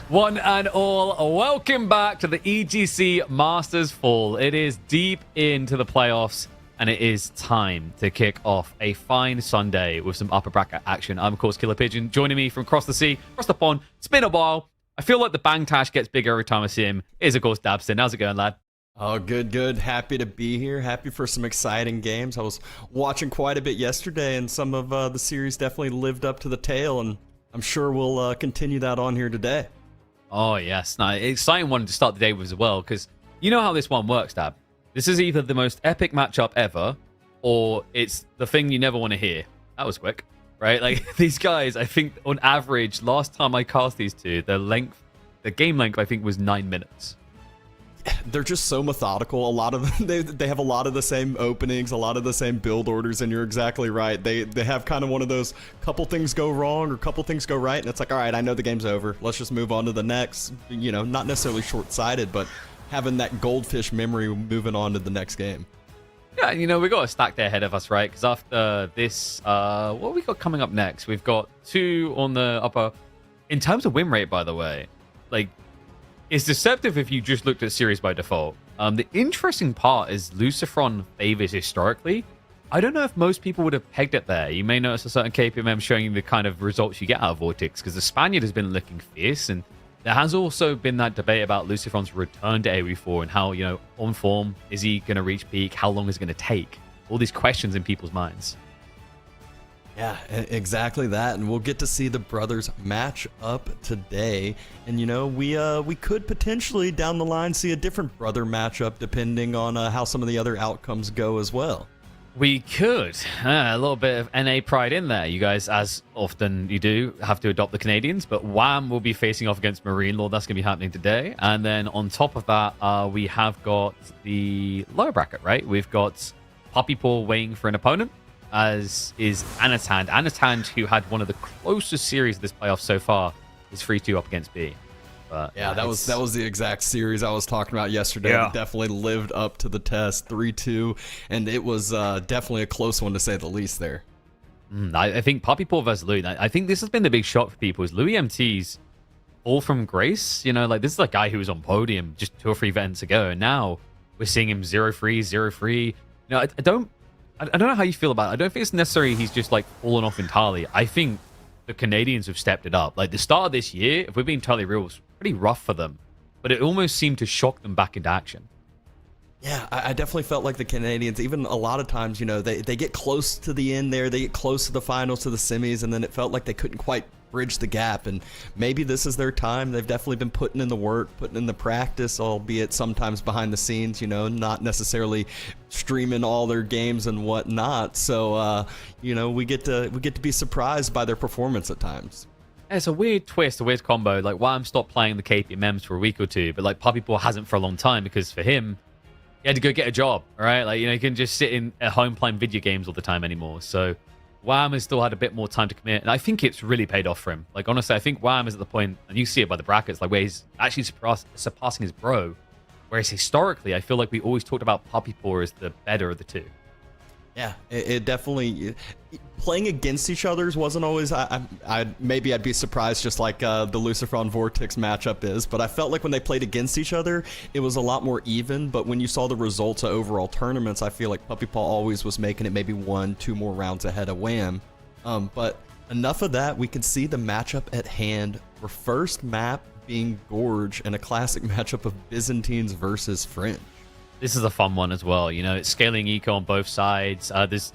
One and all, welcome back to the EGC Masters Fall. It is deep into the playoffs, and it is time to kick off a fine Sunday with some upper bracket action. I'm, of course, Killer Pigeon. Joining me from across the sea, across the pond. It's been a while. I feel like the bang tash gets bigger every time I see him. It is, of course, Dabston. How's it going, lad? Oh, good. Happy to be here. Happy for some exciting games. I was watching quite a bit yesterday, and some of the series definitely lived up to the tale, and I'm sure we'll continue that on here today. Oh, yes. Now, exciting one to start the day with as well, because you know how this one works, Dab. This is either the most epic matchup ever, or it's the thing you never want to hear. That was quick, right? Like, these guys, I think, on average, last time I cast these two, the game length, I think, was 9 minutes. They're just so methodical. A lot of they have a lot of the same openings, a lot of the same build orders, and you're exactly right. They have kind of one of those couple things go wrong or couple things go right, and it's like, all right, I know the game's over. Let's just move on to the next. You know, not necessarily short-sighted, but having that goldfish memory moving on to the next game. Yeah, you know, we got a stack day ahead of us, right? Because after this, what we got coming up next? We've got two on the upper. In terms of win rate, by the way, like, it's deceptive if you just looked at series by default. The interesting part is Lucifron favors historically. I don't know if most people would have pegged it there. You may notice a certain KPMM showing you the kind of results you get out of Vortix, because the Spaniard has been looking fierce, and there has also been that debate about Lucifron's return to AoE4 and how, you know, on form, is he going to reach peak? How long is it going to take? All these questions in people's minds. Yeah, exactly that, and we'll get to see the brothers match up today. And you know, we could potentially down the line see a different brother matchup depending on how some of the other outcomes go as well. We could. A little bit of NA pride in there. You guys, as often you do, have to adopt the Canadians, but Wham will be facing off against Marine Lord. That's going to be happening today. And then on top of that, we have got the lower bracket, right? We've got Puppy Paw waiting for an opponent, as is Anatand. Anatand, who had one of the closest series of this playoff so far, is 3-2 up against B. But yeah, that was the exact series I was talking about yesterday. Yeah. It definitely lived up to the test, 3-2, and it was definitely a close one to say the least there. I think Puppy Paw versus Louis. I think this has been the big shock for people. Is Louis MT's all from grace? You know, like, this is a guy who was on podium just 2 or 3 events ago, and now we're seeing him 0-3, 0-3. You know, I don't know how you feel about it. I don't think it's necessarily he's just, like, fallen off entirely. I think the Canadians have stepped it up. Like, the start of this year, if we're being entirely real, was pretty rough for them. But it almost seemed to shock them back into action. Yeah, I definitely felt like the Canadians, even a lot of times, you know, they get close to the end there. They get close to the finals, to the semis, and then it felt like they couldn't quite bridge the gap. And maybe this is their time. They've definitely been putting in the work, putting in the practice, albeit sometimes behind the scenes, you know, not necessarily streaming all their games and whatnot. So, you know, we get to be surprised by their performance at times. It's a weird twist, a weird combo. Like, Wham stopped playing the KPMMs for a week or two, but, like, Puppy Paw hasn't for a long time, because for him, he had to go get a job, all right? Like, you know, he can just sit at home playing video games all the time anymore. So Wham has still had a bit more time to commit, and I think it's really paid off for him. Like, honestly, I think Wham is at the point, and you see it by the brackets, like, where he's actually surpassing his bro, whereas historically, I feel like we always talked about Puppy Paw as the better of the two. Yeah, it definitely, playing against each other's wasn't always, maybe I'd be surprised, just like the Lucifron Vortix matchup is, but I felt like when they played against each other, it was a lot more even. But when you saw the results of overall tournaments, I feel like Puppy Paw always was making it maybe 1-2 more rounds ahead of Wham. But enough of that, we can see the matchup at hand. For first map being Gorge, and a classic matchup of Byzantines versus French. This is a fun one as well. You know, it's scaling eco on both sides. There's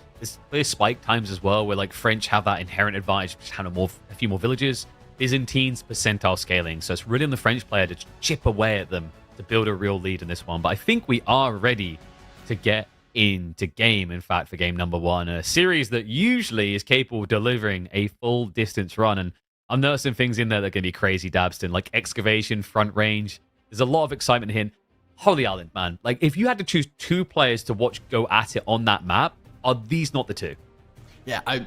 clear spike times as well, where, like, French have that inherent advantage, just kind of a few more villages. Byzantines percentile scaling, so it's really on the French player to chip away at them to build a real lead in this one. But I think we are ready to get into game, in fact, for game number 1. A series that usually is capable of delivering a full distance run. And I'm noticing things in there that are going to be crazy, Dabston, like Excavation, front range. There's a lot of excitement here. Holy Island, man. Like, if you had to choose 2 players to watch go at it on that map, are these not the 2? Yeah, I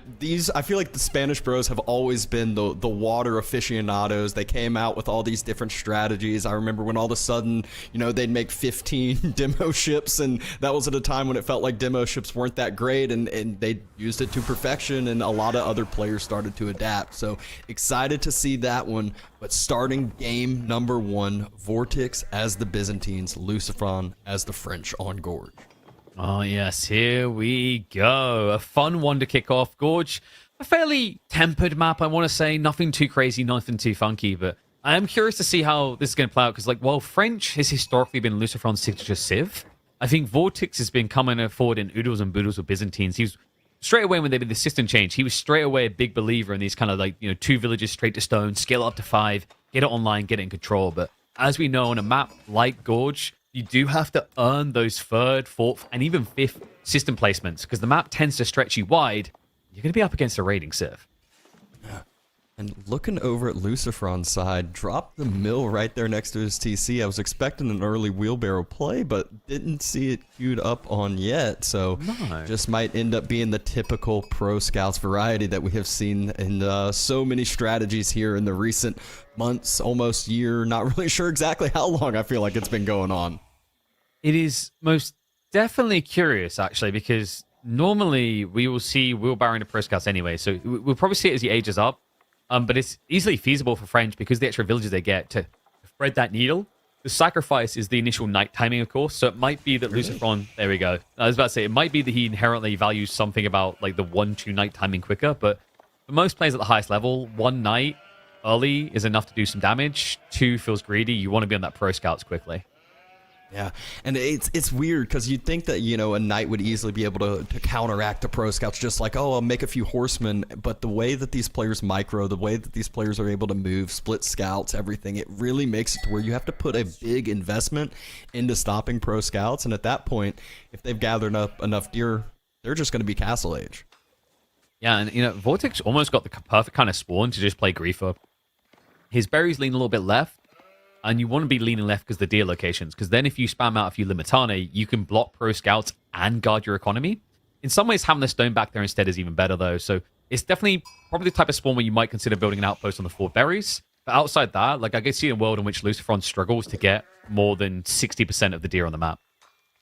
feel like the Spanish Bros have always been the water aficionados. They came out with all these different strategies. I remember when all of a sudden, they'd make 15 demo ships, and that was at a time when it felt like demo ships weren't that great, and they used it to perfection, and a lot of other players started to adapt. So excited to see that one. But starting game number 1, Vortix as the Byzantines, Lucifron as the French on Gorge. Oh, yes, here we go. A fun one to kick off. Gorge, a fairly tempered map, I want to say. Nothing too crazy, nothing too funky, but I am curious to see how this is going to play out, because, while French has historically been Lucifron's signature civ, I think Vortix has been coming forward in oodles and boodles with Byzantines. He was straight away when they did the system change, he was straight away a big believer in these kind of 2 villages straight to stone, scale up to 5, get it online, get it in control. But as we know, on a map like Gorge, you do have to earn those 3rd, 4th, and even 5th system placements, because the map tends to stretch you wide. You're going to be up against a raiding civ. And looking over at Lucifron's side, dropped the mill right there next to his TC. I was expecting an early wheelbarrow play, but didn't see it queued up on yet. So just might end up being the typical Pro Scouts variety that we have seen in so many strategies here in the recent months, almost year. Not really sure exactly how long I feel like it's been going on. It is most definitely curious, actually, because normally we will see wheelbarrowing to Pro Scouts anyway. So we'll probably see it as he ages up. But it's easily feasible for French because the extra villages they get to thread that needle. The sacrifice is the initial night timing, of course, so it might be that Lucifron, there we go. I was about to say, it might be that he inherently values something about the 1-2 night timing quicker, but for most players at the highest level, 1 night early is enough to do some damage. 2 feels greedy. You want to be on that Pro Scouts quickly. Yeah, and it's weird because you'd think that, a knight would easily be able to counteract the Pro Scouts, just like, oh, I'll make a few horsemen. But the way that these players micro, the way that these players are able to move, split scouts, everything, it really makes it to where you have to put a big investment into stopping Pro Scouts. And at that point, if they've gathered up enough gear, they're just going to be Castle Age. Yeah, and, Vortix almost got the perfect kind of spawn to just play Griefer. His berries lean a little bit left. And you want to be leaning left because the deer locations, because then if you spam out a few Limitane, you can block Pro Scouts and guard your economy. In some ways, having the stone back there instead is even better, though. So it's definitely probably the type of spawn where you might consider building an outpost on the 4 berries. But outside that, I can see a world in which Lucifron struggles to get more than 60% of the deer on the map.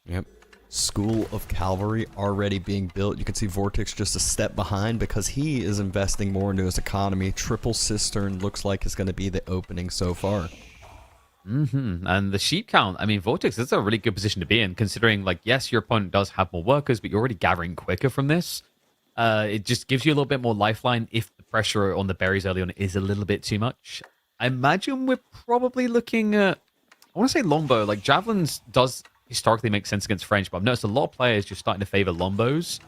Yep. School of Cavalry already being built. You can see Vortix just a step behind because he is investing more into his economy. Triple Cistern looks like is going to be the opening so far. And the sheep count, Vortix, that's a really good position to be in, considering, yes, your opponent does have more workers, but you're already gathering quicker from this. It just gives you a little bit more lifeline if the pressure on the berries early on is a little bit too much. I imagine we're probably looking at, I want to say longbow. Javelins does historically make sense against French, but I've noticed a lot of players just starting to favor longbows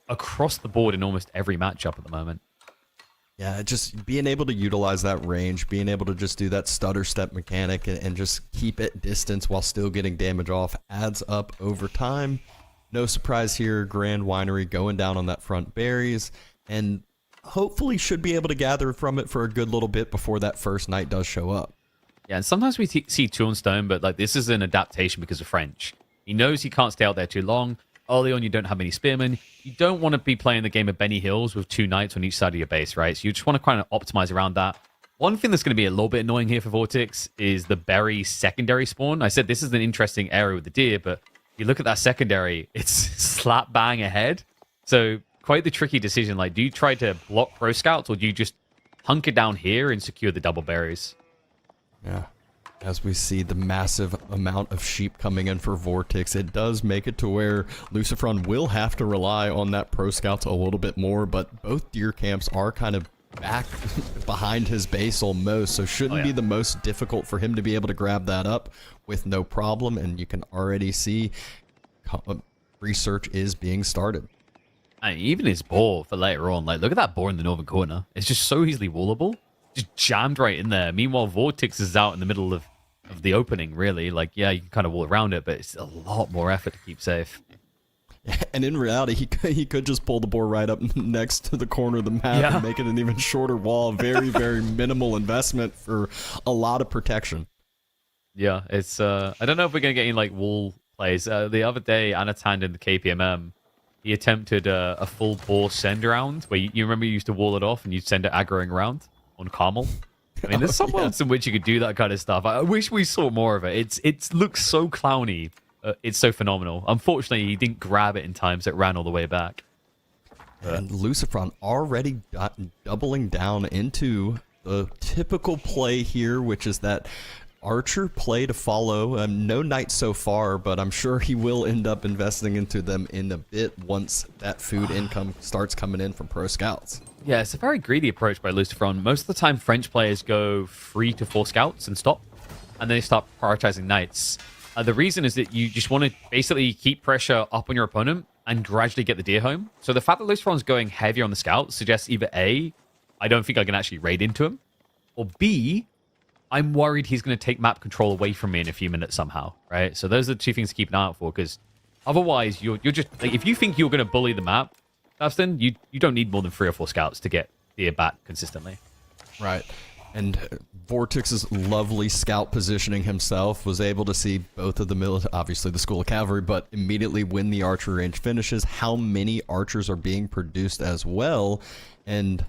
across the board in almost every matchup at the moment. Yeah, just being able to utilize that range, being able to just do that stutter step mechanic and just keep it distance while still getting damage off adds up over time. No surprise here, Grand Winery going down on that front berries, and hopefully should be able to gather from it for a good little bit before that first night does show up. Yeah, and sometimes we see 2 on stone, but this is an adaptation because of French. He knows he can't stay out there too long. Early on, you don't have any spearmen. You don't want to be playing the game of Benny Hills with 2 knights on each side of your base, right? So you just want to kind of optimize around that. One thing that's going to be a little bit annoying here for Vortix is the berry secondary spawn. I said this is an interesting area with the deer, but you look at that secondary, it's slap bang ahead. So quite the tricky decision. Do you try to block Pro Scouts, or do you just hunker down here and secure the double berries? Yeah. As we see the massive amount of sheep coming in for Vortix, it does make it to where Lucifron will have to rely on that Pro Scouts a little bit more, but both deer camps are kind of back behind his base almost, so shouldn't be the most difficult for him to be able to grab that up with no problem, and you can already see research is being started. Even his boar for later on, look at that boar in the northern corner. It's just so easily wallable. Just jammed right in there. Meanwhile, Vortix is out in the middle of the opening, really. Yeah, you can kind of wall around it, but it's a lot more effort to keep safe. And in reality, he could just pull the boar right up next to the corner of the map and make it an even shorter wall. Very, very minimal investment for a lot of protection. Yeah, it's... I don't know if we're going to get any, wall plays. The other day, Anatan in the KPMM he attempted a full bore send around where you remember you used to wall it off and you'd send it aggroing around on Carmel. I mean, there's some worlds in which you could do that kind of stuff. I wish we saw more of it. It looks so clowny. It's so phenomenal. Unfortunately, he didn't grab it in time, so it ran all the way back. And Lucifron already doubling down into the typical play here, which is that Archer play to follow. No knight so far, but I'm sure he will end up investing into them in a bit once that food income starts coming in from pro scouts. Yeah, it's a very greedy approach by Lucifron. Most of the time, French players go 3 to 4 scouts and stop, and then they start prioritizing knights. The reason is that you just want to basically keep pressure up on your opponent and gradually get the deer home. So the fact that Lucifron's going heavier on the scouts suggests either A, I don't think I can actually raid into him, or B, I'm worried he's going to take map control away from me in a few minutes somehow, right? So those are the two things to keep an eye out for, because otherwise you're just like, if you think you're going to bully the map, Dustin, you don't need more than 3 or 4 scouts to get deer back consistently. Right. And Vortix's lovely scout positioning himself was able to see both of the obviously the School of Cavalry, but immediately when the archer range finishes, how many archers are being produced as well, and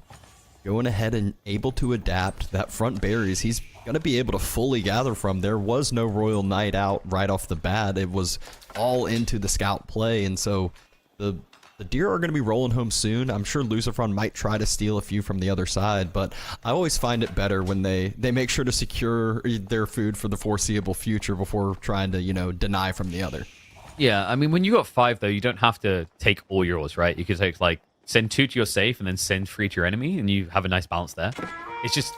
going ahead and able to adapt that front berries. He's going to be able to fully gather from. There was no Royal Knight out right off the bat. It was all into the scout play, and so the deer are going to be rolling home soon. I'm sure Lucifron might try to steal a few from the other side, but I always find it better when they make sure to secure their food for the foreseeable future before trying to, deny from the other. Yeah, I mean, when you got 5, though, you don't have to take all yours, right? You could take, send 2 to your safe and then send 3 to your enemy, and you have a nice balance there. It's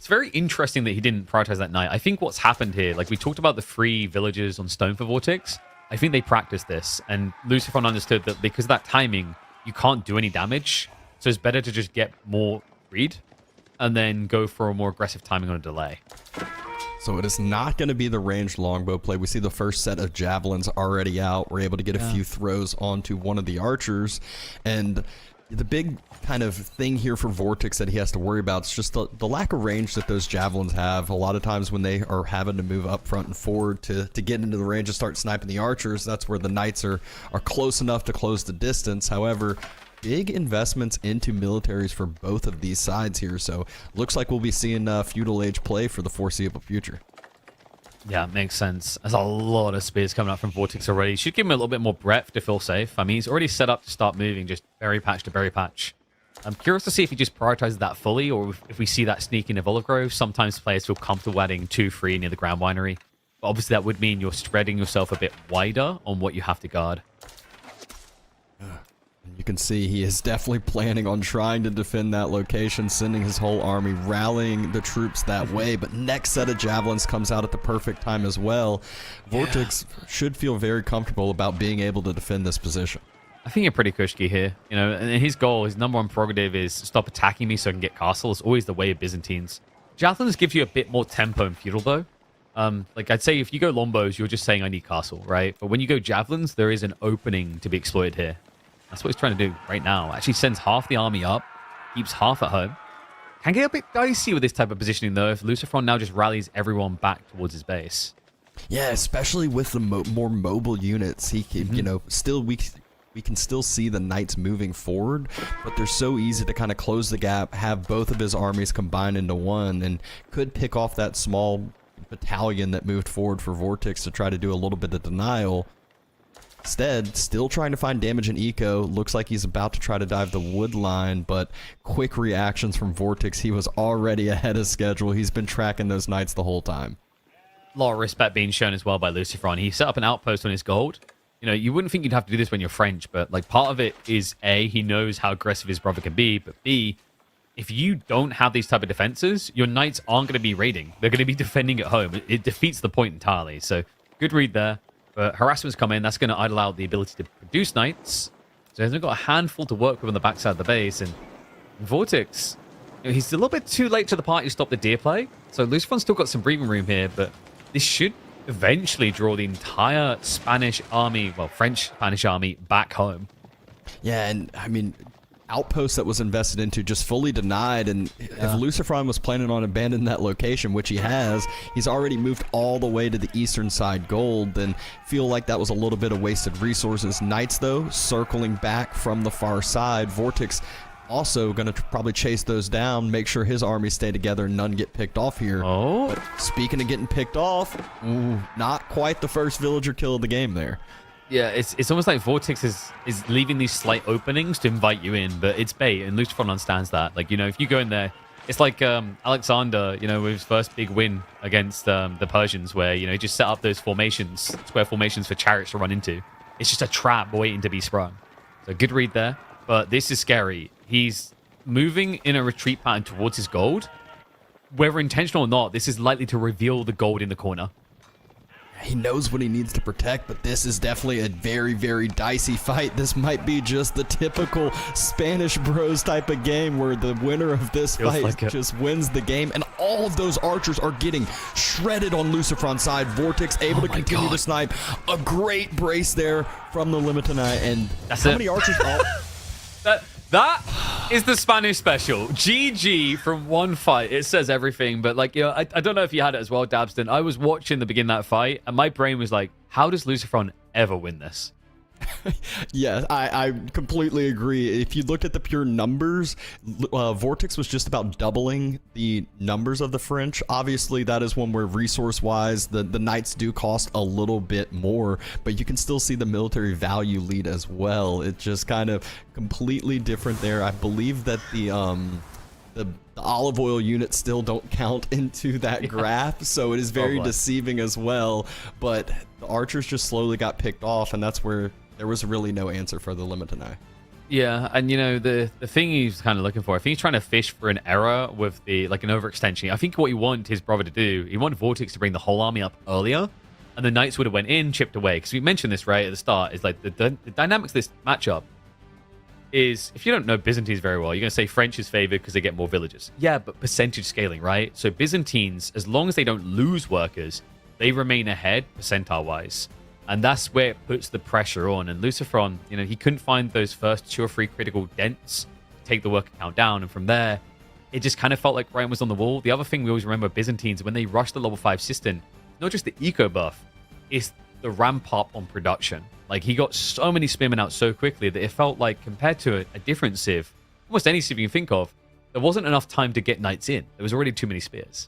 very interesting that he didn't prioritize that knight. I think what's happened here, we talked about the 3 villages on stone for Vortix. I think they practiced this, and Lucifron understood that because of that timing, you can't do any damage, so it's better to just get more greed and then go for a more aggressive timing on a delay. So it is not going to be the ranged longbow play. We see the first set of javelins already out. We're able to get a few throws onto one of the archers, and the big kind of thing here for Vortix that he has to worry about is just the lack of range that those javelins have. A lot of times when they are having to move up front and forward to get into the range and start sniping the archers, that's where the knights are close enough to close the distance. However, big investments into militaries for both of these sides here, so looks like we'll be seeing feudal age play for the foreseeable future. Yeah, makes sense. There's a lot of spears coming up from Vortix already. Should give him a little bit more breadth to feel safe. I mean, he's already set up to start moving, just berry patch to berry patch. I'm curious to see if he just prioritizes that fully, or if we see that sneak in of Olive Grove. Sometimes players feel comfortable adding 2-3 near the Grand Winery. But obviously that would mean you're spreading yourself a bit wider on what you have to guard. You can see he is definitely planning on trying to defend that location, sending his whole army, rallying the troops that way. But next set of javelins comes out at the perfect time as well. Vortix should feel very comfortable about being able to defend this position. I think you're pretty Kushki here. And his goal, his number 1 prerogative is stop attacking me so I can get castle. It's always the way of Byzantines. Javelins give you a bit more tempo in feudal, though. I'd say if you go longbows, you're just saying I need castle, right? But when you go javelins, there is an opening to be exploited here. That's what he's trying to do right now. Actually sends half the army up, keeps half at home. Can get a bit dicey with this type of positioning, though, if Lucifron now just rallies everyone back towards his base. Yeah, especially with the more mobile units. He can, still we can still see the knights moving forward, but they're so easy to kind of close the gap, have both of his armies combined into one, and could pick off that small battalion that moved forward for Vortix to try to do a little bit of denial. Instead, still trying to find damage in eco. Looks like he's about to try to dive the wood line, but quick reactions from Vortix. He was already ahead of schedule. He's been tracking those knights the whole time. A lot of respect being shown as well by Lucifron. He set up an outpost on his gold. You wouldn't think you'd have to do this when you're French, but part of it is A, he knows how aggressive his brother can be, but B, if you don't have these type of defenses, your knights aren't going to be raiding. They're going to be defending at home. It defeats the point entirely. So good read there. But harassment's come in. That's going to idle out the ability to produce knights. So he's only got a handful to work with on the backside of the base. And Vortix, he's a little bit too late to the party to stop the deer play. So Lucifron's still got some breathing room here, but this should eventually draw the entire Spanish army, well, French-Spanish army back home. Yeah, and I mean, outpost that was invested into just fully denied, and if Lucifron was planning on abandoning that location, which he has, he's already moved all the way to the eastern side gold, then feel like that was a little bit of wasted resources. Knights, though, circling back from the far side. Vortix also going to probably chase those down, make sure his armies stay together and none get picked off here. Oh. But speaking of getting picked off, not quite the first villager kill of the game there. Yeah, it's almost like Vortix is leaving these slight openings to invite you in, but it's bait, and Lucifron understands that. Like, you know, if you go in there, it's like Alexander, you know, with his first big win against the Persians, where, you know, he just set up those formations, square formations for chariots to run into. It's just a trap waiting to be sprung. So good read there, but this is scary. He's moving in a retreat pattern towards his gold. Whether intentional or not, this is likely to reveal the gold in the corner. He knows what he needs to protect, but this is definitely a very, very dicey fight. This might be just the typical Spanish Bros type of game where the winner of this fight just wins the game, and all of those archers are getting shredded on Lucifron's side. Vortix able to continue to snipe. A great brace there from the Limitanite, and how many archers? That is the Spanish special. GG from one fight. It says everything. But, like, you know, I don't know if you had it as well, Dabston. I was watching the beginning of that fight, and my brain was like, how does Lucifron ever win this? Yeah, I completely agree. If you look at the pure numbers, Vortix was just about doubling the numbers of the French. Obviously, that is one where resource-wise, the Knights do cost a little bit more, but you can still see the military value lead as well. It's just kind of completely different there. I believe that the olive oil units still don't count into that graph, so it is very deceiving as well. But the archers just slowly got picked off, and that's where there was really no answer for the Limitanite. Yeah, and you know, the thing he's kind of looking for, I think he's trying to fish for an error with the, like, an overextension. I think what he wanted his brother to do, he wanted Vortix to bring the whole army up earlier, and the Knights would have went in, chipped away. Because we mentioned this right at the start, is like the dynamics of this matchup is, if you don't know Byzantines very well, you're going to say French is favored because they get more villages. Yeah, but percentage scaling, right? So Byzantines, as long as they don't lose workers, they remain ahead percentile-wise. And that's where it puts the pressure on. And Lucifron, you know, he couldn't find those first 2 or 3 critical dents to take the worker count down. And from there, it just kind of felt like Ryan was on the wall. The other thing we always remember Byzantines, when they rush the level 5 cistern, not just the eco buff, it's the ramp up on production. Like, he got so many spearmen out so quickly that it felt like, compared to a different civ, almost any civ you can think of, there wasn't enough time to get knights in. There was already too many spears.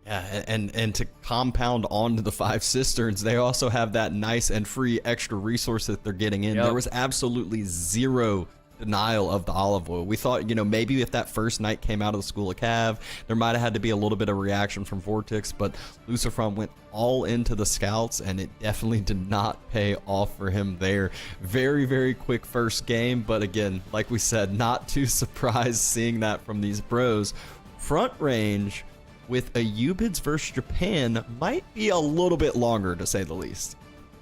Yeah, and to compound onto the 5 cisterns, they also have that nice and free extra resource that they're getting in. There was absolutely zero denial of the olive oil. We thought, you know, maybe if that first knight came out of the School of Cav, there might have had to be a little bit of reaction from Vortix, but Lucifron went all into the scouts, and it definitely did not pay off for him there. Very, very quick first game, but again, like we said, not too surprised seeing that from these bros. Front range with a UBIDS versus Japan might be a little bit longer, to say the least.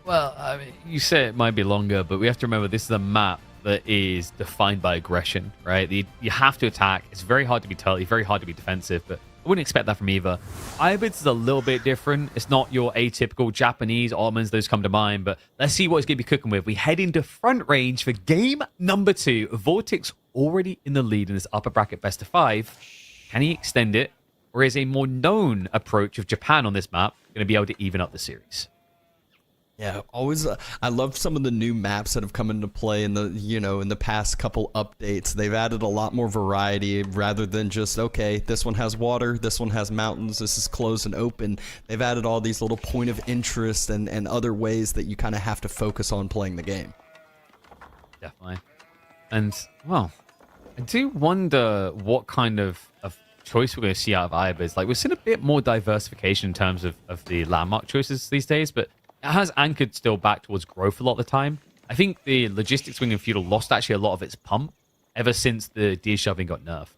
Well, I mean, you say it might be longer, but we have to remember this is a map that is defined by aggression, right? You have to attack. It's very hard to be turtle, very hard to be defensive, but I wouldn't expect that from either. IBIDS is a little bit different. It's not your atypical Japanese Ottomans, those come to mind, but let's see what he's going to be cooking with. We head into front range for game number 2. Vortix already in the lead in this upper bracket best of 5. Can he extend it? Or is a more known approach of Japan on this map going to be able to even up the series? Yeah, always. I love some of the new maps that have come into play in the, you know, in the past couple updates. They've added a lot more variety rather than just, okay, this one has water, this one has mountains, this is closed and open. They've added all these little point of interest and other ways that you kind of have to focus on playing the game. Definitely. And, well, I do wonder what kind of choice we're going to see out of IBIDS. Like, we're seeing a bit more diversification in terms of the landmark choices these days, but it has anchored still back towards growth a lot of the time. I think the logistics wing and feudal lost actually a lot of its pump ever since the deer shoving got nerfed.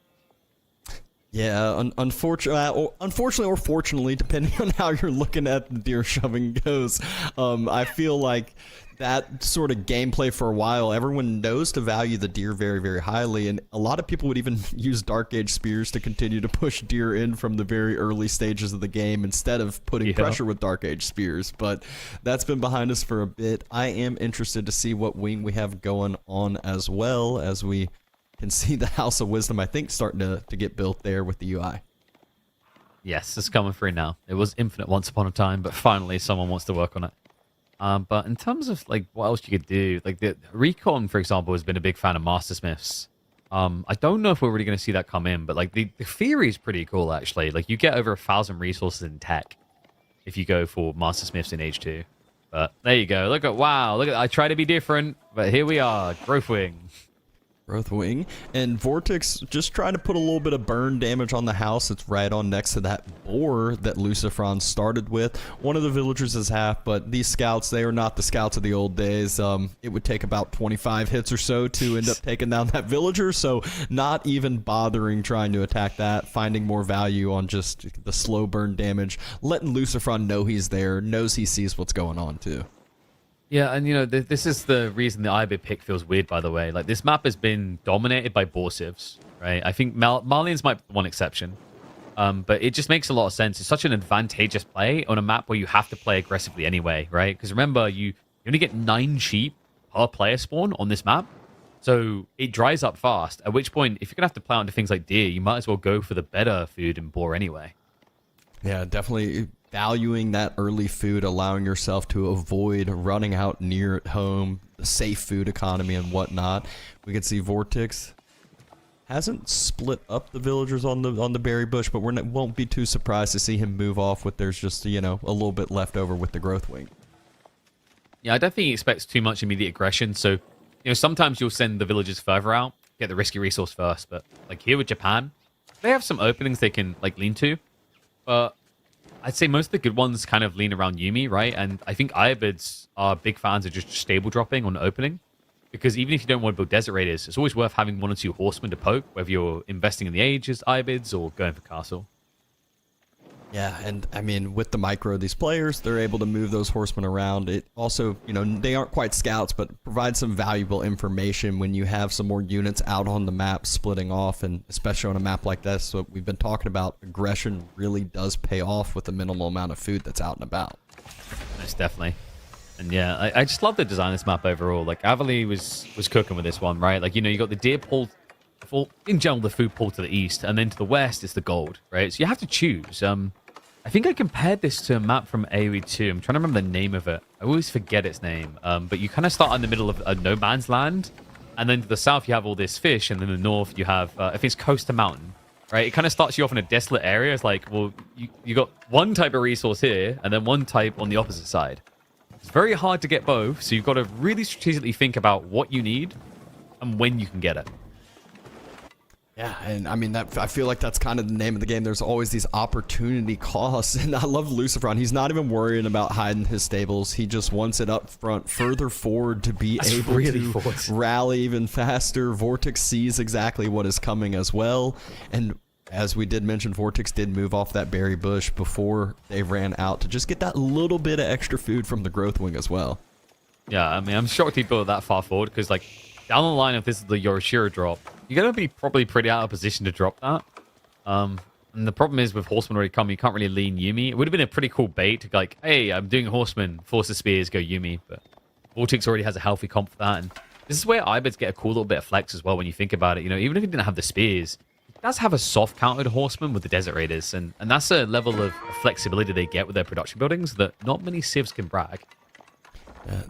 Yeah, unfortunately or fortunately, depending on how you're looking at the deer shoving goes, I feel like that sort of gameplay for a while, everyone knows to value the deer very, very highly, and a lot of people would even use Dark Age spears to continue to push deer in from the very early stages of the game instead of putting pressure with Dark Age spears, but that's been behind us for a bit. I am interested to see what wing we have going on as well as we can see the House of Wisdom, I think, starting to get built there with the UI. Yes, it's coming through now. It was infinite once upon a time, but finally someone wants to work on it. But in terms of like what else you could do, like the Recon, for example, has been a big fan of Mastersmiths. I don't know if we're really going to see that come in, but like the theory is pretty cool actually. Like you get over 1,000 resources in tech if you go for Mastersmiths in H2. But there you go. Look at I try to be different, but here we are, Growth Wing. Growth Wing. And Vortix just trying to put a little bit of burn damage on the house. It's right on next to that boar that Lucifron started with. One of the villagers is half, but these scouts, they are not the scouts of the old days. It would take about 25 hits or so to end up taking down that villager, so not even bothering trying to attack that, finding more value on just the slow burn damage, letting Lucifron know he's there, knows he sees what's going on too. Yeah, and you know, this is the reason the IB pick feels weird, by the way. Like, this map has been dominated by boar civs, right? I think Marlians might be one exception. But it just makes a lot of sense. It's such an advantageous play on a map where you have to play aggressively anyway, right? Because remember, you only get 9 sheep per player spawn on this map. So it dries up fast, at which point, if you're going to have to play onto things like deer, you might as well go for the better food in boar anyway. Yeah, definitely valuing that early food, allowing yourself to avoid running out near at home, the safe food economy and whatnot. We can see Vortix hasn't split up the villagers on the berry bush, but won't be too surprised to see him move off with there's just, you know, a little bit left over with the Growth Wing. Yeah, I don't think he expects too much immediate aggression. So, you know, sometimes you'll send the villagers further out, get the risky resource first. But like here with Japan, they have some openings they can like lean to. But I'd say most of the good ones kind of lean around Yumi, right? And I think Iabids are big fans of just stable dropping on opening. Because even if you don't want to build Desert Raiders, it's always worth having 1 or 2 horsemen to poke, whether you're investing in the age as Iabids or going for castle. Yeah, and I mean, with the micro of these players, they're able to move those horsemen around. It also, you know, they aren't quite scouts, but provide some valuable information when you have some more units out on the map splitting off, and especially on a map like this. So we've been talking about aggression really does pay off with the minimal amount of food that's out and about. Most definitely. And yeah, I just love the design of this map overall. Like, Avali was cooking with this one, right? Like, you know, you got the deer pull, in general, the food pull to the east, and then to the west is the gold, right? So you have to choose. I think I compared this to a map from AoE 2. I'm trying to remember the name of it. I always forget its name. But you kind of start in the middle of a no man's land, and then to the south you have all this fish, and then the north you have, I think it's coast to mountain, right? It kind of starts you off in a desolate area. It's like, well, you got one type of resource here, and then one type on the opposite side. It's very hard to get both, so you've got to really strategically think about what you need and when you can get it. Yeah, and I mean, I feel like that's kind of the name of the game. There's always these opportunity costs, and I love Lucifron. He's not even worrying about hiding his stables. He just wants it up front, further forward to be able to rally even faster. Vortix sees exactly what is coming as well, and as we did mention, Vortix did move off that berry bush before they ran out to just get that little bit of extra food from the Growth Wing as well. Yeah, I mean, I'm shocked he built that far forward, because like down the line, if this is the Yorishiro drop, you're going to be probably pretty out of position to drop that. And the problem is with Horseman already come, you can't really lean Yumi. It would have been a pretty cool bait to like, hey, I'm doing Horseman, force the spears, go Yumi. But Vortix already has a healthy comp for that. And this is where Ibids get a cool little bit of flex as well when you think about it. You know, even if he didn't have the spears, he does have a soft countered Horseman with the Desert Raiders. And that's a level of flexibility they get with their production buildings that not many civs can brag.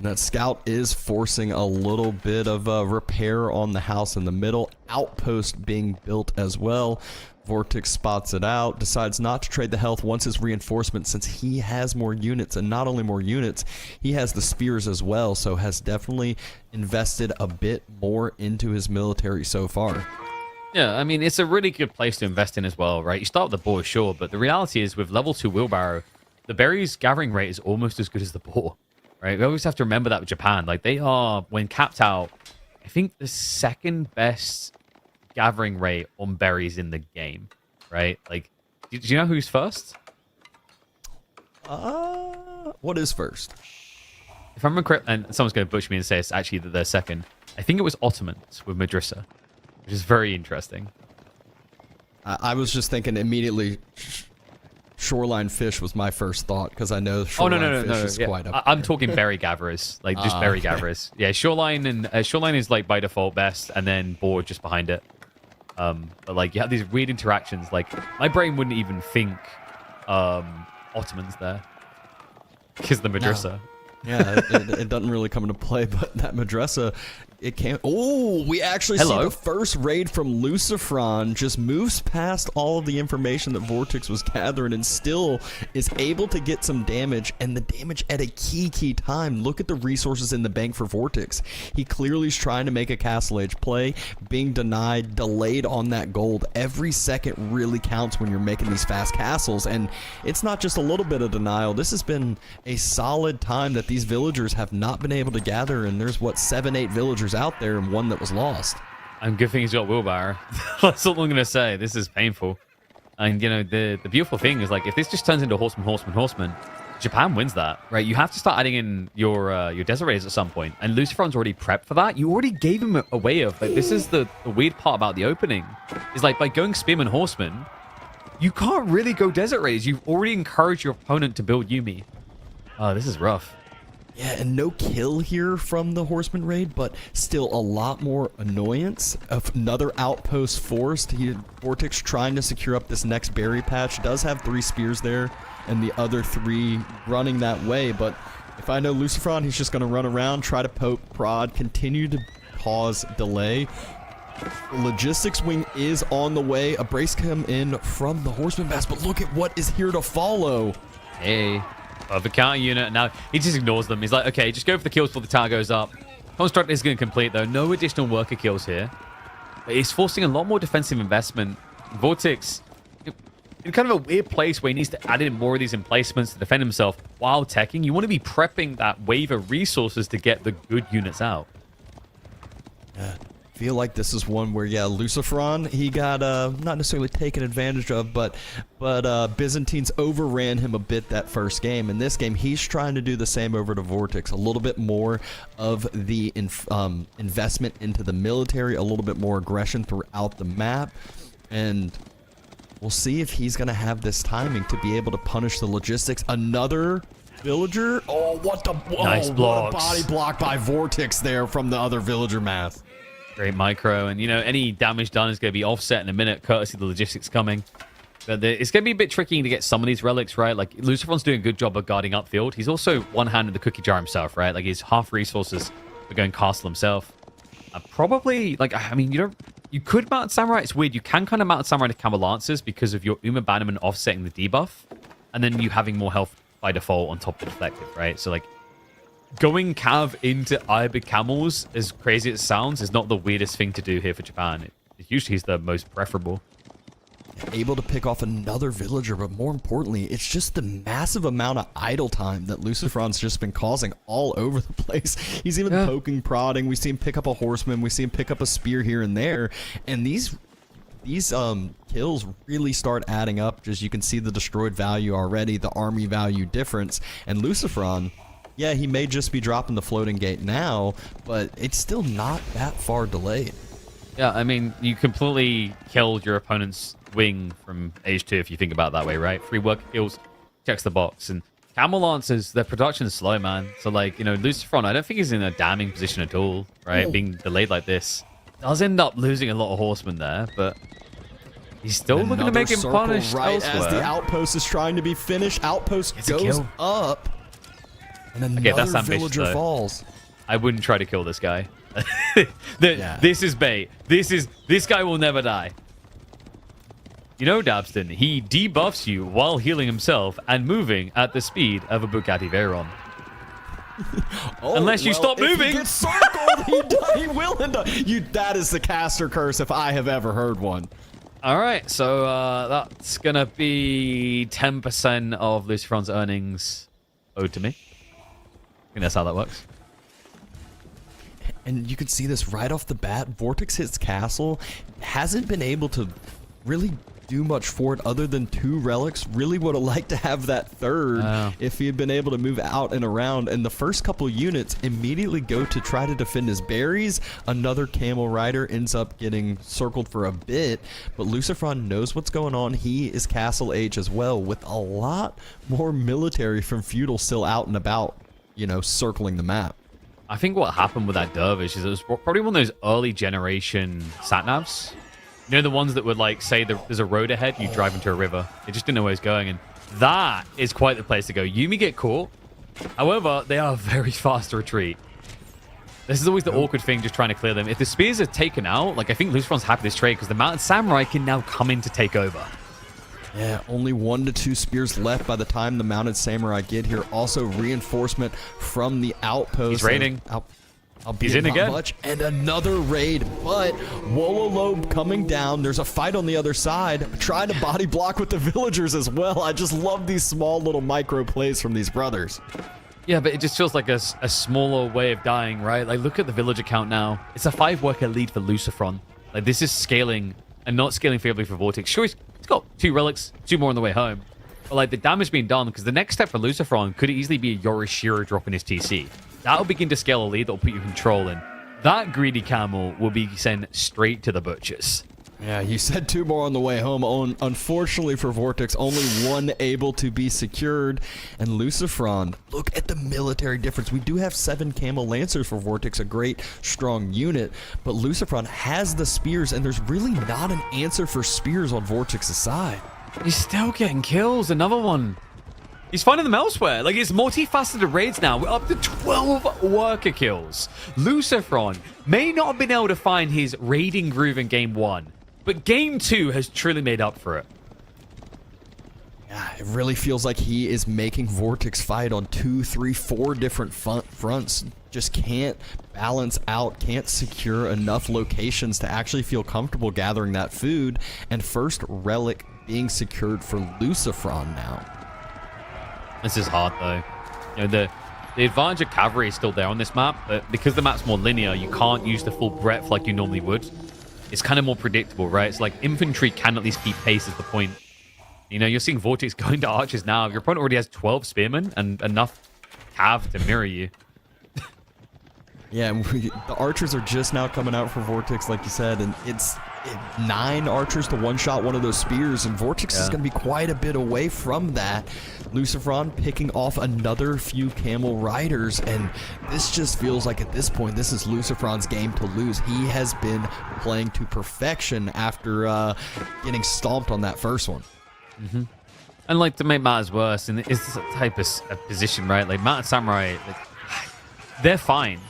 That scout is forcing a little bit of repair on the house in the middle. Outpost being built as well. Vortix spots it out, decides not to trade the health, wants his reinforcement since he has more units, and not only more units, he has the spears as well, so has definitely invested a bit more into his military so far. Yeah, I mean, it's a really good place to invest in as well, right? You start with the boar, sure, but the reality is with level 2 wheelbarrow, the berries gathering rate is almost as good as the boar. Right, we always have to remember that with Japan. Like, they are, when capped out, I think the second best gathering rate on berries in the game. Right? Like, do you know who's first? What is first? If I remember correctly, and someone's going to butcher me and say it's actually that they're second. I think it was Ottomans with Madrissa, which is very interesting. I was just thinking immediately shoreline fish was my first thought because I know Oh shoreline fish is quite up I'm talking berry gatherers, like just berry gatherers. Yeah, shoreline is like by default best, and then board just behind it. But like you have these weird interactions. Like my brain wouldn't even think Ottomans there because the Madrasa. No. Yeah, it doesn't really come into play, but that Madrasa, it can't. Oh, we actually see the first raid from Lucifron just moves past all of the information that Vortix was gathering and still is able to get some damage, and the damage at a key time. Look at the resources in the bank for Vortix. He clearly is trying to make a Castle Age play, being denied, delayed on that gold. Every second really counts when you're making these fast castles, and it's not just a little bit of denial. This has been a solid time that these villagers have not been able to gather, and there's, what, 7-8 villagers out there and one that was lost. And good thing he's got wheelbarrow. That's all I'm going to say. This is painful. And, you know, the beautiful thing is, like, if this just turns into horseman, Japan wins that, right? You have to start adding in your desert raiders at some point. And Lucifron's already prepped for that. You already gave him a way of, like, this is the weird part about the opening. Is, like, by going spearman, horseman, you can't really go desert raiders. You've already encouraged your opponent to build Yumi. Oh, this is rough. Yeah, and no kill here from the Horseman raid, but still a lot more annoyance of another outpost forced. Vortix trying to secure up this next berry patch. Does have 3 spears there, and the other 3 running that way. But if I know Lucifron, he's just going to run around, try to poke, prod, continue to pause, delay. The logistics wing is on the way. A brace come in from the Horseman Bass, but look at what is here to follow. Hey. Of the counter unit. Now he just ignores them. He's like, okay, just go for the kills before the tower goes up. Construct is going to complete, though. No additional worker kills here. But he's forcing a lot more defensive investment. Vortix, in kind of a weird place where he needs to add in more of these emplacements to defend himself while teching. You want to be prepping that wave of resources to get the good units out. Yeah. Feel like this is one where, yeah, Lucifron, he got not necessarily taken advantage of, but Byzantines overran him a bit that first game. In this game, he's trying to do the same over to Vortix. A little bit more of the investment into the military, a little bit more aggression throughout the map, and we'll see if he's going to have this timing to be able to punish the logistics. Another villager. Oh, what the nice blocks. What a body block by Vortix there from the other villager mass. Great micro, and you know, any damage done is going to be offset in a minute, courtesy of the logistics coming. But it's going to be a bit tricky to get some of these relics, right? Like, Lucifron's doing a good job of guarding upfield. He's also one-handed the cookie jar himself, right? Like, he's half resources for going castle himself. Probably, like, I mean, you could mount Samurai. It's weird. You can kind of mount Samurai to Camel Lancers because of your Uma Bannerman offsetting the debuff, and then you having more health by default on top of the deflective, right? So, like, going Cav into Iber Camels, as crazy as it sounds, is not the weirdest thing to do here for Japan. It usually is the most preferable. Able to pick off another villager, but more importantly, it's just the massive amount of idle time that Lucifron's just been causing all over the place. He's even poking, prodding. We see him pick up a horseman. We see him pick up a spear here and there. And these kills really start adding up. Just you can see the destroyed value already, the army value difference. And Lucifron, yeah, he may just be dropping the floating gate now, but it's still not that far delayed. Yeah, I mean, you completely killed your opponent's wing from Age 2 if you think about it that way, right? 3 worker kills, checks the box. And Camel Lancers, their production is slow, man. So, like, you know, Lucifron, I don't think he's in a damning position at all, right? Being delayed like this. Does end up losing a lot of horsemen there, but he's still looking to make him punished right elsewhere. As the outpost is trying to be finished, outpost goes up. And another villager falls. I wouldn't try to kill this guy. This is bait. This guy will never die. You know, Dabston, he debuffs you while healing himself and moving at the speed of a Bugatti Veyron. Unless you stop moving. If he gets circled, he will end up. That is the caster curse if I have ever heard one. All right, so that's gonna be 10% of Lucifron's earnings owed to me. I think that's how that works. And you can see this right off the bat. Vortix hits castle, hasn't been able to really do much for it other than 2 relics. Really would have liked to have that third if he had been able to move out and around. And the first couple units immediately go to try to defend his berries. Another camel rider ends up getting circled for a bit, but Lucifron knows what's going on. He is Castle Age as well, with a lot more military from Feudal still out and about, you know, circling the map. I think what happened with that Dervish is it was probably one of those early generation satnavs. You know, the ones that would, like, say there's a road ahead, you drive into a river. They just didn't know where it's going, and that is quite the place to go. Yumi get caught. However, they are very fast to retreat. This is always the awkward thing, just trying to clear them. If the spears are taken out, like, I think Lucifron's happy with this trade, because the Mounted Samurai can now come in to take over. Yeah, only 1 to 2 spears left by the time the Mounted Samurai get here. Also, reinforcement from the outpost. He's raiding. He's in again. Much, and another raid, but Wololobe coming down. There's a fight on the other side, trying to body block with the villagers as well. I just love these small little micro plays from these brothers. Yeah, but it just feels like a smaller way of dying, right? Like, look at the villager count now. It's a 5-worker lead for Lucifron. Like, this is scaling and not scaling favorably for Vortix. Sure, he's got 2 relics, 2 more on the way home. But, like, the damage being done, because the next step for Lucifron could easily be a Yorishiro dropping his TC. That'll begin to scale a lead that'll put you in control, and that greedy camel will be sent straight to the butchers. Yeah, you said 2 more on the way home. Unfortunately for Vortix, only 1 able to be secured. And Lucifron, look at the military difference. We do have 7 Camel Lancers for Vortix, a great, strong unit. But Lucifron has the spears, and there's really not an answer for spears on Vortix's side. He's still getting kills. Another one. He's finding them elsewhere. Like, it's multifaceted raids now. We're up to 12 worker kills. Lucifron may not have been able to find his raiding groove in game 1, but game 2 has truly made up for it. Yeah, it really feels like he is making Vortix fight on 2, 3, 4 different fronts. Just can't balance out, can't secure enough locations to actually feel comfortable gathering that food. And first relic being secured for Lucifron now. This is hard, though. You know, the advantage of cavalry is still there on this map, but because the map's more linear, you can't use the full breadth like you normally would. It's kind of more predictable, right? It's like infantry can at least keep pace is the point. You know, you're seeing Vortix going to archers now. Your opponent already has 12 spearmen and enough cav to mirror you. Yeah, and the archers are just now coming out for Vortix, like you said, and it's 9 archers to one-shot one of those spears, and Vortix is going to be quite a bit away from that. Lucifron picking off another few camel riders, and this just feels like at this point, this is Lucifron's game to lose. He has been playing to perfection after getting stomped on that first one. Mm-hmm. And, like, to make matters worse, and it's this type of position, right? Like, Mounted Samurai, like, they're fine.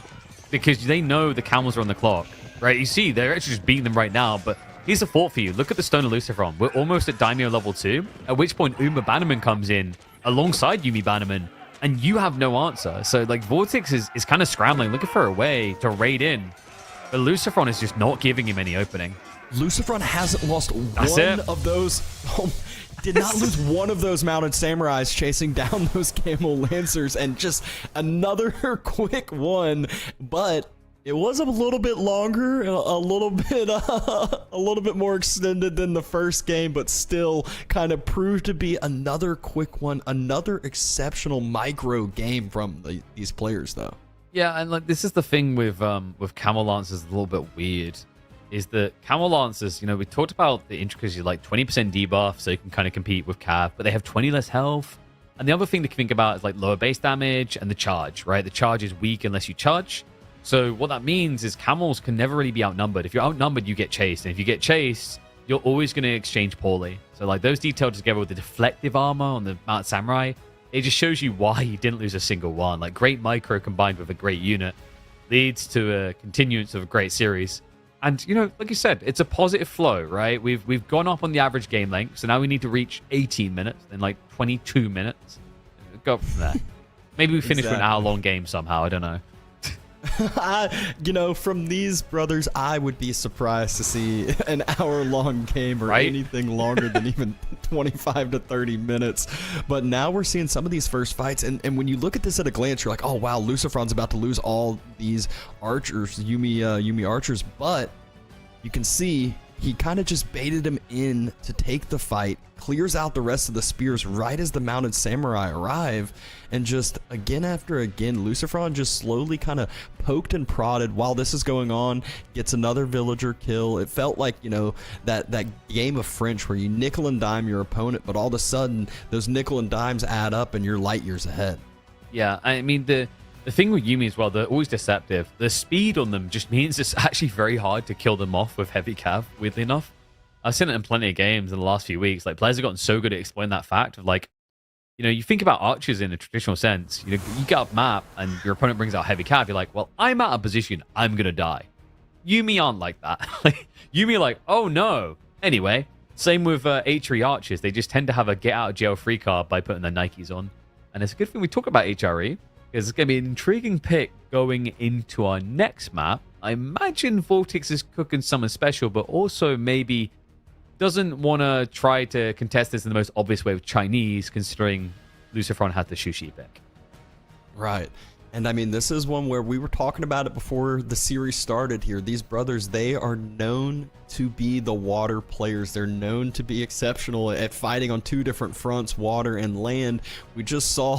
Because they know the camels are on the clock, right? You see, they're actually just beating them right now, but here's a thought for you. Look at the Stone of Lucifron. We're almost at Daimyo level 2, at which point Uma Bannerman comes in alongside Yumi Bannerman, and you have no answer. So, like, Vortix is kind of scrambling, looking for a way to raid in, but Lucifron is just not giving him any opening. Lucifron hasn't lost one of those... Did not lose one of those Mounted Samurais chasing down those Camel Lancers, and just another quick one, but it was a little bit longer, a little bit more extended than the first game, but still kind of proved to be another quick one, another exceptional micro game from these players, though. Yeah, and like this is the thing with Camel Lancers, a little bit weird. Is that Camel Lancers, you know, we talked about the intricacies, like 20% debuff, so you can kind of compete with Cav, but they have 20 less health. And the other thing to think about is like lower base damage and the charge, right? The charge is weak unless you charge. So what that means is camels can never really be outnumbered. If you're outnumbered, you get chased. And if you get chased, you're always going to exchange poorly. So like those detailed together with the deflective armor on the Mounted Samurai, it just shows you why you didn't lose a single one. Like great micro combined with a great unit leads to a continuance of a great series. And, you know, like you said, it's a positive flow, right? We've gone up on the average game length, so now we need to reach 18 minutes, then like 22 minutes. Go from there. Maybe we finish with an hour-long game somehow, I don't know. You know, from these brothers, I would be surprised to see an hour-long game or anything longer than even 25 to 30 minutes. But now we're seeing some of these first fights, and when you look at this at a glance, you're like, oh wow, Lucifron's about to lose all these archers, Yumi archers, but you can see he kind of just baited him in to take the fight, clears out the rest of the spears right as the mounted samurai arrive, and just again after again, Lucifron just slowly kind of poked and prodded while this is going on, gets another villager kill. It felt like, you know, that game of French where you nickel and dime your opponent, but all of a sudden those nickel and dimes add up and you're light years ahead. Yeah, I mean, the thing with Yuumi as well, they're always deceptive. The speed on them just means it's actually very hard to kill them off with heavy cav, weirdly enough. I've seen it in plenty of games in the last few weeks. Like, players have gotten so good at exploiting that fact of, like, you know, you think about archers in a traditional sense. You know, you get up map and your opponent brings out heavy cav. You're like, well, I'm out of position. I'm going to die. Yuumi aren't like that. Yuumi are like, oh, no. Anyway, same with HRE archers. They just tend to have a get-out-of-jail-free card by putting their Nikes on. And it's a good thing we talk about HRE, because it's going to be an intriguing pick going into our next map. I imagine Vortix is cooking something special, but also maybe doesn't want to try to contest this in the most obvious way with Chinese, considering Lucifron has the Sushi pick. Right. And I mean, this is one where we were talking about it before the series started here. These brothers, they are known to be the water players. They're known to be exceptional at fighting on two different fronts, water and land. We just saw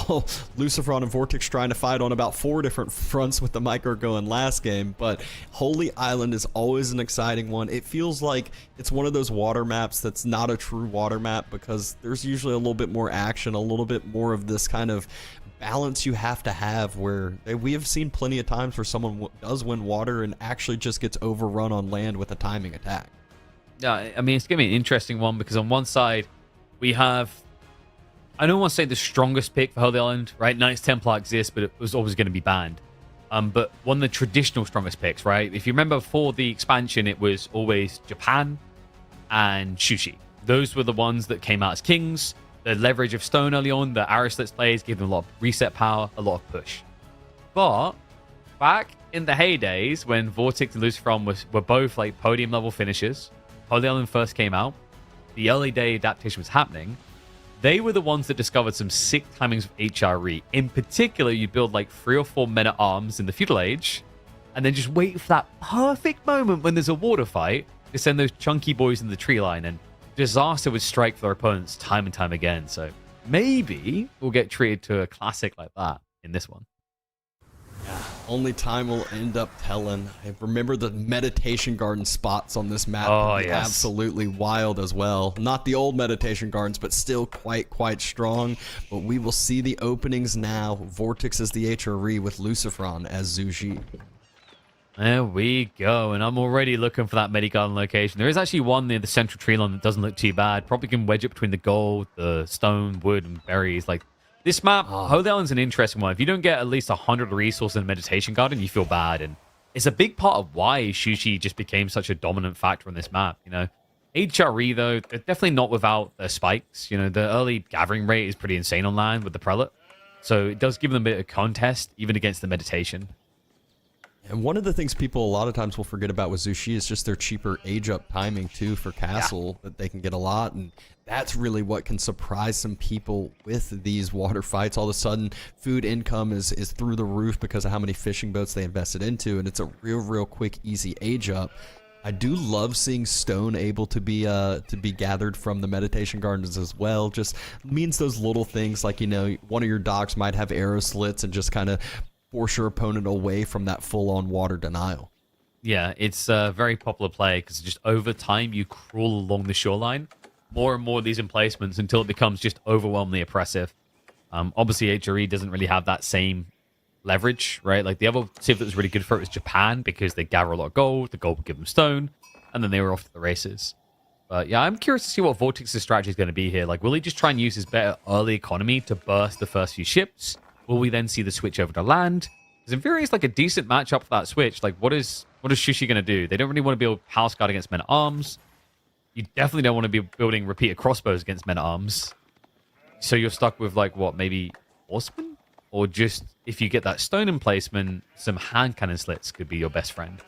Lucifron and Vortix trying to fight on about 4 different fronts with the micro going last game. But Holy Island is always an exciting one. It feels like it's one of those water maps that's not a true water map, because there's usually a little bit more action, a little bit more of this kind of balance you have to have, where we have seen plenty of times where someone does win water and actually just gets overrun on land with a timing attack. Yeah, I mean, it's going to be an interesting one, because on one side we have, I don't want to say the strongest pick for Holy Island, right? Knights Templar exists, but it was always going to be banned. But one of the traditional strongest picks, right? If you remember, for the expansion, it was always Japan and Sushi. Those were the ones that came out as kings. The leverage of Stone early on, the Arislets plays, gave them a lot of reset power, a lot of push. But back in the heydays, when Vortix and Lucifron were both like podium level finishers, Holy Island first came out, the early day adaptation was happening, they were the ones that discovered some sick timings of HRE. In particular, you build like 3 or 4 men at arms in the feudal age, and then just wait for that perfect moment when there's a water fight to send those chunky boys in the tree line, and disaster would strike for their opponents time and time again. So maybe we'll get treated to a classic like that in this one. Yeah, only time will end up telling. I remember the meditation garden spots on this map. Oh, yes. Absolutely wild as well. Not the old meditation gardens, but still quite strong. But we will see the openings now. Vortix is the HRE with Lucifron as Zhu Ji. There we go, and I'm already looking for that Medigarden location. There is actually one near the central tree line that doesn't look too bad. Probably can wedge it between the gold, the stone, wood, and berries. Like, this map, Holy Island's an interesting one. If you don't get at least 100 resources in Meditation Garden, you feel bad. And it's a big part of why Sushi just became such a dominant factor on this map, you know. HRE, though, they're definitely not without their spikes. You know, the early gathering rate is pretty insane on land with the Prelate. So it does give them a bit of contest, even against the Meditation. And one of the things people a lot of times will forget about with Zhu Ji is just their cheaper age-up timing, too, for Castle, that they can get a lot. And that's really what can surprise some people with these water fights. All of a sudden, food income is through the roof because of how many fishing boats they invested into, and it's a real quick, easy age-up. I do love seeing stone able to be gathered from the meditation gardens as well. Just means those little things like, you know, one of your docks might have arrow slits and just kind of force your opponent away from that full-on water denial. Yeah, it's a very popular play because just over time you crawl along the shoreline. More and more of these emplacements until it becomes just overwhelmingly oppressive. Obviously, HRE doesn't really have that same leverage, right? Like the other civ that was really good for it was Japan because they gather a lot of gold. The gold would give them stone, and then they were off to the races. But yeah, I'm curious to see what Vortix's strategy is going to be here. Like, will he just try and use his better early economy to burst the first few ships? Will we then see the switch over to land? Because in theory, it's like a decent matchup for that switch. Like, what is Sushi going to do? They don't really want to build House Guard against Men-at-Arms. You definitely don't want to be building repeated crossbows against Men-at-Arms. So you're stuck with, like, what, maybe Horsemen? Or just, if you get that stone emplacement, some hand cannon slits could be your best friend.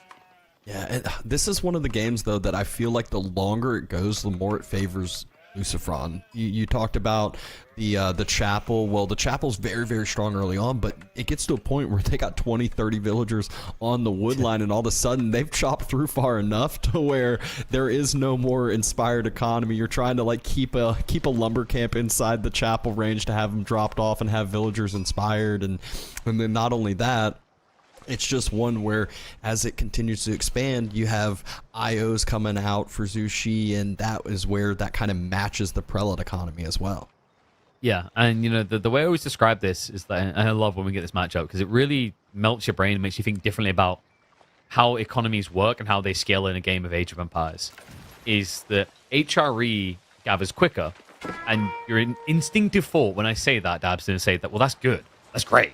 Yeah, and this is one of the games, though, that I feel like the longer it goes, the more it favors Lucifron. You talked about the chapel. Well, the chapel's very, very strong early on, but it gets to a point where they got 20, 30 villagers on the wood line, and all of a sudden they've chopped through far enough to where there is no more inspired economy. You're trying to like keep a lumber camp inside the chapel range to have them dropped off and have villagers inspired, and then not only that, it's just one where as it continues to expand, you have IOs coming out for Zushi, and that is where that kind of matches the prelate economy as well. Yeah, and you know, the way I always describe this is that, and I love when we get this matchup, because it really melts your brain and makes you think differently about how economies work and how they scale in a game of Age of Empires, is that HRE gathers quicker, and your instinctive thought when I say that, Dab's going to say that, well, that's good, that's great.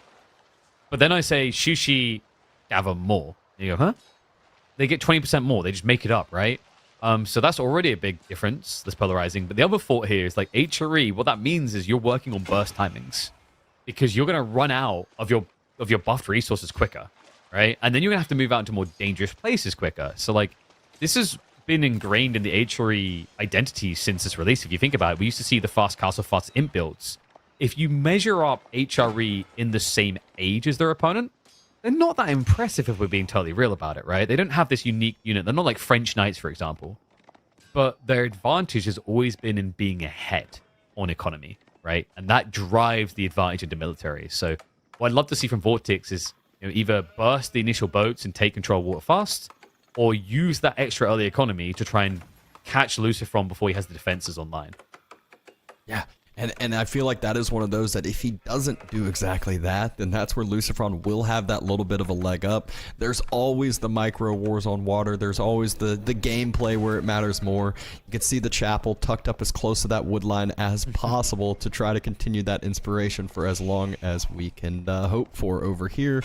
But then I say Shushi gather more. And you go, huh? They get 20% more. They just make it up, right? So that's already a big difference. That's polarizing. But the other thought here is like HRE. What that means is you're working on burst timings, because you're going to run out of your buffed resources quicker, right? And then you're going to have to move out into more dangerous places quicker. So like this has been ingrained in the HRE identity since its release. If you think about it, we used to see the fast castle, fast imp builds. If you measure up HRE in the same age as their opponent, they're not that impressive if we're being totally real about it, right? They don't have this unique unit. They're not like French Knights, for example. But their advantage has always been in being ahead on economy, right? And that drives the advantage into military. So what I'd love to see from Vortix is, you know, either burst the initial boats and take control of water fast, or use that extra early economy to try and catch Lucifron before he has the defenses online. Yeah. And I feel like that is one of those that if he doesn't do exactly that, then that's where Lucifron will have that little bit of a leg up. There's always the micro wars on water. There's always the gameplay where it matters more. You can see the chapel tucked up as close to that wood line as possible to try to continue that inspiration for as long as we can hope for over here.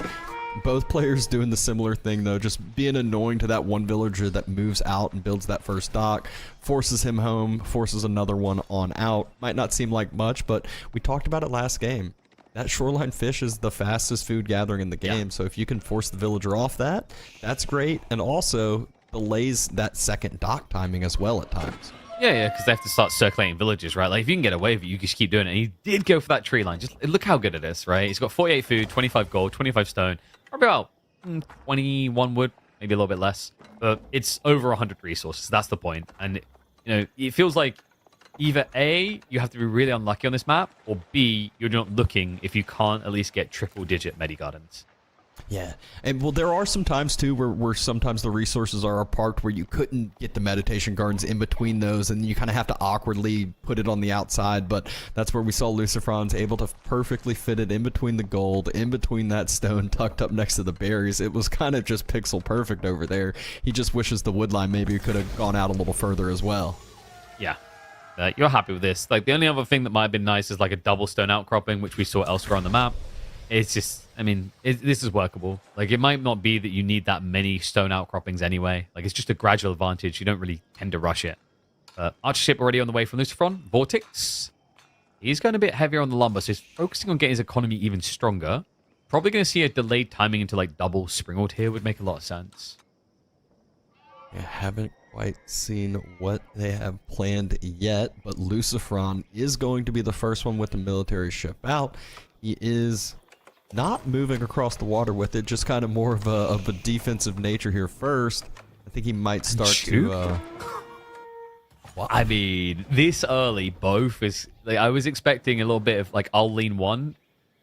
Both players doing the similar thing, though, just being annoying to that one villager that moves out and builds that first dock, forces him home, forces another one on out. Might not seem like much, but we talked about it last game. That shoreline fish is the fastest food gathering in the game, so if you can force the villager off that, that's great, and also delays that second dock timing as well at times. Yeah, because they have to start circulating villages, right? Like, if you can get away with it, you just keep doing it. And he did go for that tree line. Just look how good it is, right? He's got 48 food, 25 gold, 25 stone, probably about 21 wood, maybe a little bit less. But it's over 100 resources. That's the point. And, you know, it feels like either A, you have to be really unlucky on this map, or B, you're not looking if you can't at least get triple-digit Medi-Gardens. Yeah, and well, there are some times too where sometimes the resources are parked where you couldn't get the meditation gardens in between those, and you kind of have to awkwardly put it on the outside. But that's where we saw Lucifron's able to perfectly fit it in between the gold, in between that stone, tucked up next to the berries. It was kind of just pixel perfect over there. He just wishes the wood line maybe could have gone out a little further as well. Yeah. You're happy with this. Like, the only other thing that might have been nice is like a double stone outcropping, which we saw elsewhere on the map. It's just, I mean, this is workable. Like, it might not be that you need that many stone outcroppings anyway. Like, it's just a gradual advantage. You don't really tend to rush it. Archership already on the way from Lucifron. Vortix. He's going a bit heavier on the lumber, so he's focusing on getting his economy even stronger. Probably going to see a delayed timing into, like, double Springald here would make a lot of sense. I haven't quite seen what they have planned yet, but Lucifron is going to be the first one with the military ship out. He is not moving across the water with it, just kind of more of a defensive nature here first. I think he might start to... I mean, this early, both is... Like, I was expecting a little bit of, like, I'll lean one.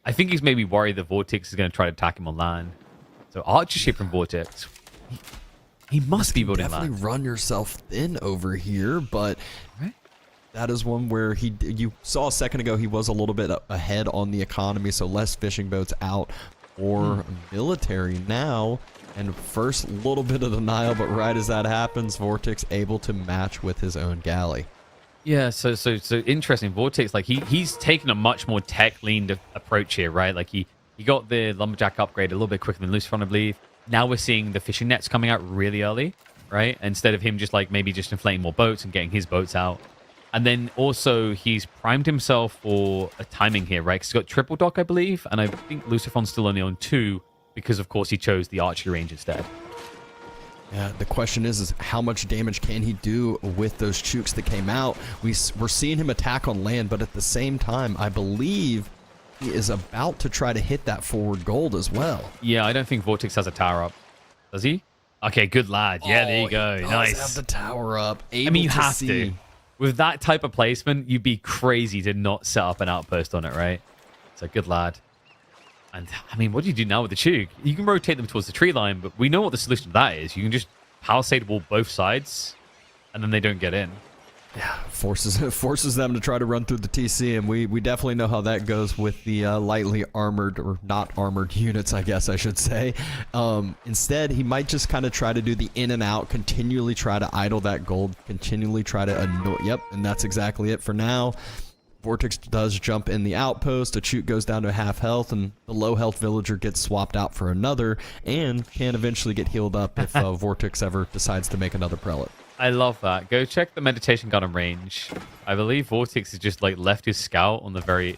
I think he's maybe worried that Vortix is going to try to attack him on land. So Archership from Vortix. He must be building definitely land. Run yourself thin over here, but... Right? That is one where you saw a second ago he was a little bit ahead on the economy, so less fishing boats out for military now. And first little bit of denial, but right as that happens, Vortix able to match with his own galley. Yeah, so interesting. Vortix, like he's taken a much more tech-leaned approach here, right? Like he got the lumberjack upgrade a little bit quicker than Lucifron, I believe. Now we're seeing the fishing nets coming out really early, right? Instead of him just like maybe just inflating more boats and getting his boats out. And then also he's primed himself for a timing here, right? 'Cause he's got triple dock, I believe. And I think Lucifron's still only on 2 because, of course, he chose the archery range instead. Yeah, the question is how much damage can he do with those chooks that came out? We're seeing him attack on land, but at the same time, I believe he is about to try to hit that forward gold as well. Yeah, I don't think Vortix has a tower up. Does he? Okay, good lad. Yeah, there you go. He does Nice. have the tower up. I mean, you have to. With that type of placement, you'd be crazy to not set up an outpost on it, right? So good lad. And, I mean, what do you do now with the Chook? You can rotate them towards the tree line, but we know what the solution to that is. You can just palisade wall both sides, and then they don't get in. Yeah, forces them to try to run through the TC, and we definitely know how that goes with the lightly armored, or not armored units, I guess I should say. Instead, he might just kind of try to do the in and out, continually try to idle that gold, continually try to annoy. Yep, and that's exactly it for now. Vortix does jump in the outpost, a Chook goes down to half health, and the low health villager gets swapped out for another, and can eventually get healed up if Vortix ever decides to make another prelate. I love that. Go check the meditation gun on range. I believe Vortix has just like left his scout on the very...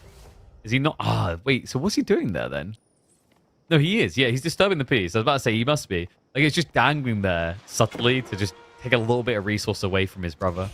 Is he not? Ah, wait, so what's he doing there then? No, he is. Yeah, he's disturbing the piece. I was about to say he must be. Like, it's just dangling there subtly to just take a little bit of resource away from his brother.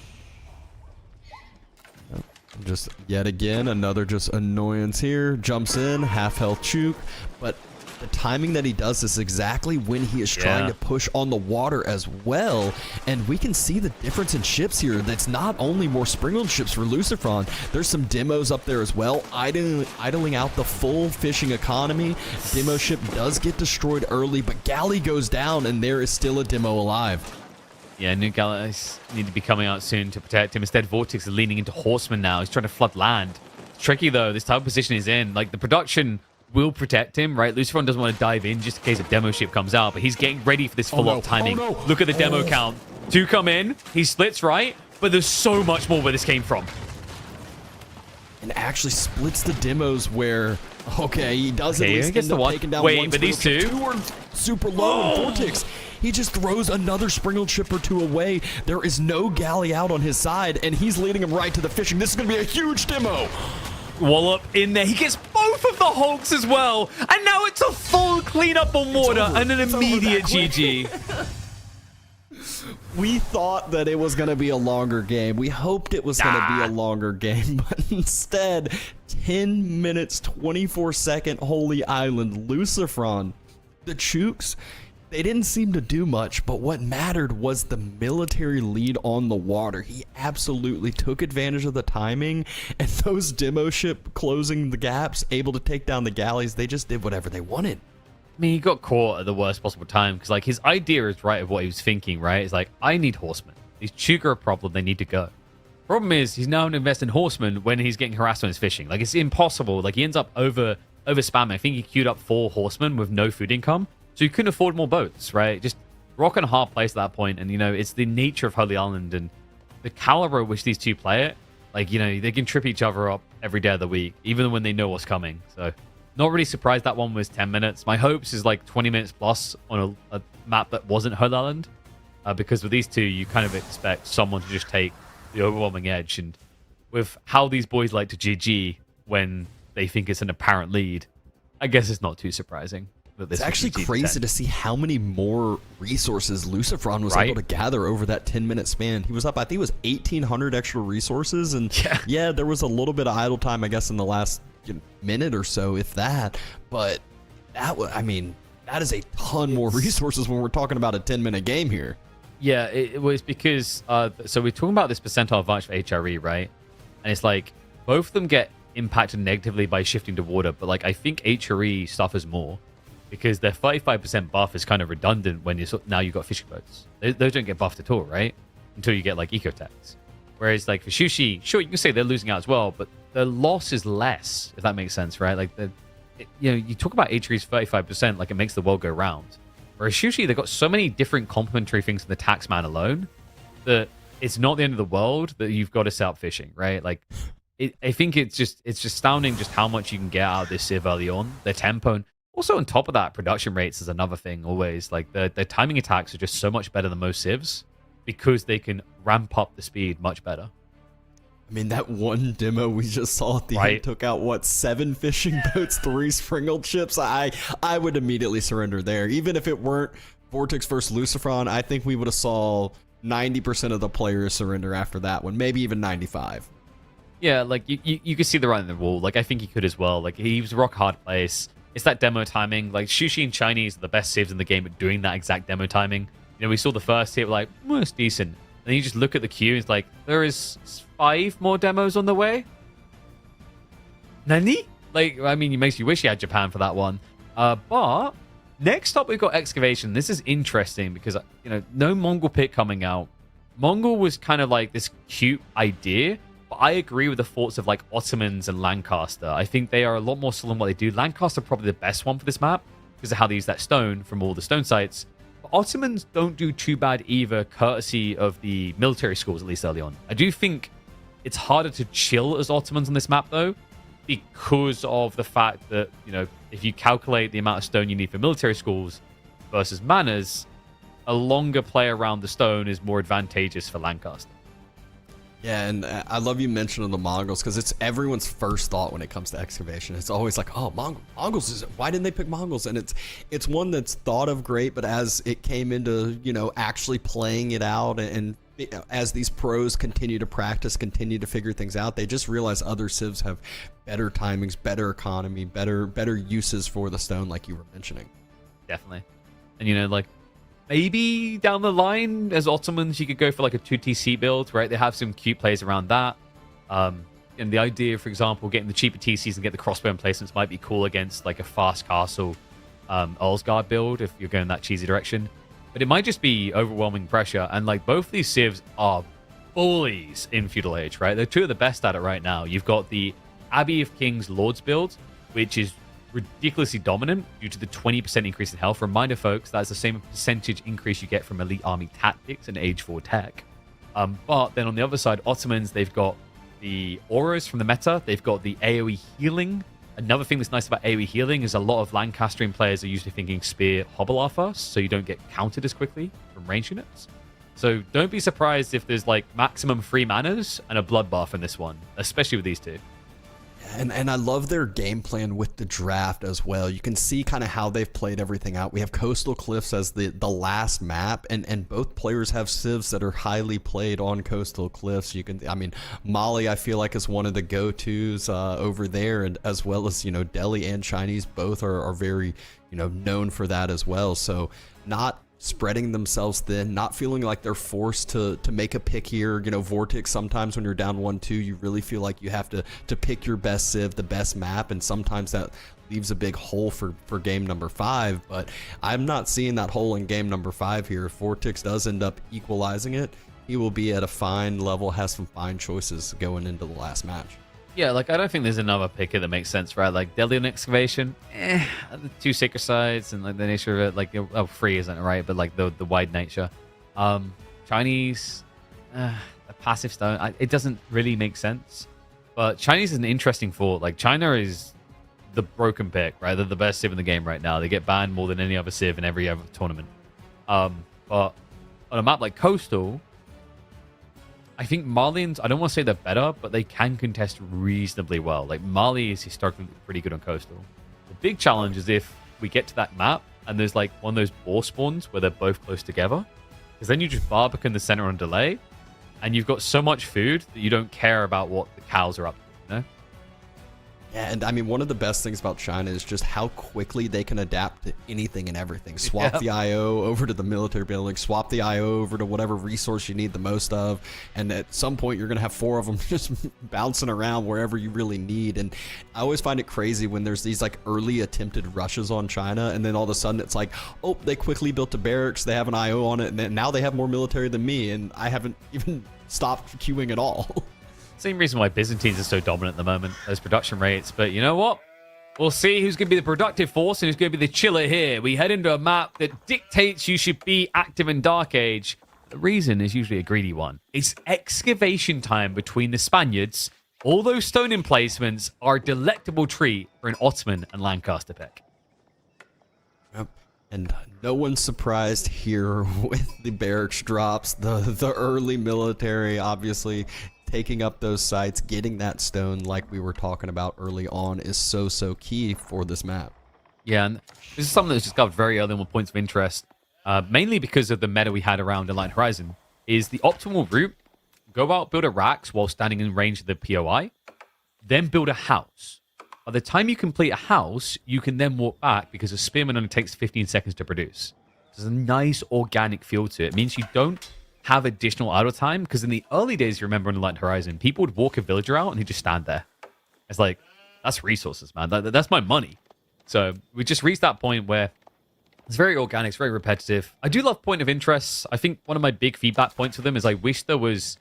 Just yet again, another just annoyance here. Jumps in, half health Chook, but the timing that he does is exactly when he is trying to push on the water as well. And we can see the difference in ships here. That's not only more sprinkled ships for Lucifron, there's some demos up there as well, idling out the full fishing economy. Demo ship does get destroyed early, but galley goes down and there is still a demo alive. Yeah, new galleys need to be coming out soon to protect him. Instead, Vortix is leaning into horsemen now. He's trying to flood land. It's tricky, though. This type of position he's in. Like, the production will protect him, right? Lucifron doesn't want to dive in just in case a demo ship comes out, but he's getting ready for this full-up timing. Oh, no. Look at the demo count. 2 come in. He splits right, but there's so much more where this came from. And actually splits the demos where... Okay, he does at least end up taking down one. But these two are super low. And Vortix, he just throws another sprinkled ship or 2 away. There is no galley out on his side, and he's leading him right to the fishing. This is going to be a huge demo. Wallop in there. He gets both of the hulks as well. And now it's a full cleanup on water and an immediate GG. We thought that it was going to be a longer game. We hoped it was going to be a longer game, but instead, 10 minutes, 24-second Holy Island, Lucifron. The Chooks, they didn't seem to do much, but what mattered was the military lead on the water. He absolutely took advantage of the timing, and those demo ship closing the gaps, able to take down the galleys, they just did whatever they wanted. I mean, he got caught at the worst possible time because, like, his idea is right of what he was thinking, right? It's like, I need horsemen. These Chook are a problem. They need to go. Problem is, he's now investing in horsemen when he's getting harassed on his fishing. Like, it's impossible. Like, he ends up over spamming. I think he queued up 4 horsemen with no food income, so he couldn't afford more boats, right? Just rock and a hard place at that point. And, you know, it's the nature of Holy Island and the caliber at which these two play it. Like, you know, they can trip each other up every day of the week, even when they know what's coming. So... Not really surprised that one was 10 minutes. My hopes is like 20 minutes plus on a map that wasn't Holy Island. Because with these two, you kind of expect someone to just take the overwhelming edge. And with how these boys like to GG when they think it's an apparent lead, I guess it's not too surprising. That this it's actually crazy to see how many more resources Lucifron was able to gather over that 10-minute span. He was up, I think it was 1,800 extra resources. And yeah, there was a little bit of idle time, I guess, in the last minute or so, if that. But that was, I mean, that is a ton more resources when we're talking about a 10-minute game here. Yeah, it was because, so we're talking about this percentile advantage for HRE, right? And it's like, both of them get impacted negatively by shifting to water, but like, I think HRE suffers more because their 35% buff is kind of redundant when now you've got fishing boats. Those don't get buffed at all, right? Until you get like ecotechs. Whereas like for Sushi, sure, you can say they're losing out as well, but the loss is less, if that makes sense, right? Like, you know, you talk about HRE's 35%, like it makes the world go round. Whereas Sushi, they've got so many different complementary things in the taxman alone that it's not the end of the world that you've got to set up fishing, right? Like, I think it's just astounding just how much you can get out of this Civ early on. Their tempo, and also on top of that, production rates is another thing always. Like, their timing attacks are just so much better than most Civs because they can ramp up the speed much better. I mean, that one demo we just saw at the end took out, what, 7 fishing boats, 3 sprinkled ships? I would immediately surrender there. Even if it weren't Vortix versus Lucifron, I think we would have saw 90% of the players surrender after that one, maybe even 95. Yeah, like you could see the writing on the wall. Like I think he could as well. Like he was a rock hard place. It's that demo timing. Like Sushi and Chinese are the best civs in the game at doing that exact demo timing. You know, we saw the first hit, like, well, it's decent. And then you just look at the queue, and it's like, there is 5 more demos on the way? Nani? Like, I mean, it makes you wish you had Japan for that one. But next up, we've got Excavation. This is interesting because, you know, no Mongol pick coming out. Mongol was kind of like this cute idea, but I agree with the thoughts of like Ottomans and Lancaster. I think they are a lot more solid in what they do. Lancaster probably the best one for this map because of how they use that stone from all the stone sites. Ottomans don't do too bad either, courtesy of the military schools, at least early on. I do think it's harder to chill as Ottomans on this map, though, because of the fact that, you know, if you calculate the amount of stone you need for military schools versus manners, a longer play around the stone is more advantageous for Lancaster. Yeah, and I love you mentioning the Mongols because it's everyone's first thought when it comes to Excavation. It's always like, oh, Mongols, why didn't they pick Mongols? And it's one that's thought of great, but as it came into, you know, actually playing it out and as these pros continue to practice, continue to figure things out, they just realize other civs have better timings, better economy, better uses for the stone, like you were mentioning. Definitely. And, you know, like, maybe down the line, as Ottomans, you could go for like a 2TC build, right? They have some cute plays around that. And the idea, for example, getting the cheaper TCs and get the crossbow emplacements might be cool against like a fast castle Earlsguard build if you're going that cheesy direction. But it might just be overwhelming pressure. And like both these civs are bullies in Feudal Age, right? They're two of the best at it right now. You've got the Abbey of Kings Lords build, which is ridiculously dominant due to the 20% increase in health. Reminder, folks, that's the same percentage increase you get from Elite Army Tactics and Age 4 Tech. But then on the other side, Ottomans, they've got the auras from the meta. They've got the AoE healing. Another thing that's nice about AoE healing is a lot of Lancastrian players are usually thinking Spear Hobbler first, so you don't get counted as quickly from range units. So don't be surprised if there's like maximum 3 manners and a bloodbath in this one, especially with these two. And I love their game plan with the draft as well. You can see kind of how they've played everything out. We have Coastal Cliffs as the last map, and both players have civs that are highly played on Coastal Cliffs. You can, I mean, Mali I feel like is one of the go-tos over there, and as well as, you know, Delhi and Chinese both are very, you know, known for that as well. So not spreading themselves thin, not feeling like they're forced to make a pick here. You know, Vortix, sometimes when you're down 1-2, you really feel like you have to pick your best civ, the best map, and sometimes that leaves a big hole for game number 5. But I'm not seeing that hole in game number 5 here. If Vortix does end up equalizing it, he will be at a fine level, has some fine choices going into the last match. Yeah, like, I don't think there's another picker that makes sense, right? Like, Delhi and Excavation, the 2 sacred sides and, like, the nature of it, like, oh, free isn't it, right? But, like, the wide nature. Chinese, the passive stone, it doesn't really make sense. But Chinese is an interesting thought. Like, China is the broken pick, right? They're the best civ in the game right now. They get banned more than any other civ in every other tournament. But on a map like Coastal, I think Malians, I don't want to say they're better, but they can contest reasonably well. Like, Mali is historically pretty good on Coastal. The big challenge is if we get to that map and there's like one of those boar spawns where they're both close together, because then you just barbican the center on delay, and you've got so much food that you don't care about what the cows are up to, you know? Yeah, and I mean, one of the best things about China is just how quickly they can adapt to anything and everything. Swap the IO over to the military building, swap the IO over to whatever resource you need the most of, and at some point you're going to have 4 of them just bouncing around wherever you really need. And I always find it crazy when there's these like early attempted rushes on China, and then all of a sudden it's like, oh, they quickly built a barracks, they have an IO on it, and then now they have more military than me, and I haven't even stopped queuing at all. Same reason why Byzantines are so dominant at the moment, those production rates. But you know what? We'll see who's going to be the productive force and who's going to be the chiller here. We head into a map that dictates you should be active in Dark Age. The reason is usually a greedy one. It's excavation time between the Spaniards. All those stone emplacements are a delectable treat for an Ottoman and Lancaster pick. Yep. And no one's surprised here with the barracks drops, the early military, obviously taking up those sites, getting that stone like we were talking about early on is so key for this map. Yeah, and this is something that was discovered very early on with points of interest. mainly because of the meta we had around Enlightened Horizon, is the optimal route: go out, build a racks while standing in range of the POI, then build a house. By the time you complete a house, you can then walk back because a spearman only takes 15 seconds to produce. There's a nice organic feel to it. It means you don't have additional idle time, because in the early days, you remember in Enlightened Horizon, people would walk a villager out and he'd just stand there. It's like, that's resources, man. That's my money. So we just reached that point where it's very organic, it's very repetitive. I do love point of interest. I think one of my big feedback points with them is I wish there was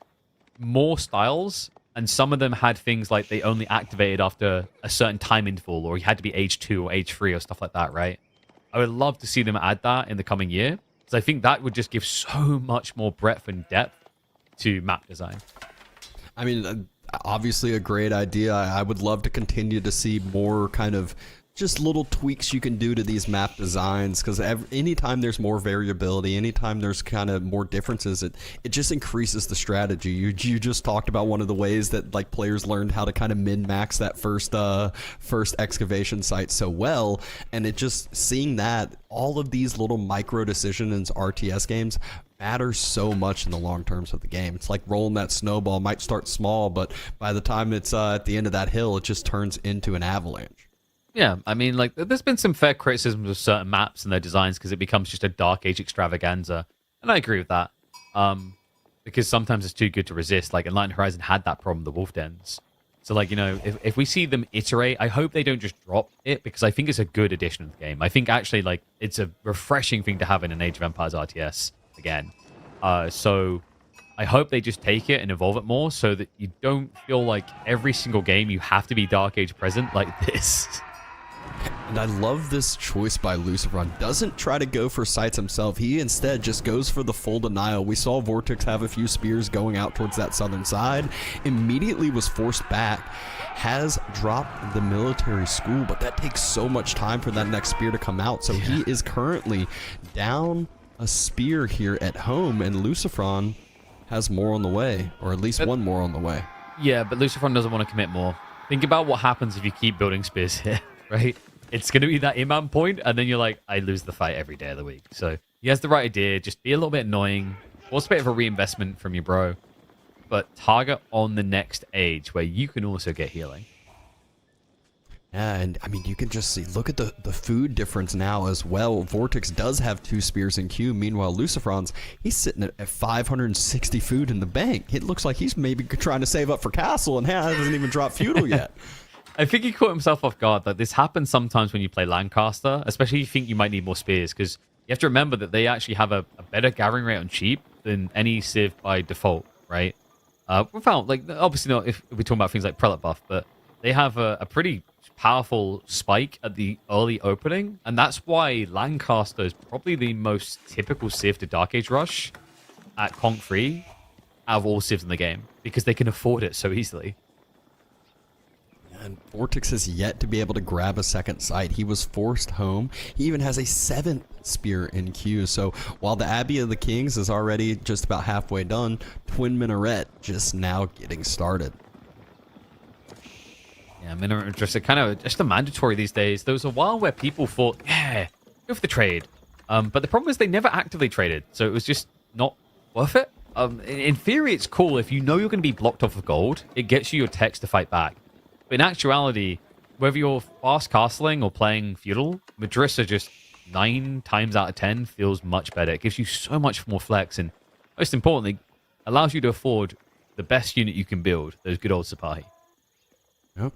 more styles, and some of them had things like they only activated after a certain time interval, or you had to be age 2 or age 3 or stuff like that, right? I would love to see them add that in the coming year, because I think that would just give so much more breadth and depth to map design. I mean, obviously a great idea. I would love to continue to see more kind of just little tweaks you can do to these map designs, because anytime there's more variability, anytime there's kind of more differences, it just increases the strategy. You just talked about one of the ways that like players learned how to kind of min-max that first excavation site so well, and it just seeing that all of these little micro decisions in RTS games matters so much in the long terms of the game. It's like rolling that snowball. Might start small, but by the time it's at the end of that hill, it just turns into an avalanche. Yeah, I mean, like, there's been some fair criticisms of certain maps and their designs because it becomes just a Dark Age extravaganza. And I agree with that. Because sometimes it's too good to resist. Like, Enlightened Horizon had that problem, the Wolf Dens. So, like, you know, if we see them iterate, I hope they don't just drop it, because I think it's a good addition to the game. I think, actually, like, it's a refreshing thing to have in an Age of Empires RTS again. So I hope they just take it and evolve it more so that you don't feel like every single game you have to be Dark Age present like this. And I love this choice by Luciferon. Doesn't try to go for sights himself. He instead just goes for the full denial. We saw Vortix have a few spears going out towards that southern side. Immediately was forced back. Has dropped the military school, but that takes so much time for that next spear to come out. So he is currently down a spear here at home, and Luciferon has more on the way, or at least one more on the way. Yeah, but Luciferon doesn't want to commit more. Think about what happens if you keep building spears here, right? It's going to be that Imam point, and then you're like, I lose the fight every day of the week. So he has the right idea. Just be a little bit annoying. What's a bit of a reinvestment from your bro? But target on the next age where you can also get healing. Yeah, and I mean, you can just see, look at the food difference now as well. Vortix does have 2 spears in queue. Meanwhile, Luciferon's, he's sitting at 560 food in the bank. It looks like he's maybe trying to save up for Castle, and hasn't even dropped feudal yet. I think he caught himself off guard. Like, this happens sometimes when you play Lancaster, especially if you think you might need more spears, because you have to remember that they actually have a better gathering rate on cheap than any civ by default, right? Without, like, obviously not if we're talking about things like prelate buff, but they have a pretty powerful spike at the early opening, and that's why Lancaster is probably the most typical civ to Dark Age rush at Conk 3 out of all civs in the game, because they can afford it so easily. And Vortix has yet to be able to grab a second sight. He was forced home. He even has a 7th spear in queue. So while the Abbey of the Kings is already just about halfway done, Twin Minaret just now getting started. Yeah, Minaret just kind of just a mandatory these days. There was a while where people thought, yeah, go for the trade. But the problem is they never actively traded. So it was just not worth it. In theory, it's cool. If you know you're going to be blocked off of gold, it gets you your text to fight back. But in actuality, whether you're fast castling or playing feudal, Madrissa just 9 times out of 10 feels much better. It gives you so much more flex, and most importantly, allows you to afford the best unit you can build, those good old Sipahi. Yep.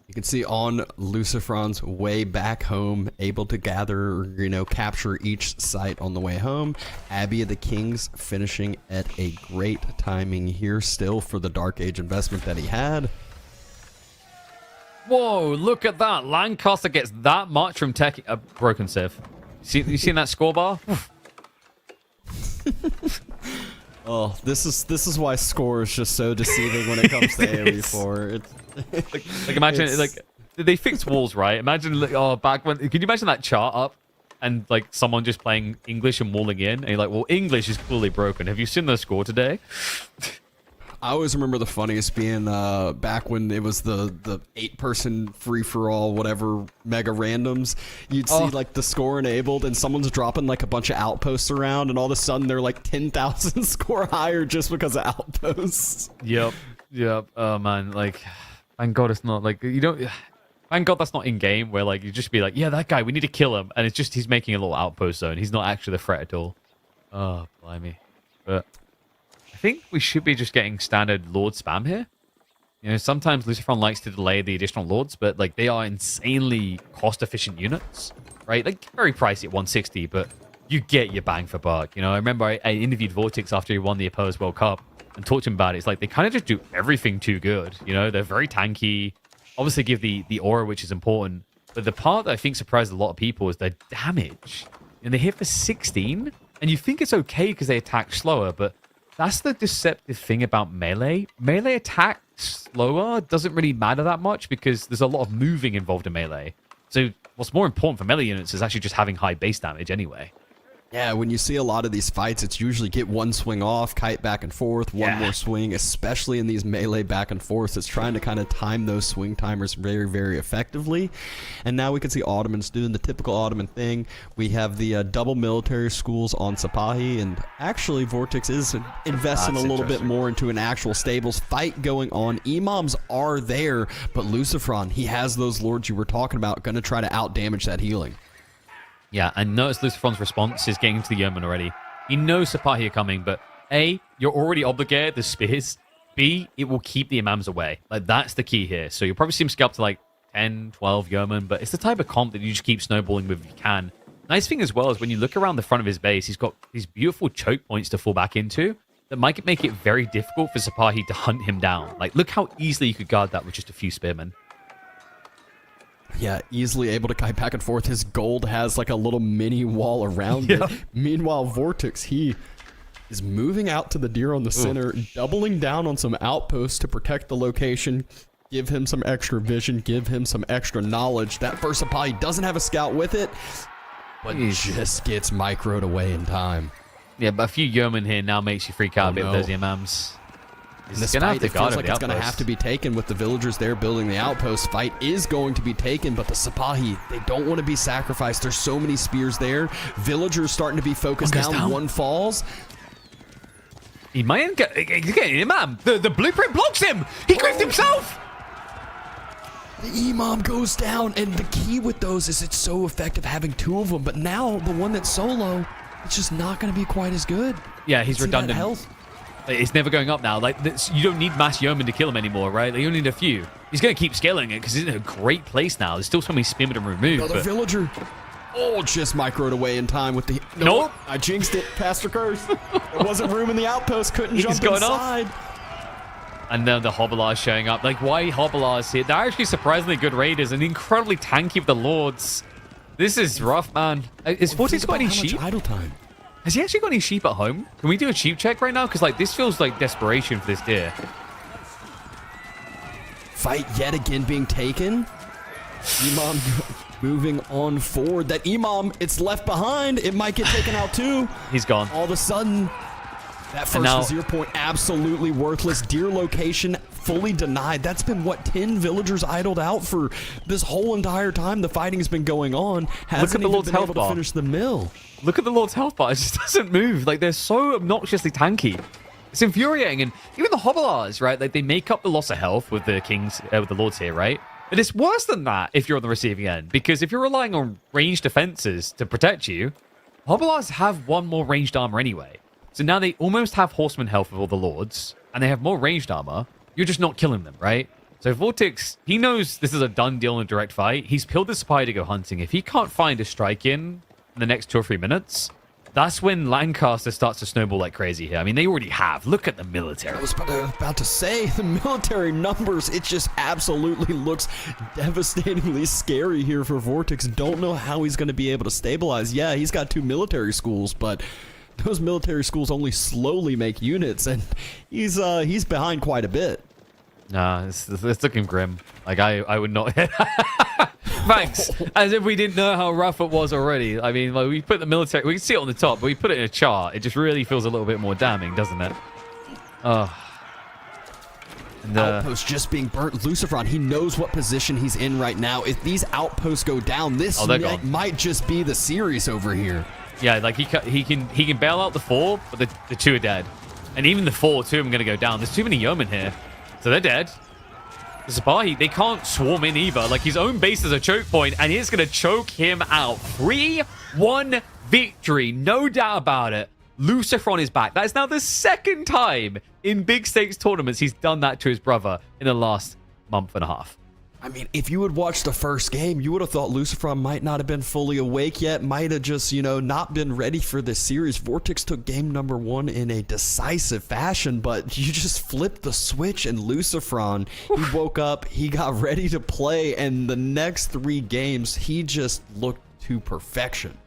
You can see on Luciferon's way back home, able to gather, capture each site on the way home. Abbey of the Kings finishing at a great timing here still for the Dark Age investment that he had. Whoa, look at that. Lancaster gets that much from tech. Broken civ. You seen that score bar? Oh, this is why score is just so deceiving when it comes to AoE4. Like imagine, they fixed walls, right? Imagine, back when, can you imagine that chart up and, like, someone just playing English and walling in? And you're like, well, English is clearly broken. Have you seen the score today? I always remember the funniest being back when it was the 8-person free-for-all, whatever, mega randoms. You'd see like the score enabled and someone's dropping like a bunch of outposts around and all of a sudden they're like 10,000 score higher just because of outposts. Yep. Oh man, like, thank God it's not like, you don't... Thank God that's not in-game where like you just be like, yeah, that guy, we need to kill him. And it's just he's making a little outpost zone. He's not actually the threat at all. Oh, blimey. But I think we should be just getting standard Lord spam here. You know, sometimes Lucifron likes to delay the additional Lords, but like they are insanely cost-efficient units, right? Like very pricey at 160, but you get your bang for buck. You know, I remember I interviewed Vortix after he won the Opposed World Cup and talked to him about it. It's like they kind of just do everything too good. You know, they're very tanky. Obviously give the aura, which is important. But the part that I think surprised a lot of people is their damage. And they hit for 16, and you think it's okay because they attack slower, but that's the deceptive thing about melee. Melee attack slower doesn't really matter that much because there's a lot of moving involved in melee. So what's more important for melee units is actually just having high base damage anyway. Yeah, when you see a lot of these fights, it's usually get one swing off, kite back and forth, one more swing, especially in these melee back and forths. It's trying to kind of time those swing timers very, very effectively. And now we can see Ottomans doing the typical Ottoman thing. We have the double military schools on Sipahi, and actually Vortix is investing a little bit more into an actual stables fight going on. Imams are there, but Lucifron, he has those lords you were talking about, going to try to out-damage that healing. Yeah, and notice Lucifron's response is getting to the Yeoman already. He knows Sipahi are coming, but A, you're already obligated, the spears. B, it will keep the Imams away. Like, that's the key here. So you'll probably see him scale up to like 10, 12 Yeoman, but it's the type of comp that you just keep snowballing with if you can. Nice thing as well is when you look around the front of his base, he's got these beautiful choke points to fall back into that might make it very difficult for Sipahi to hunt him down. Like, look how easily you could guard that with just a few spearmen. Yeah, easily able to kite back and forth. His gold has like a little mini wall around it. Meanwhile, Vortix, he is moving out to the deer on the center, doubling down on some outposts to protect the location, give him some extra vision, give him some extra knowledge. That first Sipahi doesn't have a scout with it, but he just gets microed away in time. Yeah, but a few yeomen here now makes you freak out a bit with those imams. This fight, it feels like it's going to have to be taken with the villagers there building the outpost. Fight is going to be taken, but the Sipahi, they don't want to be sacrificed. There's so many spears there. Villagers starting to be focused down. One falls. He might get Imam. The blueprint blocks him. He griefed himself. The Imam goes down, and the key with those is it's so effective having two of them, but now the one that's solo, it's just not going to be quite as good. Yeah, he's redundant. Health. It's never going up now. Like, you don't need mass yeomen to kill him anymore, right? Like, you only need a few. He's going to keep scaling it because he's in a great place now. There's still so many spearmen to remove. Another villager. Oh, just microed away in time with the... Nope. I jinxed it. Caster curse. There wasn't room in the outpost. Couldn't jump inside. And then the Hobblars showing up. Like, why Hobblars here? They're actually surprisingly good raiders and incredibly tanky with the Lords. This is rough, man. Is Vortix got any sheep? Idle time. Has he actually got any sheep at home? Can we do a sheep check right now? Because like this feels like desperation for this deer. Fight yet again being taken. Imam moving on forward. That Imam, it's left behind. It might get taken out too. He's gone. All of a sudden, that first Vizier point absolutely worthless. Deer location fully denied. That's been what, 10 villagers idled out for this whole entire time the fighting has been going on. Hasn't even been able to finish the mill. Look at the Lord's health bar. It just doesn't move. Like, they're so obnoxiously tanky. It's infuriating. And even the Hobblars, right? Like, they make up the loss of health with the kings, with the Lords here, right? But it's worse than that if you're on the receiving end. Because if you're relying on ranged defenses to protect you, Hobblars have one more ranged armor anyway. So now they almost have horseman health with all the Lords. And they have more ranged armor. You're just not killing them, right? So Vortix, he knows this is a done deal in a direct fight. He's pilled the Spy to go hunting. If he can't find a strike in the next 2 or 3 minutes, that's when Lancaster starts to snowball like crazy here. I mean, they already have. Look at the military. I was about to say, the military numbers, it just absolutely looks devastatingly scary here for Vortix. Don't know how he's going to be able to stabilize. Yeah, he's got 2 military schools, but those military schools only slowly make units, and he's behind quite a bit. Nah, it's looking grim. Like, I would not... Thanks. As if we didn't know how rough it was already. I mean, like, we put the military... We can see it on the top, but we put it in a chart. It just really feels a little bit more damning, doesn't it? Oh. outposts just being burnt. Lucifron, he knows what position he's in right now. If these outposts go down, this might just be the series over here. Yeah, like he can bail out the 4, but the 2 are dead. And even the 4, 2 of them going to go down. There's too many yeomen here. So they're dead. The Zabahi, they can't swarm in either. Like, his own base is a choke point, and it's going to choke him out. 3-1 victory. No doubt about it. Lucifron is back. That is now the 2nd time in big stakes tournaments he's done that to his brother in the last month and a half. I mean, if you had watched the first game, you would have thought Lucifron might not have been fully awake yet, might have just, not been ready for this series. Vortix took game number 1 in a decisive fashion, but you just flipped the switch, and Lucifron, he woke up, he got ready to play, and the next 3 games, he just looked to perfection.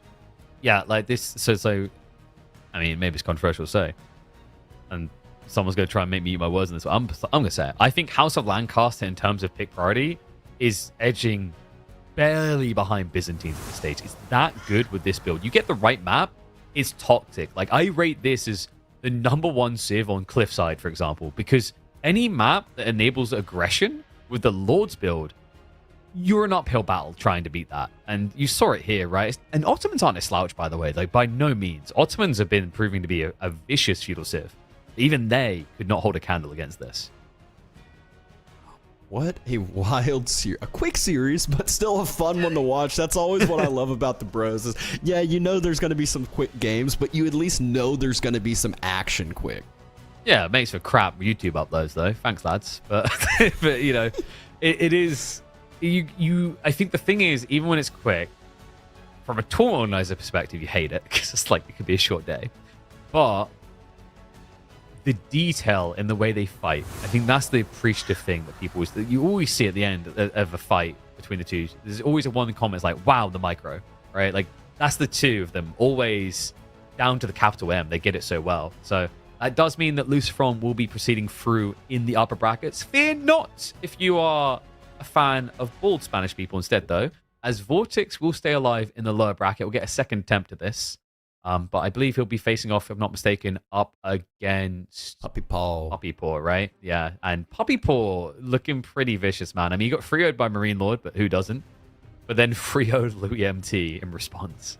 Yeah, like this, so I mean, maybe it's controversial to say, and someone's going to try and make me eat my words in this, but I'm going to say it. I think House of Lancaster, in terms of pick priority, is edging barely behind Byzantine at this stage. It's that good with this build. You get the right map, it's toxic. Like, I rate this as the #1 Civ on Cliffside, for example, because any map that enables aggression with the Lord's build, you're an uphill battle trying to beat that. And you saw it here, right? And Ottomans aren't a slouch, by the way. Like, by no means. Ottomans have been proving to be a vicious feudal Civ. Even they could not hold a candle against this. What a wild series. A quick series, but still a fun one to watch. That's always what I love about the bros. Is, yeah, there's going to be some quick games, but you at least know there's going to be some action quick. Yeah, it makes for crap YouTube uploads, though. Thanks, lads. But, it is... I think the thing is, even when it's quick, from a tour organizer perspective, you hate it, because it's like, it could be a short day. But the detail in the way they fight, I think that's the appreciative thing that you always see at the end of a fight between the two. There's always one comment, like, wow, the micro, right? Like, that's the 2 of them, always down to the capital M. They get it so well. So that does mean that Lucifron will be proceeding through in the upper brackets. Fear not if you are a fan of bald Spanish people instead, though, as Vortix will stay alive in the lower bracket. We'll get a second attempt at this. But I believe he'll be facing off, if I'm not mistaken, up against Puppy Paw, right? Yeah, and Puppy Paw looking pretty vicious, man. I mean, he got 3-0'd by Marine Lord, but who doesn't? But then 3-0'd Louis MT in response.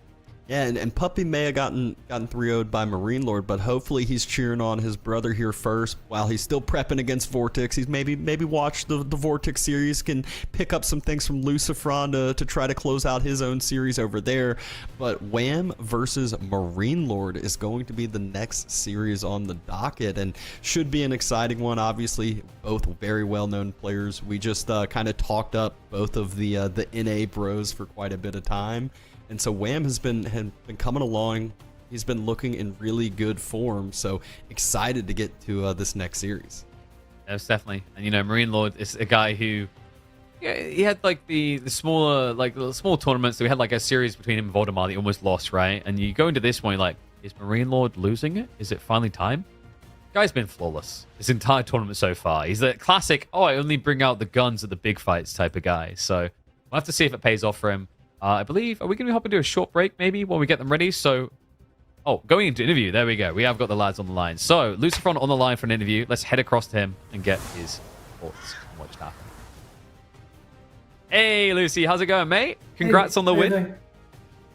Yeah, and Puppy may have gotten 3-0'd by Marine Lord, but hopefully he's cheering on his brother here first while he's still prepping against Vortix. He's maybe watched the Vortix series, can pick up some things from Lucifron to try to close out his own series over there. But Wham versus Marine Lord is going to be the next series on the docket, and should be an exciting one. Obviously, both very well-known players. We just kind of talked up both of the NA bros for quite a bit of time. And so Wham has been coming along. He's been looking in really good form. So excited to get to this next series. Yes, definitely. And Marine Lord is a guy who, he had like the smaller, like the small tournaments. So we had like a series between him and Voldemar that he almost lost, right? And you go into this one, you're like, is Marine Lord losing it? Is it finally time? Guy's been flawless his entire tournament so far. He's the classic, I only bring out the guns at the big fights type of guy. So we'll have to see if it pays off for him. I believe, are we going to hop into a short break maybe while we get them ready? So, going into interview. There we go. We have got the lads on the line. So, Lucifron on the line for an interview. Let's head across to him and get his thoughts on what just happened. Hey, Lucy. How's it going, mate? Congrats on the win.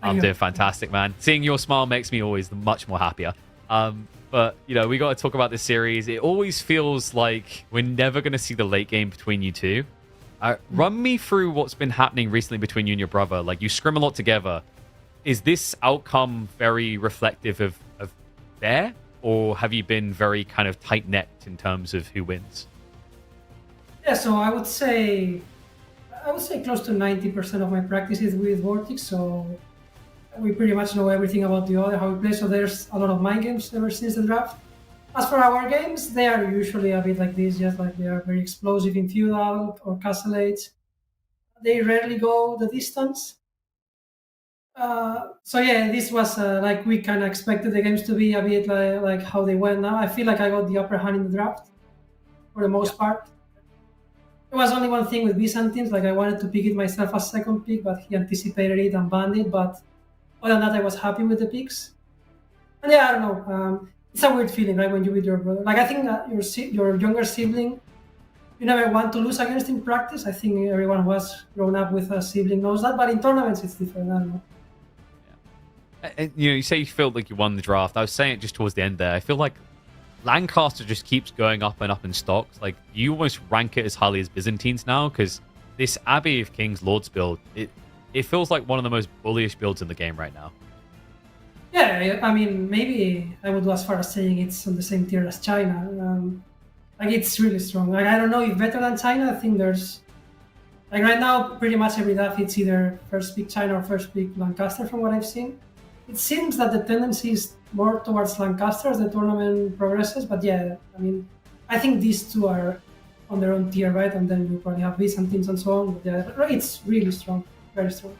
I'm doing fantastic, man. Seeing your smile makes me always much more happier. But, we got to talk about this series. It always feels like we're never going to see the late game between you two. Run me through what's been happening recently between you and your brother. Like, you scrim a lot together. Is this outcome very reflective of there? Or have you been very kind of tight-necked in terms of who wins? Yeah, so I would say close to 90% of my practice is with Vortix. So we pretty much know everything about the other, how we play. So there's a lot of mind games ever since the draft. As for our games, they are usually a bit like this, just like they are very explosive in feudal or castle age. They rarely go the distance. So yeah, this was like we kind of expected the games to be a bit like how they went now. I feel like I got the upper hand in the draft for the most part. There was only one thing with Byzantines, like I wanted to pick it myself as second pick, but he anticipated it and banned it. But other than that, I was happy with the picks. And yeah, I don't know. It's a weird feeling, right, when you with your brother. Like, I think that your younger sibling you never want to lose against in practice. I think everyone who has grown up with a sibling knows that, but in tournaments it's different. I don't know. And, you say you feel like you won the draft. I was saying it just towards the end there. I feel like Lancaster just keeps going up and up in stocks. Like, you almost rank it as highly as Byzantines now, because this Abbey of Kings Lords build, it feels like one of the most bullish builds in the game right now. Yeah, I mean, maybe I would go as far as saying it's on the same tier as China. Like, it's really strong. Like, I don't know if better than China. I think there's, like, right now, pretty much every draft it's either first pick China or first pick Lancaster from what I've seen. It seems that the tendency is more towards Lancaster as the tournament progresses, but yeah, I mean, I think these two are on their own tier, right? And then you probably have Byzantines and so on. But yeah, it's really strong, very strong.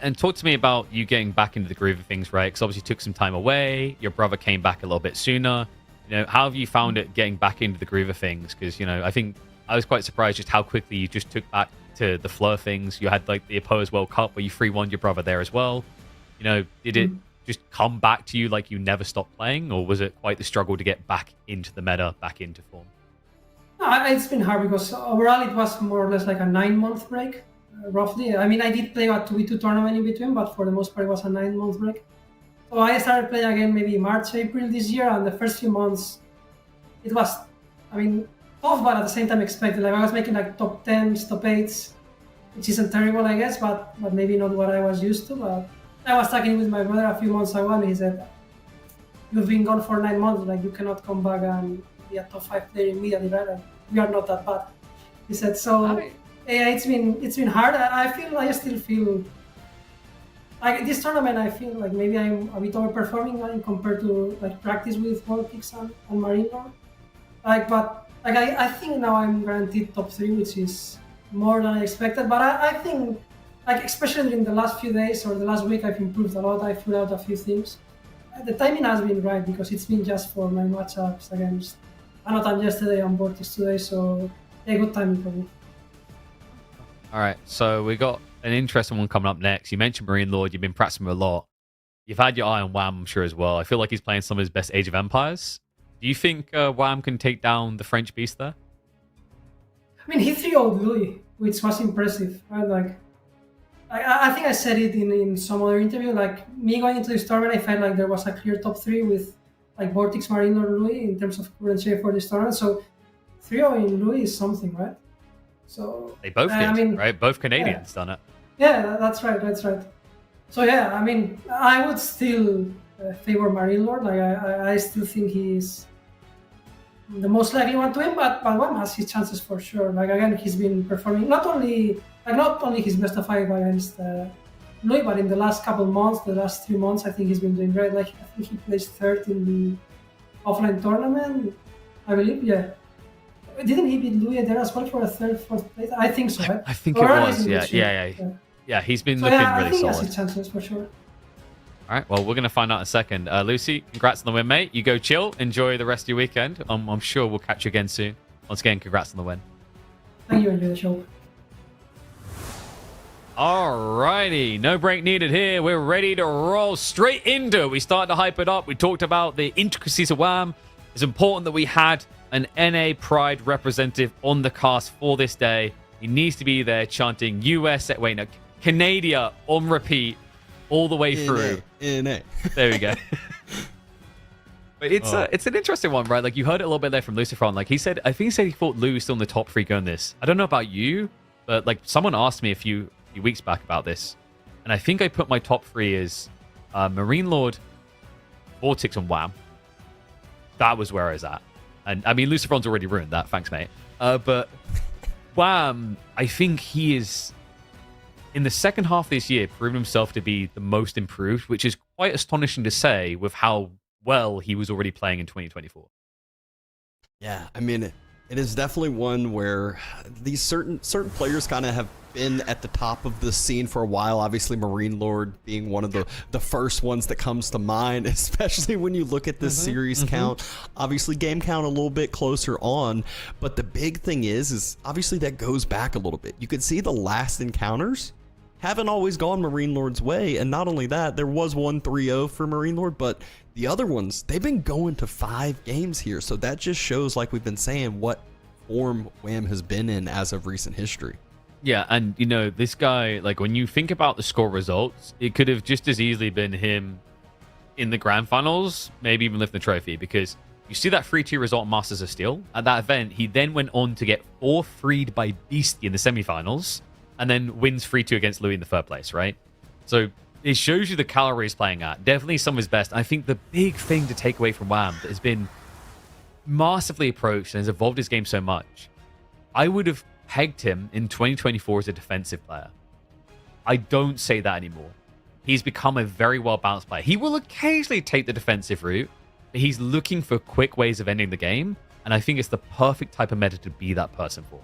And talk to me about you getting back into the groove of things, right? Because obviously you took some time away. Your brother came back a little bit sooner. How have you found it getting back into the groove of things? Because, I think I was quite surprised just how quickly you just took back to the flow of things. You had like the Opposed World Cup where you 3-1 your brother there as well. Did it just come back to you like you never stopped playing, or was it quite the struggle to get back into the meta, back into form? No, it's been hard because overall it was more or less like a 9-month break, roughly. I mean, I did play a 2v2 tournament in between, but for the most part it was a 9-month break. So I started playing again maybe March, April this year, and the first few months it was, tough, but at the same time expected. Like, I was making like top 10s, top 8s, which isn't terrible, I guess, but maybe not what I was used to. But I was talking with my brother a few months ago, and he said, "You've been gone for 9 months. Like, you cannot come back and be a top 5 player immediately, right? Like, we are not that bad." He said, "So yeah, it's been hard. I still feel like this tournament. I feel like maybe I'm a bit overperforming compared to like practice with Vortix and Marine Lord. I think now I'm guaranteed top 3, which is more than I expected. But I think, like, especially during the last few days or the last week, I've improved a lot. I figured out a few things. The timing has been right because it's been just for my matchups against Anotan yesterday and Vortix today, so yeah, good timing for me." All right, so we got an interesting one coming up next. You mentioned Marine Lord. You've been practicing him a lot. You've had your eye on Wham, I'm sure, as well. I feel like he's playing some of his best Age of Empires. Do you think Wham can take down the French beast there? I mean, he 3-0'd Louis, which was impressive, right? Like, I think I said it in some other interview. Like, me going into this tournament, I felt like there was a clear top 3 with like Vortix, Marine Lord, Louis in terms of current shape for this tournament. So 3-0 in Louis is something, right? So they both did, right? Both Canadians done it. Yeah, that's right. So yeah, I mean, I would still favor Marine Lord. Like, I still think he's the most likely one to win, but Wham has his chances for sure. Like, again, he's been performing not only his best of 5 against Louis, but in the last couple months, the last 3 months, I think he's been doing great. Like, I think he placed 3rd in the offline tournament, I believe. Yeah. Didn't he beat Louis there as well for a 3rd, 4th place? I think so, right? I think it was. Yeah. He's been looking really I think solid. he has his chances for sure. All right, well, we're going to find out in a second. Lucy, congrats on the win, mate. You go chill. Enjoy the rest of your weekend. I'm sure we'll catch you again soon. Once again, congrats on the win. Thank you. Enjoy the show. Alrighty, no break needed here. We're ready to roll straight into it. We started to hype it up. We talked about the intricacies of Wham. It's important that we had an NA Pride representative on the cast for this day. He needs to be there chanting Canada on repeat all the way through. NA. There we go. But it's an interesting one, right? Like, you heard it a little bit there from Lucifer. Like, I think he said he thought Lou was still in the top 3 going this. I don't know about you, but like, someone asked me a few weeks back about this, and I think I put my top 3 as Marine Lord, Vortix, and Wham. That was where I was at. And I mean, Lucifer's already ruined that. Thanks, mate. But Wham, I think he is, in the second half of this year, proven himself to be the most improved, which is quite astonishing to say with how well he was already playing in 2024. Yeah, I mean, it is definitely one where these certain players kind of have been at the top of the scene for a while. Obviously, Marine Lord being one of the first ones that comes to mind, especially when you look at this series count. Obviously, game count a little bit closer on, but the big thing is obviously that goes back a little bit. You could see the last encounters haven't always gone Marine Lord's way, and not only that, there was one 3-0 for Marine Lord, but the other ones, they've been going to 5 games here, so that just shows, like we've been saying, what form Wham has been in as of recent history. Yeah, and this guy, like when you think about the score results, it could have just as easily been him in the grand finals, maybe even lifting the trophy, because you see that 3-2 result in Masters of Steel. At that event, he then went on to get 4-3'd by Beastie in the semifinals, and then wins 3-2 against Louis in the third place, right? So it shows you the caliber he's playing at. Definitely some of his best. I think the big thing to take away from Wham that has been massively approached and has evolved his game so much, I would have pegged him in 2024 as a defensive player. I don't say that anymore. He's become a very well-balanced player. He will occasionally take the defensive route, but he's looking for quick ways of ending the game, and I think it's the perfect type of meta to be that person for.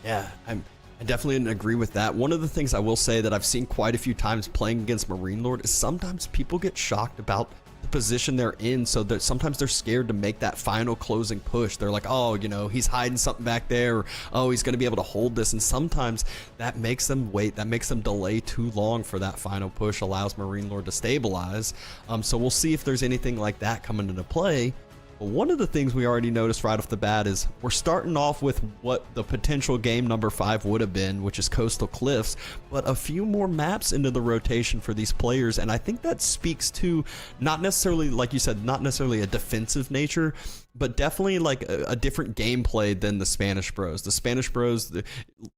Yeah, I definitely agree with that. One of the things I will say that I've seen quite a few times playing against Marine Lord is sometimes people get shocked about the position they're in, so that sometimes they're scared to make that final closing push. They're like, oh, he's hiding something back there, or oh, he's going to be able to hold this, and sometimes that makes them wait, that makes them delay too long for that final push, allows Marine Lord to stabilize. So we'll see if there's anything like that coming into play. But one of the things we already noticed right off the bat is we're starting off with what the potential game number 5 would have been, which is Coastal Cliffs, but a few more maps into the rotation for these players, and I think that speaks to not necessarily, like you said, not necessarily a defensive nature, but definitely like a different gameplay than the Spanish Bros. The Spanish Bros,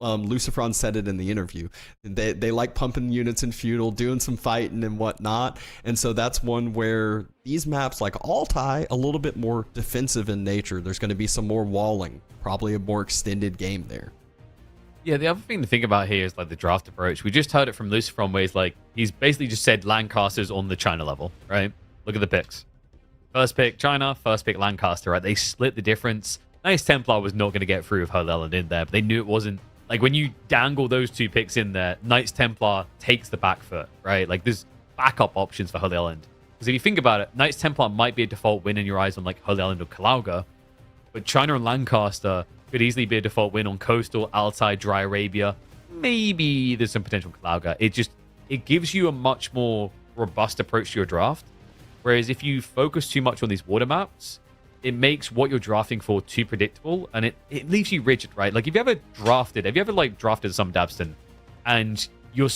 Lucifron said it in the interview, they like pumping units in feudal, doing some fighting and whatnot, and so that's one where these maps like Altai, a little bit more defensive in nature. There's going to be some more walling, probably a more extended game there. Yeah, the other thing to think about here is like the draft approach. We just heard it from Lucifron, where he's basically just said Lancasters on the China level, right? Look at the picks. First pick China, first pick Lancaster, right? They split the difference. Knights Templar was not going to get through with Holy Island in there, but they knew it wasn't. Like when you dangle those two picks in there, Knights Templar takes the back foot, right? Like there's backup options for Holy Island. Because if you think about it, Knights Templar might be a default win in your eyes on like Holy Island or Kalauga, but China and Lancaster could easily be a default win on Coastal, Altai, Dry Arabia. Maybe there's some potential Kalauga. It gives you a much more robust approach to your draft. Whereas if you focus too much on these water maps, it makes what you're drafting for too predictable, and it leaves you rigid, right? Like have you ever drafted some Dabston, and you're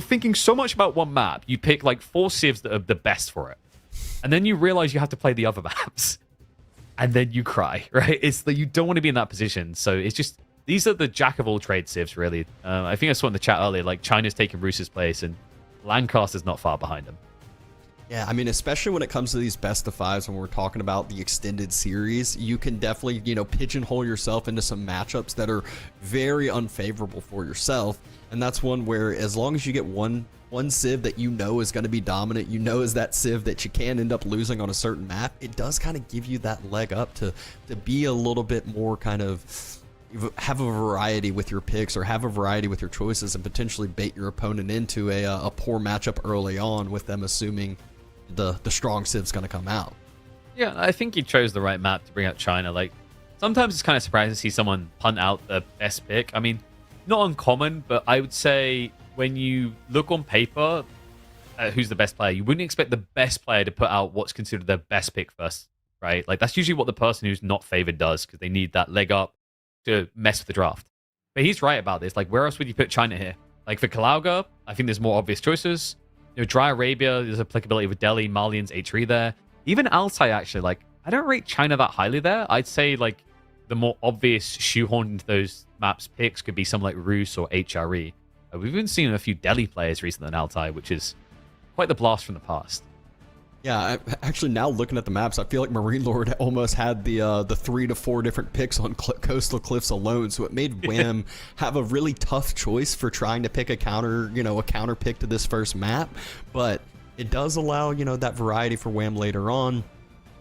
thinking so much about one map, you pick like 4 civs that are the best for it, and then you realize you have to play the other maps, and then you cry, right? It's that you don't want to be in that position. So it's just, these are the jack of all trades civs, really. I think I saw in the chat earlier, like China's taking Roos's place, and Lancaster's not far behind him. Yeah, I mean, especially when it comes to these best of 5s, when we're talking about the extended series, you can definitely, pigeonhole yourself into some matchups that are very unfavorable for yourself. And that's one where as long as you get one civ that is going to be dominant, is that civ that you can end up losing on a certain map, it does kind of give you that leg up to be a little bit more kind of have a variety with your picks, or have a variety with your choices, and potentially bait your opponent into a poor matchup early on with them assuming the strong civ's going to come out. Yeah, I think he chose the right map to bring out China. Like, sometimes it's kind of surprising to see someone punt out the best pick. I mean, not uncommon, but I would say when you look on paper at who's the best player, you wouldn't expect the best player to put out what's considered their best pick first, right? Like, that's usually what the person who's not favored does, because they need that leg up to mess with the draft. But he's right about this. Like, where else would you put China here? Like, for Kalauga, I think there's more obvious choices. Dry Arabia, there's applicability with Delhi, Malians, H3 there. Even Altai, actually, like, I don't rate China that highly there. I'd say, like, the more obvious shoehorned into those maps picks could be some like Rus or HRE. We've even seen a few Delhi players recently in Altai, which is quite the blast from the past. Yeah, actually now looking at the maps, I feel like Marine Lord almost had the 3 to 4 different picks on Coastal Cliffs alone, so it made Wham have a really tough choice for trying to pick a counter pick to this first map, but it does allow, that variety for Wham later on.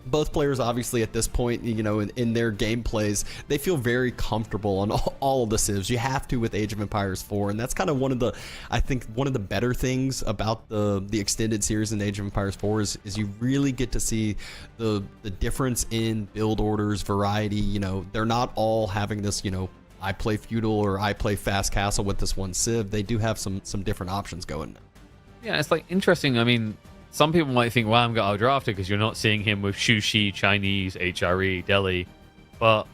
Both players, obviously, at this point, in their gameplays, they feel very comfortable on all of the civs. You have to with Age of Empires 4, and that's kind of one of the better things about the extended series in Age of Empires 4 is you really get to see the difference in build orders, variety. They're not all having this, I play feudal or I play fast castle with this one civ. They do have some different options going. Yeah, it's like interesting. I mean, some people might think, well, I'm got outdrafted because you're not seeing him with Shushi, Chinese, HRE, Delhi. But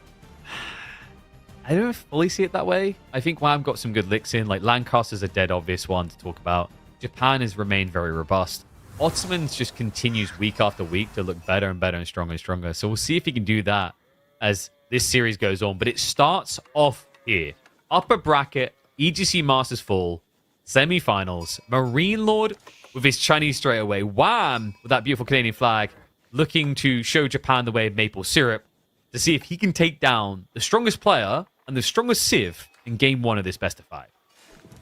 I don't fully see it that way. I think Wham got some good licks in. Like, Lancaster's a dead obvious one to talk about. Japan has remained very robust. Ottomans just continues week after week to look better and better and stronger and stronger. So we'll see if he can do that as this series goes on. But it starts off here. Upper bracket, EGC Masters Fall, semi-finals. Marine Lord with his Chinese straight away. Wham! With that beautiful Canadian flag, looking to show Japan the way of maple syrup to see if he can take down the strongest player and the strongest Civ in game 1 of this best of 5.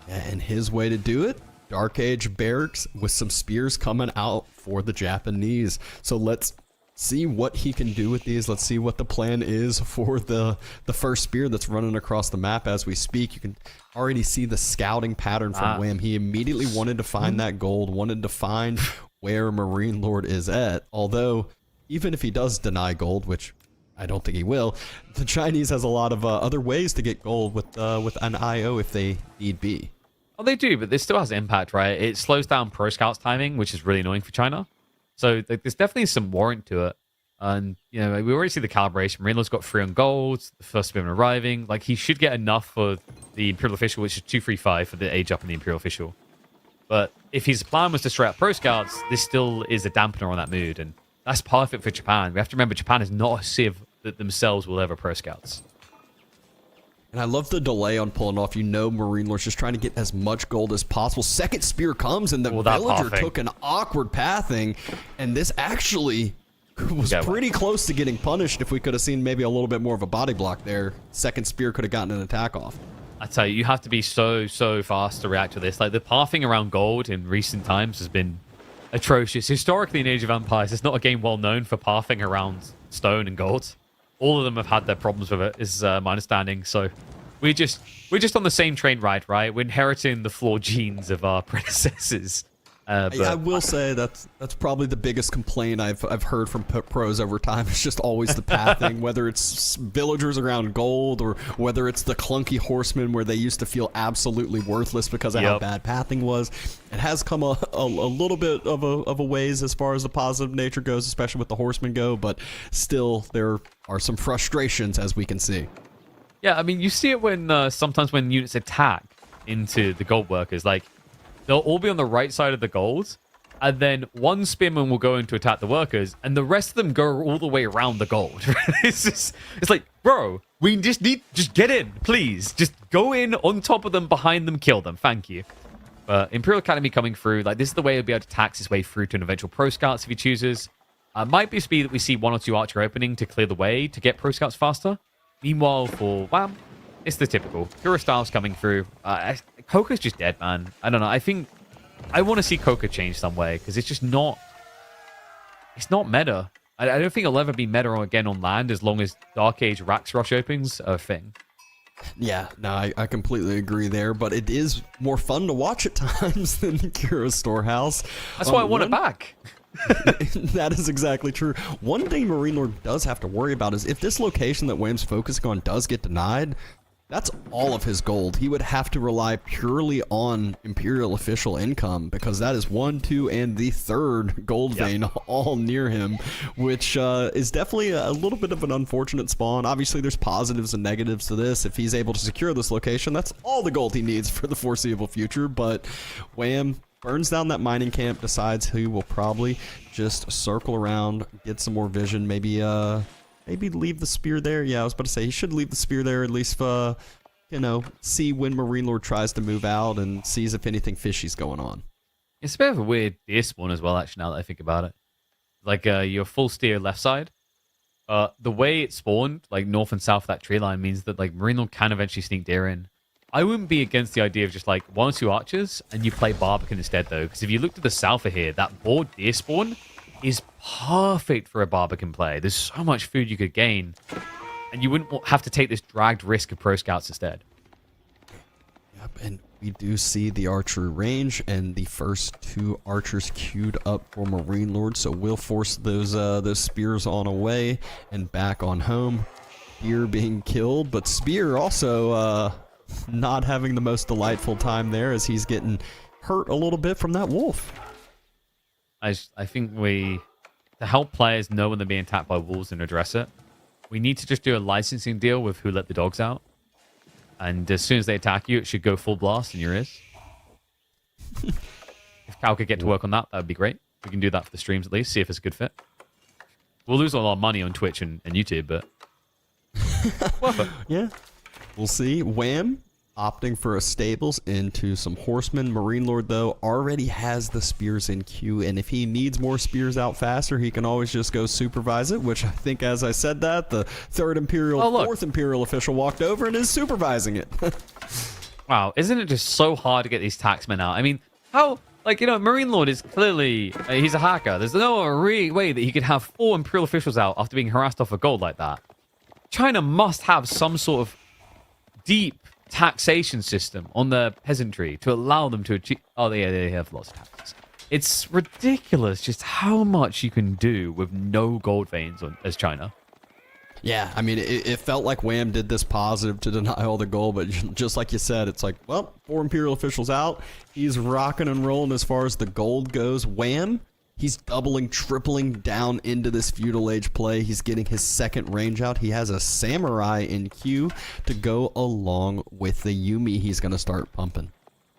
And his way to do it, Dark Age barracks with some spears coming out for the Japanese. So let's see what he can do with these. Let's see what the plan is for the first spear that's running across the map as we speak. You can already see the scouting pattern from Wham. He immediately wanted to find that gold, wanted to find where Marine Lord is at. Although, even if he does deny gold, which I don't think he will, the Chinese has a lot of other ways to get gold with an IO if they need be. Oh, they do, but this still has impact, right? It slows down Pro Scouts timing, which is really annoying for China. So there's definitely some warrant to it. And, you know, we already see the calibration. Marineland's got 3 on gold, the first spearman arriving. Like, he should get enough for the Imperial Official, which is 235 for the age up in the Imperial Official. But if his plan was to straight up Pro Scouts, this still is a dampener on that mood. And that's perfect for Japan. We have to remember Japan is not a Civ that themselves will ever Pro Scouts. And I love the delay on pulling off. You know, Marine Lord's just trying to get as much gold as possible. Second spear comes, and the villager took an awkward pathing. And this actually was pretty close to getting punished if we could have seen maybe a little bit more of a body block there. Second spear could have gotten an attack off. I tell you, you have to be so fast to react to this. Like, the pathing around gold in recent times has been atrocious. Historically, in Age of Empires, it's not a game well known for pathing around stone and gold. All of them have had their problems with it, is my understanding. So we're just on the same train ride, right? We're inheriting the flawed genes of our predecessors. But I will say that's probably the biggest complaint I've heard from pros over time. It's just always the pathing, whether it's villagers around gold or whether it's the clunky horsemen where they used to feel absolutely worthless because of how bad pathing was. It has come a little bit of a ways as far as the positive nature goes, especially with the horsemen go, but still there are some frustrations as we can see. Yeah, I mean, you see it when sometimes when units attack into the gold workers, like, they'll all be on the right side of the gold, and then one spearman will go in to attack the workers, and the rest of them go all the way around the gold. It's like, bro, we just get in, please. Just go in on top of them, behind them, kill them. Thank you. Imperial Academy coming through, like, this is the way he'll be able to tax his way through to an eventual Pro Scouts if he chooses. Might be a speed that we see 1 or 2 Archer opening to clear the way to get Pro Scouts faster. Meanwhile, for Wham, it's the typical. Pure Styles coming through. Coca's just dead, man. I don't know. I think I want to see Coca change some way because it's just not... It's not meta. I don't think it'll ever be meta again on land as long as Dark Age Rax Rush openings are a thing. Yeah, no, I completely agree there, but it is more fun to watch at times than Kira's Storehouse. That's why I want it back. That is exactly true. One thing Marine Lord does have to worry about is if this location that Wham's focusing on does get denied, that's all of his gold. He would have to rely purely on Imperial official income because that is 1, 2, and the 3rd gold vein all near him, which is definitely a little bit of an unfortunate spawn. Obviously, there's positives and negatives to this. If he's able to secure this location, that's all the gold he needs for the foreseeable future, but Wham burns down that mining camp, decides he will probably just circle around, get some more vision, maybe leave the spear there. Yeah, I was about to say he should leave the spear there, at least you know, see when Marine Lord tries to move out and sees if anything fishy's going on. It's a bit of a weird deer spawn as well, actually, now that I think about it. Like, your full steer left side. The way it spawned, like, north and south of that tree line means that, like, Marine Lord can eventually sneak deer in. I wouldn't be against the idea of just, like, 1 or 2 archers and you play Barbican instead, though. Because if you look to the south of here, that board deer spawn is perfect for a Barbican play. There's so much food you could gain. And you wouldn't have to take this dragged risk of Pro Scouts instead. Yep, and we do see the archery range and the first 2 archers queued up for Marine Lord. So we'll force those spears on away and back on home. Spear being killed, but Spear also not having the most delightful time there as he's getting hurt a little bit from that wolf. I think to help players know when they're being attacked by wolves and address it, we need to just do a licensing deal with who let the dogs out. And as soon as they attack you, it should go full blast in your ears. If Cal could get to work on that, that would be great. We can do that for the streams at least, see if it's a good fit. We'll lose a lot of money on Twitch and YouTube, but... Yeah. We'll see. Wham opting for a stables into some horsemen. Marine Lord, though, already has the spears in queue, and if he needs more spears out faster, he can always just go supervise it, which I think, as I said that, the 3rd Imperial, 4th Imperial official walked over and is supervising it. Wow, isn't it just so hard to get these taxmen out? I mean, how... Like, you know, Marine Lord is clearly... he's a hacker. There's no way that he could have 4 Imperial officials out after being harassed off a gold like that. China must have some sort of deep taxation system on the peasantry to allow them to achieve... Oh, they have lots of taxes. It's ridiculous just how much you can do with no gold veins as China. Yeah, I mean, it felt like Wham did this positive to deny all the gold, but just like you said, it's like, well, 4 Imperial officials out. He's rocking and rolling as far as the gold goes. Wham, he's doubling, tripling down into this feudal age play. He's getting his 2nd range out. He has a samurai in queue to go along with the Yumi he's going to start pumping.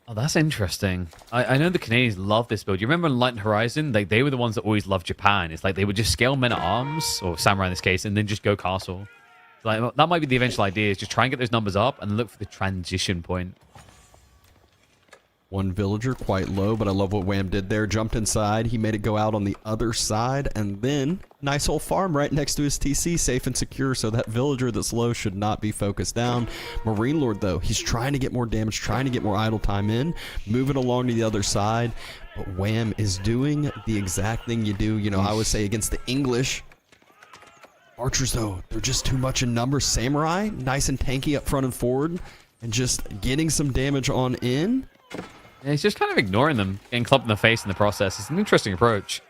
Oh, that's interesting. I know the Canadians love this build. You remember in Light Horizon, they were the ones that always loved Japan. It's like they would just scale men-at-arms, or samurai in this case, and then just go castle. Like, that might be the eventual idea, is just try and get those numbers up and look for the transition point. 1 villager, quite low, but I love what Wham did there. Jumped inside. He made it go out on the other side, and then nice whole farm right next to his TC, safe and secure, so that villager that's low should not be focused down. Marine Lord, though, he's trying to get more damage, trying to get more idle time in, moving along to the other side, but Wham is doing the exact thing you do, you know, I would say against the English. Archers, though, they're just too much in numbers. Samurai, nice and tanky up front and forward, and just getting some damage on in. Yeah, he's just kind of ignoring them, getting clubbed in the face in the process. It's an interesting approach.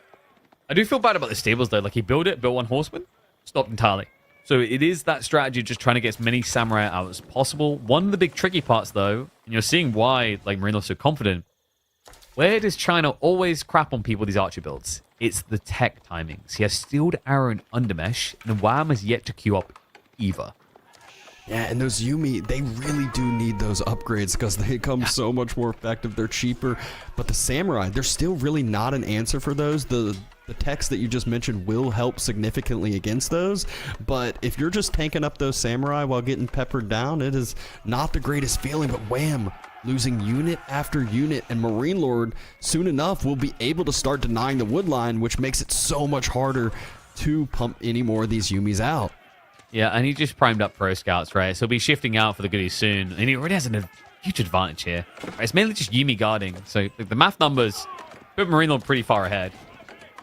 I do feel bad about the stables, though. Like, he built 1 horseman, stopped entirely. So it is that strategy, just trying to get as many samurai out as possible. One of the big tricky parts, though, and you're seeing why, like, Marino's so confident, where does China always crap on people with these archer builds? It's the tech timings. He has Steeled Arrow and Undermesh, and Wham has yet to queue up either. Yeah, and those Yumi, they really do need those upgrades because they become so much more effective. They're cheaper. But the Samurai, they're still really not an answer for those. The techs that you just mentioned will help significantly against those. But if you're just tanking up those Samurai while getting peppered down, it is not the greatest feeling. But Wham, losing unit after unit. And Marine Lord, soon enough, will be able to start denying the wood line, which makes it so much harder to pump any more of these Yumis out. Yeah, and he just primed up Pro Scouts, right? So he'll be shifting out for the goodies soon. And he already has a huge advantage here. Right? It's mainly just Yumi guarding. So the math numbers put Marine Lord pretty far ahead.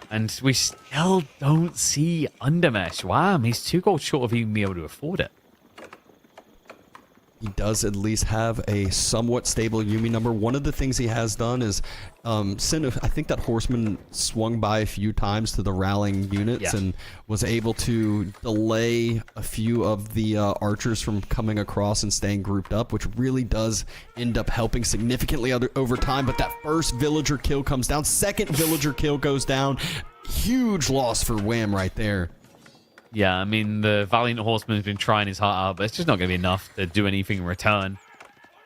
And we still don't see Undermesh. Wow, he's 2 gold short of even being able to afford it. He does at least have a somewhat stable Yumi number. One of the things he has done is send, I think that horseman swung by a few times to the rallying units and was able to delay a few of the archers from coming across and staying grouped up, which really does end up helping significantly over time. But that first villager kill comes down. 2nd villager kill goes down. Huge loss for Wham right there. Yeah, I mean, the Valiant Horseman has been trying his heart out, but it's just not going to be enough to do anything in return.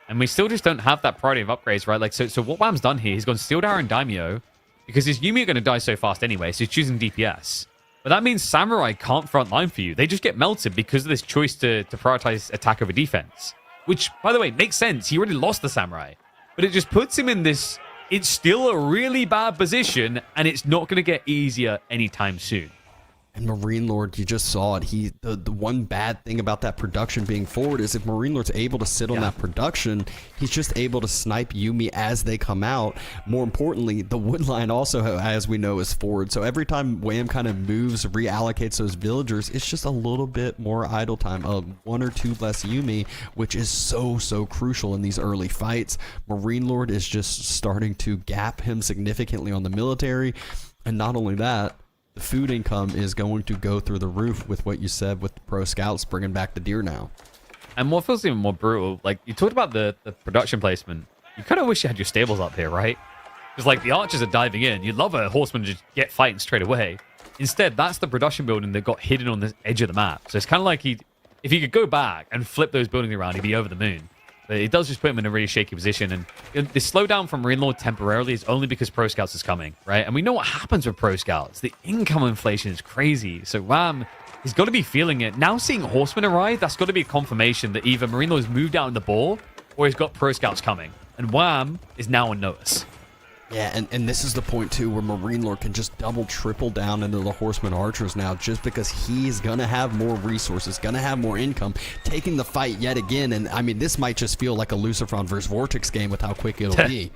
And we still just don't have that priority of upgrades, right? Like, so what Wham's done here, he's gone Steeled Arrow and Daimyo, because his Yumi are going to die so fast anyway, so he's choosing DPS. But that means Samurai can't front line for you. They just get melted because of this choice to prioritize attack over defense. Which, by the way, makes sense. He already lost the Samurai. But it just puts him in this... It's still a really bad position, and it's not going to get easier anytime soon. And Marine Lord, you just saw it. The one bad thing about that production being forward is if Marine Lord's able to sit on that production, he's just able to snipe Yumi as they come out. More importantly, the wood line also, as we know, is forward. So every time Wham kind of moves, reallocates those villagers, it's just a little bit more idle time of 1 or 2 less Yumi, which is so crucial in these early fights. Marine Lord is just starting to gap him significantly on the military. And not only that, the food income is going to go through the roof with what you said with the Pro Scouts bringing back the deer now. And what feels even more brutal, like, you talked about the production placement. You kind of wish you had your stables up here, right? Because, like, the archers are diving in. You'd love a horseman to just get fighting straight away. Instead, that's the production building that got hidden on the edge of the map. So it's kind of like if he could go back and flip those buildings around, he'd be over the moon. But it does just put him in a really shaky position. And the slowdown from Marine Lord temporarily is only because Pro Scouts is coming, right? And we know what happens with Pro Scouts. The income inflation is crazy. So Wham, he's got to be feeling it. Now seeing Horsemen arrive, that's got to be a confirmation that either Marine Lord's moved out in the ball or he's got Pro Scouts coming. And Wham is now on notice. Yeah, and this is the point, too, where Marine Lord can just double, triple down into the Horseman Archers now just because he's going to have more resources, going to have more income, taking the fight yet again. And, I mean, this might just feel like a Lucifron versus Vortix game with how quick it'll be.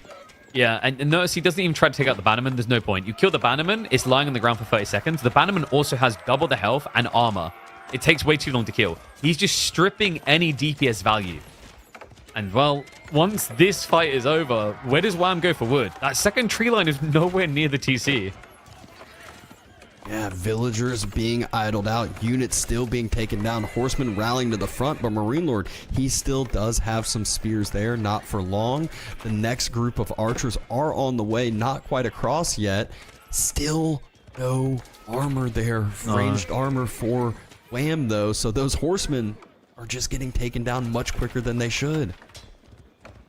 Yeah, and notice he doesn't even try to take out the Bannerman. There's no point. You kill the Bannerman, it's lying on the ground for 30 seconds. The Bannerman also has double the health and armor. It takes way too long to kill. He's just stripping any DPS value. And, well, once this fight is over, where does Wham go for wood? That second tree line is nowhere near the TC. Yeah, villagers being idled out, units still being taken down, horsemen rallying to the front, but Marine Lord, he still does have some spears there, not for long. The next group of archers are on the way, not quite across yet. Still no armor there, ranged armor for Wham, though, so those horsemen are just getting taken down much quicker than they should.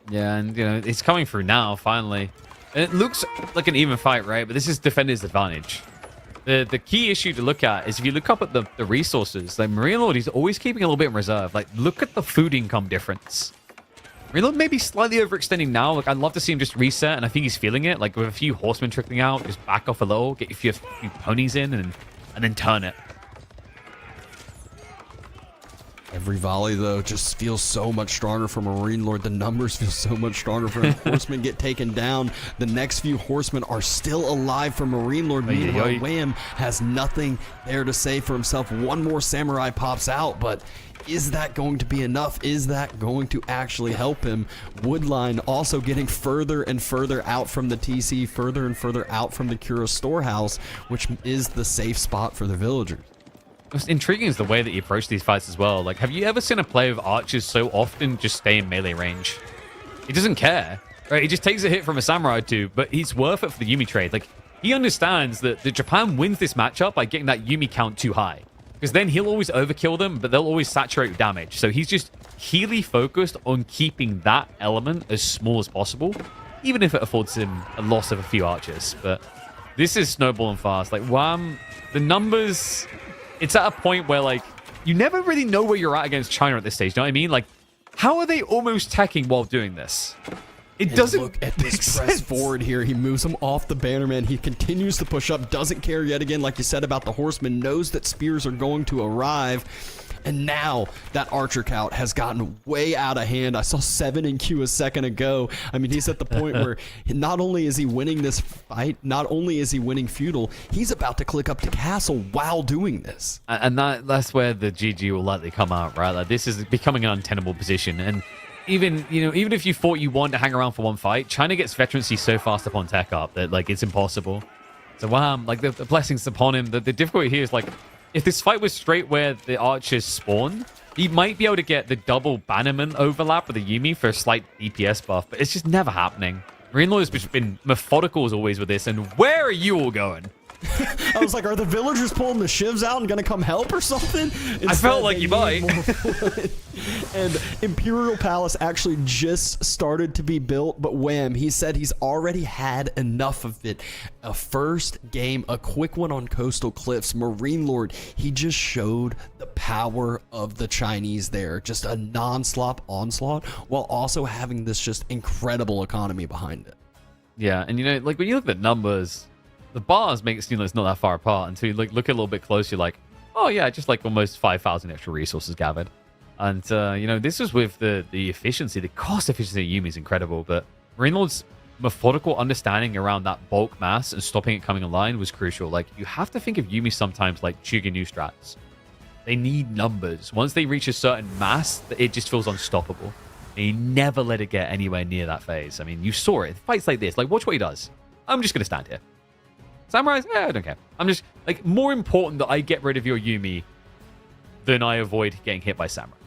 Yeah, and, you know, it's coming through now, finally. And it looks like an even fight, right? But this is defender's advantage. The key issue to look at is if you look up at the resources, like Marine Lord, he's always keeping a little bit in reserve. Like, look at the food income difference. Marine Lord may be slightly overextending now. Like, I'd love to see him just reset, and I think he's feeling it. Like, with a few horsemen trickling out, just back off a little, get a few ponies in, and then turn it. Every volley, though, just feels so much stronger for Marine Lord. The numbers feel so much stronger for him. Horsemen get taken down. The next few horsemen are still alive for Marine Lord. Meanwhile, Wham has nothing there to say for himself. One more samurai pops out, but is that going to be enough? Is that going to actually help him? Woodline also getting further and further out from the TC, further and further out from the Cura storehouse, which is the safe spot for the villagers. What's intriguing is the way that he approached these fights as well. Like, have you ever seen a player with archers so often just stay in melee range? He doesn't care, right? He just takes a hit from a samurai or two, but he's worth it for the Yumi trade. Like, he understands that Japan wins this matchup by getting that Yumi count too high. Because then he'll always overkill them, but they'll always saturate with damage. So he's just keenly focused on keeping that element as small as possible, even if it affords him a loss of a few archers. But this is snowballing fast. Like, Wham, the numbers... It's at a point where, like, you never really know where you're at against China at this stage. You know what I mean? Like, how are they almost teching while doing this? It doesn't look at this press forward here. He moves him off the bannerman. He continues to push up. Doesn't care yet again, like you said about the horseman. Knows that spears are going to arrive. And now that archer count has gotten way out of hand. I saw 7 in queue a second ago. I mean, he's at the point where not only is he winning this fight, not only is he winning feudal, he's about to click up to castle while doing this. And that's where the GG will likely come out, right? Like, this is becoming an untenable position. And even if you thought you wanted to hang around for one fight, China gets veterancy so fast upon tech up that, like, it's impossible. So, Wham, like, the blessings upon him. The difficulty here is, like, if this fight was straight where the archers spawn, he might be able to get the double Bannerman overlap with the Yumi for a slight DPS buff, but it's just never happening. Marine Lord has just been methodical as always with this, and where are you all going? I was like, are the villagers pulling the shivs out and gonna come help or something? I felt like you might. And Imperial Palace actually just started to be built, but Wham, he said he's already had enough of it. A first game, a quick one on Coastal Cliffs. Marine Lord, he just showed the power of the Chinese there. Just a non-stop onslaught while also having this just incredible economy behind it. Yeah, and like when you look at the numbers, the bars make it seem like it's not that far apart until you look a little bit closer. You're like, oh yeah, just like almost 5,000 extra resources gathered. And this was with the efficiency, the cost efficiency of Yumi is incredible. But Marine Lord's methodical understanding around that bulk mass and stopping it coming online was crucial. Like, you have to think of Yumi sometimes like Chuganu strats. They need numbers. Once they reach a certain mass, it just feels unstoppable. And he never let it get anywhere near that phase. I mean, you saw it. Fights like this. Like, watch what he does. I'm just going to stand here. Samurais? I don't care. I'm just, like, more important that I get rid of your Yumi than I avoid getting hit by Samurai.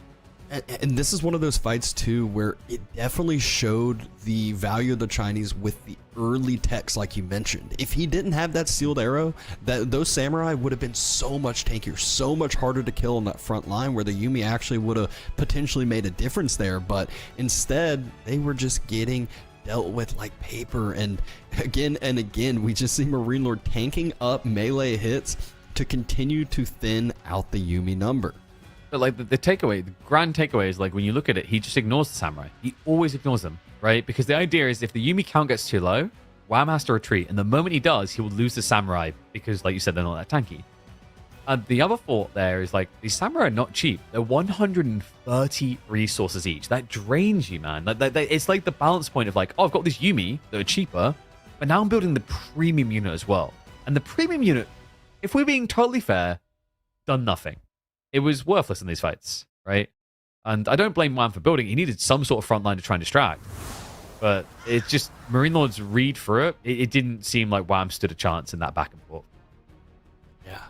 And this is one of those fights too where it definitely showed the value of the Chinese with the early techs, like you mentioned. If he didn't have that sealed arrow, those samurai would have been so much tankier, so much harder to kill on that front line, where the Yumi actually would have potentially made a difference there. But instead, they were just getting dealt with like paper. And again, we just see Marine Lord tanking up melee hits to continue to thin out the Yumi number. But like the takeaway, the grand takeaway is like when you look at it, he just ignores the samurai. He always ignores them, right? Because the idea is if the Yumi count gets too low, Wham has to retreat. And the moment he does, he will lose the samurai because, like you said, they're not that tanky. And the other thought there is like these samurai are not cheap. They're 130 resources each. That drains you, man. It's like the balance point of like, oh, I've got this Yumi that are cheaper, but now I'm building the premium unit as well. And the premium unit, if we're being totally fair, done nothing. It was worthless in these fights, right? And I don't blame Wham for building. He needed some sort of front line to try and distract. But it just, Marine Lord's read for it, it didn't seem like Wham stood a chance in that back and forth. Yeah,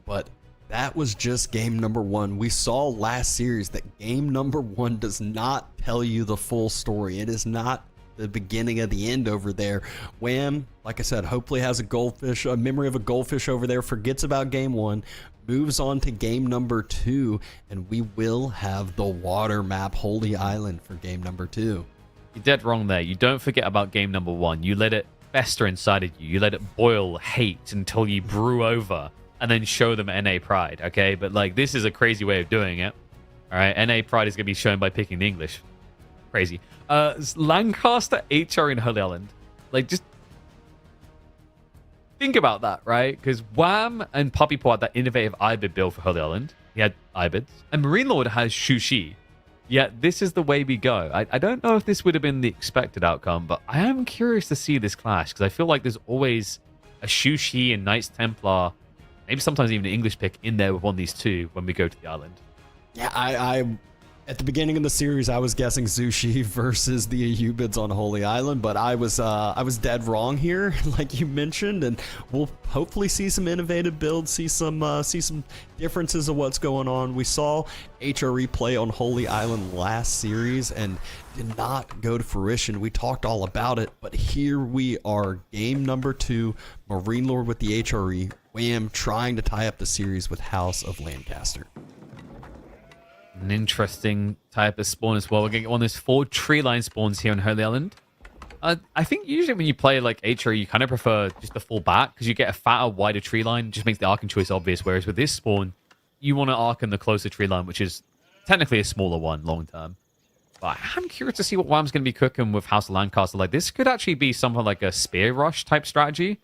but that was just game number one. We saw last series that game number one does not tell you the full story. It is not the beginning of the end over there. Wham, like I said, hopefully has a memory of a goldfish over there, forgets about game one, moves on to game number two, and we will have the water map Holy Island for game number two. You're dead wrong there. You don't forget about game number one. You let it fester inside of you. You let it boil hate until you brew over and then show them NA pride, okay? But like, this is a crazy way of doing it. All right, NA pride is going to be shown by picking the English. Crazy. Lancaster, HR in Holy Island. Like, just think about that, right? Because Wham and Puppy Paw had that innovative Ibid build for Holy Island. He had Ibids. And Marine Lord has Shushi. Yet this is the way we go. I don't know if this would have been the expected outcome, but I am curious to see this clash because I feel like there's always a Shushi and Knights Templar, maybe sometimes even an English pick in there with one of these two when we go to the island. Yeah, I at the beginning of the series, I was guessing Zushi versus the Ayyubids on Holy Island, but I was dead wrong here, like you mentioned, and we'll hopefully see some innovative builds, see some differences of what's going on. We saw HRE play on Holy Island last series and did not go to fruition. We talked all about it, but here we are, game number two, Marine Lord with the HRE, Wham trying to tie up the series with House of Lancaster. An interesting type of spawn as well. We're going to get one of those 4 tree line spawns here on Holy Island. I think usually when you play like HRE, you kind of prefer just the full back because you get a fatter, wider tree line. It just makes the arcing choice obvious. Whereas with this spawn, you want to arcing the closer tree line, which is technically a smaller one long term. But I'm curious to see what Wham's going to be cooking with House of Lancaster. Like, this could actually be something like a spear rush type strategy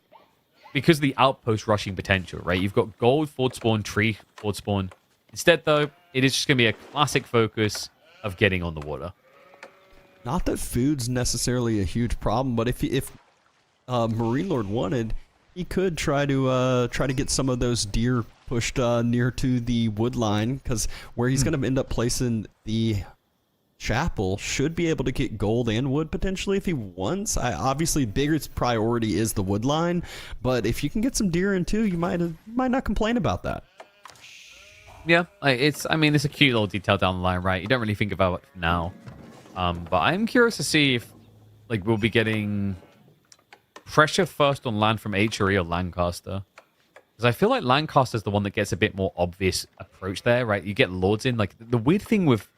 because of the outpost rushing potential, right? You've got gold, forward spawn, tree, forward spawn. Instead, though, it is just going to be a classic focus of getting on the water. Not that food's necessarily a huge problem, but if Marine Lord wanted, he could try to get some of those deer pushed near to the wood line, because where he's going to end up placing the chapel should be able to get gold and wood potentially if he wants. Obviously, biggest priority is the wood line, but if you can get some deer in too, you might not complain about that. Yeah, it's a cute little detail down the line, right? You don't really think about it now. But I'm curious to see if we'll be getting pressure first on land from HRE or Lancaster. Because I feel like Lancaster's the one that gets a bit more obvious approach there, right? You get lords in. Like, the weird thing with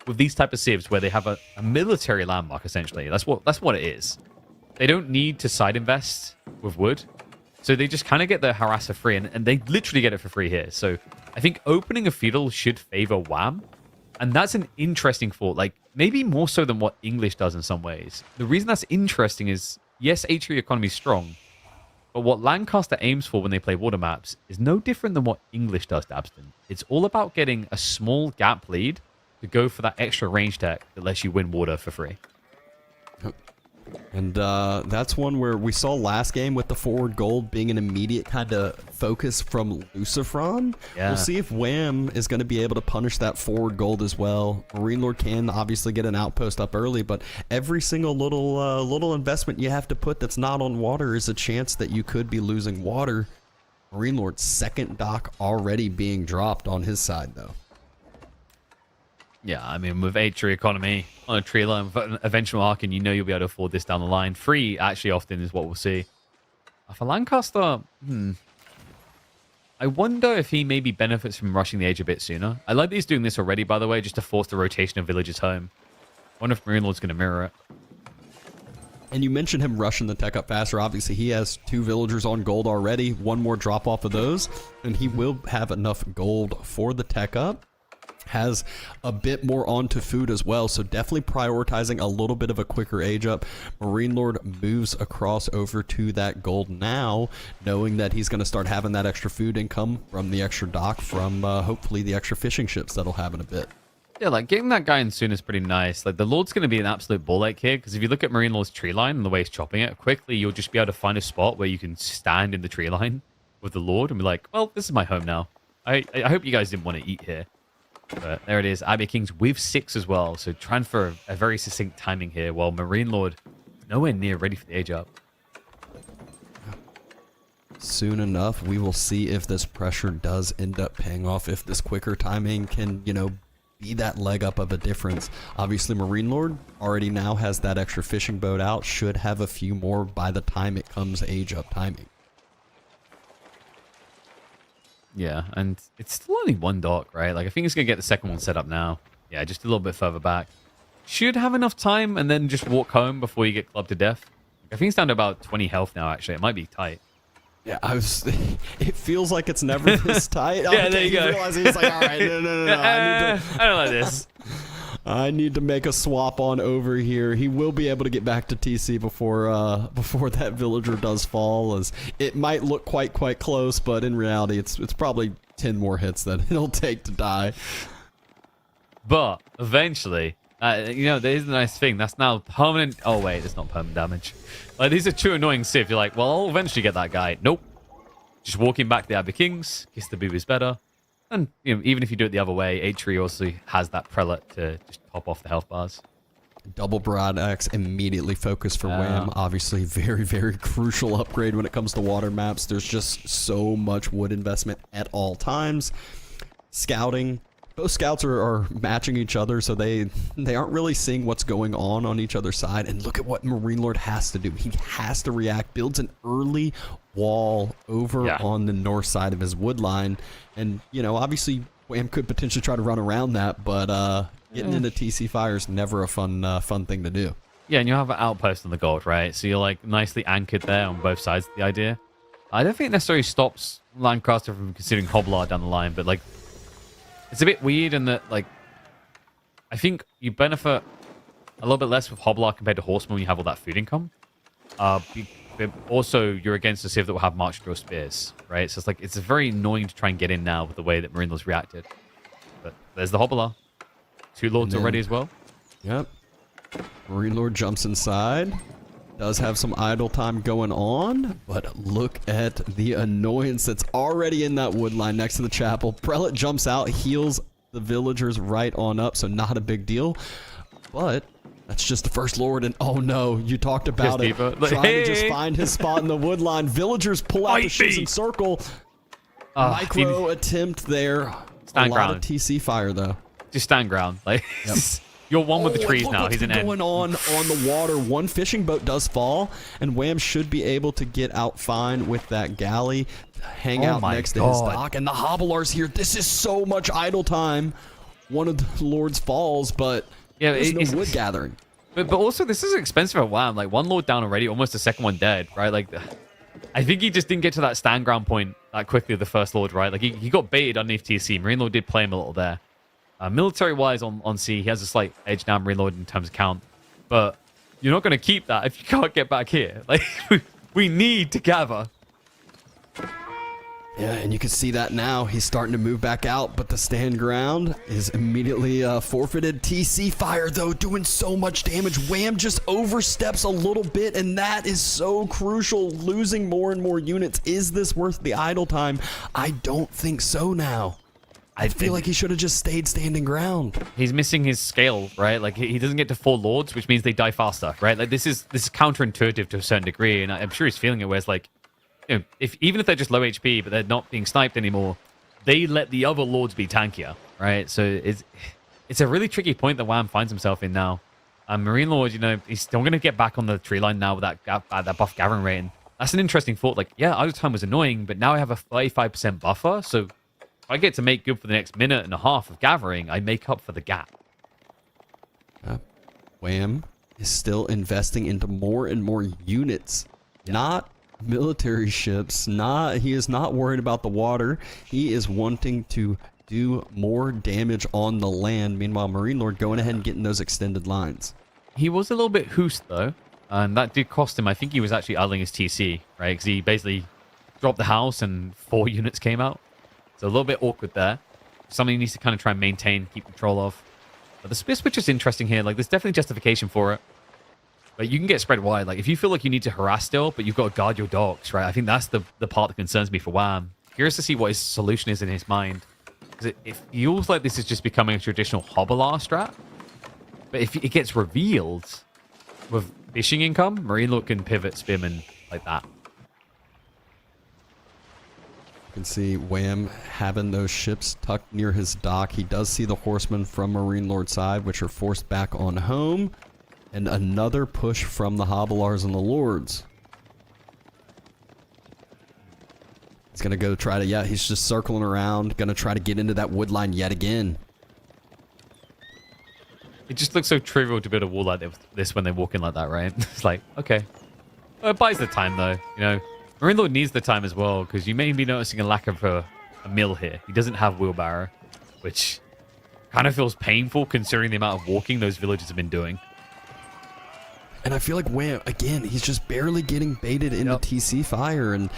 these type of civs where they have a military landmark, essentially. That's what it is. They don't need to side invest with wood. So they just kind of get the harasser free, and they literally get it for free here. So I think opening a feudal should favor Wham. And that's an interesting thought. Like, maybe more so than what English does in some ways. The reason that's interesting is, yes, HRE economy is strong. But what Lancaster aims for when they play water maps is no different than what English does to Abston. It's all about getting a small gap lead to go for that extra range tech that lets you win water for free. And that's one where we saw last game with the forward gold being an immediate kind of focus from Lucifron. Yeah. We'll see if Wham is going to be able to punish that forward gold as well. Marine Lord can obviously get an outpost up early, but every single little investment you have to put that's not on water is a chance that you could be losing water. Marine Lord's second dock already being dropped on his side, though. Yeah, I mean, with 8 tree economy on a tree line, with an eventual arc, and you know you'll be able to afford this down the line. 3 actually often is what we'll see. For Lancaster, I wonder if he maybe benefits from rushing the age a bit sooner. I like that he's doing this already, by the way, just to force the rotation of villagers home. I wonder if Marine Lord's going to mirror it. And you mentioned him rushing the tech up faster. Obviously, he has 2 villagers on gold already. One more drop off of those, and he will have enough gold for the tech up. Has a bit more onto food as well, so definitely prioritizing a little bit of a quicker age up. Marine Lord moves across over to that gold now, knowing that he's going to start having that extra food income from the extra dock, from hopefully the extra fishing ships that'll have in a bit. Yeah, like getting that guy in soon is pretty nice. Like the Lord's going to be an absolute ball ache here, because if you look at Marine Lord's tree line and the way he's chopping it, quickly you'll just be able to find a spot where you can stand in the tree line with the Lord and be like, well, this is my home now. I hope you guys didn't want to eat here. But there it is, Abbey Kings with 6 as well, so trying for a very succinct timing here, while Marine Lord nowhere near ready for the age up. Soon enough, we will see if this pressure does end up paying off, if this quicker timing can, you know, be that leg up of a difference. Obviously, Marine Lord already now has that extra fishing boat out, should have a few more by the time it comes age up timing. Yeah, and it's still only 1 dock, right? Like, I think he's going to get the second one set up now. Yeah, just a little bit further back. Should have enough time and then just walk home before you get clubbed to death. I think it's down to about 20 health now, actually. It might be tight. Yeah, it feels like it's never this tight. Yeah, there you go. Realizing he's like, all right, no. I don't like this. I need to make a swap on over here. He will be able to get back to TC before that villager does fall. As it might look quite close, but in reality, it's probably 10 more hits that it'll take to die. But eventually, you know, there is a nice thing. That's now permanent. Oh wait, it's not permanent damage. Like, these are 2 annoying Civ. You're like, well, I'll eventually get that guy. Nope. Just walking back the Abbey Kings. Kiss the boobies better. And you know, even if you do it the other way, 8 tree also has that prelate to just pop off the health bars. Double broad axe immediately focused for Wham. Obviously, very crucial upgrade when it comes to water maps. There's just so much wood investment at all times. Scouting. Both scouts are matching each other, so they aren't really seeing what's going on each other's side. And look at what Marine Lord has to do. He has to react, builds an early wall over on the north side of his wood line. And, you know, obviously, Wham could potentially try to run around that, but getting into TC fire is never a fun thing to do. Yeah, and you have an outpost on the gold, right? So you're, like, nicely anchored there on both sides of the idea. I don't think it necessarily stops Lancaster from considering Hobbler down the line, but, like, it's a bit weird in that, like, I think you benefit a little bit less with Hobbler compared to Horseman when you have all that food income. But also, you're against a Civ that will have March Drill Spears, right? So it's like, it's very annoying to try and get in now with the way that Marine Lord's reacted. But there's the Hobbler. 2 Lords already as well. Yep. Marine Lord jumps inside. Does have some idle time going on, but look at the annoyance that's already in that wood line next to the chapel. Prelate jumps out, heals the villagers right on up, so not a big deal. But that's just the first Lord, and oh no, you talked about it. Trying to just find his spot in the wood line. Villagers pull out the ships and circle. Micro attempt there. Stand a ground. lot of TC fire though. Just stand ground. Like, you're one with the trees now. He's an end. Going on the water. 1 fishing boat does fall, and Wham should be able to get out fine with that galley. Hang out next to his dock, and the Hobbler's here. This is so much idle time. One of the Lords falls, but there's no wood gathering. But also, this is expensive at Wham. Like, 1 Lord down already, almost the second one dead, right? Like, I think he just didn't get to that stand ground point that quickly, the first Lord, right? Like, he got baited underneath TC. Marine Lord did play him a little there. Military-wise on sea, he has a slight edge now, Marine Lord, in terms of count. But you're not going to keep that if you can't get back here. Like, we need to gather. Yeah, and you can see that now. He's starting to move back out, but the stand ground is immediately forfeited. TC fire, though, doing so much damage. Wham just oversteps a little bit, and that is so crucial. Losing more and more units. Is this worth the idle time? I don't think so now. I feel like he should have just stayed standing ground. He's missing his scale, right? Like, he doesn't get to 4 Lords, which means they die faster, right? Like, this is counterintuitive to a certain degree, and I'm sure he's feeling it, where it's like, you know, even if they're just low HP, but they're not being sniped anymore, they let the other Lords be tankier, right? So it's a really tricky point that Wham finds himself in now. Marine Lord, he's still going to get back on the tree line now with that buff gathering rating. That's an interesting thought. Like, yeah, idle time was annoying, but now I have a 35% buffer, so if I get to make good for the next minute and a half of gathering, I make up for the gap. Wham is still investing into more and more units, not military ships. He is not worried about the water. He is wanting to do more damage on the land. Meanwhile, Marine Lord going ahead and getting those extended lines. He was a little bit hoosed, though, and that did cost him. I think he was actually idling his TC, right? Because he basically dropped the house and 4 units came out. So a little bit awkward there. Something he needs to kind of try and maintain, keep control of. But the spear switch is interesting here. Like, there's definitely justification for it. But you can get spread wide. Like, if you feel like you need to harass still, but you've got to guard your docks, right? I think that's the part that concerns me for Wham. Curious to see what his solution is in his mind. Because it feels like this is just becoming a traditional Hobbler strat. But if it gets revealed with fishing income, Marine Lord can pivot Spearman like that. You can see Wham having those ships tucked near his dock. He does see the horsemen from Marine Lord's side, which are forced back on home. And another push from the Hobblars and the Lords. He's going to go try to, yeah, he's just circling around, going to try to get into that wood line yet again. It just looks so trivial to build a wall like this when they walk in like that, right? It's like, okay. Well, it buys the time, though. Marine Lord needs the time as well, because you may be noticing a lack of a mill here. He doesn't have wheelbarrow, which kind of feels painful considering the amount of walking those villagers have been doing. And I feel like Wham, again, he's just barely getting baited into TC fire. And,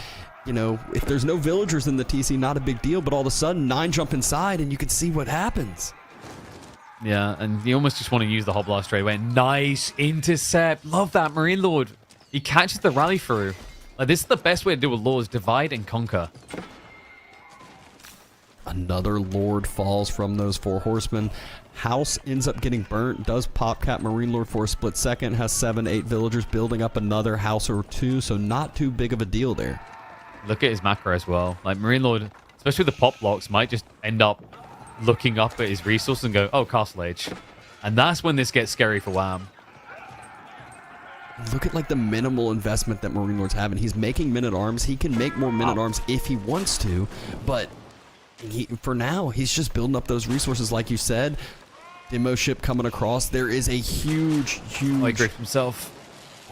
if there's no villagers in the TC, not a big deal. But all of a sudden, 9 jump inside, and you can see what happens. Yeah, and you almost just want to use the Hobbler straight away. Nice intercept. Love that, Marine Lord. He catches the rally through. Like, this is the best way to do a Lord, is divide and conquer. Another Lord falls from those 4 horsemen. House ends up getting burnt. Does pop cap Marine Lord for a split second. Has 7, 8 villagers building up another house or 2. So not too big of a deal there. Look at his macro as well. Like, Marine Lord, especially with the pop blocks, might just end up looking up at his resources and go, oh, Castle Age. And that's when this gets scary for Wham. Look at, like, the minimal investment that Marine Lord's having. He's making men-at-arms. He can make more men-at-arms if he wants to. But for now, he's just building up those resources, like you said. Demo ship coming across. There is a huge... Oh, he gripped himself.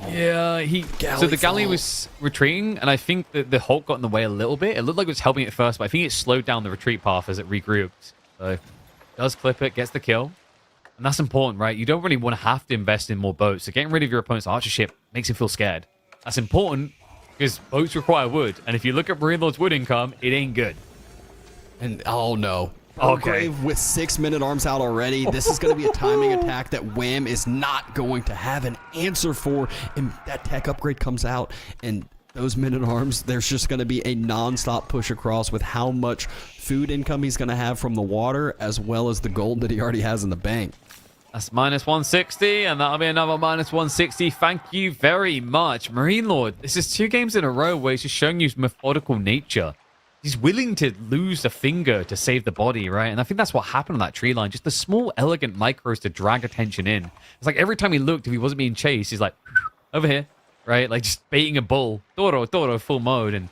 Yeah, so the galley was retreating, and I think that the Hulk got in the way a little bit. It looked like it was helping it first, but I think it slowed down the retreat path as it regrouped. So, does clip it, gets the kill. And that's important, right? You don't really want to have to invest in more boats. So getting rid of your opponent's archer ship makes him feel scared. That's important, because boats require wood. And if you look at Marine Lord's wood income, it ain't good. And, oh no. Okay. With 6 men-at-arms out already, this is going to be a timing attack that Wham is not going to have an answer for. And that tech upgrade comes out, and those men-at-arms, there's just going to be a non-stop push across with how much food income he's going to have from the water, as well as the gold that he already has in the bank. That's minus 160, and that'll be another minus 160. Thank you very much. Marine Lord, this is 2 games in a row where he's just showing you his methodical nature. He's willing to lose a finger to save the body, right? And I think that's what happened on that tree line. Just the small, elegant micros to drag attention in. It's like every time he looked, if he wasn't being chased, he's like, over here, right? Like just baiting a bull. Toro, full mode. And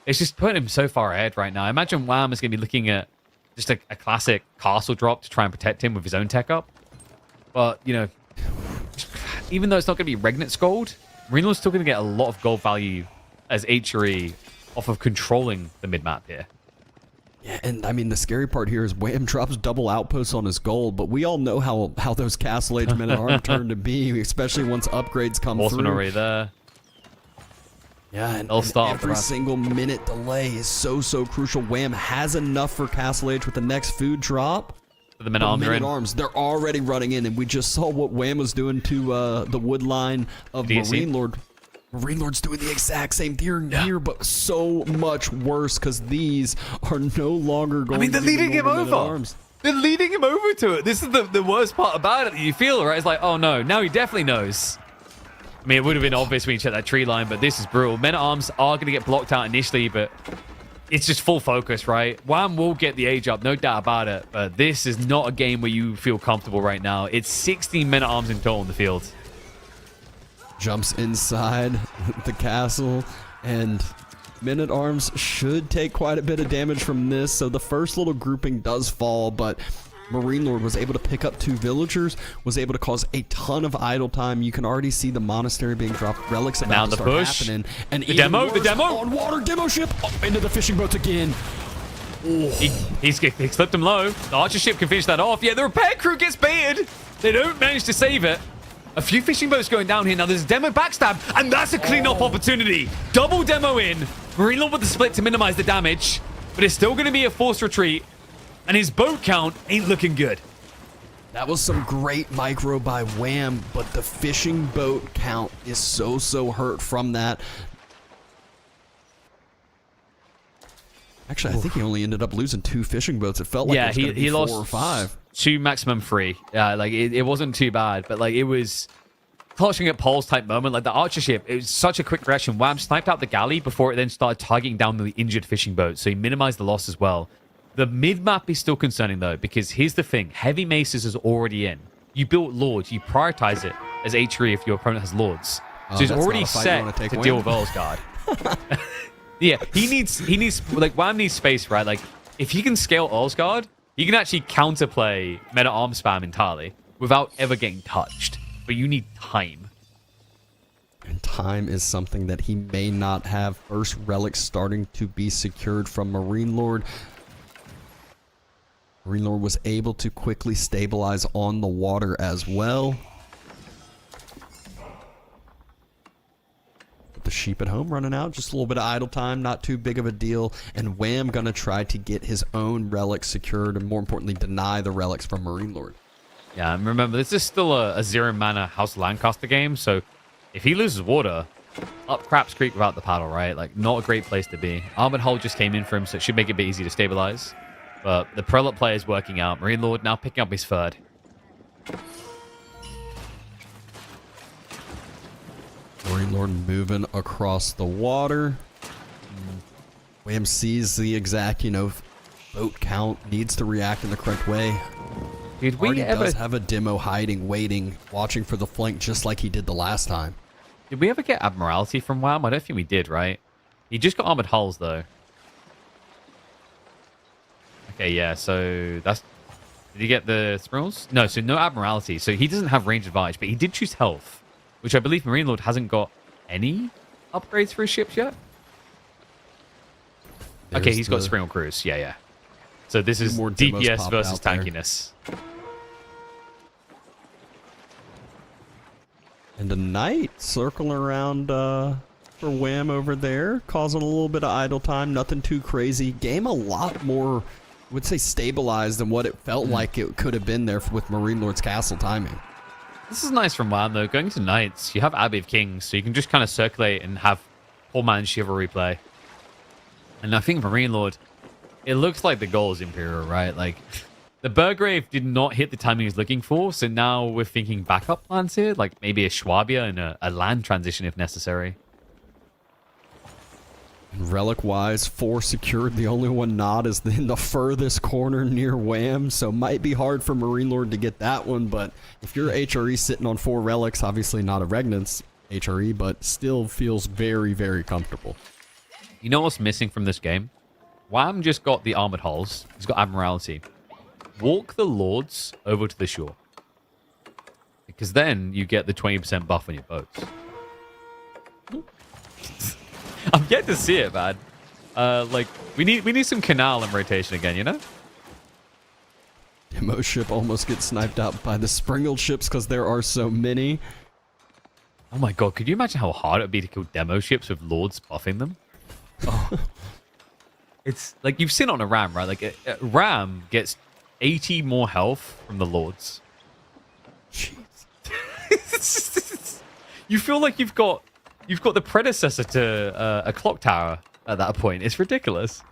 it's just putting him so far ahead right now. I imagine Wham is going to be looking at just a classic castle drop to try and protect him with his own tech up. But, even though it's not going to be Regnant's gold, Marine Lord's still going to get a lot of gold value as HRE off of controlling the mid-map here. Yeah, and I mean, the scary part here is Wham drops double outposts on his gold, but we all know how those Castle Age men-at-arms turn to be, especially once upgrades come Horseman through. already there. Yeah, and start every single minute delay is so crucial. Wham has enough for Castle Age with the next food drop. The men-at-arms, they're already running in, and we just saw what Wham was doing to the wood line of Marine Lord. Marine Lord's doing the exact same thing here, but so much worse because these are no longer going to be they're leading him over. They're leading him over to it. This is the worst part about it that you feel, right? It's like, oh no, now he definitely knows. I mean, it would have been obvious when you checked that tree line, but this is brutal. Men-at-arms are going to get blocked out initially, but it's just full focus, right? Wham will get the age up, no doubt about it. But this is not a game where you feel comfortable right now. It's 16 men-at-arms in total in the field. Jumps inside the castle, and men-at-arms should take quite a bit of damage from this. So the first little grouping does fall, but Marine Lord was able to pick up 2 villagers, was able to cause a ton of idle time. You can already see the monastery being dropped, relics about to start happening. And the demo on water demo ship up into the fishing boats again. He slipped him low. The archer ship can finish that off. Yeah, the repair crew gets baited. They don't manage to save it. A few fishing boats going down here. Now there's a demo backstab, and that's a clean-up opportunity. Double demo in. Marine Lord with the split to minimize the damage, but it's still going to be a forced retreat. And his boat count ain't looking good. That was some great micro by Wham, but the fishing boat count is so hurt from that. Actually, I think he only ended up losing 2 fishing boats. It felt like it was gonna be 4 lost or 5. 2, maximum 3. Yeah, like it wasn't too bad, but like it was clutching at poles type moment. Like the archer ship, it was such a quick reaction. Wham sniped out the galley before it then started targeting down the injured fishing boat, so he minimized the loss as well. The mid-map is still concerning, though, because here's the thing. Heavy Maces is already in. You built Lords. You prioritize it as H3 if your opponent has Lords. So he's already set to deal with Earl's Guard. Yeah, he needs, like, Wham needs space, right? Like, if he can scale Earl's Guard, he can actually counterplay meta-arm spam entirely without ever getting touched. But you need time. And time is something that he may not have. First relics starting to be secured from Marine Lord. Marine Lord was able to quickly stabilize on the water as well. But the sheep at home running out, just a little bit of idle time, not too big of a deal. And Wham gonna try to get his own relics secured, and more importantly, deny the relics from Marine Lord. Yeah, and remember, this is still a 0-mana House of Lancaster game, so if he loses water, up Craps Creek without the paddle, right? Like, not a great place to be. Armored Hull just came in for him, so it should make it a bit easy to stabilize. But the Prelate play is working out. Marine Lord now picking up his 3rd. Marine Lord moving across the water. Wham sees the exact, boat count, needs to react in the correct way. Dude, does have a demo hiding, waiting, watching for the flank just like he did the last time. Did we ever get Admiralty from Wham? I don't think we did, right? He just got Armored Hulls, though. Okay, yeah, so that's... Did he get the Spirals? No, so no Admiralty. So he doesn't have range advantage, but he did choose Health, which I believe Marine Lord hasn't got any upgrades for his ships yet. Okay, he's got Springle Cruise. Yeah. So this is more DPS versus tankiness. And a knight circling around for Wham over there, causing a little bit of idle time. Nothing too crazy. Game a lot more... I would say stabilized than what it felt like it could have been there with Marine Lord's castle timing. This is nice from Wham, though. Going to Knights, you have Abbey of Kings, so you can just kind of circulate and have full man chivalry play. And I think Marine Lord, it looks like the goal is Imperial, right? Like, the Burgrave did not hit the timing he was looking for, so now we're thinking backup plans here, like maybe a Schwabia and a land transition if necessary. Relic-wise, 4 secured. The only one not is in the furthest corner near Wham, so might be hard for Marine Lord to get that one, but if you're HRE sitting on 4 relics, obviously not a Regnance HRE, but still feels very, very comfortable. You know what's missing from this game? Wham just got the Armored Hulls. He's got Admiralty. Walk the Lords over to the shore. Because then you get the 20% buff on your boats. I'm yet to see it, man. Like, we need some canal in rotation again, you know? Demo ship almost gets sniped out by the springled ships because there are so many. Oh my god, could you imagine how hard it would be to kill demo ships with Lords buffing them? Oh. It's like, you've seen it on a Ram, right? Like, a Ram gets 80 more health from the Lords. Jeez. You feel like you've got the predecessor to a clock tower at that point. It's ridiculous.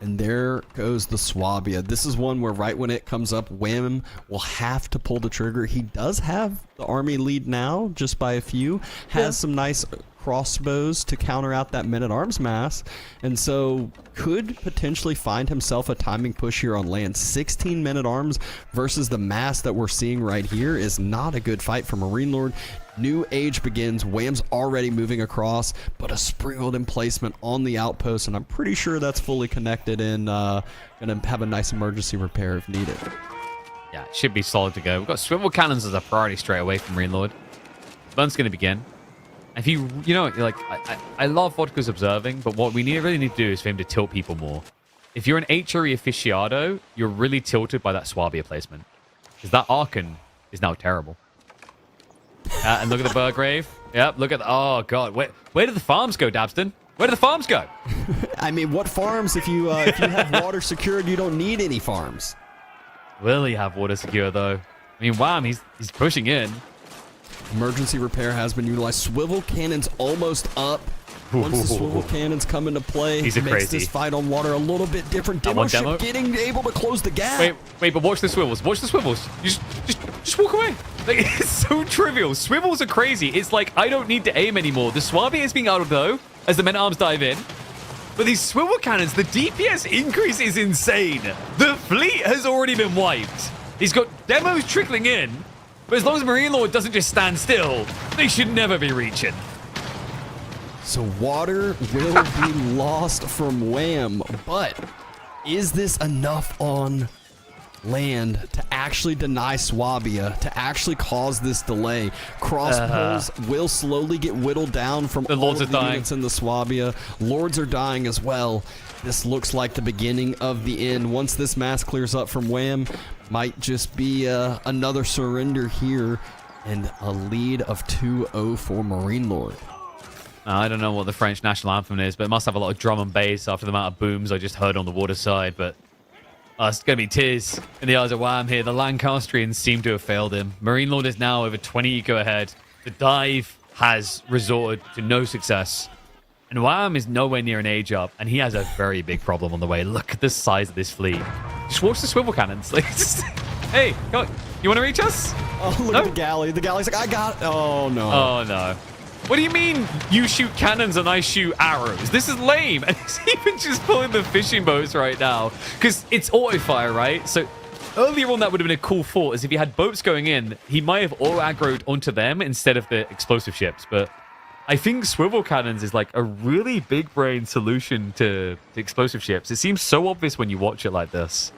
And there goes the Swabia. This is one where right when it comes up, Wham will have to pull the trigger. He does have the army lead now, just by a few. Has some nice crossbows to counter out that men-at-arms mass. And so could potentially find himself a timing push here on land. 16 men-at-arms versus the mass that we're seeing right here is not a good fight for Marine Lord. New age begins. Wham's already moving across, but a sprinkled emplacement on the outpost, and I'm pretty sure that's fully connected and gonna have a nice emergency repair if needed. Yeah, it should be solid to go. We've got swivel cannons as a priority straight away from Marine Lord. Burn's going to begin. If you know, like I love Vortix observing, but what we really need to do is for him to tilt people more. If you're an HRE aficionado, you're really tilted by that Swabia placement, because that Archon is now terrible. And look at the Burgrave. Yep, look at the... Oh, God. Where did the farms go, Dabston? Where did the farms go? I mean, what farms? If you have water secured, you don't need any farms. Will he have water secure, though? I mean, Wham, he's pushing in. Emergency repair has been utilized. Swivel cannons almost up. Once the swivel cannons come into play, He's it makes crazy. this fight on water a little bit different. Demo ship getting able to close the gap. Wait, but watch the swivels. Watch the swivels. You just walk away. Like, it's so trivial. Swivels are crazy. It's like, I don't need to aim anymore. The Swabia is being out of though, as the men-at-arms dive in. But these swivel cannons, the DPS increase is insane. The fleet has already been wiped. He's got demos trickling in, but as long as Marine Lord doesn't just stand still, they should never be reaching. So water will be lost from Wham, but is this enough on land to actually deny Swabia, to actually cause this delay? Crossbows will slowly get whittled down from the Lords all of are the dying. units in the Swabia. Lords are dying as well. This looks like the beginning of the end. Once this mass clears up from Wham, might just be another surrender here, and a lead of 2-0 for Marine Lord. I don't know what the French national anthem is, but it must have a lot of drum and bass after the amount of booms I just heard on the water side. But it's going to be tears in the eyes of Wham here. The Lancastrians seem to have failed him. Marine Lord is now over 20 eco ahead. The dive has resorted to no success. And Wham is nowhere near an age up, and he has a very big problem on the way. Look at the size of this fleet. Just watch the swivel cannons. Like, hey, you want to reach us? Oh, look at the galley. The galley's like, I got it. Oh, no. Oh, no. What do you mean you shoot cannons and I shoot arrows? This is lame. And he's even just pulling the fishing boats right now. Because it's auto-fire, right? So earlier on that would have been a cool thought, is if he had boats going in, he might have auto-aggroed onto them instead of the explosive ships. But I think swivel cannons is like a really big brain solution to explosive ships. It seems so obvious when you watch it like this.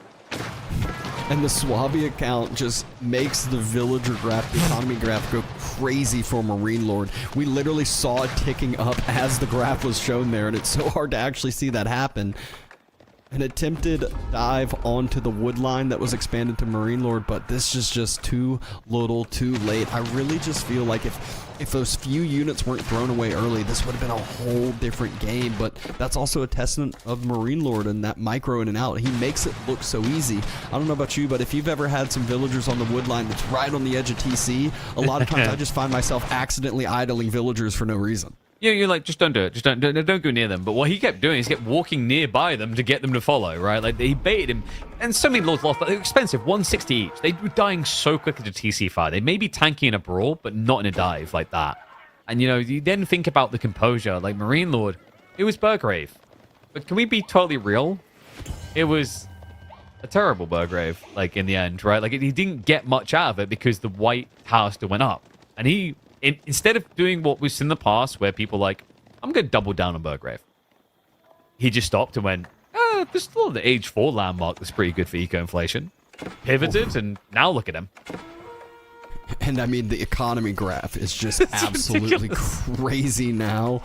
And the Swabia count just makes the villager graph, the economy graph, go crazy for Marine Lord. We literally saw it ticking up as the graph was shown there, and it's so hard to actually see that happen. An attempted dive onto the wood line that was expanded to Marine Lord, but this is just too little, too late. I really just feel like if those few units weren't thrown away early, this would have been a whole different game. But that's also a testament of Marine Lord and that micro in and out. He makes it look so easy. I don't know about you, but if you've ever had some villagers on the wood line that's right on the edge of TC, a lot of times I just find myself accidentally idling villagers for no reason. Yeah, you're like, just don't do it. Just don't go near them. But what he kept doing is kept walking nearby them to get them to follow, right? Like, he baited him. And so many lords lost. They're expensive, 160 each. They were dying so quickly to TC fire. They may be tanky in a brawl, but not in a dive like that. And, you know, you then think about the composure. Like, Marine Lord, it was Burgrave. But can we be totally real? It was a terrible Burgrave, like, in the end, right? Like, he didn't get much out of it because the white tower still went up. And he... instead of doing what we've seen in the past, where people like, I'm going to double down on Burgrave, he just stopped and went, there's still the age 4 landmark that's pretty good for eco-inflation. Pivoted, and now look at him. And I mean, the economy graph is just absolutely crazy now.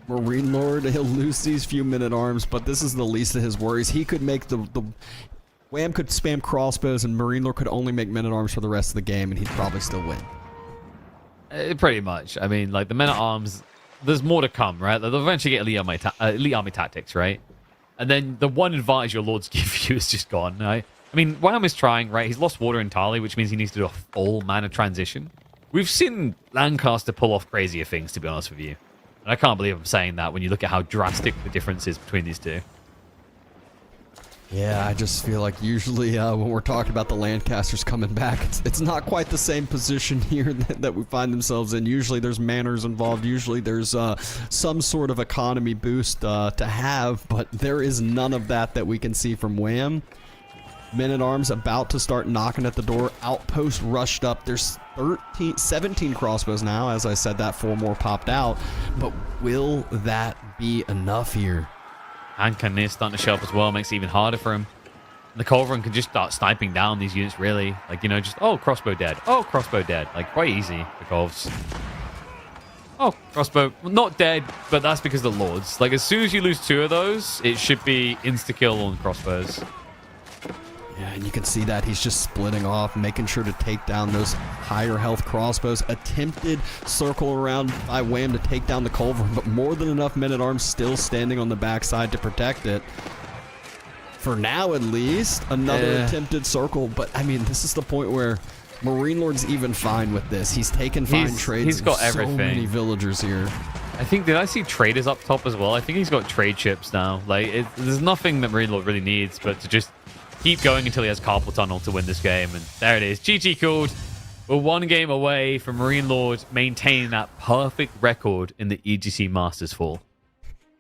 Marine Lord, he'll lose these few men-at-arms, but this is the least of his worries. He could make the Wham could spam crossbows, and Marine Lord could only make men-at-arms for the rest of the game, and he'd probably still win. Pretty much. I mean, like, the men-at-arms, there's more to come, right? They'll eventually get elite army tactics, right? And then the one advantage your lords give you is just gone, right? I mean, Wham is trying, right? He's lost water entirely, which means he needs to do a full mana transition. We've seen Lancaster pull off crazier things, to be honest with you. And I can't believe I'm saying that when you look at how drastic the difference is between these two. Yeah, I just feel like usually when we're talking about the Lancasters coming back, it's not quite the same position here that we find themselves in. Usually there's manners involved. Usually there's some sort of economy boost to have, but there is none of that we can see from Wham. Men-at-Arms about to start knocking at the door. Outpost rushed up. There's 17 crossbows now. As I said, that 4 more popped out. But will that be enough here? And Canir starting to show up as well, makes it even harder for him. And the Culverin can just start sniping down these units, really. Like, you know, just, oh, crossbow dead. Oh, crossbow dead. Like, quite easy for Culves. Oh, crossbow. Well, not dead, but that's because of the Lords. Like, as soon as you lose 2 of those, it should be insta-kill on crossbows. Yeah, and you can see that he's just splitting off, making sure to take down those higher health crossbows. Attempted circle around by Wham to take down the Culverin, but more than enough men-at-arms still standing on the backside to protect it. For now, at least, another attempted circle. But, I mean, this is the point where Marine Lord's even fine with this. He's taken fine trades. He's got everything. So many villagers here. I think, did I see traders up top as well? I think he's got trade ships now. Like, there's nothing that Marine Lord really needs but to just keep going until he has carpal tunnel to win this game. And there it is. GG called. We're 1 game away from Marine Lord maintaining that perfect record in the EGC Masters Fall.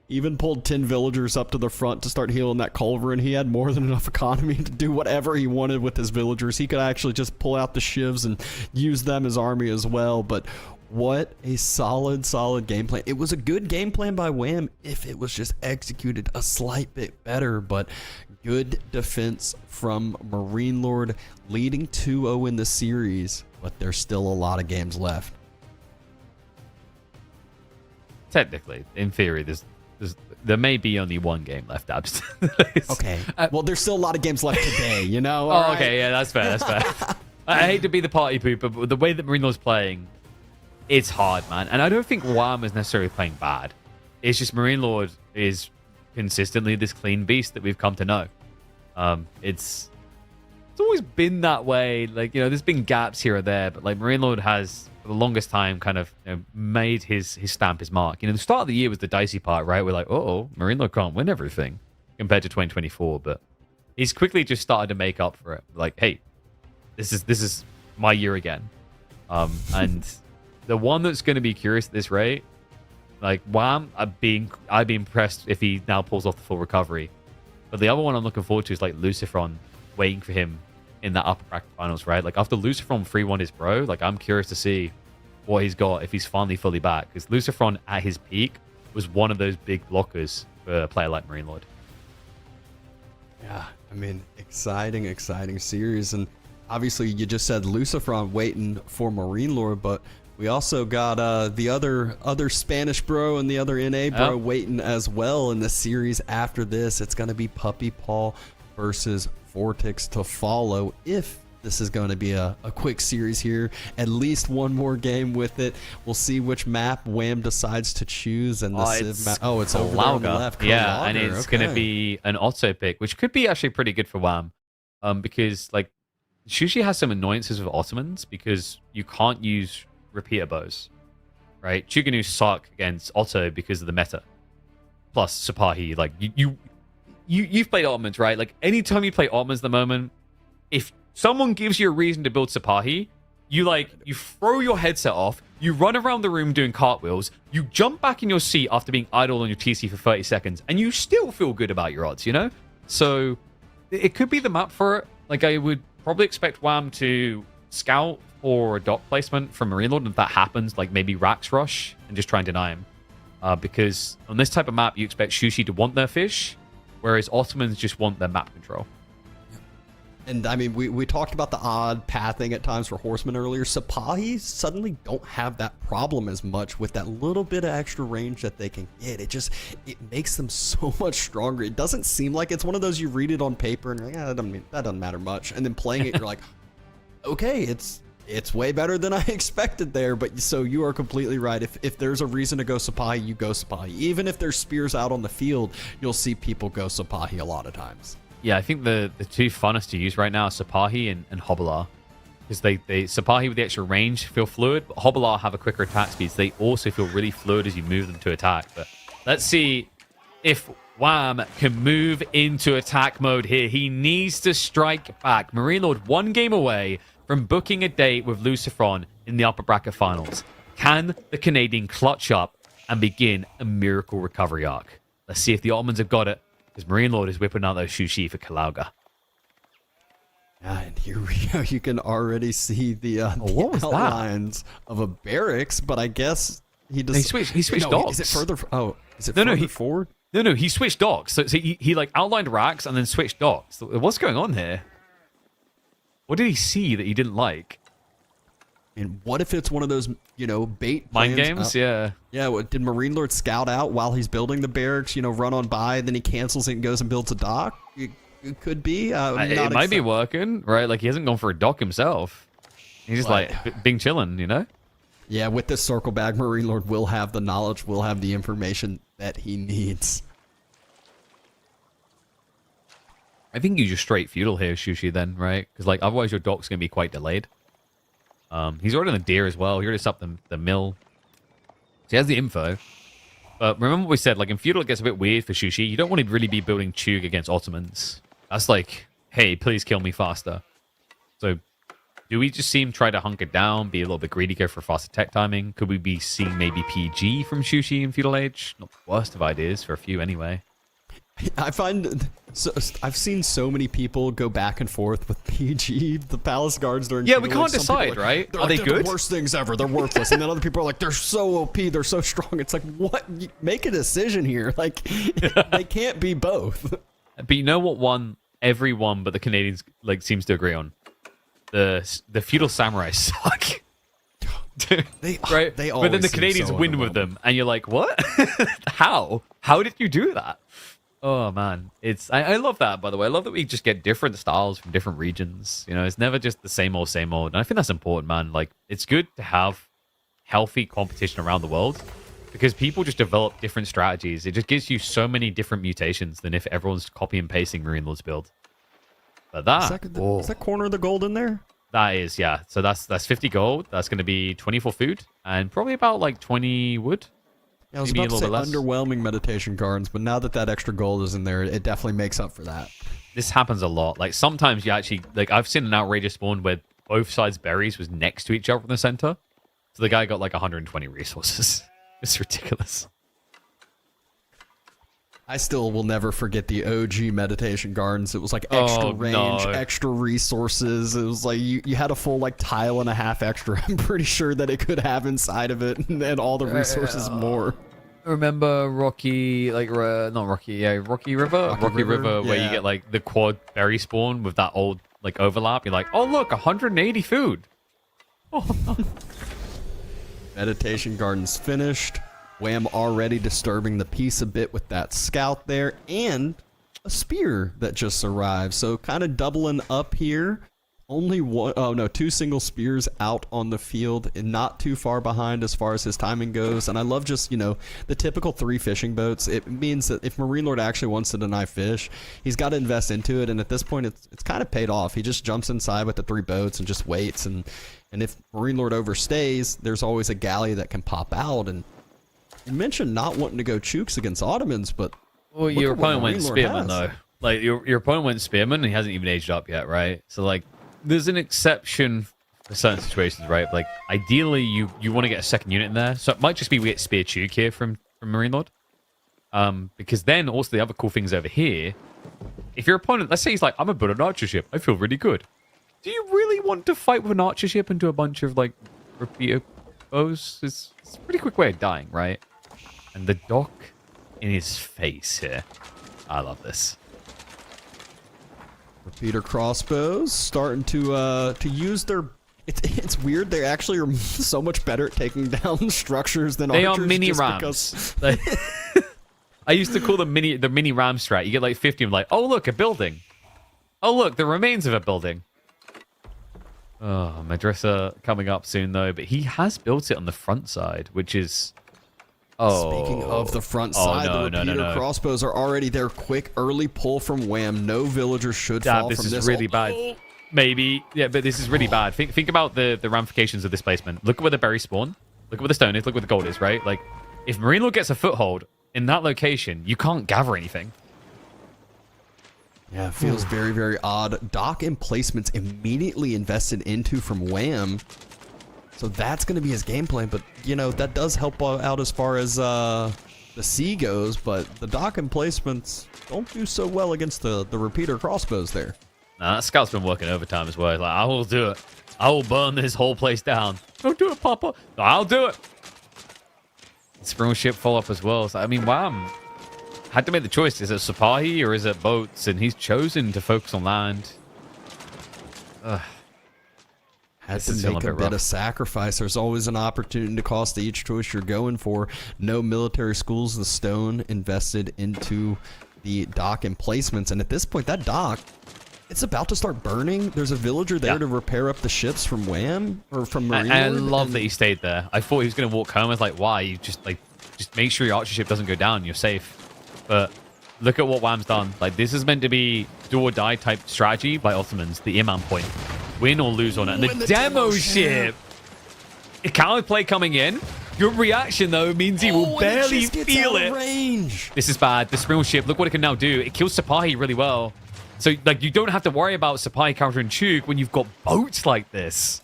Even pulled 10 villagers up to the front to start healing that Culverin. He had more than enough economy to do whatever he wanted with his villagers. He could actually just pull out the shivs and use them as army as well. But what a solid game plan. It was a good game plan by Wham if it was just executed a slight bit better. But good defense from Marine Lord, leading 2-0 in the series. But there's still a lot of games left. Technically, in theory, there may be only 1 game left, Abs. Okay. Well, there's still a lot of games left today, you know? Oh, okay, yeah, that's fair, that's fair. I hate to be the party pooper, but the way that Marine Lord's playing, it's hard, man. And I don't think Wham is necessarily playing bad. It's just Marine Lord is consistently this clean beast that we've come to know. It's always been that way. Like, you know, there's been gaps here or there, but like Marine Lord has for the longest time kind of, you know, made his stamp, his mark. You know, the start of the year was the dicey part, right? We're like, oh, Marine Lord can't win everything compared to 2024, but he's quickly just started to make up for it. Like, hey, this is my year again. And the one that's going to be curious at this rate, like Wham, I'd be impressed if he now pulls off the full recovery. But the other one I'm looking forward to is like Lucifron waiting for him in that upper bracket finals, right? Like after Lucifron 3-1 his bro, like I'm curious to see what he's got if he's finally fully back. Because Lucifron at his peak was one of those big blockers for a player like Marine Lord. Yeah, I mean, exciting series. And obviously you just said Lucifron waiting for Marine Lord, but we also got the other Spanish bro and the other NA bro waiting as well in the series after this. It's going to be Puppy Paw versus Vortix to follow if this is going to be a quick series here. At least 1 more game with it. We'll see which map Wham decides to choose. And the Civ map. Oh, it's over there on the left. Yeah, and it's going to be an auto pick, which could be actually pretty good for Wham. Because like Shushi has some annoyances with Ottomans because you can't use repeater bows, right? Chuganu suck against Otto because of the meta. Plus Sapahi, like you've played Ottomans, right? Like anytime you play Ottomans at the moment, if someone gives you a reason to build Sapahi, you throw your headset off, you run around the room doing cartwheels, you jump back in your seat after being idle on your TC for 30 seconds, and you still feel good about your odds, you know? So it could be the map for it. Like I would probably expect Wham to scout or a dock placement from Marine Lord, and if that happens, like maybe Rax Rush and just try and deny him. Because on this type of map, you expect Shushi to want their fish, whereas Ottomans just want their map control. And I mean, we talked about the odd pathing at times for Horsemen earlier. Sapahi suddenly don't have that problem as much with that little bit of extra range that they can get. It makes them so much stronger. It doesn't seem like it's one of those you read it on paper and you're like, that doesn't matter much. And then playing it, you're like, okay, it's way better than I expected there. But so you are completely right. If there's a reason to go Sapahi, you go Sapahi. Even if there's spears out on the field, you'll see people go Sapahi a lot of times. Yeah, I think the 2 funnest to use right now are Sapahi and Hobbler. Because they Sapahi with the extra range feel fluid, but Hobbler have a quicker attack speed. So they also feel really fluid as you move them to attack. But let's see if Wham can move into attack mode here. He needs to strike back. Marine Lord 1 game away from booking a date with Lucifron in the upper bracket finals. Can the Canadian clutch up and begin a miracle recovery arc? Let's see if the Ottomans have got it, because Marine Lord is whipping out those sushi for Kalauga. Yeah, and here we go. You can already see the outlines of a barracks, but I guess he just... He switched dogs. Is it further... Oh, is it further forward? No, he switched dogs. So he like outlined racks and then switched dogs. What's going on here? What did he see that he didn't like? And what if it's one of those, bait mind plans? games? Yeah. Yeah, did Marine Lord scout out while he's building the barracks, run on by, then he cancels it and goes and builds a dock? It could be. It might be working, right? Like, he hasn't gone for a dock himself. He's just like being chilling, Yeah, with this circle bag, Marine Lord will have the knowledge, will have the information that he needs. I think you just straight feudal here, Sushi, then, right? Because, like, otherwise your dock's going to be quite delayed. He's already on the deer as well. He already set up the mill. So he has the info. But remember what we said, like, in feudal it gets a bit weird for Sushi. You don't want to really be building Chug against Ottomans. That's like, hey, please kill me faster. So do we just see him try to hunker down, be a little bit greedy, go for faster tech timing? Could we be seeing maybe PG from Sushi in feudal age? Not the worst of ideas for a few anyway. I find I've seen so many people go back and forth with PG, the Palace Guards during. Yeah, we can't decide, right? Are they they're good? The worst things ever. They're worthless, and then other people are like, they're so OP, they're so strong. It's like, what? Make a decision here. Like, they can't be both. But you know what one everyone but the Canadians like seems to agree on? The feudal samurai suck. Right? They but then the seem Canadians so win with them, and you're like, what? How? How did you do that? Oh man, I love that. By the way, I love that we just get different styles from different regions. It's never just the same old, and I think that's important, man. Like, it's good to have healthy competition around the world because people just develop different strategies. It just gives you so many different mutations than if everyone's copy and pasting Marine Lord's build. But is that corner of the gold in there? That is, yeah. So that's 50 gold. That's going to be 24 food and probably about like 20 wood. Yeah, I was about to say underwhelming meditation gardens, but now that extra gold is in there, it definitely makes up for that. This happens a lot. Like, sometimes you actually, like, I've seen an outrageous spawn where both sides' berries was next to each other in the center. So the guy got like 120 resources. It's ridiculous. I still will never forget the OG meditation gardens. It was like extra range, extra resources. It was like you had a full like tile and a half extra. I'm pretty sure that it could have inside of it, and then all the resources more. Remember Rocky River, where you get like the quad berry spawn with that old like overlap. You're like, oh look, 180 food. Oh no. Meditation gardens finished. Wham already disturbing the peace a bit with that scout there, and a spear that just arrived. So kind of doubling up here. Only two single spears out on the field and not too far behind as far as his timing goes. And I love just, the typical 3 fishing boats. It means that if Marine Lord actually wants to deny fish, he's got to invest into it. And at this point, it's kind of paid off. He just jumps inside with the 3 boats and just waits. And if Marine Lord overstays, there's always a galley that can pop out. And you mentioned not wanting to go chooks against Ottomans, but your opponent went Spearman though. Like your opponent went Spearman, and he hasn't even aged up yet, right? So like, there's an exception for certain situations, right? Like, ideally, you want to get a second unit in there, so it might just be we get Spear Chug here from Marine Lord, because then also the other cool things over here. If your opponent, let's say he's like, I'm a build an archer ship, I feel really good. Do you really want to fight with an archer ship into a bunch of like repeater bows? It's a pretty quick way of dying, right? And the dock in his face here. I love this. Repeater crossbows starting to use their. It's weird. They actually are so much better at taking down structures than they archers. Are mini rams. I used to call them the mini ram strat. You get like 50 of them, like, oh look, a building. Oh look, the remains of a building. Oh, Madrasa coming up soon though, but he has built it on the front side, which is. Oh. Speaking of the front side, the repeater crossbows are already there. Quick early pull from Wham. No villagers should fall from this. This is really bad. Maybe, yeah, but this is really bad. Think about the ramifications of this placement. Look at where the berries spawn. Look at where the stone is. Look where the gold is, right? Like, if Marine Lord gets a foothold, in that location, you can't gather anything. Yeah, it feels very, very odd. Dock emplacements immediately invested into from Wham. So that's going to be his game plan. But, you know, that does help out as far as the C goes. But the dock emplacements don't do so well against the repeater crossbows there. Nah, that scout's been working overtime as well. Like, I will do it. I will burn this whole place down. Don't do it, Papa. No, I'll do it. Spring ship follow up as well. So, I mean, Wham had to make the choice. Is it Sipahi or is it boats? And he's chosen to focus on land. Had to make a bit of sacrifice. There's always an opportunity to cost each choice you're going for. No military schools, the stone invested into the dock emplacements. And at this point, that dock, it's about to start burning. There's a villager there to repair up the ships from Wham or from Marine. I love that he stayed there. I thought he was going to walk home. I was like, why? You just make sure your archer ship doesn't go down. You're safe. But look at what Wham's done. Like, this is meant to be do or die type strategy by Ottomans. The Imam point. Win or lose on it. And the demo ship. A counterplay coming in. Your reaction, though, means he will barely feel it. Range. This is bad. The Spring ship, look what it can now do. It kills Sipahi really well. So, like, you don't have to worry about Sipahi countering Chuk when you've got boats like this.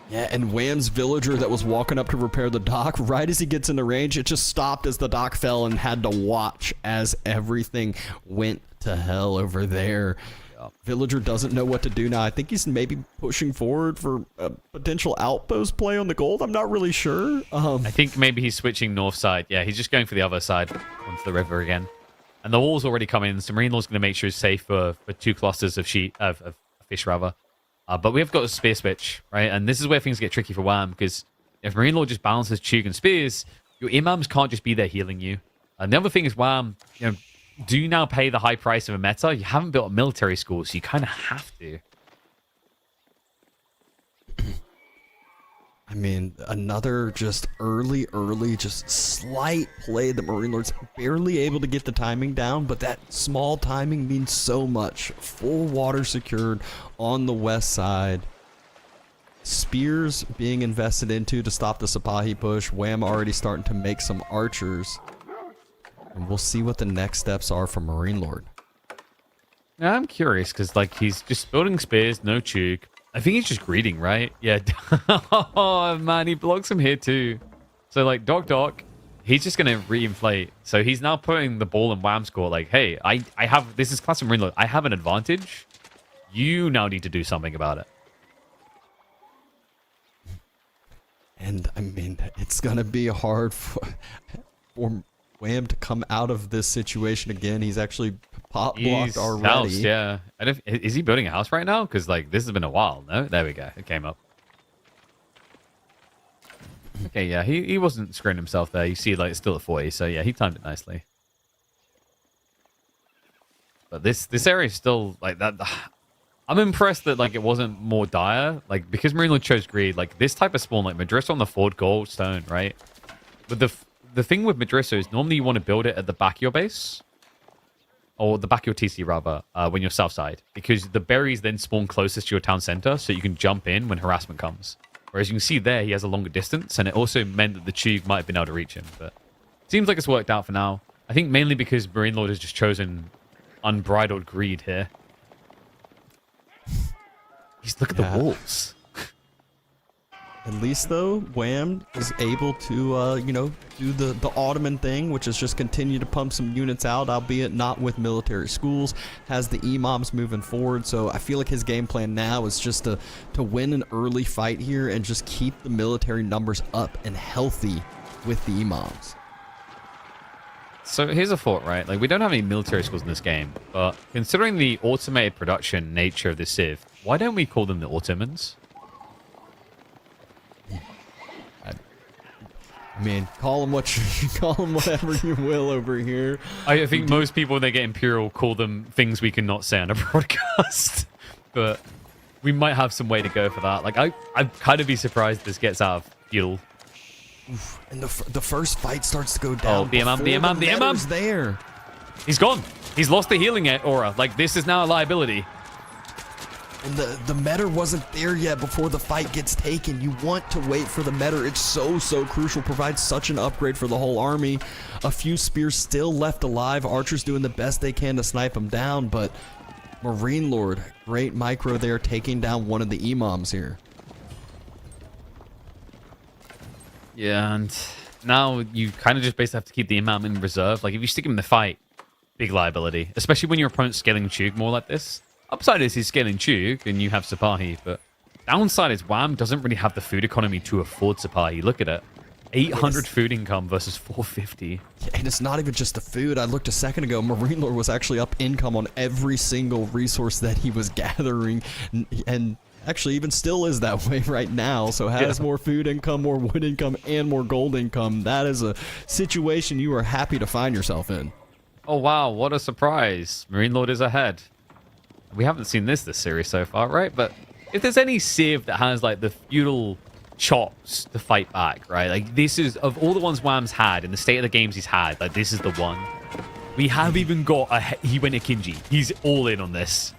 Yeah, and Wham's villager that was walking up to repair the dock, right as he gets into range, it just stopped as the dock fell and had to watch as everything went to hell over there. Villager doesn't know what to do now. I think he's maybe pushing forward for a potential outpost play on the gold. I'm not really sure. I think maybe he's switching north side. Yeah, he's just going for the other side onto the river again. And the wall's already come in. So Marine Law's going to make sure it's safe for 2 clusters of fish, rather. But we have got a spear switch, right? And this is where things get tricky for Wham, because if Marine Law just balances Chuk and spears, your imams can't just be there healing you. And the other thing is, Wham, you know, do you now pay the high price of a meta? You haven't built a military school, so you kind of have to. I mean, another just early, just slight play that Marine Lord's barely able to get the timing down, but that small timing means so much. Full water secured on the west side. Spears being invested into to stop the Sipahi push. Wham already starting to make some archers. And we'll see what the next steps are for Marine Lord. Yeah, I'm curious, because like he's just building spears, no Chuk. I think he's just greeting, right? Yeah. Oh, man, he blocks him here too. So, like, Doc, he's just going to reinflate. So he's now putting the ball in Wham's court. Like, hey, I have... This is classic Marine Lord. I have an advantage. You now need to do something about it. And, I mean, it's going to be hard for Wham to come out of this situation again. He's actually pop blocked already. Housed, yeah. Is he building a house right now? Because like this has been a while. No, there we go. It came up. Okay, yeah. He wasn't screwing himself there. You see, like it's still at 40. So yeah, he timed it nicely. But this area is still like that. I'm impressed that like it wasn't more dire. Like because Marine Lord chose greed. Like this type of spawn, like Madrissa on the Ford Goldstone, right? But the thing with Madrissa is normally you want to build it at the back of your base. Or the back of your TC, rather, when you're south side. Because the berries then spawn closest to your town center, so you can jump in when harassment comes. Whereas you can see there, he has a longer distance, and it also meant that the Chug might have been able to reach him. But it seems like it's worked out for now. I think mainly because Marine Lord has just chosen unbridled greed here. Look at the walls. At least, though, Wham is able to, you know, do the Ottoman thing, which is just continue to pump some units out, albeit not with military schools. Has the imams moving forward, so I feel like his game plan now is just to win an early fight here and just keep the military numbers up and healthy with the imams. So here's a thought, right? Like, we don't have any military schools in this game, but considering the automated production nature of the Civ, why don't we call them the Ottomans? I mean, call them whatever you will over here. I think most people, when they get Imperial, call them things we cannot say on a broadcast. But we might have some way to go for that. Like, I'd kind of be surprised if this gets out of fuel. And the first fight starts to go down. Oh, the Imam's there. He's gone. He's lost the healing aura. Like, this is now a liability. And the meta wasn't there yet before the fight gets taken. You want to wait for the meta. It's so crucial. Provides such an upgrade for the whole army. A few spears still left alive. Archers doing the best they can to snipe them down, but Marine Lord, great micro there, taking down one of the imams here. Yeah, and now you kind of just basically have to keep the imam in reserve. Like, if you stick him in the fight, big liability, especially when your opponent's scaling Chug more like this. Upside is he's scaling Chug and you have Sipahi, but downside is Wham doesn't really have the food economy to afford Sipahi. Look at it. 800 food income versus 450. Yeah, and it's not even just the food. I looked a second ago. Marine Lord was actually up income on every single resource that he was gathering, and actually even still is that way right now. So has more food income, more wood income, and more gold income. That is a situation you are happy to find yourself in. Oh, wow. What a surprise. Marine Lord is ahead. We haven't seen this series so far, right? But if there's any Civ that has, like, the feudal chops to fight back, right? Like, this is, of all the ones Wham's had, in the state of the games he's had, like, this is the one. We have even got he went Akinji. He's all in on this.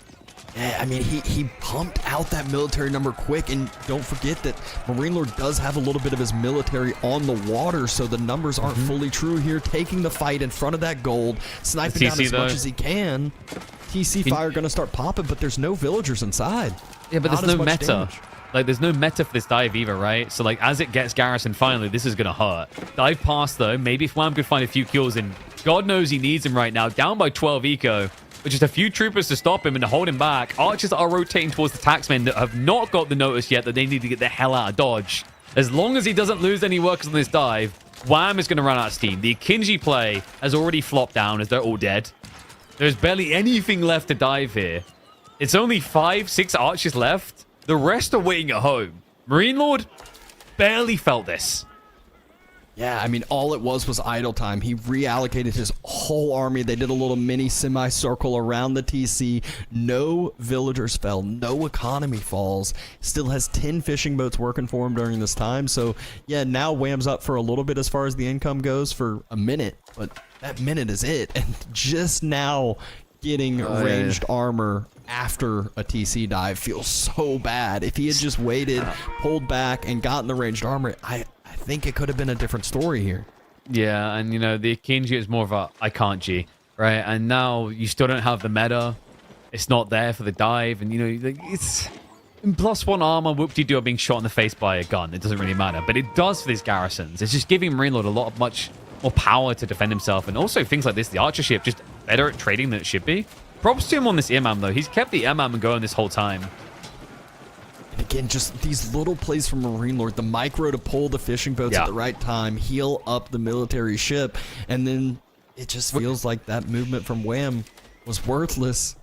Yeah, I mean, he pumped out that military number quick, and don't forget that Marine Lord does have a little bit of his military on the water, so the numbers aren't fully true here. Taking the fight in front of that gold, sniping down as much as he can. TC fire going to start popping, but there's no villagers inside. Yeah, but there's no meta. Damage. Like, there's no meta for this dive either, right? So, like, as it gets garrison finally, this is going to hurt. Dive past, though. Maybe if Wham could find a few kills, and God knows he needs him right now. Down by 12 eco. With just a few troopers to stop him and to hold him back. Archers are rotating towards the taxmen that have not got the notice yet that they need to get the hell out of Dodge. As long as he doesn't lose any workers on this dive, Wham is going to run out of steam. The Akinji play has already flopped down as they're all dead. There's barely anything left to dive here. It's only 5-6 archers left. The rest are waiting at home. Marine Lord barely felt this. Yeah, I mean, all it was idle time. He reallocated his whole army. They did a little mini semicircle around the TC. No villagers fell. No economy falls. Still has 10 fishing boats working for him during this time. So, yeah, now Wham's up for a little bit as far as the income goes for a minute. But that minute is it. And just now getting ranged armor after a TC dive feels so bad. If he had just waited, pulled back, and gotten the ranged armor, I think it could have been a different story here. Yeah, and, you know, the Akinji is more of a I can't G, right? And now you still don't have the meta. It's not there for the dive. And, you know, it's in +1 armor, whoop-de-doo being shot in the face by a gun. It doesn't really matter. But it does for these garrisons. It's just giving Marine Lord much more power to defend himself. And also things like this, the archer ship, just better at trading than it should be. Props to him on this imam, though. He's kept the imam going this whole time. And again, just these little plays from Marine Lord, the micro to pull the fishing boats at the right time, heal up the military ship, and then it just feels like that movement from Wham was worthless.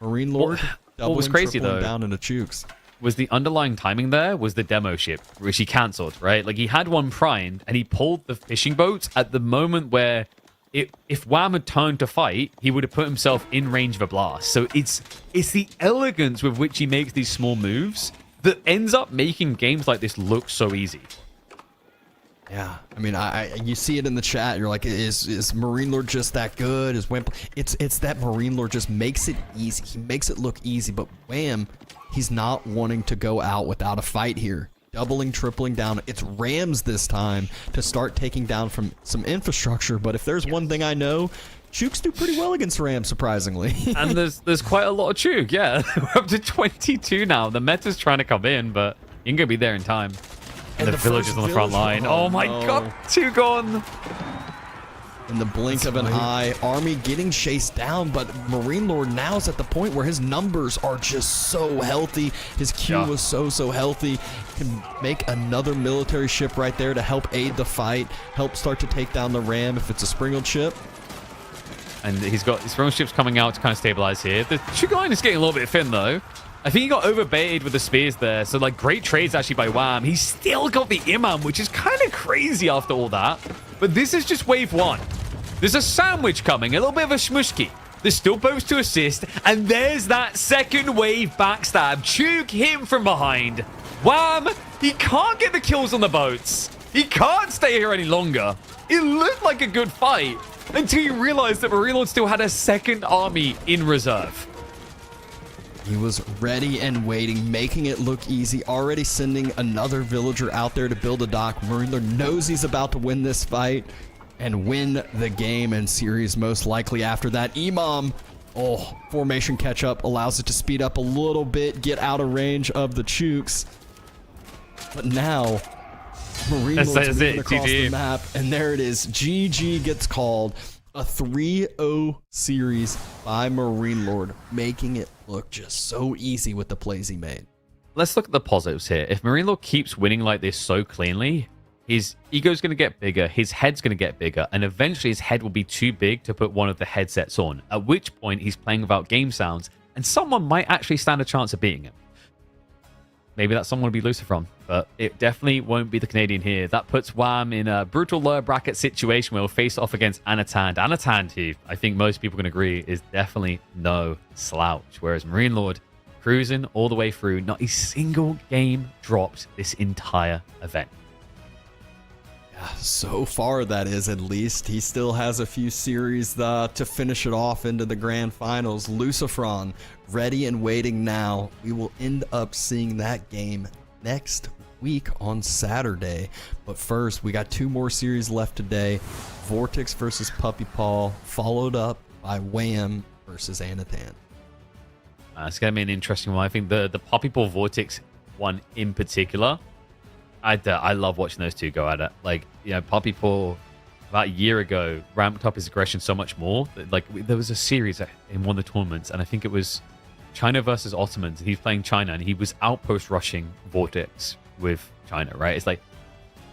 Marine Lord what was crazy, though, down into Chooks. Was the underlying timing there was the demo ship, which he cancelled, right? Like, he had one primed, and he pulled the fishing boats at the moment where if Wham had turned to fight, he would have put himself in range of a blast. So it's the elegance with which he makes these small moves that ends up making games like this look so easy. Yeah, I mean, you see it in the chat. You're like, is Marine Lord just that good? Is Wham? It's that Marine Lord just makes it easy. He makes it look easy, but Wham, he's not wanting to go out without a fight here. Doubling, tripling down. It's Rams this time to start taking down from some infrastructure. But if there's one thing I know, Chooks do pretty well against Rams, surprisingly. And there's quite a lot of Chug, yeah. We're up to 22 now. The meta's trying to come in, but you ain't gonna be there in time. And the villagers on the front line. Oh my god, 2 gone. In the blink of an eye, army getting chased down, but Marine Lord now's at the point where his numbers are just so healthy. His Q was so healthy. Can make another military ship right there to help aid the fight, help start to take down the ram if it's a sprinkled ship. And he's got his own ships coming out to kind of stabilize here. The Chug line is getting a little bit thin, though. I think he got overbaited with the spears there. So, like, great trades actually by Wham. He's still got the imam, which is kind of crazy after all that. But this is just wave 1. There's a sandwich coming, a little bit of a shmushki. There's still boats to assist. And there's that second wave backstab. Chug him from behind. Wham! He can't get the kills on the boats. He can't stay here any longer. It looked like a good fight until you realized that Marine Lord still had a second army in reserve. He was ready and waiting, making it look easy, already sending another villager out there to build a dock. Marine Lord knows he's about to win this fight and win the game and series most likely after that. Imam, formation catch up allows it to speed up a little bit, get out of range of the Chooks. But now, Marine Lord's moving across the map, and there it is. GG gets called. A 3-0 series by Marine Lord, making it look just so easy with the plays he made. Let's look at the positives here. If Marine Lord keeps winning like this so cleanly, his ego's going to get bigger, his head's going to get bigger, and eventually his head will be too big to put one of the headsets on, at which point he's playing without game sounds, and someone might actually stand a chance of beating him. Maybe that someone will be Lucifron, but it definitely won't be the Canadian here. That puts Wham in a brutal lower bracket situation where he'll face off against Anatand. Anatand, who I think most people can agree is definitely no slouch, whereas Marine Lord cruising all the way through, not a single game dropped this entire event. So far, that is at least. He still has a few series to finish it off into the grand finals. Lucifron, ready and waiting now. We will end up seeing that game next week on Saturday. But first, we got 2 more series left today. Vortix versus Puppy Paw, followed up by Wham versus Anathan. It's going to be an interesting one. I think the Puppy Paw Vortix one in particular, I love watching those two go at it. Like, Puppy Paw about a year ago ramped up his aggression so much more. Like, there was a series in one of the tournaments, and I think it was China versus Ottomans. He's playing China, and he was outpost rushing Vortix with China, right? It's like,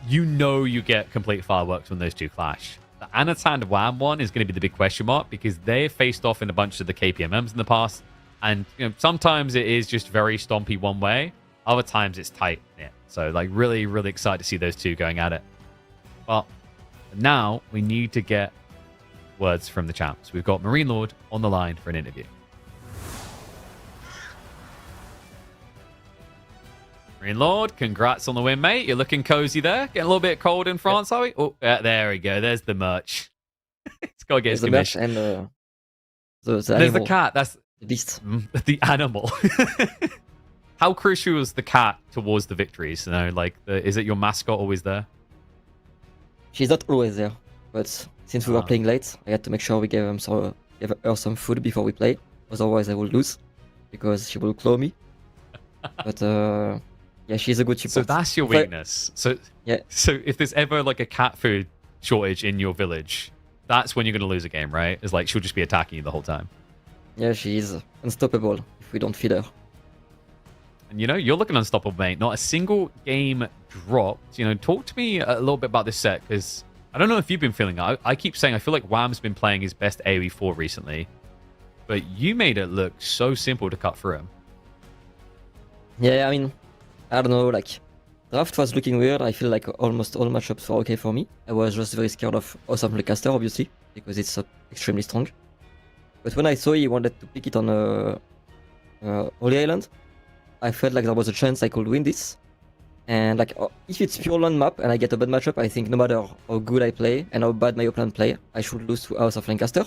you get complete fireworks when those two clash. The Anatand Wham one is going to be the big question mark because they faced off in a bunch of the KPMMs in the past, and sometimes it is just very stompy one way. Other times it's tight. Yeah. So, like, really, really excited to see those two going at it. But now we need to get words from the champs. We've got Marine Lord on the line for an interview. Marine Lord, congrats on the win, mate. You're looking cozy there. Getting a little bit cold in France, are we? Oh, there we go. There's the merch. It's got to get his commission. And the There's animal, the cat. That's the beast. The animal. How crucial is the cat towards the victories? Is it your mascot always there? She's not always there, but since we were playing late, I had to make sure we gave her some food before we play. Otherwise, I will lose because she will claw me. But yeah, she's a good support. So that's your weakness. So if there's ever like a cat food shortage in your village, that's when you're going to lose a game, right? It's like she'll just be attacking you the whole time. Yeah, she is unstoppable if we don't feed her. And you're looking unstoppable, mate. Not a single game dropped. Talk to me a little bit about this set, because I don't know if you've been feeling it. I keep saying I feel like Wham's been playing his best AoE 4 recently, but you made it look so simple to cut through him. Yeah, I mean, I don't know, like, draft was looking weird. I feel like almost all matchups were okay for me. I was just very scared of Awesome Lecaster, obviously, because it's extremely strong. But when I saw he wanted to pick it on Holy Island, I felt like there was a chance I could win this. And like, if it's pure land map and I get a bad matchup, I think no matter how good I play and how bad my opponent play, I should lose to House of Lancaster.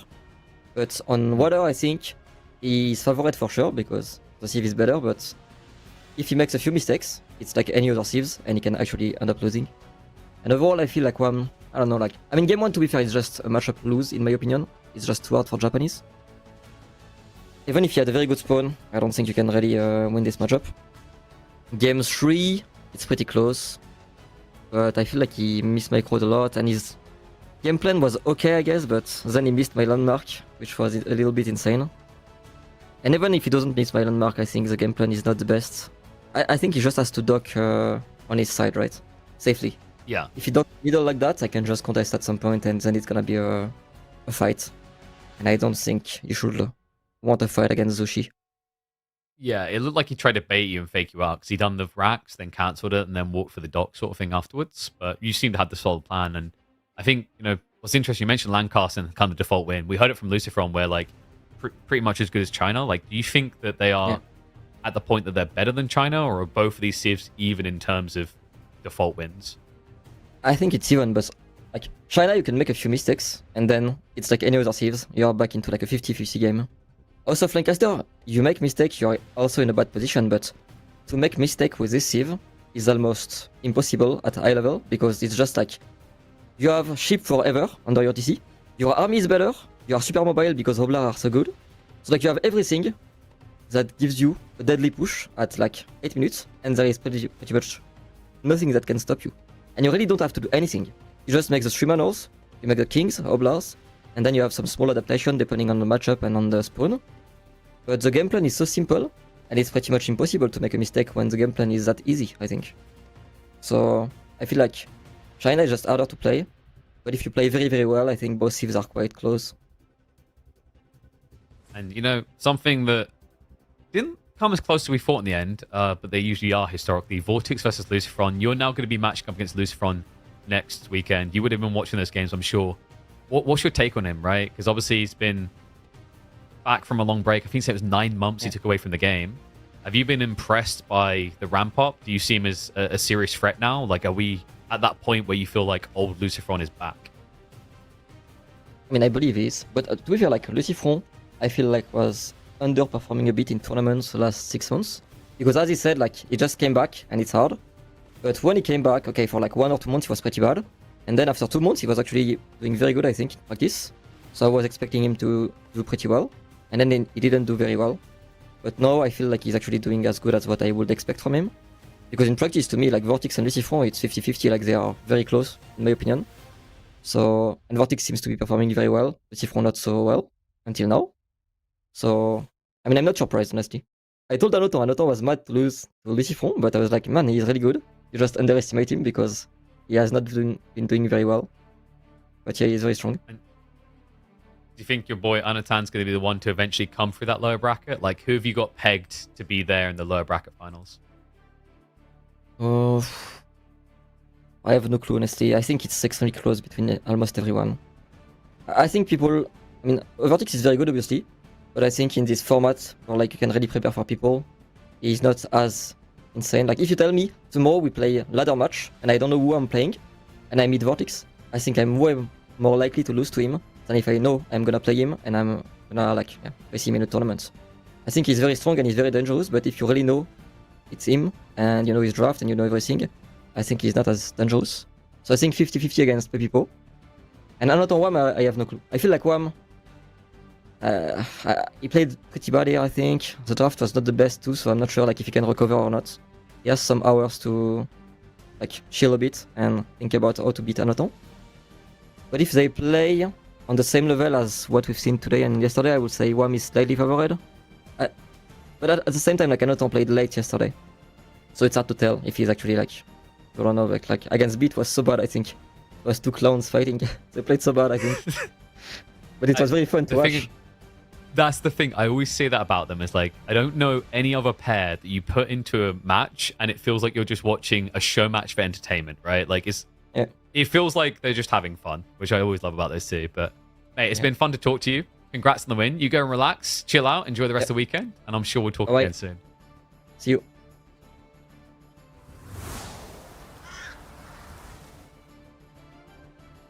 But on water, I think he's favorite for sure because the sieve is better. But if he makes a few mistakes, it's like any other sieves and he can actually end up losing. And overall, I feel like I don't know, like, I mean, game 1, to be fair, is just a matchup lose in my opinion. It's just too hard for Japanese. Even if he had a very good spawn, I don't think you can really win this matchup. Game 3, it's pretty close. But I feel like he missed my crowd a lot, and his game plan was okay, I guess, but then he missed my landmark, which was a little bit insane. And even if he doesn't miss my landmark, I think the game plan is not the best. I think he just has to dock on his side, right? Safely. Yeah. If he dock middle like that, I can just contest at some point, and then it's gonna be a fight. And I don't think you should want a fight against Zushi. Yeah, it looked like he tried to bait you and fake you out because he done the racks, then cancelled it, and then walked for the dock sort of thing afterwards. But you seem to have the solid plan, and I think what's interesting. You mentioned Lancaster and kind of default win. We heard it from Lucifron, where like pretty much as good as China. Like, do you think that they are at the point that they're better than China, or are both of these civs even in terms of default wins? I think it's even, but like China, you can make a few mistakes, and then it's like any other civs. You are back into like a 50-50 game. Also, flank caster, you make mistake, you're also in a bad position, but to make mistake with this sieve is almost impossible at high level, because it's just like, you have ship forever under your TC, your army is better, you are super mobile because Hoblar are so good, so like you have everything that gives you a deadly push at like 8 minutes, and there is pretty much nothing that can stop you. And you really don't have to do anything. You just make the 3 manos, you make the kings, Hoblars, and then you have some small adaptation depending on the matchup and on the spawn. But the game plan is so simple, and it's pretty much impossible to make a mistake when the game plan is that easy, I think. So I feel like China is just harder to play, but if you play very, very well, I think both sieves are quite close. And, you know, something that didn't come as close as we thought in the end, but they usually are historically, Vortix versus Lucifron. You're now going to be matching up against Lucifron next weekend. You would have been watching those games, I'm sure. What's your take on him, right? Because obviously he's been back from a long break. I think it was 9 months he took away from the game. Have you been impressed by the ramp up? Do you see him as a serious threat now? Like, are we at that point where you feel like old Lucifron is back? I mean, I believe he is, but to be fair, like Lucifron, I feel like was underperforming a bit in tournaments the last 6 months, because as he said, like he just came back and it's hard. But when he came back, okay, for like 1 or 2 months he was pretty bad, and then after 2 months he was actually doing very good, I think, in practice. So I was expecting him to do pretty well, and then he didn't do very well. But now I feel like he's actually doing as good as what I would expect from him, because in practice, to me, like Vortix and Lucifron, it's 50-50, like they are very close in my opinion. So, and Vortix seems to be performing very well, Lucifron not so well until now. So, I mean, I'm not surprised, honestly. I told Anoton was mad to lose to Lucifron, but I was like, man, he's really good. You just underestimate him because he has not been doing very well. But yeah, he's very strong. And do you think your boy Anatan's going to be the one to eventually come through that lower bracket? Like, who have you got pegged to be there in the lower bracket finals? Oh, I have no clue, honestly. I think it's extremely close between almost everyone. I think people, I mean, Vortix is very good, obviously, but I think in this format, where like you can really prepare for people, he's not as insane. Like if you tell me tomorrow we play ladder match and I don't know who I'm playing, and I meet Vortix, I think I'm way more likely to lose to him than if I know I'm gonna play him and I'm gonna like face him in a tournament. I think he's very strong and he's very dangerous, but if you really know it's him and you know his draft and you know everything, I think he's not as dangerous. So I think 50-50 against the people. And another Wham, I have no clue. I feel like Wham, he played pretty bad here, I think. The draft was not the best too, so I'm not sure like if he can recover or not. He has some hours to like chill a bit and think about how to beat Anoton. But if they play on the same level as what we've seen today and yesterday, I would say Wham is slightly favored. But at the same time, like Anoton played late yesterday, so it's hard to tell if he's actually like, I don't know, like against Beat was so bad. I think it was 2 clowns fighting. They played so bad, I think. But it was very fun to watch. That's the thing. I always say that about them. Is like, I don't know any other pair that you put into a match and it feels like you're just watching a show match for entertainment, right? Like it feels like they're just having fun, which I always love about those two. But mate, it's been fun to talk to you. Congrats on the win. You go and relax, chill out, enjoy the rest of the weekend, and I'm sure we'll talk again soon. See you.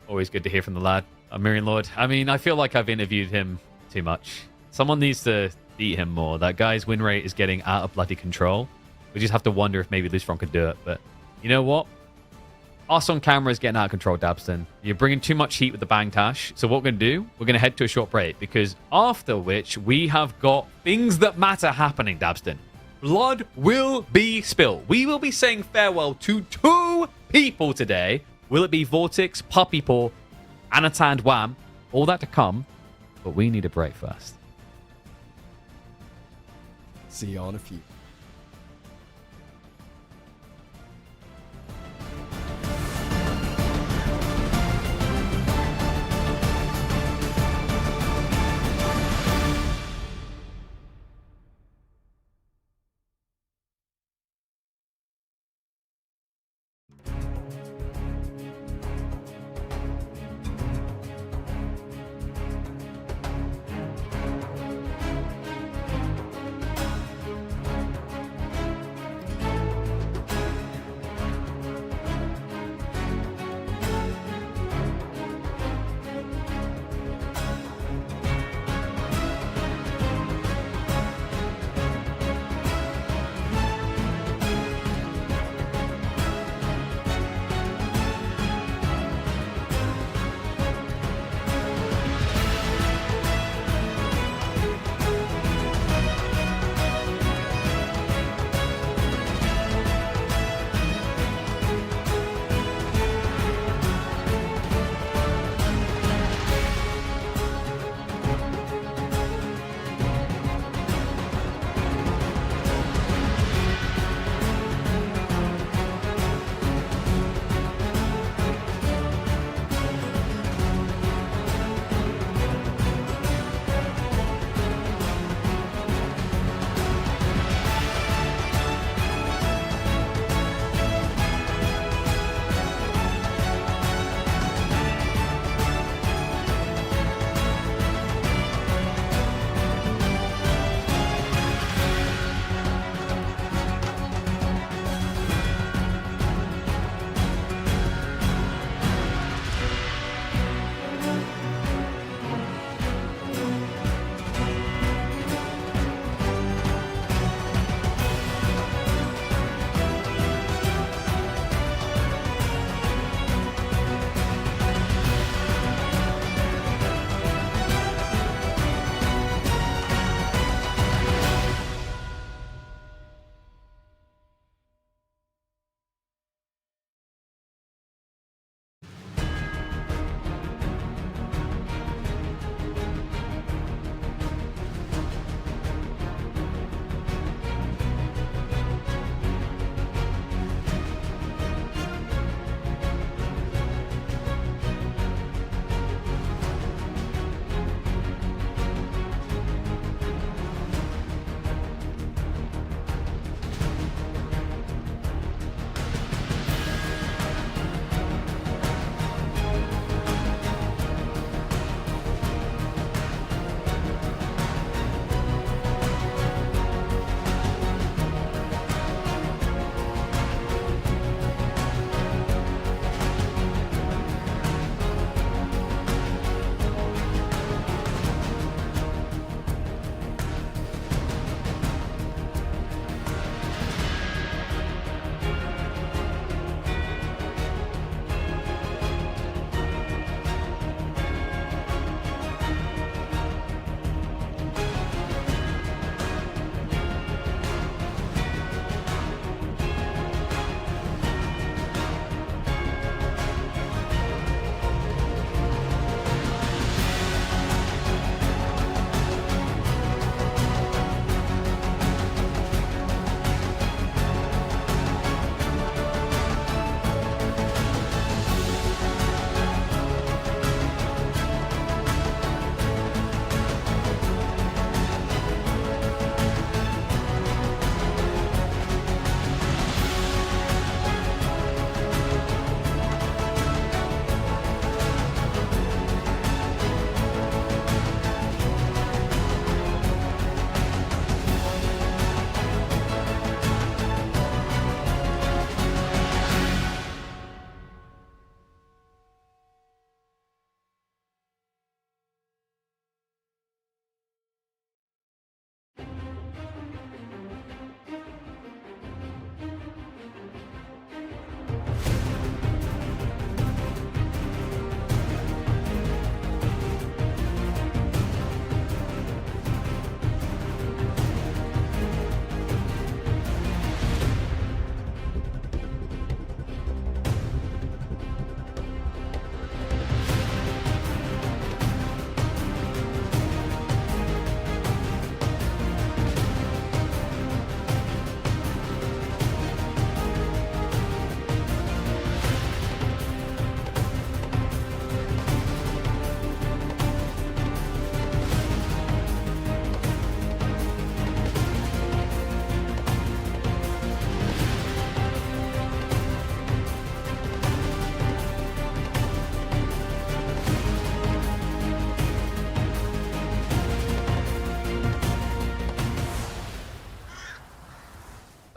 Always good to hear from the lad. Miriam Lord. I mean, I feel like I've interviewed him too much. Someone needs to beat him more. That guy's win rate is getting out of bloody control. We just have to wonder if maybe Lucifron could do it. But you know what? Us on camera is getting out of control, Dabston. You're bringing too much heat with the bang tash. So what we're going to do, we're going to head to a short break, because after which we have got things that matter happening, Dabston. Blood will be spilled. We will be saying farewell to 2 people today. Will it be Vortix, Puppy Paw, Anatan, Wham? All that to come, but we need a break first. See you on a few.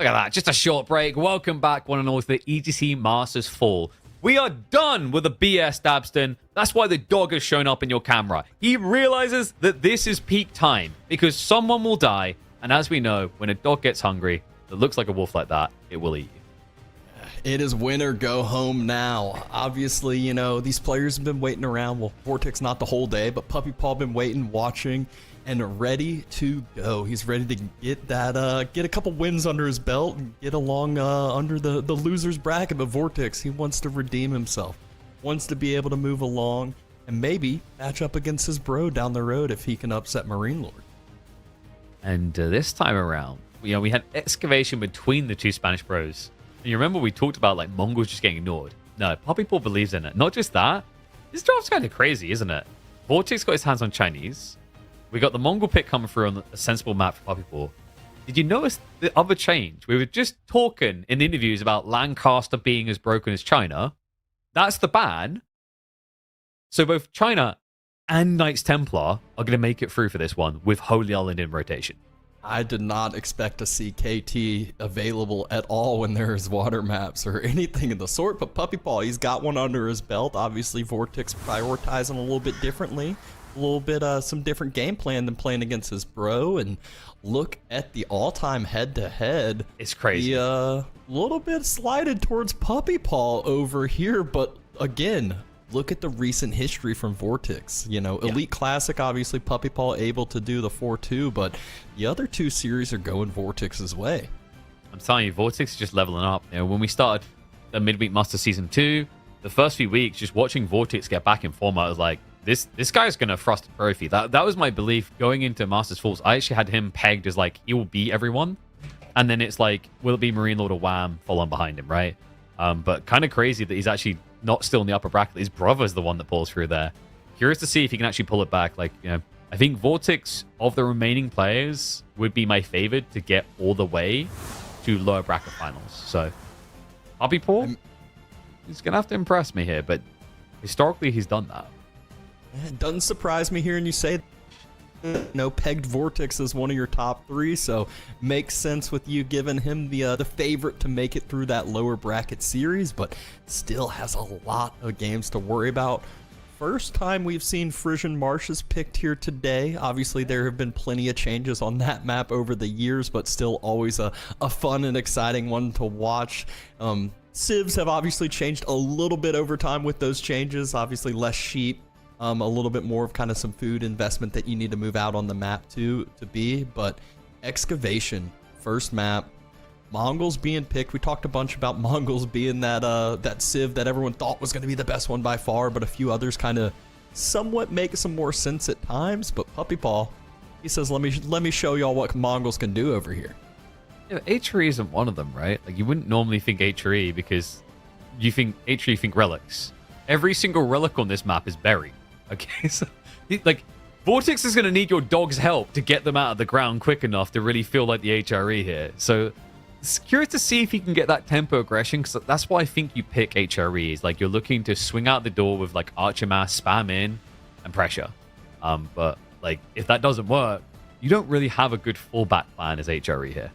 at that. Just a short break. Welcome back, one and all, to the EGC Masters Fall. We are done with the BS, Dabston. That's why the dog has shown up in your camera. He realizes that this is peak time because someone will die. And as we know, when a dog gets hungry that looks like a wolf like that, it will eat you. It is win or go home now. Obviously, you know, these players have been waiting around. Well, Vortix not the whole day, but Puppy Paw been waiting, watching, and ready to go. He's ready to get that, get a couple wins under his belt and get along under the loser's bracket. But Vortix, he wants to redeem himself, wants to be able to move along, and maybe match up against his bro down the road if he can upset Marine Lord. And this time around, you know, we had Excavation between the two Spanish bros. And you remember we talked about like Mongols just getting ignored. No, Puppy Paw believes in it. Not just that, this draft's kind of crazy, isn't it? Vortix got his hands on Chinese. We got the Mongol pick coming through on a sensible map for Puppy Paw. Did you notice the other change? We were just talking in the interviews about Lancaster being as broken as China. That's the ban. So both China and Knights Templar are going to make it through for this one with Holy Island in rotation. I did not expect to see KT available at all when there's water maps or anything of the sort, but Puppy Paw, he's got one under his belt. Obviously, Vortix prioritizing a little bit differently, a little bit some different game plan than playing against his bro. And look at the all-time head-to-head. It's crazy. A little bit slided towards Puppy Paw over here, but again, look at the recent history from Vortix. You know, Elite Classic, obviously, Puppy Paw able to do the 4-2, but the other two series are going Vortix's way. I'm telling you, Vortix is just leveling up. You know, when we started the Midweek Master Season 2, the first few weeks, just watching Vortix get back in form, I was like, this guy's going to thrust a trophy. That was my belief going into Masters Falls. I actually had him pegged as like, he will beat everyone. And then it's like, will it be Marine Lord or Wham fall on behind him, right? But kind of crazy that he's actually not still in the upper bracket. His brother's the one that pulls through there. Curious to see if he can actually pull it back. Like, you know, I think Vortix of the remaining players would be my favorite to get all the way to lower bracket finals. So, Puppy Paw, he's gonna have to impress me here, but historically he's done that. It doesn't surprise me hearing you say pegged Vortix as one of your top three, so makes sense with you giving him the favorite to make it through that lower bracket series, but still has a lot of games to worry about. First time we've seen Frigid Marshes picked here today. Obviously, there have been plenty of changes on that map over the years, but still always a fun and exciting one to watch. Civs have obviously changed a little bit over time with those changes. Obviously, less sheep. A little bit more of kind of some food investment that you need to move out on the map to be, but Excavation, first map, Mongols being picked. We talked a bunch about Mongols being that civ that everyone thought was going to be the best one by far, but a few others kind of somewhat make some more sense at times. But Puppy Paw, he says, let me show y'all what Mongols can do over here. Yeah, HRE isn't one of them, right? Like, you wouldn't normally think HRE because you think HRE, you think relics. Every single relic on this map is buried. Okay, so like Vortix is going to need your dog's help to get them out of the ground quick enough to really feel like the HRE here. So it's curious to see if he can get that tempo aggression, because that's why I think you pick HREs. Like, you're looking to swing out the door with like Archer Mass, spam in, and pressure. But like if that doesn't work, you don't really have a good fallback plan as HRE here.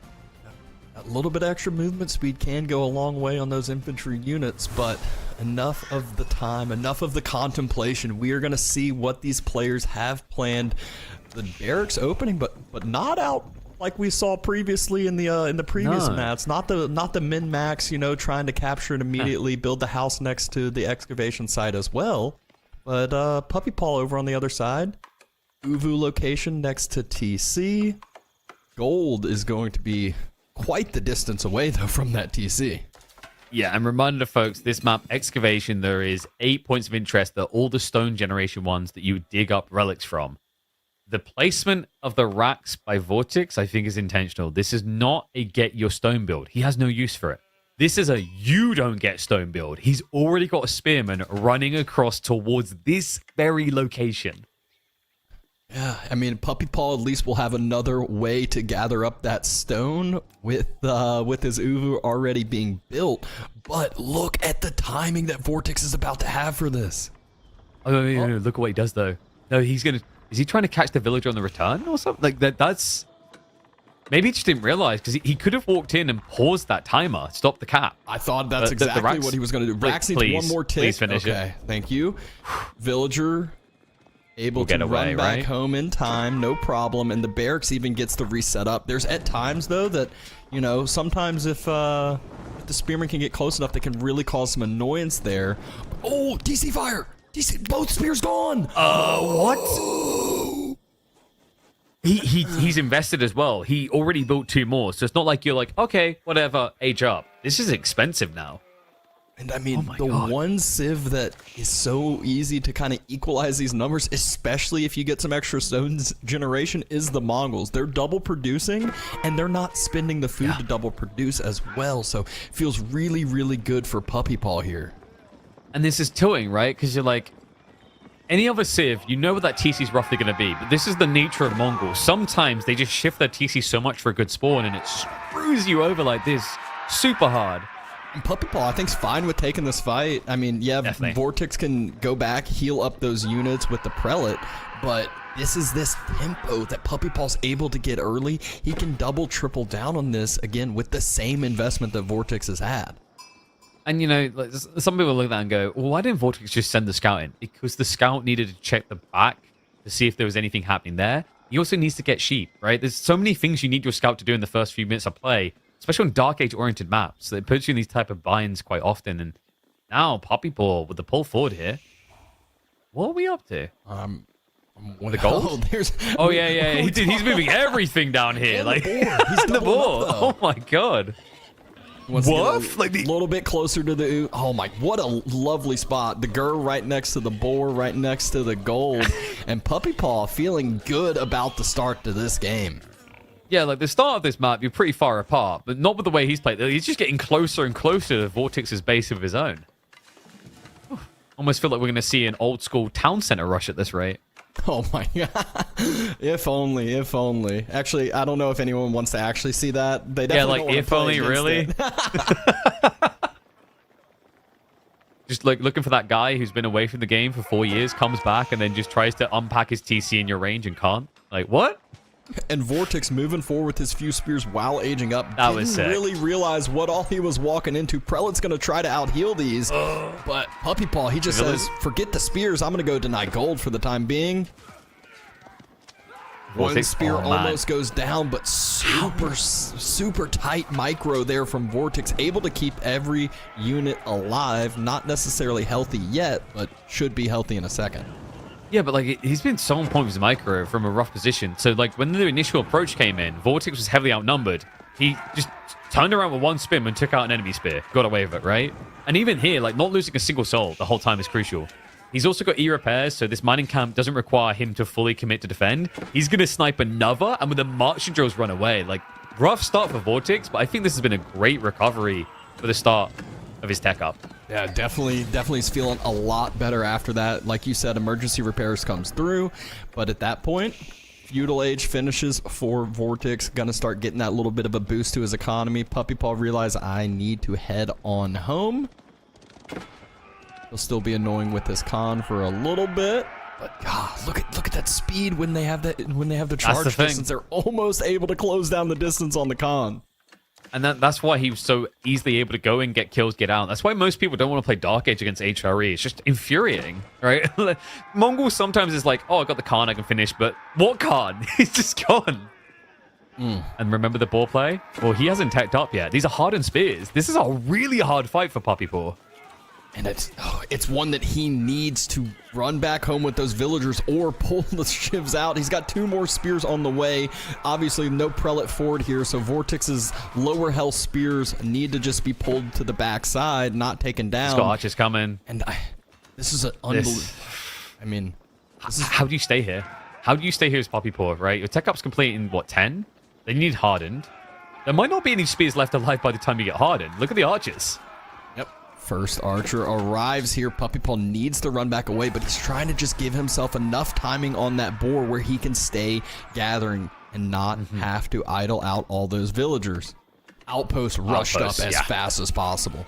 A little bit extra movement speed can go a long way on those infantry units, but enough of the time, enough of the contemplation. We are going to see what these players have planned. The barracks opening, but not out like we saw previously in the previous mats. Not the min max, you know, trying to capture it immediately, build the house next to the excavation site as well. But Puppy Paw over on the other side, Uvu location next to TC. Gold is going to be quite the distance away, though, from that TC. Yeah, I'm reminding the folks, this map, Excavation, there is 8 points of interest. They're all the stone generation ones that you dig up relics from. The placement of the racks by Vortix, I think, is intentional. This is not a get your stone build. He has no use for it. This is a you don't get stone build. He's already got a spearman running across towards this very location. Yeah, I mean, Puppy Paw at least will have another way to gather up that stone with his Uvu already being built. But look at the timing that Vortix is about to have for this. Oh, no, look at what he does, though. No, is he trying to catch the villager on the return or something? Like, that's... Maybe he just didn't realize, because he could have walked in and paused that timer, stopped the cap. I thought that's exactly what he was going to do. Rax needs one more tick. Please finish it. Thank you. Villager able to away, run back home in time, no problem. And the barracks even gets to reset up. There's at times, though, that, you know, sometimes if the spearman can get close enough, they can really cause some annoyance there. Oh, DC fire! DC, both spears gone! What? He's invested as well. He already built 2 more, so it's not like you're like, okay, whatever, age up. This is expensive now. And I mean, one civ that is so easy to kind of equalize these numbers, especially if you get some extra stones generation, is the Mongols. They're double producing, and they're not spending the food to double produce as well. So feels really, really good for Puppy Paw here. And this is tilting, right? Because you're like, any other civ, you know what that TC is roughly going to be. But this is the nature of Mongols. Sometimes they just shift their TC so much for a good spawn, and it screws you over like this super hard. And Puppy Paw, I think, is fine with taking this fight. I mean, yeah, definitely. Vortix can go back, heal up those units with the Prelate, but this is this tempo that Puppy Paw's able to get early. He can double, triple down on this, again, with the same investment that Vortix has had. And, you know, like, some people look at that and go, well, why didn't Vortix just send the scout in? Because the scout needed to check the back to see if there was anything happening there. He also needs to get sheep, right? There's so many things you need your scout to do in the first few minutes of play, especially on Dark Age-oriented maps. So it puts you in these type of binds quite often. And now, Puppy Paw with the pull forward here. What are we up to? The gold? Oh, yeah. He's moving everything down here. Like, he's the ball. Oh, my God. Woof? Like a little bit closer to the... Oh, my... What a lovely spot. The Gur right next to the boar, right next to the gold. And Puppy Paw feeling good about the start to this game. Yeah, like the start of this map, you're pretty far apart, but not with the way he's played. He's just getting closer and closer to Vortix's base of his own. Almost feel like we're going to see an old school town center rush at this rate. Oh my God. If only, if only. Actually, I don't know if anyone wants to actually see that. They definitely don't want if only, really? Just like looking for that guy who's been away from the game for 4 years, comes back and then just tries to unpack his TC in your range and can't. Like, what? And Vortix moving forward with his few spears while aging up. That was sick. Didn't really realize what all he was walking into. Prelate's going to try to out-heal these. But Puppy Paw, he just says, forget the spears. I'm going to go deny gold for the time being. One spear almost goes down, but super tight micro there from Vortix. Able to keep every unit alive. Not necessarily healthy yet, but should be healthy in a second. Yeah, but like he's been so on point with his micro from a rough position. So like when the initial approach came in, Vortix was heavily outnumbered. He just turned around with one spin and took out an enemy spear. Got away with it, right? And even here, like not losing a single soul the whole time is crucial. He's also got E-repairs, so this mining camp doesn't require him to fully commit to defend. He's going to snipe another, and with the Martian drills run away. Like, rough start for Vortix, but I think this has been a great recovery for the start of his tech up. Yeah, definitely is feeling a lot better after that. Like you said, emergency repairs comes through, but at that point, feudal age finishes for Vortix. Gonna start getting that little bit of a boost to his economy. Puppy Paw realize I need to head on home. He'll still be annoying with this con for a little bit, but God, look at that speed when they have the charge distance. They're almost able to close down the distance on the con. And that's why he was so easily able to go and get kills, get out. That's why most people don't want to play Dark Age against HRE. It's just infuriating, right? Mongol sometimes is like, oh, I got the Khan, I can finish, but what Khan? He's just gone. And remember the ball play? Well, he hasn't teched up yet. These are hardened spears. This is a really hard fight for Puppy Paw. And it's one that he needs to run back home with those villagers or pull the shivs out. He's got 2 more spears on the way. Obviously, no prelate forward here, so Vortix's lower health spears need to just be pulled to the backside, not taken down. He's got archers coming. And this is an unbelievable... I mean... How do you stay here? How do you stay here as Puppy Paw, right? Your tech up's complete in, what, 10? Then you need hardened. There might not be any spears left alive by the time you get hardened. Look at the archers. First archer arrives here. Puppy Paw needs to run back away, but he's trying to just give himself enough timing on that boar where he can stay gathering and not have to idle out all those villagers. Outpost rushed up as fast as possible.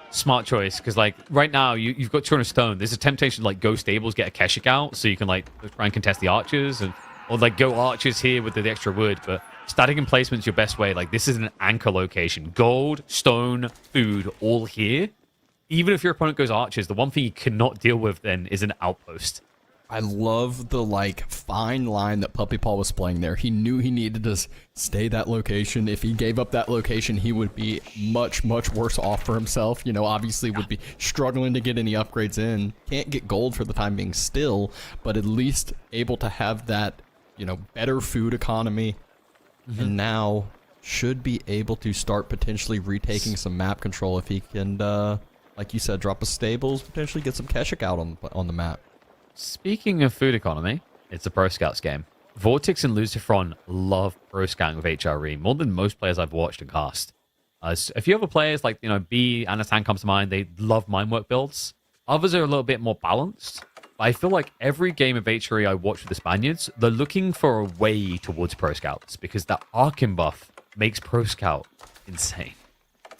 Smart choice, because like right now you've got 200 stone. There's a temptation to like go stables, get a Keshik out, so you can like try and contest the archers, or like go archers here with the extra wood. But Static placement's your best way. Like, this is an anchor location. Gold, stone, food, all here. Even if your opponent goes archers, the one thing you cannot deal with then is an outpost. I love the, like, fine line that Puppy Paw was playing there. He knew he needed to stay that location. If he gave up that location, he would be much, much worse off for himself. You know, obviously would be struggling to get any upgrades in. Can't get gold for the time being still, but at least able to have that, you know, better food economy. And now should be able to start potentially retaking some map control if he can, like you said, drop a stables, potentially get some Keshik out on the map. Speaking of food economy, it's a Pro Scouts game. Vortix and Lucifron love Pro Scouting with HRE more than most players I've watched and cast. A few other players like, you know, B, Anatan comes to mind, they love Minework builds. Others are a little bit more balanced. I feel like every game of HRE I watch with the Spaniards, they're looking for a way towards Pro Scouts because that Arkin buff makes Pro Scout insane.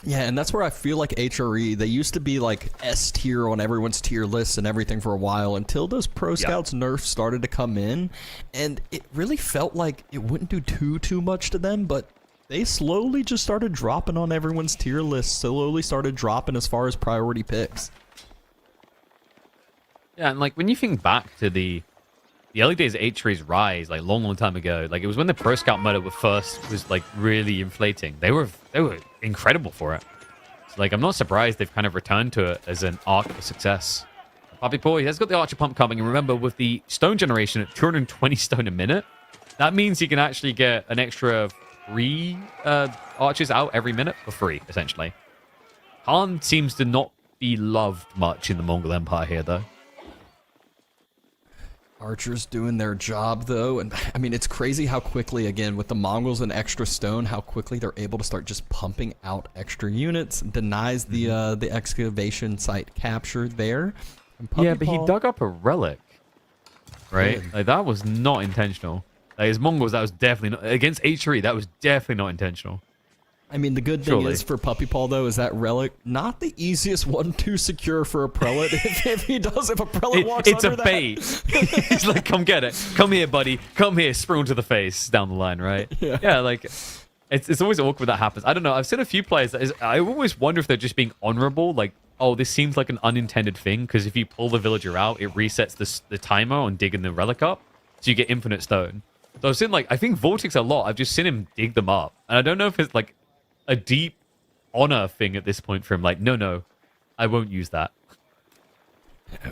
Yeah, and that's where I feel like HRE, they used to be like S tier on everyone's tier lists and everything for a while until those Pro Scouts nerfs started to come in, and it really felt like it wouldn't do too much to them, but they slowly just started dropping on everyone's tier list, slowly started dropping as far as priority picks. Yeah, and like when you think back to the early days of HRE's rise, like long time ago, like it was when the Pro Scout meta was like really inflating. They were incredible for it. So, like, I'm not surprised they've kind of returned to it as an arc for success. Puppy Boy has got the Archer Pump coming, and remember, with the stone generation at 220 stone a minute, that means you can actually get an extra 3 archers out every minute for free, essentially. Khan seems to not be loved much in the Mongol Empire here, though. Archers doing their job, though, and I mean, it's crazy how quickly, again, with the Mongols and extra stone, how quickly they're able to start just pumping out extra units. Denies the excavation site capture there. Yeah, but he dug up a relic, right? Like, that was not intentional. Like, as Mongols, that was definitely not... Against HRE, that was definitely not intentional. I mean, the good thing is for Puppy Paw, though, is that relic not the easiest one to secure for a prelate. if a prelate walks it's under a bait. He's like, come get it. Come here, buddy. Come here. Sprawl to the face down the line, right? Yeah, like, it's always awkward that happens. I don't know. I've seen a few players I always wonder if they're just being honorable. Like, oh, this seems like an unintended thing, because if you pull the villager out, it resets the timer on digging the relic up, so you get infinite stone. So I've seen, like, I think Vortix a lot. I've just seen him dig them up. And I don't know if it's, like, a deep honor thing at this point for him. Like, no, I won't use that.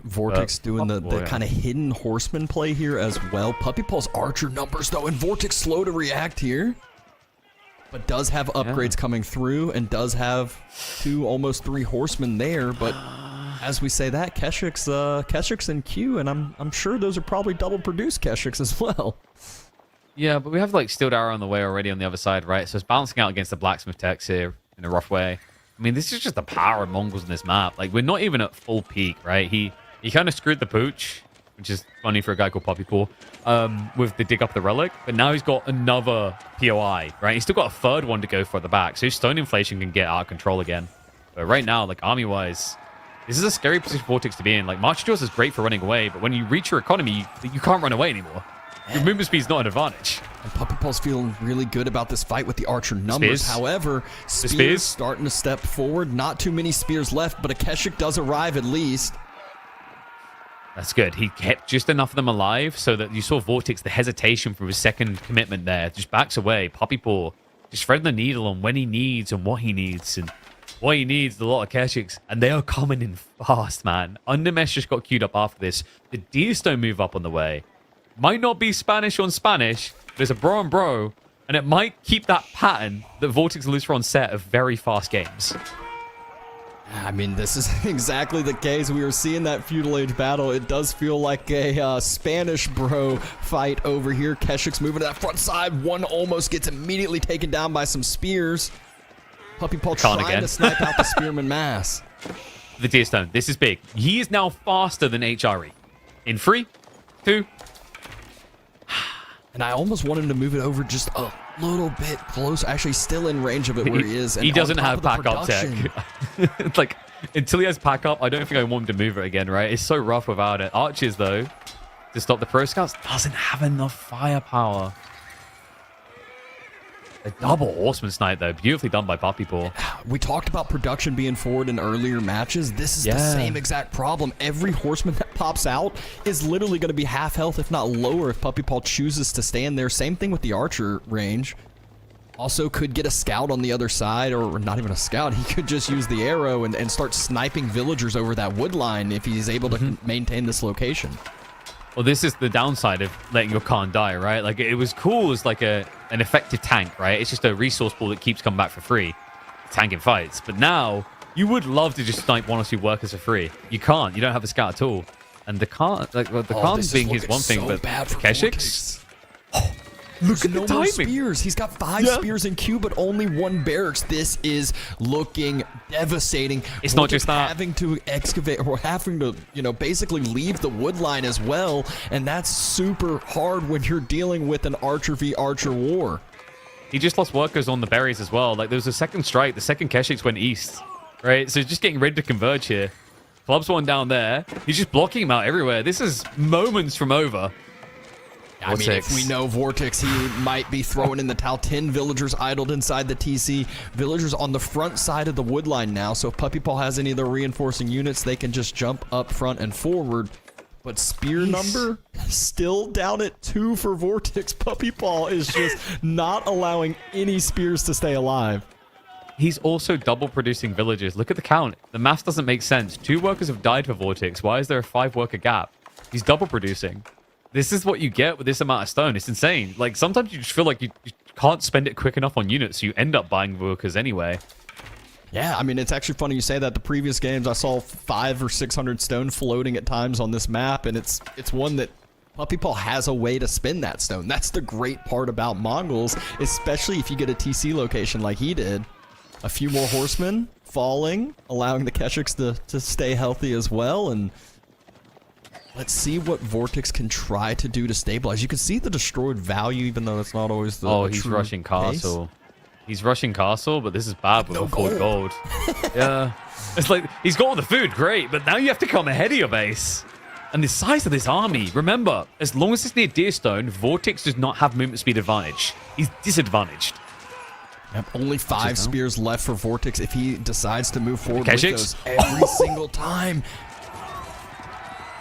Vortix doing the kind of hidden horseman play here as well. Puppy Paw's archer numbers, though, and Vortix slow to react here. But does have upgrades coming through and does have 2, almost 3 horsemen there. But as we say that, Keshik's in queue, and I'm sure those are probably double produced Keshiks as well. Yeah, but we have, like, Steeled Arrow on the way already on the other side, right? So it's balancing out against the Blacksmith techs here in a rough way. I mean, this is just the power of Mongols in this map. Like, we're not even at full peak, right? He kind of screwed the pooch, which is funny for a guy called Puppy Paw, with the dig up the relic. But now he's got another POI, right? He's still got a third one to go for at the back. So his stone inflation can get out of control again. But right now, like, army-wise, this is a scary position for Vortix to be in. Like, March Jaws is great for running away, but when you reach your economy, you can't run away anymore. Your movement speed is not an advantage. And Puppy Paw's feeling really good about this fight with the archer numbers. However, Spears starting to step forward. Not too many Spears left, but a Keshik does arrive at least. That's good. He kept just enough of them alive so that you saw Vortix, the hesitation from his second commitment there, just backs away. Puppy Paw just threading the needle on when he needs and what he needs. And what he needs is a lot of Keshiks. And they are coming in fast, man. Undermesh just got queued up after this. The Deerstone move up on the way. Might not be Spanish on Spanish, but it's a bro on bro, and it might keep that pattern that Vortix and Lucifron set of very fast games. I mean, this is exactly the case. We were seeing that feudal age battle. It does feel like a Spanish bro fight over here. Keshik's moving to that front side. One almost gets immediately taken down by some spears. Puppy Paw trying to snipe out the spearman mass. The Deerstone, this is big. He is now faster than HRE. In 3, 2... And I almost want him to move it over just a little bit closer. Actually, still in range of it where he is. And he doesn't have pack-up tech. It's like, until he has pack-up, I don't think I want him to move it again, right? It's so rough without it. Archers, though, to stop the Pro Scouts, doesn't have enough firepower. A double horseman snipe, though. Beautifully done by Puppy Paw. We talked about production being forward in earlier matches. This is the same exact problem. Every horseman that pops out is literally going to be half health, if not lower, if Puppy Paw chooses to stand there. Same thing with the archer range. Also could get a scout on the other side, or not even a scout. He could just use the arrow and start sniping villagers over that wood line if he's able to maintain this location. Well, this is the downside of letting your Khan die, right? Like, it was cool as like an effective tank, right? It's just a resource pool that keeps coming back for free, tanking fights. But now, you would love to just snipe 1 or 2 workers for free. You can't. You don't have a scout at all. And the Khan, like, well, the Khan being his one thing, but Keshik's... Look at the timing. Spears. He's got 5 spears in queue, but only 1 barracks. This is looking devastating. It's not just that. Having to excavate, or having to, basically leave the wood line as well, and that's super hard when you're dealing with an archer v archer war. He just lost workers on the berries as well. Like, there was a second strike. The second Keshiks went east, right? So just getting ready to converge here. Club's one down there. He's just blocking him out everywhere. This is moments from over. I mean, if we know Vortix, he might be throwing in the towel. 10 villagers idled inside the TC. Villagers on the front side of the wood line now. So if Puppy Paw has any of their reinforcing units, they can just jump up front and forward. But spear number still down at 2 for Vortix. Puppy Paw is just not allowing any spears to stay alive. He's also double producing villagers. Look at the count. The math doesn't make sense. 2 workers have died for Vortix. Why is there a 5 worker gap? He's double producing. This is what you get with this amount of stone. It's insane. Like, sometimes you just feel like you can't spend it quick enough on units, so you end up buying workers anyway. Yeah, I mean, it's actually funny you say that. The previous games, I saw 500 or 600 stone floating at times on this map, and it's one that Puppy Paw has a way to spend that stone. That's the great part about Mongols, especially if you get a TC location like he did. A few more horsemen falling, allowing the Keshiks to stay healthy as well, and... let's see what Vortix can try to do to stabilize. You can see the destroyed value, even though it's not always the he's rushing castle. He's rushing castle, but this is bad with no gold. Yeah. It's like, he's got all the food, great, but now you have to come ahead of your base. And the size of this army, remember, as long as it's near Deerstone, Vortix does not have movement speed advantage. He's disadvantaged. Yep, only 5 spears left for Vortix if he decides to move forward with those every single time.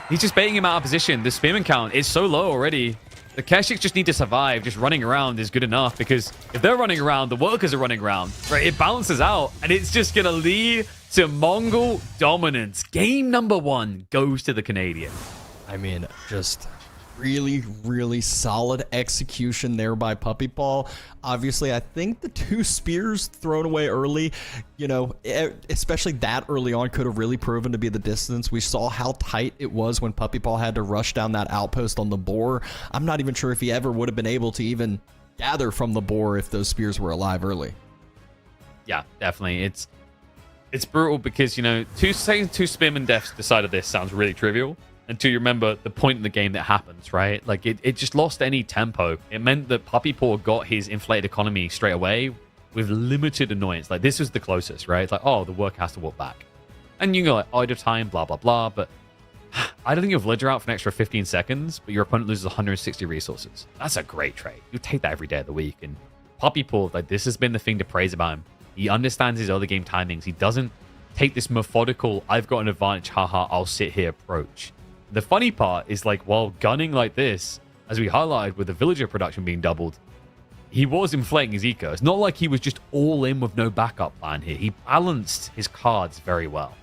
He's just baiting him out of position. The spearman count is so low already. The Keshiks just need to survive. Just running around is good enough, because if they're running around, the workers are running around. Right? It balances out, and it's just going to lead to Mongol dominance. Game number 1 goes to the Canadian. I mean, just really, really solid execution there by Puppy Paw. Obviously, I think the 2 spears thrown away early, especially that early on, could have really proven to be the distance. We saw how tight it was when Puppy Paw had to rush down that outpost on the boar. I'm not even sure if he ever would have been able to even gather from the boar if those spears were alive early. Yeah, definitely. It's brutal because, saying 2 spearman deaths decided this sounds really trivial. Until you remember the point in the game that happens, right? Like, it just lost any tempo. It meant that Puppy Paw got his inflated economy straight away with limited annoyance. Like, this was the closest, right? It's like, oh, the worker has to walk back. And you go, like, idle time, blah, blah, blah. But I don't think you have Villager out for an extra 15 seconds, but your opponent loses 160 resources. That's a great trade. You take that every day of the week. And Puppy Paw, like, this has been the thing to praise about him. He understands his other game timings. He doesn't take this methodical, I've got an advantage, haha, I'll sit here approach. The funny part is, like, while gunning like this, as we highlighted with the villager production being doubled, he was inflating his eco. It's not like he was just all in with no backup plan here. He balanced his cards very well.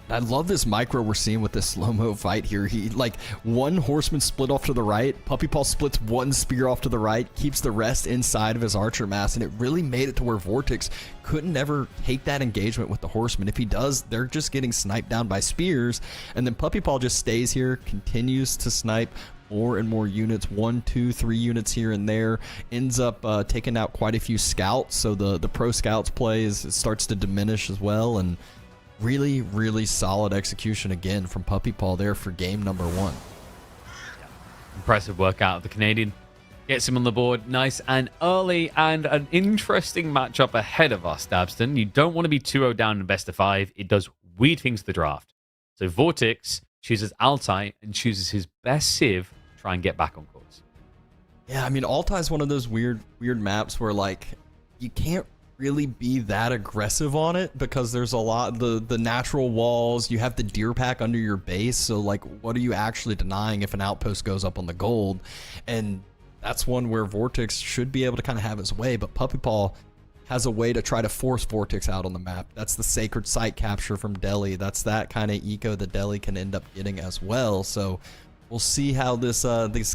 I love this micro we're seeing with this slow-mo fight here. He, like, 1 horseman split off to the right. Puppy Paw splits 1 spear off to the right, keeps the rest inside of his archer mass, and it really made it to where Vortix couldn't ever take that engagement with the horseman. If he does, they're just getting sniped down by spears, and then Puppy Paw just stays here, continues to snipe more and more units, 1, 2, 3 units here and there, ends up taking out quite a few scouts, so the pro scouts play starts to diminish as well, and really, really solid execution again from Puppy Paw there for game number 1. Impressive workout of the Canadian. Gets him on the board nice and early, and an interesting matchup ahead of us, Dabston. You don't want to be 2-0 down in best of 5. It does weird things to the draft. So Vortix chooses Altai and chooses his best civ to try and get back on course. Yeah, I mean, Altai is one of those weird maps where like you can't really be that aggressive on it because there's a lot the natural walls. You have the deer pack under your base, so like, what are you actually denying if an outpost goes up on the gold? And that's one where Vortix should be able to kind of have his way, but Puppy Paw has a way to try to force Vortix out on the map. That's the sacred site capture from Delhi. That's that kind of eco that Delhi can end up getting as well. So we'll see how this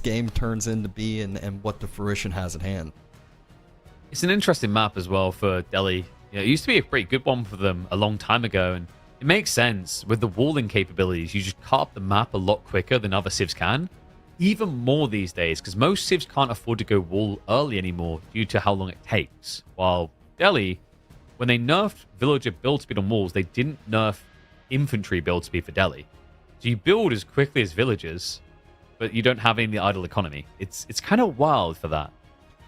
game turns into be and what the fruition has at hand. It's an interesting map as well for Delhi. You know, it used to be a pretty good one for them a long time ago, and it makes sense with the walling capabilities. You just cut up the map a lot quicker than other civs can. Even more these days, because most civs can't afford to go wall early anymore due to how long it takes. While Delhi, when they nerfed villager build speed on walls, they didn't nerf infantry build speed for Delhi. So you build as quickly as villagers, but you don't have any of the idle economy. It's kind of wild for that.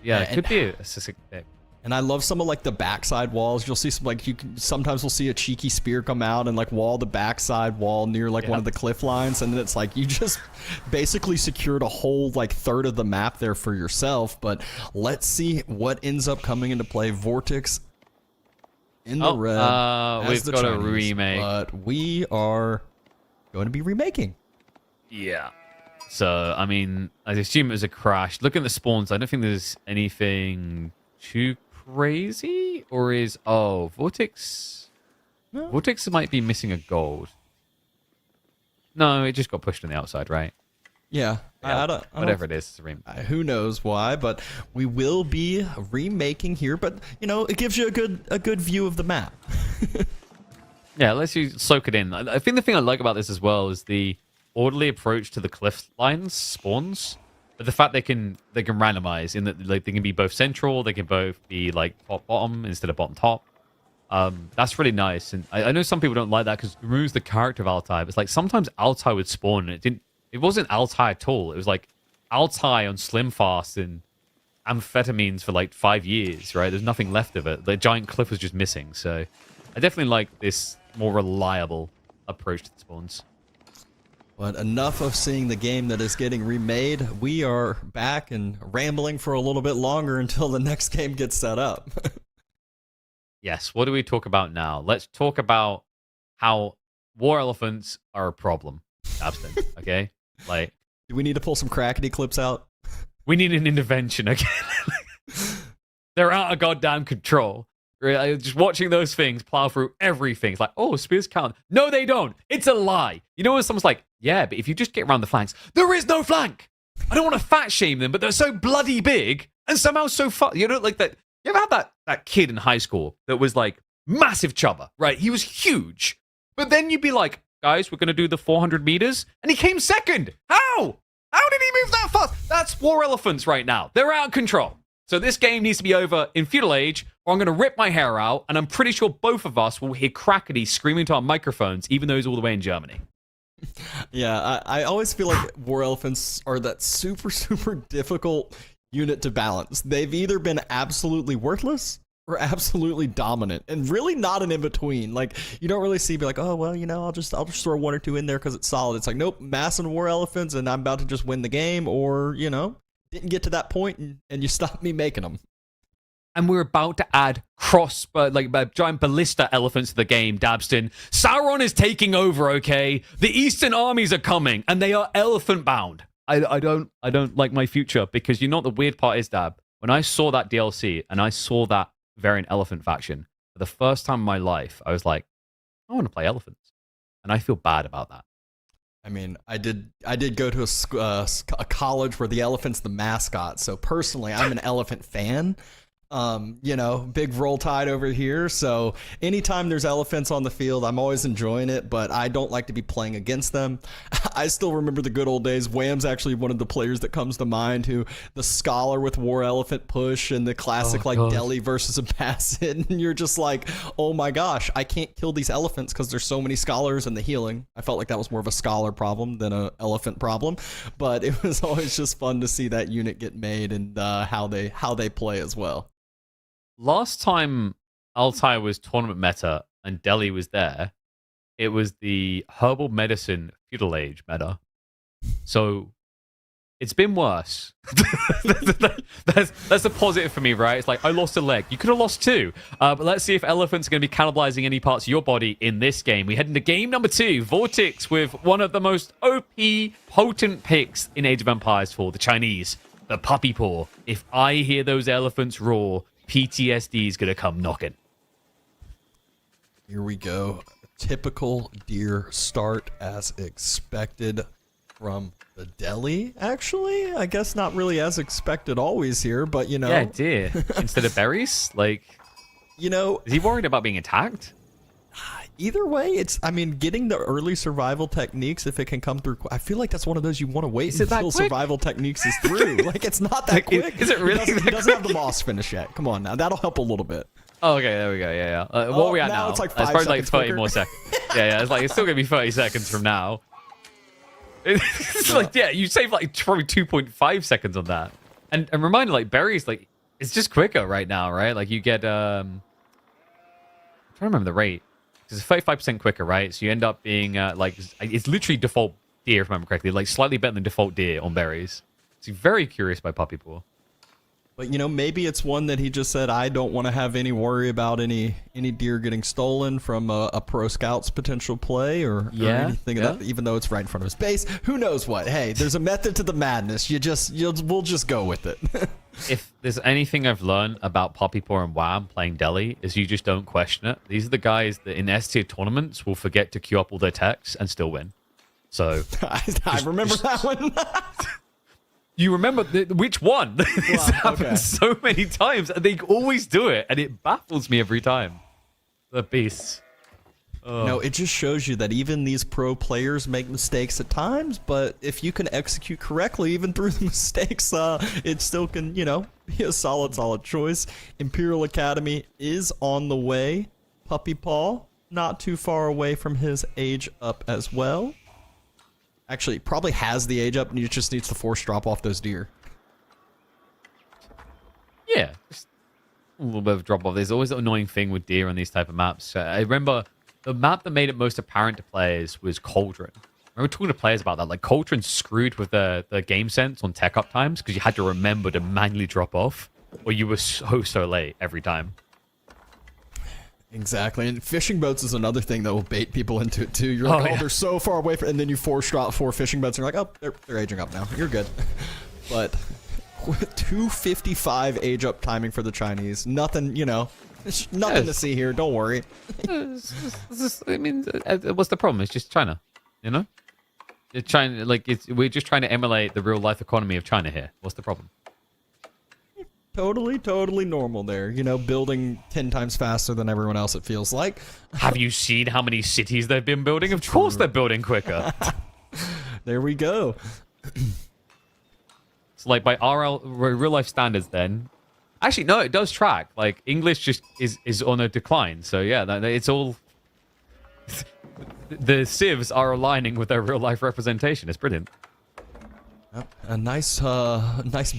Yeah, it could be a sick pick. And I love some of like the backside walls. You'll see some like sometimes we'll see a cheeky spear come out and like wall the backside wall near like one of the cliff lines, and then it's like you just basically secured a whole like third of the map there for yourself. But let's see what ends up coming into play. Vortix in the red. We've got a remake, but we are going to be remaking. Yeah. So I mean, I assume it was a crash. Looking at the spawns, I don't think there's anything too crazy, or is Vortix? No. Vortix might be missing a gold. No, it just got pushed on the outside, right? Yeah, whatever it is, who knows why, but we will be remaking here. But you know, it gives you a good view of the map. Yeah, let's you soak it in. I think the thing I like about this as well is the orderly approach to the cliff lines spawns. But the fact they can randomize in that, like, they can be both central, they can both be like top bottom instead of bottom top. That's really nice, and I know some people don't like that because it removes the character of Altai. But it's like sometimes Altai would spawn and it wasn't Altai at all. It was like Altai on Slim Fast and amphetamines for like 5 years, right? There's nothing left of it. The giant cliff was just missing. So I definitely like this more reliable approach to the spawns. But enough of seeing the game that is getting remade. We are back and rambling for a little bit longer until the next game gets set up. Yes, what do we talk about now? Let's talk about how war elephants are a problem. Abstin, okay? Like, do we need to pull some crackety clips out? We need an intervention again. They're out of goddamn control. Really, just watching those things plow through everything. It's like, oh, spears count. No, they don't. It's a lie. You know when someone's like, yeah, but if you just get around the flanks, there is no flank. I don't want to fat shame them, but they're so bloody big and somehow so fun. You know, like that. You ever had that kid in high school that was like massive chubber, right? He was huge. But then you'd be like, guys, we're going to do the 400 meters. And he came second. How? How did he move that fast? That's war elephants right now. They're out of control. So this game needs to be over in feudal age, or I'm going to rip my hair out, and I'm pretty sure both of us will hear Crackety screaming to our microphones, even though he's all the way in Germany. Yeah, I always feel like war elephants are that super, super difficult unit to balance. They've either been absolutely worthless or absolutely dominant, and really not an in-between. Like, you don't really see, be like, oh, well, you know, I'll just throw one or two in there because it's solid. It's like, nope, mass and war elephants, and I'm about to just win the game, or, you know, didn't get to that point and you stopped me making them. And we're about to add giant ballista elephants to the game, Dabston. Sauron is taking over, okay? The Eastern armies are coming, and they are elephant bound. I don't like my future, because you know what the weird part is, Dab? When I saw that DLC and I saw that variant elephant faction, for the first time in my life, I was like, I want to play elephants. And I feel bad about that. I mean, I did go to a college where the elephant's the mascot. So personally, I'm an elephant fan. You know, big roll tide over here. So anytime there's elephants on the field, I'm always enjoying it, but I don't like to be playing against them. I still remember the good old days. Wham's actually one of the players that comes to mind, who the scholar with war elephant push and the classic Delhi versus a Basset. And you're just like, oh my gosh, I can't kill these elephants because there's so many scholars and the healing. I felt like that was more of a scholar problem than an elephant problem, but it was always just fun to see that unit get made and how they play as well. Last time Altai was tournament meta and Delhi was there, it was the herbal medicine feudal age meta. So It's been worse. That's a positive for me, right? It's like, I lost a leg. You could have lost two. But let's see if elephants are going to be cannibalizing any parts of your body in this game. We head into game number 2. Vortix with one of the most OP, potent picks in Age of Empires 4, the Chinese, the puppy paw. If I hear those elephants roar, PTSD is going to come knocking. Here we go. Typical deer start as expected from the deli, actually. I guess not really as expected always here, but you know. Yeah, deer. Instead of berries? Like, you know. Is he worried about being attacked? Either way, it's, I mean, getting the early survival techniques, if it can come through, I feel like that's one of those you want to wait until survival techniques is through. Like, it's not that quick. Is it really? He doesn't have the boss finish yet. Come on now. That'll help a little bit. Oh, okay, there we go. Yeah. What are we at now? It's like it's probably like 30 quicker. more seconds. Yeah. It's still gonna be 30 seconds from now. It's like, yeah, you save like probably 2.5 seconds on that. And reminder, like berries, like it's just quicker right now, right? Like you get I'm trying to remember the rate. It's 35% quicker, right? So you end up being like it's literally default deer, if I remember correctly, like slightly better than default deer on berries. So very curious by puppy paw. But, you know, maybe it's one that he just said, I don't want to have any worry about any deer getting stolen from a pro scout's potential play or anything of that, even though it's right in front of his base. Who knows what? Hey, there's a method to the madness. We'll just go with it. If there's anything I've learned about Puppy Paw and Wham playing Delhi is you just don't question it. These are the guys that in S tier tournaments will forget to queue up all their techs and still win. So I remember that one. You remember which one? This happens so many times, and they always do it, and it baffles me every time. The beasts. No, it just shows you that even these pro players make mistakes at times, but if you can execute correctly, even through the mistakes, it still can, you know, be a solid choice. Imperial Academy is on the way. Puppy Paw, not too far away from his age up as well. Actually, probably has the age up, and he just needs to force drop off those deer. Yeah, just a little bit of drop off. There's always an annoying thing with deer on these type of maps. I remember the map that made it most apparent to players was Cauldron. I remember talking to players about that. Like, Cauldron screwed with the game sense on tech up times because you had to remember to manually drop off, or you were so late every time. Exactly, and fishing boats is another thing that will bait people into it too. You're like, they're so far away from, and then you force drop 4 fishing boats, and you're like, oh, they're aging up now. You're good. But 255 age up timing for the Chinese. Nothing, you know, nothing to see here. Don't worry. I mean, what's the problem? It's just China, you know. It's China, like we're just trying to emulate the real life economy of China here. What's the problem? Totally normal there. You know, building 10 times faster than everyone else, it feels like. Have you seen how many cities they've been building? Of course they're building quicker. There we go. So, like, by real life standards then... Actually, no, it does track. Like, English just is on a decline. So, yeah, it's all... The civs are aligning with their real life representation. It's brilliant. A nice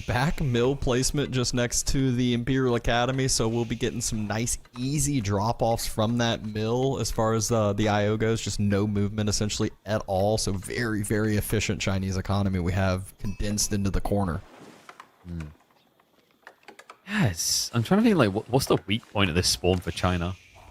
back mill placement just next to the Imperial Academy, so we'll be getting some nice easy drop-offs from that mill as far as the IO goes. Just no movement essentially at all, so very efficient Chinese economy we have condensed into the corner. Yes, I'm trying to think, like, what's the weak point of this spawn for China? I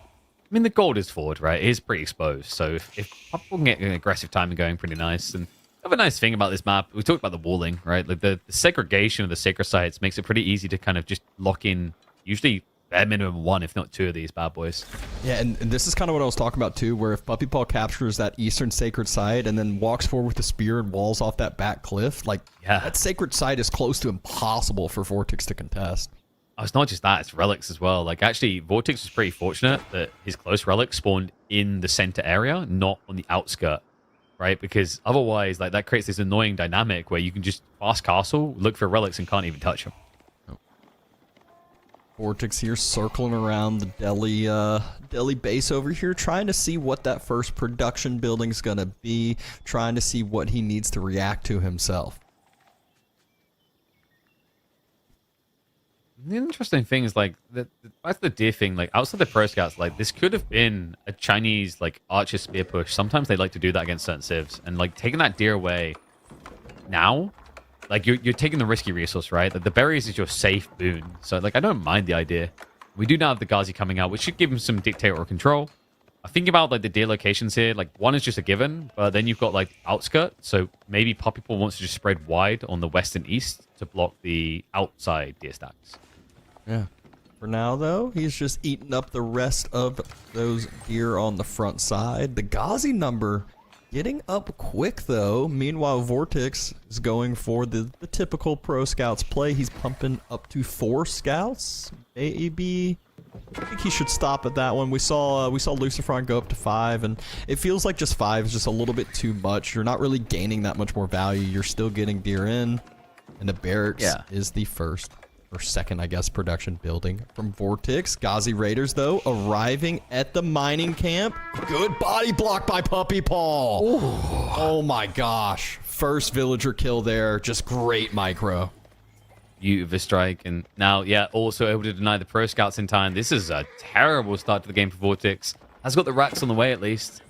mean, the gold is forward, right? It is pretty exposed, so if people can get an aggressive timing going, pretty nice. And have a nice thing about this map. We talked about the walling, right? Like the segregation of the sacred sites makes it pretty easy to kind of just lock in, usually bare minimum 1, if not 2 of these bad boys. Yeah, and this is kind of what I was talking about too, where if Puppy Paw captures that eastern sacred site and then walks forward with the spear and walls off that back cliff, like that sacred site is close to impossible for Vortix to contest. Oh, it's not just that, it's relics as well. Like, actually, Vortix was pretty fortunate that his close relics spawned in the center area, not on the outskirt. Right, because otherwise, like, that creates this annoying dynamic where you can just fast castle, look for relics, and can't even touch them. Vortix here circling around the Delhi base over here, trying to see what that first production building's gonna be, trying to see what he needs to react to himself. The interesting thing is, like, that's the deer thing. Like, outside the pro scouts, like, this could have been a Chinese, like, archer spear push. Sometimes they like to do that against certain civs, and like taking that deer away now like you're taking the risky resource, right? Like the berries is your safe boon. So like I don't mind the idea. We do now have the Ghazi coming out, which should give him some dictator control. I think about like the deer locations here. Like one is just a given, but then you've got like outskirts. So maybe Poppy Paw wants to just spread wide on the west and east to block the outside deer stacks. Yeah. For now, though, he's just eating up the rest of those deer on the front side. The Ghazi number getting up quick, though. Meanwhile, Vortix is going for the typical pro scouts play. He's pumping up to 4 scouts. AEB, I think he should stop at that one. We saw Lucifron go up to 5, and it feels like just 5 is just a little bit too much. You're not really gaining that much more value. You're still getting deer in, and the barracks is the first. Or second, I guess, production building from Vortix. Ghazi Raiders, though, arriving at the mining camp. Good body block by Puppy Paw. Oh my gosh. First villager kill there. Just great micro. Beautiful strike. And now, also able to deny the pro scouts in time. This is a terrible start to the game for Vortix. Has got the racks on the way, at least.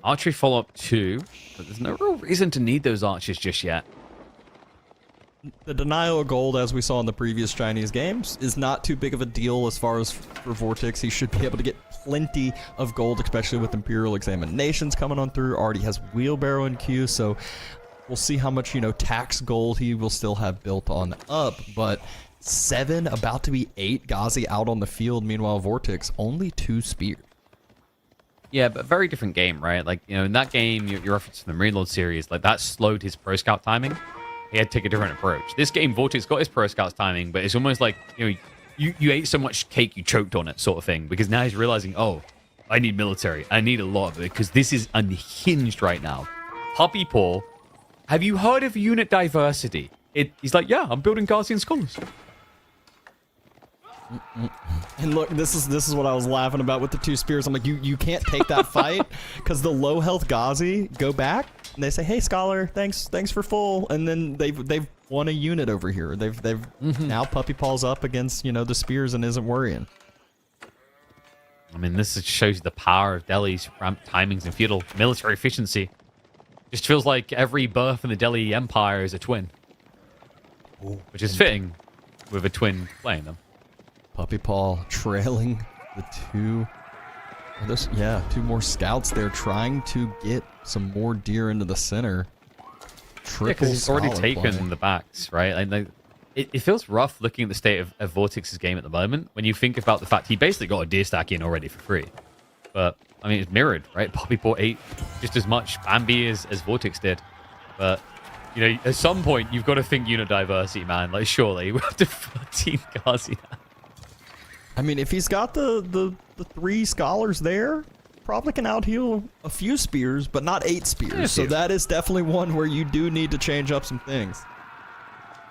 Archery follow-up 2. But there's no real reason to need those archers just yet. The denial of gold, as we saw in the previous Chinese games, is not too big of a deal as far as for Vortix. He should be able to get plenty of gold, especially with Imperial Examinations coming on through. Already has Wheelbarrow in queue, so we'll see how much, tax gold he will still have built on up. But 7, about to be 8 Ghazi out on the field. Meanwhile, Vortix, only 2 spears. Yeah, but very different game, right? Like, in that game, your reference to the Marine Lord series, like that slowed his pro scout timing. He had to take a different approach. This game, Vortix got his pro scouts timing, but it's almost like, you ate so much cake you choked on it sort of thing, because now he's realizing, oh, I need military. I need a lot of it, because this is unhinged right now. Puppy Paw, have you heard of unit diversity? He's like, yeah, I'm building Guardian Scholars. And look, this is what I was laughing about with the 2 spears. I'm like, you can't take that fight, because the low health Ghazi go back and they say, hey scholar, thanks for full, and then they've won a unit over here. They've now Puppy Paw's up against the spears and isn't worrying. I mean, this shows you the power of Delhi's ramp timings and feudal military efficiency. Just feels like every birth in the Delhi Empire is a twin, which is fitting with a twin playing them. Puppy Paw trailing the 2. Two more scouts there trying to get some more deer into the center. Because he's already taken the backs, right? Like, it feels rough looking at the state of Vortix's game at the moment when you think about the fact he basically got a deer stack in already for free. But, I mean, it's mirrored, right? Puppy Paw ate just as much Bambi as Vortix did. But, at some point, you've got to think unit diversity, man. Like, surely, we're up to 14 Ghazi now. I mean, if he's got the 3 scholars there, probably can out-heal a few spears, but not 8 spears. So that is definitely one where you do need to change up some things.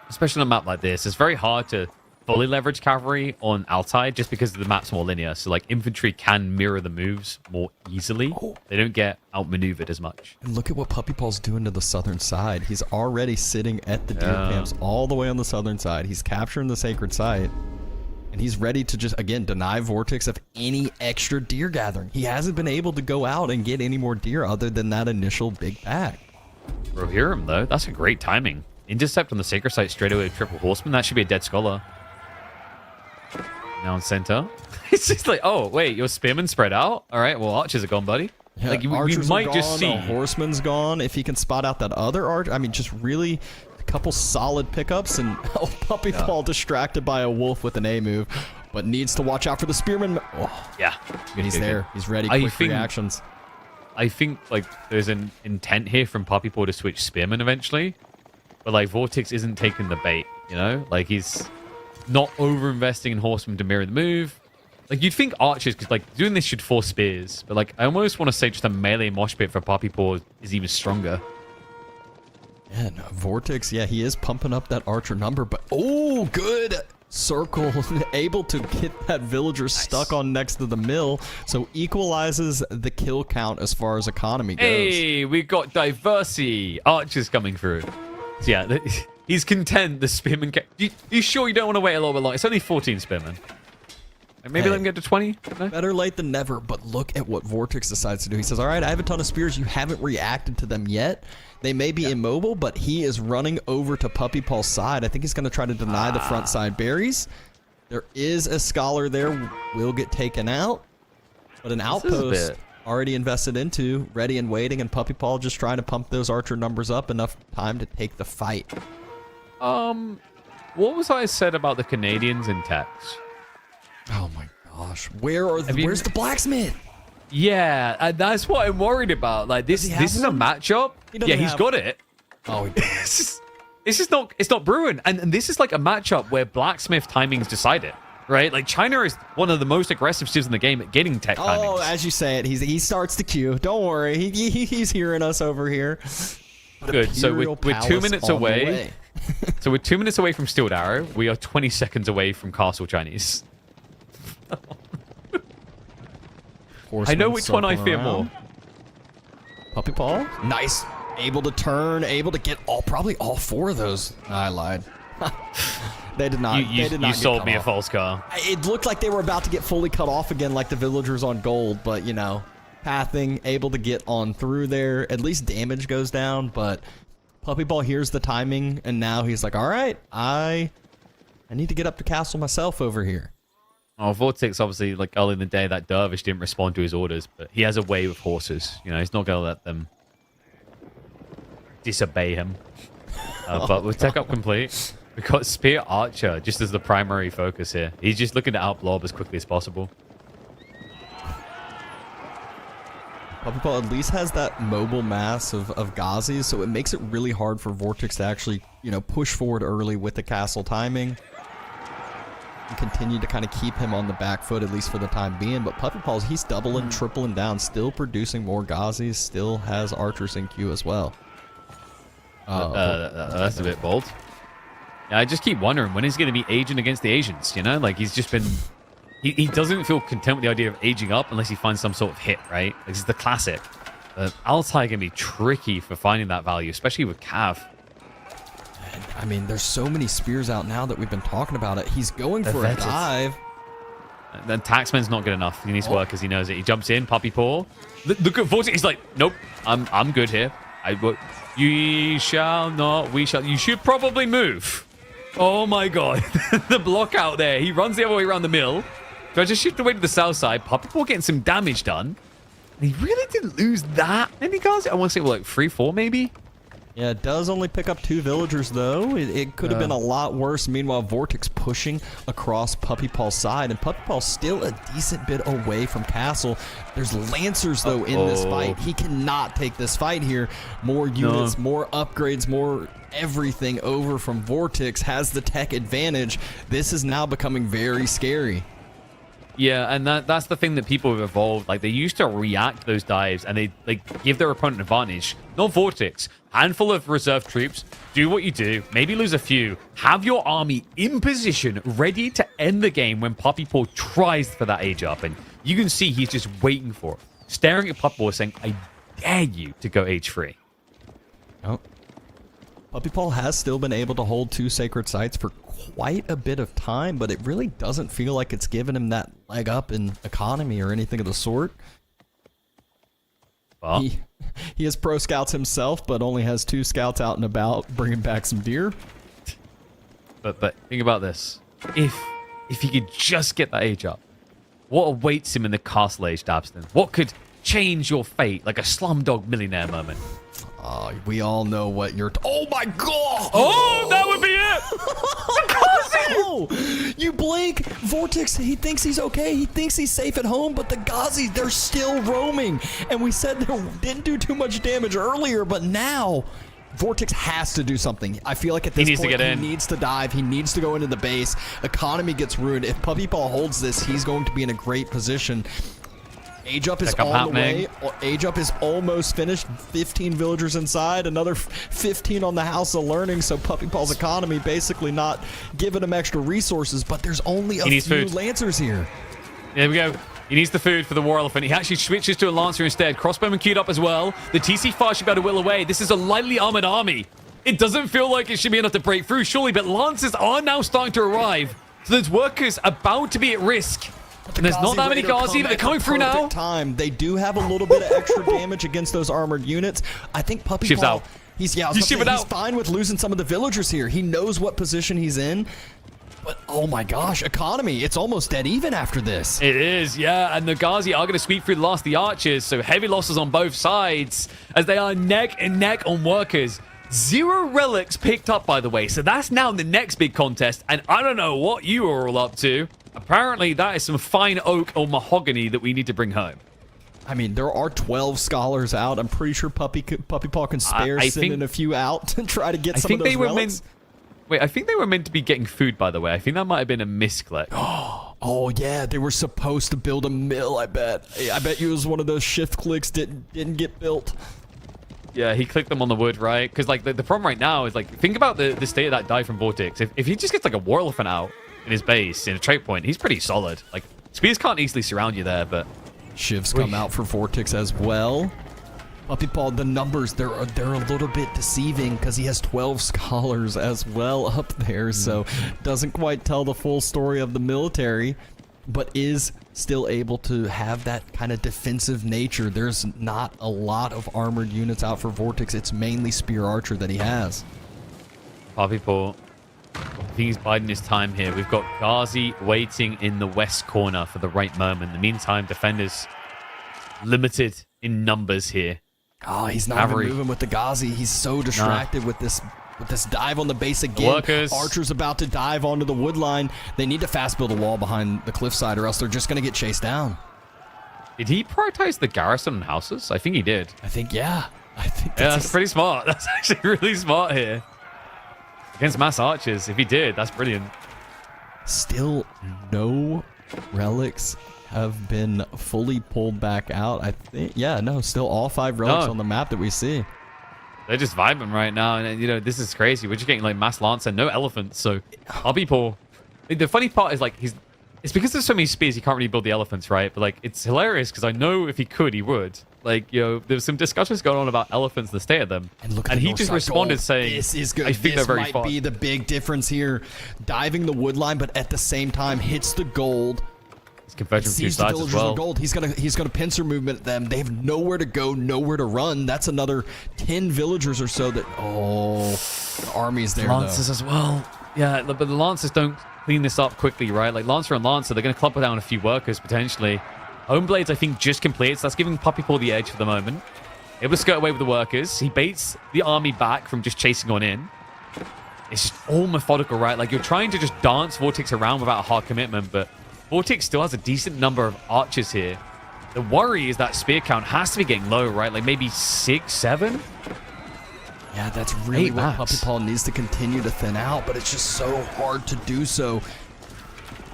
Especially on a map like this, it's very hard to fully leverage cavalry on Altai just because the map's more linear. So, like, infantry can mirror the moves more easily. They don't get outmaneuvered as much. And look at what Puppy Paw's doing to the southern side. He's already sitting at the deer camps all the way on the southern side. He's capturing the sacred site. And he's ready to just, again, deny Vortix of any extra deer gathering. He hasn't been able to go out and get any more deer other than that initial big pack. Rohirrim, though, that's a great timing. Intercept on the sacred site straight away with triple horseman. That should be a dead scholar. Now in center. It's just like, oh, wait, your spearmen spread out? All right, well, archers are gone, buddy. Yeah, like, we archers might are just gone, see. the horseman's gone. If he can spot out that other archer, I mean, just really a couple solid pickups, and Puppy Paw distracted by a wolf with an A move, but needs to watch out for the spearman. Oh, yeah. He's there. He's ready. Quick reactions. I think, like, there's an intent here from Puppy Paw to switch spearman eventually, but, like, Vortix isn't taking the bait, Like, he's not over-investing in horsemen to mirror the move. Like, you'd think archers, because, like, doing this should force spears, but, like, I almost want to say just a melee mosh pit for Puppy Paw is even stronger. Yeah, no, Vortix, he is pumping up that archer number, but oh, good circle, able to get that villager stuck on next to the mill, so equalizes the kill count as far as economy goes. Hey, we got diversity. Archers coming through. So yeah, he's content. The spearman. You sure you don't want to wait a little bit longer? It's only 14 spearmen. Maybe let him get to 20. No? Better late than never, but look at what Vortix decides to do. He says, all right, I have a ton of spears. You haven't reacted to them yet. They may be immobile, but he is running over to Puppy Paul's side. I think he's going to try to deny the front side berries. There is a scholar there. Will get taken out. But an outpost already invested into, ready and waiting, and Puppy Paul just trying to pump those archer numbers up enough time to take the fight. What was I said about the Canadians in text? Oh my gosh. Where's the blacksmith? Yeah, that's what I'm worried about. Like this is a matchup. Yeah, he's got it. Oh, he does. It's not brewing. And this is like a matchup where blacksmith timings decide it. Right? Like China is one of the most aggressive teams in the game at getting tech timings. Oh, as you say it, he starts the queue. Don't worry. He's hearing us over here. Good. So we're 2 minutes away. So we're 2 minutes away from Steeled Arrow. We are 20 seconds away from Castle Chinese. I know which one I fear more. Puppy Paul, nice, able to turn, able to get probably all four of those. I lied. They did not. You sold me a false car. It looked like they were about to get fully cut off again, like the villagers on gold. But you know, pathing, able to get on through there. At least damage goes down. But Puppy Paul hears the timing, and now he's like, "All right, I need to get up to castle myself over here." Oh, Vortix, obviously, like early in the day, that dervish didn't respond to his orders, but he has a way with horses. You know, he's not going to let them disobey him. But with tech up complete, we've got Spear Archer just as the primary focus here. He's just looking to outblob as quickly as possible. Puppy Paul at least has that mobile mass of Ghazis, so it makes it really hard for Vortix to actually, you know, push forward early with the castle timing. Continue to kind of keep him on the back foot, at least for the time being. But Puppy Paul's, he's doubling, tripling down, still producing more Ghazis, still has archers in queue as well. That's a bit bold. Yeah, I just keep wondering when he's going to be aging against the Asians, you know? Like, he's just been... He doesn't feel content with the idea of aging up unless he finds some sort of hit, right? This is the classic. Altai can be tricky for finding that value, especially with Cav. I mean, there's so many spears out now that we've been talking about it. He's going for a dive. Then Taxman's not good enough. He needs to work because he knows it. He jumps in, Puppy Paw. Look at Vortix. He's like, nope, I'm good here. You shall not. We shall. You should probably move. Oh my god, the block out there. He runs the other way around the mill. So I just shift away to the south side. Puppy Paw getting some damage done. And he really didn't lose that many guys. I want to say like 3-4 maybe. Yeah, it does only pick up 2 villagers, though. It could have been a lot worse. Meanwhile, Vortix pushing across Puppy Paul's side, and Puppy Paul's still a decent bit away from Castle. There's Lancers, though, in this fight. He cannot take this fight here. More units, more upgrades, more everything over from Vortix. Has the tech advantage. This is now becoming very scary. Yeah, and that's the thing that people have evolved. Like, they used to react to those dives, and they like give their opponent an advantage. Not Vortix. Handful of reserve troops. Do what you do. Maybe lose a few. Have your army in position, ready to end the game when Puppy Paw tries for that age up. And you can see he's just waiting for it. Staring at Puppy Paw saying, I dare you to go age 3. Oh. Puppy Paw has still been able to hold 2 sacred sites for quite a bit of time, but it really doesn't feel like it's given him that leg up in economy or anything of the sort. Well, he has pro scouts himself, but only has 2 scouts out and about bringing back some deer. But think about this: if he could just get that age up, what awaits him in the castle age, Dabston? What could change your fate like a Slumdog Millionaire moment? We all know what you're... Oh my god! Oh, that would be it! Oh, you blink, Vortix, he thinks he's okay. He thinks he's safe at home, but the Ghazis, they're still roaming. And we said they didn't do too much damage earlier, but now Vortix has to do something. I feel like at this point, he needs to dive. He needs to go into the base. Economy gets ruined. If Puppy Paw holds this, he's going to be in a great position. Age up is on the way. Age up is almost finished. 15 villagers inside. Another 15 on the House of Learning. So Puppy Paw's economy basically not giving him extra resources. But there's only a few Lancers here. There we go. He needs the food for the War Elephant. He actually switches to a Lancer instead. Crossbowman queued up as well. The TC5 should be able to will away. This is a lightly armored army. It doesn't feel like it should be enough to break through, surely. But Lancers are now starting to arrive. So there's workers about to be at risk. And there's not that many guards either. They're coming through now. Time. They do have a little bit of extra damage against those armored units. I think Puppy Shiv's Paw, out. he's fine with losing some of the villagers here. He knows what position he's in. But oh my gosh, economy, it's almost dead even after this. It is, yeah, and the Ghazi are going to sweep through the last of the archers, so heavy losses on both sides as they are neck and neck on workers. 0 relics picked up, by the way, so that's now the next big contest, and I don't know what you are all up to. Apparently, that is some fine oak or mahogany that we need to bring home. I mean, there are 12 scholars out. I'm pretty sure Puppy Paw can spare sending a few out to try to get some of those relics. Wait, I think they were meant to be getting food, by the way. I think that might have been a misclick. Oh, yeah, they were supposed to build a mill, I bet. I bet you it was one of those shift clicks didn't get built. Yeah, he clicked them on the wood, right? Because, like, the problem right now is, like, think about the state of that die from Vortix. If he just gets, like, a War Elephant out in his base, in a trait point, he's pretty solid. Like, spears can't easily surround you there, but... Shivs come out for Vortix as well. Puppy Paw, the numbers, they're a little bit deceiving because he has 12 scholars as well up there, so doesn't quite tell the full story of the military, but is still able to have that kind of defensive nature. There's not a lot of armored units out for Vortix. It's mainly Spear Archer that he has. Puppy Paw, I think he's biding his time here. We've got Ghazi waiting in the west corner for the right moment. In the meantime, defenders limited in numbers here. Oh, he's not even moving with the Ghazi. He's so distracted with this dive on the base again. Archer's about to dive onto the wood line. They need to fast build a wall behind the cliffside or else they're just going to get chased down. Did he prioritize the garrison and houses? I think he did. I think That's pretty smart. That's actually really smart here. Against mass archers. If he did, that's brilliant. Still no relics have been fully pulled back out. I think, still all 5 relics on the map that we see. They're just vibing right now, and you know, this is crazy. We're just getting like mass lancer, no elephants, so Puppy Paw. The funny part is like it's because there's so many spears he can't really build the elephants, right? But like it's hilarious because I know if he could, he would. Like, you know, there's some discussions going on about elephants and the state of them. And he just responded saying, this is good. I think they're very This might be the big difference here. Diving the wood line, but at the same time hits the gold. He's converging from 2 sides as well. Gold. He's gonna pincer movement at them. They have nowhere to go, nowhere to run. That's another 10 villagers or so that the army's there. Lancers as well. Yeah, but the Lancers don't clean this up quickly, right? Like Lancer and Lancer, they're gonna clump down a few workers potentially. Homeblades, I think, just completed, so that's giving Puppy Paw the edge for the moment. Able to skirt away with the workers. He baits the army back from just chasing on in. It's just all methodical, right? Like, you're trying to just dance Vortix around without a hard commitment, but Vortix still has a decent number of archers here. The worry is that spear count has to be getting low, right? Like, maybe 6, 7? Yeah, that's really what Puppy Paw needs to continue to thin out, but it's just so hard to do so.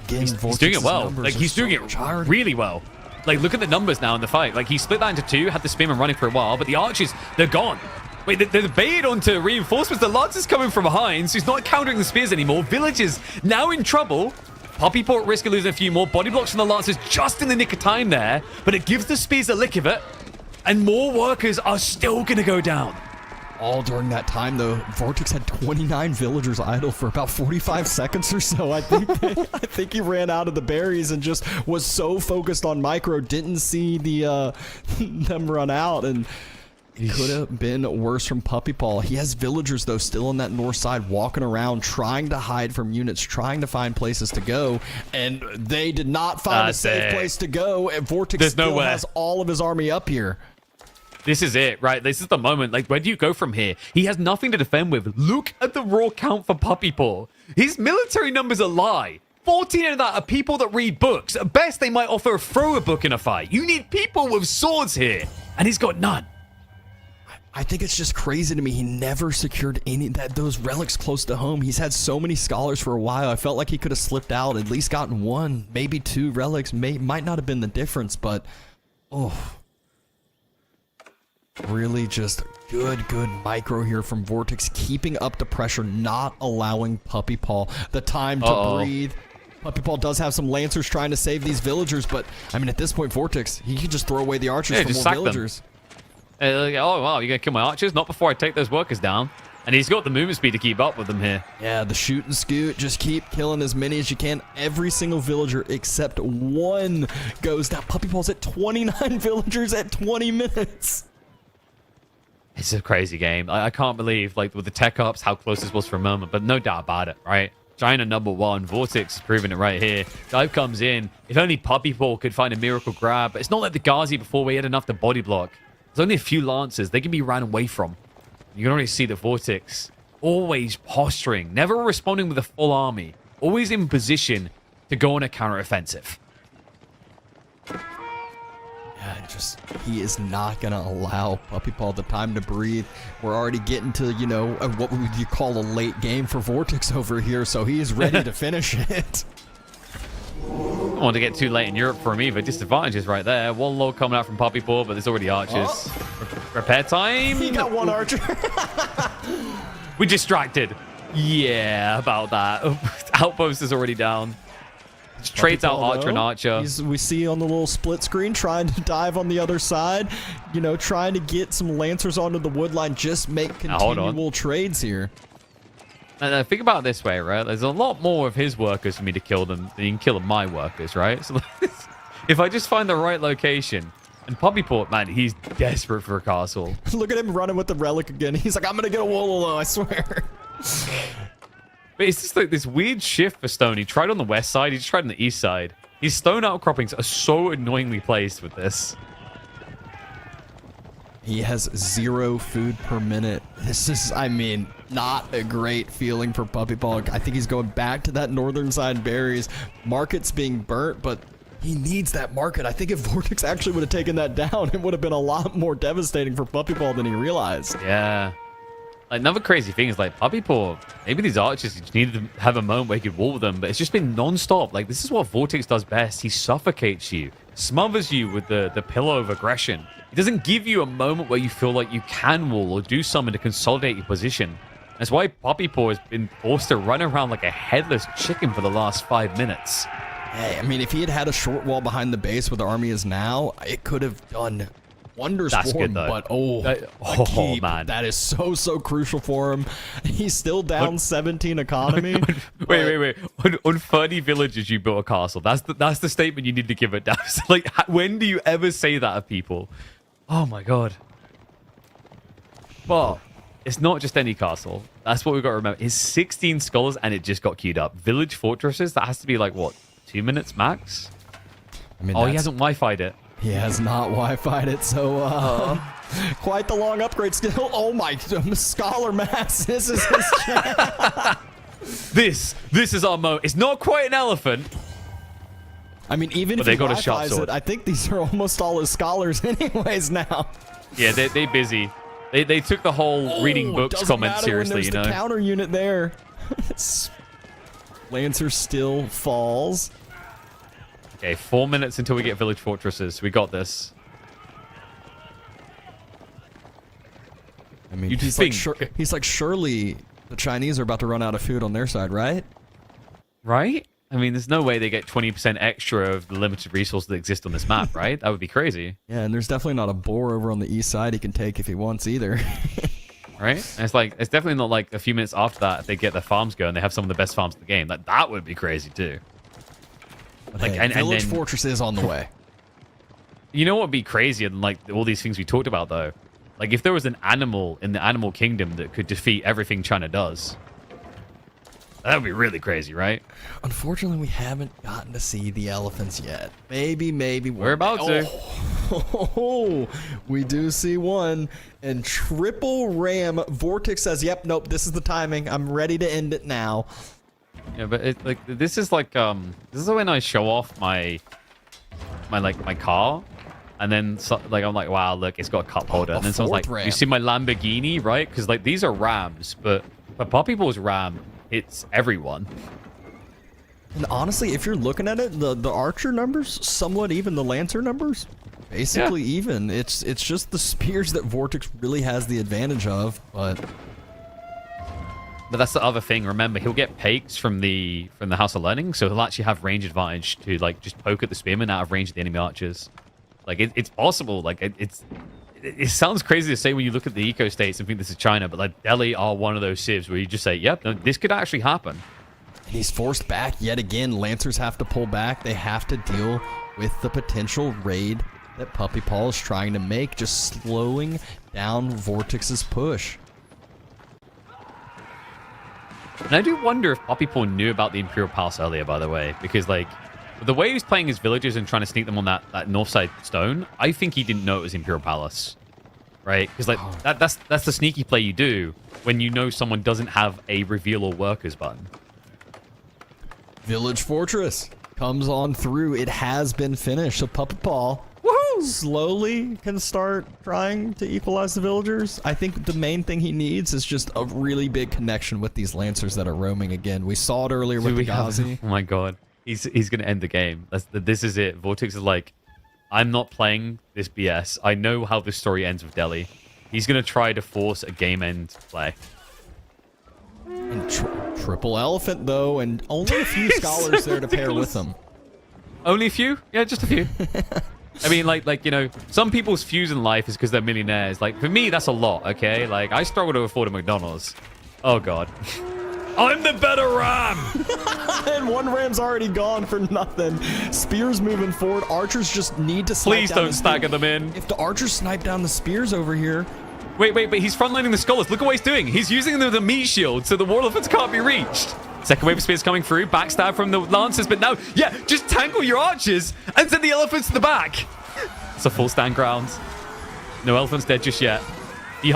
Again, he's doing it well. Like, he's doing it really well. Like, look at the numbers now in the fight. Like, he split that into 2, had the spearmen running for a while, but the archers, they're gone. Wait, they're baited onto reinforcements. The Lancer's coming from behind, so he's not countering the spears anymore. Villagers now in trouble. Puppy Paw at risk of losing a few more. Body blocks from the Lancers just in the nick of time there, but it gives the spears a lick of it, and more workers are still going to go down. All during that time, though, Vortix had 29 villagers idle for about 45 seconds or so. I think he ran out of the berries and just was so focused on micro, didn't see the them run out, and it could have been worse from Puppy Paw. He has villagers, though, still on that north side, walking around, trying to hide from units, trying to find places to go, and they did not find a safe place to go, and Vortix still has all of his army up here. This is it, right? This is the moment. Like, where do you go from here? He has nothing to defend with. Look at the raw count for Puppy Paw. His military numbers are lie. 14 of that are people that read books. At best, they might offer a thrower book in a fight. You need people with swords here, and he's got none. I think it's just crazy to me. He never secured those relics close to home. He's had so many scholars for a while. I felt like he could have slipped out, at least gotten 1, maybe 2 relics. Might not have been the difference, but really just good micro here from Vortix, keeping up the pressure, not allowing Puppy Paw the time to breathe. Puppy Paw does have some Lancers trying to save these villagers, but I mean, at this point, Vortix, he can just throw away the archers for more villagers. Oh, wow, you're going to kill my archers? Not before I take those workers down. And he's got the movement speed to keep up with them here. Yeah, the shoot and scoot. Just keep killing as many as you can. Every single villager except one goes down. Puppy Paul's at 29 villagers at 20 minutes. It's a crazy game. I can't believe, like, with the tech ups, how close this was for a moment. But no doubt about it, right? China #1. Vortix is proving it right here. Dive comes in. If only Puppy Paul could find a miracle grab. But it's not like the Ghazi before we had enough to body block. There's only a few Lancers. They can be ran away from. You can already see the Vortix always posturing, never responding with a full army, always in position to go on a counteroffensive. Yeah, he is not going to allow Puppy Paul the time to breathe. We're already getting to, you know, what would you call a late game for Vortix over here, so he is ready to finish it. Don't want to get too late in Europe for him either. Disadvantages right there. One log coming out from Puppy Paw, but there's already archers. Oh. Repair time. He got one archer. We distracted. Yeah, about that. Outpost is already down. Just trades out Archer and Archer. We see on the little split screen trying to dive on the other side. You know, trying to get some Lancers onto the wood line. Just make continual trades here. And think about it this way, right? There's a lot more of his workers for me to kill them than you can kill my workers, right? So if I just find the right location, and Puppy Paw, man, he's desperate for a castle. Look at him running with the relic again. He's like, I'm gonna get a Wololo, I swear. But it's just like this weird shift for Stone. He tried on the west side, he just tried on the east side. His stone outcroppings are so annoyingly placed with this. He has 0 food per minute. This is, I mean, not a great feeling for Puppy Paw. I think he's going back to that northern side berries. Market's being burnt, but he needs that market. I think if Vortix actually would have taken that down, it would have been a lot more devastating for Puppy Paw than he realized. Yeah. Like, another crazy thing is, like, Puppy Paw, maybe these archers just needed to have a moment where he could wall with them, but it's just been non-stop. Like, this is what Vortix does best. He suffocates you, smothers you with the pillow of aggression. He doesn't give you a moment where you feel like you can wall or do something to consolidate your position. That's why Puppy Paw has been forced to run around like a headless chicken for the last 5 minutes. Hey, I mean, if he had had a short wall behind the base where the army is now, it could have done wonders for him. But man, that is so crucial for him. He's still down 17 economy. Wait. On 30 villages, you built a castle. That's the statement you need to give it down. Like, when do you ever say that of people? Oh my god. But it's not just any castle. That's what we've got to remember. It's 16 scholars and it just got queued up. Village fortresses, that has to be like, what, 2 minutes max? I mean, he hasn't Wi-Fi'd it. He has not Wi-Fi'd it, so quite the long upgrade skill. Oh my, Scholar Max, this is his chance. This is our mo. It's not quite an elephant. I mean, even if he Wi-Fi's it, I think these are almost all his scholars anyways now. Yeah, they busy. They took the whole reading books comment seriously, you know. The counter unit there. Lancer still falls. Okay, 4 minutes until we get village fortresses. We got this. I mean, he's like, surely the Chinese are about to run out of food on their side, right? Right? I mean, there's no way they get 20% extra of the limited resources that exist on this map, right? That would be crazy. Yeah, and there's definitely not a boar over on the east side he can take if he wants either. Right? And it's definitely not like a few minutes after that if they get their farms going, they have some of the best farms in the game. That would be crazy too. But like, hey, Village Fortress is on the way. You know what would be crazier than like all these things we talked about though? Like if there was an animal in the animal kingdom that could defeat everything China does. That would be really crazy, right? Unfortunately, we haven't gotten to see the elephants yet. Maybe we're about to. Oh, we do see one. And triple ram. Vortix says, yep, nope, this is the timing. I'm ready to end it now. Yeah, but it's like this is when I show off my car, and then like I'm like, wow, look, it's got a cup holder, and then someone's like, you see my Lamborghini, right? Because like these are Rams, but for Puppy Paw's Ram, it's everyone. And honestly, if you're looking at it, the Archer numbers somewhat even, the Lancer numbers basically even. It's just the spears that Vortix really has the advantage of, but that's the other thing. Remember, he'll get pakes from the House of Learning, so he'll actually have range advantage to like just poke at the spearmen out of range of the enemy archers. Like it's possible. Like it's it sounds crazy to say when you look at the eco states and think this is China, but like Delhi are one of those civs where you just say, yep, no, this could actually happen. And he's forced back yet again. Lancers have to pull back. They have to deal with the potential raid that Puppy Paw is trying to make, just slowing down Vortix's push. And I do wonder if Puppy Paw knew about the Imperial Palace earlier, by the way, because like the way he was playing his villagers and trying to sneak them on that north side stone, I think he didn't know it was Imperial Palace, right? Because like that's the sneaky play you do when you know someone doesn't have a reveal or workers button. Village Fortress comes on through. It has been finished. So Puppy Paw slowly can start trying to equalize the villagers. I think the main thing he needs is just a really big connection with these Lancers that are roaming again. We saw it earlier with the Ghazi. Oh my god. He's going to end the game. This is it. Vortix is like, I'm not playing this BS. I know how this story ends with Delhi. He's going to try to force a game end play. And triple elephant, though, and only a few scholars there to pair with them. Only a few? Yeah, just a few. I mean, like you know, some people's fuse in life is because they're millionaires. Like, for me, that's a lot, okay? Like, I struggle to afford a McDonald's. Oh, God. I'm the better ram! And one ram's already gone for nothing. Spears moving forward. Archers just need to snipe Please down don't stagger them in. If the archers snipe down the spears over here... Wait, but he's frontlining the scholars. Look at what he's doing. He's using the meat shield so the war elephants can't be reached. Second wave of spears coming through. Backstab from the lancers, but now, yeah, just tackle your archers and send the elephants to the back. It's a full stand ground. No elephants dead just yet.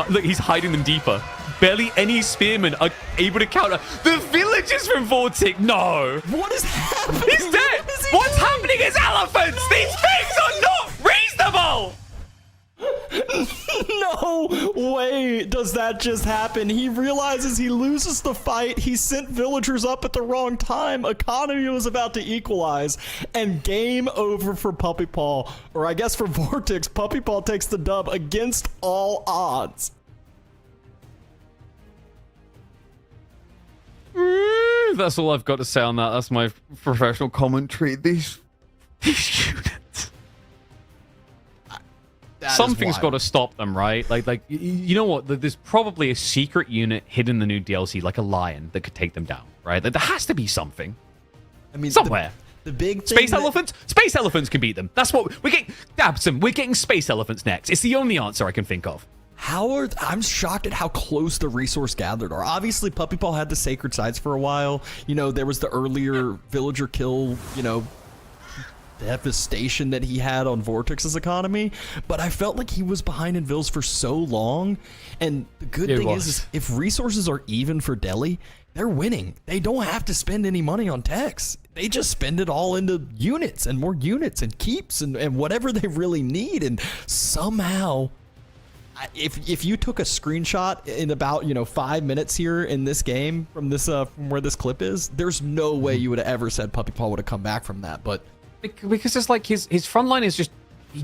Look, he's hiding them deeper. Barely any spearmen are able to counter. The villagers from Vortix, no. What is happening? He's dead. What's happening is elephants. These things are not reasonable. No way does that just happen. He realizes he loses the fight. He sent villagers up at the wrong time. Economy was about to equalize. And game over for Puppy Paw. Or I guess for Vortix, Puppy Paw takes the dub against all odds. That's all I've got to say on that. That's my professional commentary. These units. Something's got to stop them, right? Like you know what? There's probably a secret unit hidden in the new DLC, like a lion, that could take them down, right? There has to be something. I mean, somewhere. The big thing space elephants? Space elephants can beat them. That's what we're getting. Dabson, we're getting space elephants next. It's the only answer I can think of. I'm shocked at how close the resource gathered are. Obviously, Puppy Paw had the sacred sites for a while. You know, there was the earlier villager kill, you know, devastation that he had on Vortix's economy. But I felt like he was behind in Vills for so long. And the good thing is if resources are even for Delhi, they're winning. They don't have to spend any money on techs. They just spend it all into units and more units and keeps and whatever they really need. And somehow... If you took a screenshot in about 5 minutes here in this game from this from where this clip is, there's no way you would have ever said Puppy Paw would have come back from that. But because it's like his front line is just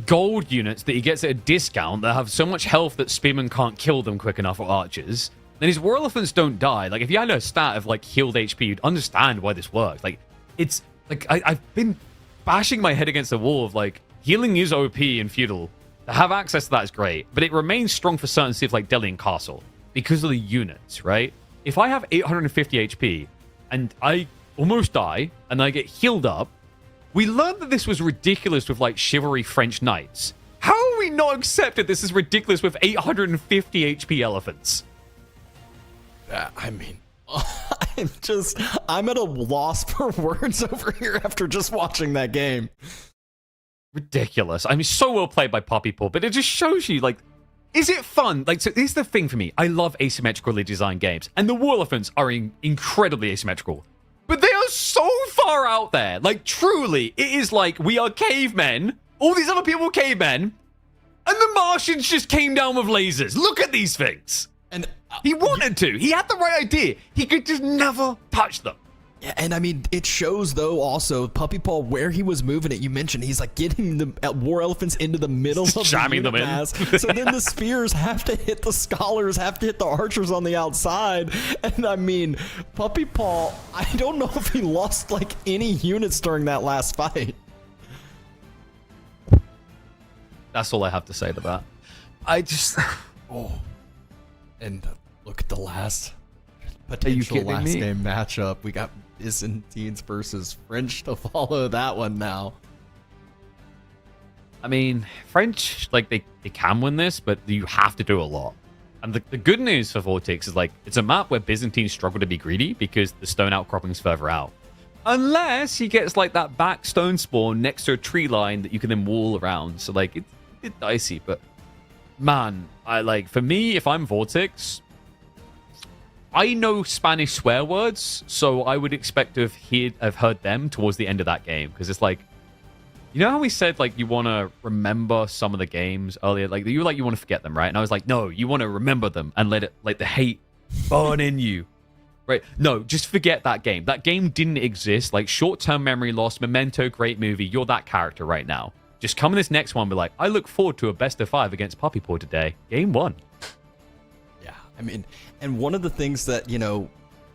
gold units that he gets at a discount that have so much health that spearmen can't kill them quick enough, or archers. Then his war elephants don't die. Like if you had a stat of like healed HP, you'd understand why this works. Like it's like I've been bashing my head against the wall of like healing is OP in feudal. To have access to that is great, but it remains strong for certain cities like Delhi and Castle because of the units, right? If I have 850 HP and I almost die and I get healed up, we learned that this was ridiculous with like chivalry French knights. How are we not accepted this is ridiculous with 850 HP elephants? I mean, I'm at a loss for words over here after just watching that game. Ridiculous. I mean, so well played by Puppy Paw, but it just shows you, like, is it fun? Like, so here's the thing for me. I love asymmetrically designed games, and the war elephants are incredibly asymmetrical. But they are so far out there. Like, truly, it is like we are cavemen. All these other people are cavemen, and the Martians just came down with lasers. Look at these things. And he wanted to. He had the right idea. He could just never touch them. Yeah, and I mean, it shows, though, also, Puppy Paw, where he was moving it, you mentioned, he's like getting the war elephants into the middle of jamming the them mass. in. So then the spears have to hit the scholars, have to hit the archers on the outside. And I mean, Puppy Paw, I don't know if he lost, like, any units during that last fight. That's all I have to say to that. I just. Oh, and look at the last kidding potential last me? game matchup. We got Byzantines versus French to follow that one now. I mean, French, like, they can win this, but you have to do a lot. And the good news for Vortix is, like, it's a map where Byzantines struggle to be greedy because the stone outcropping's further out. Unless he gets, like, that back stone spawn next to a tree line that you can then wall around. So, like, it's dicey, but man, for me, if I'm Vortix, I know Spanish swear words, so I would expect to have heard them towards the end of that game, because it's like, you know how we said, like, you want to remember some of the games earlier? Like, you want to forget them, right? And I was like, no, you want to remember them and let it, like, the hate burn in you, right? No, just forget that game. That game didn't exist. Like, short-term memory loss, Memento, great movie. You're that character right now. Just come in this next one and be like, I look forward to a best of 5 against Puppy Paw today. Game 1. Yeah, I mean, and one of the things that, you know,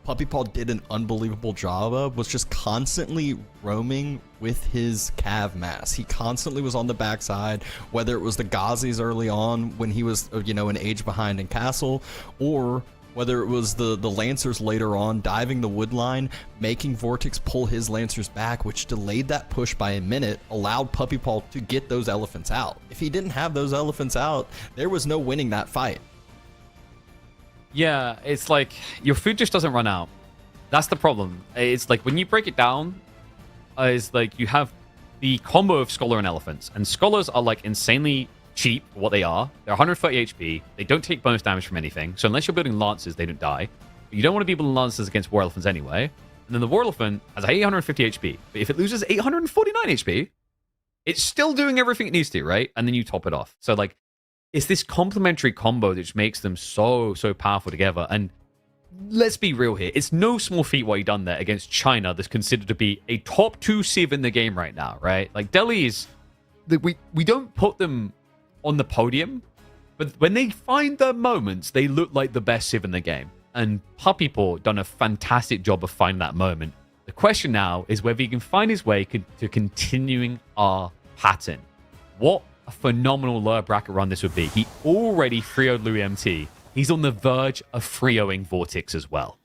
Puppy Paw did an unbelievable job of was just constantly roaming with his Cav mass. He constantly was on the backside, whether it was the Ghazis early on when he was, you know, an age behind in Castle, or whether it was the Lancers later on, diving the wood line, making Vortix pull his Lancers back, which delayed that push by a minute, allowed Puppy Paw to get those elephants out. If he didn't have those elephants out, there was no winning that fight. Yeah, it's like your food just doesn't run out. That's the problem. It's like when you break it down, it's like you have the combo of Scholar and Elephants. And Scholars are like insanely cheap for what they are. They're 130 HP. They don't take bonus damage from anything. So unless you're building Lancers, they don't die. But you don't want to be building Lancers against War Elephants anyway. And then the War Elephant has 850 HP. But if it loses 849 HP, it's still doing everything it needs to, right? And then you top it off. So like, it's this complementary combo that just makes them so powerful together. And let's be real here. It's no small feat what he done there against China that's considered to be a top 2 civ in the game right now, right? Like, Delhi is... We don't put them on the podium, but when they find their moments, they look like the best civ in the game. And Puppy Paw done a fantastic job of finding that moment. The question now is whether he can find his way to continuing our pattern. What a phenomenal lower bracket run this would be. He already 3-0'd Louis MT. He's on the verge of 3-0ing Vortix as well.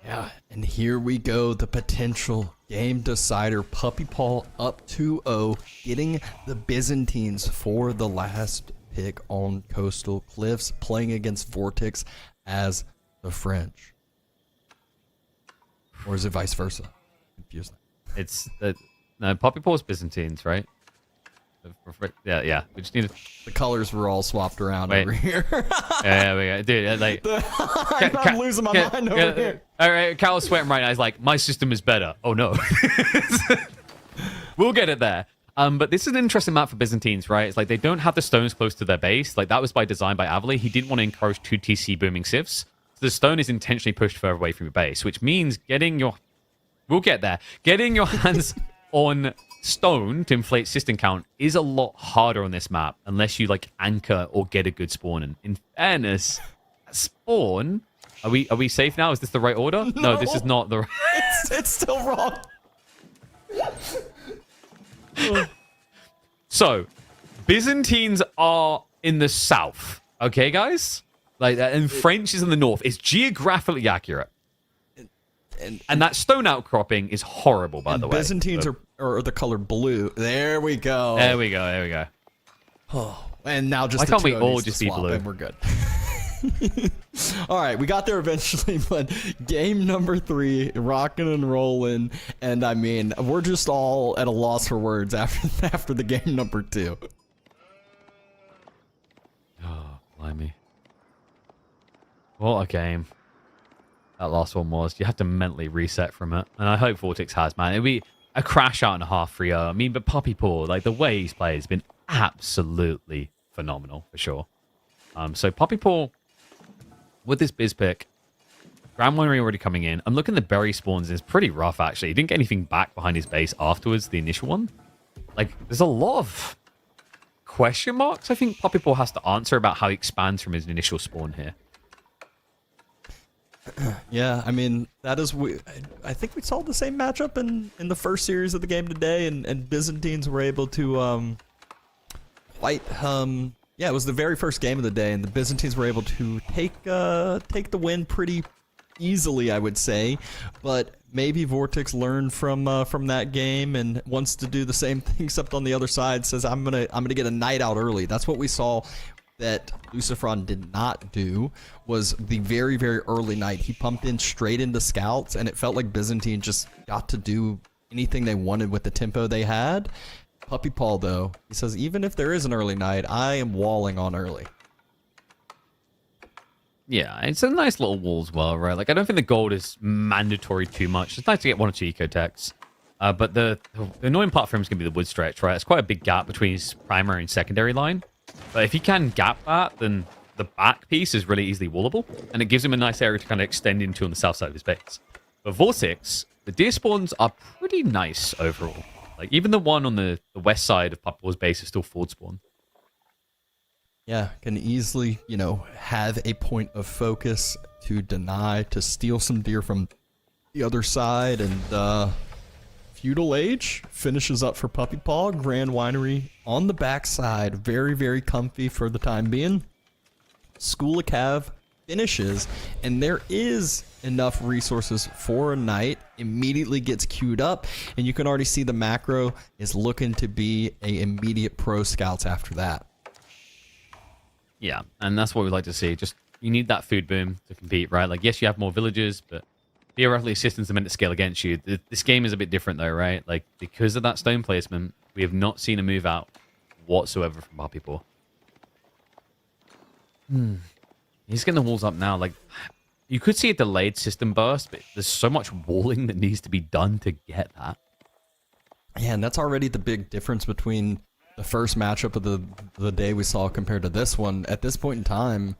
Yeah, and here we go, the potential game decider. Puppy Paw up 2-0, getting the Byzantines for the last pick on Coastal Cliffs, playing against Vortix as the French. Or is it vice versa? Confusing. It's no, Puppy Paw's Byzantines, right? Yeah. We just need to... The colors were all swapped around over here. Yeah, we go. Dude, like... I'm losing my mind over here. All right, Cal's sweating right now. He's like, my system is better. Oh, no. We'll get it there. But this is an interesting map for Byzantines, right? It's like they don't have the stones close to their base. Like, that was by design by Avali. He didn't want to encourage 2 TC booming civs. So the stone is intentionally pushed further away from your base, which means getting your... We'll get there. Getting your hands on stone to inflate system count is a lot harder on this map unless you like anchor or get a good spawn. And in fairness, spawn, are we safe now? Is this the right order? No, this is not the right. It's still wrong. So Byzantines are in the south, okay, guys, like that, and French is in the north. It's geographically accurate. And that stone outcropping is horrible, by the way. Byzantines are the color blue. There we go. There we go. Oh, and now just why can't we all just be blue? And we're good. All right, we got there eventually, but game number 3, rocking and rolling, and I mean, we're just all at a loss for words after the game number 2. Oh, blimey! What a game that last one was. You have to mentally reset from it, and I hope Vortix has, man. It'll be a crash out and a half 3-0. I mean, but Puppy Paw, like the way he's played has been absolutely phenomenal for sure. So Puppy Paw with this Biz pick, Grand Winery already coming in. I'm looking at the berry spawns. It's pretty rough, actually. He didn't get anything back behind his base afterwards, the initial one. Like, there's a lot of question marks I think Puppy Paw has to answer about how he expands from his initial spawn here. Yeah, I mean, that is... I think we saw the same matchup in the first series of the game today, and Byzantines were able to quite Yeah, it was the very first game of the day, and the Byzantines were able to take the win pretty easily, I would say. But maybe Vortix learned from that game and wants to do the same thing, except on the other side says I'm gonna get a knight out early. That's what we saw that Lucifron did not do, was the very, very early knight. He pumped in straight into scouts, and it felt like Byzantine just got to do anything they wanted with the tempo they had. Puppy Paul, though, he says, even if there is an early knight, I am walling on early. Yeah, it's a nice little wall as well, right? Like, I don't think the gold is mandatory too much. It's nice to get 1 or 2 eco techs. But the annoying part for him is going to be the wood stretch, right? It's quite a big gap between his primary and secondary line. But if he can gap that, then the back piece is really easily wallable, and it gives him a nice area to kind of extend into on the south side of his base. But Vortix, the deer spawns are pretty nice overall. Like, even the one on the west side of Puppy's base is still forward spawn. Yeah, can easily, have a point of focus to deny, to steal some deer from the other side, and Feudal Age finishes up for Puppy Paw. Grand Winery on the backside. Very, very comfy for the time being. School of Cav finishes, and there is enough resources for a knight. Immediately gets queued up, and you can already see the macro is looking to be a immediate pro scouts after that. Yeah, and that's what we like to see. Just, you need that food boom to compete, right? Like, yes, you have more villagers, but theoretically, systems are meant to scale against you. This game is a bit different, though, right? Like, because of that stone placement, we have not seen a move out whatsoever from our people. He's getting the walls up now. Like, you could see a delayed system burst, but there's so much walling that needs to be done to get that. Yeah, and that's already the big difference between the first matchup of the day we saw compared to this one. At this point in time,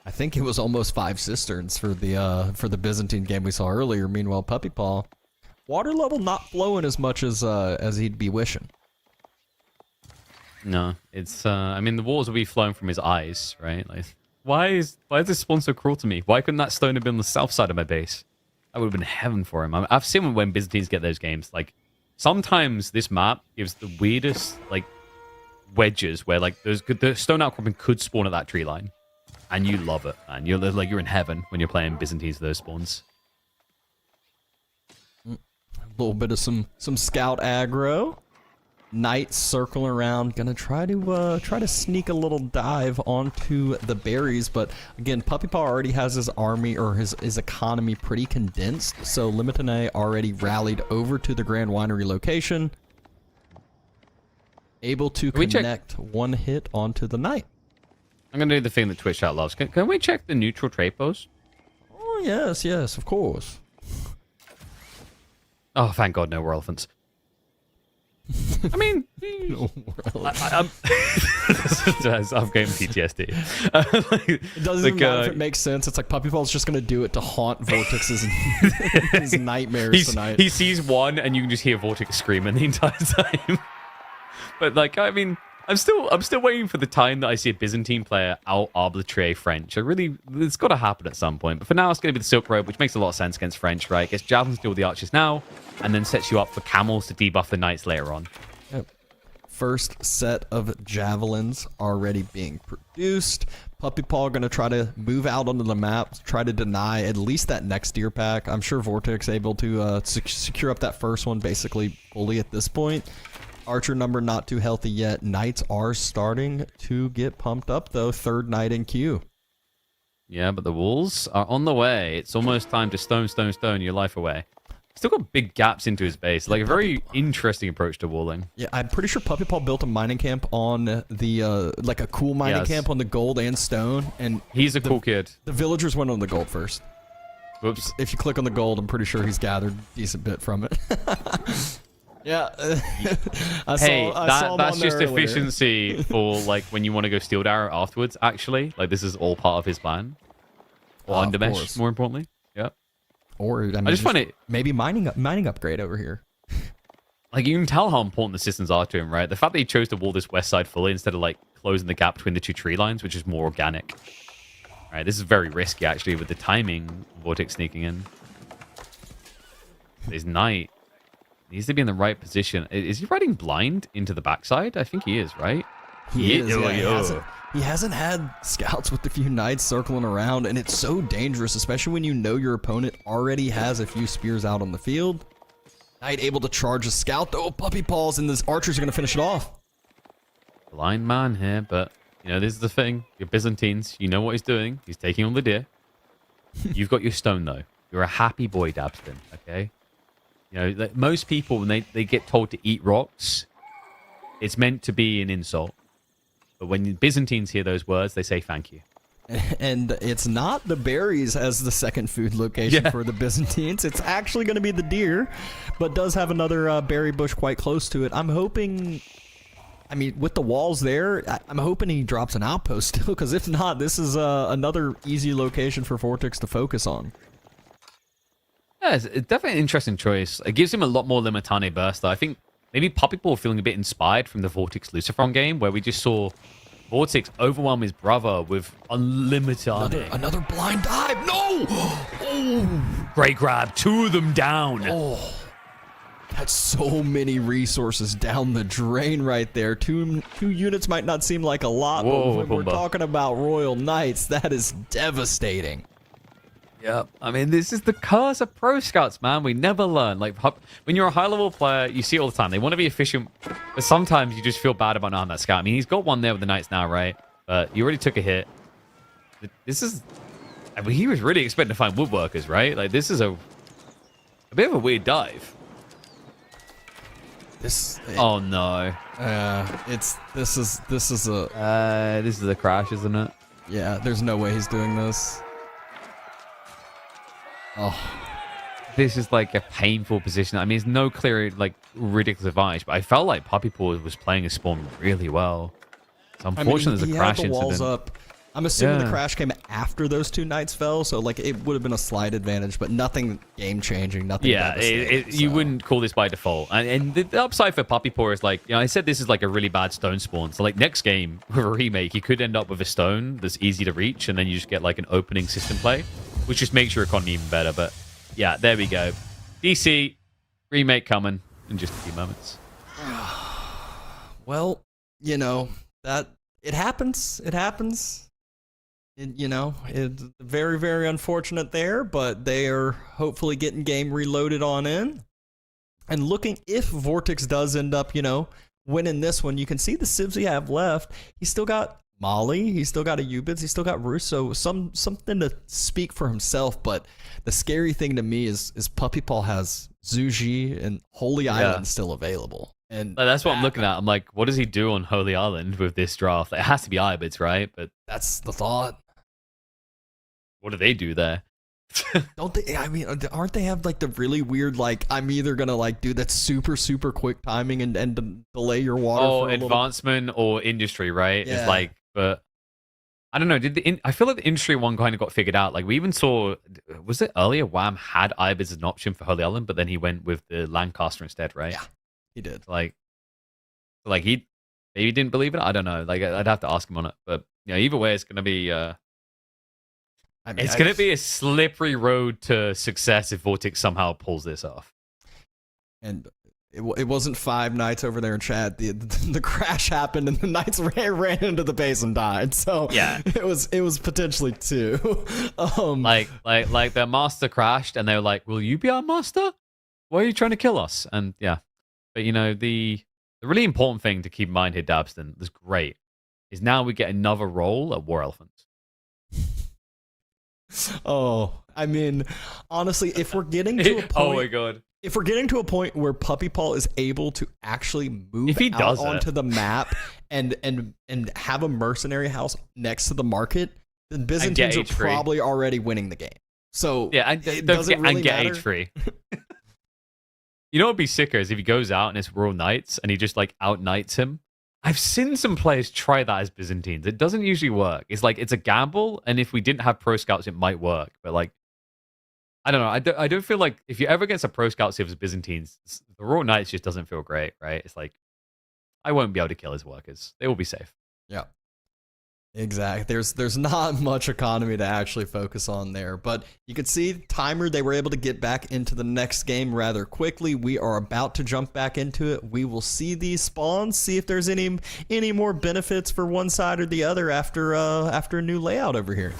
I think it was almost 5 cisterns for the Byzantine game we saw earlier. Meanwhile, Puppy Paw, water level not flowing as much as he'd be wishing. No, it's I mean, the walls will be flowing from his eyes, right? Like, why is this spawn so cruel to me? Why couldn't that stone have been on the south side of my base? That would have been heaven for him. I've seen when Byzantines get those games. Like, sometimes this map gives the weirdest like wedges where like the stone outcropping could spawn at that tree line. And you love it, man. You're in heaven when you're playing Byzantines those spawns. A little bit of some scout aggro. Knights circling around, gonna try to sneak a little dive onto the berries, but again, Puppy Paw already has his army or his economy pretty condensed, so Limitane already rallied over to the Grand Winery location, able to connect one hit onto the knight. I'm gonna do the thing that Twitch chat loves. Can we check the neutral trade post? Oh yes, of course. Oh, thank God, no war elephants. I mean, I'm getting PTSD. It doesn't matter if it makes sense. It's like Puppy Paw's just gonna do it to haunt Vortix's his nightmares tonight. He sees one, and you can just hear Vortix screaming the entire time. But like, I mean, I'm still waiting for the time that I see a Byzantine player out arbitrate French. It's got to happen at some point. But for now, it's going to be the Silk Road, which makes a lot of sense against French, right? Gets javelins to deal with the archers now, and then sets you up for camels to debuff the knights later on. Yep. First set of javelins already being produced. Puppy Paw going to try to move out onto the map, try to deny at least that next deer pack. I'm sure Vortix able to secure up that first one basically fully at this point. Archer number not too healthy yet. Knights are starting to get pumped up, though. Third knight in queue. Yeah, but the wolves are on the way. It's almost time to stone your life away. Still got big gaps into his base. Like, a very interesting approach to walling. Yeah, I'm pretty sure Puppy Paw built a mining camp on the, like a cool mining camp on the gold and stone. And he's a cool kid. The villagers went on the gold first. Whoops. If you click on the gold, I'm pretty sure he's gathered a decent bit from it. Yeah, that's just efficiency for like when you want to go steal Darrow afterwards. Actually, like this is all part of his plan. Or Undermesh, more importantly. Yeah. Or I just find it maybe mining upgrade over here. Like, you can tell how important the systems are to him, right? The fact that he chose to wall this west side fully instead of like closing the gap between the two tree lines, which is more organic. All right, this is very risky actually with the timing. Vortix sneaking in. His knight needs to be in the right position. Is he riding blind into the backside? I think he is, right? He is. Yeah, Yeah, he hasn't had scouts with a few knights circling around, and it's so dangerous, especially when you know your opponent already has a few spears out on the field. Knight able to charge a scout, though. Puppy paws, and this archers are going to finish it off. Blind man here, but you know, this is the thing. You're Byzantines. You know what he's doing. He's taking on the deer. You've got your stone, though. You're a happy boy, Dabston, okay? You know, like most people, when they get told to eat rocks, it's meant to be an insult. But when Byzantines hear those words, they say thank you. And it's not the berries as the second food location for the Byzantines. It's actually going to be the deer, but does have another berry bush quite close to it. I'm hoping... I mean, with the walls there, I'm hoping he drops an outpost still, because if not, this is another easy location for Vortix to focus on. Yeah, it's definitely an interesting choice. It gives him a lot more Limitane burst, though. I think maybe Puppyball feeling a bit inspired from the Vortix Lucifron game, where we just saw Vortix overwhelm his brother with unlimited... Another blind dive! No! Oh! Great grab. 2 of them down. Oh. That's so many resources down the drain right there. Two units might not seem like a lot, but when we're talking about Royal Knights, that is devastating. Yep. I mean, this is the curse of pro scouts, man. We never learn. Like, when you're a high-level player, you see it all the time. They want to be efficient, but sometimes you just feel bad about not having that scout. I mean, he's got one there with the Knights now, right? But you already took a hit. This is... I mean, he was really expecting to find woodworkers, right? Like, this is a bit of a weird dive. Oh no! This is a crash, isn't it? Yeah, there's no way he's doing this. Oh, this is like a painful position. I mean, it's no clear, like ridiculous advantage, but I felt like Puppypaw was playing his spawn really well. So unfortunately, there's a crash had the walls incident. Up. I'm assuming the crash came after those 2 knights fell, so like it would have been a slight advantage, but nothing game-changing, nothing. Yeah, you wouldn't call this by default. And the upside for Puppypaw is like, you know, I said this is like a really bad stone spawn. So like next game with a remake, you could end up with a stone that's easy to reach, and then you just get like an opening system play, which just makes your economy even better. But yeah, there we go. DC remake coming in just a few moments. Well, you know that it happens. It happens. You know, it's very, very unfortunate there, but they are hopefully getting game reloaded on in. And looking, if Vortix does end up, you know, winning this one, you can see the civs he have left. He's still got Molly, he's still got a Ubits, he's still got Russo, something to speak for himself. But the scary thing to me is Puppypaw has Zuji and Holy Island still available. And that's what I'm looking at. I'm like, what does he do on Holy Island with this draft? It has to be Ibits, right? But that's the thought. What do they do there? Don't they? I mean, aren't they have like the really weird, like, I'm either gonna like do that super quick timing and delay your water for a advancement or industry, right? Yeah. It's like, but I don't know. I feel like the industry one kind of got figured out. Like we even saw, was it earlier? Wham had Ibis as an option for Holy Island, but then he went with the Lancaster instead, right? Yeah, he did. Like he maybe didn't believe it. I don't know. Like I'd have to ask him on it. But yeah, either way, it's gonna be. I mean, it's going to be a slippery road to success if Vortix somehow pulls this off. And it wasn't 5 knights over there in chat. The crash happened and the knights ran into the base and died. So yeah, it was potentially 2. Like their master crashed and they were like, "Will you be our master? Why are you trying to kill us?" And yeah, but you know the really important thing to keep in mind here, Dabston, that's great, is now we get another role at War Elephants. Oh, I mean, honestly, if we're getting to a point, oh my god, if we're getting to a point where Puppypaw is able to actually move out onto the map and have a mercenary house next to the market, then Byzantines are probably already winning the game. So yeah, and get age free. You know what'd be sicker is if he goes out and it's Royal Knights and he just like out knights him. I've seen some players try that as Byzantines. It doesn't usually work. It's like, it's a gamble, and if we didn't have pro scouts, it might work. But like, I don't know. I don't feel like if you ever get a pro scout civ as Byzantines, the Royal Knights just doesn't feel great, right? It's like, I won't be able to kill his workers. They will be safe. Yeah. Exactly. There's not much economy to actually focus on there, but you can see timer. They were able to get back into the next game rather quickly. We are about to jump back into it. We will see these spawns, see if there's any more benefits for one side or the other after a new layout over here.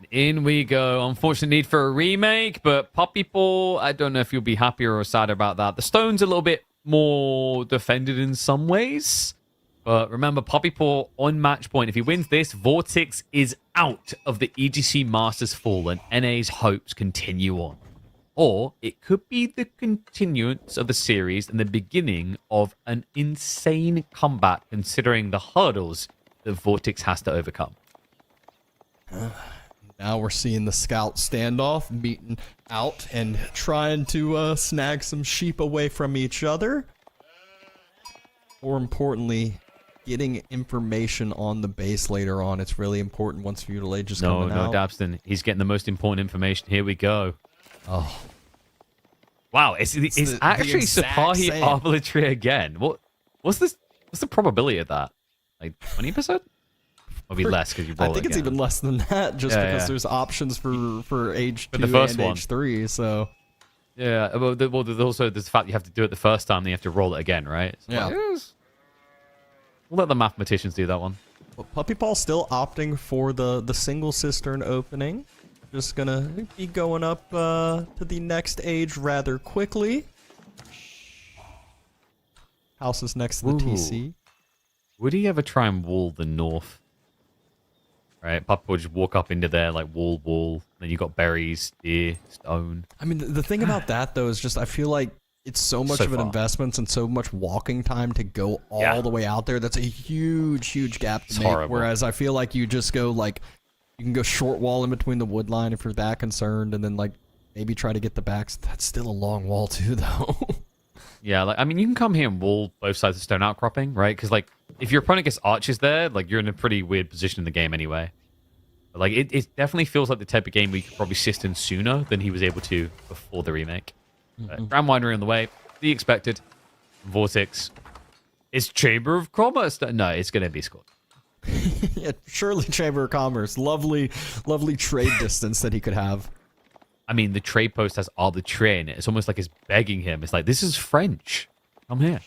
In we go. Unfortunate need for a remake, but Puppy Paw, I don't know if you'll be happier or sad about that. The stone's a little bit more defended in some ways. But remember, Puppy Paw on match point. If he wins this, Vortix is out of the EGC Masters Fall, and NA's hopes continue on. Or it could be the continuance of the series and the beginning of an insane comeback, considering the hurdles that Vortix has to overcome. Now we're seeing the scout standoff, meeting out and trying to snag some sheep away from each other. More importantly, getting information on the base later on. It's really important once Feudal Age is coming out. No, Dabston. He's getting the most important information. Here we go. Oh. Wow, it's actually Sipahi same. Arbitrary again. What's the probability of that? Like 20%? Maybe less because you roll I think it it's again. even less than that, just because there's options for age 2 the first and one. age 3. So Yeah, well, there's also the fact you have to do it the first time, then you have to roll it again, right? So Yeah. yes. We'll let the mathematicians do that one. but Puppy Paw still opting for the single cistern opening. Just gonna be going up to the next age rather quickly. House is next to the Ooh. TC. Would he ever try and wall the north? Right, Puppy will just walk up into there like wall. Then you got berries, deer, stone. I mean, the thing about that though is just I feel like it's so much So of an far. investment and so much walking time to go all the way out there. That's a huge gap to It's make. horrible. Whereas I feel like you just go like you can go short wall in between the wood line if you're that concerned, and then like maybe try to get the backs. That's still a long wall too, though. Yeah, like I mean, you can come here and wall both sides of stone outcropping, right? Because like if your opponent gets archers there, like you're in a pretty weird position in the game anyway. But, like it definitely feels like the type of game where you could probably assist in sooner than he was able to before the remake. But Grand Winery on the way, the expected. Vortix. Is Chamber of Commerce? No, it's going to be scored. Yeah, surely Chamber of Commerce. Lovely trade distance that he could have. I mean, the trade post has all the train. It's almost like it's begging him. It's like, this is French. Come here.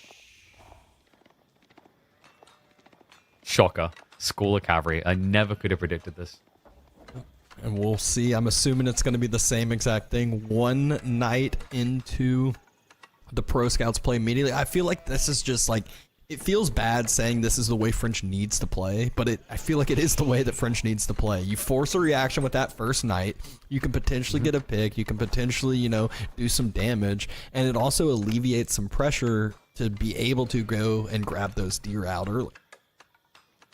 Shocker. School of Cavalry. I never could have predicted this. And we'll see. I'm assuming it's going to be the same exact thing. One night into the Pro Scouts play immediately. I feel like this is just like, it feels bad saying this is the way French needs to play, but I feel like it is the way that French needs to play. You force a reaction with that first night. You can potentially get a pick. You can potentially, do some damage. And it also alleviates some pressure to be able to go and grab those deer out early.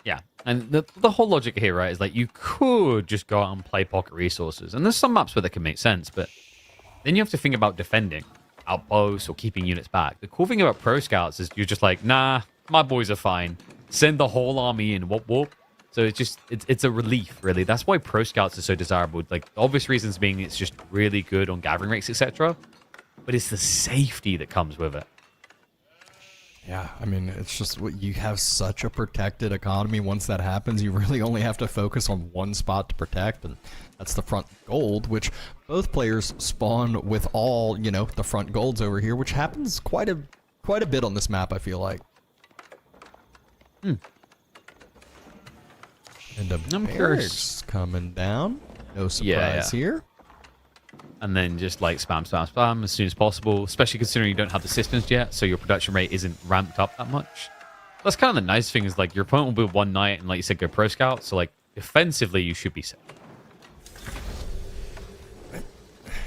Yeah, and the whole logic here, right, is like you could just go out and play pocket resources. And there's some maps where that can make sense, but then you have to think about defending outposts or keeping units back. The cool thing about Pro Scouts is you're just like, nah, my boys are fine. Send the whole army in, whoop. So it's a relief, really. That's why Pro Scouts are so desirable. Like, the obvious reasons being it's just really good on gathering rates, etc. But it's the safety that comes with it. Yeah, I mean, it's just what you have such a protected economy. Once that happens, you really only have to focus on one spot to protect, and that's the front gold, which both players spawn with all, the front golds over here, which happens quite a bit on this map, I feel like. And a I'm bear's curious. coming down. No surprise here. And then just like spam as soon as possible, especially considering you don't have the systems yet, so your production rate isn't ramped up that much. That's kind of the nice thing is like your opponent will be one night and like you said, go Pro Scout, so like defensively you should be safe.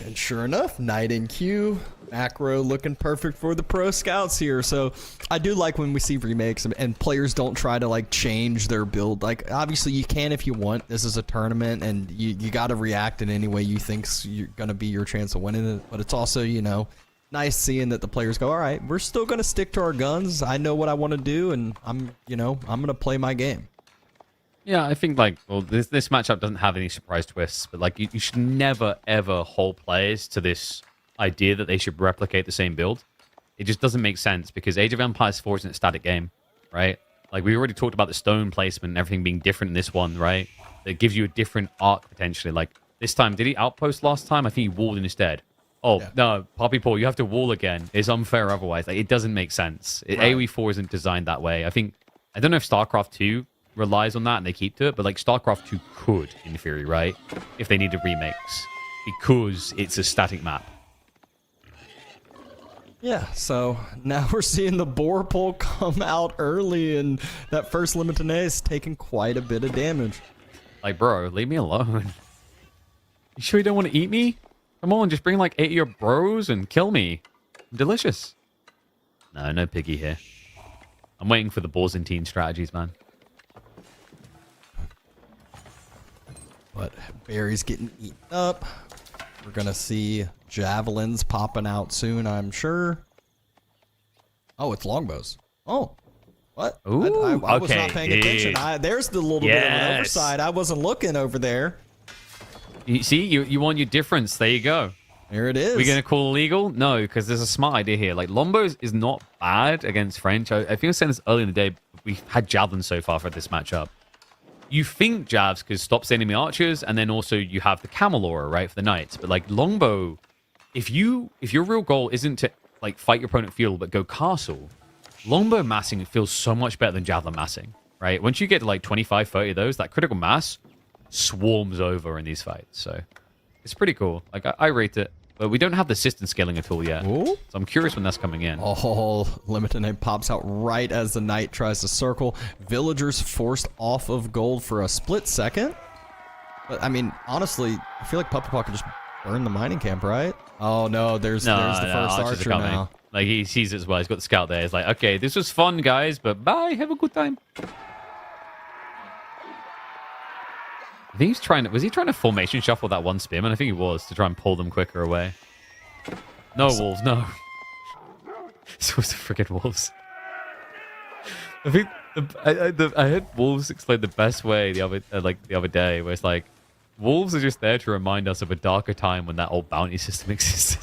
And sure enough, night in queue, macro looking perfect for the Pro Scouts here. So I do like when we see remakes and players don't try to like change their build. Like obviously you can if you want. This is a tournament and you got to react in any way you think's you're gonna be your chance of winning it. But it's also nice seeing that the players go, all right, we're still gonna stick to our guns. I know what I want to do, and I'm gonna play my game. Yeah, I think like this matchup doesn't have any surprise twists, but like you should never ever hold players to this idea that they should replicate the same build. It just doesn't make sense because Age of Empires 4 isn't a static game, right? Like, we already talked about the stone placement and everything being different in this one, right? That gives you a different arc, potentially. Like, this time, did he outpost last time? I think he walled instead. Oh, yeah. No, Poppy Paul, you have to wall again. It's unfair otherwise. Like, it doesn't make sense. Right. AoE 4 isn't designed that way. I don't know if StarCraft 2 relies on that and they keep to it, but, like, StarCraft 2 could, in theory, right? If they needed remakes. Because it's a static map. Yeah, so now we're seeing the boar pole come out early, and that first Limited is taking quite a bit of damage. Like, bro, leave me alone. You sure you don't want to eat me? Come on, just bring like 8 of your bros and kill me. I'm delicious. No piggy here. I'm waiting for the Byzantine strategies, man. But Barry's getting eaten up. We're going to see javelins popping out soon, I'm sure. Oh, it's longbows. Oh, what? Ooh, I was not paying attention. There's the little bit of an oversight. I wasn't looking over there. You see, you want your difference. There you go. There it is. We're going to call illegal? No, because there's a smart idea here. Like, longbows is not bad against French. I think I was saying this earlier in the day. We've had javelins so far for this matchup. You think jabs could stop the enemy archers, and then also you have the camel aura, right, for the knights. But like longbow, if your real goal isn't to like fight your opponent field but go castle, longbow massing feels so much better than javelin massing, right? Once you get to like 25, 30 of those, that critical mass swarms over in these fights. So it's pretty cool. Like I rate it. But we don't have the system scaling at all yet. Ooh. So I'm curious when that's coming in. Oh, Limited Name pops out right as the knight tries to circle. Villagers forced off of gold for a split second. But, I mean, honestly, I feel like Puppy Paw could just burn the mining camp, right? Oh, no, there's the first archer now. Like, he sees it as well. He's got the scout there. He's like, okay, this was fun, guys, but bye. Have a good time. I think he's trying to... Was he trying to formation shuffle that one spearman? I think he was, to try and pull them quicker away. No, wolves, no. It's always the friggin' wolves. I think... I heard wolves explain the best way the other day, where it's like, wolves are just there to remind us of a darker time when that old bounty system existed.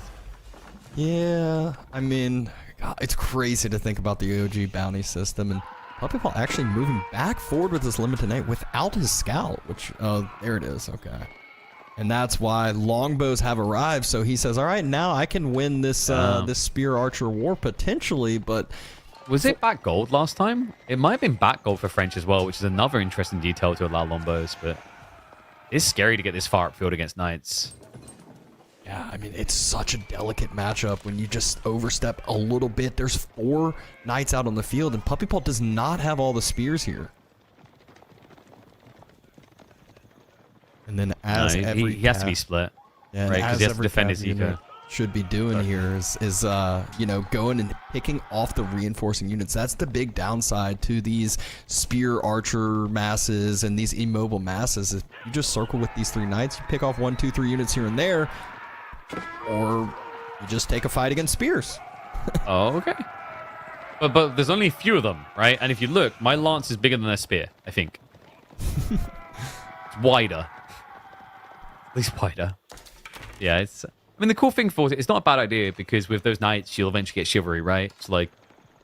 Yeah, I mean, God, it's crazy to think about the OG bounty system, and Puppy Paw actually moving back forward with this Limited Night without his scout, which, there it is, okay. And that's why longbows have arrived, so he says, all right, now I can win this this spear archer war potentially, but... Was it back gold last time? It might have been back gold for French as well, which is another interesting detail to allow longbows, but it's scary to get this far upfield against knights. Yeah, I mean, it's such a delicate matchup when you just overstep a little bit. There's 4 knights out on the field, and Puppy Paw does not have all the spears here. And then as he has to be split, right? Because he has to defend his eco. Should be doing here is you know, going and picking off the reinforcing units. That's the big downside to these spear archer masses and these immobile masses. If you just circle with these 3 knights, you pick off 1, 2, 3 units here and there, or you just take a fight against spears. Oh, okay. But there's only a few of them, right? And if you look, my lance is bigger than their spear, I think. It's wider. At least wider. Yeah, it's... I mean, the cool thing for it, it's not a bad idea, because with those knights, you'll eventually get chivalry, right? It's like,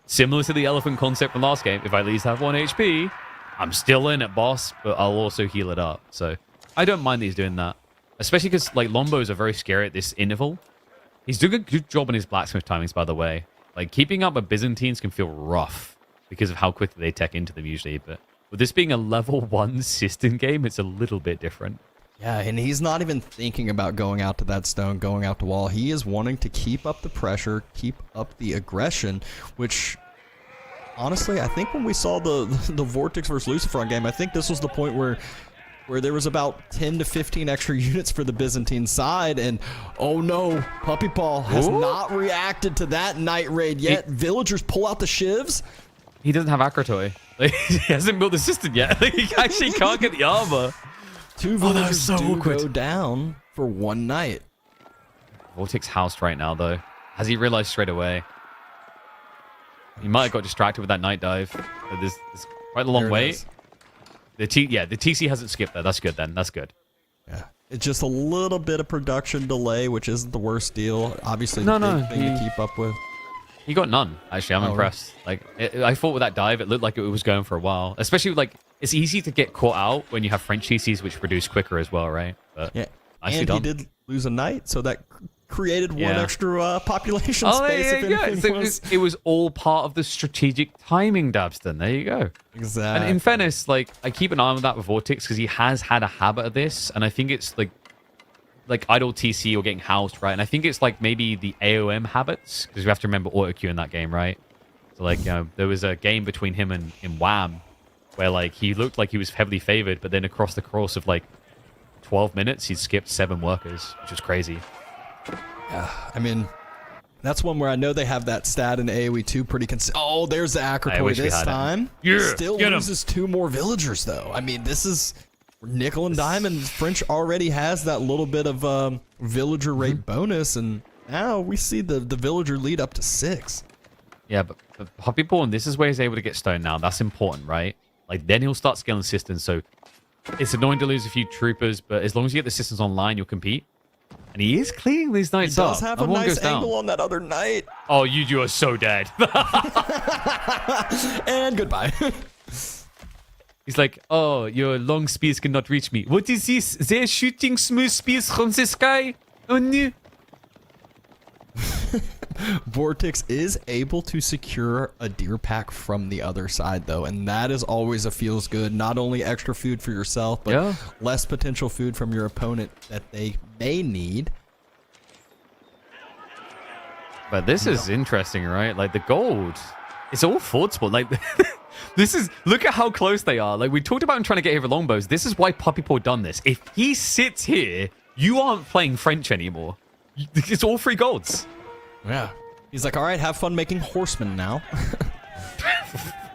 similar to the elephant concept from last game, if I at least have 1 HP, I'm still in it, boss, but I'll also heal it up. So, I don't mind these doing that. Especially because, like, longbows are very scary at this interval. He's doing a good job on his blacksmith timings, by the way. Like, keeping up with Byzantines can feel rough because of how quickly they tech into them usually, but with this being a level 1 system game, it's a little bit different. Yeah, and he's not even thinking about going out to that stone, going out to wall. He is wanting to keep up the pressure, keep up the aggression, which, honestly, I think when we saw the Vortix versus Lucifron game, I think this was the point where there was about 10 to 15 extra units for the Byzantine side, and oh no, Puppy Paw has not reacted to that night raid yet. Villagers pull out the shivs. He doesn't have Akrotoy. Like, he hasn't built the system yet. Like, he actually can't get the armor. 2 villagers go down for 1 night. Vortix housed right now, though. Has he realized straight away? He might have got distracted with that night dive. But this quite a long wait. The TC hasn't skipped there. That's good then. That's good. Yeah. It's just a little bit of production delay, which isn't the worst deal. Obviously, the big thing to keep up with. He got none. Actually, I'm impressed. Like, I thought with that dive, it looked like it was going for a while. Especially, like, it's easy to get caught out when you have French CCs, which produce quicker as well, right? But Yeah, nicely and done. he did lose a knight, so that created one Yeah. extra population Oh, space. yeah, if yeah. anything So it was all part of the strategic timing, Dabston. There you go. Exactly. And in fairness, like, I keep an eye on that with Vortix because he has had a habit of this, and I think it's like idle TC or getting housed, right? And I think it's like maybe the AOM habits, because we have to remember auto queue in that game, right? So like, there was a game between him and Wham where like he looked like he was heavily favored, but then across the course of like 12 minutes, he skipped 7 workers, which was crazy. Yeah, I mean, that's one where I know they have that stat in AoE 2 pretty Oh, there's the Acropoi wish we this had it. time. Yeah, Still get 'em. loses 2 more villagers, though. I mean, this is nickel and diamond. French already has that little bit of villager rate bonus, and now we see the villager lead up to 6. Yeah, but Puppyborn, this is where he's able to get stone now. That's important, right? Like, then he'll start scaling systems, so it's annoying to lose a few troopers, but as long as you get the systems online, you'll compete. And he is cleaning these knights He up. does have a and one nice goes down. angle on that other knight. Oh, you are so dead. And goodbye. He's like, oh, your long spears cannot reach me. What is this? They're shooting smooth spears from the sky? Oh no. Vortix is able to secure a deer pack from the other side, though, and that is always a feels good. Not only extra food for yourself, but Yeah. less potential food from your opponent that they may need. But this is interesting, right? Like, the gold, it's all fort sport. Like, this is, look at how close they are. Like, we talked about him trying to get here with longbows. This is why Puppypaw done this. If he sits here, you aren't playing French anymore. It's all 3 golds. Yeah. He's like, all right, have fun making horsemen now.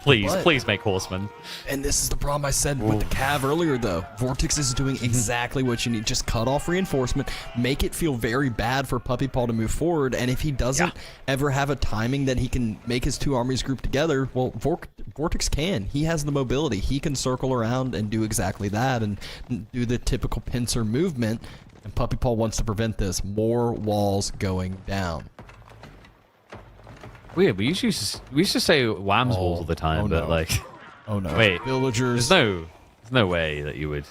Please, But- please make horsemen. And this is the problem I said with the Cav earlier, though. Vortix is doing exactly what you need. Just cut off reinforcement, make it feel very bad for Puppypaw to move forward, and if he doesn't ever have a timing that he can make his 2 armies group together, well, Vortix can. He has the mobility. He can circle around and do exactly that and do the typical pincer movement, and Puppypaw wants to prevent this. More walls going down. Weird, we used to say Wham's walls all the time, oh but no. like, Oh no. wait, Villagers. there's no way that you would.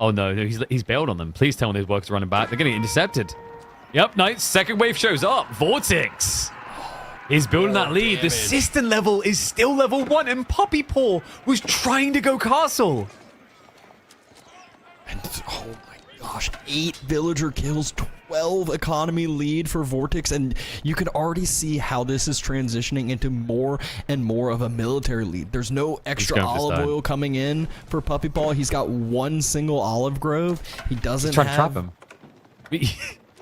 Oh no, he's bailed on them. Please tell me his workers are running back. They're getting intercepted. Yep, Knights, second wave shows up. Vortix. He's building that lead. The damage. system level is still level 1, and Puppypaw was trying to go castle. And, oh my gosh, 8 villager kills, 12 economy lead for Vortix, and you can already see how this is transitioning into more and more of a military lead. There's no extra going for olive stone. oil coming in for Puppypaw. He's got 1 single olive grove. He doesn't He's trying have... to trap him.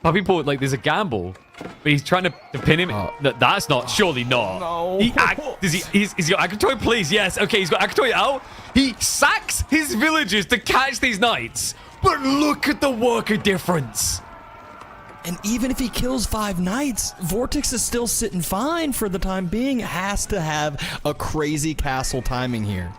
Puppypaw, like, there's a gamble, but he's trying to pin him. That's not, surely not. No. He's got Akatoy, please. Yes. Okay, he's got Akatoy out. He sacks his villagers to catch these knights. But look at the worker difference. And even if he kills 5 knights, Vortix is still sitting fine for the time being. Has to have a crazy castle timing here.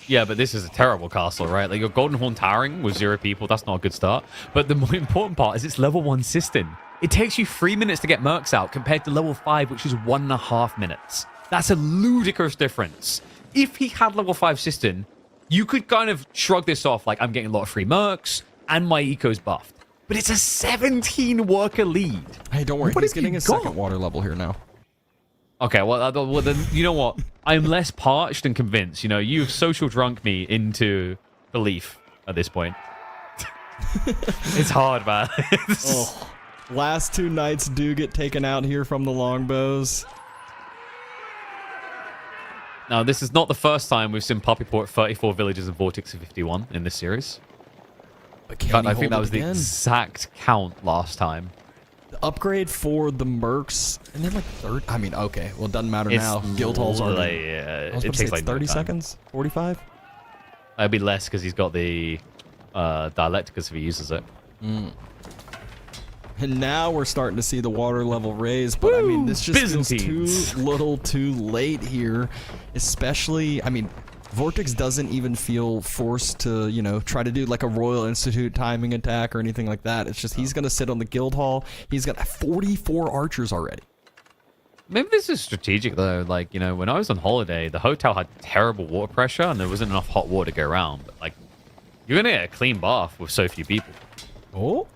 Yeah, but this is a terrible castle, right? Like, your Golden Horn towering with 0 people, that's not a good start. But the more important part is it's level 1 system. It takes you 3 minutes to get mercs out compared to level 5, which is 1.5 minutes. That's a ludicrous difference. If he had level 5 system, you could kind of shrug this off like, I'm getting a lot of free mercs and my eco's buffed. But it's a 17 worker lead. Hey, don't worry. What He's have you getting his got? second water level here now. Okay, well, then, you know what? I'm less parched and convinced. You know, you've social drunk me into belief at this point. It's hard, man. Oh, last 2 knights do get taken out here from the longbows. Now, this is not the first time we've seen Puppypaw at 34 villages and Vortix at 51 in this series. But In can fact, he I think hold that it was the again? exact count last time. The upgrade for the mercs, and then like 30. I mean, okay, well, it doesn't matter It's now. Guildhall's already. yeah, I was it about to say takes it's like no 30 time. seconds, 45. It'd be less because he's got the Dialecticus if he uses it. And now we're starting to see the water level raise, but I mean, this just feels Byzantines. too little too late here. Especially, I mean, Vortix doesn't even feel forced to, you know, try to do like a Royal Institute timing attack or anything like that. It's just he's going to sit on the Guildhall. He's got 44 archers already. Maybe this is strategic though. Like, you know, when I was on holiday, the hotel had terrible water pressure and there wasn't enough hot water to go around. But like, you're gonna get a clean bath with so few people. Oh,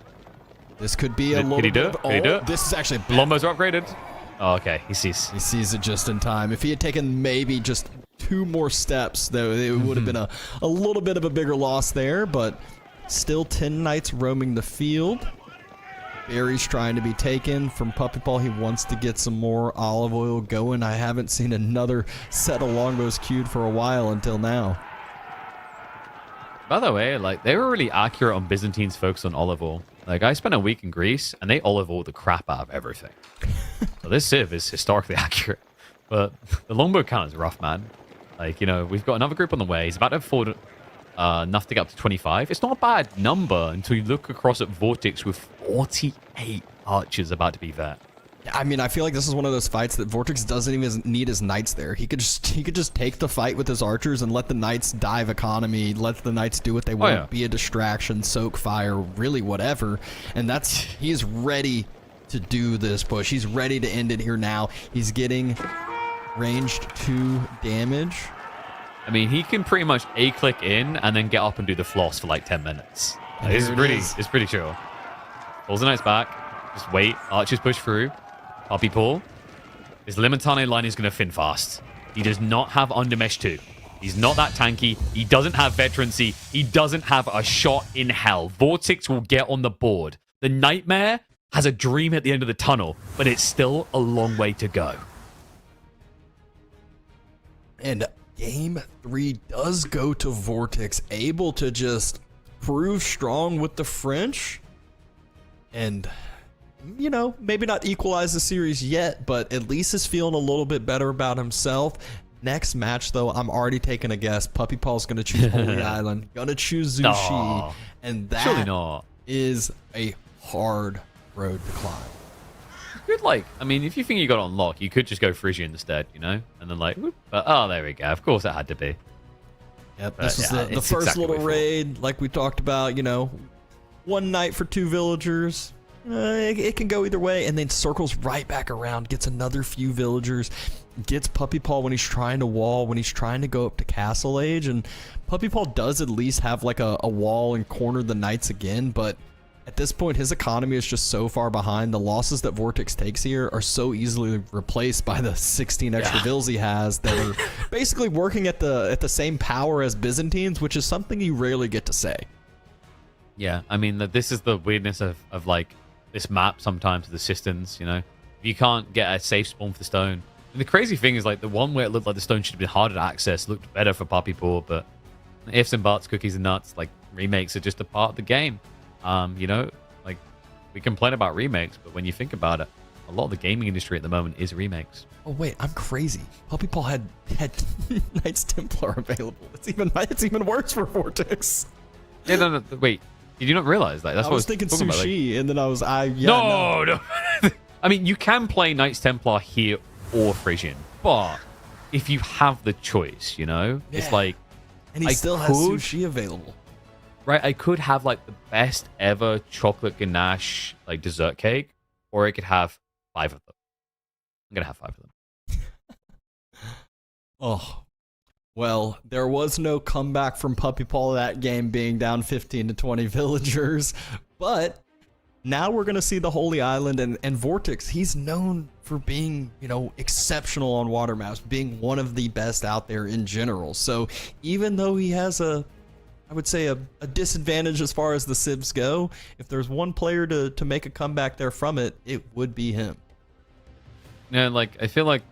this could be a little. Could he do it? Could he do it? This is actually Lombos are upgraded. Oh, okay, he sees. He sees it just in time. If he had taken maybe just 2 more steps, though, it would have been a little bit of a bigger loss there. But still, 10 knights roaming the field. Barry's trying to be taken from Puppy Paw. He wants to get some more olive oil going. I haven't seen another set of longbows queued for a while until now. By the way, like, they were really accurate on Byzantine's focus on olive oil. Like, I spent a week in Greece, and they olive oil the crap out of everything. So this civ is historically accurate. But the longbow count is rough, man. Like, you know, we've got another group on the way. He's about to afford enough to get up to 25. It's not a bad number until you look across at Vortix with 48 archers about to be there. I mean, I feel like this is one of those fights that Vortix doesn't even need his knights there. He could just take the fight with his archers and let the knights dive economy, let the knights do what they want, be a distraction, soak fire, really whatever. And he's ready to do this push. He's ready to end it here now. He's getting ranged 2 damage. I mean, he can pretty much A-click in and then get up and do the floss for like 10 minutes. Like, it's pretty chill. Pulls the knights back. Just wait. Archers push through. Puppy Paw. His Limitane line is going to fin fast. He does not have Undermesh 2. He's not that tanky. He doesn't have veterancy. He doesn't have a shot in hell. Vortix will get on the board. The Nightmare has a dream at the end of the tunnel, but it's still a long way to go. And game 3 does go to Vortix, able to just prove strong with the French. And, you know, maybe not equalize the series yet, but at least is feeling a little bit better about himself. Next match, though, I'm already taking a guess. Puppy Paw's going to choose Holy Island, going to choose Zushi, No, and that surely not. is a hard road to climb. You could, like, I mean, if you think you got it on lock, you could just go Frigid instead, you know? And then, like, whoop, but, oh, there we go. Of course it had to be. Yep, But, this is yeah, the it's first exactly little what we thought. raid, like we talked about, you know, 1 night for 2 villagers. It can go either way, and then circles right back around, gets another few villagers, gets Puppy Paw when he's trying to wall, when he's trying to go up to Castle Age, and Puppy Paw does at least have like a wall and corner the knights again, but at this point his economy is just so far behind. The losses that Vortix takes here are so easily replaced by the 16 extra vills he has that are basically working at the same power as Byzantines, which is something you rarely get to say. Yeah, I mean, this is the weirdness of like, this map sometimes, the systems, you know? You can't get a safe spawn for the stone. And the crazy thing is, like, the one where it looked like the stone should have been harder to access looked better for Puppy Paw, but ifs and buts, cookies and nuts, like, remakes are just a part of the game. You know, like, we complain about remakes, but when you think about it, a lot of the gaming industry at the moment is remakes. Oh wait, I'm crazy. Puppy Paw had Knights Templar available. It's even worse for Vortix. Yeah, no, wait. Did you not realize that? That's I what was thinking talking Sushi, about, and then I was no. I mean, you can play Knights Templar here or Frisian, but if you have the choice, you know, it's like, and he still has Sushi available. Right, I could have like the best ever chocolate ganache like dessert cake, or I could have 5 of them. I'm gonna have 5 of them. Oh, well, there was no comeback from Puppy Paw that game, being down 15 to 20 villagers, but now we're gonna see the Holy Island and Vortix. He's known for being, you know, exceptional on water maps, being one of the best out there in general. So even though he has I would say a disadvantage as far as the civs go, if there's one player to make a comeback there from it, it would be him. Yeah, like, I feel like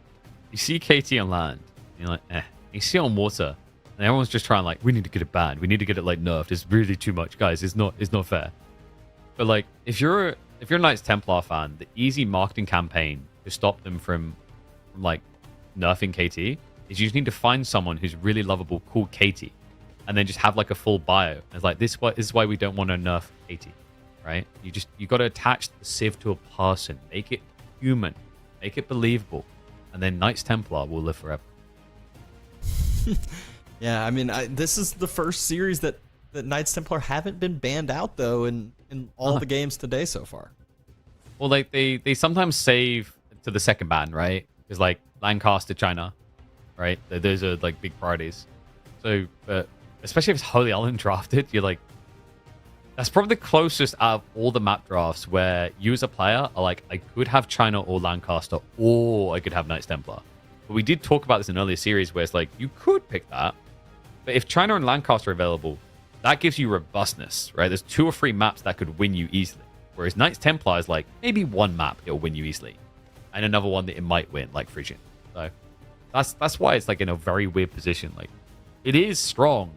you see KT on land, and you're like, eh. You see it on water, and everyone's just trying, like, we need to get it banned. We need to get it, like, nerfed. It's really too much, guys. It's not fair. But, like, if you're a Knights Templar fan, the easy marketing campaign to stop them from like, nerfing KT is you just need to find someone who's really lovable called KT, and then just have, like, a full bio. It's like, this is why we don't want to nerf KT, right? You got to attach the civ to a person. Make it human. Make it believable. And then Knights Templar will live forever. Yeah, I mean, this is the first series that Knights Templar haven't been banned out, though, in all the games today so far. Well, like, they sometimes save to the second ban, right? Because like Lancaster, China, right? Those are like big priorities. So, especially if it's Holy Island drafted, you're like, that's probably the closest out of all the map drafts where you as a player are like, I could have China or Lancaster, or I could have Knights Templar. But we did talk about this in an earlier series where it's like, you could pick that. But if China and Lancaster are available, that gives you robustness, right? There's 2 or 3 maps that could win you easily. Whereas Knights Templar is like, maybe one map it'll win you easily. And another one that it might win, like Frigid. So that's why it's like in a very weird position. Like, it is strong.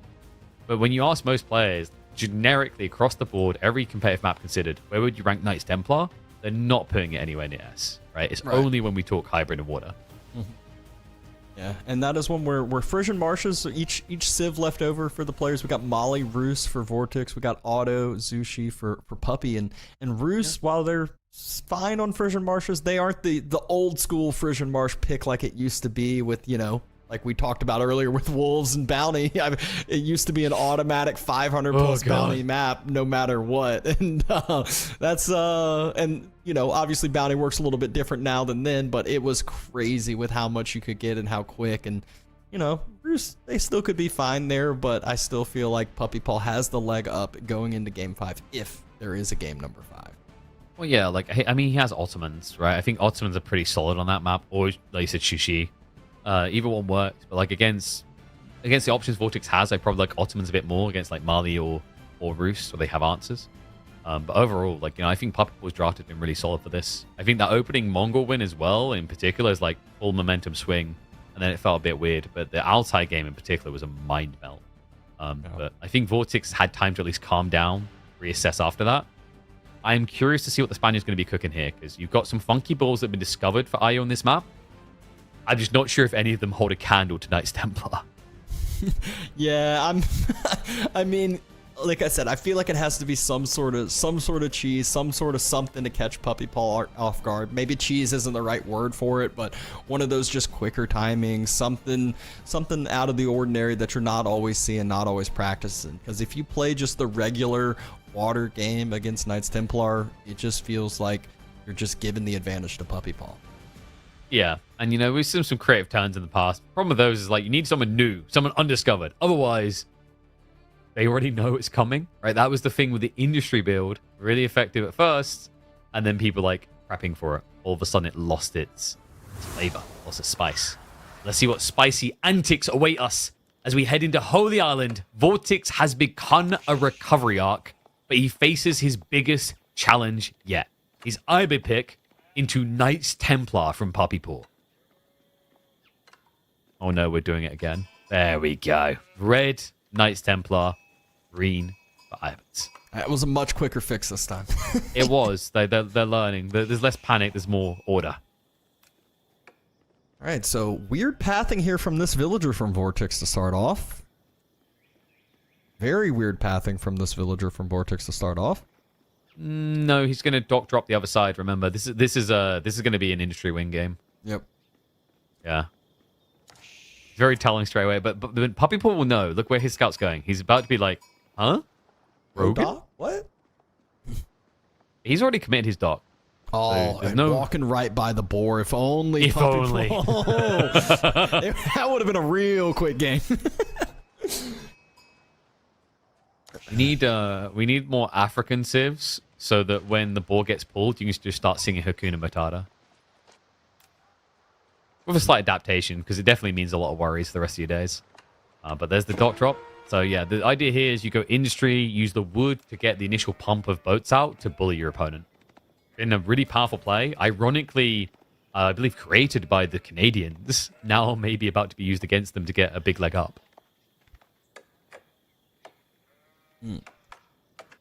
But when you ask most players, generically across the board, every competitive map considered, where would you rank Knights Templar? They're not putting it anywhere near S, right? It's only when we talk hybrid and water. Yeah, and that is one where Frigid Marshes, each civ left over for the players. We got Molly, Roos for Vortix. We got Otto, Zushi for Puppy. And Roos, while they're fine on Frigid Marshes, they aren't the old school Frigid Marsh pick like it used to be with, like we talked about earlier with Wolves and Bounty. It used to be an automatic 500 plus bounty map no matter what. And obviously Bounty works a little bit different now than then, but it was crazy with how much you could get and how quick. And, Bruce, they still could be fine there, but I still feel like Puppy Paw has the leg up going into game 5 if there is a game number 5. Well, yeah, like, I mean, he has Ottomans, right? I think Ottomans are pretty solid on that map, or like you said, Shushi. Either one works, but like against the options Vortix has, I probably like Ottomans a bit more against like Mali or Roos, so they have answers. But overall, like, I think Puppy Paw's draft has been really solid for this. I think that opening Mongol win as well, in particular, is like full momentum swing, and then it felt a bit weird. But the Altai game in particular was a mind melt. But I think Vortix had time to at least calm down, reassess after that. I'm curious to see what the Spaniard's going to be cooking here, because you've got some funky balls that have been discovered for IO on this map. I'm just not sure if any of them hold a candle to Knights Templar. Yeah, I mean, like I said, I feel like it has to be some sort of cheese, some sort of something to catch Puppy Paw off guard. Maybe cheese isn't the right word for it, but one of those just quicker timings, something out of the ordinary that you're not always seeing, not always practicing. Because if you play just the regular water game against Knights Templar, it just feels like you're just giving the advantage to Puppy Paw. Yeah, and we've seen some creative turns in the past. Problem with those is like you need someone new, someone undiscovered. Otherwise, they already know it's coming, right? That was the thing with the industry build. Really effective at first, and then people like prepping for it. All of a sudden, it lost its flavor, lost its spice. Let's see what spicy antics await us as we head into Holy Island. Vortix has begun a recovery arc, but he faces his biggest challenge yet. His IB pick into Knights Templar from Puppy Paw. Oh no, we're doing it again. There we go. Red Knights Templar, green for Ibis. It was a much quicker fix this time. It was. They're learning. There's less panic. There's more order. All right, so weird pathing here from this villager from Vortix to start off. Very weird pathing from this villager from Vortix to start off. No, he's going to dock drop the other side. Remember, this is going to be an industry win game. Yep. Yeah. Very telling straight away. But Puppy Paw will know. Look where his scout's going. He's about to be like, huh? Rogan? What? He's already committed his dock. Oh, so walking right by the boar. If only. If only. That would have been a real quick game. We need more African civs so that when the boar gets pulled, you can just start singing Hakuna Matata. With a slight adaptation, because it definitely means a lot of worries for the rest of your days. But there's the dock drop. So yeah, the idea here is you go industry, use the wood to get the initial pump of boats out to bully your opponent. In a really powerful play, ironically, I believe created by the Canadians, now maybe about to be used against them to get a big leg up.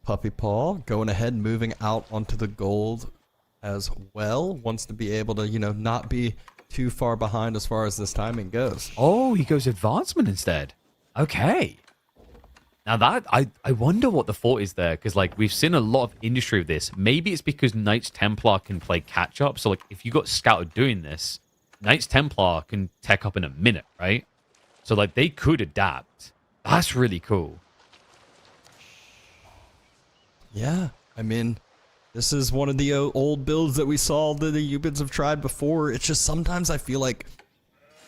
Puppy Paw going ahead, moving out onto the gold as well. Wants to be able to, not be too far behind as far as this timing goes. Oh, he goes advancement instead. Okay. Now that, I wonder what the thought is there, because like we've seen a lot of industry with this. Maybe it's because Knights Templar can play catch up. So like if you got scouted doing this, Knights Templar can tech up in a minute, right? So like they could adapt. That's really cool. Yeah, I mean, This is one of the old builds that we saw that the Ubids have tried before. It's just sometimes I feel like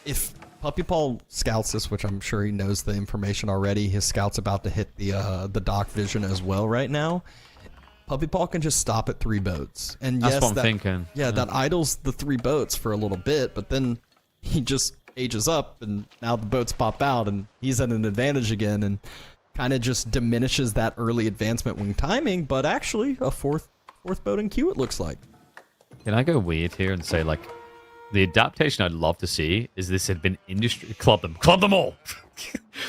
if Puppy Paul scouts this, which I'm sure he knows the information already, his scout's about to hit the dock vision as well right now. Puppy Paul can just stop at 3 boats. And That's yes, what I'm thinking. Yeah, that idles the 3 boats for a little bit, but then he just ages up and now the boats pop out and he's at an advantage again and kind of just diminishes that early advancement when timing, but actually a fourth boat in queue it looks like. Can I go weird here and say, like, the adaptation I'd love to see is this had been industry... Club them all!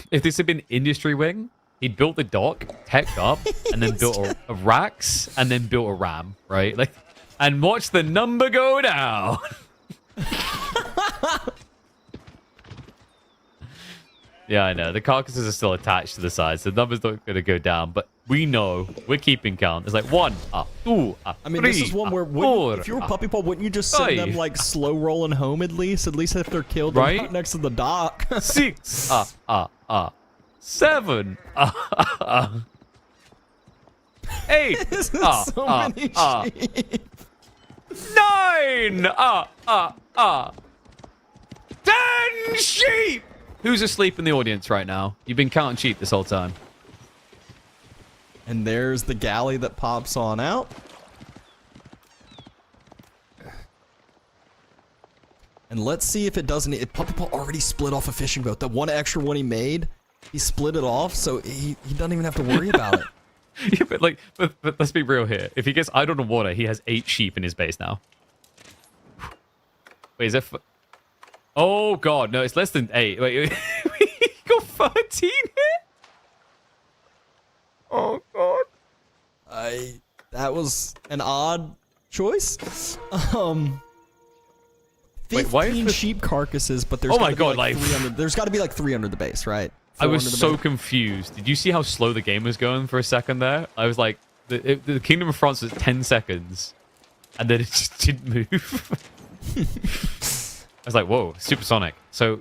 If this had been industry wing, he'd built the dock, teched up, and then built a racks, and then built a ram, right? Like, and watch the number go down! Yeah, I know. The carcasses are still attached to the sides. The number's not going to go down, but we know we're keeping count. It's like 1, 2, I mean, this is one where if you were Puppy Paul, wouldn't you just send them like slow rolling home at least? At least if they're killed, they're not next to the dock. 6, 7, 8, so many sheep. 9, 10 sheep. Who's asleep in the audience right now? You've been counting sheep this whole time. And there's the galley that pops on out. And let's see if it doesn't. Puppy Paul already split off a fishing boat. The one extra one he made, he split it off, so he doesn't even have to worry about it. Yeah, but let's be real here. If he gets idled on water, he has 8 sheep in his base now. Wait, is that... Oh, God. No, it's less than 8. Wait, he got 13 here? Oh, God. That was an odd choice. 15 wait, sheep carcasses, but there's there's got to be like 3 under the base, right? I was so confused. Did you see how slow the game was going for a second there? I was like, the Kingdom of France was 10 seconds, and then it just didn't move. I was like, whoa, supersonic. So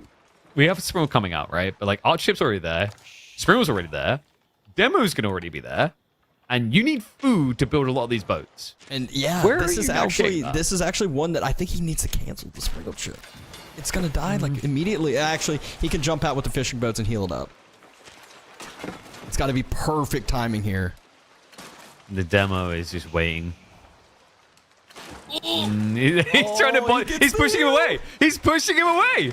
we have Springle coming out, right? But like, Archship's already there. Springle's already there. Demo's going to already be there. And you need food to build a lot of these boats. And yeah, this is actually one that I think he needs to cancel the Springle ship. It's going to die like immediately. Actually, he can jump out with the fishing boats and heal it up. It's got to be perfect timing here. The demo is just waiting. He's trying to... He's pushing him away. He's pushing him away.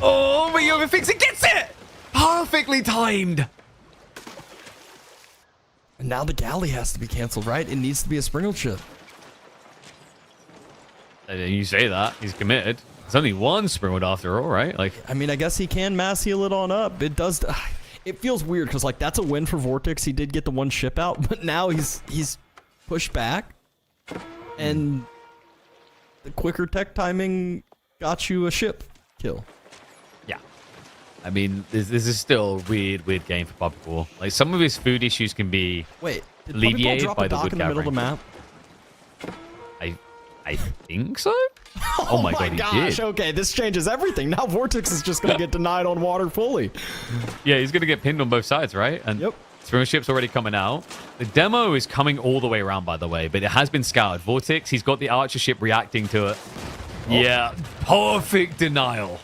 Oh, but Yoga Fix it gets it. Perfectly timed. And now the galley has to be canceled, right? It needs to be a Springle ship. You say that. He's committed. It's only one Springled after all, right? Like, I mean, I guess he can mass heal it on up. It does... It feels weird because, like, that's a win for Vortix. He did get the 1 ship out, but now he's pushed back. And... the quicker tech timing got you a ship kill. Yeah. I mean, this is still a weird game for Puppy Paul. Like, some of his food issues can be alleviated by the wood in the middle of the map? I think so? Oh my god, gosh, he did. Okay, this changes everything. Now Vortix is just going to get denied on water fully. Yeah, he's going to get pinned on both sides, right? And yep. Springle ship's already coming out. The demo is coming all the way around, by the way, but it has been scouted. Vortix, he's got the Archer ship reacting to it. Oh. Yeah, perfect denial.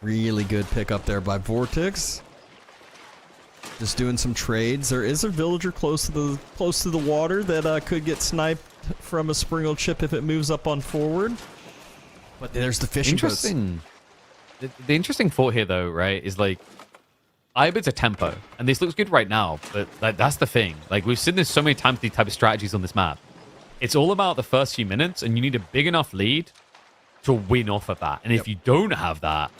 Really good pickup there by Vortix. Just doing some trades. There is a villager close to the water that could get sniped from a Springle ship if it moves up on forward. But there's the fishing boats. Interesting. The interesting thought here, though, right, is like, Ibid's a tempo, and this looks good right now, but like, that's the thing. Like, we've seen this so many times, these type of strategies on this map. It's all about the first few minutes, and you need a big enough lead to win off of that. And if you don't have that,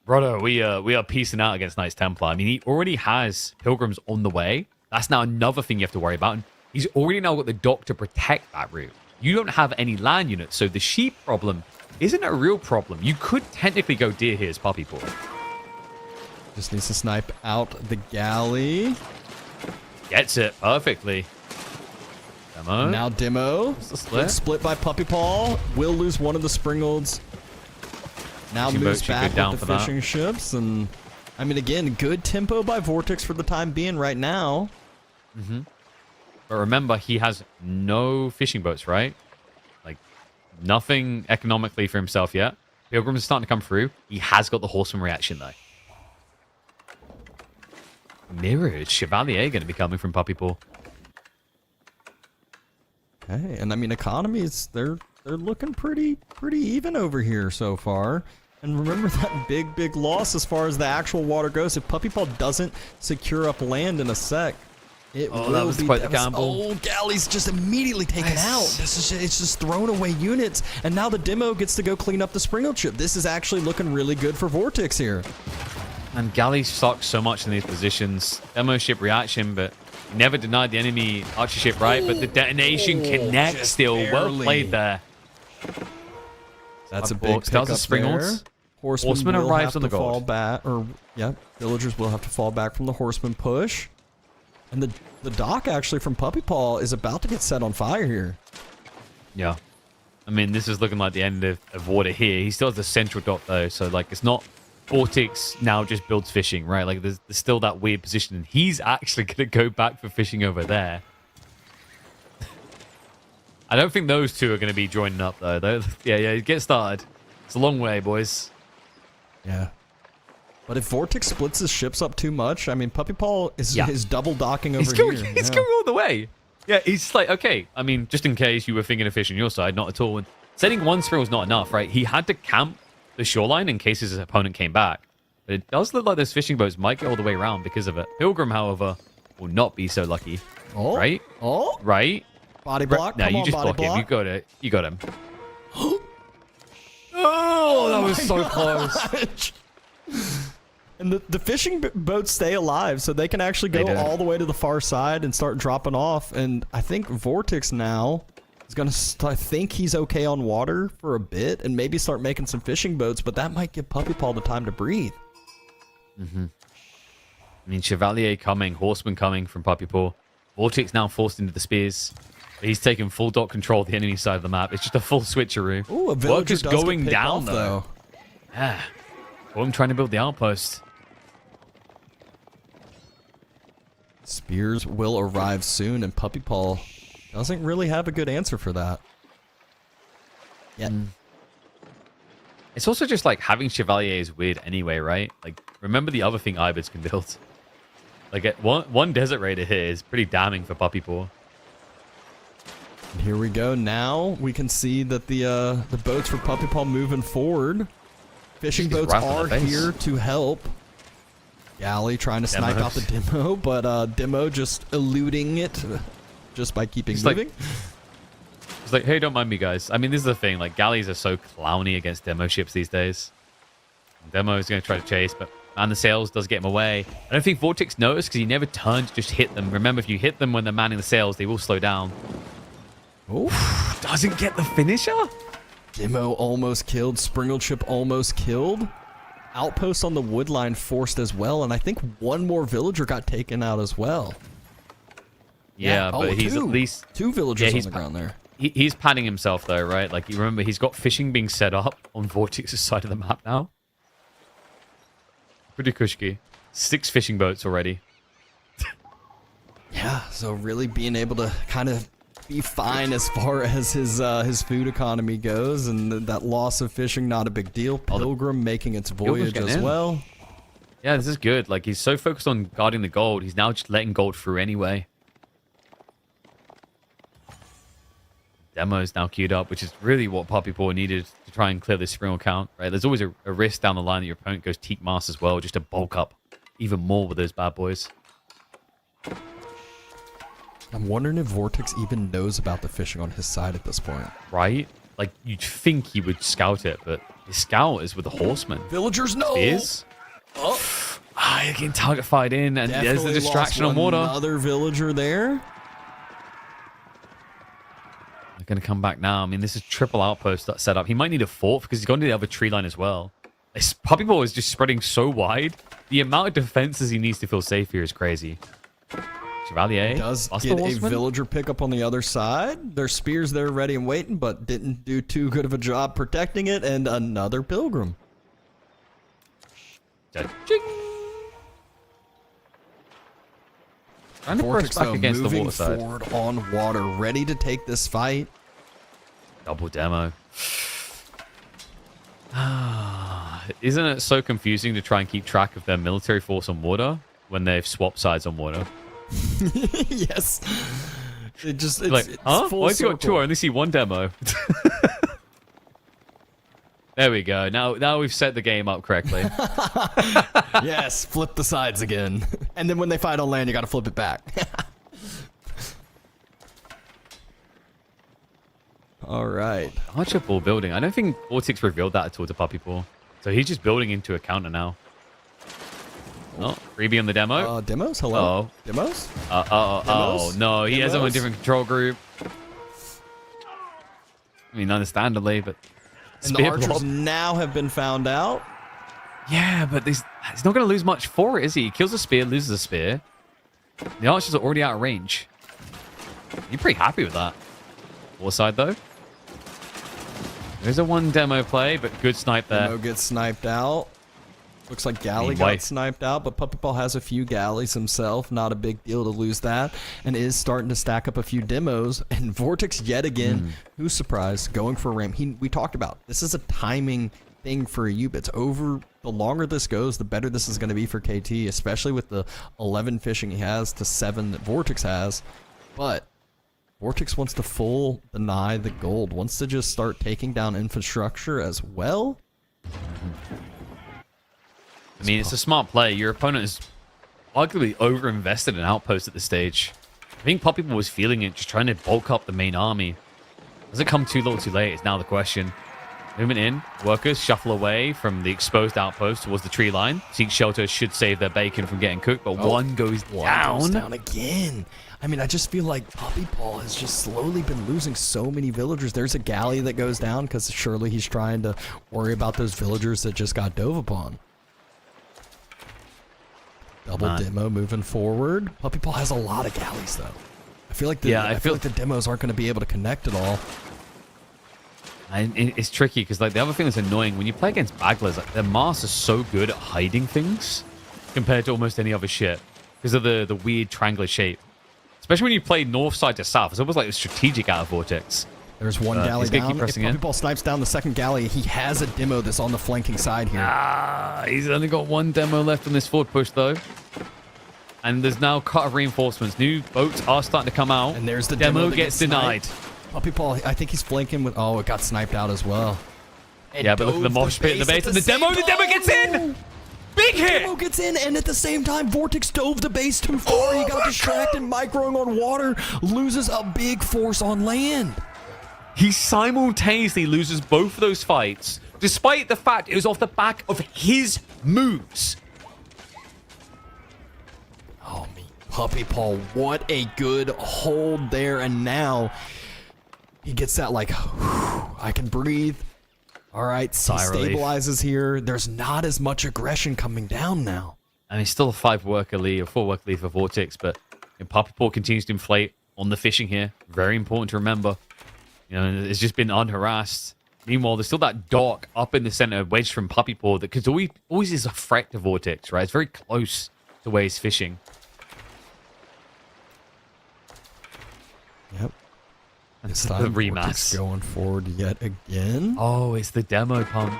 brother, we are piecing out against Knights Templar. I mean, he already has Pilgrims on the way. That's now another thing you have to worry about. And he's already now got the dock to protect that route. You don't have any land units, so the sheep problem isn't a real problem. You could technically go deer here as Puppy Paul. Just needs to snipe out the galley. Gets it perfectly. Demo. Now Demo. Split by Puppy Paul. Will lose one of the Springolds. Now moves back with the fishing ships. And I mean, again, good tempo by Vortix for the time being right now. But remember, he has no fishing boats, right? Like, nothing economically for himself yet. Pilgrims are starting to come through. He has got the horseman reaction, though. Mirrors. Chevalier going to be coming from Puppy Paw. Okay, and I mean, economies, they're looking pretty even over here so far. And remember that big loss as far as the actual water goes. If Puppy Paw doesn't secure up land in a sec, it will that was be quite the gamble. Oh, Galley's just immediately taken out. It's just throwing away units, and now the demo gets to go clean up the Springle chip. This is actually looking really good for Vortix here. And Galley sucks so much in these positions. Demo ship reaction, but never denied the enemy archer ship, right? But the detonation connects still. Well played there. That's a big pickup there. Springles. Horseman will arrives have on the to fall Gorge. back, or yeah, villagers will have to fall back from the horseman push. And the dock actually from Puppy Paw is about to get set on fire here. Yeah. I mean, this is looking like the end of water here. He still has the central dock, though. So, like, it's not Vortix now just builds fishing, right? Like, there's still that weird position. And he's actually going to go back for fishing over there. I don't think those two are going to be joining up, though. Yeah, get started. It's a long way, boys. Yeah. But if Vortix splits his ships up too much, I mean, Puppy Paw is double docking over here. He's going all the way. Yeah, he's just like, okay, I mean, just in case you were thinking of fish on your side, not at all. And setting one sphere was not enough, right? He had to camp the shoreline in case his opponent came back. But it does look like those fishing boats might get all the way around because of it. Pilgrim, however, will not be so lucky. Oh, right? Oh, right? Body block. No, Come you on, just body block him. block. You got him. Oh, that was so close. And the fishing boats stay alive, so they can actually go all the way to the far side and start dropping off. And I think Vortix now is going to I think he's okay on water for a bit and maybe start making some fishing boats, but that might give Puppy Paw the time to breathe. I mean, Chevalier coming, Horseman coming from Puppy Paw. Vortix now forced into the spears. He's taken full dot control of the enemy side of the map. It's just a full switcheroo. Ooh, a villager Workers does going get picked down, off, though. Yeah. I'm trying to build the outpost. Spears will arrive soon, and Puppy Paw doesn't really have a good answer for that. Yet. It's also just like having Chevalier is weird anyway, right? Like, remember the other thing Ibids can build. Like, one Desert Raider here is pretty damning for Puppy Paw. And here we go. Now we can see that the boats for Puppy Paw moving forward. Fishing boats are here to help. Galley trying to snipe out the demo, but demo just eluding it just by keeping moving. It's like, hey, don't mind me, guys. I mean, this is the thing. Like, galleys are so clowny against demo ships these days. Demo is going to try to chase, but man, the sails does get him away. I don't think Vortix noticed because he never turned to just hit them. Remember, if you hit them when they're manning the sails, they will slow down. Oh, doesn't get the finisher? Demo almost killed. Springle chip almost killed. Outpost on the wood line forced as well, and I think one more villager got taken out as well. Yeah, but he's at least... Two villagers on the ground there. He's padding himself, though, right? Like, you remember, he's got fishing being set up on Vortix's side of the map now. Pretty kushki. 6 fishing boats already. Yeah, so really being able to kind of be fine as far as his food economy goes, and that loss of fishing, not a big deal. Pilgrim making its voyage as well. Yeah, this is good. Like, he's so focused on guarding the gold, he's now just letting gold through anyway. Demo is now queued up, which is really what Puppy Paw needed to try and clear this spring count, right? There's always a risk down the line that your opponent goes Teak Mass as well, just to bulk up even more with those bad boys. I'm wondering if Vortix even knows about the fishing on his side at this point. Right? Like, you'd think he would scout it, but his scout is with the horsemen. Villagers, no! Spears? Oh! You're getting target fired in, and there's the distraction on water. Another villager there. They're going to come back now. I mean, this is triple outpost that's set up. He might need a fourth because he's gone to the other tree line as well. This Puppy Paw is just spreading so wide. The amount of defenses he needs to feel safe here is crazy. Chevalier does get a villager pickup on the other side. There's spears there ready and waiting, but didn't do too good of a job protecting it. And another pilgrim. Ching. Trying to press Vortix, back though, against the moving water side. forward on water, ready to take this fight. Double demo. Isn't it so confusing to try and keep track of their military force on water when they've swapped sides on water? Yes. It's Like, huh? full Why has he got two? circle. I only see one demo. There we go. Now we've set the game up correctly. Yes, flip the sides again. And then when they fight on land, you gotta flip it back. All right. Archer ball building. I don't think Vortix revealed that at all to Puppy Paw. So he's just building into a counter now. Oh, freebie on the demo. Demos? Hello? Uh-oh. Demos? Oh, no. He has him on a Demos? different control group. I mean, understandably, but... And the Spear archers blob. now have been found out. Yeah, but he's not going to lose much for it, is he? He kills a spear, loses a spear. The archers are already out of range. You're pretty happy with that. War side, though. There's a one demo play, but good snipe there. Demo gets sniped out. Looks like Galley got sniped out, but Puppy Paw has a few galleys himself. Not a big deal to lose that. And is starting to stack up a few demos. And Vortix yet again, who's surprised, going for a ramp. We talked about, this is a timing thing for Ubits. Over the longer this goes, the better this is going to be for KT, especially with the 11 fishing he has to 7 that Vortix has. But Vortix wants to full deny the gold, wants to just start taking down infrastructure as well. I mean, it's a smart play. Your opponent is arguably over-invested in outposts at this stage. I think Puppy Paw was feeling it, just trying to bulk up the main army. Does it come too little too late? Is now the question. Movement in. Workers shuffle away from the exposed outpost towards the tree line. Seek shelter should save their bacon from getting cooked, but one goes down. Goes down again. I mean, I just feel like Puppy Paw has just slowly been losing so many villagers. There's a galley that goes down because surely he's trying to worry about those villagers that just got dove upon. Double demo moving forward. Puppy Paw has a lot of galleys though. I feel like I feel like the demos aren't going to be able to connect at all. And it's tricky because like the other thing that's annoying when you play against Bagglers, like their masks are so good at hiding things compared to almost any other shit because of the weird triangular shape. Especially when you play north side to south, it's almost like it's strategic out of Vortix. There's one galley he's gonna down. keep If pressing Puppy in. Paw snipes down the second galley, he has a demo that's on the flanking side here. He's only got one demo left on this forward push though. And there's now cut of reinforcements. New boats are starting to come out. And there's the demo that gets denied. Puppy Paw, I think he's flanking with... Oh, it got sniped out as well. And Yeah, but look at the mosh pit in the base, and the demo gets in! Big hit! Demo gets in, and at the same time, Vortix dove the base too far. He got distracted, microing on water, loses a big force on land. He simultaneously loses both of those fights, despite the fact it was off the back of his moves. Oh, me. Puppy Paw, what a good hold there, and now he gets that, like, I can breathe. All right, he stabilizes here. There's not as much aggression coming down now. And it's still a 4-worker lead for Vortix, but Puppy Paw continues to inflate on the fishing here. Very important to remember. You know, it's just been unharassed. Meanwhile, there's still that dock up in the center, wedged from Puppy Paw, that because always is a threat to Vortix, right? It's very close to where he's fishing. Yep. This The time, remax. Vortix going forward yet again. Oh, it's the demo pump.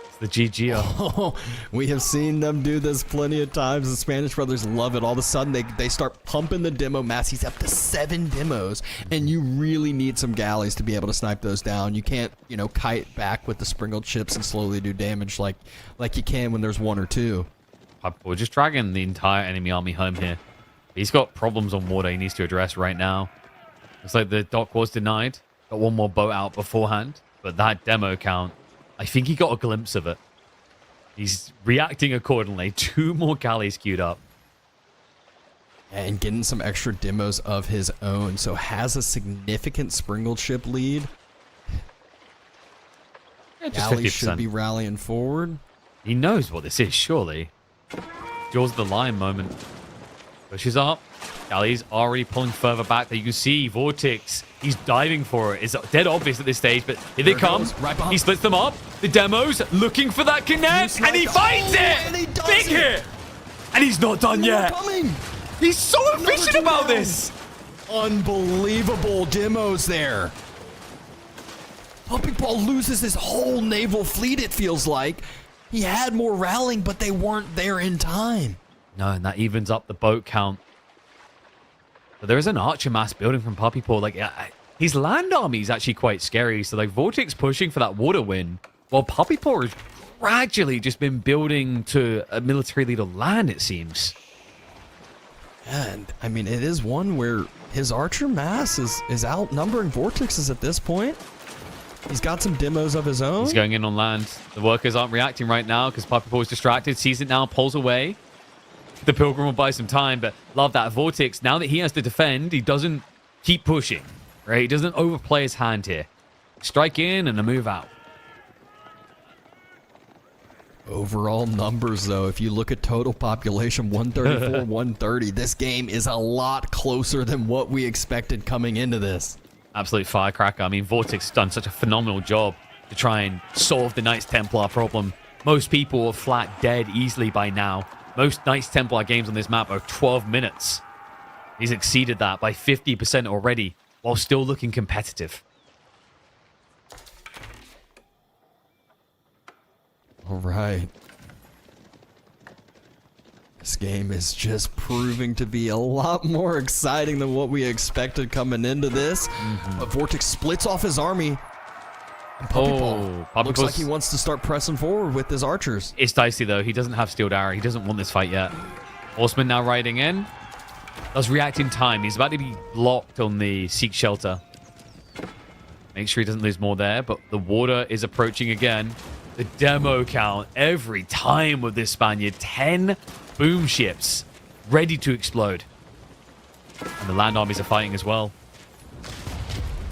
It's the GG. Oh, we have seen them do this plenty of times. The Spanish brothers love it. All of a sudden, they start pumping the demo mass. He's up to 7 demos, and you really need some galleys to be able to snipe those down. You can't, kite back with the sprinkled chips and slowly do damage like you can when there's 1 or 2. We're just dragging the entire enemy army home here. He's got problems on water he needs to address right now. Looks like the dock was denied. Got one more boat out beforehand. But that demo count, I think he got a glimpse of it. He's reacting accordingly. 2 more galleys queued up. And getting some extra demos of his own. So has a significant sprinkled ship lead. Yeah, just Galleys 50%. should be rallying forward. He knows what this is, surely. Jaws of the Lion moment. Pushes up. Galleys already pulling further back. There you can see Vortix. He's diving for it. It's dead obvious at this stage, but here they come. Right behind. He splits them up. The demo's looking for that connect, and he finds it! And he does Big it! hit! And he's not done yet. Coming. He's so efficient about this. Unbelievable demos there. Puppy Paul loses his whole naval fleet, it feels like. He had more rallying, but they weren't there in time. No, and that evens up the boat count. But there is an archer mass building from Puppy Paul. Like, his land army is actually quite scary. So, like, Vortix pushing for that water win, while Puppy Paul has gradually just been building to a military leader land, it seems. And, I mean, it is one where his archer mass is outnumbering Vortix's at this point. He's got some demos of his own. He's going in on land. The workers aren't reacting right now because Puppy Paul is distracted, sees it now, pulls away. The Pilgrim will buy some time, but love that. Vortix, now that he has to defend, he doesn't keep pushing, right? He doesn't overplay his hand here. Strike in and a move out. Overall numbers, though, if you look at total population, 134, 130, this game is a lot closer than what we expected coming into this. Absolute firecracker. I mean, Vortix has done such a phenomenal job to try and solve the Knights Templar problem. Most people are flat dead easily by now. Most Knights Templar games on this map are 12 minutes. He's exceeded that by 50% already, while still looking competitive. All right. This game is just proving to be a lot more exciting than what we expected coming into this. But Vortix splits off his army. And Puppy Paul looks like he wants to start pressing forward with his archers. It's dicey, though. He doesn't have Steeled Arrow. He doesn't want this fight yet. Horseman now riding in. Does react in time. He's about to be locked on the Seek Shelter. Make sure he doesn't lose more there. But the water is approaching again. The demo count every time with this Spaniard. 10 boom ships ready to explode. And the land armies are fighting as well.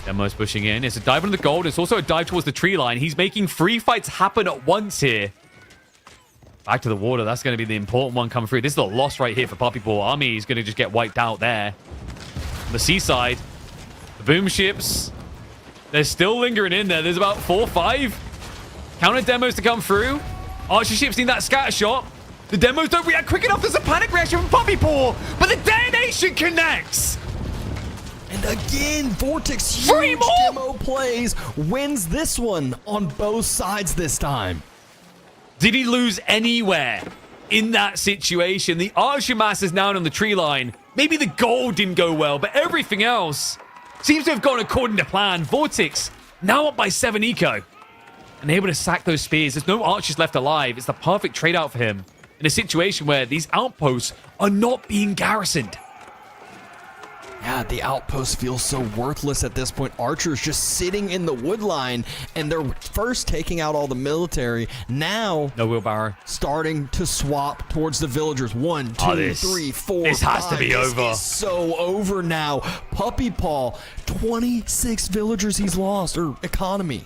Demo's pushing in. It's a dive on the gold. It's also a dive towards the tree line. He's making 3 fights happen at once here. Back to the water. That's going to be the important one coming through. This is a loss right here for Puppy Paul. Army is going to just get wiped out there. On the seaside, the boom ships, they're still lingering in there. There's about 4 or 5 counter demos to come through. Archer ships need that scatter shot. The demos don't react quick enough. There's a panic reaction from Puppy Paul, but the detonation connects. And again, Vortix, 3 huge more demo plays, wins this one on both sides this time. Did he lose anywhere in that situation? The Archer mass is now on the tree line. Maybe the gold didn't go well, but everything else seems to have gone according to plan. Vortix now up by 7 eco and able to sack those spears. There's no archers left alive. It's the perfect trade out for him in a situation where these outposts are not being garrisoned. Yeah, the outpost feels so worthless at this point. Archers just sitting in the wood line, and they're first taking out all the military. Now, no wheelbarrow. Starting to swap towards the villagers. 1, 2, 3, 4, This has to be over. This is so over now. Puppy Paul, 26 villagers he's lost, or economy.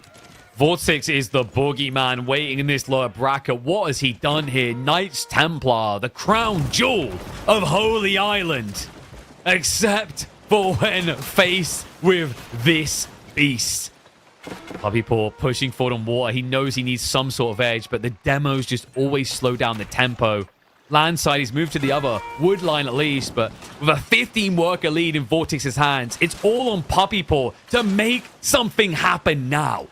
Vortix is the boogeyman waiting in this lower bracket. What has he done here? Knights Templar, the crown jewel of Holy Island. Except for when faced with this beast. Puppy Paul pushing forward on water. He knows he needs some sort of edge, but the demos just always slow down the tempo. Landside, he's moved to the other wood line at least, but with a 15 worker lead in Vortix's hands, it's all on Puppy Paul to make something happen now.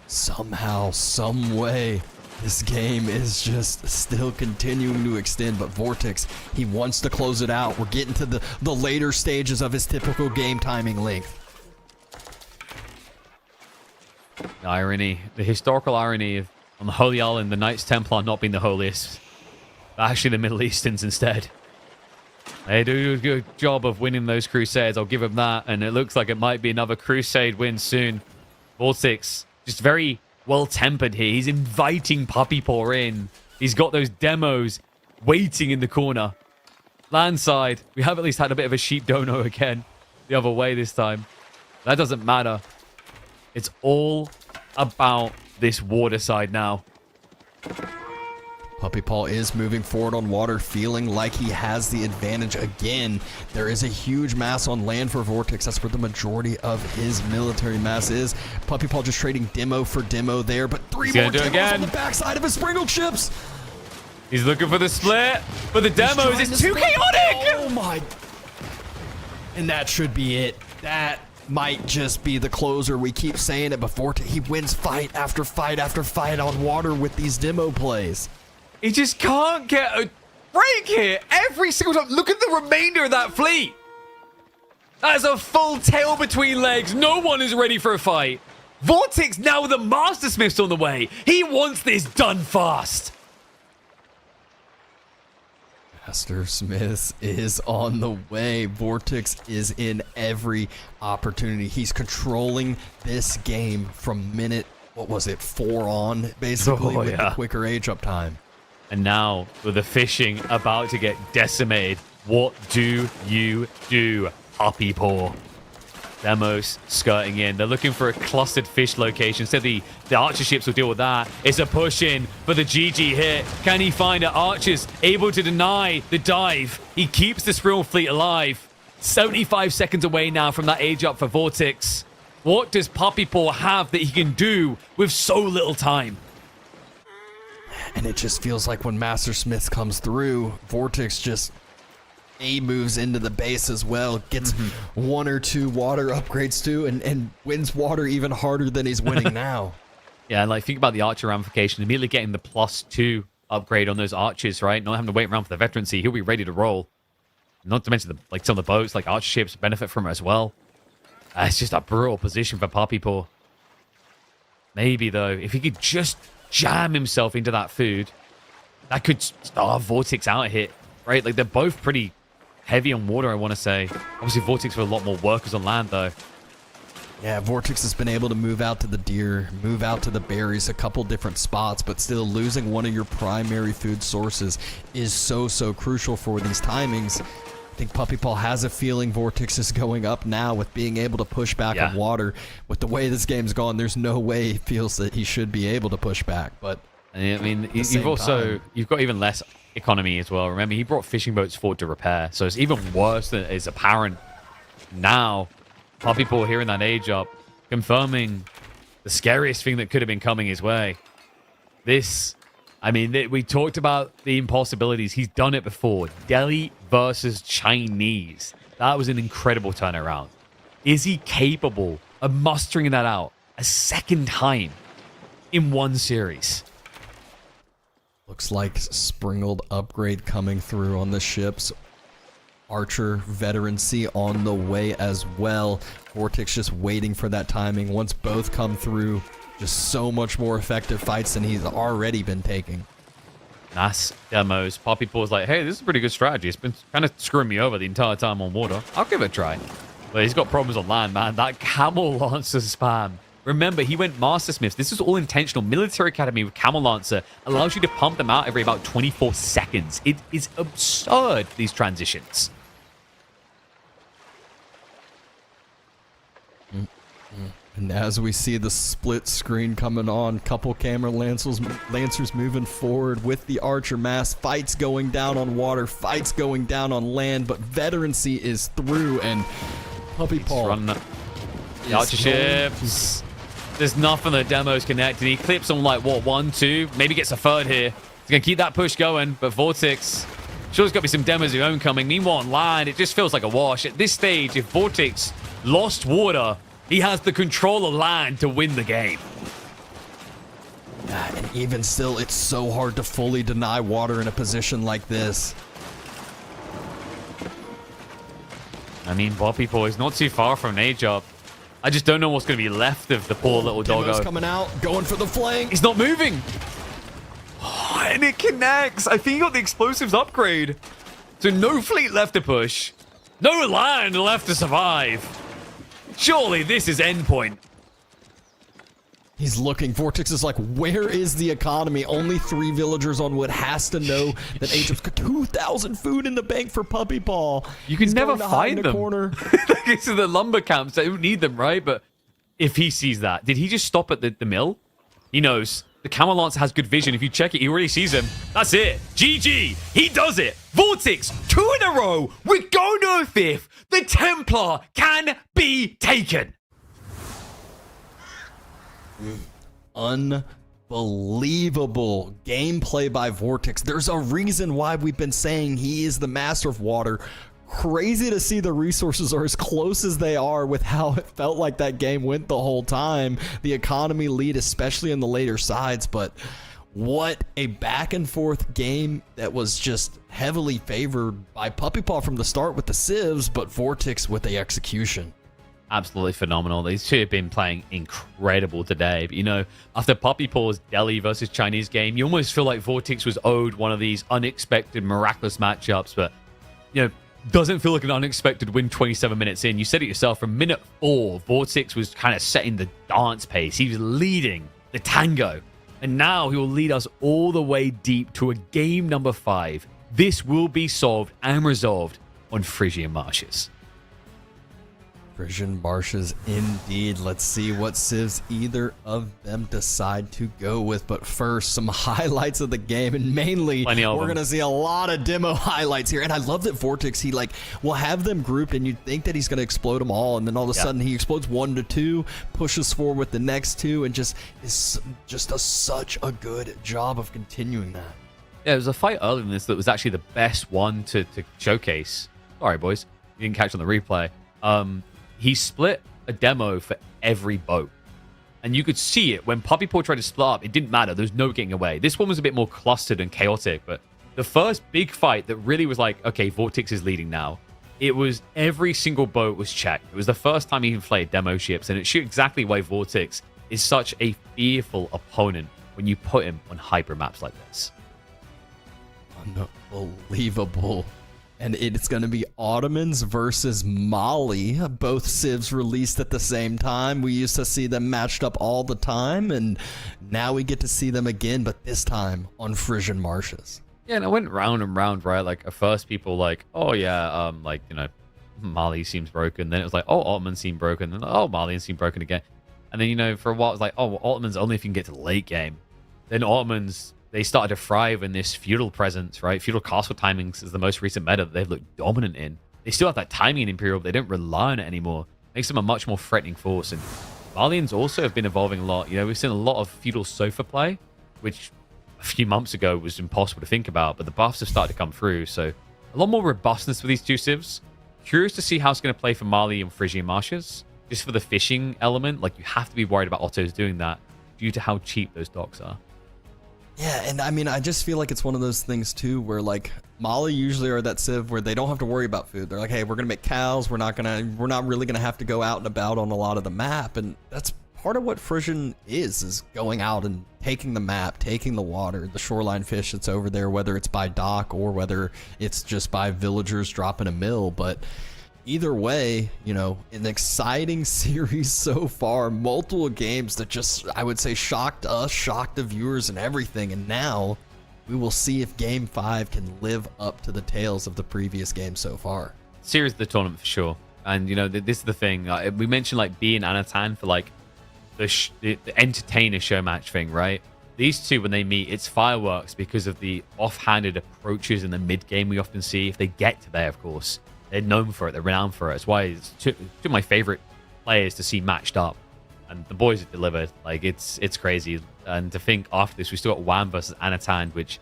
Somehow, some way, this game is just still continuing to extend, but Vortix, he wants to close it out. We're getting to the later stages of his typical game timing length. The irony, the historical irony of on the Holy Island, the Knights Templar not being the holiest, but actually the Middle Easterns instead. They do a good job of winning those crusades, I'll give them that, and it looks like it might be another crusade win soon. Vortix, just very well-tempered here. He's inviting Puppy Paw in. He's got those demos waiting in the corner. Landside, we have at least had a bit of a sheep dono again. The other way this time. That doesn't matter. It's all about this water side now. Puppy Paw is moving forward on water, feeling like he has the advantage again. There is a huge mass on land for Vortix. That's where the majority of his military mass is. Puppy Paw just trading demo for demo there, but 3 more demos on the backside of his sprinkled ships. He's looking for the split, but the demos is too chaotic. Oh my. And that should be it. That might just be the closer. We keep saying it before. He wins fight after fight after fight on water with these demo plays. He just can't get a break here every single time. Look at the remainder of that fleet. That's a full tail between legs. No one is ready for a fight. Vortix now with the Master Smiths on the way. He wants this done fast. Master Smith is on the way. Vortix is in every opportunity. He's controlling this game from minute, what was it, 4 on, basically, with the quicker age up time. And now, with the fishing about to get decimated, what do you do, Puppy Paw? Demos skirting in. They're looking for a clustered fish location. So the archer ships will deal with that. It's a push in for the GG hit. Can he find it? Archers able to deny the dive. He keeps the Skrill fleet alive. 75 seconds away now from that age up for Vortix. What does Puppy Paw have that he can do with so little time? And it just feels like when Master Smith comes through, Vortix just moves into the base as well, gets 1 or 2 water upgrades too, and wins water even harder than he's winning now. Yeah, and like think about the archer ramification, immediately getting the +2 upgrade on those archers, right? Not having to wait around for the veterancy. He'll be ready to roll. Not to mention some of the boats, like archer ships, benefit from it as well. It's just a brutal position for Puppy Paw. Maybe though, if he could just jam himself into that food, that could starve Vortix out here, right? Like they're both pretty heavy on water, I want to say. Obviously, Vortix with a lot more workers on land, though. Yeah, Vortix has been able to move out to the deer, move out to the berries, a couple different spots, but still losing one of your primary food sources is so crucial for these timings. I think Puppy Paw has a feeling Vortix is going up now with being able to push back on water. With the way this game's gone, there's no way he feels that he should be able to push back. But I mean, you've got even less economy as well. Remember, he brought fishing boats forward to repair, so it's even worse than is apparent now. Puppy Paw here in that age up, confirming the scariest thing that could have been coming his way. This, I mean, we talked about the impossibilities. He's done it before. Delhi versus Chinese. That was an incredible turnaround. Is he capable of mustering that out a second time in one series? Looks like Springled upgrade coming through on the ships. Archer veterancy on the way as well. Vortix just waiting for that timing. Once both come through, just so much more effective fights than he's already been taking. Nice demos. Puppy Paw's like, hey, this is a pretty good strategy. It's been kind of screwing me over the entire time on water. I'll give it a try. But he's got problems on land, man. That Camel Lancer spam. Remember, he went Master Smiths. This is all intentional. Military Academy with Camel Lancer allows you to pump them out every about 24 seconds. It is absurd, these transitions. And as we see the split screen coming on, couple camera lancers moving forward with the Archer mass. Fights going down on water, fights going down on land, but veterancy is through, and Puppy Paw. The Archer ships. There's nothing the demos connected. He clips on like, what, 1, 2? Maybe gets a third here. He's going to keep that push going, but Vortix, sure, there's got to be some demos of his own coming. Meanwhile, on land, it just feels like a wash. At this stage, if Vortix lost water, he has the control of land to win the game. And even still, it's so hard to fully deny water in a position like this. I mean, Puppy Paw is not too far from an age up. I just don't know what's going to be left of the poor little doggo. Coming out, going for the flank. He's not moving. Oh, and it connects. I think he got the explosives upgrade. So no fleet left to push. No land left to survive. Surely this is endpoint. He's looking. Vortix is like, where is the economy? Only 3 villagers on wood. Has to know that Ancient 2,000 food in the bank for Puppy Paw. You can never find them. It's the lumber camps. They don't need them, right? But if he sees that, did he just stop at the mill? He knows. The Camel Lancer has good vision. If you check it, he already sees him. That's it. GG. He does it. Vortix, 2 in a row. We're going to a 5th. The Templar can be taken. unbelievable gameplay by Vortix. There's a reason why we've been saying he is the master of water. Crazy to see the resources are as close as they are with how it felt like that game went the whole time. The economy lead, especially in the later sides, but what a back and forth game that was just heavily favored by Puppy Paw from the start with the civs, but Vortix with the execution. Absolutely phenomenal. These two have been playing incredible today. But, you know, after Puppy Paw's Delhi versus Chinese game, you almost feel like Vortix was owed one of these unexpected, miraculous matchups. But, you know, doesn't feel like an unexpected win 27 minutes in. You said it yourself. From minute 4, Vortix was kind of setting the dance pace. He was leading the tango. And now he will lead us all the way deep to a game number 5. This will be solved and resolved on Frigid Marshes. Frigid Marshes indeed. Let's see what civs either of them decide to go with. But first, some highlights of the game, and mainly we're going to see a lot of demo highlights here. And I love that Vortix, he like will have them grouped, and you'd think that he's going to explode them all, and then all of a sudden he explodes 1 to 2, pushes forward with the next 2, and just does such a good job of continuing that. Yeah, there was a fight earlier in this that was actually the best one to showcase. Sorry, boys, you didn't catch on the replay. He split a demo for every boat. And you could see it when Puppy Paw tried to split up. It didn't matter. There was no getting away. This one was a bit more clustered and chaotic. But the first big fight that really was like, okay, Vortix is leading now. It was every single boat was checked. It was the first time he even played demo ships. And it showed exactly why Vortix is such a fearful opponent when you put him on hyper maps like this. Unbelievable. And it's going to be Ottomans versus Mali, both civs released at the same time. We used to see them matched up all the time, and now we get to see them again, but this time on Frigid Marshes. Yeah, and I went round and round, right? Like, at first people like, oh yeah, like, you know, Mali seems broken. Then it was like, oh, Ottoman seemed broken. And oh, Mali seemed broken again. And then, you know, for a while it was like, oh, well, Ottomans only if you can get to the late game. Then Ottomans, they started to thrive in this feudal presence, right? Feudal castle timings is the most recent meta that they've looked dominant in. They still have that timing in Imperial, but they don't rely on it anymore. Makes them a much more threatening force. And Malians also have been evolving a lot. You know, we've seen a lot of feudal sofa play, which a few months ago was impossible to think about, but the buffs have started to come through. So a lot more robustness for these two civs. Curious to see how it's going to play for Mali and Frigid Marshes. Just for the fishing element, like you have to be worried about Ottos doing that due to how cheap those docks are. Yeah, and I mean, I just feel like it's one of those things too where like Mali usually are that civ where they don't have to worry about food. They're like, hey, we're gonna make cows. We're not really gonna have to go out and about on a lot of the map, and that's part of what Frigid is going out and taking the map, taking the water, the shoreline fish that's over there, whether it's by dock or whether it's just by villagers dropping a mill. But either way, you know, an exciting series so far, multiple games that just, I would say, shocked us, shocked the viewers and everything. And now we will see if Game 5 can live up to the tales of the previous game so far. Series of the tournament for sure. And, you know, this is the thing. We mentioned, like, B and Anatan for, like, the entertainer show match thing, right? These two, when they meet, it's fireworks because of the offhanded approaches in the mid-game we often see. If they get to there, of course. They're known for it. They're renowned for it. It's why it's two of my favorite players to see matched up. And the boys have delivered. Like, it's crazy. And to think after this, we still got Wham versus Anatan, which,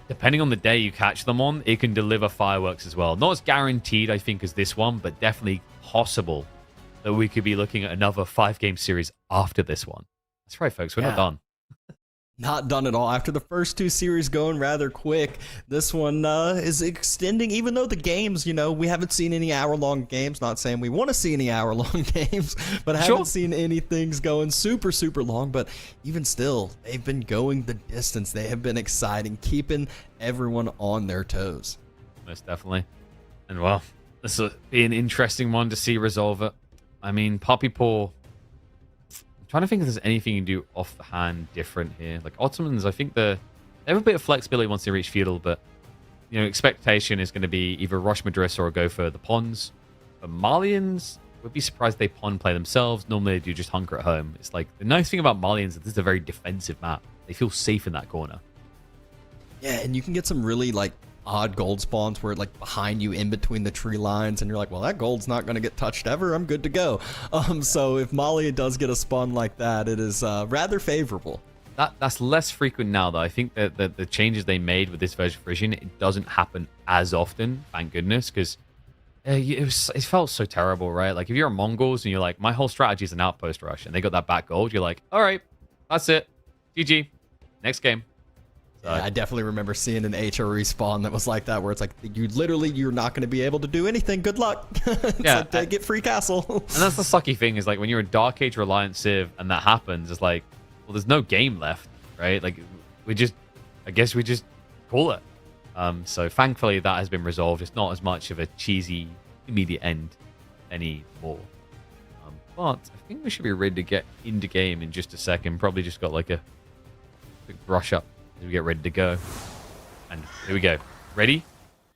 depending on the day you catch them on, it can deliver fireworks as well. Not as guaranteed, I think, as this one, but definitely possible that we could be looking at another 5-game series after this one. That's right, folks. We're not done. Not done at all. After the first two series going rather quick, this one is extending, even though the games, you know, we haven't seen any hour-long games. Not saying we want to see any hour-long games, but I haven't seen any things going super, super long. But even still, they've been going the distance. They have been exciting, keeping everyone on their toes. Most definitely. And, well, this will be an interesting one to see resolve it. I mean, Puppy Paw, trying to think if there's anything you can do off the hand different here. Like Ottomans, I think they have a bit of flexibility once they reach feudal, but you know, expectation is going to be either rush Madras or go for the pawns. But Malians, would be surprised if they pawn play themselves. Normally they do just hunker at home. It's like the nice thing about Malians is this is a very defensive map. They feel safe in that corner. Yeah, and you can get some really like odd gold spawns where like behind you in between the tree lines and you're like, well, that gold's not going to get touched ever. I'm good to go. So if Mali does get a spawn like that, it is rather favorable. that's less frequent now, though. I think that the changes they made with this version of Frigid, it doesn't happen as often, thank goodness, because it felt so terrible, right? Like, if you're a Mongols and you're like, my whole strategy is an outpost rush, and they got that back gold, you're like, all right, that's it. GG. Next game. So, yeah, I definitely remember seeing an HO respawn that was like that, where it's like, you're not going to be able to do anything. Good luck. Yeah, like, get free castle. And that's the sucky thing, is like, when you're a Dark Age Reliant Civ and that happens, it's like, well, there's no game left, right? Like, I guess we just call it. So thankfully that has been resolved. It's not as much of a cheesy immediate end anymore. But I think we should be ready to get into game in just a second. Probably just got like a quick brush up as we get ready to go. And here we go. Ready?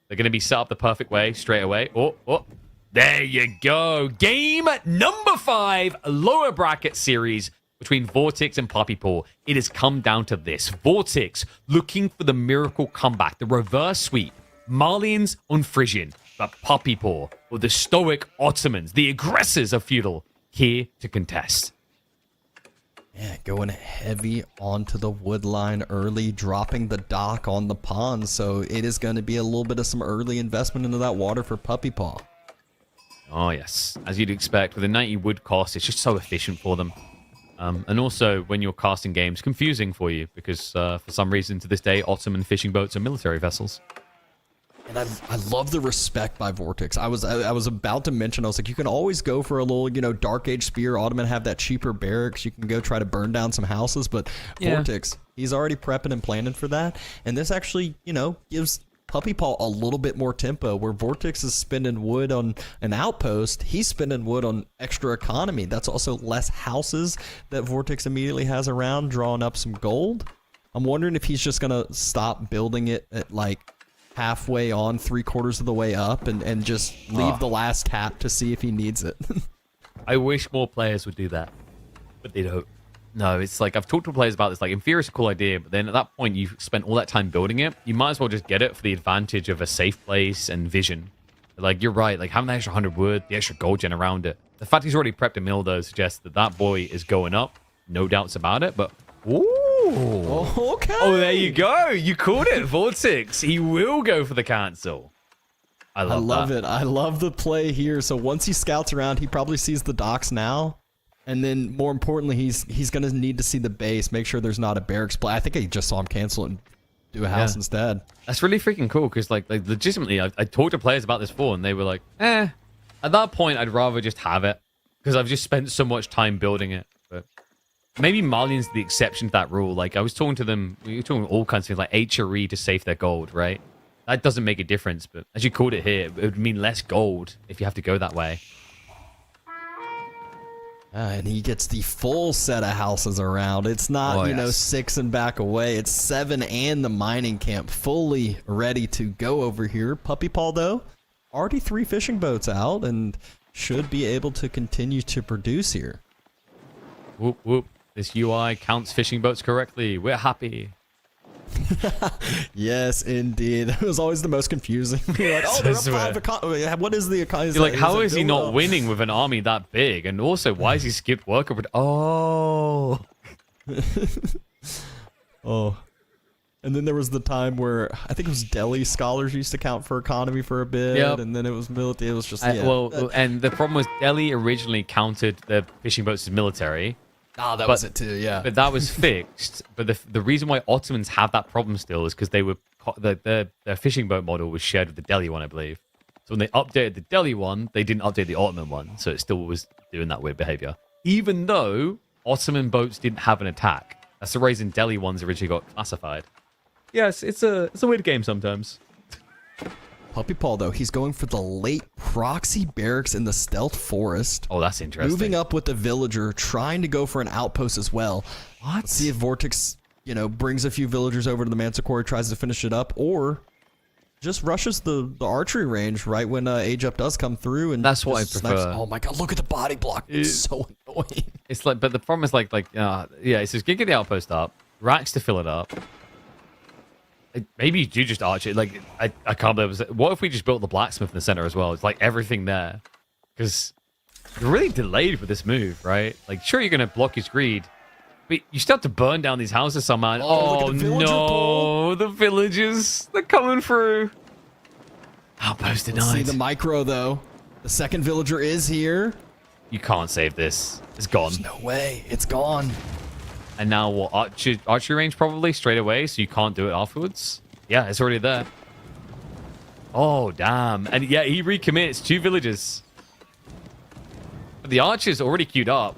They're going to be set up the perfect way straight away. Oh, there you go. Game number 5, lower bracket series between Vortix and Puppy Paw. It has come down to this. Vortix looking for the miracle comeback, the reverse sweep. Marlians on Frigid, but Puppy Paw, or the stoic Ottomans, the aggressors of Feudal, here to contest. Yeah, going heavy onto the wood line early, dropping the dock on the pond, so it is going to be a little bit of some early investment into that water for Puppy Paw. Oh, yes. As you'd expect, with a 90 wood cost, it's just so efficient for them. And also, when you're casting games, confusing for you, because for some reason to this day, Ottoman fishing boats are military vessels. And I love the respect by Vortix. I was about to mention, I was like, you can always go for a little, Dark Age Spear. Ottoman have that cheaper barracks. You can go try to burn down some houses, but yeah. Vortix, he's already prepping and planning for that. And this actually, gives Puppy Paw a little bit more tempo, where Vortix is spending wood on an outpost. He's spending wood on extra economy. That's also less houses that Vortix immediately has around, drawing up some gold. I'm wondering if he's just going to stop building it at like halfway on, 3/4 of the way up, and just leave the last tap to see if he needs it. I wish more players would do that, but they don't. No, it's like, I've talked to players about this, like, in theory it's a cool idea, but then at that point you've spent all that time building it, you might as well just get it for the advantage of a safe place and vision. Like, you're right, like, having the extra 100 wood, the extra gold gen around it. The fact he's already prepped a mill, though, suggests that that boy is going up. No doubts about it, but... Ooh! Okay! Oh, there you go! You called it, Vortix! He will go for the cancel. I love it. I love the play here. So once he scouts around, he probably sees the docks now. And then, more importantly, he's going to need to see the base, make sure there's not a barracks play. I think I just saw him cancel it and do a house instead. That's really freaking cool, because, like legitimately, I talked to players about this before, and they were like, At that point, I'd rather just have it, because I've just spent so much time building it. But maybe Marlian's the exception to that rule. Like, I was talking to them, we were talking all kinds of things, like HRE to save their gold, right? That doesn't make a difference, but as you called it here, it would mean less gold if you have to go that way. And he gets the full set of houses around. It's not, 6 and back away. It's 7 and the mining camp fully ready to go over here. Puppy Paw, though, already 3 fishing boats out and should be able to continue to produce here. Whoop, whoop. This UI counts fishing boats correctly. We're happy. Yes, indeed. It was always the most confusing. You're like, they're up 5. What is the economy? You're like, how is he not winning with an army that big? And also, why has he skipped worker? Oh. Oh. And then there was the time where I think it was Delhi scholars used to count for economy for a bit, and then it was military. It was just and the problem was Delhi originally counted the fishing boats as military. That was it too, yeah. But that was fixed. But the reason why Ottomans have that problem still is because they were their fishing boat model was shared with the Delhi one, I believe. So when they updated the Delhi one, they didn't update the Ottoman one, so it still was doing that weird behavior. Even though Ottoman boats didn't have an attack, that's the reason Delhi ones originally got classified. Yes, it's a weird game sometimes. Puppy Paw, though, he's going for the late proxy barracks in the stealth forest. Oh, that's interesting. Moving up with the villager, trying to go for an outpost as well. What? Let's see if Vortix, brings a few villagers over to the Manticore, tries to finish it up, or just rushes the archery range right when Age Up does come through. And that's what I prefer. Snipes. Oh my god, look at the body block. It's so annoying. It's like, but the problem is it says get the outpost up, racks to fill it up. Maybe you do just arch it. Like, I can't believe it. What if we just built the blacksmith in the center as well? It's like everything there. Because you're really delayed with this move, right? Like, sure, you're going to block his greed. But But you still have to burn down these houses somehow. Oh, look Oh at the villager no, pull. the villagers, they're coming through. Outpost See denied. the micro, though. The second villager is here. You can't save this. It's gone. There's no way. It's gone. And now what? Archery range probably straight away, so you can't do it afterwards. Yeah, it's already there. Oh, damn. And yeah, he recommits 2 villagers. But the archer's already queued up.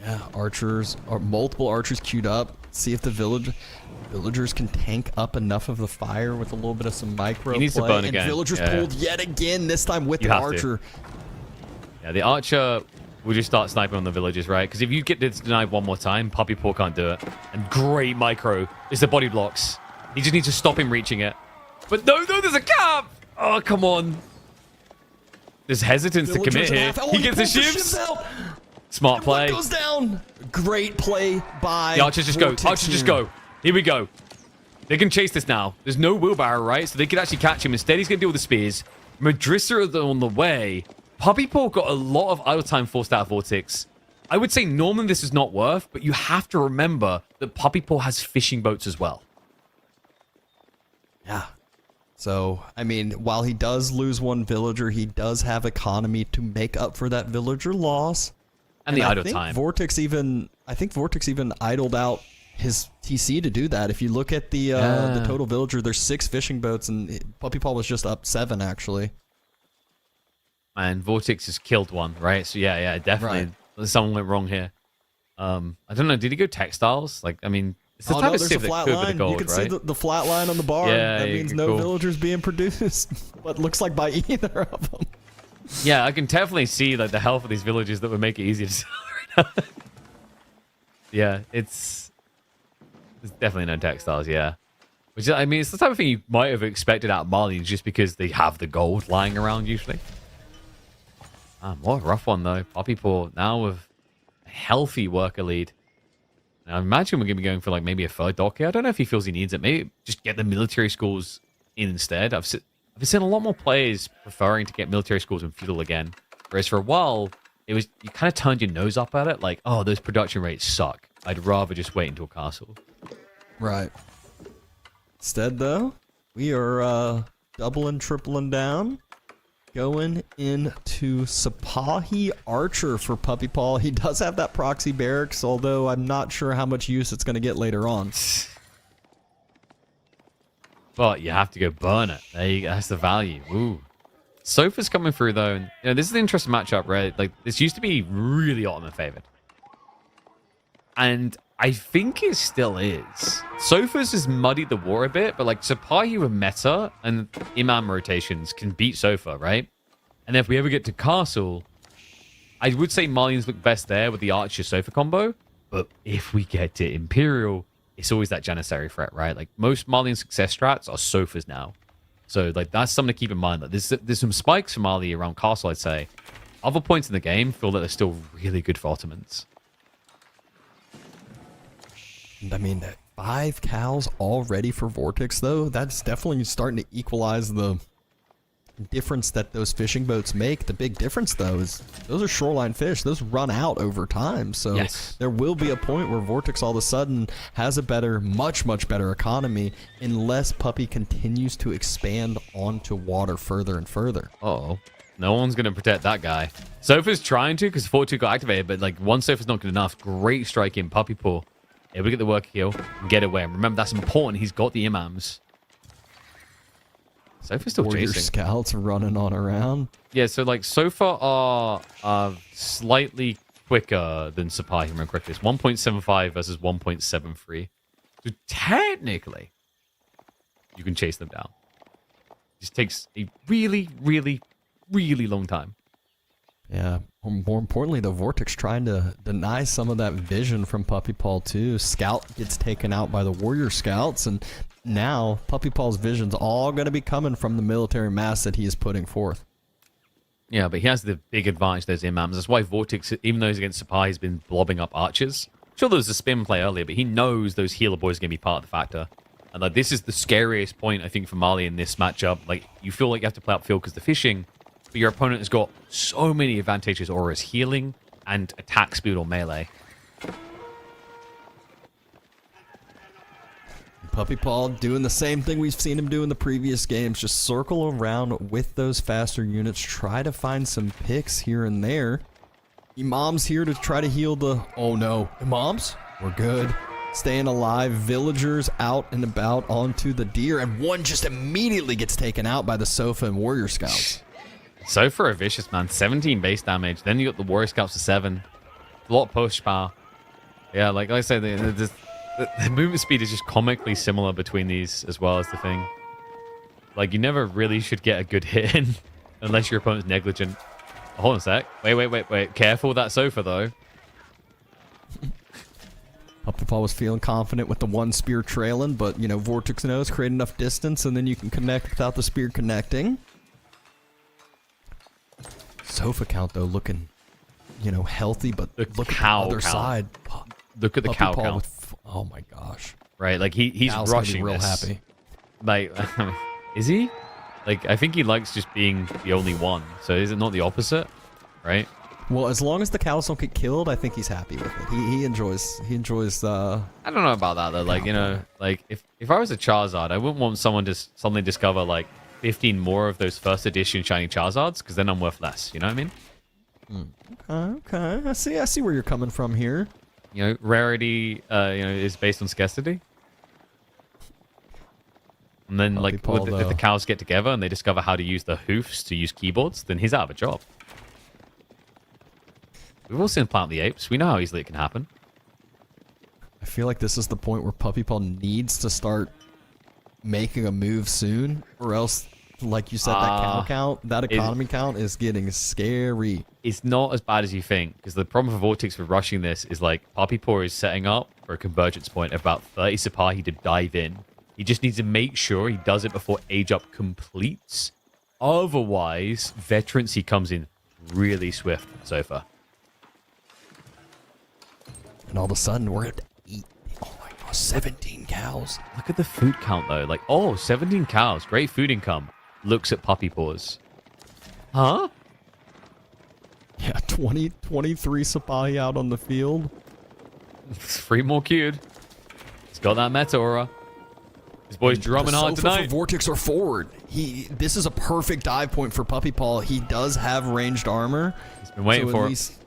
Yeah, archers, or multiple archers queued up. See if the villagers can tank up enough of the fire with a little bit of some micro He needs to play. burn And again. villagers Yeah. pulled yet again, this time with You the have to. archer. Yeah, the archer will just start sniping on the villagers, right? Because if you get this denied one more time, Puppy Paw can't do it. And great micro is the body blocks. He just needs to stop him reaching it. But no, there's a cap! Oh, come on. There's hesitance to Villagers commit in here. half- oh, He gets the pulls shivs. out. Smart And one play. goes down. Great play by The archers just go. Vortix Archers just here. go. Here we go. They can chase this now. There's no wheelbarrow, right? So they can actually catch him. Instead, he's going to deal with the spears. Madrissa is on the way. Puppy Paw got a lot of idle time forced out of Vortix. I would say normally this is not worth, but you have to remember that Puppy Paw has fishing boats as well. Yeah. So, I mean, while he does lose one villager, he does have economy to make up for that villager loss. And the idle I think time. Vortix even idled out his TC to do that. If you look at the total villager, there's 6 fishing boats, and Puppy Paw was just up 7 actually. And Vortix has killed one, right? So yeah, definitely. Something went wrong here. I don't know. Did he go textiles? Like, I mean, it's the type of there's civ a that flat could be line. the gold, You can right? see the flat line on the bar. Yeah, that yeah, means no cool. villagers being produced. But looks like by either of them. Yeah, I can definitely see like the health of these villages that would make it easier to sell right now. Yeah, it's definitely no textiles, yeah. Which, I mean, it's the type of thing you might have expected out of Mali just because they have the gold lying around usually. What a rough one, though. Puppy Paw now with a healthy worker lead. Now, I imagine we're going to be going for like maybe a 3rd dock here. I don't know if he feels he needs it. Maybe just get the military schools in instead. I've seen a lot more players preferring to get military schools in feudal again. Whereas for a while, it was you kind of turned your nose up at it. Like, oh, those production rates suck. I'd rather just wait until castle. Right. Instead, though, we are doubling, tripling down. Going into Sipahi Archer for Puppy Paw. He does have that proxy barracks, although I'm not sure how much use it's going to get later on. But you have to go burn it. That's the value. Ooh. Sofa's coming through, though. And, you know, this is an interesting matchup, right? Like, this used to be really Ottoman favored. And I think it still is. Sofa's has muddied the war a bit, but like Sipahi with meta and Imam rotations can beat Sofa, right? And if we ever get to Castle, I would say Malians look best there with the Archer Sofa combo. But if we get to Imperial, it's always that Janissary threat, right? Like most Malian success strats are Sofas now. So like that's something to keep in mind. Like there's some spikes for Mali around Castle, I'd say. Other points in the game feel that they're still really good for Ottomans. I mean, 5 cows already for Vortix, though. That's definitely starting to equalize the difference that those fishing boats make. The big difference, though, is those are shoreline fish. Those run out over time. So Yes. there will be a point where Vortix all of a sudden has a better, much, much better economy unless Puppy continues to expand onto water further and further. Uh-oh. No one's going to protect that guy. Sofa's trying to because 4-2 got activated, but like one Sofa's not good enough. Great strike in Puppy Paw. Yeah, we get the work kill and get away. And remember, that's important. He's got the imams. Sofa's still Warrior chasing. scouts running on around. Yeah, so like Sofa are slightly quicker than Sipahi from quickly. It's 1.75 versus 1.73. So technically, you can chase them down. It just takes a really, really, really long time. Yeah, more importantly, the Vortix trying to deny some of that vision from Puppy Paw too. Scout gets taken out by the Warrior Scouts, and now Puppy Paw's vision's all going to be coming from the military mass that he is putting forth. Yeah, but he has the big advantage, those imams. That's why Vortix, even though he's against Sipahi, has been blobbing up archers. Sure, there was a spin play earlier, but he knows those healer boys are going to be part of the factor. And like, this is the scariest point, I think, for Mali in this matchup. Like, you feel like you have to play upfield because the fishing, but your opponent has got so many advantages, auras, healing, and attack speed or melee. Puppy Paw doing the same thing we've seen him do in the previous games. Just circle around with those faster units. Try to find some picks here and there. Imam's here to try to heal the... Oh no. Imams? We're good. Staying alive. Villagers out and about onto the deer. And one just immediately gets taken out by the Sofa and Warrior Scouts. Sofa are vicious, man. 17 base damage. Then you got the Warrior Scouts to 7. A lot of push power. Yeah, like I said, the movement speed is just comically similar between these as well as the thing. Like, you never really should get a good hit in unless your opponent's negligent. Oh, hold on a sec. Wait. Careful with that Sofa, though. Puppy Paw was feeling confident with the one spear trailing, but, you know, Vortix knows, create enough distance, and then you can connect without the spear connecting. Sofa count, though, looking, you know, healthy, but look at the other side. Look at the cow Paw count. Oh my gosh. Right, like he's Cow's rushing real this. happy. Like, is he? Like, I think he likes just being the only one. So is it not the opposite? Right? Well, as long as the cows don't get killed, I think he's happy with it. He enjoys I don't know about that though. Like, you know, like if I was a Charizard, I wouldn't want someone to suddenly discover like 15 more of those first edition shiny Charizards, because then I'm worth less. You know what I mean? Okay. I see where you're coming from here. You know, rarity, is based on scarcity. And then, Puppy like, Paw, if the cows get together and they discover how to use the hoofs to use keyboards, then he's out of a job. We've all seen Planet of the Apes. We know how easily it can happen. I feel like this is the point where Puppy Paw needs to start making a move soon, or else, like you said, that cow count, that economy count is getting scary. It's not as bad as you think, because the problem for Vortix with rushing this is like Puppy Paw is setting up for a convergence point of about 30 Sipahi to dive in. He just needs to make sure he does it before Age Up completes. Otherwise, Veterancy comes in really swift so far. And all of a sudden, we're at 8. Oh my gosh, 17 cows. Look at the food count, though. Like, 17 cows. Great food income. Looks at Puppy Paws. Huh? Yeah, 23 Sipahi out on the field. 3 more queued. He's got that meta aura. His boy's drumming hard tonight. For Vortix are forward. This is a perfect dive point for Puppy Paw. He does have ranged armor. He's been waiting for it.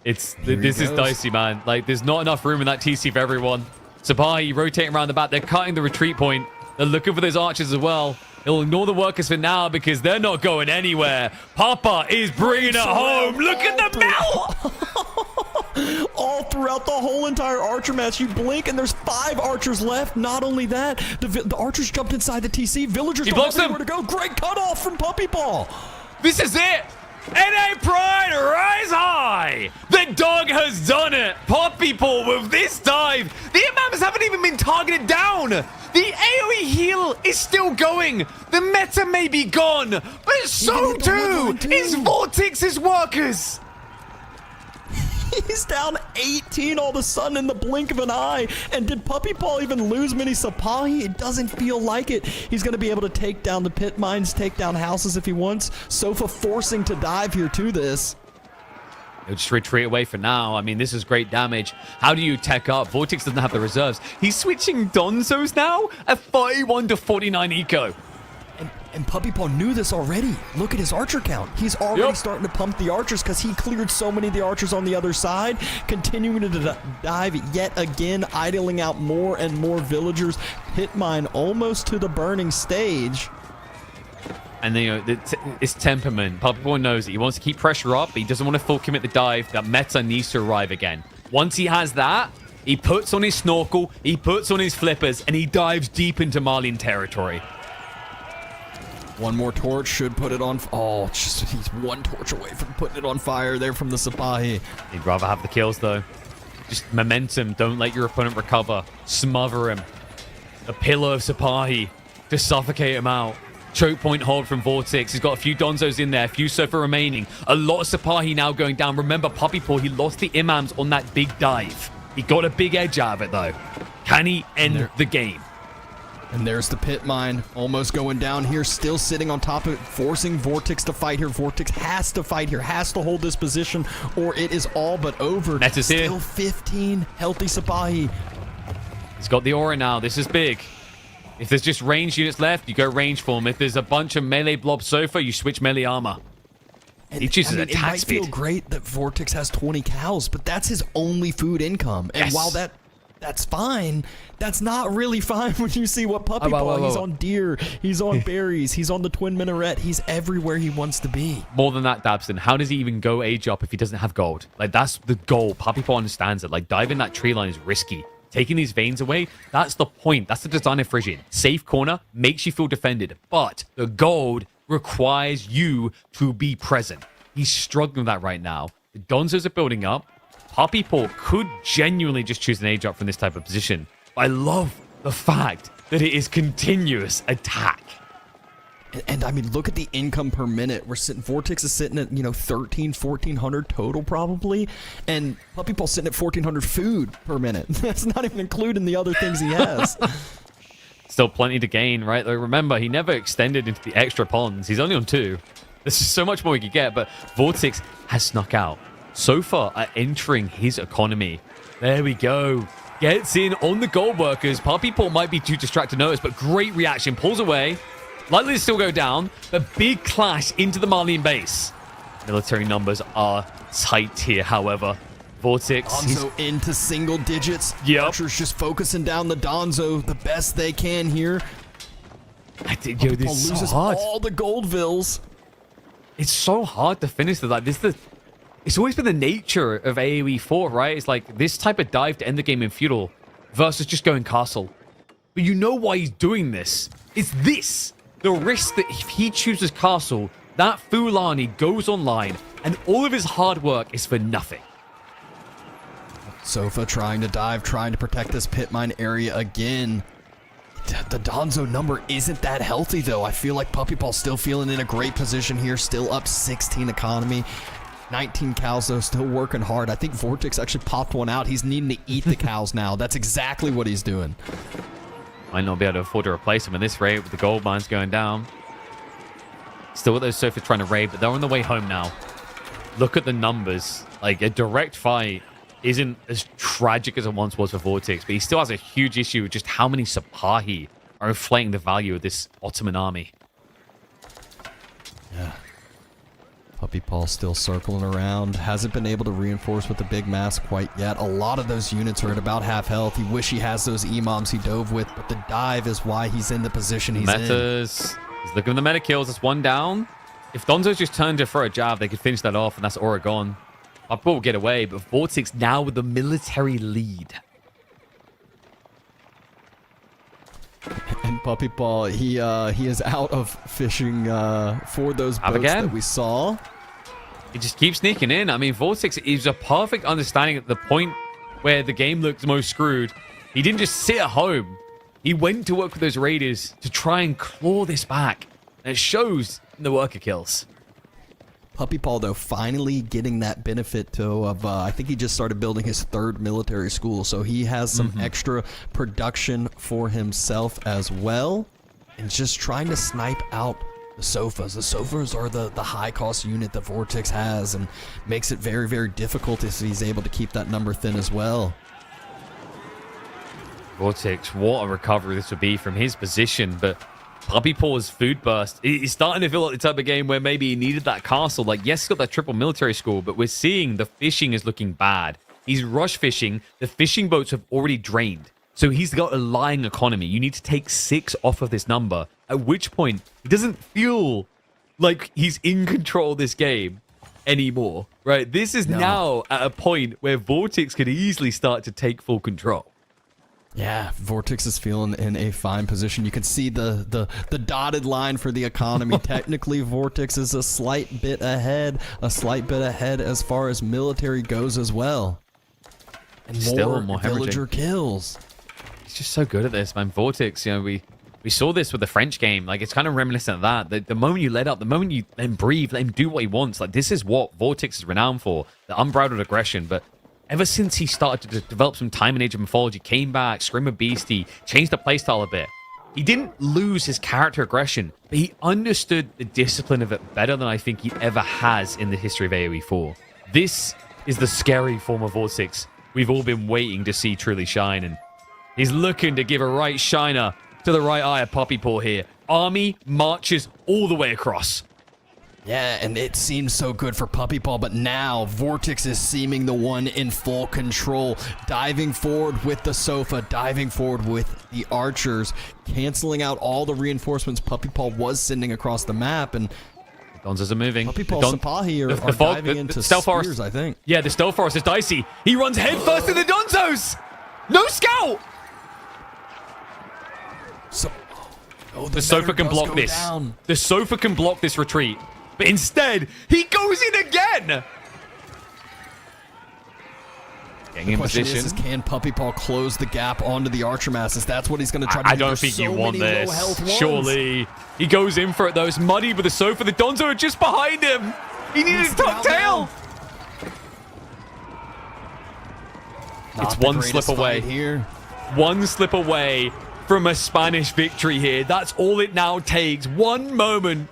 This is dicey, man. Like, there's not enough room in that TC for everyone. Sipahi rotating around the back. They're cutting the retreat point. They're looking for those archers as well. He'll ignore the workers for now because they're not going anywhere. Papa is bringing it home. Look at the melt! All throughout the whole entire archer match, you blink and there's 5 archers left. Not only that, the archers jumped inside the TC. Villagers don't have anywhere to go. Great cutoff from Puppy Paw. This is it. NA Pride, rise high! The dog has done it! Puppy Paw with this dive! The imams haven't even been targeted down! The AoE heal is still going! The meta may be gone, but so too is Vortix's workers! He's down 18 all of a sudden in the blink of an eye. And did Puppy Paw even lose many Sipahi? It doesn't feel like it. He's going to be able to take down the pit mines, take down houses if he wants. Sofa forcing to dive here to this. He'll just retreat away for now. I mean, this is great damage. How do you tech up? Vortix doesn't have the reserves. He's switching Donzos now at 41 to 49 eco. And Puppy Paw knew this already. Look at his archer count. He's already starting to pump the archers because he cleared so many of the archers on the other side. Continuing to dive yet again, idling out more and more villagers. Pit mine almost to the burning stage. And then, you know, it's temperament. Puppy Paw knows it. He wants to keep pressure up, but he doesn't want to full commit the dive. That meta needs to arrive again. Once he has that, he puts on his snorkel, he puts on his flippers, and he dives deep into Marlene territory. One more torch should put it on. Oh, he's one torch away from putting it on fire there from the Sipahi. He'd rather have the kills, though. Just momentum. Don't let your opponent recover. Smother him. A pillar of Sipahi to suffocate him out. Choke point hold from Vortix. He's got a few Donzos in there. A few Sofa remaining. A lot of Sipahi now going down. Remember, Puppy Paw, he lost the imams on that big dive. He got a big edge out of it, though. Can he end the game? And there's the pit mine, almost going down here, still sitting on top of it, forcing Vortix to fight here. Vortix has to fight here, has to hold this position, or it is all but over. Meta's here. Still 15 healthy Sabahi. He's got the aura now. This is big. If there's just range units left, you go range form. If there's a bunch of melee blob sofa, you switch melee armor. He chooses attack it might speed. feel great that Vortix has 20 cows, but that's his only food income. And Yes. while that's fine, that's not really fine when you see what Puppy Paw. He's on deer, he's on berries, he's on the twin minaret, he's everywhere he wants to be. More than that, Dabston, how does he even go age up if he doesn't have gold? Like, that's the goal. Puppy Paw understands it. Like, diving that tree line is risky. Taking these veins away, that's the point. That's the design of Frigid. Safe corner makes you feel defended, but the gold requires you to be present. He's struggling with that right now. The Donzos are building up. Puppy Paw could genuinely just choose an age up from this type of position. I love the fact that it is continuous attack. And I mean, look at the income per minute. Vortix is sitting at, 1,1400 total probably. And Puppy Paw's sitting at 1,400 food per minute. That's not even including the other things he has. Still plenty to gain, right? Like, remember, he never extended into the extra ponds. He's only on 2. There's just so much more he could get, but Vortix has snuck out. So far are entering his economy. There we go. Gets in on the gold workers. Puppy Paw might be too distracted to notice, but great reaction. Pulls away. Likely to still go down, but big clash into the Marleyan base. Military numbers are tight here, however. Vortix. Donzo into single digits. Yep. Archer's just focusing down the Donzo the best they can here. I think, yo, this is so hard. All the Goldvilles. It's so hard to finish this. Like, it's always been the nature of AoE 4, right? It's like this type of dive to end the game in feudal versus just going castle. But you know why he's doing this. It's this. The risk that if he chooses castle, that Fulani goes online and all of his hard work is for nothing. Sofa trying to dive, trying to protect this pit mine area again. The Donzo number isn't that healthy, though. I feel like Puppy Paw's still feeling in a great position here, still up 16 economy. 19 cows, though, still working hard. I think Vortix actually popped one out. He's needing to eat the cows now. That's exactly what he's doing. Might not be able to afford to replace him at this rate with the gold mines going down. Still with those Sofas trying to raid, but they're on the way home now. Look at the numbers. Like, a direct fight isn't as tragic as it once was for Vortix, but he still has a huge issue with just how many Sapahi are inflating the value of this Ottoman army. Yeah. Puppy Paw still circling around. Hasn't been able to reinforce with the big mass quite yet. A lot of those units are at about half health. He wish he has those imams he dove with, but the dive is why he's in the position he's in. He's looking at the meta kills. That's one down. If Donzo's just turned to for a jab, they could finish that off, and that's Oregon. Puppy Paw will get away, but Vortix now with the military lead. And Puppy Paw, he is out of fishing for those boats again. that we saw. He just keeps sneaking in. I mean, Vortix is a perfect understanding at the point where the game looks most screwed. He didn't just sit at home. He went to work with those raiders to try and claw this back. And it shows in the worker kills. Puppy Paw, though, finally getting that benefit of I think he just started building his 3rd military school, so he has some extra production for himself as well. And just trying to snipe out the Sofas. The Sofas are the high-cost unit that Vortix has, and makes it very, very difficult if he's able to keep that number thin as well. Vortix, what a recovery this would be from his position, but Puppy Paw's food burst is starting to feel like the type of game where maybe he needed that castle. Like, yes, he's got that triple military school, but we're seeing the fishing is looking bad. He's rush fishing. The fishing boats have already drained. So he's got a lying economy. You need to take 6 off of this number, at which point he doesn't feel like he's in control of this game anymore, right? This is now at a point where Vortix could easily start to take full control. Yeah, Vortix is feeling in a fine position. You can see the dotted line for the economy. Technically, Vortix is a slight bit ahead as far as military goes as well. And Still more hemorrhaging. villager kills. He's just so good at this, man. Vortix, you know, we saw this with the French game. Like, it's kind of reminiscent of that. The moment you let up, the moment you let him breathe, let him do what he wants. Like, this is what Vortix is renowned for. The unbridled aggression. But ever since he started to develop some time in Age of Mythology, came back, Scream of Beastie, changed the playstyle a bit, he didn't lose his character aggression, but he understood the discipline of it better than I think he ever has in the history of AoE 4. This is the scary form of Vortix we've all been waiting to see truly shine, and he's looking to give a right shiner to the right eye of Puppy Paw here. Army marches all the way across. Yeah, and it seemed so good for Puppy Paw, but now Vortix is seeming the one in full control. Diving forward with the sofa, diving forward with the archers, canceling out all the reinforcements Puppy Paw was sending across the map, and Donzas are moving. Puppy Paw and Sapahi are diving into Stealth spears, Forest. I think. Yeah, the Stealth Forest is dicey. He runs headfirst to the Donzos! No scout! So, The sofa can block this. Down. The sofa can block this retreat. But instead, he goes in again! Getting in Question position. is can Puppy Paw close the gap onto the Archer Masses? That's what he's going to try to do. I don't There's think so you want many this. low-health ones. Surely. He goes in for it, though. It's muddy with the sofa. The Donzo are just behind him. He needed his tuck tail. It's one slip away. Here. One slip away from a Spanish victory here. That's all it now takes. One moment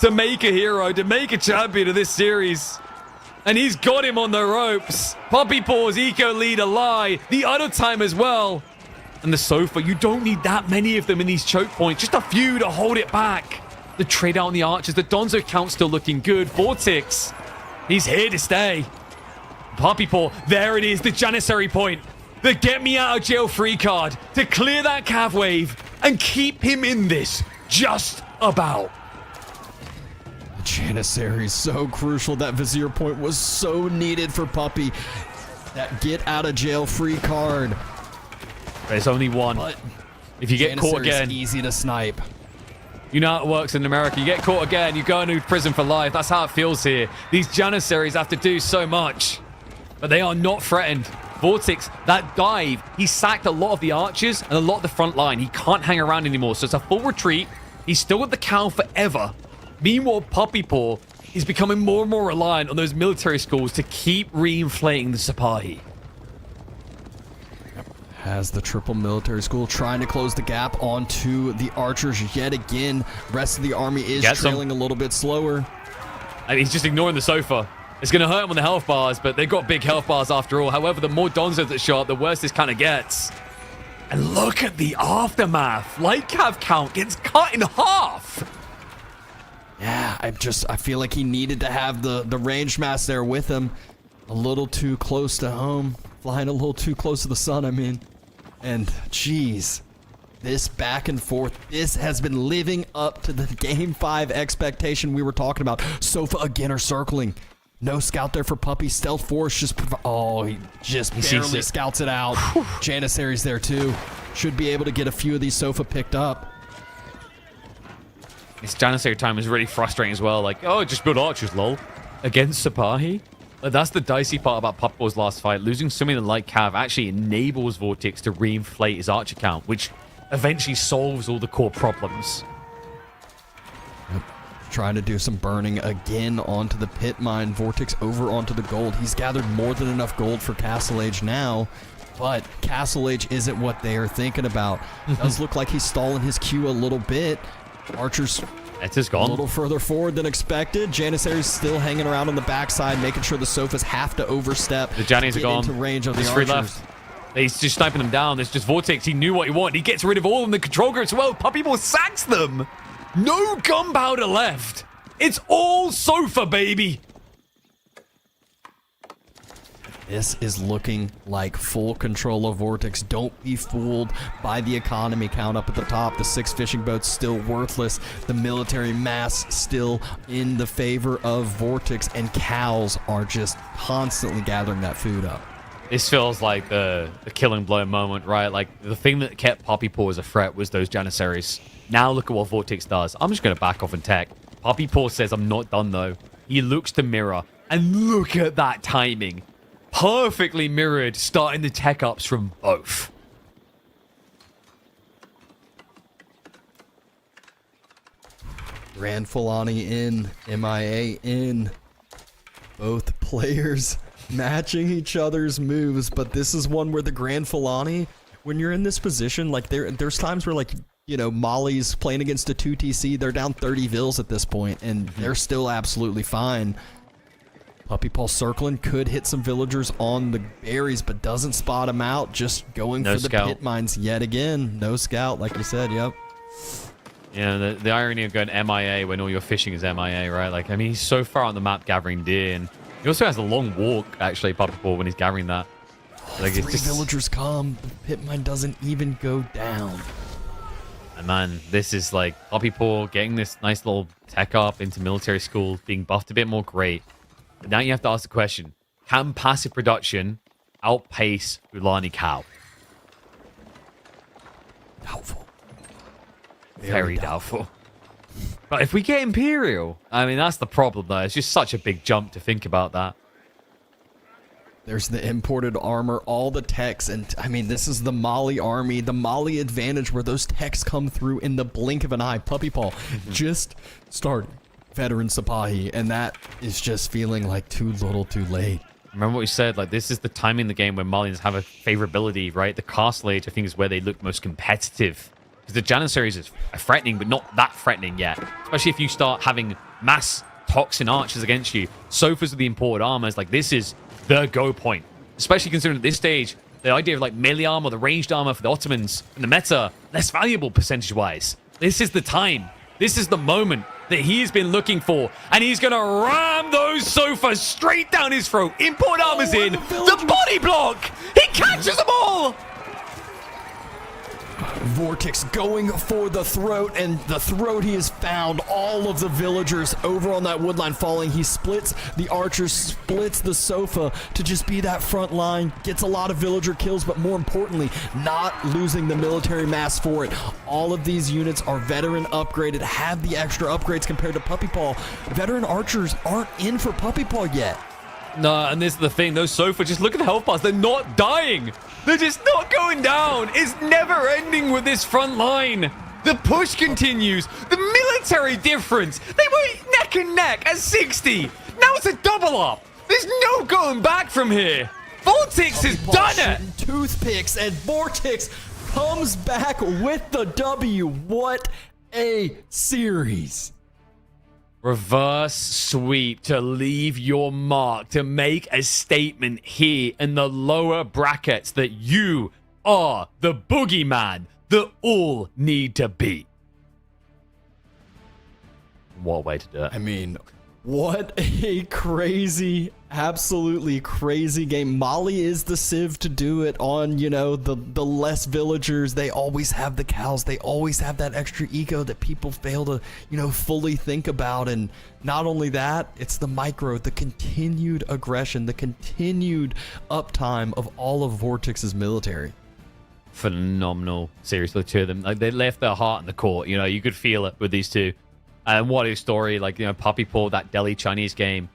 to make a hero, to make a champion of this series. And he's got him on the ropes. Puppy Paw's eco leader lie. The other time as well. And the sofa, you don't need that many of them in these choke points. Just a few to hold it back. The trade out on the archers. The Donzo count still looking good. Vortix, he's here to stay. Puppy Paw, there it is. The Janissary point. The get me out of jail free card to clear that cav wave and keep him in this just about. The Janissary is so crucial. That Vizier point was so needed for Puppy. That get out of jail free card. There's only one. But if you get caught again, easy to snipe. you know how it works in America. You get caught again, you go into prison for life. That's how it feels here. These Janissaries have to do so much, but they are not threatened. Vortix, that dive, he sacked a lot of the archers and a lot of the front line. He can't hang around anymore, so it's a full retreat. He's still with the cow forever. Meanwhile, Puppy Paw is becoming more and more reliant on those military schools to keep re-inflating the Sapahi. Has the triple military school trying to close the gap onto the archers yet again. Rest of the army is trailing a little bit slower. And he's just ignoring the sofa. It's going to hurt him on the health bars, but they've got big health bars after all. However, the more Donzos that show up, the worse this kind of gets. And look at the aftermath. Light cav count gets cut in half. Yeah, I feel like he needed to have the range mass there with him. A little too close to home. Flying a little too close to the sun, I mean. And, geez, this back and forth, this has been living up to the Game 5 expectation we were talking about. Sofa again are circling. No scout there for Puppy. Stealth Force just... he just barely scouts it out. Janissary's there, too. Should be able to get a few of these Sofa picked up. This Janissary time is really frustrating as well. Like, oh, just build archers, lol. Against Sapahi? That's the dicey part about Puppy Paw's last fight. Losing so many of the light cav actually enables Vortix to reinflate his archer count, which eventually solves all the core problems. Trying to do some burning again onto the pit mine. Vortix over onto the gold. He's gathered more than enough gold for Castle Age now, but Castle Age isn't what they are thinking about. Does look like he's stalling his queue a little bit. Archer's gone. a little further forward than expected. Janissary's still hanging around on the backside, making sure the Sofas have to overstep. The Jannies are gone. Into range of the There's three archers. left. He's just sniping them down. There's just Vortix. He knew what he wanted. He gets rid of all of them. The control groups as well. Puppy Paw sacks them. No gunpowder left. It's all Sofa, baby. This is looking like full control of Vortix. Don't be fooled by the economy count up at the top. The 6 fishing boats still worthless. The military mass still in the favor of Vortix, and cows are just constantly gathering that food up. This feels like the killing blow moment, right? Like, the thing that kept Puppy Paw as a threat was those Janissaries. Now look at what Vortix does. I'm just going to back off and tech. Puppy Paw says, I'm not done, though. He looks to mirror, and look at that timing. Perfectly mirrored, starting the tech ups from both. Grand Fulani in, MIA in. Both players matching each other's moves, but this is one where the Grand Fulani, when you're in this position, like there's times where like you know, Molly's playing against a 2TC. They're down 30 Vils at this point, and they're still absolutely fine. Puppy Paw circling, could hit some villagers on the berries, but doesn't spot them out. Just going for the pit mines yet again. No scout, like you said, yep. Yeah, the irony of going MIA when all your fishing is MIA, right? Like, I mean, he's so far on the map gathering deer, and he also has a long walk, actually, Puppy Paw, when he's gathering that. Like, Three villagers come, the pit mine doesn't even go down. And man, this is like Puppy Paw getting this nice little tech up into military school, being buffed a bit more great. But now you have to ask the question, can passive production outpace Ulani Cow? Doubtful. Very doubtful. But if we get Imperial, I mean, that's the problem, though. It's just such a big jump to think about that. There's the imported armor, all the techs, and I mean, this is the Mali army, the Mali advantage where those techs come through in the blink of an eye. Puppy Paw just started veteran Sipahi, and that is just feeling like too little too late. Remember what we said, like, this is the time in the game where Malians have a favorability, right? The Castle Age, I think, is where they look most competitive. Because the Janissaries is threatening, but not that threatening yet. Especially if you start having mass Toxin archers against you. Sofas with the imported armors, like, this is the go point. Especially considering at this stage, the idea of, like, melee armor, the ranged armor for the Ottomans, and the meta, less valuable percentage-wise. This is the time. This is the moment that he's been looking for, and he's gonna ram those sofas straight down his throat. Import armors in, the body block! He catches them all! Vortix going for the throat, and the throat he has found. All of the villagers over on that woodline falling. He splits the archers, splits the sofa to just be that front line. Gets a lot of villager kills, but more importantly, not losing the military mass for it. All of these units are veteran upgraded, have the extra upgrades compared to Puppy Paw. Veteran archers aren't in for Puppy Paw yet. No, and this is the thing. Those Sofa, just look at the health bars. They're not dying. They're just not going down. It's never ending with this front line. The push continues. The military difference. They were neck and neck at 60. Now it's a double up. There's no going back from here. Vortix has done it. Toothpicks, and Vortix comes back with the W. What a series. Reverse sweep to leave your mark, to make a statement here in the lower brackets that you are the boogeyman that all need to beat. What a way to do it. I mean, what a crazy, absolutely crazy game. Mali is the civ to do it on, you know, the less villagers. They always have the cows. They always have that extra eco that people fail to, you know, fully think about. And not only that, it's the micro, the continued aggression, the continued uptime of all of Vortix's military. Phenomenal. Seriously, two of them. Like, they left their heart in the court. You know, you could feel it with these two. And what a story. Like, you know, Puppy Paw, that Delhi Chinese game,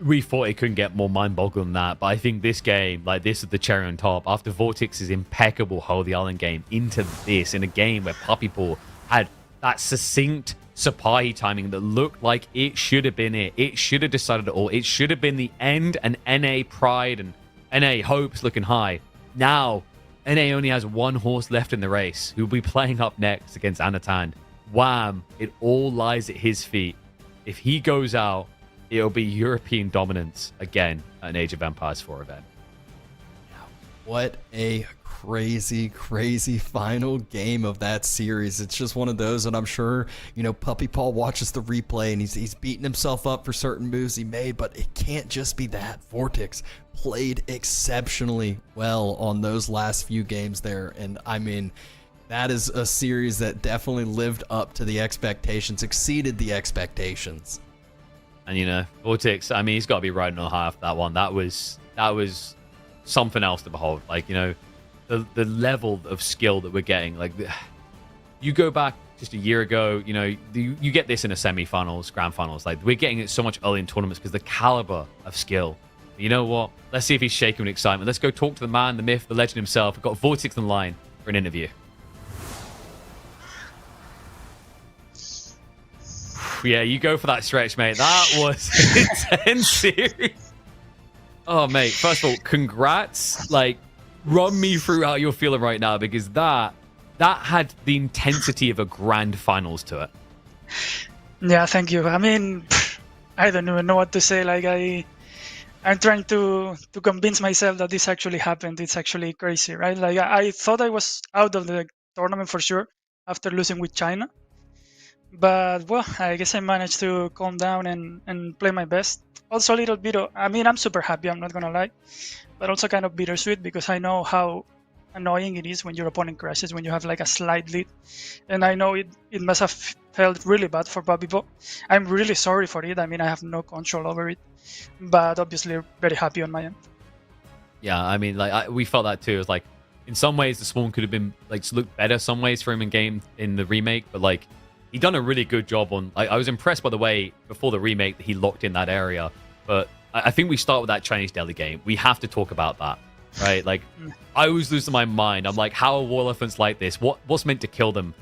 we thought it couldn't get more mind-boggling than that. But I think this game, like, this is the cherry on top. After Vortix's impeccable Hold the Island game into this, in a game where Puppy Paw had that succinct Sipahi timing that looked like it should have been it. It should have decided it all. It should have been the end, and NA pride and NA hopes looking high. Now, NA only has one horse left in the race, who will be playing up next against Anatan. Wham, it all lies at his feet. If he goes out, it'll be European dominance again at an Age of Empires 4 event. What a crazy, crazy final game of that series. It's just one of those, and I'm sure, you know, Puppy Paw watches the replay and he's beating himself up for certain moves he made, but it can't just be that. Vortix played exceptionally well on those last few games there, and I mean, that is a series that definitely lived up to the expectations, exceeded the expectations. And, you know, Vortix, I mean, he's got to be riding on high after that one. That was something else to behold. Like, you know, the level of skill that we're getting. Like, you go back just a year ago, you know, you get this in a semi-finals, grand finals. Like, we're getting it so much early in tournaments because the caliber of skill. You know what? Let's see if he's shaking with excitement. Let's go talk to the man, the myth, the legend himself. We've got Vortix on the line for an interview. Yeah, you go for that stretch, mate. That was intense series. Oh, mate. First of all, congrats. Like, run me through how you're feeling right now, because that that had the intensity of a grand finals to it. Yeah, thank you. I mean, I don't even know what to say. Like I'm trying to convince myself that this actually happened. It's actually crazy, right? Like I thought I was out of the tournament for sure after losing with China. But well, I guess I managed to calm down and play my best. Also a little bit I mean, I'm super happy, I'm not gonna lie, but also kind of bittersweet because I know how annoying it is when your opponent crashes when you have like a slight lead, and I know it must have felt really bad for Papipo. I'm really sorry for it. I mean, I have no control over it, but obviously very happy on my end. Yeah, I mean, like we felt that too. It's like in some ways the spawn could have been like looked better some ways for him in the remake, but like he done a really good job on. I was impressed by the way before the remake that he locked in that area, but I think we start with that Chinese Delhi game. We have to talk about that, right? Like I was losing my mind. I'm like, how are war elephants like this? What's meant to kill them?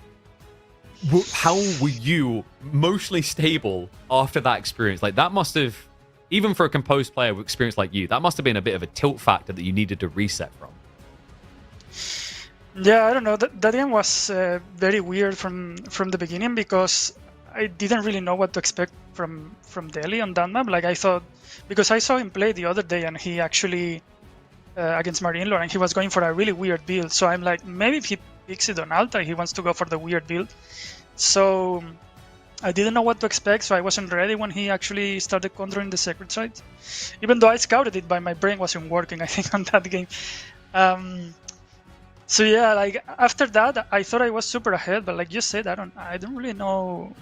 How were you emotionally stable after that experience? Like that must have, even for a composed player with experience like you, that must have been a bit of a tilt factor that you needed to reset from. Yeah, I don't know. That game was very weird from the beginning because I didn't really know what to expect from Delhi on that map. Like I thought, because I saw him play the other day and he actually against Marinlord and he was going for a really weird build. So I'm like, maybe if he picks it on Altai, he wants to go for the weird build. So I didn't know what to expect, so I wasn't ready when he actually started controlling the secret site. Even though I scouted it, but my brain wasn't working, I think, on that game. So yeah, like after that, I thought I was super ahead, but like you said, I don't really know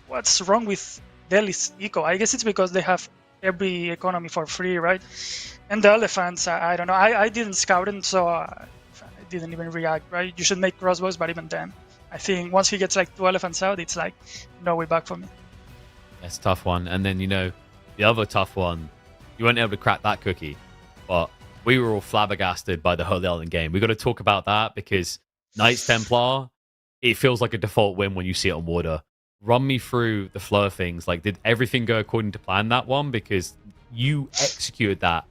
what's wrong with Delhi's eco. I guess it's because they have every economy for free, right? And the elephants, I don't know. I didn't scout them, so I didn't even react, right? You should make crossbows, but even then, I think once he gets like 2 elephants out, it's like no way back for me. That's a tough one. And then, you know, the other tough one, you weren't able to crack that cookie, but we were all flabbergasted by the Holy Island game. We got to talk about that because Knights Templar, it feels like a default win when you see it on water. Run me through the flow of things. Like, did everything go according to plan that one? Because you executed that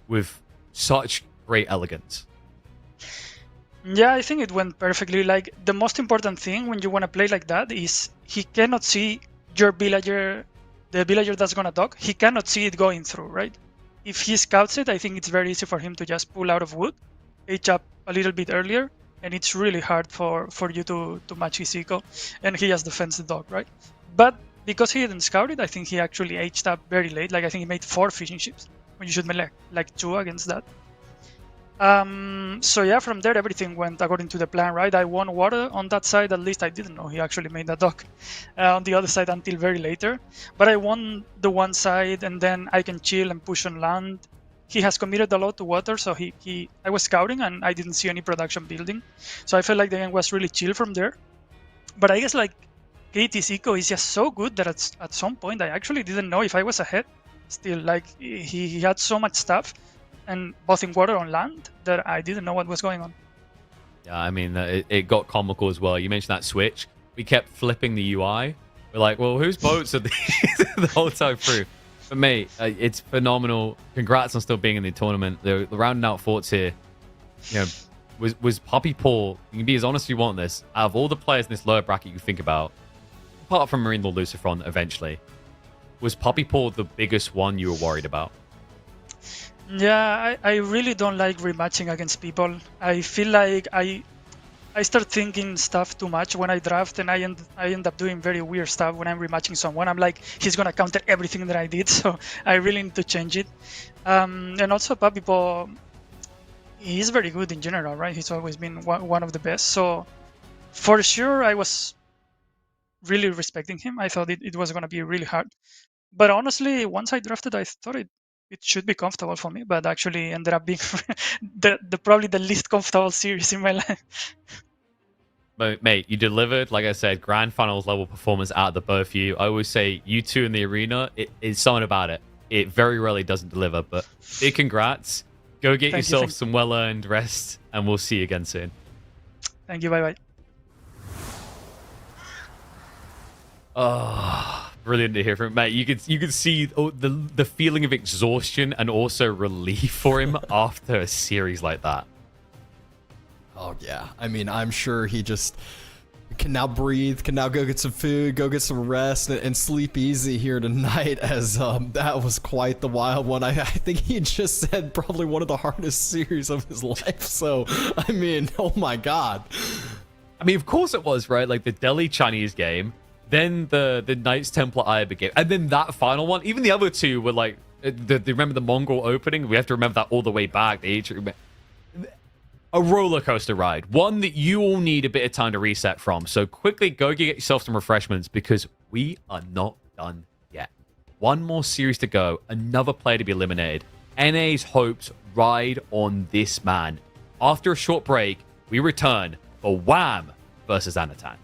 with such great elegance. Yeah, I think it went perfectly. Like, the most important thing when you want to play like that is he cannot see your villager, the villager that's going to dock. He cannot see it going through, right? If he scouts it, I think it's very easy for him to just pull out of wood, H up a little bit earlier, and it's really hard for you to match his eco, and he just defends the dock, right? But because he didn't scout it, I think he actually H'd up very late. Like, I think he made 4 fishing ships, when you should make like 2 against that. So yeah, from there everything went according to the plan, right? I won water on that side. At least I didn't know he actually made that dock on the other side until very later. But I won the one side, and then I can chill and push on land. He has committed a lot to water, so I was scouting and I didn't see any production building. So I felt like the game was really chill from there. But I guess like KT's eco is just so good that at some point I actually didn't know if I was ahead. Still, like he had so much stuff, and both in water on land, that I didn't know what was going on. Yeah, I mean, it got comical as well. You mentioned that switch. We kept flipping the UI. We're like, well, whose boats are these the whole time through? But mate, it's phenomenal. Congrats on still being in the tournament. The rounding out thoughts here, you know, was Puppy Paul. You can be as honest as you want this. Out of all the players in this lower bracket you think about, apart from Marine Lord Lucifron eventually, was Puppy Paul the biggest one you were worried about? Yeah, I really don't like rematching against people. I feel like I start thinking stuff too much when I draft, and I end up doing very weird stuff when I'm rematching someone. I'm like, he's gonna counter everything that I did, so I really need to change it. And also, Papipo, he's very good in general, right? He's always been one of the best. So for sure, I was really respecting him. I thought it was gonna be really hard. But honestly, once I drafted, I thought it should be comfortable for me, but actually ended up being the probably the least comfortable series in my life. But mate, you delivered. Like I said, grand finals level performance out of the both of you. I always say you two in the arena, it's something about it. It very rarely doesn't deliver, but big congrats. Go get yourself some well-earned rest, and we'll see you again soon. Thank you. Bye-bye. Oh, brilliant to hear from him, mate. You could see the feeling of exhaustion and also relief for him after a series like that. Oh yeah, I mean, I'm sure he just can now breathe, can now go get some food, go get some rest, and sleep easy here tonight, as that was quite the wild one. I think he just said probably one of the hardest series of his life. So, I mean, oh my god. I mean, of course it was, right? Like the Delhi Chinese game, then the Knights Templar Iber game, and then that final one. Even the other two were like, remember the Mongol opening? We have to remember that all the way back. A roller coaster ride, one that you all need a bit of time to reset from. So quickly go get yourself some refreshments, because we are not done yet. One more series to go, another player to be eliminated. NA's hopes ride on this man. After a short break, we return for Wham versus Anatan.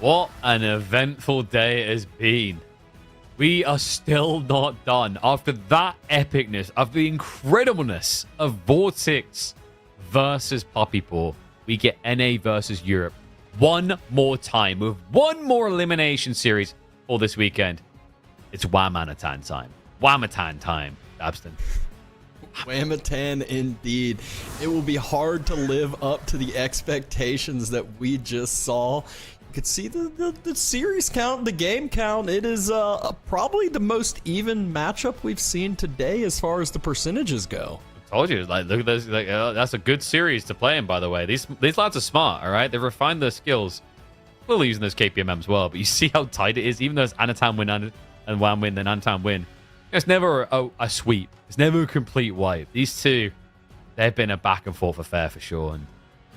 What an eventful day it has been. We are still not done. After that epicness, after the incredibleness of Vortix versus Puppy Paw, we get NA versus Europe one more time with one more elimination series for this weekend. It's Whamatan time. Whamatan time, Dabston. Whamatan indeed. It will be hard to live up to the expectations that we just saw. You could see the series count, the game count. It is probably the most even matchup we've seen today as far as the percentages go. I told you, like, look at this. Like, that's a good series to play in, by the way. These lads are smart, all right? They've refined their skills. Clearly using those KPMM as well, but you see how tight it is. Even though it's Anatan win and Wham win, then Anatan win. It's never a sweep. It's never a complete wipe. These two, they've been a back and forth affair for sure, and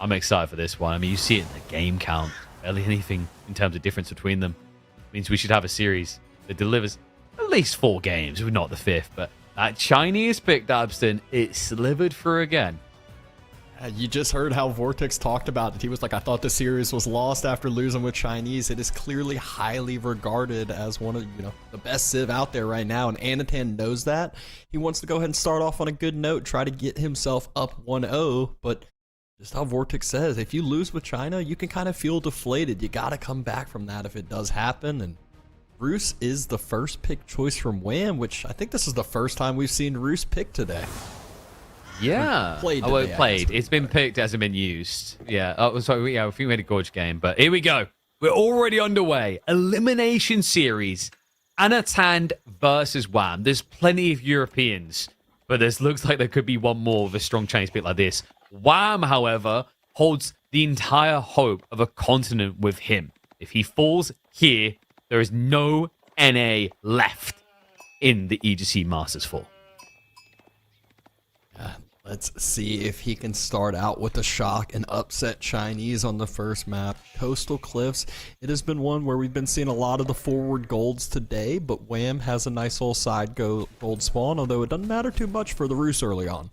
I'm excited for this one. I mean, you see it in the game count. Barely anything in terms of difference between them. Means we should have a series that delivers at least 4 games, if not the 5th. But that Chinese pick, Dabston, it slivered through again. You just heard how Vortix talked about it. He was like, I thought the series was lost after losing with Chinese. It is clearly highly regarded as one of the best Civ out there right now, and Anatan knows that. He wants to go ahead and start off on a good note, try to get himself up 1-0, but just how Vortix says, if you lose with China, you can kind of feel deflated. You got to come back from that if it does happen, and Roos is the first pick choice from Wham, which I think this is the first time we've seen Roos pick today. Yeah. Played oh, today, it played. It's been picked, hasn't been used. Yeah. Oh, sorry. Yeah, I think we made a Gorge game, but here we go. We're already underway. Elimination series. Anatan versus Wham. There's plenty of Europeans, but this looks like there could be one more with a strong Chinese pick like this. Wham, however, holds the entire hope of a continent with him. If he falls here, there is no NA left in the EGC Masters Fall. Let's see if he can start out with a shock and upset Chinese on the first map. Coastal Cliffs, it has been one where we've been seeing a lot of the forward golds today, but Wham has a nice little side gold spawn, although it doesn't matter too much for the Roos early on.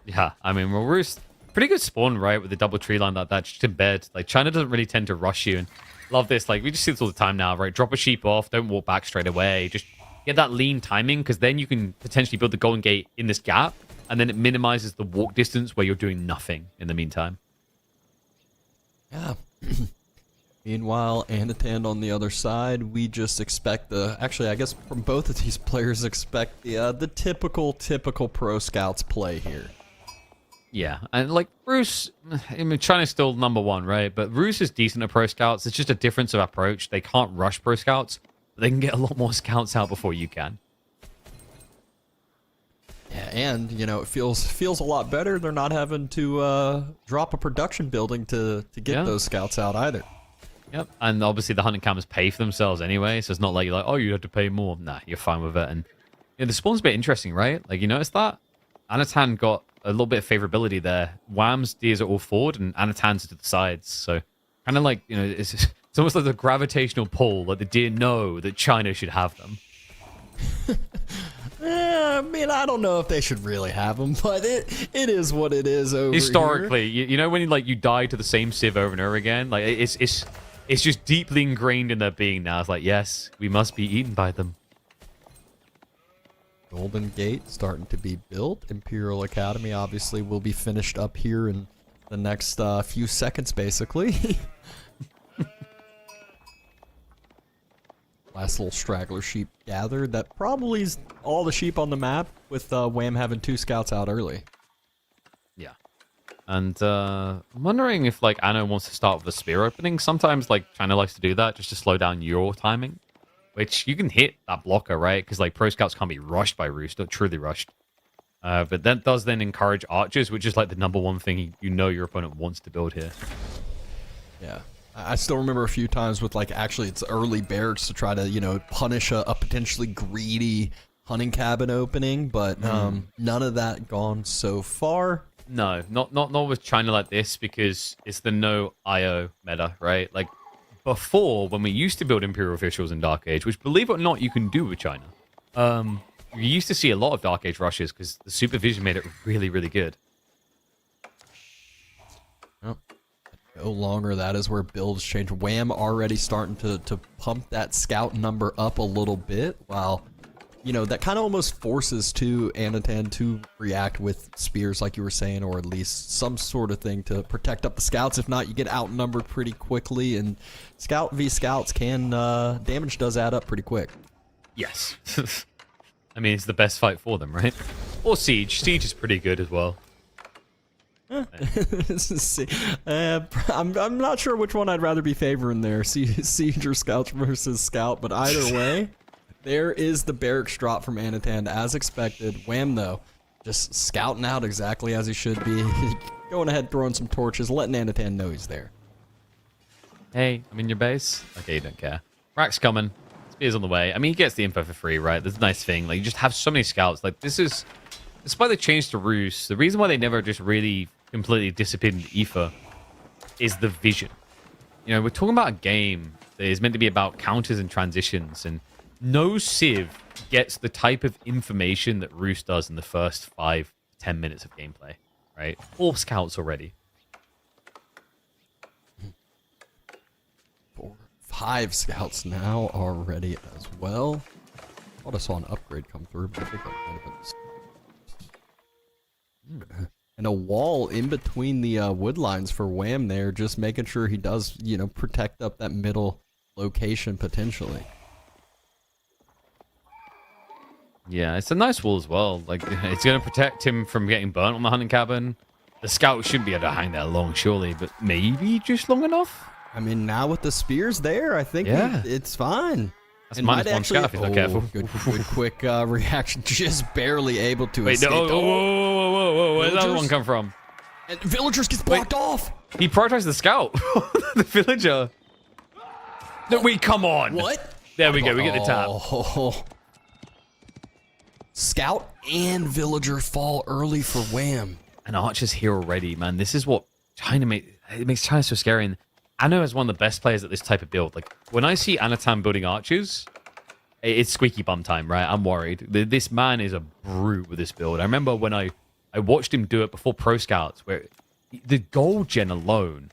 Yeah, I mean, well, Roos, pretty good spawn, right, with the double tree line like that, just in bed. Like, China doesn't really tend to rush you, and love this. Like, we just see this all the time now, right? Drop a sheep off, don't walk back straight away. Just get that lean timing, because then you can potentially build the golden gate in this gap, and then it minimizes the walk distance where you're doing nothing in the meantime. Yeah. Meanwhile, Anatan on the other side, we just expect actually, I guess from both of these players, expect the typical pro scouts play here. Yeah, and like Roos, I mean, China's still #1, right? But Roos is decent at pro scouts. It's just a difference of approach. They can't rush pro scouts, but they can get a lot more scouts out before you can. Yeah, and it feels a lot better. They're not having to drop a production building to get those scouts out either. Yep, and obviously the hunting cameras pay for themselves anyway, so it's not like you're like, oh, you have to pay more. Nah, you're fine with it. And the spawn's a bit interesting, right? Like, you notice that? Anatan got a little bit of favorability there. Wham's deers are all forward, and Anatan's to the sides. So kind of like, it's almost like the gravitational pull. Like the deer know that China should have them. I mean, I don't know if they should really have them, but it is what it is over Historically, here. When you die to the same civ over and over again, like it's just deeply ingrained in their being now. It's like, yes, we must be eaten by them. Golden Gate starting to be built. Imperial Academy obviously will be finished up here in the next few seconds, basically. Last little straggler sheep gathered. That probably is all the sheep on the map, with Wham having 2 scouts out early. Yeah. And I'm wondering if like Anno wants to start with a spear opening. Sometimes like China likes to do that just to slow down your timing. Which you can hit that blocker, right? Because like pro scouts can't be rushed by Roos, not truly rushed. But that does then encourage archers, which is like the #1 thing your opponent wants to build here. Yeah. I still remember a few times with like actually it's early barracks to try to punish a potentially greedy hunting cabin opening, but none of that gone so far. No, not with China like this, because it's the no IO meta, right? Like before, when we used to build Imperial officials in Dark Age, which believe it or not you can do with China, you used to see a lot of Dark Age rushes because the supervision made it really, really good. Oh. No longer. That is where builds change. Wham already starting to pump that scout number up a little bit, while, you know, that kind of almost forces Anatan to react with spears, like you were saying, or at least some sort of thing to protect up the scouts. If not, you get outnumbered pretty quickly, and scout v scouts can damage does add up pretty quick. Yes. I mean, it's the best fight for them, right? Or Siege. Siege is pretty good as well. I'm not sure which one I'd rather be favoring there, Siege or Scouts versus Scout, but either way, there is the Barracks drop from Anatan as expected. Wham, though, just scouting out exactly as he should be. Going ahead, throwing some torches, letting Anatan know he's there. Hey, I'm in your base. Okay, you don't care. Rack's coming. Spear's on the way. I mean, he gets the info for free, right? That's a nice thing. Like, you just have so many scouts. Like, this is... Despite the change to Roost, the reason why they never just really completely disappeared into Ether is the vision. You know, we're talking about a game that is meant to be about counters and transitions, and no Civ gets the type of information that Roost does in the first 5-10 minutes of gameplay, right? 4 scouts already. 4, 5 scouts now already as well. I thought I saw an upgrade come through, but I think that might have been... And a wall in between the wood lines for Wham there, just making sure he does, you know, protect up that middle location potentially. Yeah, it's a nice wall as well. Like, it's going to protect him from getting burnt on the hunting cabin. The scout shouldn't be able to hang there long, surely, but maybe just long enough? I mean, now with the spears there, I think it's fine. That's minus one scout if he's not careful. Good quick reaction. Just barely able to Wait, escape. no, whoa. Where's that one come from? And villagers gets blocked off. He prioritized the scout. The villager. No, wait, come on. What? There we go. We get the tap. Oh. Scout and villager fall early for Wham. And Archer's here already, man. This is what China makes China so scary. And Anno is one of the best players at this type of build. Like, when I see Anatan building archers, it's squeaky bum time, right? I'm worried. This man is a brute with this build. I remember when I watched him do it before Pro Scouts, where the gold gen alone,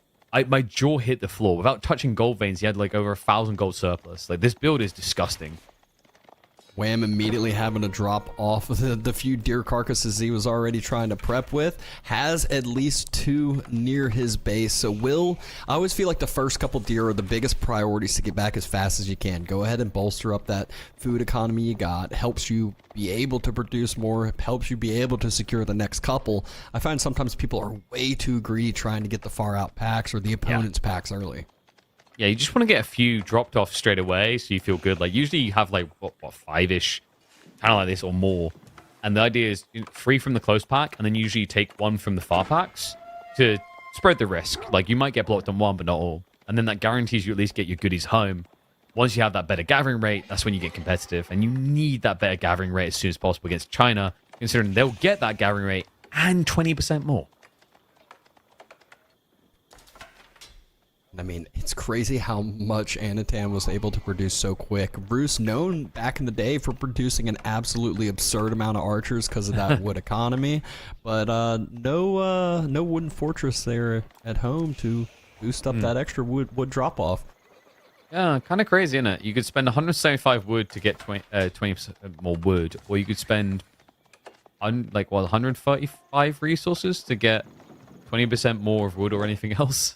my jaw hit the floor. Without touching gold veins, he had like over 1,000 gold surplus. Like, this build is disgusting. Wham immediately having to drop off the few deer carcasses he was already trying to prep with. Has at least 2 near his base. So I always feel like the first couple deer are the biggest priorities to get back as fast as you can. Go ahead and bolster up that food economy you got. Helps you be able to produce more. Helps you be able to secure the next couple. I find sometimes people are way too greedy trying to get the far out packs or the opponent's packs early. Yeah, you just want to get a few dropped off straight away so you feel good. Like, usually you have, like, what 5-ish, kind of like this or more. And the idea is free from the close pack, and then usually you take 1 from the far packs to spread the risk. Like, you might get blocked on 1, but not all. And then that guarantees you at least get your goodies home. Once you have that better gathering rate, that's when you get competitive. And you need that better gathering rate as soon as possible against China, considering they'll get that gathering rate and 20% more. I mean, it's crazy how much Anatan was able to produce so quick. Bruce, known back in the day for producing an absolutely absurd amount of archers because of that wood economy, but no wooden fortress there at home to boost up that extra wood drop off. Yeah, kind of crazy, isn't it? You could spend 175 wood to get 20% more wood, or you could spend 135 resources to get 20% more of wood or anything else.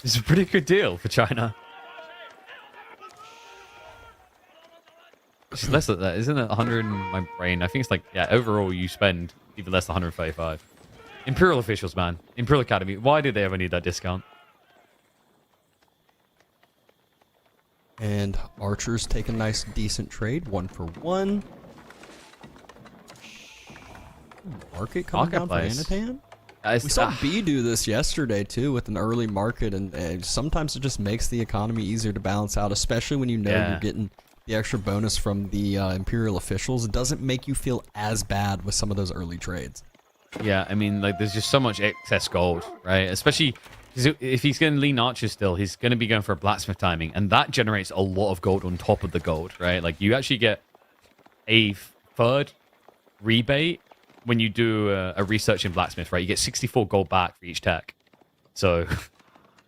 It's a pretty good deal for China. It's less than that, isn't it? 100 in my brain. I think it's like, yeah, overall you spend even less than 135. Imperial officials, man. Imperial Academy. Why did they ever need that discount? And archers take a nice, decent trade. 1 for 1. Market coming down for Anatan? We saw B do this yesterday too with an early market, and sometimes it just makes the economy easier to balance out, especially when you know you're getting the extra bonus from the Imperial officials. It doesn't make you feel as bad with some of those early trades. Yeah, I mean, like, there's just so much excess gold, right? Especially if he's going to lean archers still, he's going to be going for a blacksmith timing, and that generates a lot of gold on top of the gold, right? Like, you actually get a third rebate when you do a research in blacksmith, right? You get 64 gold back for each tech. So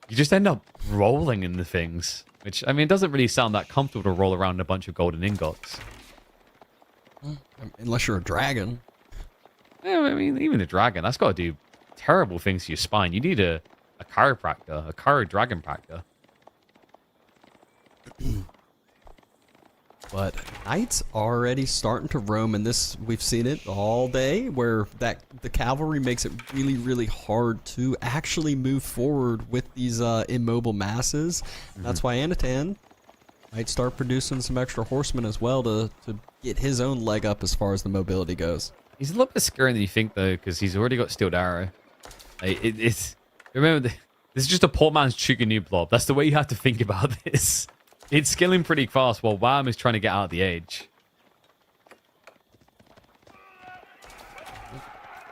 you just end up rolling in the things, which, I mean, it doesn't really sound that comfortable to roll around a bunch of golden ingots. Unless you're a dragon. Yeah, I mean, even a dragon, that's got to do terrible things to your spine. You need a chiropractor, a chiro dragon practor. But knights already starting to roam, and this, we've seen it all day, where the cavalry makes it really, really hard to actually move forward with these immobile masses. That's why Anatan might start producing some extra horsemen as well to get his own leg up as far as the mobility goes. He's a little bit scarier than you think, though, because he's already got Steeled Arrow. Like, remember, this is just a poor man's Chuganoo blob. That's the way you have to think about this. It's scaling pretty fast while Wham is trying to get out of the age.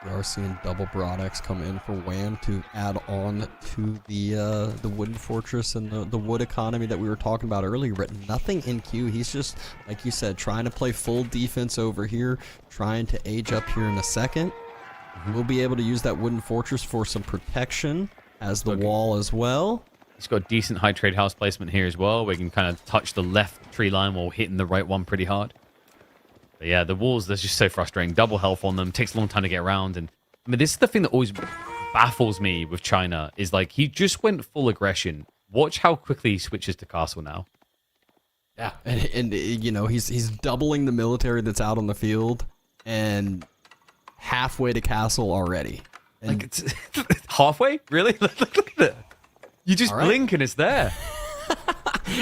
We are seeing double Broadex come in for Wham to add on to the wooden fortress and the wood economy that we were talking about earlier, but nothing in queue. He's just, like you said, trying to play full defense over here, trying to age up here in a second. We'll be able to use that wooden fortress for some protection as the wall as well. He's got decent high trade house placement here as well. We can kind of touch the left tree line while hitting the right one pretty hard. But yeah, the walls, they're just so frustrating. Double health on them. Takes a long time to get around. And I mean, this is the thing that always baffles me with China is like, he just went full aggression. Watch how quickly he switches to castle now. Yeah, and you know, he's doubling the military that's out on the field and halfway to castle already. And Like, it's halfway? Really? Look at that. You just blink and it's there.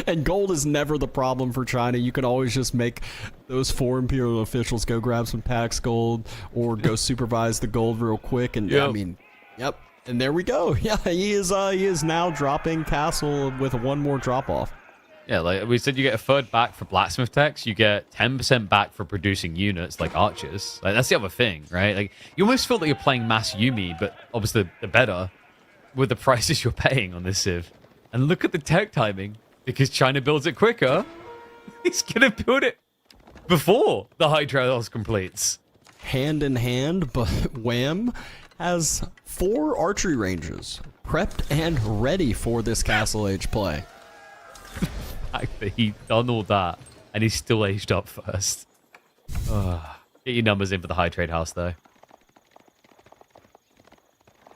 And gold is never the problem for China. You can always just make those 4 Imperial officials go grab some tax gold or go supervise the gold real quick. And I mean, yep. And there we go. Yeah, he is now dropping castle with one more drop off. Yeah, like we said, you get a third back for blacksmith techs. You get 10% back for producing units like archers. Like, that's the other thing, right? Like, you almost feel that you're playing mass Yumi, but obviously the better with the prices you're paying on this civ. And look at the tech timing. Because China builds it quicker, he's going to build it before the Hydra House completes. Hand in hand, but Wham has 4 archery ranges prepped and ready for this castle age play. The fact that he's done all that and he's still aged up first. Get your numbers in for the high trade house, though.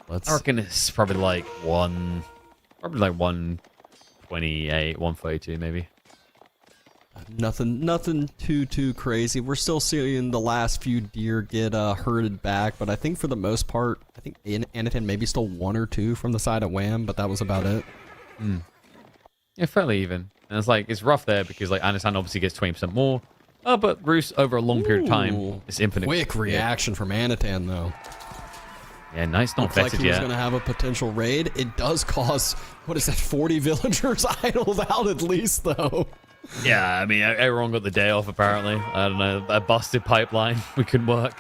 I reckon it's probably like 128, 132 maybe. Nothing too crazy. We're still seeing the last few deer get herded back, but I think for the most part, I think Anatan maybe stole 1 or 2 from the side of Wham, but that was about it. Yeah, fairly even. And it's like, it's rough there because like Anatan obviously gets 20% more. But Roos over a long period of time is infinite. Quick reaction from Anatan though. Yeah, Knight's not Looks like vetted he was yet. going to have a potential raid. It does cause, what is that, 40 villagers idled out at least, though. Yeah, I mean, everyone got the day off, apparently. I don't know, a busted pipeline. We couldn't work.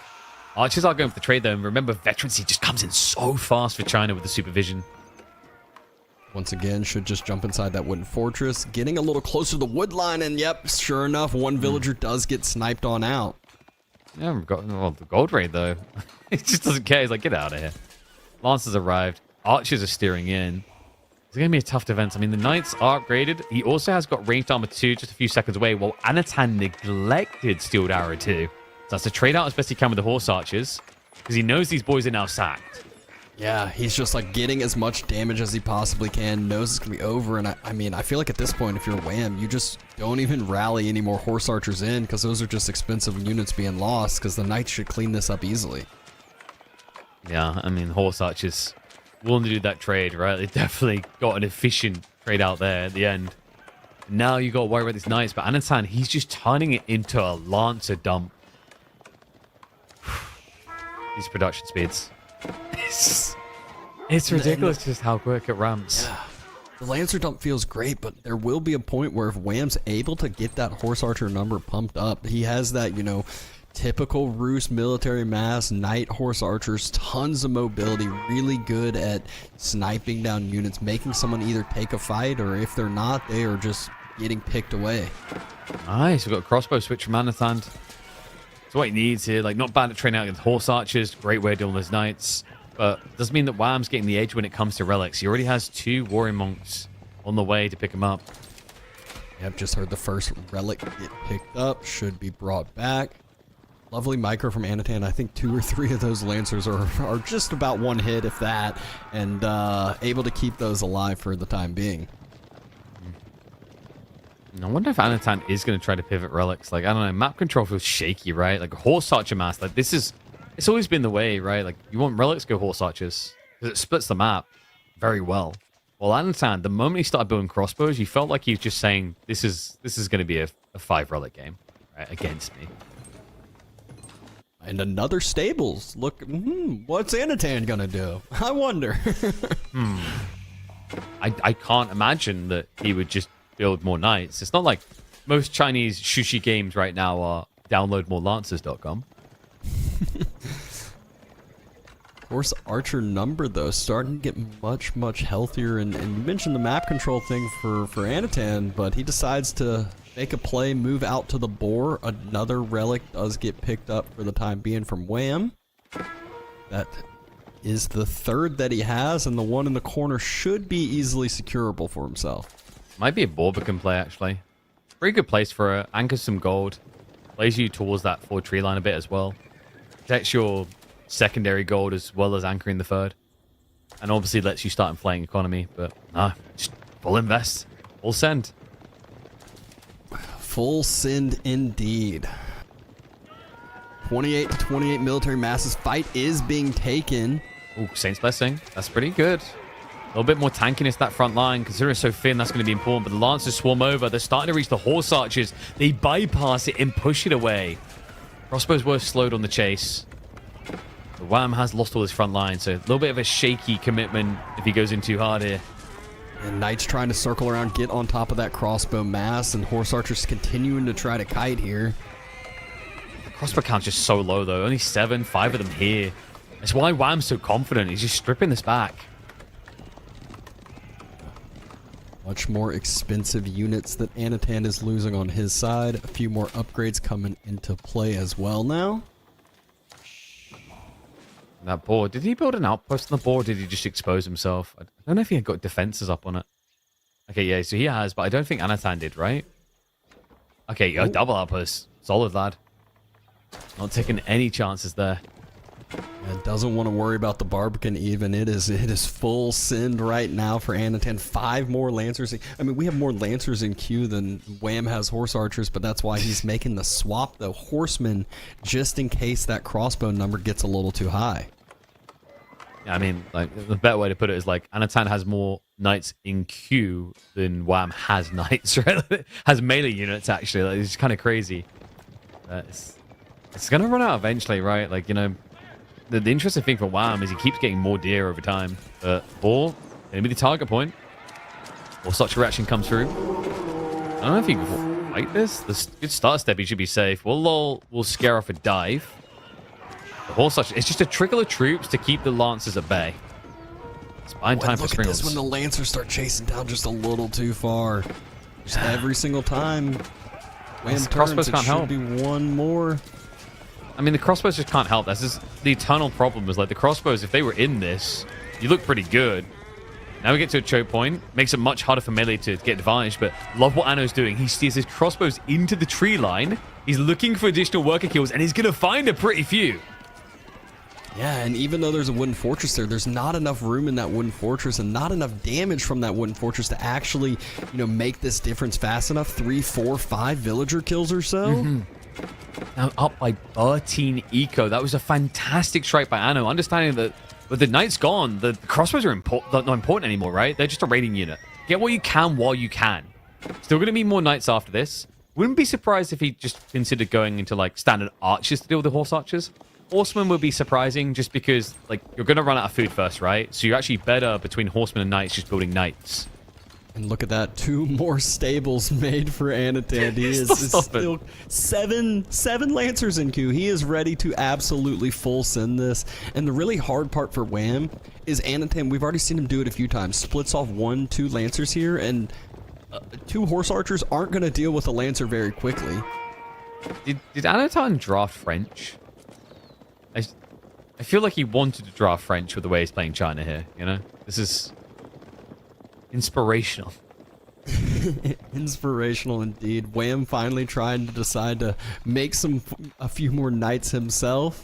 Archers are going for the trade, though. And remember, veterancy just comes in so fast for China with the supervision. Once again, should just jump inside that wooden fortress. Getting a little closer to the wood line, and yep, sure enough, one villager does get sniped on out. Yeah, we've got the gold raid, though. He just doesn't care. He's like, get out of here. Lancers arrived. Archers are steering in. It's going to be a tough defense. I mean, the Knights are upgraded. He also has got ranged armor 2 just a few seconds away, while Anatan neglected Steeled Arrow 2. So that's to trade out as best he can with the Horse Archers, because he knows these boys are now sacked. Yeah, he's just like getting as much damage as he possibly can, knows it's going to be over, and I mean, I feel like at this point, if you're Wham, you just don't even rally any more Horse Archers in, because those are just expensive units being lost, because the Knights should clean this up easily. Yeah, I mean, Horse Archers willing to do that trade, right? They definitely got an efficient trade out there at the end. Now you got to worry about these Knights, but Anatan, he's just turning it into a Lancer dump. These production speeds. It's ridiculous just how quick it ramps. Yeah. The Lancer dump feels great, but there will be a point where if Wham's able to get that Horse Archer number pumped up, he has that, you know, typical Roos military mass, Knight Horse Archers, tons of mobility, really good at sniping down units, making someone either take a fight, or if they're not, they are just getting picked away. Nice, we've got a crossbow switch from Anatan. That's what he needs here. Like, not bad at training out against Horse Archers. Great way of dealing with those Knights. but doesn't mean that Wham's getting the edge when it comes to relics. He already has 2 Warrior Monks on the way to pick him up. Yep, just heard the first relic get picked up. Should be brought back. Lovely micro from Anatan. I think 2 or 3 of those Lancers are just about 1 hit, if that, and able to keep those alive for the time being. I wonder if Anatan is going to try to pivot relics. Like, I don't know, map control feels shaky, right? Like, Horse Archer Mass, like, it's always been the way, right? Like, you want relics, go Horse Archers, because it splits the map very well. Well, Anatan, the moment he started building crossbows, you felt like he was just saying, this is going to be a 5 relic game, right, against me. And another stables. Look, what's Anatan going to do? I wonder. I can't imagine that he would just build more knights. It's not like most Chinese sushi games right now are downloadmorelancers.com. Horse Archer number, though, starting to get much, much healthier. And you mentioned the map control thing for Anatan, but he decides to make a play, move out to the boar. Another relic does get picked up for the time being from Wham. That is the 3rd that he has, and the one in the corner should be easily securable for himself. Might be a Barbican play, actually. Pretty good place for it. Anchors some gold. Plays you towards that 4 tree line a bit as well. Protects your secondary gold as well as anchoring the 3rd. And obviously lets you start inflating economy. But nah, just full invest. Full send. Full send indeed. 28 to 28 military masses. Fight is being taken. Ooh, Saint's Blessing. That's pretty good. A little bit more tankiness that front line. Considering it's so thin, that's going to be important. But the Lancers swarm over. They're starting to reach the Horse Archers. They bypass it and push it away. Crossbows were slowed on the chase. The Wham has lost all his front line, so a little bit of a shaky commitment if he goes in too hard here. And Knight's trying to circle around, get on top of that crossbow mass, and Horse Archer's continuing to try to kite here. The crossbow count's just so low, though. Only 7, 5 of them here. That's why Wham's so confident. He's just stripping this back. Much more expensive units that Anatan is losing on his side. A few more upgrades coming into play as well now. That board. Did he build an outpost on the board? Or did he just expose himself? I don't know if he had got defenses up on it. Okay, yeah, so he has, but I don't think Anatan did, right? Okay, yeah, double outpost. Solid, lad. Not taking any chances there. And doesn't want to worry about the Barbican even. It is full send right now for Anatan. 5 more Lancers. I mean, we have more Lancers in queue than Wham has Horse Archers, but that's why he's making the swap, though. Horsemen, just in case that crossbow number gets a little too high. Yeah, I mean, like, the better way to put it is, like, Anatan has more knights in queue than Wham has knights, right? Has melee units, actually. Like, it's kind of crazy. It's going to run out eventually, right? Like, you know, the interesting thing for Wham is he keeps getting more deer over time. But Ball, going to be the target point. Or such a reaction comes through. I don't know if he can fight this. The good start step, he should be safe. We'll scare off a dive. The Horse Archer, it's just a trickle of troops to keep the Lancers at bay. It's buying time for Look at this Springles. when the Lancers start chasing down just a little too far. Just every single time. Wham turns, crossbows it can't should help. be one more. I mean, the crossbows just can't help. That's just the eternal problem is like the crossbows, if they were in this, you look pretty good. Now we get to a choke point. Makes it much harder for melee to get advantage, but love what Anno's doing. He steers his crossbows into the tree line. He's looking for additional worker kills, and he's going to find a pretty few. Yeah, and even though there's a wooden fortress there, there's not enough room in that wooden fortress and not enough damage from that wooden fortress to actually, you know, make this difference fast enough. 3, 4, 5 villager kills or so. Now up by 13 eco. That was a fantastic strike by Anno. Understanding that with the knight's gone, the crossbows are not important anymore, right? They're just a raiding unit. Get what you can while you can. Still going to be more knights after this. Wouldn't be surprised if he just considered going into like standard archers to deal with the horse archers. Horsemen would be surprising just because like you're going to run out of food first, right? So you're actually better between horsemen and knights just building knights. And look at that, 2 more stables made for Anatan. He is still 7 Lancers in queue. He is ready to absolutely full send this. And the really hard part for Wham is Anatan, we've already seen him do it a few times, splits off 1, 2 Lancers here, and 2 Horse Archers aren't going to deal with a Lancer very quickly. Did Anatan draft French? I I feel like he wanted to draw French with the way he's playing China here, you know? This is inspirational. Inspirational indeed. Wham finally trying to decide to make a few more knights himself.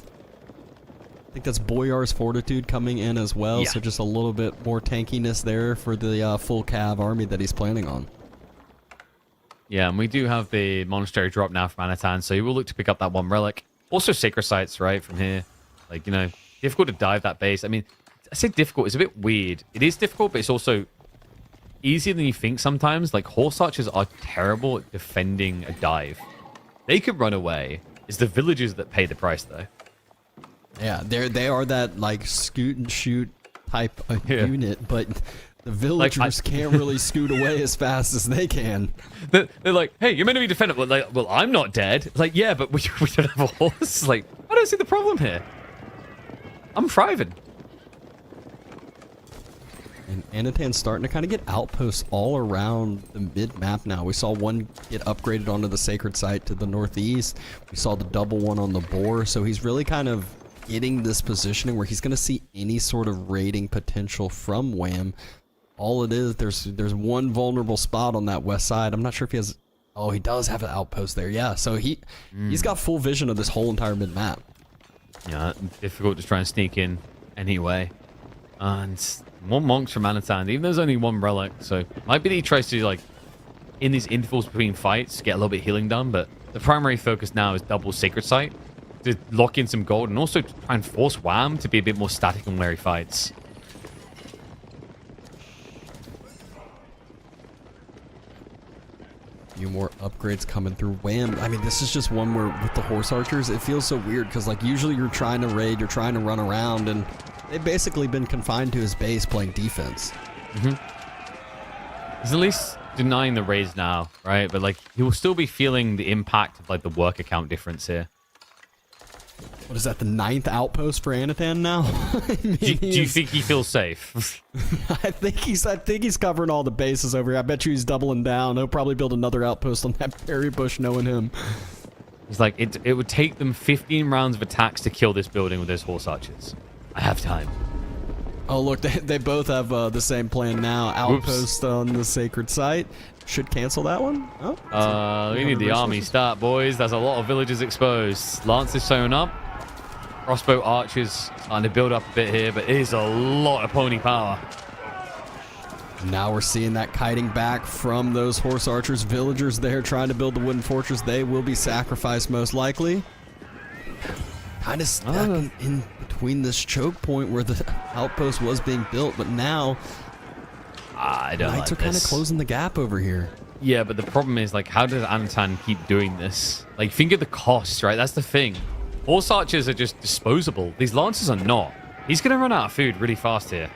I think that's Boyar's Fortitude coming in as well, Yeah. so just a little bit more tankiness there for the full cav army that he's planning on. Yeah, and we do have the monastery drop now from Anatan, so he will look to pick up that one relic. Also sacred sites, right, from here. Like, you know, difficult to dive that base. I mean, I say difficult, it's a bit weird. It is difficult, but it's also easier than you think sometimes. Like, horse archers are terrible at defending a dive. They could run away. It's the villagers that pay the price, though. Yeah, they are that like scoot and shoot type of Yeah. unit, but the villagers can't really scoot away as fast as they can. They're like, hey, you're meant to be defendable. Like, well, I'm not dead. It's like, yeah, but we don't have a horse. Like, I don't see the problem here. I'm thriving. And Anatan's starting to kind of get outposts all around the mid-map now. We saw one get upgraded onto the sacred site to the northeast. We saw the double one on the boar, so he's really kind of getting this positioning where he's going to see any sort of raiding potential from Wham. All it is, there's one vulnerable spot on that west side. I'm not sure if he has... Oh, he does have an outpost there. Yeah, so he's got full vision of this whole entire mid-map. Yeah, difficult to try and sneak in anyway. And more monks from Anatan, even though there's only one relic, so might be that he tries to, like, in these intervals between fights, get a little bit of healing done, but the primary focus now is double sacred site to lock in some gold and also to try and force Wham to be a bit more static on where he fights. Few more upgrades coming through Wham. I mean, this is just one where with the horse archers, it feels so weird because like usually you're trying to raid, you're trying to run around, and they've basically been confined to his base playing defense. He's at least denying the raids now, right? But like he will still be feeling the impact of like the work account difference here. What is that, the 9th outpost for Anatan now? I mean, Do you think he feels safe? I think he's covering all the bases over here. I bet you he's doubling down. He'll probably build another outpost on that berry bush, knowing him. He's like, it would take them 15 rounds of attacks to kill this building with those horse archers. I have time. Oh, look, they both have the same plan now. Outpost on the sacred site. Should cancel that one. Oh, we need the army start, boys. There's a lot of villages exposed. Lancers showing up. Crossbow archers starting to build up a bit here, but it is a lot of pony power. Now we're seeing that kiting back from those horse archers. Villagers there trying to build the wooden fortress. They will be sacrificed most likely. Kind of stuck in between this choke point where the outpost was being built, but now I don't Knights like are kind of this. closing the gap over here. Yeah, but the problem is, like, how does Anatan keep doing this? Like, think of the cost, right? That's the thing. Horse archers are just disposable. These lancers are not. He's going to run out of food really fast here.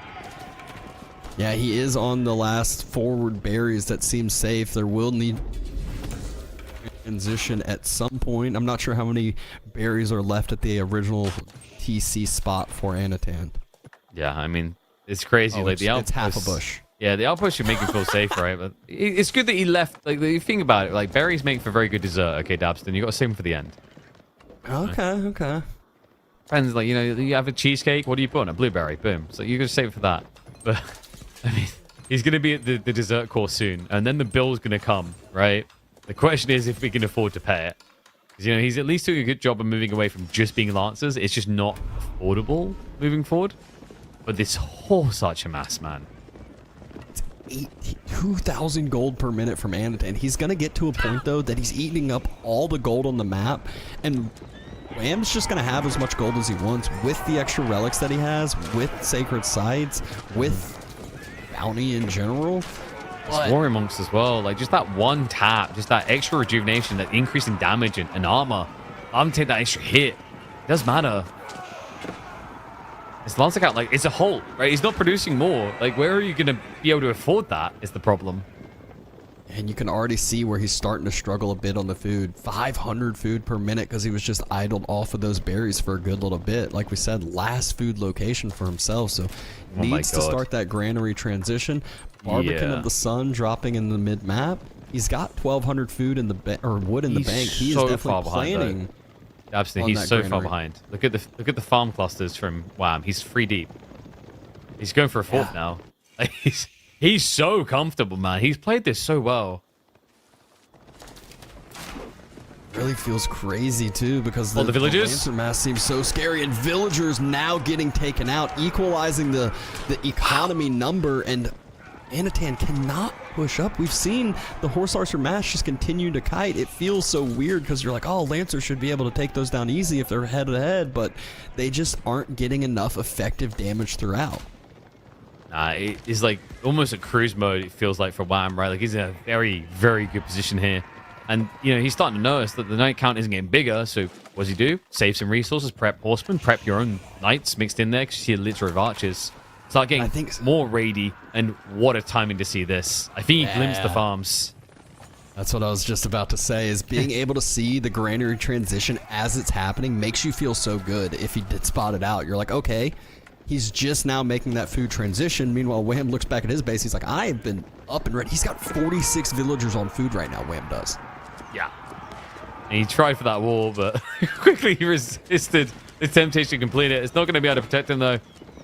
Yeah, he is on the last forward berries that seem safe. There will need transition at some point. I'm not sure how many berries are left at the original TC spot for Anatan. Yeah, I mean, it's crazy. Like, the outpost, it's half a bush. Yeah, the outpost should make him feel safe, right? But it's good that he left. Like, the thing about it, like, berries make for very good dessert. Okay, Dabston, you got to save them for the end. Okay. Depends, like, you know, you have a cheesecake. What do you put on a blueberry? Boom. So you got to save it for that. But I mean, he's going to be at the dessert course soon, and then the bill's going to come, right? The question is if we can afford to pay it. Because, you know, he's at least doing a good job of moving away from just being lancers. It's just not affordable moving forward. But this horse archer mass, man. 2,000 gold per minute from Anatan. He's going to get to a point, though, that he's eating up all the gold on the map, and Wham's just going to have as much gold as he wants with the extra relics that he has, with sacred sites, with bounty in general. Warrior monks as well. Like, just that one tap, just that extra rejuvenation, that increase in damage and armor. I'm taking that extra hit. It does matter. It's Lance account, like, it's a halt, right? He's not producing more. Like, where are you going to be able to afford that is the problem. And you can already see where he's starting to struggle a bit on the food. 500 food per minute because he was just idled off of those berries for a good little bit. Like we said, last food location for himself. So needs to start that granary transition. Barbican of the Sun dropping in the mid-map. He's got 1,200 food in the or wood in the bank. He is definitely planning Absolutely, he's so far behind. Look at the farm clusters from Wham. He's 3 deep. He's going for a fourth now. Like, he's so comfortable, man. He's played this so well. Really feels crazy too, because the villagers? Lancer Mass seems so scary, and villagers now getting taken out, equalizing the economy number, and Anatan cannot push up. We've seen the Horse Archer Mass just continue to kite. It feels so weird because you're like, oh, Lancer should be able to take those down easy if they're head to head, but they just aren't getting enough effective damage throughout. Nah, it is like almost a cruise mode, it feels like, for Wham, right? Like, he's in a very, very good position here. And, you know, he's starting to notice that the knight count isn't getting bigger, so what does he do? Save some resources, prep horsemen, prep your own knights mixed in there, because you see a litter of archers. Start getting more raidy, and what a timing to see this. I think he glimpsed the farms. That's what I was just about to say, is being able to see the granary transition as it's happening makes you feel so good. If he did spot it out, you're like, okay, he's just now making that food transition. Meanwhile, Wham looks back at his base, he's like, I've been up and ready. He's got 46 villagers on food right now, Wham does. Yeah. And he tried for that wall, but quickly he resisted the temptation to complete it. It's not going to be able to protect him, though.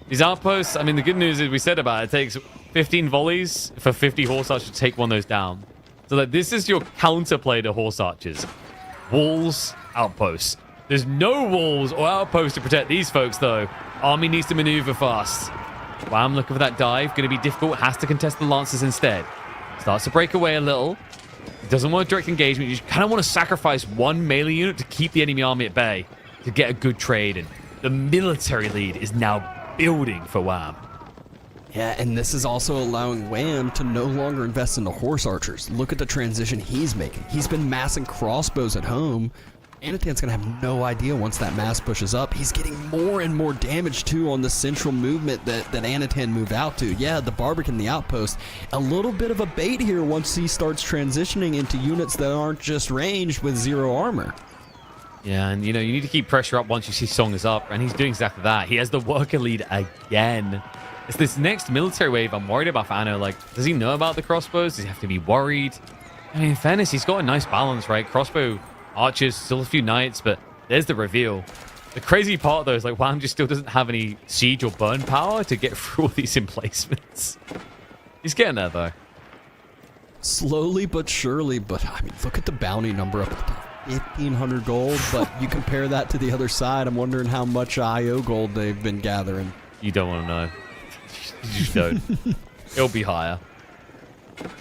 These outposts, I mean, the good news is we said about it takes 15 volleys for 50 horse archers to take one of those down. So like, this is your counterplay to horse archers. Walls, outposts. There's no walls or outposts to protect these folks, though. Army needs to maneuver fast. Wham looking for that dive. Going to be difficult. Has to contest the lancers instead. Starts to break away a little. Doesn't want direct engagement. You kind of want to sacrifice one melee unit to keep the enemy army at bay to get a good trade. And the military lead is now building for Wham. Yeah, and this is also allowing Wham to no longer invest in the horse archers. Look at the transition he's making. He's been massing crossbows at home. Anatan's going to have no idea once that mass pushes up. He's getting more and more damage, too, on the central movement that Anatan moved out to. Yeah, the Barbican, the outpost, a little bit of a bait here once he starts transitioning into units that aren't just ranged with 0 armor. Yeah, and, you know, you need to keep pressure up once you see Song is up, and he's doing exactly that. He has the worker lead again. It's this next military wave I'm worried about for Anno. Like, does he know about the crossbows? Does he have to be worried? I mean, in fairness, he's got a nice balance, right? Crossbow, archers, still a few knights, but there's the reveal. The crazy part, though, is like Wham just still doesn't have any siege or burn power to get through all these emplacements. He's getting there, though. Slowly but surely, but I mean, look at the bounty number up at the top. 1,500 gold, but you compare that to the other side, I'm wondering how much IO gold they've been gathering. You don't want to know. You just don't. It'll be higher.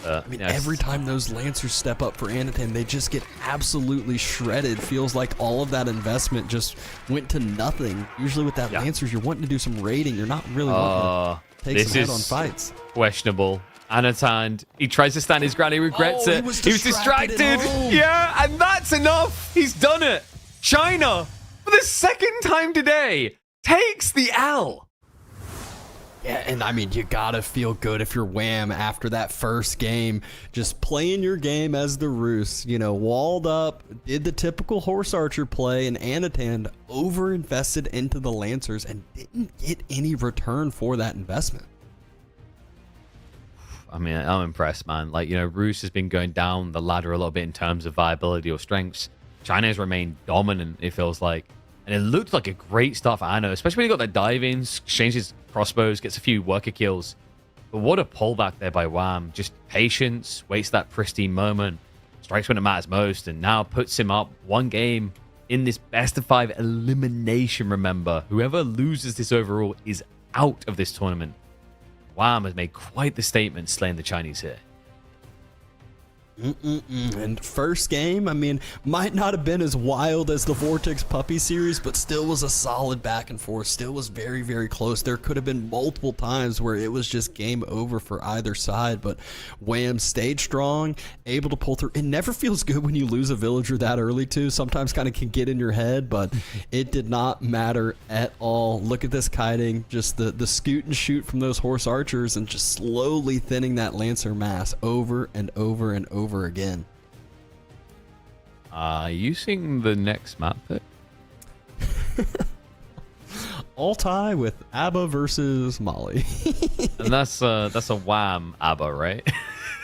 I mean, every time those Lancers step up for Anatan, they just get absolutely shredded. Feels like all of that investment just went to nothing. Usually with that Lancers, you're wanting to do some raiding. You're not really wanting to take some head-on fights. Questionable. Anatan, he tries to stand his ground. He regrets it. He was distracted. Yeah, and that's enough. He's done it. China, for the second time today, takes the L. Yeah, and I mean, you gotta feel good if you're Wham after that first game. Just playing your game as the Roos, you know, walled up, did the typical horse archer play, and Anatan over-invested into the Lancers and didn't get any return for that investment. I mean, I'm impressed, man. Like, you know, Roos has been going down the ladder a little bit in terms of viability or strengths. China has remained dominant, it feels like. And it looked like a great start for Anno, especially when he got that dive-ins, exchanges crossbows, gets a few worker kills. But what a pullback there by Wham. Just patience, waits that pristine moment, strikes when it matters most, and now puts him up one game in this best-of-5 elimination, remember. Whoever loses this overall is out of this tournament. Wham has made quite the statement slaying the Chinese here. And first game, I mean, might not have been as wild as the Vortix Puppy series, but still was a solid back and forth. Still was very, very close. There could have been multiple times where it was just game over for either side, but Wham stayed strong, able to pull through. It never feels good when you lose a villager that early, too. Sometimes kind of can get in your head, but it did not matter at all. Look at this kiting, just the scoot and shoot from those horse archers and just slowly thinning that Lancer mass over and over and over again. Using the next map pick? Altai with ABBA versus Molly. And that's a Wham ABBA, right?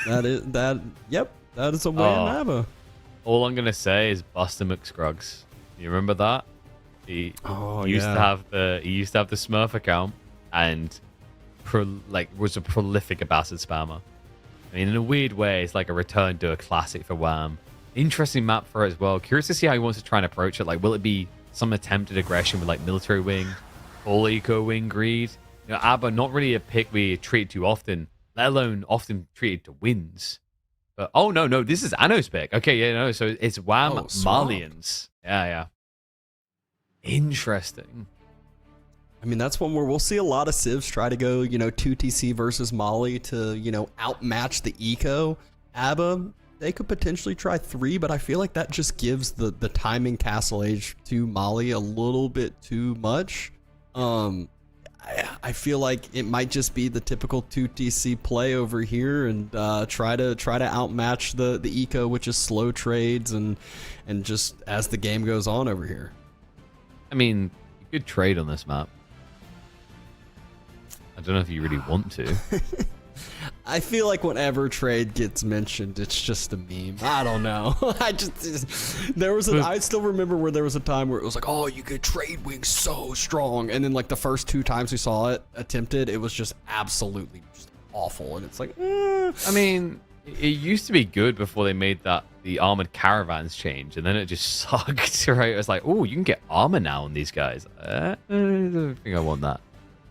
Yep, that is a Wham ABBA. All I'm gonna say is Buster McScruggs. You remember that? He used to have the Smurf account and was a prolific Abbasid spammer. I mean, in a weird way, it's like a return to a classic for Wham. Interesting map for it as well. Curious to see how he wants to try and approach it. Like, will it be some attempted aggression with like military wing, full eco wing greed? You know, Abba, not really a pick we treat too often, let alone often treated to wins. But oh no, this is Anno's pick. Okay, yeah, no, so it's Wham Malians. Yeah. Interesting. I mean, that's one where we'll see a lot of civs try to go, 2TC versus Mali to, outmatch the eco. Abba, they could potentially try 3, but I feel like that just gives the timing Castle Age to Mali a little bit too much. I feel like it might just be the typical 2TC play over here and try to outmatch the eco, which is slow trades and just as the game goes on over here. I mean, you could trade on this map. I don't know if you really want to. I feel like whenever trade gets mentioned, it's just a meme. I don't know. I still remember where there was a time where it was like, oh, you could trade wings so strong. And then like the first 2 times we saw it attempted, it was just absolutely just awful. And it's like, I mean, it used to be good before they made the armored caravans change. And then it just sucked, right? It was like, oh, you can get armor now on these guys. I don't think I want that.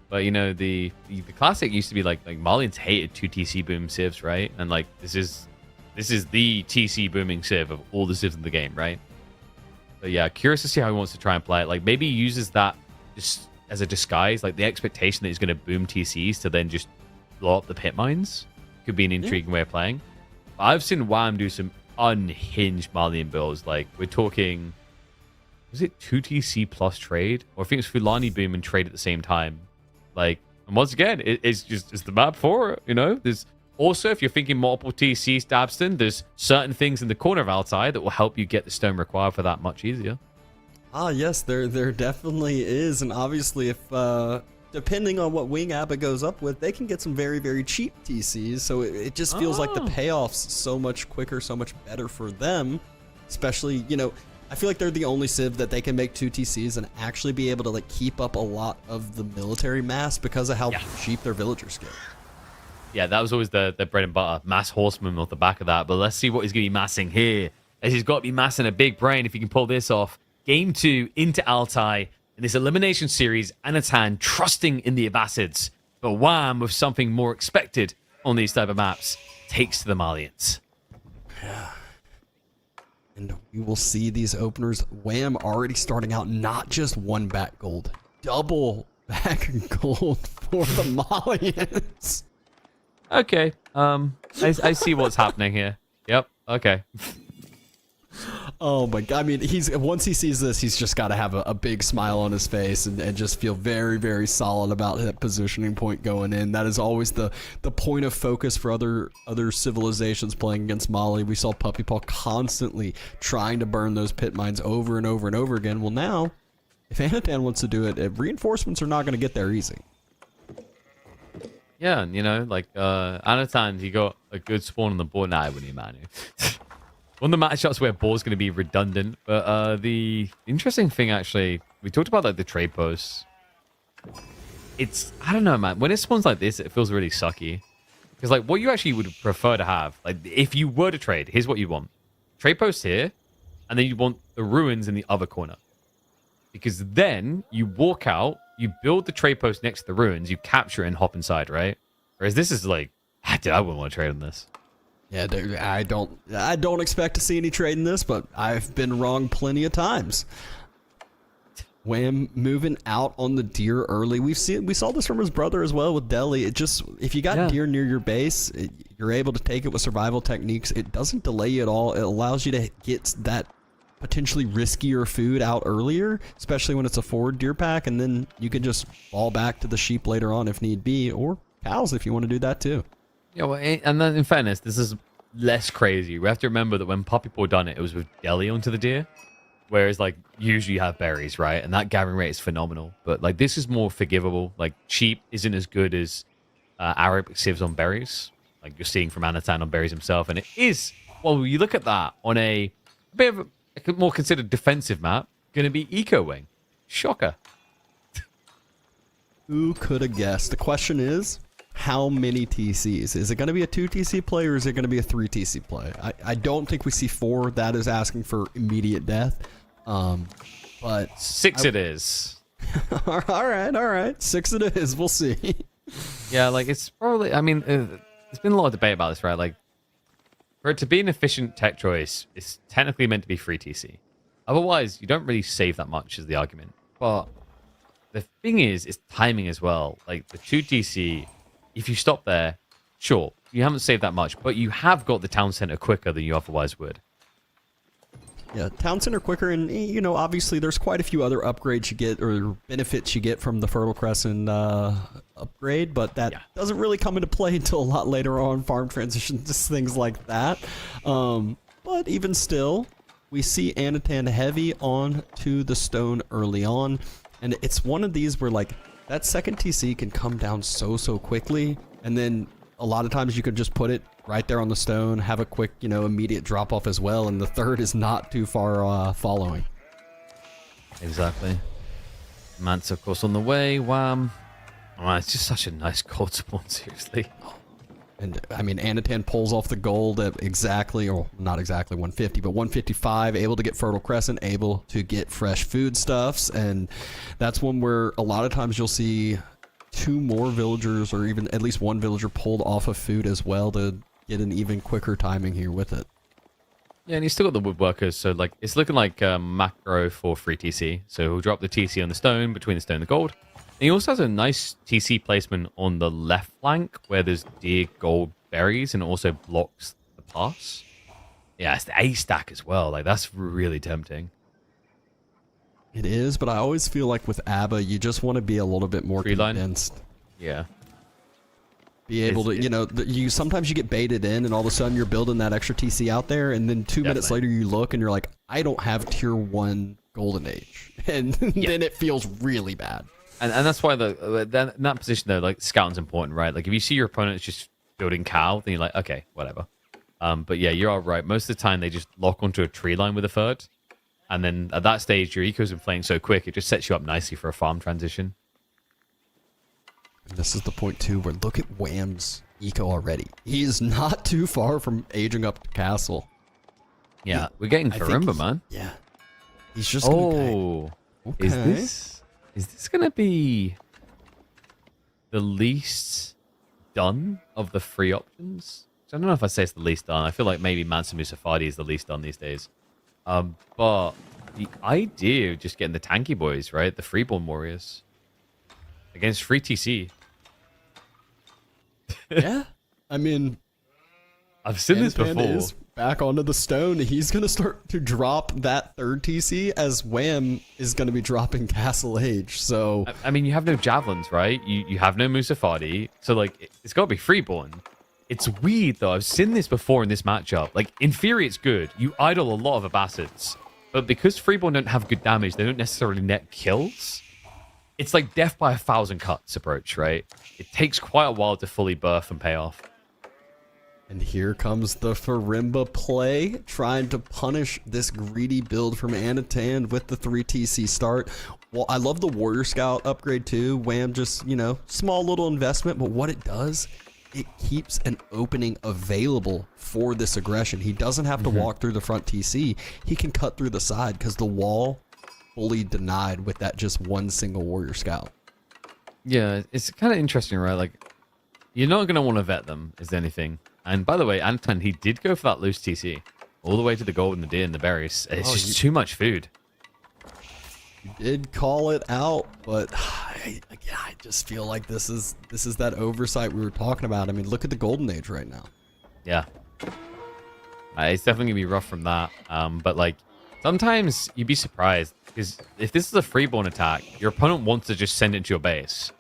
But the classic used to be like Malians hated 2TC boom civs, right? And like this is the TC booming civ of all the civs in the game, right? But yeah, curious to see how he wants to try and play it. Like maybe he uses that just as a disguise, like the expectation that he's going to boom TCs to then just blow up the pit mines. Could be an intriguing way of playing. But I've seen Wham do some unhinged Malian builds. Like we're talking, was it 2TC plus trade? Or I think it's Fulani boom and trade at the same time. Like, and once again, it's the map for it, There's also, if you're thinking multiple TC Stabston, there's certain things in the corner of Altai that will help you get the stone required for that much easier. Yes, there definitely is. And obviously, if depending on what wing Abba goes up with, they can get some very, very cheap TCs. So it just feels like the payoff's so much quicker, so much better for them. Especially, I feel like they're the only civ that they can make 2 TCs and actually be able to like keep up a lot of the military mass because of how cheap their villagers get. Yeah, that was always the bread and butter. Mass horseman off the back of that. But let's see what he's going to be massing here. As he's got to be massing a big brain if he can pull this off. Game 2 into Altai in this elimination series. Anatan trusting in the Abbasids. But Wham, with something more expected on these type of maps, takes to the Malians. Yeah. And we will see these openers. Wham already starting out not just 1 back gold, double back gold for the Malians. Okay. I see what's happening here. Yep. Okay. Oh my god! I mean, once he sees this, he's just got to have a big smile on his face and just feel very, very solid about that positioning point going in. That is always the point of focus for other civilizations playing against Mali. We saw Puppy Paw constantly trying to burn those pit mines over and over and over again. Well, now, if Anatan wants to do it, reinforcements are not going to get there easy. Yeah, and Anatan, he got a good spawn on the board. Nah, I wouldn't man. One of the matchups where board's going to be redundant, but the interesting thing, actually, we talked about like the trade posts. I don't know, man. When it spawns like this, it feels really sucky. Because like what you actually would prefer to have, like if you were to trade, here's what you want. Trade post here, and then you want the ruins in the other corner. Because then you walk out, you build the trade post next to the ruins, you capture it and hop inside, right? Whereas this is like, I wouldn't want to trade on this. Yeah, I don't expect to see any trade in this, but I've been wrong plenty of times. Wham moving out on the deer early. We saw this from his brother as well with Delhi. If you got deer near your base, you're able to take it with survival techniques. It doesn't delay you at all. It allows you to get that potentially riskier food out earlier, especially when it's a forward deer pack, and then you can just fall back to the sheep later on if need be, or cows if you want to do that too. Yeah, well, and then in fairness, this is less crazy. We have to remember that when Puppy Paw done it, it was with Delhi onto the deer. Whereas, like, usually you have berries, right? And that gathering rate is phenomenal. But, like, this is more forgivable. Like, cheap isn't as good as Arabic civs on berries. Like, you're seeing from Anatan on berries himself. And it is, well, you look at that on a bit of a more considered defensive map. going to be Eco Wing. Shocker. Who could have guessed? The question is, how many TCs? Is it going to be a 2 TC play or is it going to be a 3 TC play? I don't think we see 4. That is asking for immediate death. But 6 it is. all right. 6 it is. We'll see. Yeah, like it's probably. I mean, there's been a lot of debate about this, right? Like, for it to be an efficient tech choice, it's technically meant to be 3 TC. Otherwise, you don't really save that much, is the argument. But the thing is, it's timing as well. Like the 2 TC, if you stop there, sure, you haven't saved that much, but you have got the town center quicker than you otherwise would. Yeah, town center quicker, and you know, obviously there's quite a few other upgrades you get or benefits you get from the Fertile Crescent upgrade, but that doesn't really come into play until a lot later on, farm transitions, things like that. But even still, we see Anatan heavy on to the stone early on, and it's one of these where like that second TC can come down so quickly, and then a lot of times you can just put it right there on the stone, have a quick, you know, immediate drop off as well, and the third is not too far following. Exactly. Mance, of course, on the way. Wham. Oh, it's just such a nice gold spawn, seriously. And I mean, Anatan pulls off the gold at exactly, or not exactly 150, but 155, able to get Fertile Crescent, able to get fresh foodstuffs, and that's one where a lot of times you'll see 2 more villagers, or even at least 1 villager pulled off of food as well to get an even quicker timing here with it. Yeah, and he's still got the woodworkers, so like it's looking like macro for free TC. So he'll drop the TC on the stone, between the stone and the gold. And he also has a nice TC placement on the left flank where there's deer gold berries and it also blocks the pass. Yeah, it's the A stack as well. Like that's really tempting. It is, but I always feel like with ABBA, you just want to be a little bit more condensed. Yeah. Be able to, you know, you sometimes you get baited in and all of a sudden you're building that extra TC out there, and then 2 minutes later you look and you're like, I don't have tier 1 golden age. And then it feels really bad. And that's why in that position though, like scouting's important, right? Like if you see your opponent's just building cow, then you're like, okay, whatever. But yeah, you're all right. Most of the time they just lock onto a tree line with a third. And then at that stage, your eco's inflating so quick, it just sets you up nicely for a farm transition. And this is the point too, where look at Wham's eco already. He is not too far from aging up to castle. Yeah, we're getting Farimba, man. Yeah. He's just gonna okay. Is this gonna be the least done of the 3 options? So I don't know if I'd say it's the least done. I feel like maybe Mansa Musafadi is the least done these days. But the idea of just getting the tanky boys, right? The freeborn warriors against free TC. Yeah. I mean, I've seen this before. Is back onto the stone. He's going to start to drop that 3rd TC as Wham is going to be dropping Castle Age. So, I mean, you have no javelins, right? You have no Musafadi. So, like, it's got to be freeborn. It's weird, though. I've seen this before in this matchup. Like, in theory, it's good. You idle a lot of Abbasids. But because Freeborn don't have good damage, they don't necessarily net kills. It's like death by 1,000 cuts approach, right? It takes quite a while to fully birth and pay off. And here comes the Farimba play, trying to punish this greedy build from Anatan with the 3 TC start. Well, I love the Warrior Scout upgrade, too. Wham just, you know, small little investment, but what it does, it keeps an opening available for this aggression. He doesn't have to walk through the front TC. He can cut through the side because the wall fully denied with that just 1 single Warrior Scout. Yeah, it's kind of interesting, right? Like, you're not going to want to vet them, is there anything? And by the way, Anton, he did go for that loose TC. All the way to the gold and the deer and the berries. It's just too much food. You did call it out, but I just feel like this is that oversight we were talking about. I mean, look at the golden age right now. Yeah. It's definitely going to be rough from that. But, like, sometimes you'd be surprised. Because if this is a freeborn attack, your opponent wants to just send it to your base.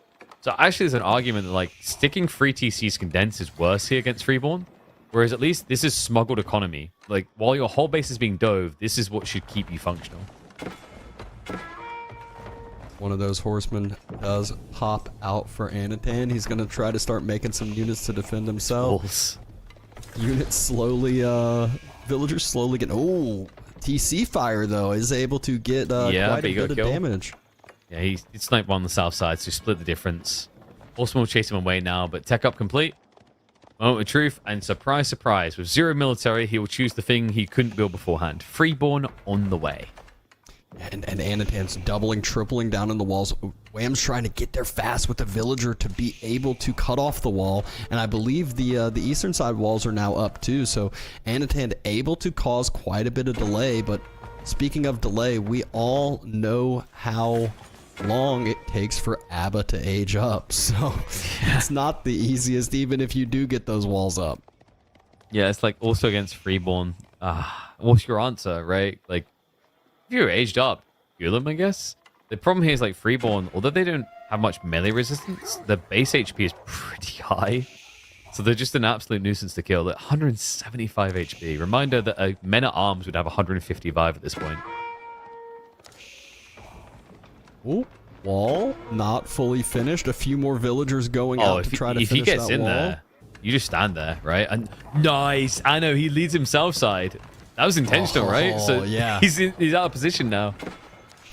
So actually there's an argument that, like, sticking free TC's condense is worse here against freeborn. Whereas at least this is smuggled economy. Like, while your whole base is being dove, this is what should keep you functional. One of those horsemen does pop out for Anatan. He's going to try to start making some units to defend himself. Units slowly, villagers slowly get... Oh, TC fire, though, is able to get quite a bit of damage. Yeah, he sniped one on the south side, so split the difference. Horseman will chase him away now, but tech up complete. Moment of truth, and surprise, surprise, with 0 military, he will choose the thing he couldn't build beforehand. Freeborn on the way. And Anatan's doubling, tripling down on the walls. Wham's trying to get there fast with the villager to be able to cut off the wall. And I believe the eastern side walls are now up too. So Anatan able to cause quite a bit of delay. But speaking of delay, we all know how long it takes for ABBA to age up. So it's not the easiest, even if you do get those walls up. Yeah, it's like also against Freeborn. What's your answer, right? Like, if you're aged up, kill them, I guess. The problem here is like Freeborn, although they don't have much melee resistance, the base HP is pretty high. So they're just an absolute nuisance to kill. At 175 HP. Reminder that a Men at Arms would have 155 at this point. Ooh, wall not fully finished. A few more villagers going out to try to finish that wall. If he gets in there, you just stand there, right? And nice. I know he leads himself side. That was intentional, right? So yeah, he's out of position now.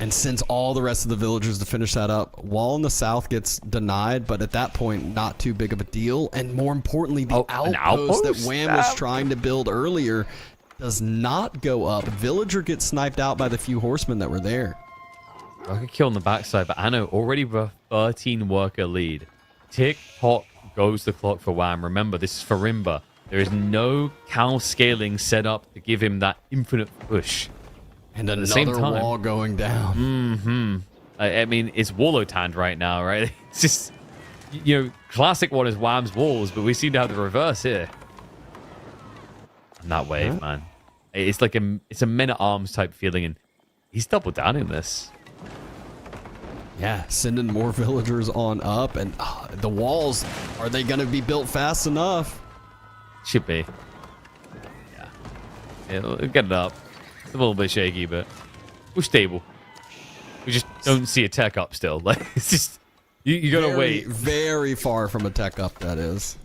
And sends all the rest of the villagers to finish that up. Wall in the south gets denied, but at that point, not too big of a deal. And more importantly, the outpost that Wham was trying to build earlier does not go up. Villager gets sniped out by the few horsemen that were there. I could kill on the backside, but Anno already with a 13 worker lead. Tick-tock goes the clock for Wham. Remember, this is Farimba. There is no cow scaling set up to give him that infinite push. And another wall going down. I mean, it's Warlotand right now, right? It's just, you know, classic one is Wham's walls, but we seem to have the reverse here. And that wave, man. It's like it's a Men at Arms type feeling, and he's doubled down in this. Yeah, sending more villagers on up, and the walls, are they going to be built fast enough? Should be. Yeah, we'll get it up. It's a little bit shaky, but we're stable. We just don't see a tech up still. Like, it's just, you gotta wait. Very far from a tech up, that is.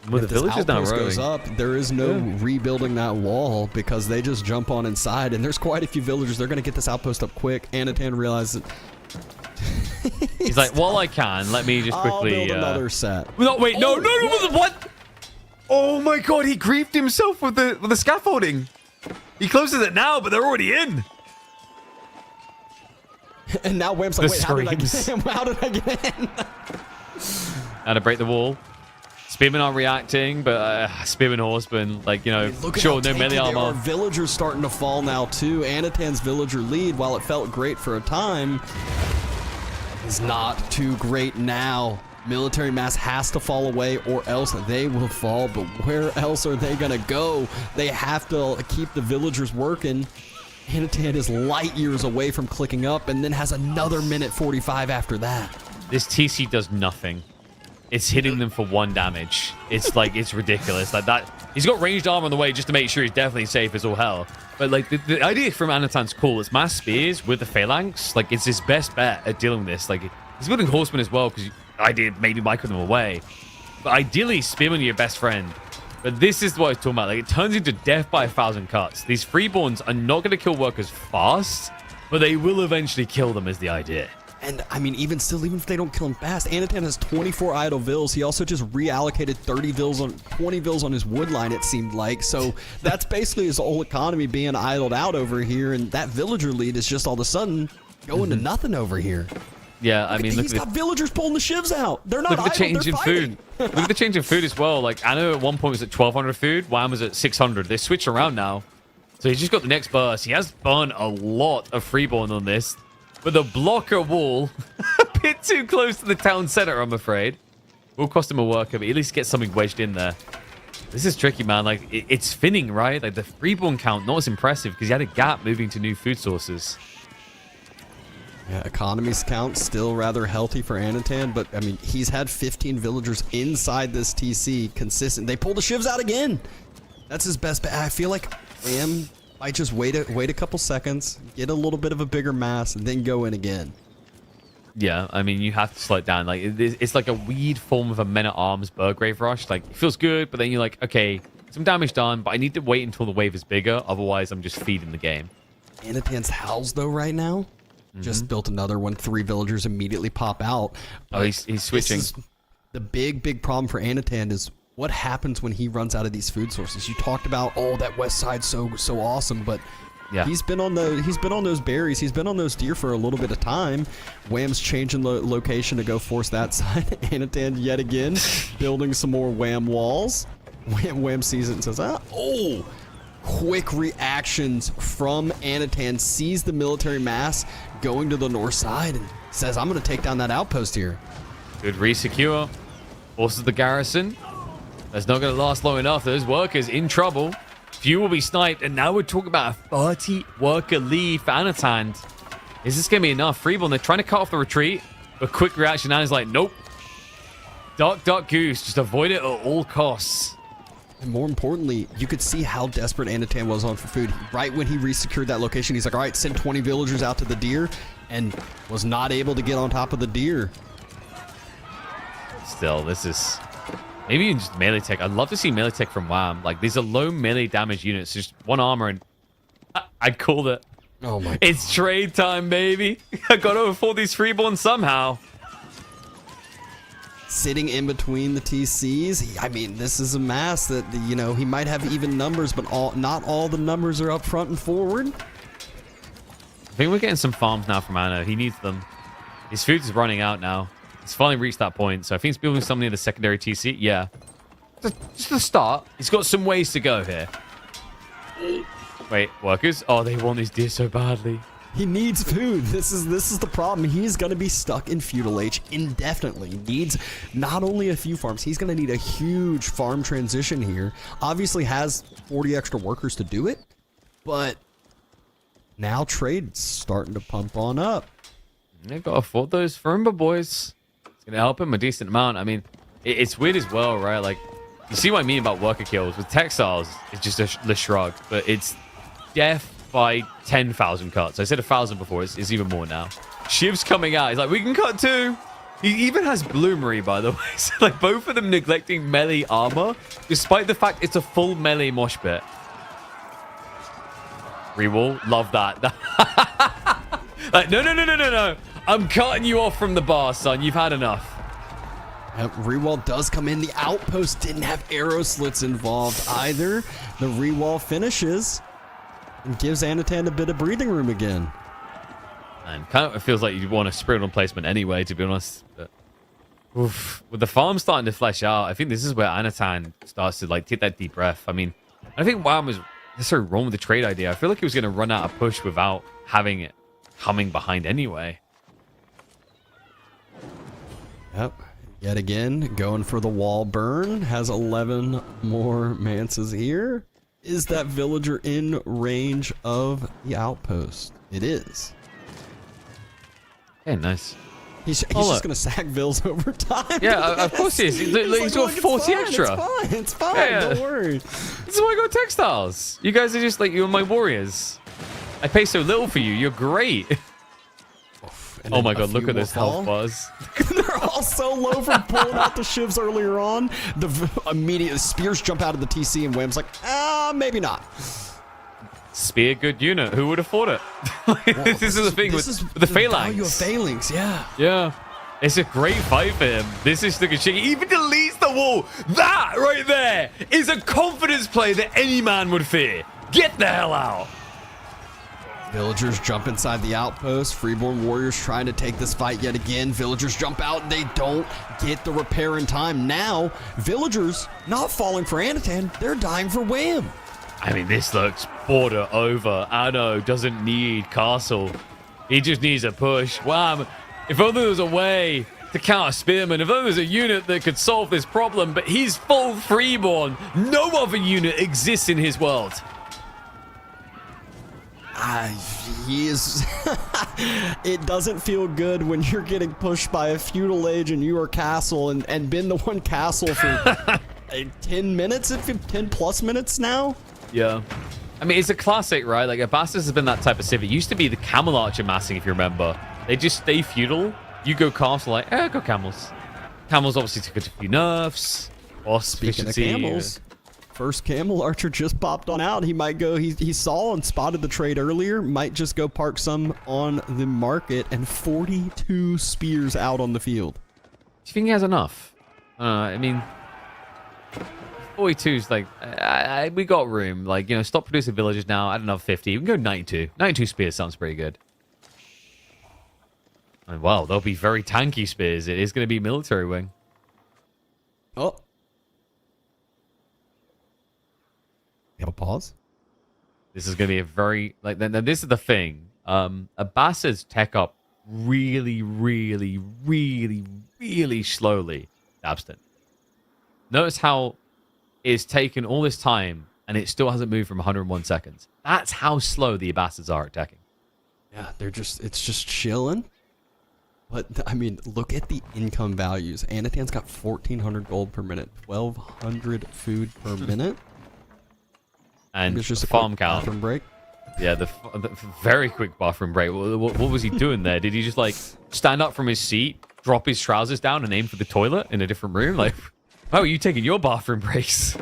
Well, the village is not goes up, there is no rebuilding that wall because they just jump on inside, and there's quite a few villagers. They're going to get this outpost up quick. Anatan realizes he's like, well, I can. Let me just quickly build another set. No, wait, no, what? Oh my god, he griefed himself with the scaffolding. He closes it now, but they're already in. And now Wham's like, wait, how did I get in? How to break the wall. Spearmen are reacting, but Spearman Horseman, like, you know, sure, no melee armor. Villagers starting to fall now, too. Anatan's villager lead, while it felt great for a time, is not too great now. Military mass has to fall away or else they will fall, but where else are they going to go? They have to keep the villagers working. Anatan is light years away from clicking up and then has another minute 45 after that. This TC does nothing. It's hitting them for 1 damage. It's like, it's ridiculous. Like that, he's got ranged armor on the way just to make sure he's definitely safe as all hell. But like the idea from Anatan's cool. It's mass spears with the phalanx. Like, it's his best bet at dealing with this. Like, he's building horsemen as well because I did maybe micro them away. But ideally, spearmen are your best friend. But this is what I was talking about. Like, it turns into death by 1,000 cuts. These freeborns are not going to kill workers fast, but they will eventually kill them is the idea. And, I mean, even if they don't kill him fast, Anatan has 24 idle vills. He also just reallocated 20 vills on his wood line, it seemed like. So that's basically his whole economy being idled out over here. And that villager lead is just all of a sudden going to nothing over here. Yeah, I mean, he's got villagers pulling the shivs out. They're not idle, look at the change in fighting. food. Look at the change in food as well. Like, I know at one point was at 1,200 food. Wham was at 600. They switch around now. So he's just got the next burst. He has burned a lot of freeborn on this. But the blocker wall, a bit too close to the town center, I'm afraid. Will cost him a worker, but at least get something wedged in there. This is tricky, man. Like, it's thinning, right? Like, the freeborn count, not as impressive because he had a gap moving to new food sources. Yeah, economy's count still rather healthy for Anatan, but, I mean, he's had 15 villagers inside this TC consistent. They pull the shivs out again. That's his best bet. I feel like Wham might just wait a couple seconds, get a little bit of a bigger mass, and then go in again. Yeah, I mean, you have to slow it down. Like, it's like a weird form of a Men-at-Arms Burgrave rush. Like, it feels good, but then you're like, okay, some damage done, but I need to wait until the wave is bigger. Otherwise, I'm just feeding the game. Anatan's howls though right now. Just built another one. 3 villagers immediately pop out. Oh, he's switching. The big problem for Anatan is what happens when he runs out of these food sources. You talked about, oh, that west side's so awesome, but yeah, he's been on those berries. He's been on those deer for a little bit of time. Wham's changing the location to go force that side. Anatan yet again building some more Wham walls. Wham sees it and says, oh. Quick reactions from Anatan, sees the military mass going to the north side and says, I'm going to take down that outpost here. Good re-secure. Forces the garrison. That's not going to last long enough. Those workers in trouble. Few will be sniped, and now we're talking about a 30-worker lead for Anatan. Is this going to be enough? Freeborn, they're trying to cut off the retreat, but quick reaction now is like, nope. Duck, duck, goose. Just avoid it at all costs. And more importantly, you could see how desperate Anatan was on for food. Right when he resecured that location, he's like, all right, send 20 villagers out to the deer, and was not able to get on top of the deer. Still, this is... Maybe even just melee tech. I'd love to see melee tech from Wham. Like, these are low melee damage units. Just 1 armor, and I called it. Oh my God. It's trade time, baby. I got to afford these freeborn somehow. Sitting in between the TCs. I mean, this is a mass that, you know, he might have even numbers, but not all the numbers are up front and forward. I think we're getting some farms now from Anna. He needs them. His food is running out now. He's finally reached that point, so I think he's building something in the secondary TC. Yeah. Just the start. He's got some ways to go here. Wait, workers? Oh, they want these deer so badly. He needs food. This is the problem. He's going to be stuck in Feudal Age indefinitely. He needs not only a few farms, he's going to need a huge farm transition here. Obviously has 40 extra workers to do it, but now trade's starting to pump on up. They've got to afford those Ferimba boys. It's going to help him a decent amount. I mean, it's weird as well, right? Like, you see what I mean about worker kills. With textiles, it's just a shrug, but it's death by 10,000 cuts. I said 1,000 before. It's even more now. Shiv's coming out. He's like, we can cut too. He even has Bloomery, by the way. So, like, both of them neglecting melee armor, despite the fact it's a full melee mosh pit. Rewall, love that. Like, no. I'm cutting you off from the bar, son. You've had enough. Yep, Rewall does come in. The outpost didn't have arrow slits involved either. The Rewall finishes and gives Anatan a bit of breathing room again. And kind of feels like you want a spirit on placement anyway, to be honest. But, oof, with the farm starting to flesh out, I think this is where Anatan starts to like take that deep breath. I mean, I think Wham was necessarily wrong with the trade idea. I feel like he was going to run out of push without having it coming behind anyway. Yep. Yet again, going for the wall burn. Has 11 more manses here. Is that villager in range of the outpost? It is. Okay, nice. He's just going to sack Vills over time. Yeah, of course he is. He's got 40 extra. It's fine. Yeah. Don't worry. This is why I got textiles. You guys are just like, you're my warriors. I pay so little for you. You're great. Oh my god, look at this health buzz. They're all so low from pulling out the shivs earlier on. The immediate spears jump out of the TC and Wham's like, maybe not. Spear, good unit. Who would have thought it? This is the thing with the phalanx. Value of phalanx, yeah. Yeah. It's a great fight for him. This is the shit. He even deletes the wall. That right there is a confidence play that any man would fear. Get the hell out. Villagers jump inside the outpost. Freeborn warriors trying to take this fight yet again. Villagers jump out and they don't get the repair in time. Now, villagers not falling for Anatan. They're dying for Wham. I mean, this looks border over. Anno doesn't need castle. He just needs a push. Wham. If only there was a way to counter Spearman. If only there was a unit that could solve this problem. But he's full Freeborn. No other unit exists in his world. He is. It doesn't feel good when you're getting pushed by a feudal age and you are castle and been the one castle for 10 minutes, 10 plus minutes now. Yeah. I mean, it's a classic, right? Like, Abastos has been that type of civ. It used to be the camel archer massing, if you remember. They just stay feudal. You go castle, like, go camels. Camels obviously took a few nerfs. Or Speaking of camels, First Camel Archer just popped on out. He might go, he saw and spotted the trade earlier, might just go park some on the market, and 42 spears out on the field. Do you think he has enough? I mean, 42 is like, we got room. Like, you know, stop producing villagers now, add another 50. We can go 92. 92 spears sounds pretty good. And well, they'll be very tanky spears. It is going to be military wing. Oh. You have a pause? This is going to be a very, like, now this is the thing. Abbasid's tech up really, really, really, really slowly. Abstent. Notice how it's taken all this time and it still hasn't moved from 101 seconds. That's how slow the Abbasids are at teching. Yeah, it's just chilling. But, I mean, look at the income values. Anatan's got 1,400 gold per minute, 1,200 food per minute. And it's just a farm quick count. bathroom break. Yeah, the very quick bathroom break. What was he doing there? Did he just, like, stand up from his seat, drop his trousers down, and aim for the toilet in a different room? Like, how are you taking your bathroom breaks?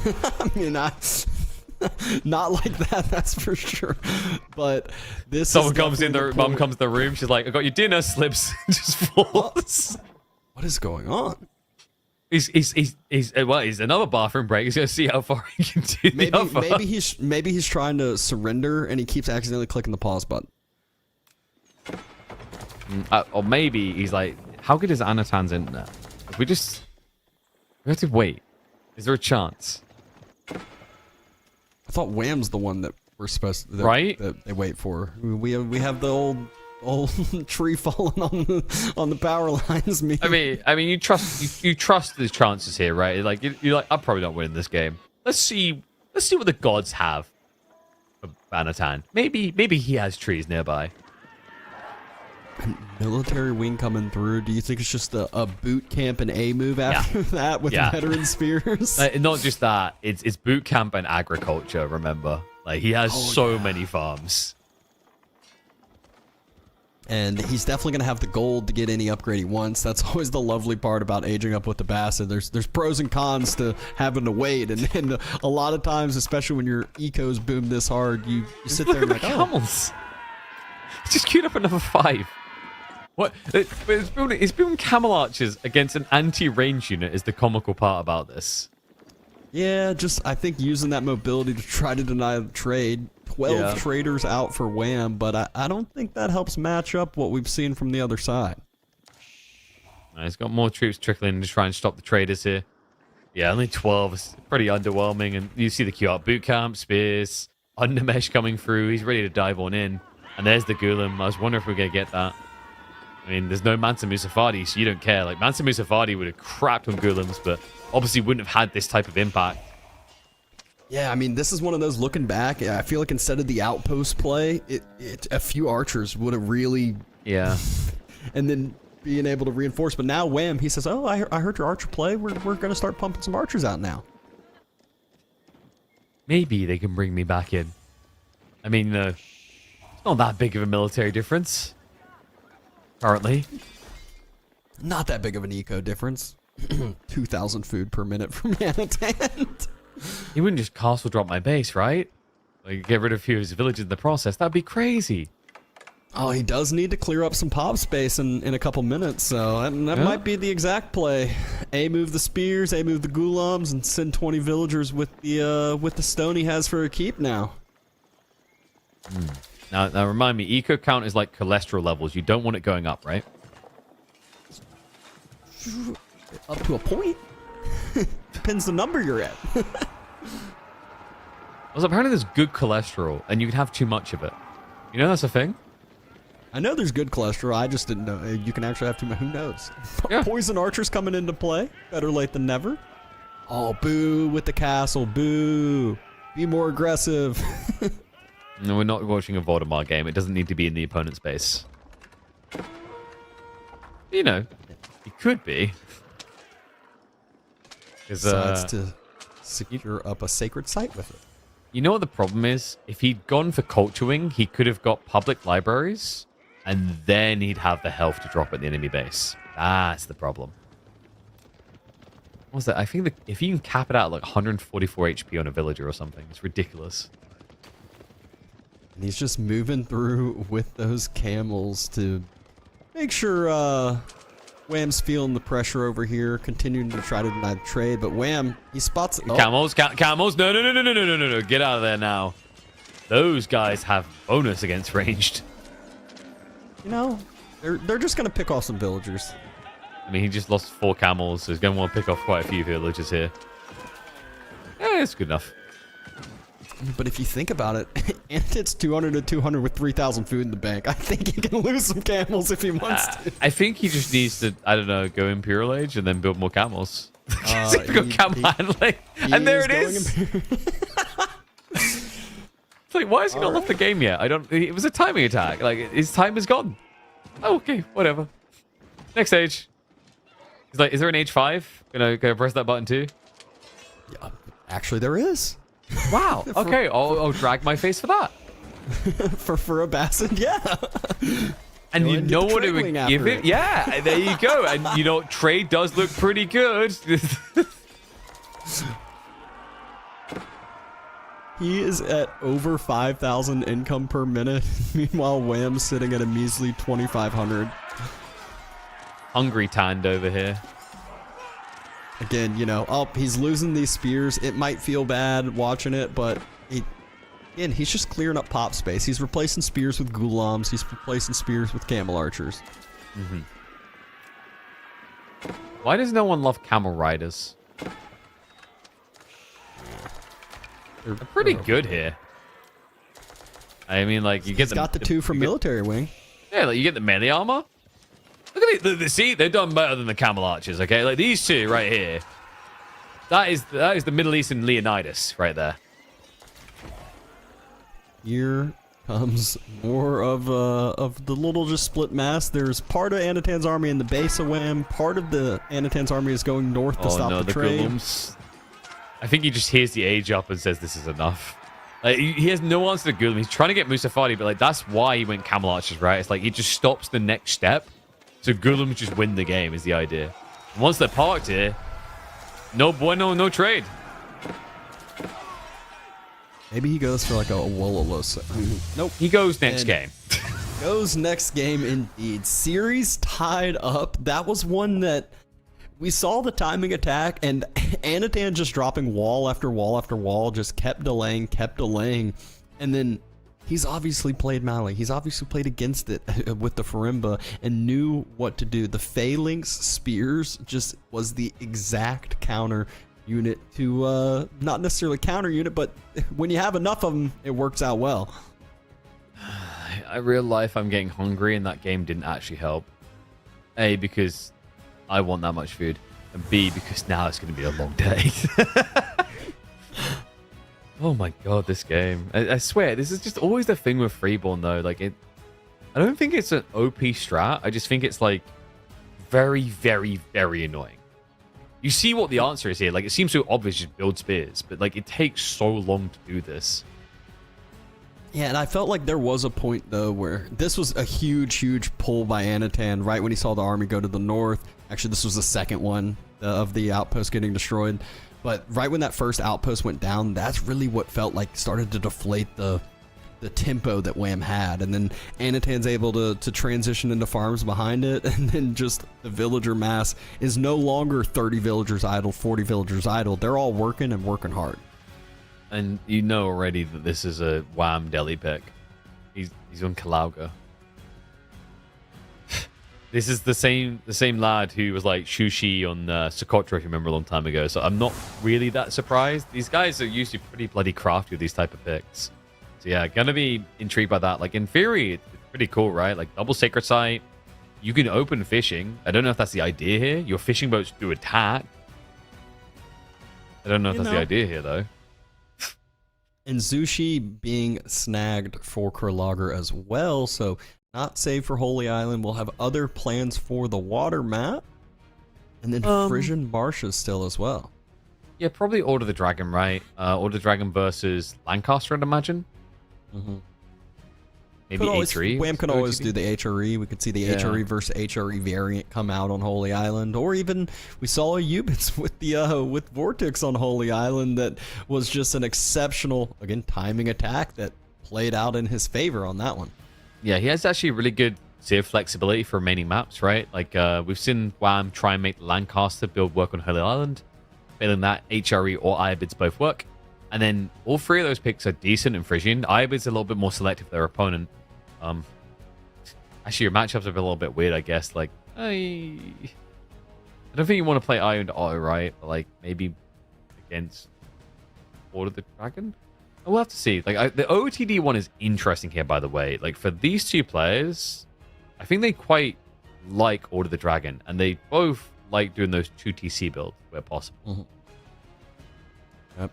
I mean, not like that, that's for sure. But this Someone is comes in, definitely the mum comes to the room. She's like, I got your dinner, slips, just falls. What is going on? He's another bathroom break. He's gonna see how far he can do the other. Maybe he's trying to surrender and he keeps accidentally clicking the pause button. Or maybe he's like, how good is Anatan's internet? If we have to wait. Is there a chance? I thought Wham's the one that we're supposed to, right? That they wait for. We have the old tree falling on the power lines. I mean, you trust his chances here, right? Like you're like, I'm probably not winning this game. Let's see what the gods have for Anatan. Maybe he has trees nearby. Military wing coming through. Do you think it's just a boot camp and A move after that with veteran spears? Not just that. It's boot camp and agriculture. Remember, like he has so many farms. And he's definitely going to have the gold to get any upgrade he wants. That's always the lovely part about aging up with the Abbasid. There's pros and cons to having to wait. And a lot of times, especially when your ecos boom this hard, you sit there and like, camels. Just queued up another 5. What? It's building camel archers against an anti-range unit is the comical part about this. Yeah, just I think using that mobility to try to deny the trade. 12 traders out for Wham, but I don't think that helps match up what we've seen from the other side. He's got more troops trickling in to try and stop the traders here. Yeah, only 12 is pretty underwhelming, and you see the queue up. Boot camp, spears, undermesh coming through. He's ready to dive on in. And there's the Gulam. I was wondering if we're going to get that. I mean, there's no Mansa Musafadi, so you don't care. Like, Mansa Musafadi would have crapped on Gulams, but obviously wouldn't have had this type of impact. Yeah, I mean, this is one of those, looking back, I feel like instead of the outpost play, a few archers would have really... Yeah. And then being able to reinforce. But now Wham, he says, oh, I heard your archer play. We're going to start pumping some archers out now. Maybe they can bring me back in. I mean, it's not that big of a military difference. Currently. Not that big of an eco difference. 2,000 food per minute from Anatan. He wouldn't just castle drop my base, right? Like, get rid of a few of his villages in the process. That'd be crazy. Oh, he does need to clear up some pop space in a couple minutes, so that might be the exact play. A move the spears, A move the Gulams, and send 20 villagers with the stone he has for a keep now. Now remind me, eco count is like cholesterol levels. You don't want it going up, right? Up to a point. Depends the number you're at. Also, apparently there's good cholesterol, and you can have too much of it. You know that's a thing? I know there's good cholesterol. I just didn't know you can actually have too much. Who knows? Yeah. Poison archers coming into play. Better late than never. Oh, boo with the castle. Boo. Be more aggressive. No, we're not watching a Voldemort game. It doesn't need to be in the opponent's base. You know, it could be. Decides to secure up a sacred site with it. You know what the problem is? If he'd gone for Culture Wing, he could have got public libraries, and then he'd have the health to drop at the enemy base. That's the problem. What's that? I think that if you can cap it out like 144 HP on a villager or something, it's ridiculous. And he's just moving through with those camels to make sure Wham's feeling the pressure over here, continuing to try to deny the trade. But Wham, he spots Camels, camels. No. Get out of there now. Those guys have bonus against ranged. You know, they're just gonna pick off some villagers. I mean, he just lost 4 camels, so he's going to want to pick off quite a few villagers here. Yeah, it's good enough. But if you think about it, and it's 200 to 200 with 3,000 food in the bank, I think he can lose some camels if he wants to. I think he just needs to, I don't know, go Imperial Age and then build more camels. Go camel handling. And there it is. It's like, why has he not left the game yet? It was a timing attack. Like, his time is gone. Oh, okay, whatever. Next stage. He's like, is there an H5? Gonna press that button too? Yeah, actually, there is. Wow. Okay, I'll drag my face for that. for a Bassin, yeah. And you know what it would give it? Yeah, there you go. And you know, trade does look pretty good. He is at over 5,000 income per minute. Meanwhile, Wham's sitting at a measly 2,500. Hungry tanned over here. Again, you know, he's losing these spears. It might feel bad watching it, but again, he's just clearing up pop space. He's replacing spears with ghulams. He's replacing spears with camel archers. Mm-hmm. Why does no one love camel riders? They're pretty good here. I mean, like, you get He's got the 2 from military wing. Yeah, like, you get the melee armor. Look at these. See, they've done better than the camel archers, okay? Like, these 2 right here. That is the Middle Eastern Leonidas right there. Here comes more of the little just split mass. There's part of Anatan's army in the base of Wham. Part of the Anatan's army is going north to stop the trade. Golems. I think he just hears the age up and says this is enough. Like, he has no answer to Golem. He's trying to get Musafadi, but like that's why he went camel archers, right? It's like he just stops the next step. So Golems just win the game is the idea. And once they're parked here, no bueno, no trade. Maybe he goes for like a Wololos. Nope. He goes next game. Goes next game indeed. Series tied up. That was one that we saw the timing attack, and Anatan just dropping wall after wall after wall, just kept delaying. And then he's obviously played Mali. He's obviously played against it with the Farimba and knew what to do. The Phalanx Spears just was the exact counter unit to, not necessarily counter unit, but when you have enough of them, it works out well. I real life I'm getting hungry, and that game didn't actually help. A, because I want that much food, and B, because now it's going to be a long day. Oh my god, this game. I swear, this is just always the thing with Freeborn, though. Like, I don't think it's an OP strat. I just think it's, like, very, very, very annoying. You see what the answer is here. Like, it seems so obvious, just build spears, but, like, it takes so long to do this. Yeah, and I felt like there was a point, though, where this was a huge, huge pull by Anatan right when he saw the army go to the north. Actually, this was the second one of the outpost getting destroyed. But right when that first outpost went down, that's really what felt like started to deflate the tempo that Wham had. And then Anatan's able to transition into farms behind it. And then just the villager mass is no longer 30 villagers idle, 40 villagers idle. They're all working and working hard. And you know already that this is a Wham Delhi pick. He's on Kalauga. This is the same lad who was like Shushi on Socotra, if you remember, a long time ago. So I'm not really that surprised. These guys are usually pretty bloody crafty with these type of picks. So yeah, gonna be intrigued by that. Like in theory, it's pretty cool, right? Like double sacred site. You can open fishing. I don't know if that's the idea here. Your fishing boats do attack. I don't know if that's the idea here though. And Zushi being snagged for Kurlager as well, so not saved for Holy Island. We'll have other plans for the water map. And then Frigid Marshes still as well. Yeah, probably Order the Dragon, right? Order the Dragon versus Lancaster, I'd imagine. Mm-hmm. maybe HRE. Wham can always OTD. do the HRE. We could see the HRE versus HRE variant come out on Holy Island, or even we saw a Ubits with the with Vortix on Holy Island that was just an exceptional, again, timing attack that played out in his favor on that one. Yeah, he has actually really good Civ flexibility for remaining maps, right? Like, we've seen Wham try and make Lancaster build work on Holy Island. Failing that, HRE or Iobids both work. And then all three of those picks are decent in Frigid. Iobids a little bit more selective for their opponent. Actually, your matchups are a little bit weird, I guess. Like, I don't think you want to play Io into Auto, right? But, like, maybe against Order of the Dragon? We'll have to see. Like, the OOTD one is interesting here, by the way. Like, for these two players, I think they quite like Order of the Dragon, and they both like doing those 2 TC builds where possible. Mm-hmm. Yep.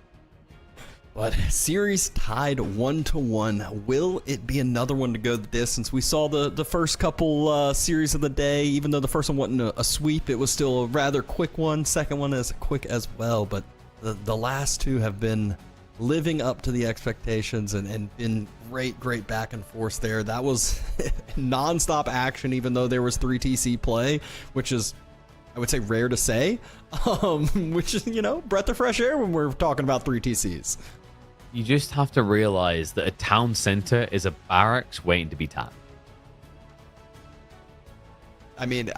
But series tied 1-1. Will it be another one to go the distance? We saw the first couple series of the day. Even though the first one wasn't a sweep, it was still a rather quick one. Second one is quick as well. But the last two have been living up to the expectations and been great back and forth there. That was non-stop action, even though there was 3 TC play, which is, I would say, rare to say, which is, you know, breath of fresh air when we're talking about 3 TCs. You just have to realize that a town center is a barracks waiting to be tapped. I mean,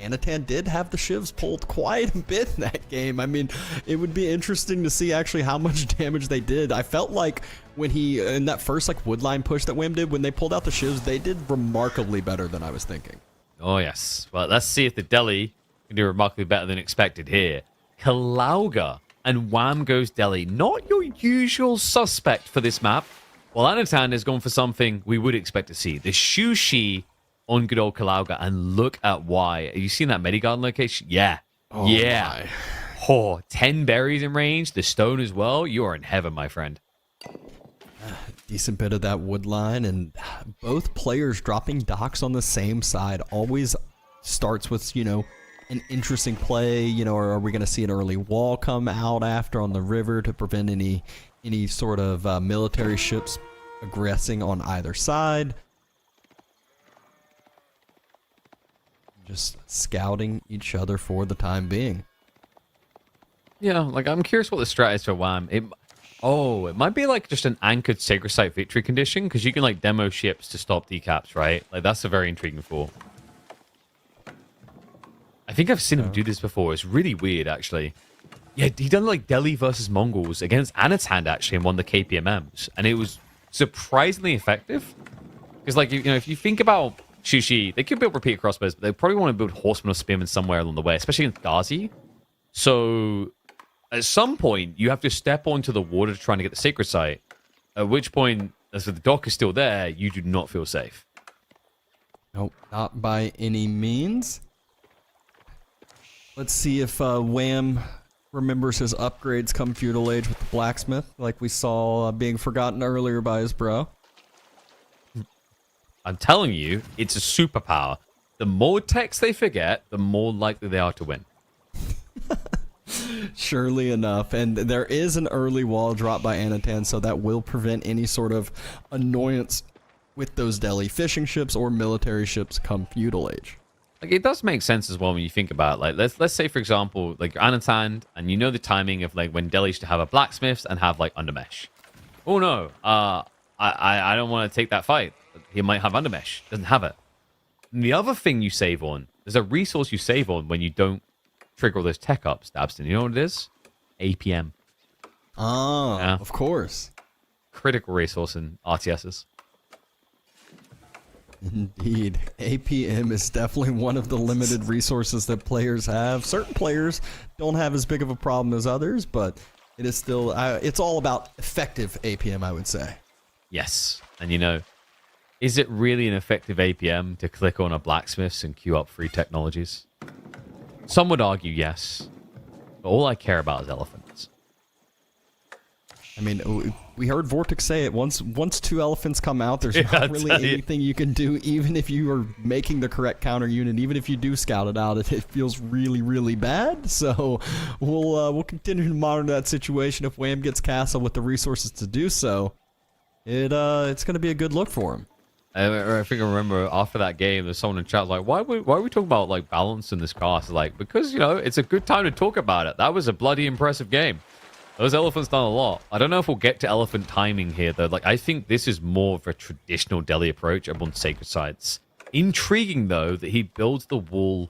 Anatan did have the shivs pulled quite a bit in that game. I mean, it would be interesting to see actually how much damage they did. I felt like when in that first like woodline push that Wham did, when they pulled out the shivs, they did remarkably better than I was thinking. Oh, yes. Well, let's see if the Delhi can do remarkably better than expected here. Kalauga and Wham goes Delhi. Not your usual suspect for this map. Well, Anatan has gone for something we would expect to see. The Shushi on good old Kalauga, and look at why. Have you seen that Medigarden location? Yeah. Oh, yeah. Oh, 10 berries in range, the stone as well. You are in heaven, my friend. Decent bit of that wood line, and both players dropping docks on the same side always starts with, you know, an interesting play. You know, or are we going to see an early wall come out after on the river to prevent any sort of military ships aggressing on either side? Just scouting each other for the time being. Yeah, like, I'm curious what the strat is for Wham. It might be like just an anchored sacred site victory condition, because you can like demo ships to stop decaps, right? Like, that's a very intriguing thought. I think I've seen him do this before. It's really weird, actually. Yeah, he done like Delhi versus Mongols against Anatan actually and won the KPMMs, and it was surprisingly effective. Because, like, you know, if you think about Shushi, they could build repeater crossbows, but they probably want to build horsemen or spearmen somewhere along the way, especially in Ghazi. So at some point, you have to step onto the water trying to get the sacred site. At which point, as the dock is still there, you do not feel safe. Nope, not by any means. Let's see if Wham remembers his upgrades come Feudal Age with the blacksmith, like we saw being forgotten earlier by his bro. I'm telling you, it's a superpower. The more techs they forget, the more likely they are to win. Surely enough. And there is an early wall drop by Anatan, so that will prevent any sort of annoyance with those Delhi fishing ships or military ships come Feudal Age. Like, it does make sense as well when you think about it. Like, let's say, for example, like Anatan, and you know the timing of like when Delhi used to have a blacksmith and have like undermesh. Oh no, I don't want to take that fight. He might have undermesh. Doesn't have it. And the other thing you save on, there's a resource you save on when you don't trigger all those tech ups, Dabston. You know what it is? APM. Oh, yeah. Of course. Critical resource in RTSs. Indeed. APM is definitely one of the limited resources that players have. Certain players don't have as big of a problem as others, but it is still, it's all about effective APM, I would say. Yes. And you know, is it really an effective APM to click on a blacksmiths and queue up free technologies? Some would argue yes, but all I care about is elephants. I mean, we heard Vortix say it. Once 2 elephants come out, there's not really anything you can do, even if you are making the correct counter unit. Even if you do scout it out, it feels really bad. So we'll continue to monitor that situation. If Wham gets Castle with the resources to do so, it's going to be a good look for him. I think I remember after that game, there's someone in chat like, why are we talking about like balance in this class? Like, because it's a good time to talk about it. That was a bloody impressive game. Those elephants done a lot. I don't know if we'll get to elephant timing here though. Like, I think this is more of a traditional Delhi approach on sacred sites. Intriguing though that he builds the wall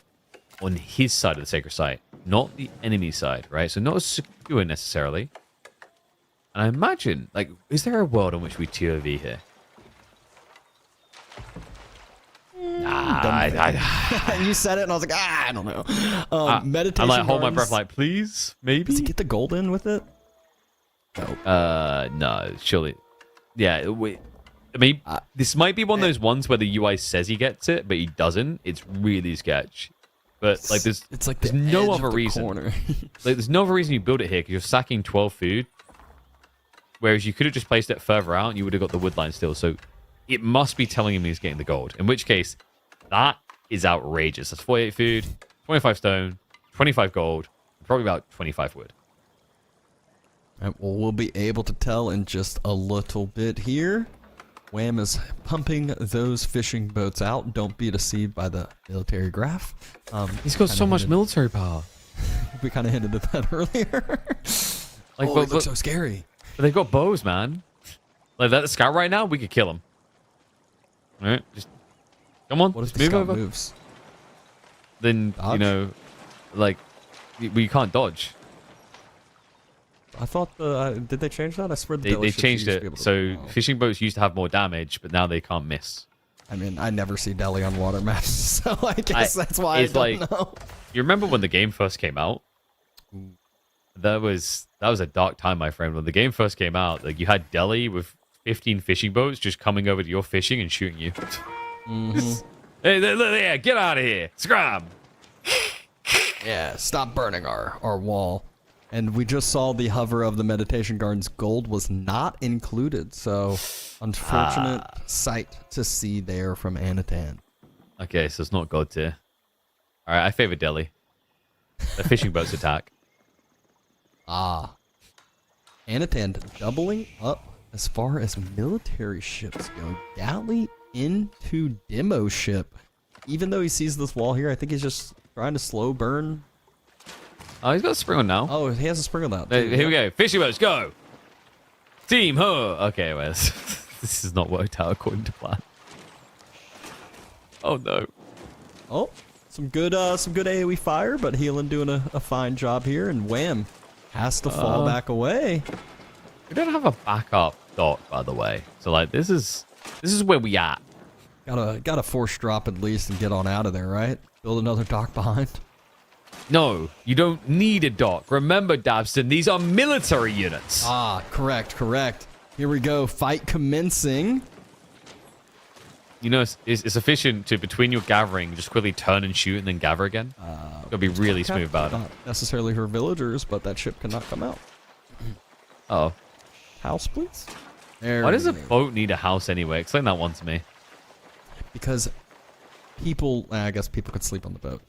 on his side of the sacred site, not the enemy side, right? So not as secure necessarily. And I imagine, like, is there a world in which we TOV here? Nah, You said it, and I was like, I don't know. Meditation. I like hold my gardens. breath, like, please, maybe. Does he get the gold in with it? No, surely. Yeah, wait. I mean, this might be one of those ones where the UI says he gets it, but he doesn't. It's really sketch. But like, there's no other reason. Like, there's no other reason you build it here because you're sacking 12 food, whereas you could have just placed it further out and you would have got the wood line still. So it must be telling him he's getting the gold. In which case, that is outrageous. That's 48 food, 25 stone, 25 gold, probably about 25 wood. Well, we'll be able to tell in just a little bit here. Wham is pumping those fishing boats out. Don't be deceived by the military graph. He's got so much military power. We kind of hinted at that earlier. Like, it looks so scary. But they've got bows, man. Like that scout right now, we could kill him. All right, just come on. What if just the move scout over? moves? Then Dodge? like we can't dodge. I thought did they change that? I swear They changed it. So fishing boats used to have more damage, but now they can't miss. I mean, I never see Delhi on water maps, so I guess that's why I don't know. You remember when the game first came out? That was a dark time, my friend. When the game first came out, like you had Delhi with 15 fishing boats just coming over to your fishing and shooting you. Hey, there, get out of here! Scram! Yeah, stop burning our wall. And we just saw the hover of the meditation gardens. Gold was not included, so unfortunate sight to see there from Anatan. Okay, so it's not God tier. All right, I favor Delhi. The fishing boats attack. Anatan doubling up as far as military ships go. Galley into demo ship. Even though he sees this wall here, I think he's just trying to slow burn. Oh, he's got a spring on now. Oh, he has a spring on that. Here we go. Fishing boats, go! Team, huh? Okay, well, this is not worked out according to plan. Oh, no. Oh, some good AoE fire, but Healing doing a fine job here, and Wham has to fall back away. We don't have a backup dock, by the way. So, like, this is where we at. Gotta force drop at least and get on out of there, right? Build another dock behind. No, you don't need a dock. Remember, Dabston, these are military units. Correct. Here we go. Fight commencing. You know, it's efficient to, between your gathering, just quickly turn and shoot and then gather again. Gotta be really smooth about it. Not necessarily for villagers, but that ship cannot come out. Oh. House, please. Why does a boat need a house anyway? Explain that one to me. Because people, I guess people could sleep on the boat.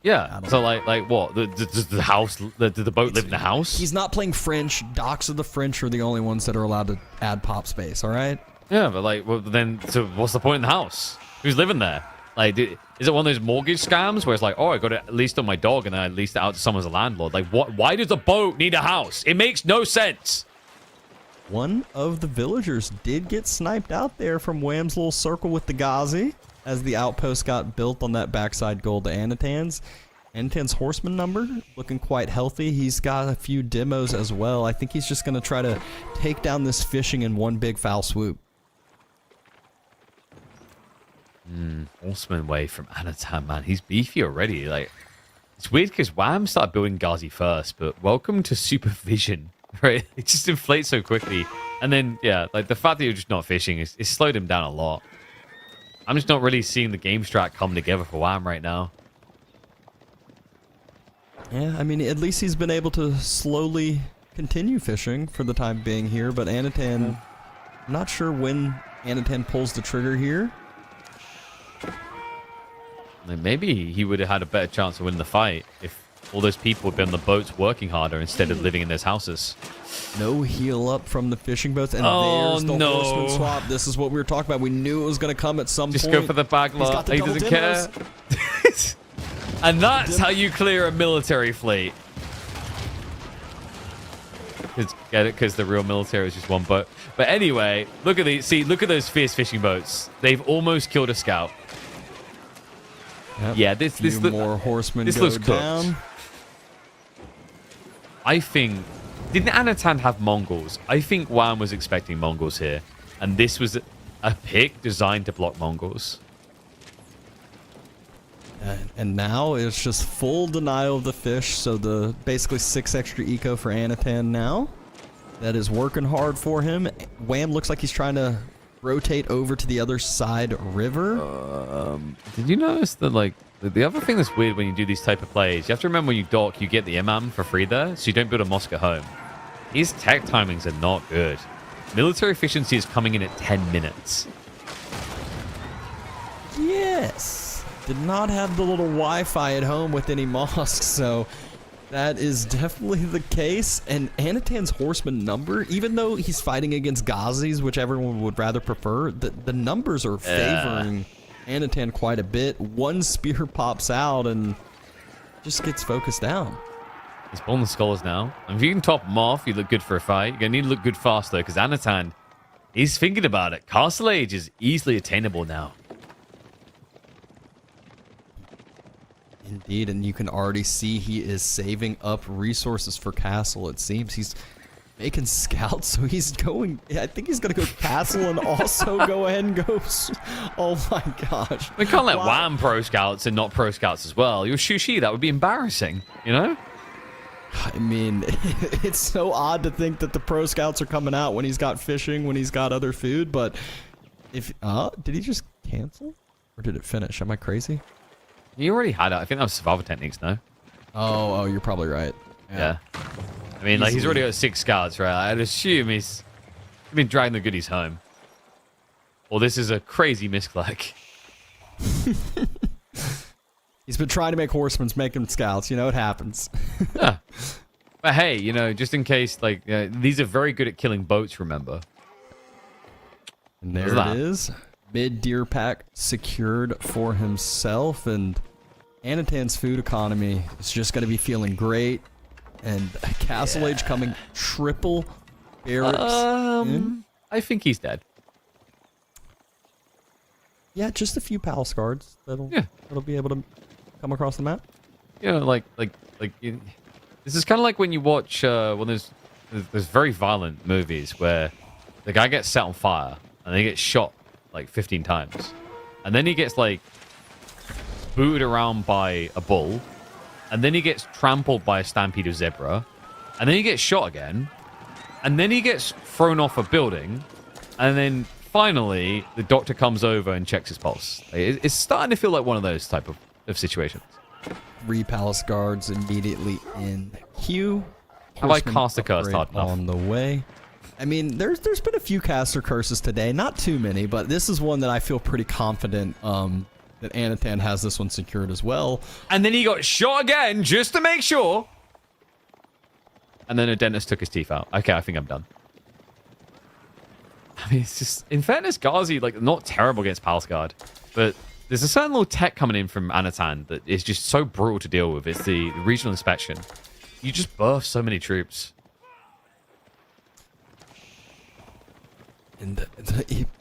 Yeah. So like what? Does the house? Did the boat live in the house? He's not playing French. Docks of the French are the only ones that are allowed to add pop space. All right. Yeah, but like, well, then, so what's the point in the house? Who's living there? Like, is it one of those mortgage scams where it's like, oh, I got it at least on my dog and then I leased it out to someone as a landlord? Like, what? Why does the boat need a house? It makes no sense. One of the villagers did get sniped out there from Wham's little circle with the Ghazi as the outpost got built on that backside goal to Anatan's. Anatan's horseman number looking quite healthy. He's got a few demos as well. I think he's just going to try to take down this fishing in one big foul swoop. Horseman way from Anatan, man. He's beefy already. Like, it's weird because Wham started building Ghazi first, but welcome to supervision, right? It just inflates so quickly. And then, yeah, like the fact that you're just not fishing is slowed him down a lot. I'm just not really seeing the game strat come together for Wham right now. Yeah, I mean, at least he's been able to slowly continue fishing for the time being here, but Anatan, I'm not sure when Anatan pulls the trigger here. Like maybe he would have had a better chance of winning the fight if all those people would be on the boats working harder instead of living in those houses. No heal up from the fishing boats, and Oh, there's the no. horseman swap. This is what we were talking about. We knew it was going to come at some Just point. go for the bag He's got lot. the He double doesn't demos. care. And that's how you clear a military fleet. Get it? Because the real military is just one boat. But anyway, look at these. See, look at those fierce fishing boats. They've almost killed a scout. Yep. Yeah, this Few more horsemen this go looks cooked. down. I think... Didn't Anatan have Mongols? I think Wham was expecting Mongols here. And this was a pick designed to block Mongols. And now it's just full denial of the fish, so the basically 6 extra eco for Anatan now. That is working hard for him. Wham looks like he's trying to rotate over to the other side river. Did you notice that, like, the other thing that's weird when you do these type of plays, you have to remember when you dock, you get the imam for free there, so you don't build a mosque at home. His tech timings are not good. Military efficiency is coming in at 10 minutes. Yes. Did not have the little Wi-Fi at home with any mosques, so that is definitely the case. And Anatan's horseman number, even though he's fighting against Ghazis, which everyone would rather prefer, the numbers are favoring Anatan quite a bit. One spear pops out and just gets focused down. He's pulling the scholars now. And if you can top him off, you look good for a fight. You're going to need to look good fast, though, because Anatan, he's thinking about it. Castle Age is easily attainable now. Indeed, and you can already see he is saving up resources for Castle. It seems he's making scouts, so he's going... I think he's going to go Castle and also go ahead and go... Oh my gosh. We can't let Wham pro scouts and not pro scouts as well. You're Shushi, that would be embarrassing, you know? I mean, it's so odd to think that the pro scouts are coming out when he's got fishing, when he's got other food, but if... did he just cancel? Or did it finish? Am I crazy? You already had it. I think that was survival techniques, no? Oh, you're probably right. Yeah. I mean, like, he's already got 6 scouts, right? I'd assume he's been dragging the goodies home. Or this is a crazy misclick. He's been trying to make horsemen, making scouts. You know, it happens. Yeah. But hey, you know, just in case, like, these are very good at killing boats, remember? And there it is. Mid-deer pack secured for himself, and Anatan's food economy is just going to be feeling great. And Castle Age coming triple barracks in. I think he's dead. Yeah, just a few palace guards that'll be able to come across the map. You know, this is kind of like when you watch when there's very violent movies where the guy gets set on fire and then he gets shot like 15 times, and then he gets like booted around by a bull, and then he gets trampled by a stampede of zebra, and then he gets shot again, and then he gets thrown off a building, and then finally the doctor comes over and checks his pulse. It's starting to feel like one of those type of situations. 3 palace guards immediately in queue. Have I cast a curse hard enough? On the way. I mean, there's been a few caster curses today, not too many, but this is one that I feel pretty confident that Anatan has this one secured as well. And then he got shot again just to make sure. And then a dentist took his teeth out. Okay, I think I'm done. I mean, it's just, in fairness, Ghazi, like, not terrible against Palace Guard, but there's a certain little tech coming in from Anatan that is just so brutal to deal with. It's the regional inspection. You just birth so many troops. And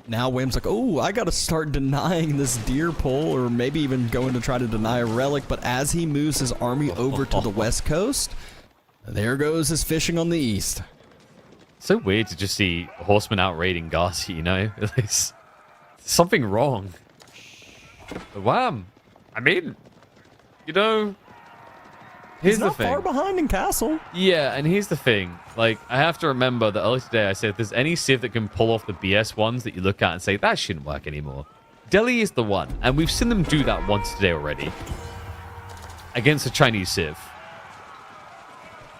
now Wham's like, oh, I gotta start denying this deer pull, or maybe even going to try to deny a relic. But as he moves his army over to the west coast, there goes his fishing on the east. So weird to just see horsemen out raiding Ghazi, you know? There's something wrong. But Wham! I mean, you know, here's the thing. He's not far behind in Castle. Yeah, and here's the thing. Like, I have to remember that earlier today I said if there's any Civ that can pull off the BS ones that you look at and say, that shouldn't work anymore. Delhi is the one, and we've seen them do that once today already. Against a Chinese Civ.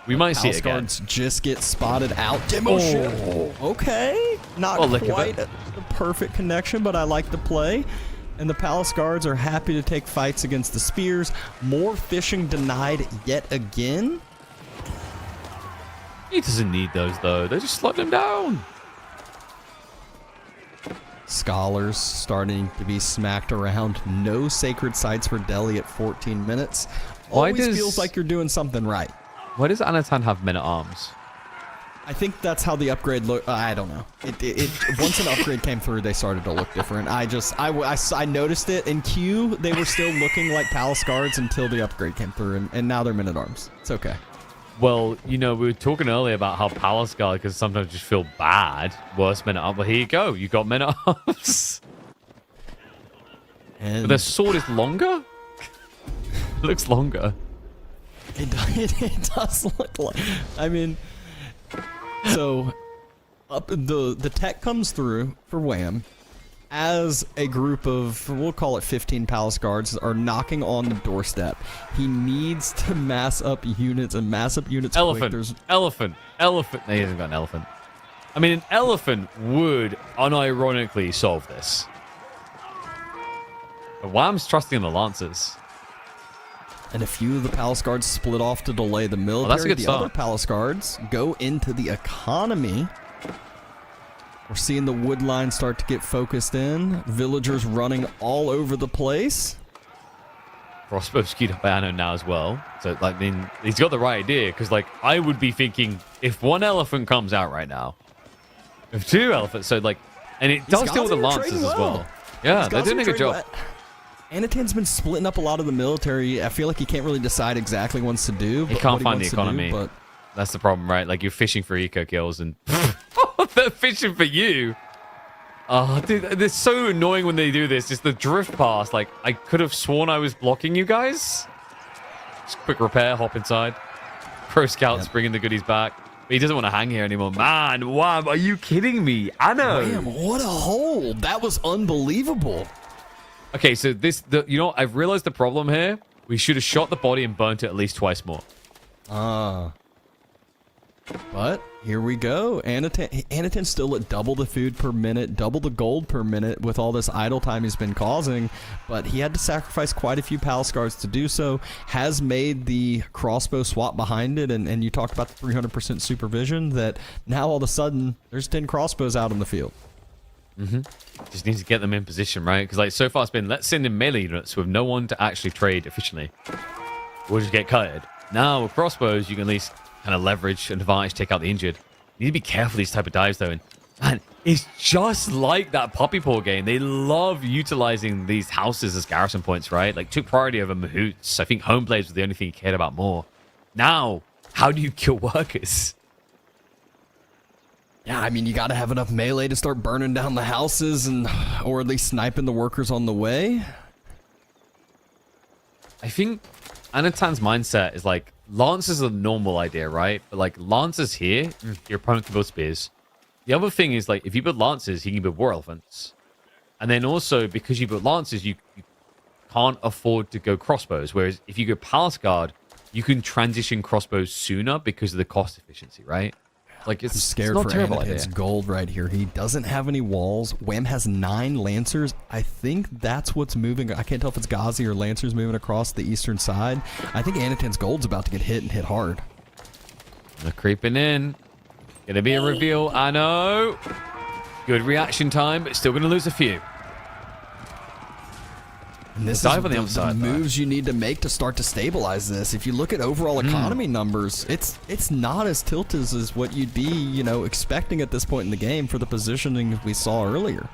We might see it again. Guards just get spotted out. Demo ship. Okay. Not quite the perfect connection, but I like the play. and the Palace Guards are happy to take fights against the Spears. More fishing denied yet again. He doesn't need those, though. They just slowed him down. Scholars starting to be smacked around. No sacred sites for Delhi at 14 minutes. Always feels like you're doing something right. Why does Anatan have men-at-arms? I think that's how the upgrade looked. I don't know. It once an upgrade came through, they started to look different. I noticed it in queue. They were still looking like Palace Guards until the upgrade came through, and now they're men-at-arms. It's okay. Well, you know, we were talking earlier about how Palace Guard can sometimes just feel bad. Worse men-at-arms. Well, here you go. You got men-at-arms. And but their sword is longer? It looks longer. It does look like. I mean, so the tech comes through for Wham as a group of, we'll call it 15 Palace Guards, are knocking on the doorstep. He needs to mass up units and mass up units Elephant. quick. Elephant. No, he hasn't got an elephant. I mean, an elephant would unironically solve this. But Wham's trusting the Lancers. And a few of the Palace Guards split off to delay the military. that's a good the start. other Palace Guards go into the economy. We're seeing the wood line start to get focused in. Villagers running all over the place. Crossbow skewed up by Anno now as well. So, like, I mean, he's got the right idea. Because, like, I would be thinking, if one elephant comes out right now, if two elephants, so, like, and it does deal with the Lancers as well. Yeah, they're doing a good job. Anatan's been splitting up a lot of the military. I feel like he can't really decide exactly what to do. He can't find the economy. But that's the problem, right? Like, you're fishing for eco kills and they're fishing for you. Oh, dude, it's so annoying when they do this. Just the drift past. Like, I could have sworn I was blocking you guys. Just quick repair, hop inside. Pro Scout's bringing the goodies back. But he doesn't want to hang here anymore. Man, Wham, are you kidding me? Anno. Damn, what a hold. That was unbelievable. Okay, so you know, I've realized the problem here. We should have shot the body and burnt it at least twice more. But here we go. Anatan's still at double the food per minute, double the gold per minute with all this idle time he's been causing. But he had to sacrifice quite a few Palace Guards to do so. Has made the crossbow swap behind it. And you talked about the 300% supervision that now all of a sudden there's 10 crossbows out on the field. Just need to get them in position, right? Because like so far it's been, let's send in melee units with no one to actually trade efficiently. We'll just get cutted. Now with crossbows, you can at least kind of leverage an advantage, take out the injured. You need to be careful these type of dives though. And man, it's just like that puppy paw game. They love utilizing these houses as garrison points, right? Like took priority over Mahoots. I think home blades was the only thing he cared about more. Now, how do you kill workers? Yeah, I mean, you got to have enough melee to start burning down the houses or at least sniping the workers on the way. I think Anatan's mindset is like, Lancers are the normal idea, right? But like Lancers here, your opponent can build spears. The other thing is like, if you build Lancers, he can build War Elephants. And then also, because you build Lancers, you can't afford to go crossbows. Whereas if you go Palace Guard, you can transition crossbows sooner because of the cost efficiency, right? Like I'm scared for Anatan's gold right here. He doesn't have any walls. Wham has 9 Lancers. I think that's what's moving. I can't tell if it's Ghazi or Lancers moving across the eastern side. I think Anatan's gold's about to get hit and hit hard. They're creeping in. Gonna be a reveal. I know. Good reaction time, but still gonna lose a few. And this Dive is on the other side, moves you need to make to start to stabilize this. If you look at overall economy numbers, it's not as tilted as what you'd be, you know, expecting at this point in the game for the positioning we saw earlier.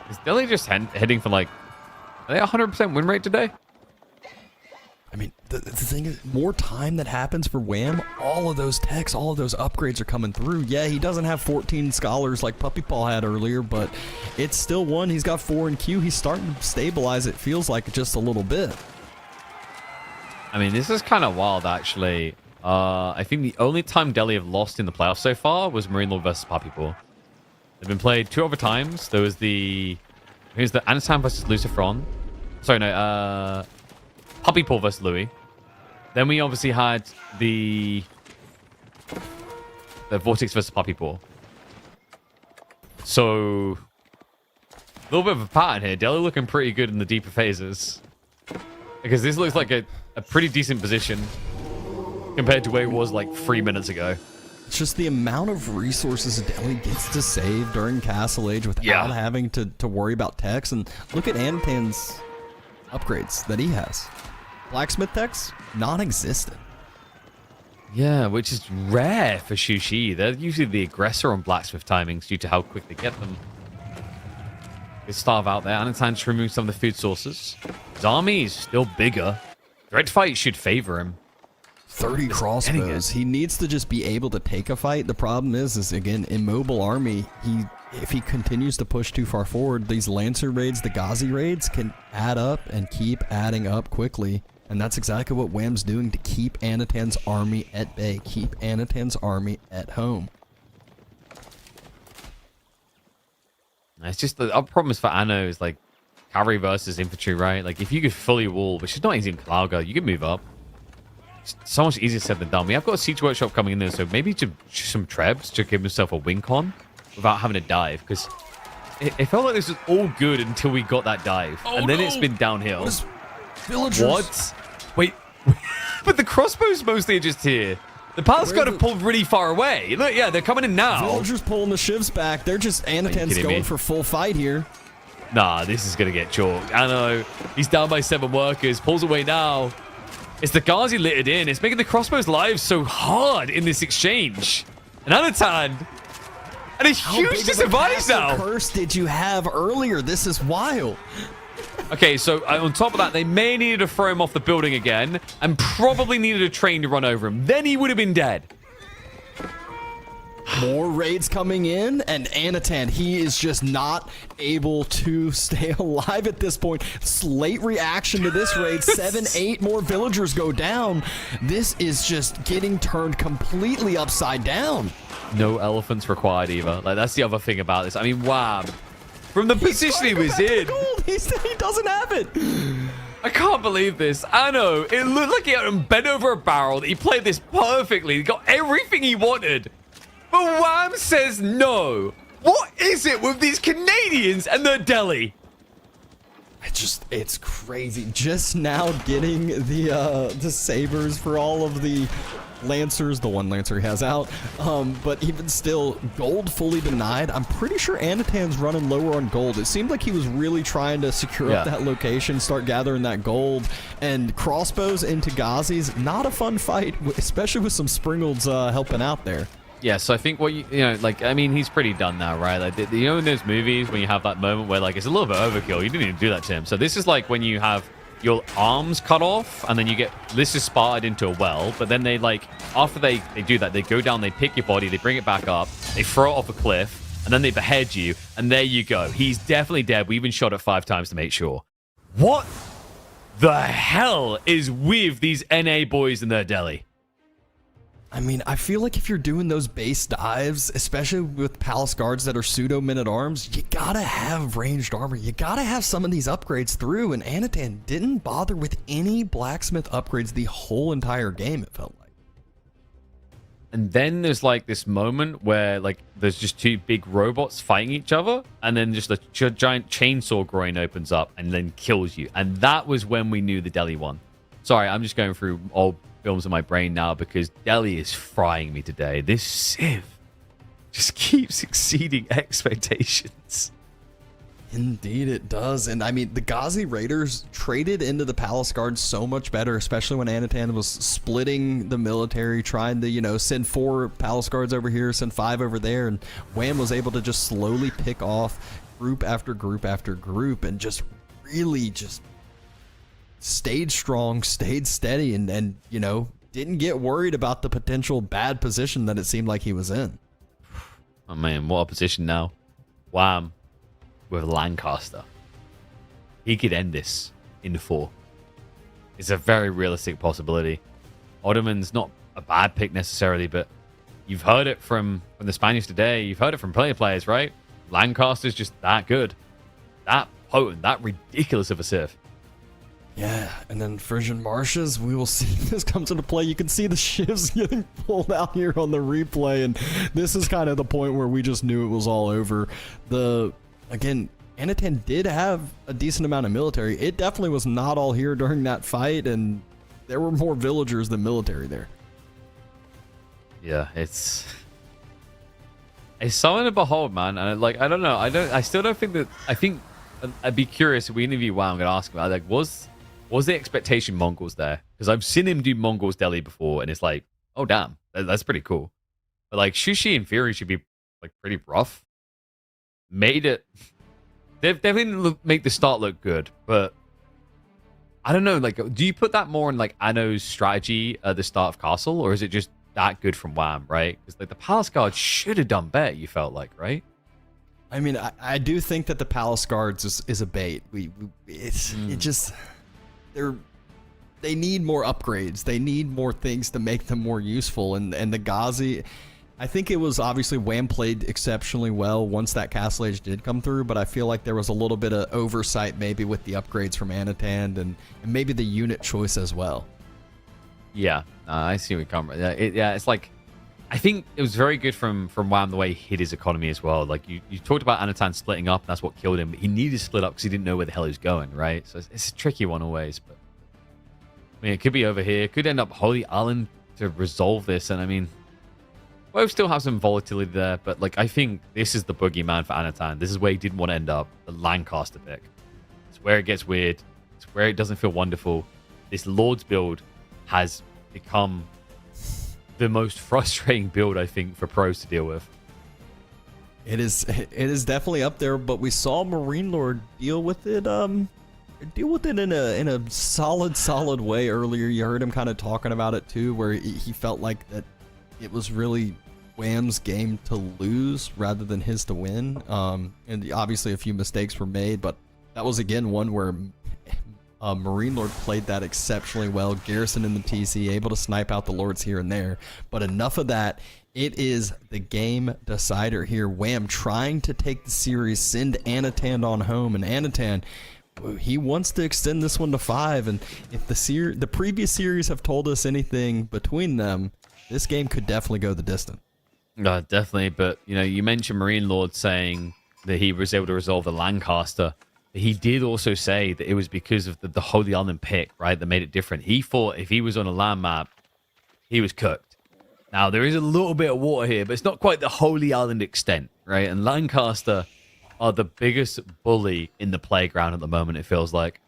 Is Delhi just heading for like, are they 100% win rate today? I mean, the thing is, more time that happens for Wham, all of those techs, all of those upgrades are coming through. Yeah, he doesn't have 14 scholars like Puppy Paw had earlier, but it's still one. He's got 4 in queue. He's starting to stabilize, it feels like, just a little bit. I mean, this is kind of wild, actually. I think the only time Delhi have lost in the playoffs so far was Marine Lord versus Puppy Paw. They've been played 2 other times. There was here's the Anatan versus Lucifron. Sorry, no, Puppy Paw versus Louis. Then we obviously had the Vortix versus Puppy Paw. So little bit of a pattern here. Delhi looking pretty good in the deeper phases. Because this looks like a pretty decent position compared to where it was like 3 minutes ago. It's just the amount of resources Delhi gets to save during Castle Age without having to worry about techs. And look at Anatan's upgrades that he has. Blacksmith techs, non-existent. Yeah, which is rare for Shushi. They're usually the aggressor on blacksmith timings due to how quick they get them. They starve out there. Anatan to remove some of the food sources. His army is still bigger. Dread fight should favor him. 30 crossbows. He needs to just be able to take a fight. The problem is again, immobile army. If he continues to push too far forward, these Lancer raids, the Ghazi raids, can add up and keep adding up quickly. And that's exactly what Wham's doing to keep Anatan's army at bay, keep Anatan's army at home. It's just the our problem is for Anno is like cavalry versus infantry, right? Like if you could fully wall, which is not easy in Kalauga, you can move up. It's so much easier said than done. We have got a siege workshop coming in there, so maybe some trebs to give himself a win con without having to dive, because it felt like this was all good until we got that dive, and then it's been downhill. Villagers. What? Wait, but the crossbows mostly are just here. The palace got to pull really far away. Look, yeah, they're coming in now. Villagers pulling the shivs back. They're just Anatan's going for full fight here. Nah, this is going to get chalked. Anno, he's down by 7 workers. Pulls away now. It's the Ghazi littered in. It's making the crossbows' lives so hard in this exchange. And Anatan, and a huge disadvantage now. How curse did you have earlier? This is wild. Okay, so on top of that, they may needed to throw him off the building again, and probably needed a train to run over him. Then he would have been dead. More raids coming in, and Anatan, he is just not able to stay alive at this point. Late reaction to this raid, 7, 8 more villagers go down. This is just getting turned completely upside down. No elephants required either. Like, that's the other thing about this. I mean, Wham. From the position he was in. He doesn't have it. I can't believe this. Anno, it looked like he had him bent over a barrel. He played this perfectly. He got everything he wanted. But Wham says no. What is it with these Canadians and their Delhi? It's crazy. Just now getting the sabers for all of the Lancers, the one Lancer he has out, but even still, gold fully denied. I'm pretty sure Anatan's running lower on gold. It seemed like he was really trying to secure up that location, start gathering that gold, and crossbows into Ghazis, not a fun fight, especially with some Springalds helping out there. Yeah, so I think what you know, like, I mean, he's pretty done now, right? Like, you know, in those movies when you have that moment where, like, it's a little bit overkill, you didn't even do that to him. So this is like when you have your arms cut off, and then you get this is sparred into a well, but then they, like, after they do that, they go down, they pick your body, they bring it back up, they throw it off a cliff, and then they behead you, and there you go. He's definitely dead. We even shot it 5 times to make sure. What the hell is with these NA boys and their Delhi? I mean, I feel like if you're doing those base dives, especially with palace guards that are pseudo men-at-arms, you gotta have ranged armor. You gotta have some of these upgrades through, and Anatan didn't bother with any blacksmith upgrades the whole entire game, it felt like. And then there's like this moment where like there's just 2 big robots fighting each other, and then just a giant chainsaw groin opens up and then kills you. And that was when we knew the Delhi won. Sorry, I'm just going through old films in my brain now because Delhi is frying me today. This Civ just keeps exceeding expectations. Indeed it does. And I mean, the Ghazi Raiders traded into the Palace Guard so much better, especially when Anatan was splitting the military, trying to, you know, send 4 Palace Guards over here, send 5 over there, and Wham was able to just slowly pick off group after group after group and just really just stayed strong, stayed steady, and you know, didn't get worried about the potential bad position that it seemed like he was in. Oh man, what a position now. Wham with Lancaster. He could end this in 4. It's a very realistic possibility. Ottoman's not a bad pick necessarily, but you've heard it from the Spaniards today. You've heard it from plenty of players, right? Lancaster's just that good. That potent, that ridiculous of a Civ. Yeah, and then Frigid Marshes, we will see this comes into play. You can see the shivs getting pulled out here on the replay, and this is kind of the point where we just knew it was all over. Again, Anatan did have a decent amount of military. It definitely was not all here during that fight, and there were more villagers than military there. Yeah, it's something to behold, man. And like, I don't know. I still don't think that. I think I'd be curious if we interview Wham. I'm gonna ask him. Like, was the expectation Mongols there? Because I've seen him do Mongols Delhi before, and it's like, oh damn, that's pretty cool. But like, Shushi in theory should be like pretty rough. Made it. They definitely make the start look good, but I don't know. Like, do you put that more in like Anno's strategy at the start of Castle, or is it just that good from Wham, right? Because like the Palace Guard should have done better, you felt like, right? I mean, I do think that the Palace Guards is a bait. They need more upgrades. They need more things to make them more useful. And the Ghazi, I think it was obviously Wham played exceptionally well once that Castle Age did come through, but I feel like there was a little bit of oversight maybe with the upgrades from Anatan and maybe the unit choice as well. Yeah, I see where you come from. Yeah, it's like, I think it was very good from Wham the way he hit his economy as well. Like you talked about Anatan splitting up, and that's what killed him. But he needed to split up because he didn't know where the hell he was going, right? So it's a tricky one always. But I mean, it could be over here. It could end up Holy Island to resolve this. And I mean, both still have some volatility there. But like, I think this is the boogeyman for Anatan. This is where he didn't want to end up. The Lancaster pick. It's where it gets weird. It's where it doesn't feel wonderful. This Lord's build has become the most frustrating build, I think, for pros to deal with. It is definitely up there, but we saw Marine Lord deal with it in a solid way earlier. You heard him kind of talking about it too, where he felt like that it was really Wham's game to lose rather than his to win. And obviously a few mistakes were made, but that was again one where Marine Lord played that exceptionally well. Garrison in the TC, able to snipe out the Lords here and there. But enough of that. It is the game decider here. Wham trying to take the series, send Anatan on home. And Anatan, he wants to extend this one to 5. And if the previous series have told us anything between them, this game could definitely go the distance. Definitely. But, you know, you mentioned Marine Lord saying that he was able to resolve the Lancaster. He did also say that it was because of the Holy Island pick, right, that made it different. He thought if he was on a land map, he was cooked. Now, there is a little bit of water here, but it's not quite the Holy Island extent, right? And Lancaster are the biggest bully in the playground at the moment, it feels like.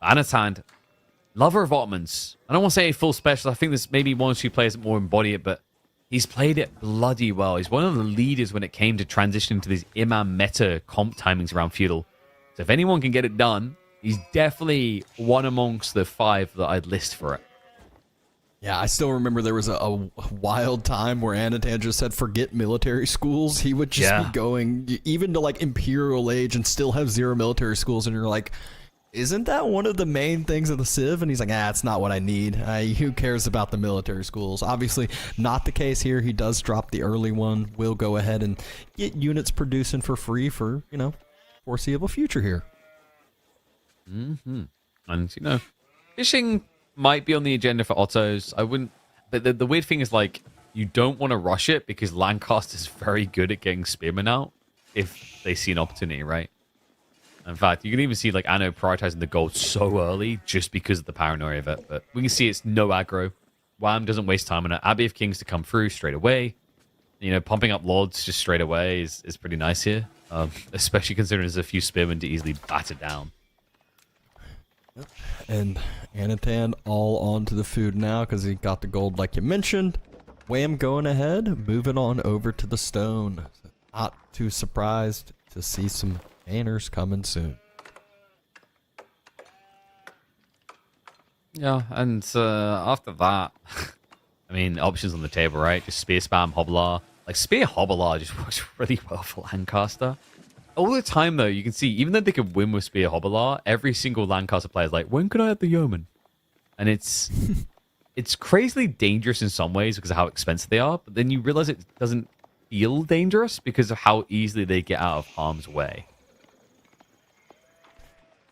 Anatan, lover of Ottomans. I don't want to say a full special. I think there's maybe one or two players that more embody it, but he's played it bloody well. He's one of the leaders when it came to transitioning to these Imam meta comp timings around feudal. So if anyone can get it done, he's definitely one amongst the 5 that I'd list for it. Yeah, I still remember there was a wild time where Anatan just said, forget military schools. He would just be going even to like Imperial Age and still have 0 military schools. And you're like, isn't that one of the main things of the Civ? And he's like, it's not what I need. Who cares about the military schools? Obviously, not the case here. He does drop the early one. We'll go ahead and get units producing for free for, foreseeable future here. Mm-hmm. And, fishing might be on the agenda for Ottos. I wouldn't... But the weird thing is, like, you don't want to rush it because Lancaster's very good at getting spearmen out if they see an opportunity, right? In fact, you can even see, like, Anno prioritizing the gold so early just because of the paranoia of it. But we can see it's no aggro. Wham doesn't waste time on it. Abbey of Kings to come through straight away. Pumping up Lords just straight away is pretty nice here. Especially considering there's a few spearmen to easily batter down. And Anatan all onto the food now because he got the gold like you mentioned. Wham going ahead, moving on over to the stone. Not too surprised to see some banners coming soon. Yeah, and after that, I mean, options on the table, right? Just spear spam, Hobbler. Like, spear Hobbler just works really well for Lancaster. All the time, though, you can see, even though they could win with spear Hobbler, every single Lancaster player is like, when can I have the Yeoman? And it's crazily dangerous in some ways because of how expensive they are, but then you realize it doesn't feel dangerous because of how easily they get out of harm's way.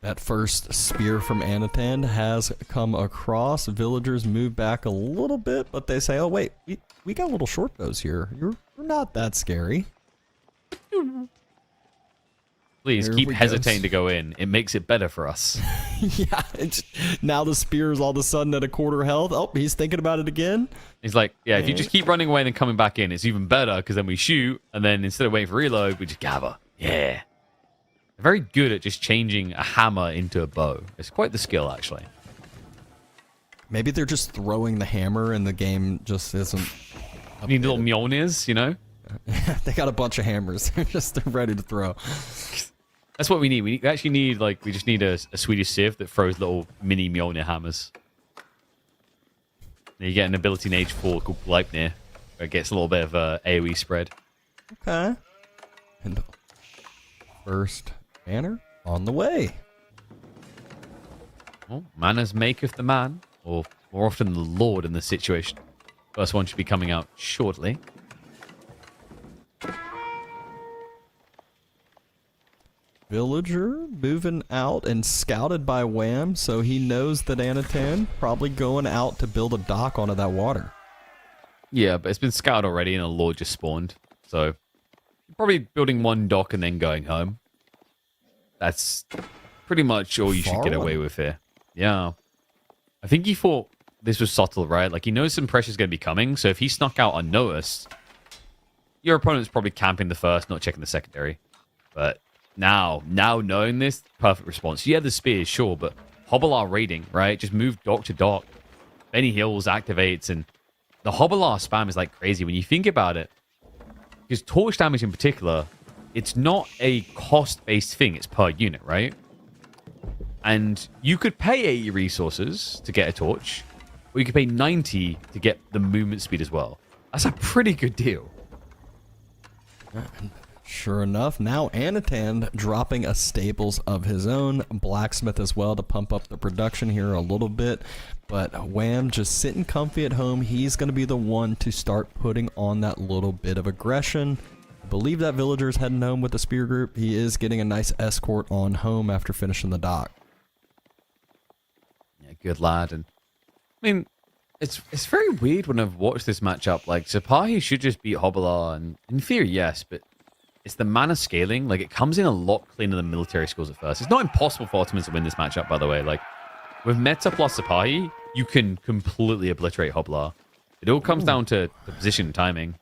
That first spear from Anatan has come across. Villagers move back a little bit, but they say, oh, wait, we got little short bows here. You're not that scary. Please There keep we go. hesitating to go in. It makes it better for us. Yeah, now the spear is all of a sudden at a quarter health. Oh, he's thinking about it again. He's like, yeah, if you just keep running away and then coming back in, it's even better because then we shoot, and then instead of waiting for reload, we just gather. Yeah. They're very good at just changing a hammer into a bow. It's quite the skill, actually. Maybe they're just throwing the hammer and the game just isn't... You need little Mjolnirs, you know? They got a bunch of hammers. They're ready to throw. That's what we need. We actually need, like, we just need a Swedish Civ that throws little mini Mjolnir hammers. And you get an ability in Age 4 called Gleipnir, where it gets a little bit of AoE spread. Okay. And first banner on the way. Well, manners maketh the man, or more often the Lord in this situation. First one should be coming out shortly. Villager moving out and scouted by Wham, so he knows that Anatan probably going out to build a dock onto that water. Yeah, but it's been scouted already and a Lord just spawned. So, probably building one dock and then going home. That's pretty much all you should get away with here. Yeah. I think he thought this was subtle, right? Like, he knows some pressure's going to be coming, so if he snuck out unnoticed, your opponent's probably camping the first, not checking the secondary. But now knowing this, perfect response. Yeah, the spear, sure, but Hobbler raiding, right? Just move dock to dock. Benny Hills activates, and the Hobbler spam is like crazy when you think about it. Because torch damage in particular, it's not a cost-based thing, it's per unit, right? And you could pay 80 resources to get a torch, or you could pay 90 to get the movement speed as well. That's a pretty good deal. Sure enough, now Anatan dropping a stables of his own, blacksmith as well to pump up the production here a little bit. But Wham just sitting comfy at home. He's going to be the one to start putting on that little bit of aggression. I believe that villager's heading home with the spear group. He is getting a nice escort on home after finishing the dock. Yeah, good lad. And I mean, it's very weird when I've watched this matchup. Like, Sipahi should just beat Hobbler, and in theory, yes, but it's the mana scaling. Like, it comes in a lot cleaner than military schools at first. It's not impossible for Ottomans to win this matchup, by the way. Like, with Meta plus Sipahi, you can completely obliterate Hobbler. It all comes down to the position and timing.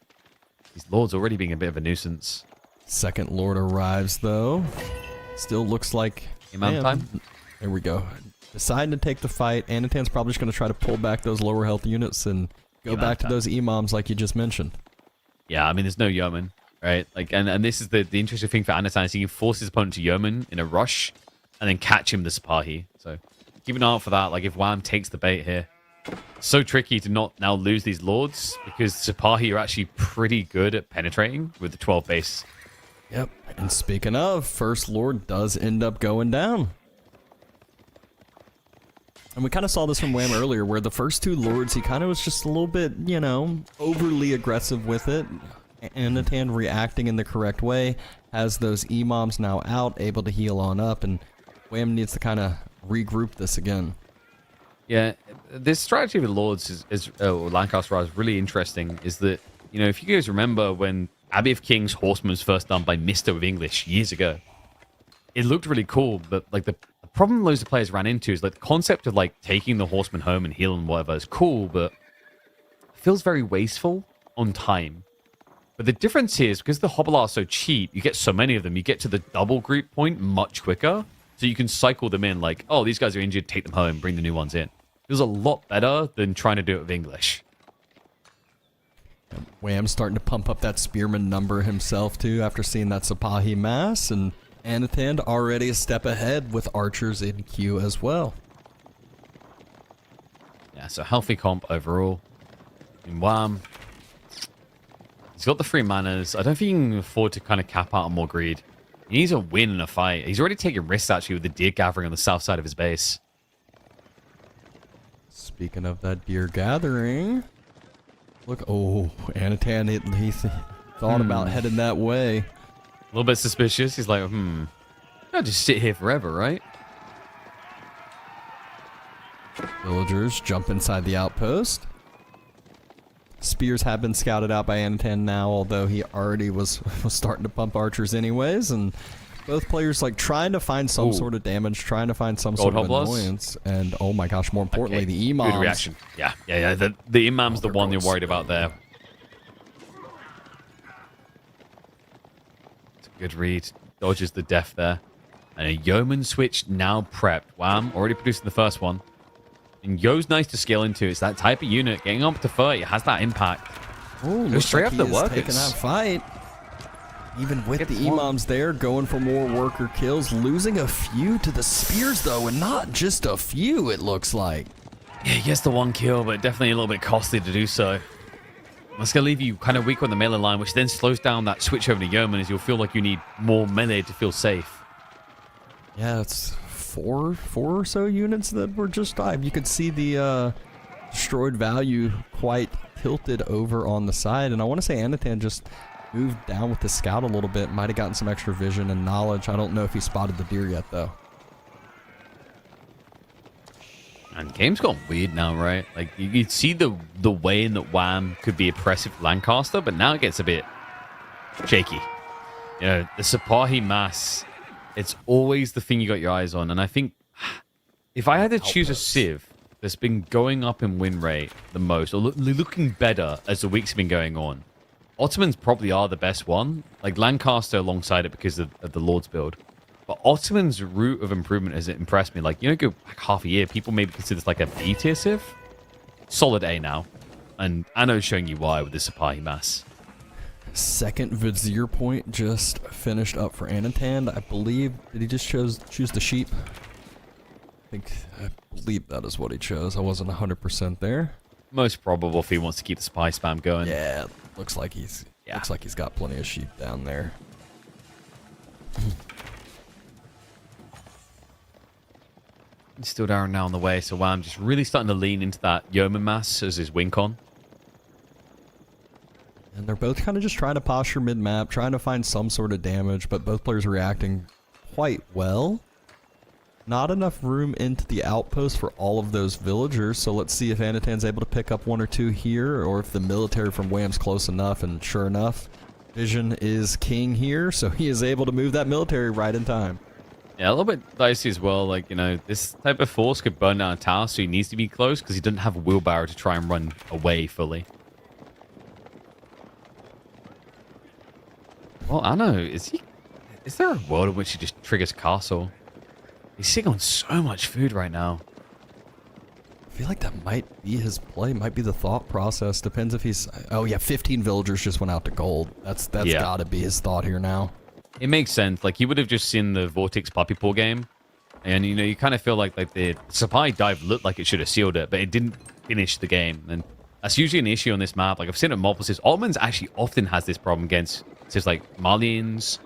These lords already being a bit of a nuisance. Second lord arrives, though. Still looks like... Imam time? There we go. Deciding to take the fight. Anatan's probably just going to try to pull back those lower health units and go back to those imams like you just mentioned. Yeah, I mean, there's no yeoman, right? Like, and this is the interesting thing for Anatan is he can force his opponent to yeoman in a rush and then catch him the Sipahi. So keep an eye out for that. Like, if Wham takes the bait here, so tricky to not now lose these lords because Sipahi are actually pretty good at penetrating with the 12 base. Yep. And speaking of, first lord does end up going down. And we kind of saw this from Wham earlier, where the first two lords, he kind of was just a little bit, you know, overly aggressive with it. Anatan reacting in the correct way, has those imams now out, able to heal on up, and Wham needs to kind of regroup this again. Yeah, this strategy with lords Lancaster is really interesting. Is that, you know, if you guys remember when Abbey of Kings Horseman was first done by Mr. with English years ago, it looked really cool, but like the problem loads of players ran into is like the concept of like taking the horseman home and healing whatever is cool, but it feels very wasteful on time. But the difference here is because the Hobbler are so cheap, you get so many of them, you get to the double group point much quicker, so you can cycle them in like, oh, these guys are injured, take them home, bring the new ones in. Feels a lot better than trying to do it with English. Wham's starting to pump up that spearman number himself too after seeing that Sipahi mass, and Anatan already a step ahead with archers in queue as well. Yeah, so healthy comp overall. In Wham, he's got the 3 manas. I don't think he can afford to kind of cap out on more greed. He needs a win in a fight. He's already taking risks actually with the deer gathering on the south side of his base. Speaking of that deer gathering, look, oh, Anatan, he thought about heading that way. A little bit suspicious. He's like, I'll just sit here forever, right? Villagers jump inside the outpost. Spears have been scouted out by Anatan now, although he already was starting to pump archers anyways, and both players like trying to find some Ooh. sort of damage, trying to find some Gold sort of hobblers. annoyance, and oh my gosh, more importantly, Okay, the imams. Good reaction. Yeah. The imam's the one you're worried about there. It's a good read. Dodges the death there. And a yeoman switch now prepped. Wham, already producing the first one. And Yo's nice to scale into. It's that type of unit. Getting up to 30 has that impact. Oh, Go straight after the workers. Taking that fight. Even with Get the one. imams there, going for more worker kills, losing a few to the spears though, and not just a few, it looks like. Yeah, he gets the one kill, but definitely a little bit costly to do so. That's going to leave you kind of weak on the melee line, which then slows down that switch over to yeoman as you'll feel like you need more melee to feel safe. Yeah, it's four or so units that were just dive. You could see the destroyed value quite tilted over on the side, and I want to say Anatan just moved down with the scout a little bit. Might have gotten some extra vision and knowledge. I don't know if he spotted the deer yet, though. And game's gone weird now, right? Like, you'd see the way in that Wham could be oppressive to Lancaster, but now it gets a bit shaky. You know, the Sipahi mass, it's always the thing you got your eyes on. And I think if I had to choose a Civ that's been going up in win rate the most, or looking better as the weeks have been going on, Ottomans probably are the best one. Like Lancaster alongside it because of the Lord's build. But Ottoman's route of improvement has impressed me. Like, you know, go back half a year, people maybe consider this like a B tier Civ. Solid A now. And Anno's showing you why with the Sipahi mass. Second Vizier point just finished up for Anatan. I believe, did he just choose the sheep? I believe that is what he chose. I wasn't 100% there. Most probable if he wants to keep the spy spam going. Yeah, looks like he's got plenty of sheep down there. He's still down now on the way, so Wham just really starting to lean into that yeoman mass as his win con. And they're both kind of just trying to posture mid-map, trying to find some sort of damage, but both players reacting quite well. Not enough room into the outpost for all of those villagers, so let's see if Anatan's able to pick up one or two here, or if the military from Wham's close enough, and sure enough, Vision is king here, so he is able to move that military right in time. Yeah, a little bit dicey as well. Like, you know, this type of force could burn down a tower, so he needs to be close because he doesn't have a wheelbarrow to try and run away fully. Well, I know. Is there a world in which he just triggers castle? He's sitting on so much food right now. I feel like that might be his play, might be the thought process. Depends if he's... Oh yeah, 15 villagers just went out to gold. That's Yeah. gotta be his thought here now. It makes sense. Like, he would have just seen the Vortix puppy paw game. And, you know, you kind of feel like the supply dive looked like it should have sealed it, but it didn't finish the game. And that's usually an issue on this map. Like, I've seen it multiple times. Ottomans actually often has this problem against just like Malians,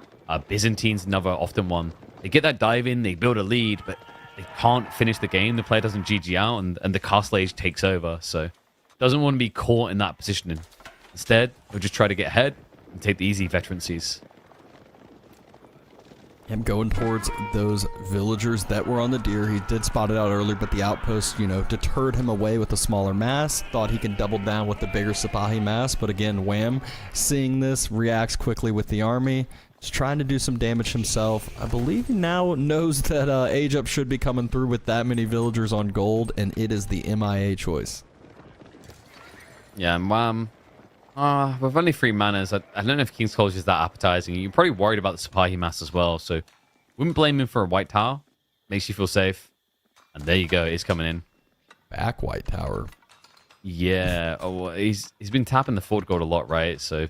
Byzantines, another often one. They get that dive in, they build a lead, but they can't finish the game. The player doesn't GG out, and the castle age takes over. So, doesn't want to be caught in that positioning. Instead, they'll just try to get ahead and take the easy veterancies. Him going towards those villagers that were on the deer. He did spot it out earlier, but the outpost, you know, deterred him away with a smaller mass. Thought he could double down with the bigger Sipahi mass, but again, Wham, seeing this, reacts quickly with the army. He's trying to do some damage himself. I believe he now knows that Age Up should be coming through with that many villagers on gold, and it is the MIA choice. Yeah, and Wham. With only 3 manas, I don't know if King's College is that appetizing. You're probably worried about the Sipahi mass as well, so wouldn't blame him for a white tower. Makes you feel safe. And there you go, it's coming in. Back White Tower. Yeah, well, he's been tapping the Fort Gold a lot, right? So,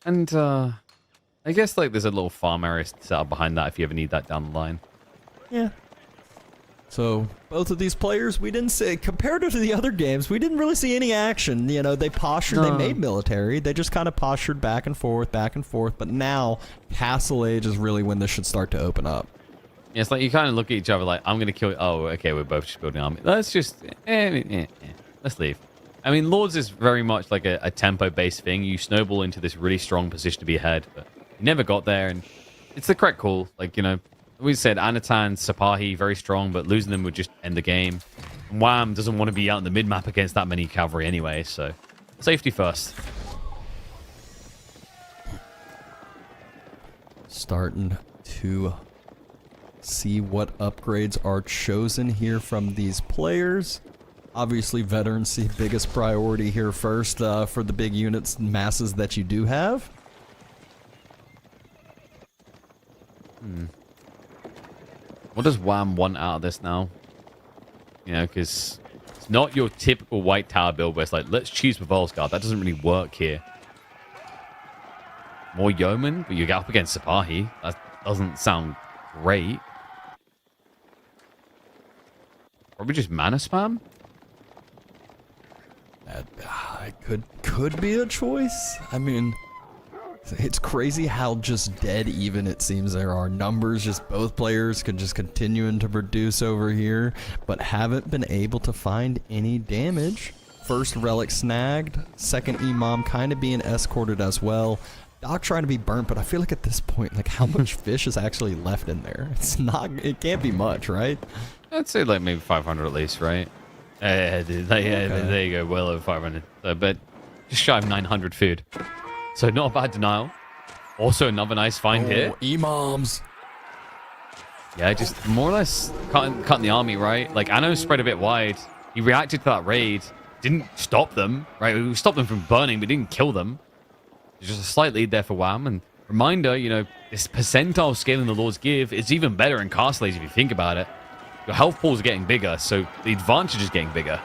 and I guess like there's a little farm area set up behind that if you ever need that down the line. Yeah. So, both of these players, we didn't see, compared to the other games, we didn't really see any action. You know, they postured, they made military, they just kind of postured back and forth, but now, Castle Age is really when this should start to open up. Yeah, it's like you kind of look at each other like, I'm going to kill you. Oh, okay, we're both just building army. Let's just, let's leave. I mean, Lords is very much like a tempo-based thing. You snowball into this really strong position to be ahead, but you never got there, and it's the correct call. Like, you know, we said Anatan, Sipahi, very strong, but losing them would just end the game. Wham doesn't want to be out in the mid-map against that many cavalry anyway, so safety first. Starting to see what upgrades are chosen here from these players. Obviously, veterancy, biggest priority here first for the big units, masses that you do have. What does Wham want out of this now? You know, because it's not your typical white tower build where it's like, let's choose with Volsguard. That doesn't really work here. More Yeoman, but you get up against Sipahi. That doesn't sound great. Probably just mana spam? It could be a choice. I mean, it's crazy how just dead even it seems there are numbers. Just both players can just continuing to produce over here, but haven't been able to find any damage. First relic snagged, second Imam kind of being escorted as well. Doc trying to be burnt, but I feel like at this point, like how much fish is actually left in there? It can't be much, right? I'd say like maybe 500 at least, right? There you go, well over 500. But just shy of 900 food. So not a bad denial. Also another nice find here. Imams. Yeah, just more or less cutting the army, right? Like, Anno spread a bit wide. He reacted to that raid. Didn't stop them, right? We stopped them from burning, but didn't kill them. There's just a slight lead there for Wham. And reminder, you know, this percentile scaling the Lords give is even better in Castle Age if you think about it. Your health pools are getting bigger, so the advantage is getting bigger.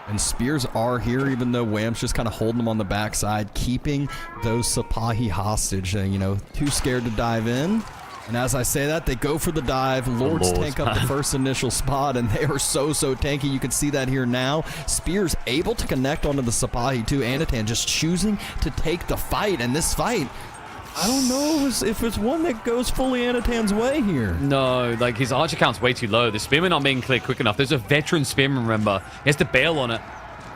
And spears are here, even though Wham's just kind of holding them on the backside, keeping those Sipahi hostage. You know, too scared to dive in. And as I say that, they go for the dive. Lords tank up the first initial spot, and they are so tanky. You can see that here now. Spears able to connect onto the Sipahi too. Anatan just choosing to take the fight, and this fight, I don't know if it's one that goes fully Anatan's way here. No, like his archer count's way too low. The spearman not being cleared quick enough. There's a veteran spearman, remember. He has to bail on it.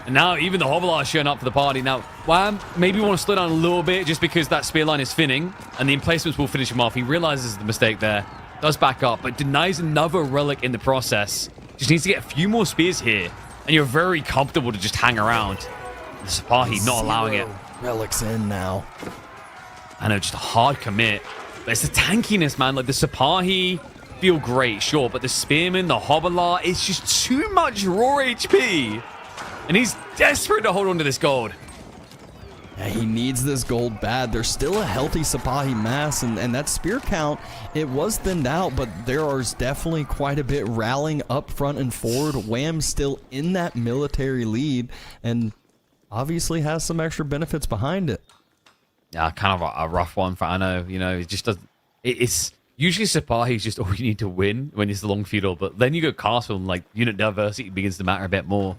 And now even the Hovelar is showing up for the party. Now, Wham maybe want to slow down a little bit just because that spear line is thinning and the emplacements will finish him off. He realizes the mistake there. Does back up, but denies another relic in the process. Just needs to get a few more spears here. And you're very comfortable to just hang around. The Sipahi not allowing it. Relics in now. I know, just a hard commit. But it's the tankiness, man. Like, the Sipahi feel great, sure. But the Spearman, the Hovelar, it's just too much raw HP. And he's desperate to hold on to this gold. Yeah, he needs this gold bad. There's still a healthy Sipahi mass, and that spear count, it was thinned out, but there is definitely quite a bit rallying up front and forward. Wham's still in that military lead, and obviously has some extra benefits behind it. Yeah, kind of a rough one for Anno. You know, it just doesn't... It's usually Sipahi is just all you need to win when it's the long feudal, but then you go castle and, like, unit diversity begins to matter a bit more.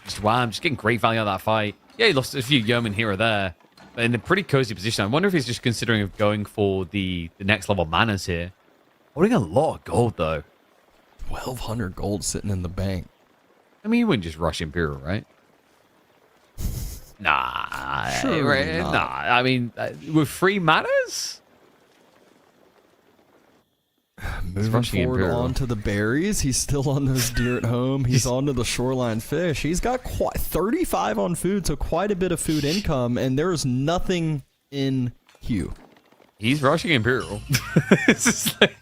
Just Wham, just getting great value out of that fight. Yeah, he lost a few yeomen here or there, but in a pretty cozy position. I wonder if he's just considering of going for the next level manas here. Holding a lot of gold, though. 1,200 gold sitting in the bank. I mean, you wouldn't just rush Imperial, right? Nah. Sure right, not. nah. I mean, with free manas? Moving forward Imperial. onto the berries. He's still on those deer at home. He's onto the shoreline fish. He's got quite 35 on food, so quite a bit of food income, and there is nothing in queue. He's rushing Imperial. It's just like,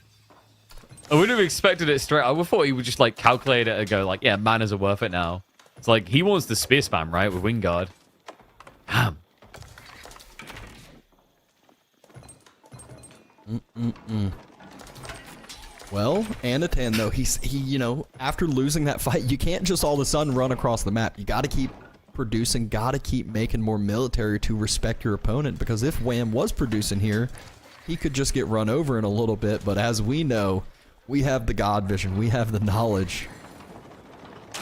I wouldn't have expected it straight. I would have thought he would just like calculate it and go like, yeah, manas are worth it now. It's like he wants the spear spam, right, with Wingard. Damn. Well, Anatan, though, he, you know, after losing that fight, you can't just all of a sudden run across the map. You got to keep producing, got to keep making more military to respect your opponent, because if Wham was producing here, he could just get run over in a little bit. But as we know, we have the God vision, we have the knowledge.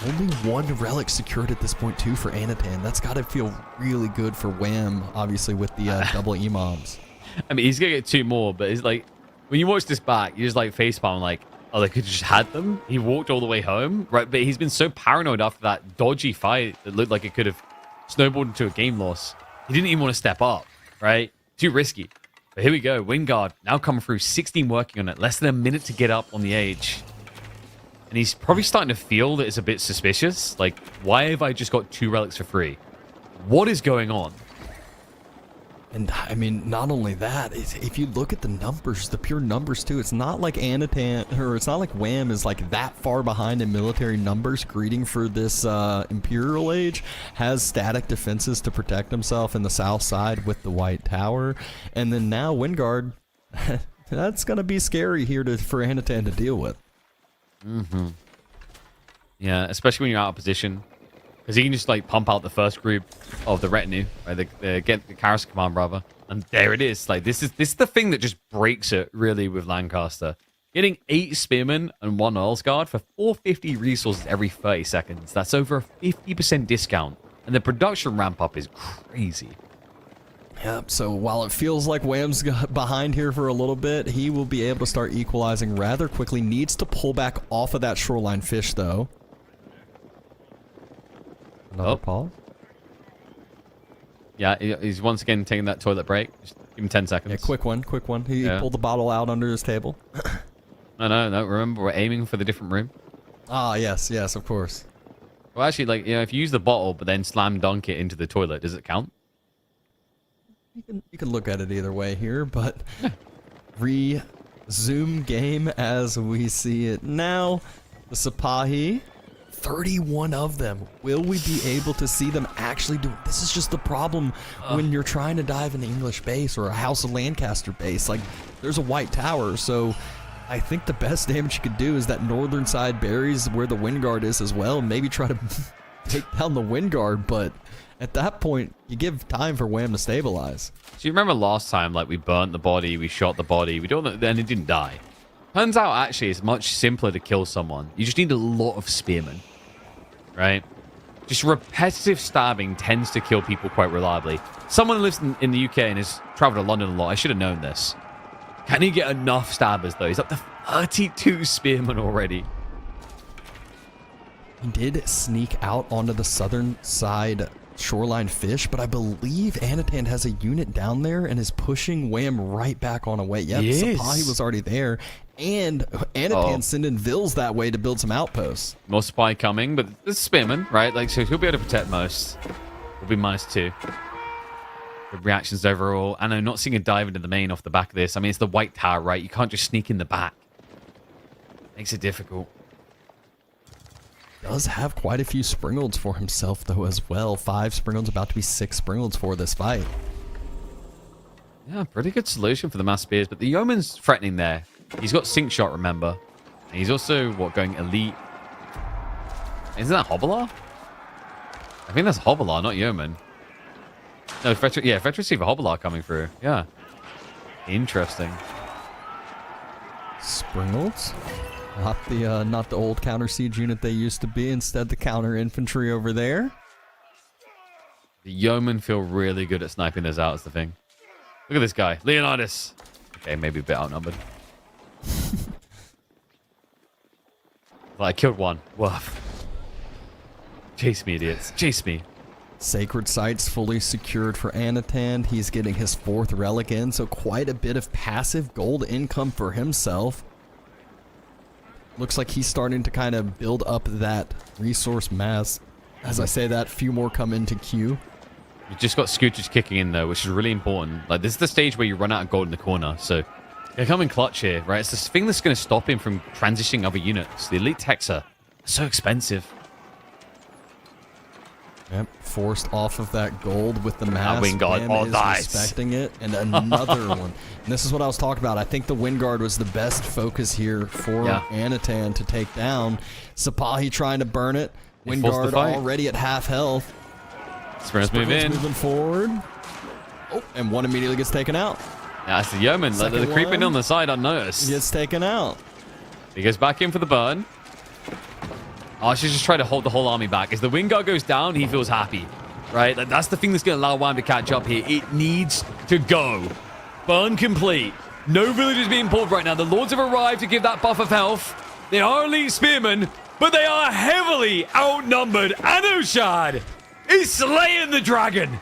Only one relic secured at this point, too, for Anatan. That's got to feel really good for Wham, obviously, with the double Imams. I mean, he's going to get two more, but it's like, when you watch this back, you just like facepalm like, oh, they could have just had them. He walked all the way home, right? But he's been so paranoid after that dodgy fight that looked like it could have snowballed into a game loss. He didn't even want to step up, right? Too risky. But here we go. Wingard now coming through, 16 working on it. Less than a minute to get up on the age. And he's probably starting to feel that it's a bit suspicious. Like, why have I just got 2 relics for free? What is going on? And I mean, not only that, if you look at the numbers, the pure numbers too, it's not like Anatan, or it's not like Wham is like that far behind in military numbers. Greeting for this Imperial Age has static defenses to protect himself in the south side with the White Tower. And then now Wingard, that's going to be scary here for Anatan to deal with. Mm-hmm. Yeah, especially when you're out of position. Because he can just like pump out the first group of the retinue, right? The Garrison Command, rather. And there it is. Like this is the thing that just breaks it really with Lancaster. Getting 8 Spearmen and 1 Earl's Guard for 450 resources every 30 seconds. That's over a 50% discount. And the production ramp up is crazy. Yep, so while it feels like Wham's behind here for a little bit, he will be able to start equalizing rather quickly. Needs to pull back off of that shoreline fish, though. Another pause. Yeah, he's once again taking that toilet break. Just give him 10 seconds. Yeah, quick one. He pulled the bottle out under his table. No. Remember, we're aiming for the different room. Ah, yes, of course. Well, actually, like, if you use the bottle but then slam dunk it into the toilet, does it count? You can look at it either way here, but resume game as we see it now. The Sipahi, 31 of them. Will we be able to see them actually do it? This is just the problem when you're trying to dive an English base or a House of Lancaster base. Like, there's a White Tower, so I think the best damage you could do is that northern side berries where the Wingard is as well. Maybe try to take down the Wingard, but at that point, you give time for Wham to stabilize. So you remember last time, like, we burnt the body, we shot the body, we don't, and it didn't die. Turns out, actually, it's much simpler to kill someone. You just need a lot of spearmen, right? Just repetitive stabbing tends to kill people quite reliably. Someone who lives in the UK and has traveled to London a lot, I should have known this. Can he get enough stabbers, though? He's up to 32 spearmen already. He did sneak out onto the southern side shoreline fish, but I believe Anatan has a unit down there and is pushing Wham right back on away. Yep, Sipahi was already there, and Anatan sending Vils that way to build some outposts. More spy coming, but this is Spearman, right? Like, so he'll be able to protect most. Will be -2. Good reactions overall. I know, not seeing a dive into the main off the back of this. I mean, it's the White Tower, right? You can't just sneak in the back. Makes it difficult. Does have quite a few Springolds for himself, though, as well. 5 Springolds, about to be 6 Springolds for this fight. Yeah, pretty good solution for the mass spears, but the Yeoman's threatening there. He's got Sync Shot, remember. And he's also, going elite? Isn't that Hobbler? I think that's Hobbler, not Yeoman. No, Fetch Receiver Hobbler coming through. Yeah. Interesting. Springolds? Not the old counter siege unit they used to be. Instead, the counter infantry over there. The Yeomen feel really good at sniping those out, is the thing. Look at this guy, Leonidas. Okay, maybe a bit outnumbered. Well, I killed one. Woof. Chase me, idiots. Chase me. Sacred sites fully secured for Anatan. He's getting his 4th relic in, so quite a bit of passive gold income for himself. Looks like he's starting to kind of build up that resource mass. As I say that, few more come into queue. You just got Scooters kicking in, though, which is really important. Like, this is the stage where you run out of gold in the corner, so they come in clutch here, right? It's the thing that's going to stop him from transitioning other units. The elite techs are so expensive. Yep, forced off of that gold with the mass. Wingard, Wham is nice. Respecting it, and another one. And this is what I was talking about. I think the Wingard was the best focus here for Anatan to take down. Sipahi trying to burn it. Wingard already at half health. Spurs moving forward. Oh, and one immediately gets taken out. Yeah, it's the Yeoman. They're creeping on the side unnoticed. Gets taken out. He goes back in for the burn. Oh, I should just try to hold the whole army back. As the Wingard goes down, he feels happy, right? That's the thing that's going to allow Wham to catch up here. It needs to go. Burn complete. No villagers being pulled right now. The Lords have arrived to give that buff of health. They are elite spearmen, but they are heavily outnumbered. Anushad is slaying the dragon.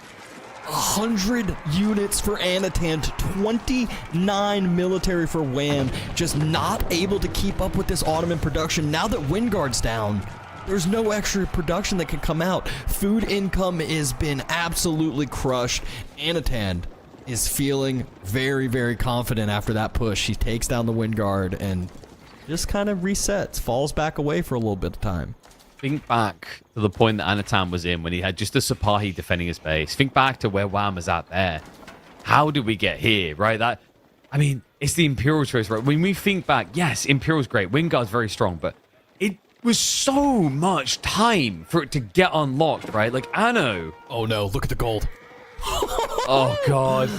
100 units for Anatan, 29 military for Wham. Just not able to keep up with this Ottoman production. Now that Wingard's down, there's no extra production that can come out. Food income has been absolutely crushed. Anatan is feeling very, very confident after that push. He takes down the Wind Guard and just kind of resets, falls back away for a little bit of time. Think back to the point that Anatan was in when he had just a Sapahi defending his base. Think back to where Wham was at there. How did we get here, right? I mean, it's the Imperial choice, right? When we think back, yes, Imperial's great. Wingard's very strong, but it was so much time for it to get unlocked, right? Like, Anno. Oh no, look at the gold. Oh, God.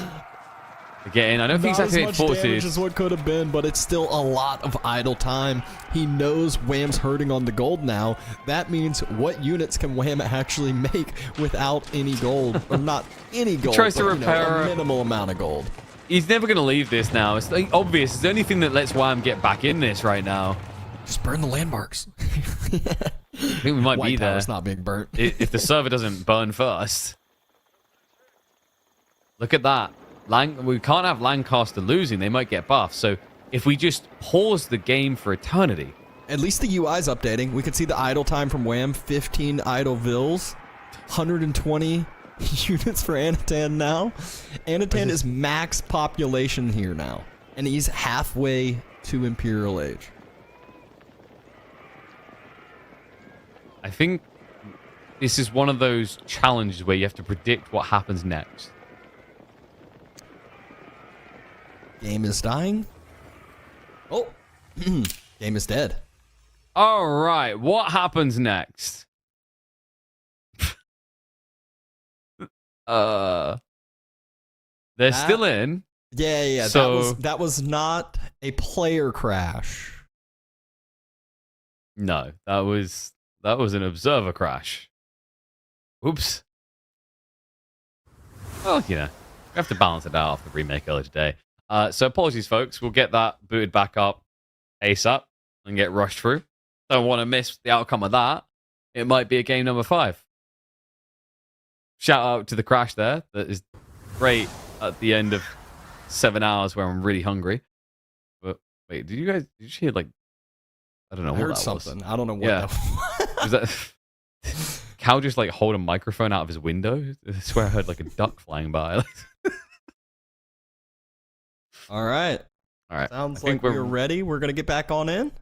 Again, I don't think he's activated Not as much damage forces. as what could have been, but it's still a lot of idle time. He knows Wham's hurting on the gold now. That means what units can Wham actually make without any gold? Or not any gold, tries to but, repair a minimal amount of gold. He's never going to leave this now. It's like obvious. It's the only thing that lets Wham get back in this right now. Just burn the landmarks. I think we might White be there. Tower's not being burnt. If the server doesn't burn first. Look at that. We can't have Lancaster losing. They might get buffed. So if we just pause the game for eternity. At least the UI's updating. We can see the idle time from Wham. 15 idle vills. 120 units for Anatan now. Anatan is max population here now. And he's halfway to Imperial Age. I think this is one of those challenges where you have to predict what happens next. Game is dying. Oh, game is dead. All right, what happens next? They're still in. Yeah. So that was not a player crash. no, that was an observer crash. Oops. Well, we have to balance it out after the remake earlier today. So apologies, folks. We'll get that booted back up ASAP and get rushed through. Don't want to miss the outcome of that. It might be a game number 5. Shout out to the crash there. That is great at the end of 7 hours where I'm really hungry. But wait, did you hear like, I don't know I what heard that something. was. I don't know what. Yeah. Was that Cal just like hold a microphone out of his window? I swear I heard like a duck flying by. All right. Sounds like we're ready. We're gonna get back on in.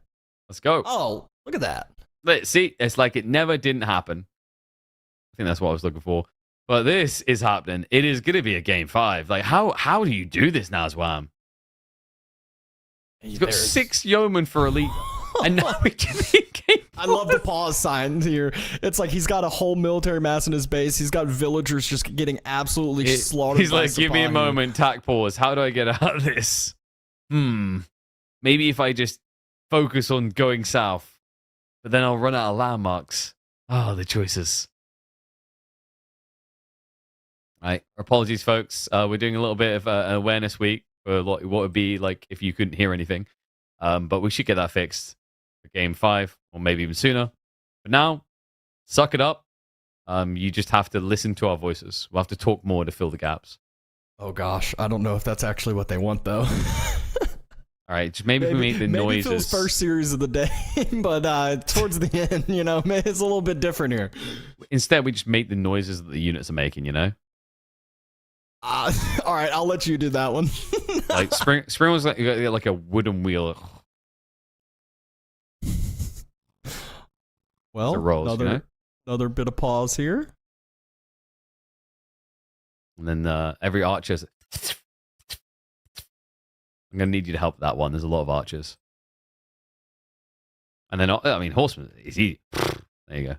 Let's go. Oh, look at that. Let's see. It's like it never didn't happen. I think that's what I was looking for. But this is happening. It is going to be a game 5. Like, how do you do this now, Wham? He's got 6 yeomen for elite, and now we can be game 4. I love the pause sign here. It's like he's got a whole military mass in his base. He's got villagers just getting absolutely slaughtered. He's by like, give me a Sapahi. moment, tack pause. How do I get out of this? Maybe if I just focus on going south, but then I'll run out of landmarks. Oh, the choices. Right. Apologies, folks. We're doing a little bit of an awareness week for what would be like if you couldn't hear anything. But we should get that fixed for game 5 or maybe even sooner. But now, suck it up. You just have to listen to our voices. We'll have to talk more to fill the gaps. Oh gosh, I don't know if that's actually what they want though. All right, just maybe we make the noises. Maybe Phil's first series of the day, but towards the end, it's a little bit different here. Instead, we just make the noises that the units are making, All right, I'll let you do that one. Like spring was like a wooden wheel. Well, It rolls, another bit of pause here. And then every archer's... I'm going to need you to help that one. There's a lot of archers. And then, horsemen is easy. There you go.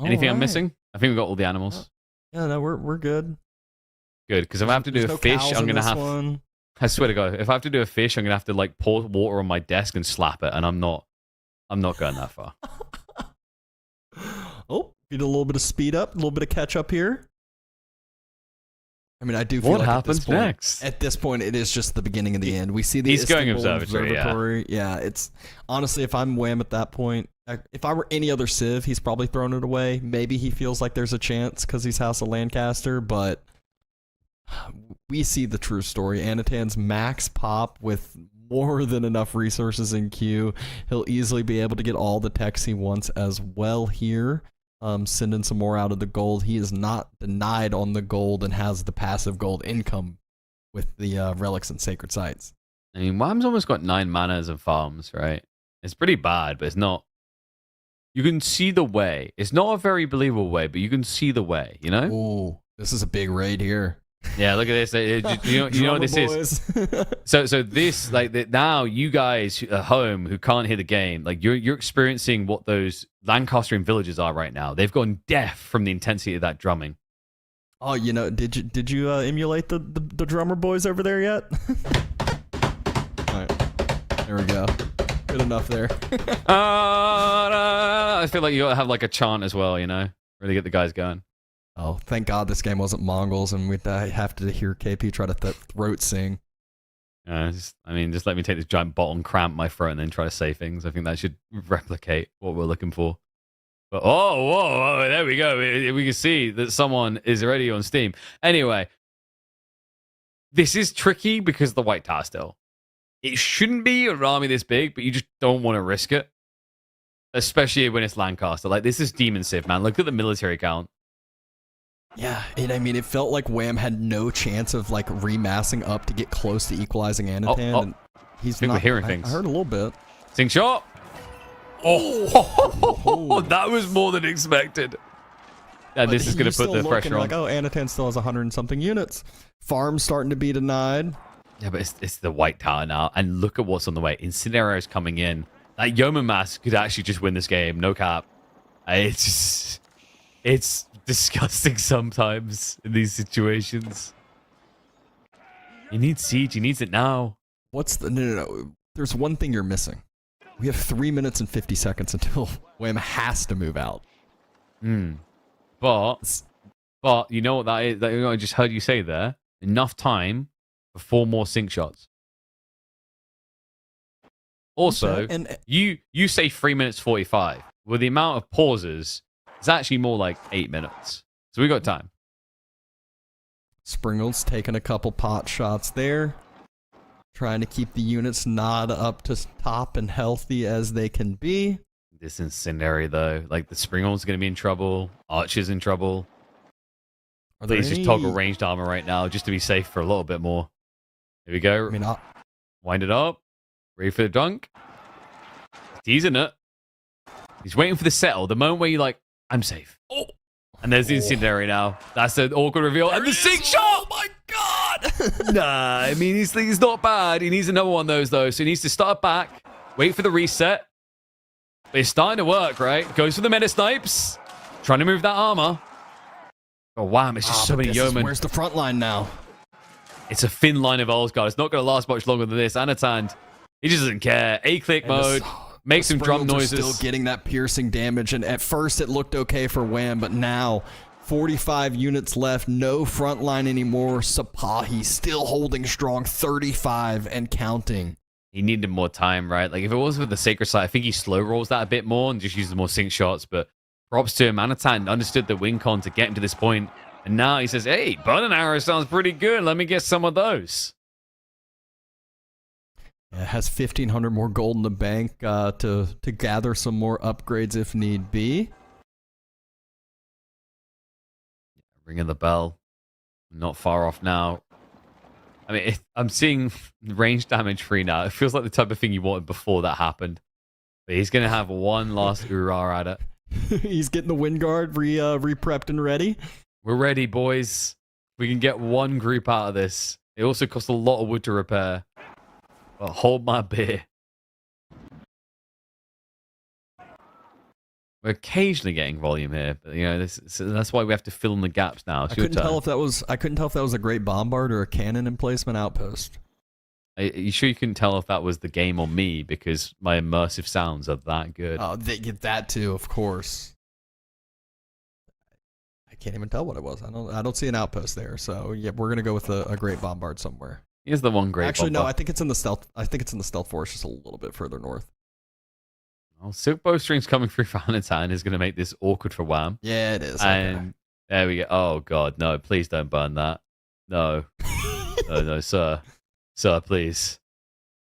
Anything I'm missing? I think we've got all the animals. Yeah, no, we're good. Good, because if I have to do a fish, I'm going to have... One. I swear to God, if I have to do a fish, I'm going to have to like pour water on my desk and slap it, and I'm not going that far. Oh, get a little bit of speed up, a little bit of catch up here. I do feel what like happens next? At this point, it is just the beginning of the end. We see the He's going Istanbul observatory. Yeah, it's honestly, if I'm Wham at that point, if I were any other Civ, he's probably thrown it away. Maybe he feels like there's a chance because he's House of Lancaster, but we see the true story. Anatan's max pop with more than enough resources in queue. He'll easily be able to get all the techs he wants as well here. sending some more out of the gold. He is not denied on the gold and has the passive gold income with the relics and sacred sites. I mean, Wham's almost got 9 manas and farms, right? It's pretty bad, but it's not. You can see the way. It's not a very believable way, but you can see the way, you know? Ooh, this is a big raid here. Yeah, look at this. You know what this is? So this, like, now you guys at home who can't hear the game, like, you're experiencing what those Lancastrian villagers are right now. They've gone deaf from the intensity of that drumming. Oh, you know, did you emulate the drummer boys over there yet? All right, there we go. Good enough there. I feel like you gotta have like a chant as well, you know, really get the guys going. Oh, thank God this game wasn't Mongols, and we'd have to hear KP try to throat sing. Just let me take this giant bottle and cramp my throat and then try to say things. I think that should replicate what we're looking for. But whoa, there we go. We can see that someone is already on Steam. Anyway, this is tricky because of the white tower still. It shouldn't be an army this big, but you just don't want to risk it. Especially when it's Lancaster. Like, this is Demon Civ, man. Look at the military count. Yeah, it felt like Wham had no chance of like remassing up to get close to equalizing Anatan. And he's I think we're hearing things. I heard a little bit. Sing shot. Oh, that was more than expected. And this is going to put the pressure on. Like, oh, Anatan still has 100 and something units. Farm's starting to be denied. Yeah, but it's the white tower now. And look at what's on the way. Incendiaries coming in. That Yeoman Mass could actually just win this game. No cap. It's disgusting sometimes in these situations. You need siege. He needs it now. No. There's one thing you're missing. We have 3 minutes and 50 seconds until Wham has to move out. But you know what that is? I just heard you say there. Enough time for 4 more sync shots. Also, you say 3 minutes 45. With the amount of pauses, it's actually more like 8 minutes. So we got time. Springald's taking a couple pot shots there. Trying to keep the units not up to top and healthy as they can be. This incendiary, though. Like, the Springald's going to be in trouble. Archer's in trouble. Please just toggle ranged armor right now just to be safe for a little bit more. Here we go. Wind it up. Ready for the dunk. He's teasing it. He's waiting for the settle. The moment where you're like, I'm safe. Oh. And there's the incendiary now. That's an awkward reveal. And the sync shot! Oh my god! Nah, I mean, he's not bad. He needs another one of those, though. So he needs to start back, wait for the reset. But it's starting to work, right? Goes for the meta snipes. Trying to move that armor. Oh, Wham. It's just so many yeomen. Where's the front line now? It's a thin line of Oldsguard. It's not going to last much longer than this. Anatan, he just doesn't care. A-click mode. Make some drum noises. Still getting that piercing damage, and at first it looked okay for Wham, but now 45 units left, no front line anymore. Sapahi still holding strong, 35 and counting. He needed more time, right? Like, if it was with the Sacred Site, I think he slow rolls that a bit more and just uses more sync shots, but props to him. Anatan understood the win con to get him to this point, and now he says, hey, burn an arrow sounds pretty good. Let me get some of those. It has 1,500 more gold in the bank to gather some more upgrades if need be. Ringing the bell. Not far off now. I mean, I'm seeing range damage free now. It feels like the type of thing you wanted before that happened. But he's going to have one last hurrah at it. He's getting the wind guard re-prepped and ready. We're ready, boys. We can get one group out of this. It also costs a lot of wood to repair. But hold my beer. We're occasionally getting volume here, but that's why we have to fill in the gaps now. I couldn't tell if that was a great bombard or a cannon emplacement outpost. Are you sure you couldn't tell if that was the game or me? Because my immersive sounds are that good. Oh, they get that too, of course. I can't even tell what it was. I don't see an outpost there. So yeah, we're gonna go with a great bombard somewhere. Here's the one great. Actually, no, I think it's in the stealth. I think it's in the stealth forest, just a little bit further north. Well, Silk Bowstrings coming through for Anatan is going to make this awkward for Wham. Yeah, it is. And there we go. Oh god, no! Please don't burn that. No, no, sir, please.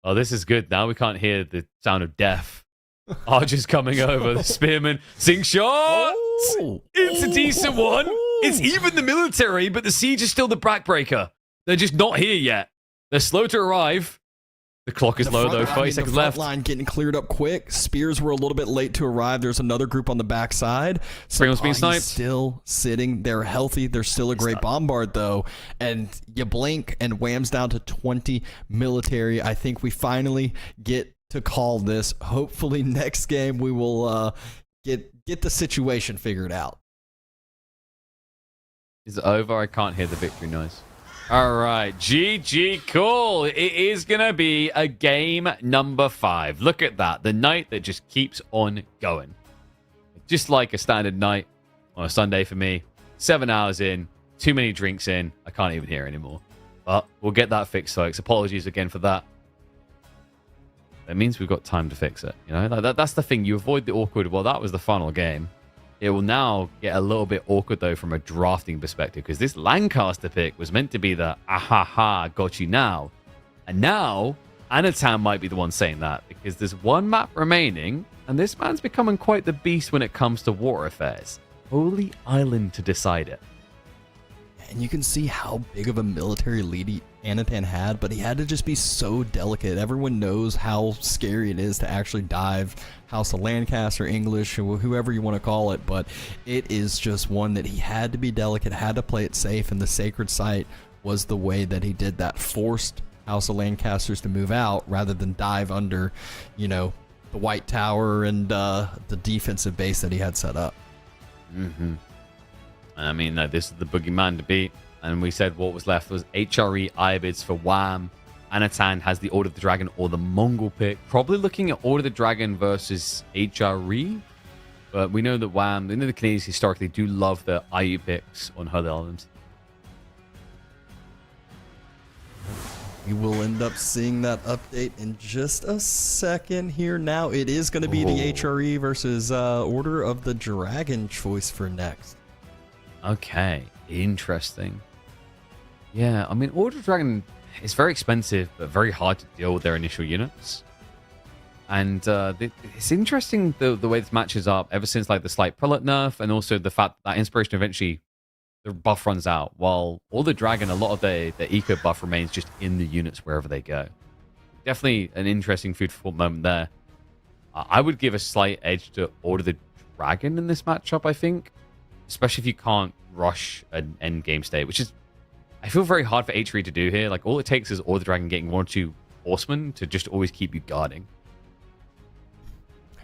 Oh, this is good. Now we can't hear the sound of death. Archer's coming over. The spearman. Sink shot! It's a decent one. It's even the military, but the siege is still the backbreaker. They're just not here yet. They're slow to arrive. The clock is low, though. 30 seconds left. The front line getting cleared up quick. Spears were a little bit late to arrive. There's another group on the backside. Springham's being sniped. Still sitting. They're healthy. They're still a great bombard, though. And you blink, and Wham's down to 20 military. I think we finally get to call this. Hopefully, next game we will get the situation figured out. Is it over? I can't hear the victory noise. All right, GG, cool. It is going to be a game number 5. Look at that. The night that just keeps on going. Just like a standard night on a Sunday for me. 7 hours in, too many drinks in. I can't even hear anymore. But we'll get that fixed, folks. Apologies again for that. That means we've got time to fix it. You know, that's the thing. You avoid the awkward. Well, that was the final game. It will now get a little bit awkward, though, from a drafting perspective, because this Lancaster pick was meant to be the ahaha, got you now. And now, Anatan might be the one saying that, because there's one map remaining, and this man's becoming quite the beast when it comes to water affairs. Holy Island to decide it. And you can see how big of a military lead Anatan had, but he had to just be so delicate. Everyone knows how scary it is to actually dive House of Lancaster, English, or whoever you want to call it, but it is just one that he had to be delicate, had to play it safe, and the Sacred Site was the way that he did that. Forced House of Lancasters to move out rather than dive under, you know, the White Tower and the defensive base that he had set up. Mm-hmm. I mean, this is the boogeyman to beat. And we said what was left was HRE Ibids for Wham. Anatan has the Order of the Dragon or the Mongol pick. Probably looking at Order of the Dragon versus HRE. But we know that Wham, the Canadians historically do love the IU picks on Holy Islands. We will end up seeing that update in just a second here. Now it is going to be the HRE versus Order of the Dragon choice for next. Okay, interesting. Yeah, I mean, Order of Dragon is very expensive, but very hard to deal with their initial units. And it's interesting the way this matches up ever since like the slight prelate nerf, and also the fact that Inspiration eventually the buff runs out, while Order of the Dragon, a lot of the eco buff remains just in the units wherever they go. Definitely an interesting food for thought moment there. I would give a slight edge to Order of the Dragon in this matchup, I think. Especially if you can't rush an end game state, which is, I feel, very hard for HRE to do here. Like, all it takes is Order of the Dragon getting 1 or 2 horsemen to just always keep you guarding.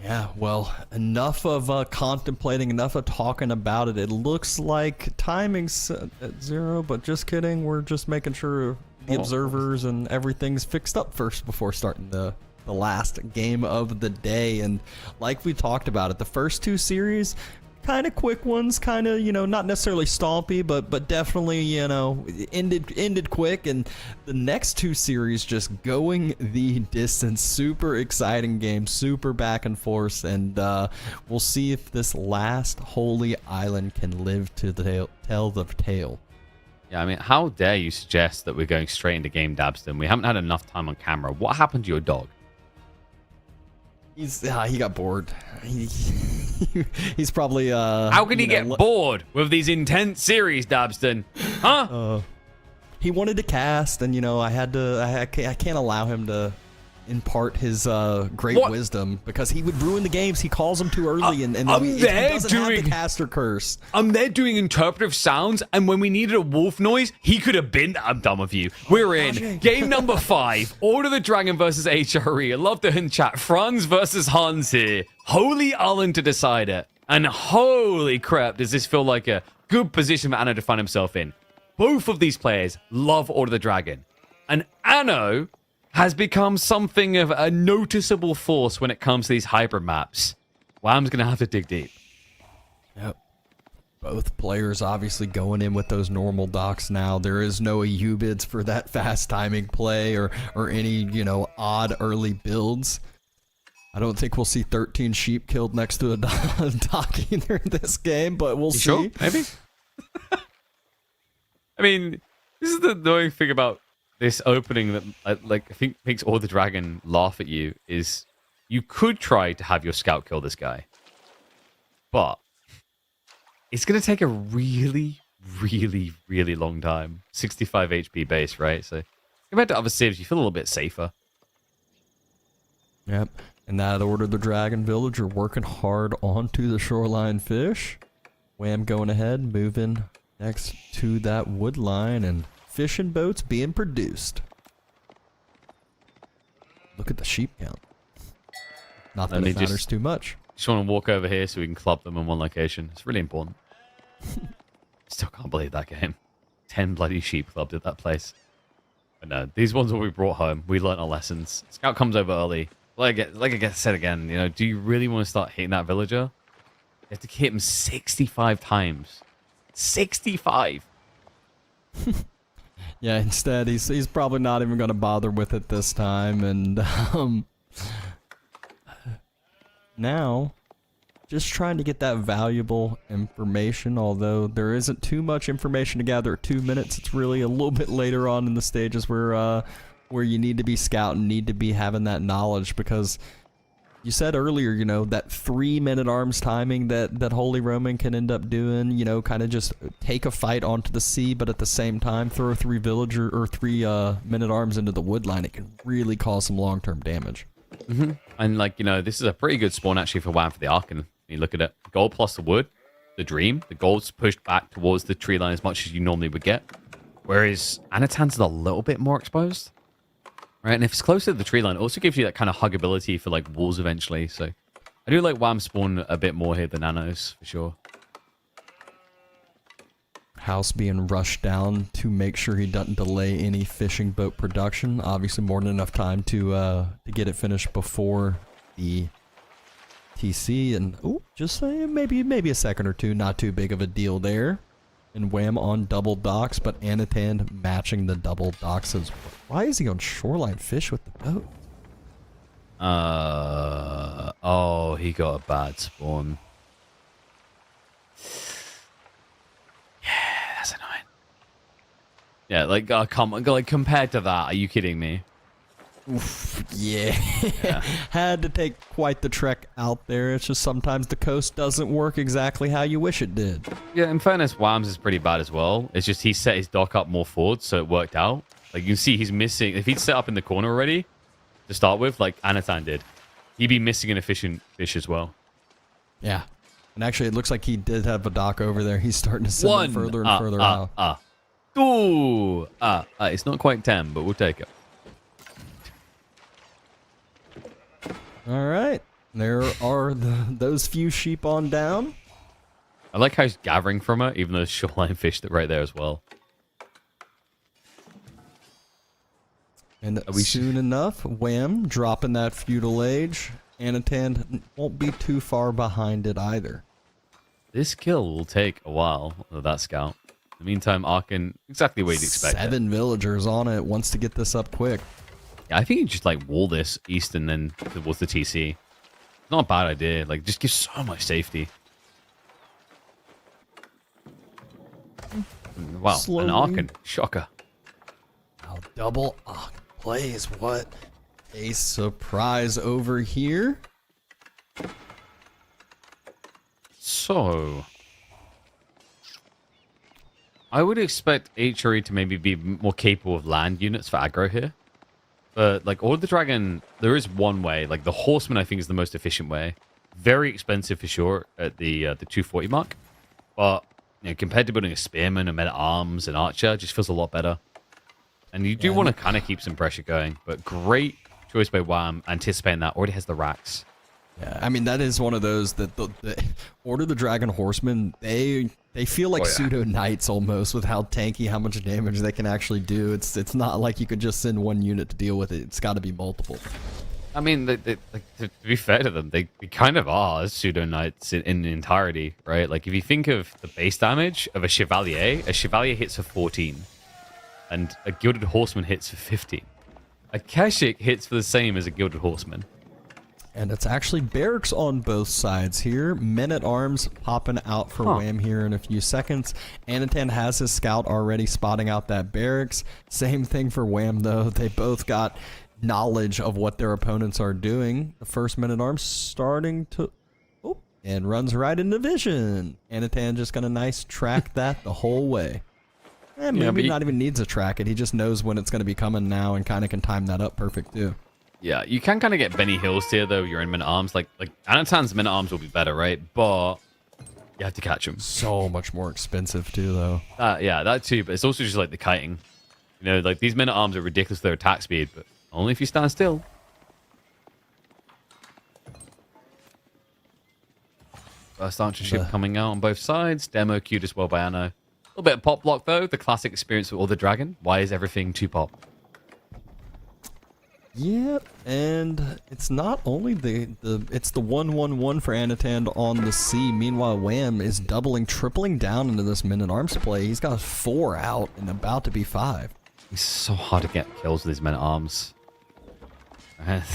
Yeah, well, enough of contemplating, enough of talking about it. It looks like timing's at 0, but just kidding. We're just making sure the observers and everything's fixed up first before starting the last game of the day. And like we talked about it, the first 2 series, kind of quick ones, kind of, you know, not necessarily stompy, but definitely, you know, ended quick. And the next 2 series just going the distance. Super exciting game, super back and forth, and we'll see if this last Holy Island can live to tell the tale. Yeah, I mean, how dare you suggest that we're going straight into game, Dabston? We haven't had enough time on camera. What happened to your dog? He got bored. He's probably how can he get bored with these intense series, Dabston? Huh? He wanted to cast, and you know, I can't allow him to impart his great wisdom, because he would ruin the games. He calls them too early, and he doesn't have the caster curse. I'm there doing interpretive sounds, and when we needed a wolf noise, he could have been. I'm done with you. We're in game number 5. Order of the Dragon versus HRE. I love the in chat. Franz versus Hans here. Holy Island to decide it. And holy crap, does this feel like a good position for Anno to find himself in. Both of these players love Order of the Dragon. And Anno has become something of a noticeable force when it comes to these hybrid maps. Wham's going to have to dig deep. Yep. Both players obviously going in with those normal docks now. There is no EU bids for that fast timing play or any, you know, odd early builds. I don't think we'll see 13 sheep killed next to a dock either in this game, but we'll see. Sure? Maybe? I mean, this is the annoying thing about this opening that, like, I think makes Order of the Dragon laugh at you is you could try to have your scout kill this guy, but it's going to take a really, really, really long time. 65 HP base, right? So compared to other civs, you feel a little bit safer. Yep. In that order, the Dragon Villager working hard onto the shoreline fish. Wham going ahead, moving next to that wood line, and fishing boats being produced. Look at the sheep count. Not that it matters too much. Just want to walk over here so we can club them in one location. It's really important. Still can't believe that game. 10 bloody sheep clubbed at that place. But no, these ones will be brought home. We learnt our lessons. Scout comes over early. Like I said again, you know, do you really want to start hitting that villager? You have to hit him 65 times. 65! Yeah, instead, he's probably not even going to bother with it this time. And now, just trying to get that valuable information, although there isn't too much information to gather at 2 minutes. It's really a little bit later on in the stages where you need to be scouting, need to be having that knowledge, because you said earlier, you know, that 3-minute arms timing that Holy Roman can end up doing, you know, kind of just take a fight onto the sea, but at the same time throw 3 villager or 3-minute arms into the wood line. It can really cause some long-term damage. Mm-hmm. And like, you know, this is a pretty good spawn actually for Wham for the Archon. You look at it, gold plus the wood, the dream, the gold's pushed back towards the tree line as much as you normally would get. Whereas Anatan's a little bit more exposed. Right, and if it's closer to the tree line, it also gives you that kind of huggability for like walls eventually. So I do like Wham spawn a bit more here than Nanos, for sure. House being rushed down to make sure he doesn't delay any fishing boat production. Obviously more than enough time to get it finished before the TC. And just saying, maybe a second or two, not too big of a deal there. And Wham on double docks, but Anatan matching the double docks as well. Why is he on shoreline fish with the boat? Oh, he got a bad spawn. Yeah, that's annoying. Yeah, like compared to that, are you kidding me? Oof, yeah. Had to take quite the trek out there. It's just sometimes the coast doesn't work exactly how you wish it did. Yeah, in fairness, Wham's is pretty bad as well. It's just he set his dock up more forward, so it worked out. Like, you can see he's missing... If he'd set up in the corner already, to start with, like Anatan did, he'd be missing an efficient fish as well. Yeah. And actually, it looks like he did have a dock over there. He's starting to send them further and further out. It's not quite 10, but we'll take it. All right. There are those few sheep on down. I like how he's gathering from it, even though there's shoreline fish that right there as well. And soon enough, Wham dropping that feudal age. Anatan won't be too far behind it either. This kill will take a while with that scout. In the meantime, Archon, exactly what you'd expect. 7 villagers on it, wants to get this up quick. Yeah, I think you just like wall this east and then towards the TC. It's not a bad idea. Like, just gives so much safety. Wow, Slowly. an Archon. Shocker. Now double plays. What a surprise over here. So, I would expect HRE to maybe be more capable of land units for aggro here. But, like, Order of the Dragon, there is one way. Like, the Horseman, I think, is the most efficient way. Very expensive for sure at the 240 mark. But, you know, compared to building a Spearman, a Men-at-Arms, an Archer, it just feels a lot better. And you do want to kind of keep some pressure going. But great choice by Wham, anticipating that. Already has the racks. Yeah, I mean, that is one of those that the Order of the Dragon Horsemen, they feel like pseudo knights almost with how tanky, how much damage they can actually do. It's not like you could just send one unit to deal with it. It's got to be multiple. I mean, like, to be fair to them, they kind of are pseudo knights in entirety, right? Like, if you think of the base damage of a Chevalier hits for 14, and a Gilded Horseman hits for 15. A Keshik hits for the same as a Gilded Horseman. And it's actually barracks on both sides here. Men-at-Arms popping out for Wham here in a few seconds. Anatan has his scout already spotting out that barracks. Same thing for Wham, though. They both got knowledge of what their opponents are doing. The first Men-at-Arms starting to... Oh, and runs right into vision. Anatan just going to nice track that the whole way. And maybe not even needs to track it. He just knows when it's going to be coming now and kind of can time that up perfect too. Yeah, you can kind of get Benny Hills here though. You're in Men-at-Arms. Like Anatan's Men-at-Arms will be better, right? But you have to catch him. So much more expensive too, though. Yeah, that too. But it's also just like the kiting. You know, like these Men-at-Arms are ridiculous with their attack speed, but only if you stand still. First archership coming out on both sides. Demo queued as well by Anno. A little bit of pop block though. The classic experience with all the dragon. Why is everything 2 pop? Yep, and it's not only it's the 1/1/1 for Anatan on the C. Meanwhile, Wham is doubling, tripling down into this Men-at-Arms play. He's got 4 out and about to be 5. It's so hard to get kills with these Men-at-Arms.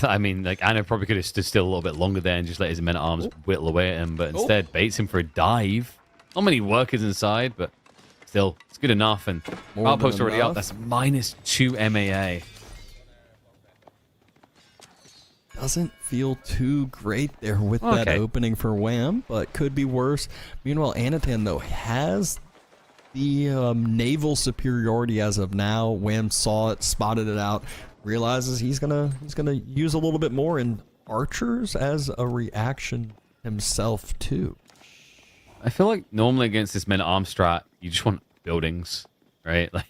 I mean, like Anno probably could have stood still a little bit longer there and just let his Men-at-Arms whittle away at him, but instead baits him for a dive. Not many workers inside, but still, it's good enough. And outpost already up. That's -2 MAA. Doesn't feel too great there with that opening for Wham, but could be worse. Meanwhile, Anatan, though, has the naval superiority as of now. Wham saw it, spotted it out, realizes he's gonna use a little bit more in archers as a reaction himself too. I feel like normally against this Men-at-Arms strat, you just want buildings, right? Like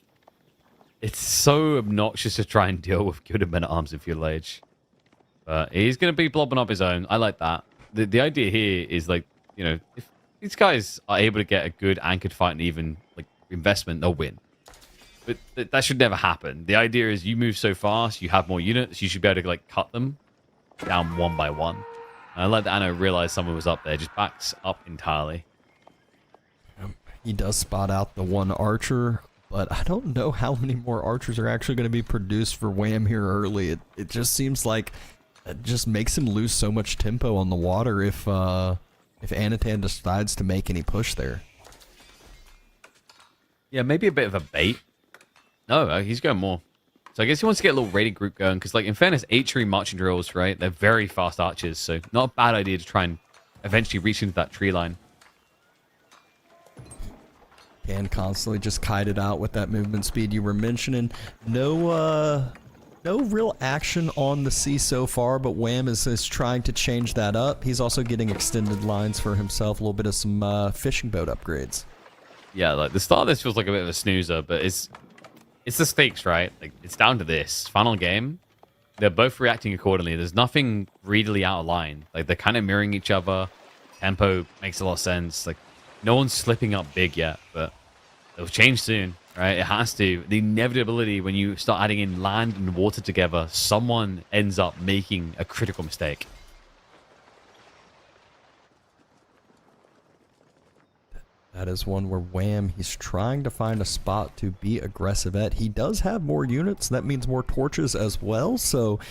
it's so obnoxious to try and deal with good Men-at-Arms in Feudal Age. He's going to be blobbing up his own. I like that. The idea here is like, you know, if these guys are able to get a good anchored fight and even like investment, they'll win. But that should never happen. The idea is you move so fast, you have more units, you should be able to like cut them down one by one. And I like that Anno realized someone was up there, just backs up entirely. He does spot out the one archer, but I don't know how many more archers are actually going to be produced for Wham here early. It just seems like it just makes him lose so much tempo on the water if Anatan decides to make any push there. Yeah, maybe a bit of a bait. No, he's going more. So I guess he wants to get a little raiding group going because, like, in fairness, archery marching drills, right? They're very fast archers, so not a bad idea to try and eventually reach into that tree line. Can constantly just kite it out with that movement speed you were mentioning. No real action on the sea so far, but Wham is trying to change that up. He's also getting extended lines for himself, a little bit of some fishing boat upgrades. Yeah, like the start of this feels like a bit of a snoozer, but it's the stakes, right? Like it's down to this final game. They're both reacting accordingly. There's nothing really out of line. Like they're kind of mirroring each other. Tempo makes a lot of sense. Like no one's slipping up big yet, but it'll change soon. Right, it has to. The inevitability when you start adding in land and water together, someone ends up making a critical mistake. That is one where Wham, he's trying to find a spot to be aggressive at. He does have more units. That means more torches as well. So,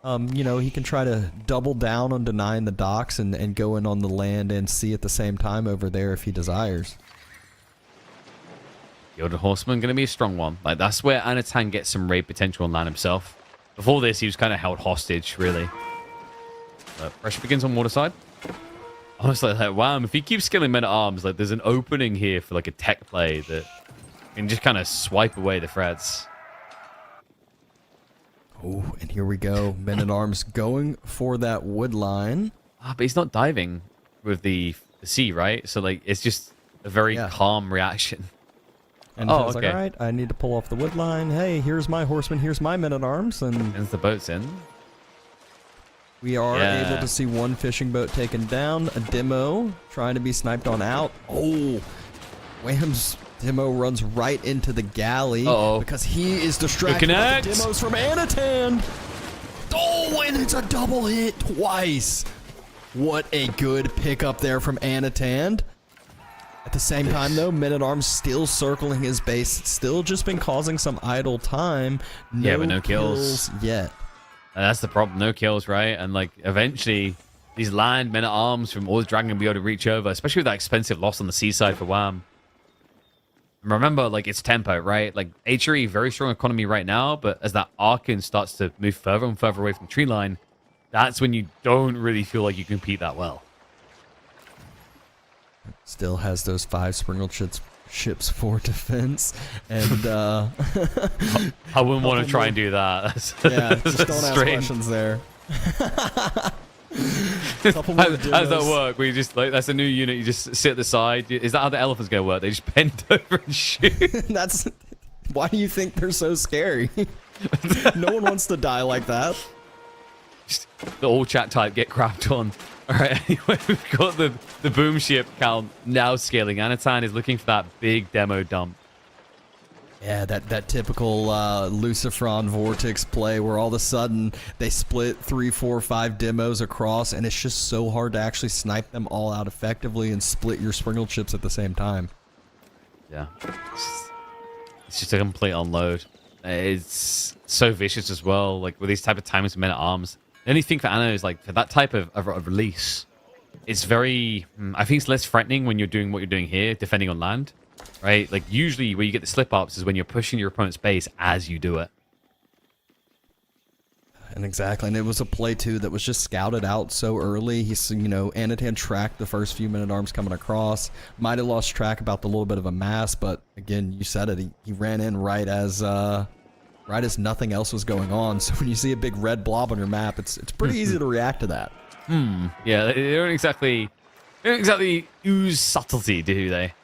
you know, he can try to double down on denying the docks and go in on the land and sea at the same time over there if he desires. Gilded Horseman going to be a strong one. Like that's where Anatan gets some raid potential on land himself. Before this, he was kind of held hostage, really. Pressure begins on water side. Honestly, like, wow, if he keeps skilling Men-at-Arms, like there's an opening here for like a tech play that can just kind of swipe away the threats. Oh, and here we go. Men-at-Arms going for that wood line. But he's not diving with the sea, right? So like it's just a very calm reaction. And I was like, all right, I need to pull off the wood line. Hey, here's my horseman, here's my Men-at-Arms. And the boat's in. We are able to see one fishing boat taken down. A demo trying to be sniped on out. Oh, Wham's demo runs right into the galley because he is distracted by the demos from Anatan. Oh, and it's a double hit twice. What a good pickup there from Anatan. At the same time, though, Men-at-Arms still circling his base. Still just been causing some idle time. But no kills yet. And that's the problem. No kills, right? And, like, eventually, these land Men-at-Arms from all the dragon will be able to reach over, especially with that expensive loss on the seaside for Wham. Remember, like, it's tempo, right? Like, HRE, very strong economy right now, but as that Archon starts to move further and further away from the tree line, that's when you don't really feel like you compete that well. Still has those 5 Springle ships for defense, and I wouldn't want to try and do that. yeah, just don't ask questions there. How does that work? We just like that's a new unit. You just sit at the side. Is that how the elephant's gonna work? They just bend over and shoot. That's why do you think they're so scary? No one wants to die like that. Just the all chat type get crapped on. All right. Anyway, we've got the boom ship count now scaling. Anatan is looking for that big demo dump. Yeah, that typical Lucifron Vortix play where all of a sudden they split 3, 4, 5 demos across, and it's just so hard to actually snipe them all out effectively and split your Springle chips at the same time. Yeah. It's just a complete unload. It's so vicious as well, like with these type of timings of men at arms. The only thing for Anno is like for that type of release, it's very, I think it's less threatening when you're doing what you're doing here, defending on land. Right? Like, usually where you get the slip-ups is when you're pushing your opponent's base as you do it. And exactly, and it was a play, too, that was just scouted out so early. He's, you know, Anatan tracked the first few men-at-arms coming across. Might have lost track about the little bit of a mass, but, again, you said it. He ran in right as nothing else was going on. So when you see a big red blob on your map, it's pretty easy to react to that. Yeah, they don't exactly ooze subtlety, do they?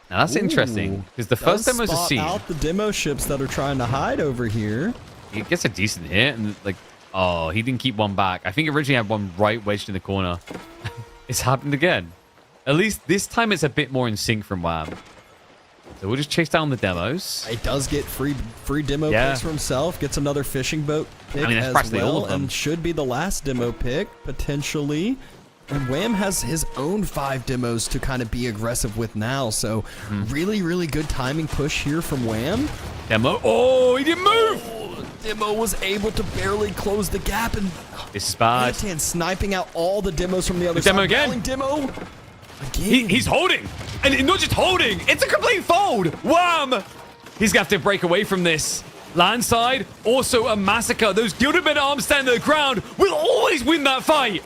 Now that's interesting because the first demo's a siege. Out the demo ships that are trying to hide over here. He gets a decent hit and like, oh, he didn't keep one back. I think originally had one right wedged in the corner. It's happened again. At least this time it's a bit more in sync from Wham. So we'll just chase down the demos. He does get free demo picks for himself. Gets another fishing boat pick as well, and should be the last demo pick potentially. And Wham has his own 5 demos to kind of be aggressive with now. So really, really good timing push here from Wham. Demo. Oh, he didn't move. Oh, Demo was able to barely close the gap, and this is bad. Anatan sniping out all the demos from the other side. Demo again. Demo again. He's holding, and not just holding. It's a complete fold. Wham! He's gonna have to break away from this. Landside, also a massacre. Those Gilded Men-at-Arms stand their ground. Will always win that fight.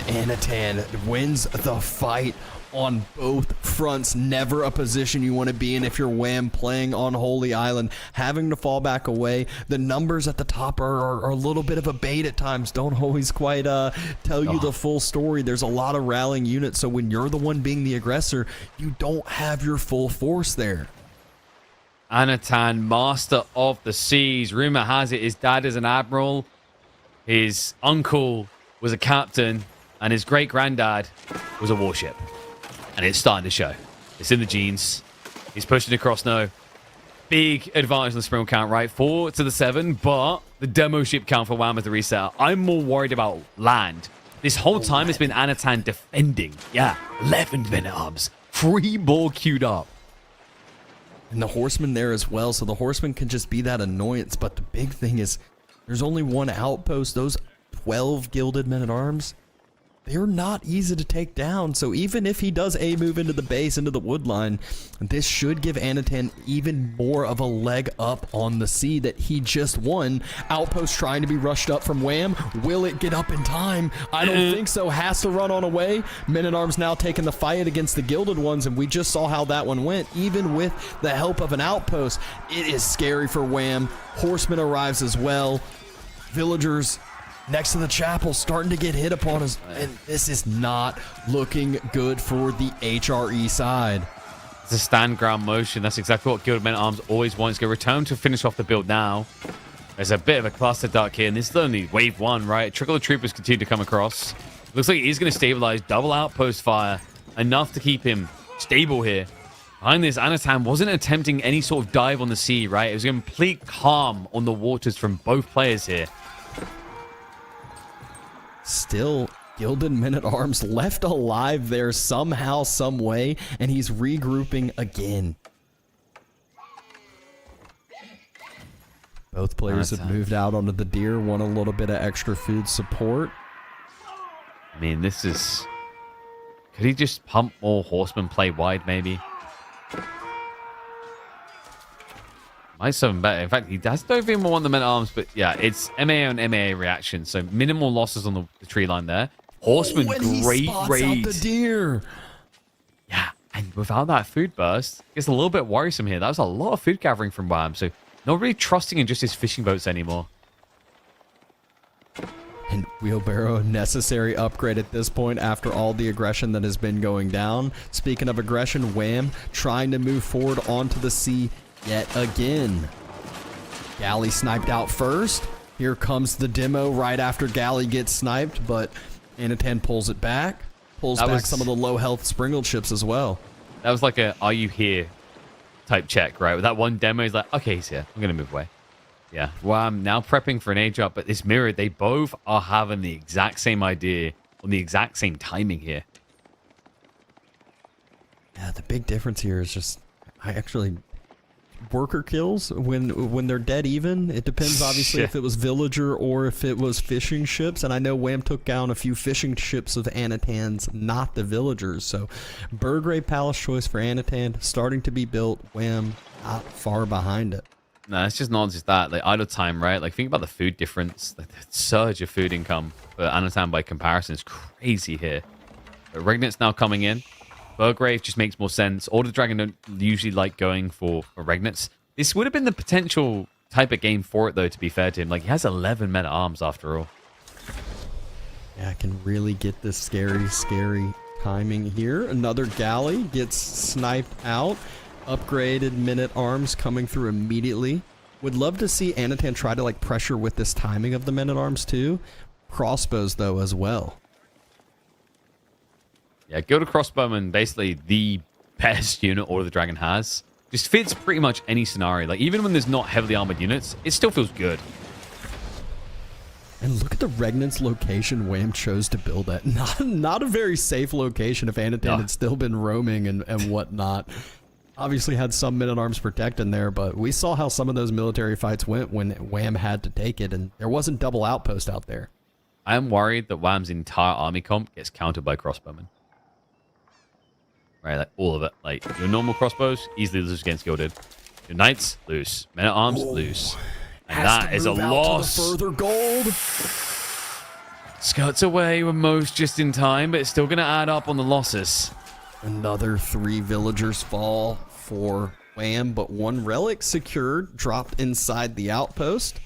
And Anatan wins the fight on both fronts. Never a position you want to be in if you're Wham playing on Holy Island. Having to fall back away. The numbers at the top are a little bit of a bait at times. Don't always quite tell you the full story. There's a lot of rallying units, so when you're the one being the aggressor, you don't have your full force there. Anatan, master of the seas. Rumor has it his dad is an admiral. His uncle was a captain. And his great-granddad was a warship. And it's starting to show. It's in the genes. He's pushing across now. Big advantage on the Springle count, right? 4 to the 7, but the demo ship count for Wham is the reset. I'm more worried about land. This whole time it's been Anatan defending. Yeah, 11 men-at-arms. 3 ball queued up. And the horseman there as well, so the horseman can just be that annoyance. But the big thing is there's only one outpost. Those 12 gilded men-at-arms, they're not easy to take down, so even if he does move into the base, into the wood line, this should give Anatan even more of a leg up on the sea that he just won. Outpost trying to be rushed up from Wham. Will it get up in time? I don't think so. Has to run on away. Men-at-Arms now taking the fight against the Gilded ones, and we just saw how that one went. Even with the help of an outpost, it is scary for Wham. Horseman arrives as well. Villagers next to the chapel starting to get hit upon us, and this is not looking good for the HRE side. It's a stand ground motion. That's exactly what Gilded Men-at-Arms always want. It's going to return to finish off the build now. There's a bit of a cluster duck here, and this is only wave 1, right? Trickle of Troopers continue to come across. Looks like he's going to stabilize, double outpost fire, enough to keep him stable here. Behind this, Anatan wasn't attempting any sort of dive on the sea, right? It was a complete calm on the waters from both players here. Still, Gilded Men-at-Arms left alive there somehow, some way, and he's regrouping again. Both players have moved out onto the deer, want a little bit of extra food support. I mean, this Could he just pump more horsemen, play wide maybe? Might summon better. In fact, he does don't even want the men-at-arms, but yeah, it's MAO and MAA reaction, so minimal losses on the tree line there. Horseman, great raid. Out the deer. Yeah, and without that food burst, it's a little bit worrisome here. That was a lot of food gathering from Wham, so not really trusting in just his fishing boats anymore. And wheelbarrow, necessary upgrade at this point after all the aggression that has been going down. Speaking of aggression, Wham trying to move forward onto the sea yet again. Galley sniped out first. Here comes the demo right after Galley gets sniped, but Anatan pulls it back. Pulls back some of the low health Springled ships as well. That was like a "Are you here?" type check, right? With that one demo, he's like, "Okay, he's here. I'm gonna move away." Yeah. Wham now prepping for an age up, but this mirror, they both are having the exact same idea on the exact same timing here. Yeah, the big difference here is just worker kills when they're dead even. It depends obviously if it was villager or if it was fishing ships, and I know Wham took down a few fishing ships of Anatan's, not the villagers. So Burgrave Palace choice for Anatan starting to be built. Wham not far behind it. No, it's just not just that. Like idle time, right? Like think about the food difference. Like the surge of food income for Anatan by comparison is crazy here. But Regnant's now coming in. Burgrave just makes more sense. Order Dragon don't usually like going for Regnants. This would have been the potential type of game for it, though, to be fair to him. Like, he has 11 men at arms after all. Yeah, I can really get this scary timing here. Another galley gets sniped out. Upgraded men-at-arms coming through immediately. Would love to see Anatan try to, like, pressure with this timing of the men-at-arms, too. Crossbows, though, as well. Yeah, Gilded Crossbowman, basically the best unit Order of the Dragon has. Just fits pretty much any scenario. Like, even when there's not heavily armored units, it still feels good. And look at the Regnant's location Wham chose to build at. Not a very safe location if Anatan had still been roaming and whatnot. Obviously had some men-at-arms protecting there, but we saw how some of those military fights went when Wham had to take it, and there wasn't double outpost out there. I am worried that Wham's entire army comp gets countered by crossbowmen. Right, like all of it. Like your normal crossbows, easily lose against Gilded. Your knights, lose. Men-at-arms, lose. And that is a loss. Further gold. Skirts away with most just in time, but it's still going to add up on the losses. Another 3 villagers fall for Wham, but 1 relic secured, dropped inside the outpost.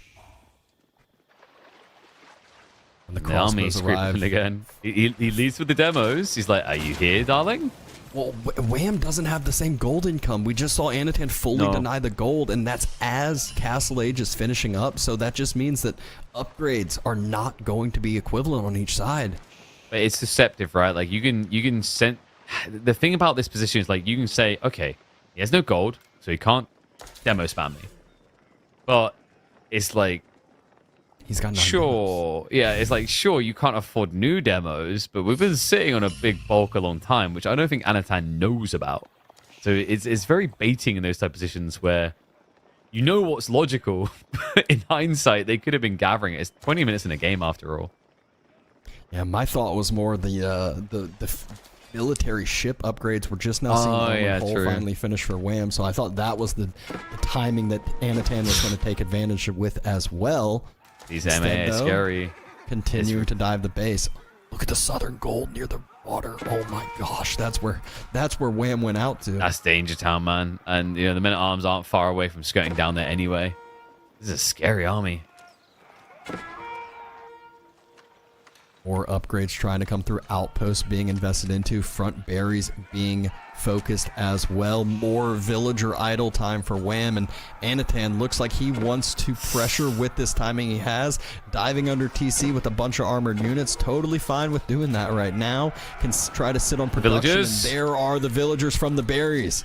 And the army's screaming again. He leads with the demos. He's like, "Are you here, darling?" Well, Wham doesn't have the same gold income. We just saw Anatan fully deny the gold, and that's as Castle Age is finishing up, so that just means that upgrades are not going to be equivalent on each side. But it's deceptive, right? Like, you can send... The thing about this position is, like, you can say, okay, he has no gold, so he can't demo spam me. But it's like... He's got 9 sure, demos. Yeah, it's like, sure, you can't afford new demos, but we've been sitting on a big bulk a long time, which I don't think Anatan knows about. So it's very baiting in those type of positions where you know what's logical, but in hindsight, they could have been gathering it. It's 20 minutes in a game after all. Yeah, my thought was more the military ship upgrades were just now seeing the whole finally finish for Wham, so I thought that was the timing that Anatan was going to take advantage of with as well. These MA is scary. Continuing to dive the base. Look at the southern gold near the water. Oh my gosh, that's where Wham went out to. That's Danger Town, man. And you know the men-at-arms aren't far away from skirting down there anyway. This is a scary army. More upgrades trying to come through. Outposts being invested into. Front berries being focused as well. More villager idle time for Wham, and Anatan looks like he wants to pressure with this timing he has. Diving under TC with a bunch of armored units. Totally fine with doing that right now. Can try to sit on production. Villagers. And there are the villagers from the berries.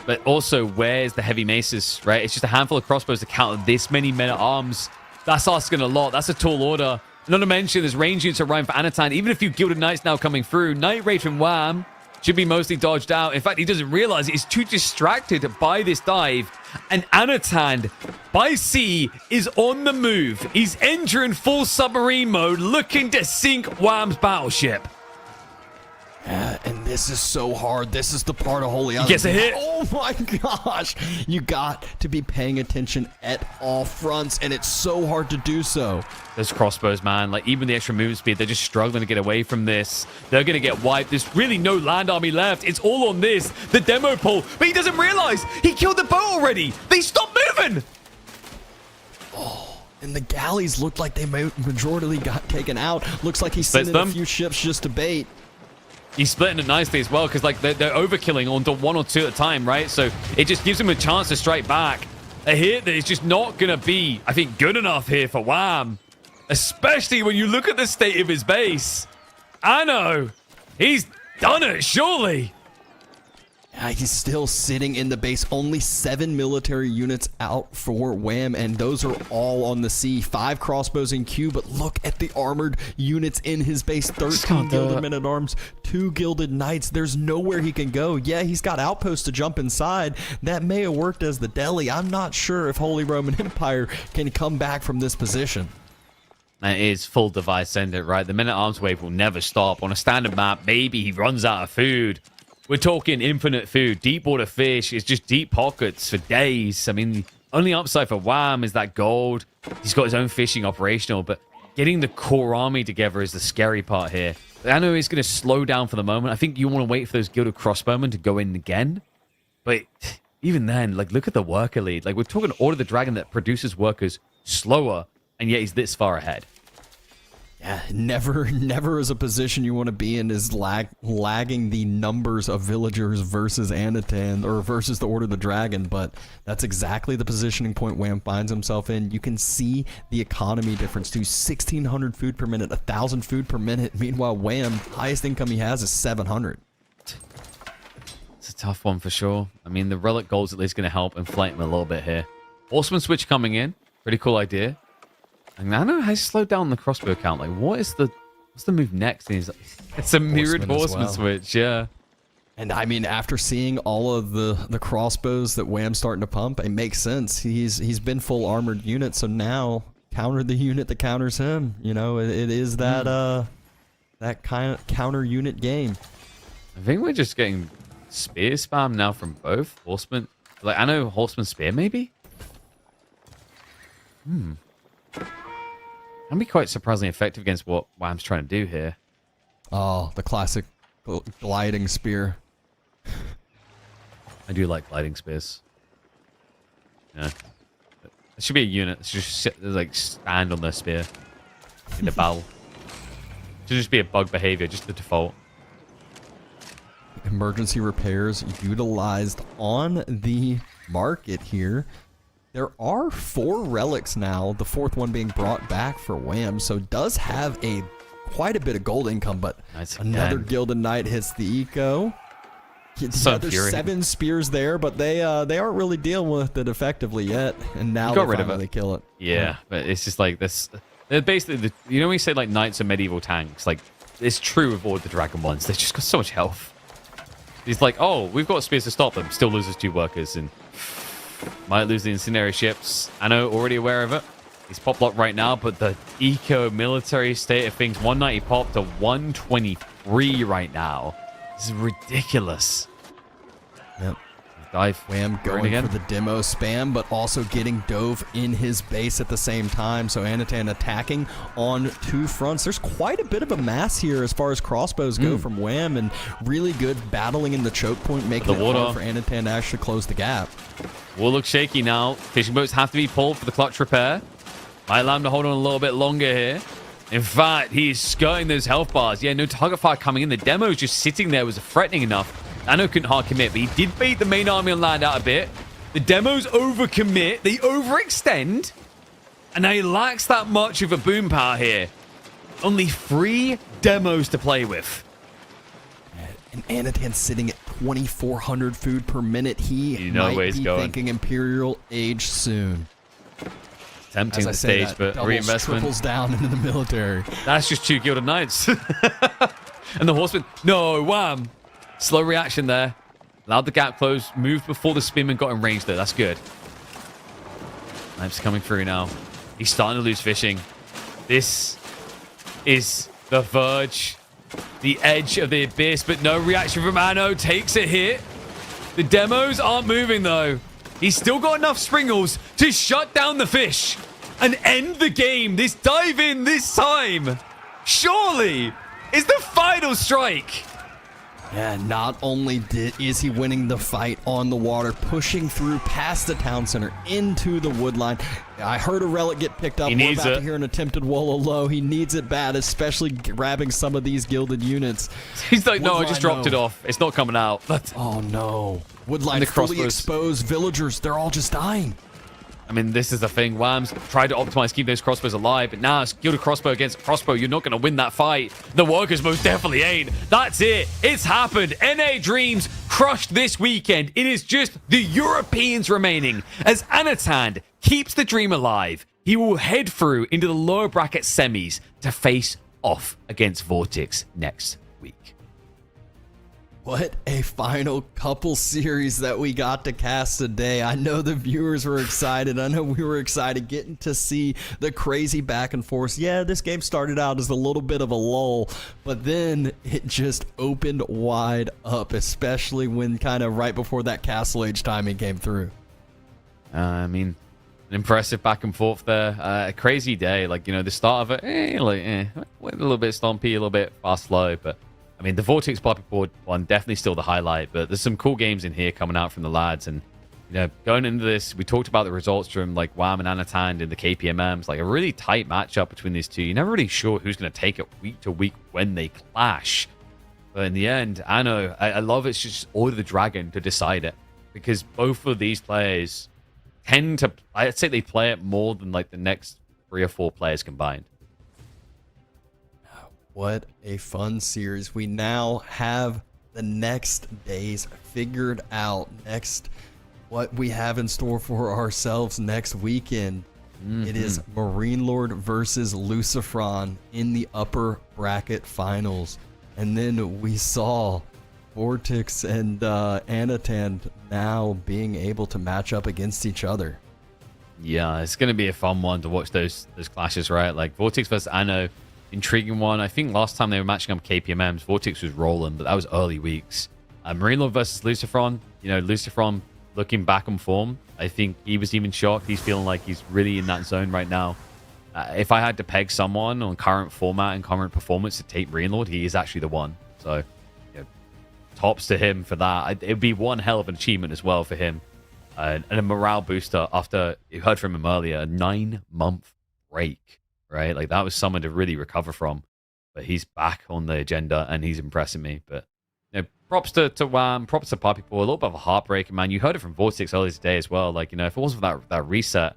But also, where's the heavy maces, right? It's just a handful of crossbows to counter this many men-at-arms. That's asking a lot. That's a tall order. Not to mention, there's range units around for Anatan. Even a few Gilded Knights now coming through. Night Raid from Wham should be mostly dodged out. In fact, he doesn't realize he's too distracted by this dive. And Anatan, by sea, is on the move. He's entering full submarine mode, looking to sink Wham's battleship. And this is so hard. This is the part of Holy He gets a hit. Oh my gosh. You got to be paying attention at all fronts, and it's so hard to do so. Those crossbows, man, like even the extra movement speed, they're just struggling to get away from this. They're going to get wiped. There's really no land army left. It's all on this, the demo pull. But he doesn't realize he killed the boat already. They stopped moving. Oh, and the galleys looked like they majority got taken out. Looks like he's Splits sending them. a few ships just to bait. He's splitting it nicely as well because like they're overkilling onto 1 or 2 at a time, right? So it just gives him a chance to strike back. A hit that is just not going to be, I think, good enough here for Wham. Especially when you look at the state of his base. I know. He's done it, surely. Yeah, he's still sitting in the base. Only 7 military units out for Wham, and those are all on the sea. 5 crossbows in queue, but look at the armored units in his base. 13 gilded men-at-arms, 2 gilded knights. There's nowhere he can go. Yeah, he's got outposts to jump inside. That may have worked as the deli. I'm not sure if Holy Roman Empire can come back from this position. It is full device send it, right? The men-at-arms wave will never stop. On a standard map, maybe he runs out of food. We're talking infinite food. Deep water fish is just deep pockets for days. I mean, the only upside for Wham is that gold. He's got his own fishing operational, but getting the core army together is the scary part here. I know he's going to slow down for the moment. I think you want to wait for those gilded crossbowmen to go in again. But even then, like, look at the worker lead. Like, we're talking Order the Dragon that produces workers slower, and yet he's this far ahead. Yeah, never is a position you want to be in is lagging the numbers of villagers versus Anatan or versus the Order of the Dragon, but that's exactly the positioning point Wham finds himself in. You can see the economy difference to 1,600 food per minute, 1,000 food per minute. Meanwhile, Wham, highest income he has is 700. It's a tough one for sure. I mean, the relic gold's at least going to help inflate him a little bit here. Horseman switch coming in. Pretty cool idea. And I know how he slowed down the crossbow count. Like, what's the move next? And he's like, it's a mirrored horseman switch, yeah. And I mean, after seeing all of the crossbows that Wham's starting to pump, it makes sense. He's been full armored unit, so now counter the unit that counters him. You know, it is that that kind of counter unit game. I think we're just getting spear spam now from both horsemen. Like, I know horseman spear maybe. Can be quite surprisingly effective against what Wham's trying to do here. Oh, the classic gliding spear. I do like gliding spears. Yeah. It should be a unit. It should just sit, like, stand on their spear in the battle. It should just be a bug behavior, just the default. Emergency repairs utilized on the market here. There are 4 relics now, the 4th one being brought back for Wham, so does have quite a bit of gold income, but another Gilded Knight hits the eco. Yeah, there's 7 spears there, but they aren't really dealing with it effectively yet, and now they kill it. Yeah, but it's just like this. They're basically, you know when you say like knights are medieval tanks, like it's true of all the dragon ones. They've just got so much health. He's like, oh, we've got spears to stop them. Still loses 2 workers and might lose the incendiary ships. I know, already aware of it. He's pop locked right now, but the eco military state of things, 190 pop to 123 right now. This is ridiculous. Yep. Dive. Wham going for the demo spam, but also getting dove in his base at the same time. So Anatan attacking on 2 fronts. There's quite a bit of a mass here as far as crossbows go from Wham, and really good battling in the choke point, making it hard for Anatan to actually close the gap. Will look shaky now. Fishing boats have to be pulled for the clutch repair. Might allow him to hold on a little bit longer here. In fact, he's skirting those health bars. Yeah, no target fire coming in. The demo's just sitting there was threatening enough. I know couldn't hard commit, but he did bait the main army on land out a bit. The demos overcommit. They overextend. And now he lacks that much of a boom power here. Only 3 demos to play with. And Anatan's sitting at 2,400 food per minute. He might be thinking Imperial Age soon. Tempting the stage, but reinvestment triples down into the military. That's just 2 Gilded Knights. And the horseman. No, Wham. Slow reaction there. Allowed the gap close. Moved before the spearman got in range there. That's good. Knives coming through now. He's starting to lose fishing. This is the verge the edge of the abyss, but no reaction from Anno. Takes a hit. The demos aren't moving, though. He's still got enough Springles to shut down the fish and end the game. This dive in this time, surely, is the final strike. Yeah, not only is he winning the fight on the water, pushing through past the town center into the wood line. I heard a relic get picked up. We're about to hear an attempted wall low. He needs it bad, especially grabbing some of these gilded units. He's like, no, I just dropped it off. It's not coming out. Oh, no. Woodline fully exposed. Villagers, they're all just dying. I mean, this is the thing. Wham's tried to optimize, keep those crossbows alive, but now it's gilded crossbow against crossbow. You're not going to win that fight. The workers most definitely ain't. That's it. It's happened. NA Dreams crushed this weekend. It is just the Europeans remaining. As Anatan keeps the dream alive, he will head through into the lower bracket semis to face off against Vortix next week. What a final couple series that we got to cast today. I know the viewers were excited. I know we were excited getting to see the crazy back and forth. Yeah, this game started out as a little bit of a lull, but then it just opened wide up, especially when kind of right before that Castle Age timing came through. I mean, an impressive back and forth there. A crazy day. Like, you know, the start of it, went a little bit stompy, a little bit fast, slow, but I mean, the Vortix Poppy Board one definitely still the highlight, but there's some cool games in here coming out from the lads. And, you know, going into this, we talked about the results from like Wham and Anatan in the KPMMs, like a really tight matchup between these two. You're never really sure who's going to take it week to week when they clash. But in the end, Anno, I love it's just Order the Dragon to decide it, because both of these players tend to, I'd say they play it more than like the next 3 or 4 players combined. What a fun series. We now have the next days figured out. Next, what we have in store for ourselves next weekend. It is Marine Lord versus Lucifron in the upper bracket finals. And then we saw Vortix and Anatan now being able to match up against each other. Yeah, it's going to be a fun one to watch those clashes, right? Like Vortix versus Anno. Intriguing one. I think last time they were matching up KPMMs, Vortix was rolling, but that was early weeks. Marine Lord versus Lucifron. You know, Lucifron looking back on form, I think he was even shocked. He's feeling like he's really in that zone right now. If I had to peg someone on current format and current performance to take Marine Lord, he is actually the one. So, you know, tops to him for that. It would be one hell of an achievement as well for him. And a morale booster after, you heard from him earlier, a 9-month break. Right, like that was someone to really recover from, but he's back on the agenda and he's impressing me. But you know, props to Wham, props to Poppy Paw. A little bit of a heartbreaker, man. You heard it from Vortix earlier today as well. Like, you know, if it wasn't for that reset,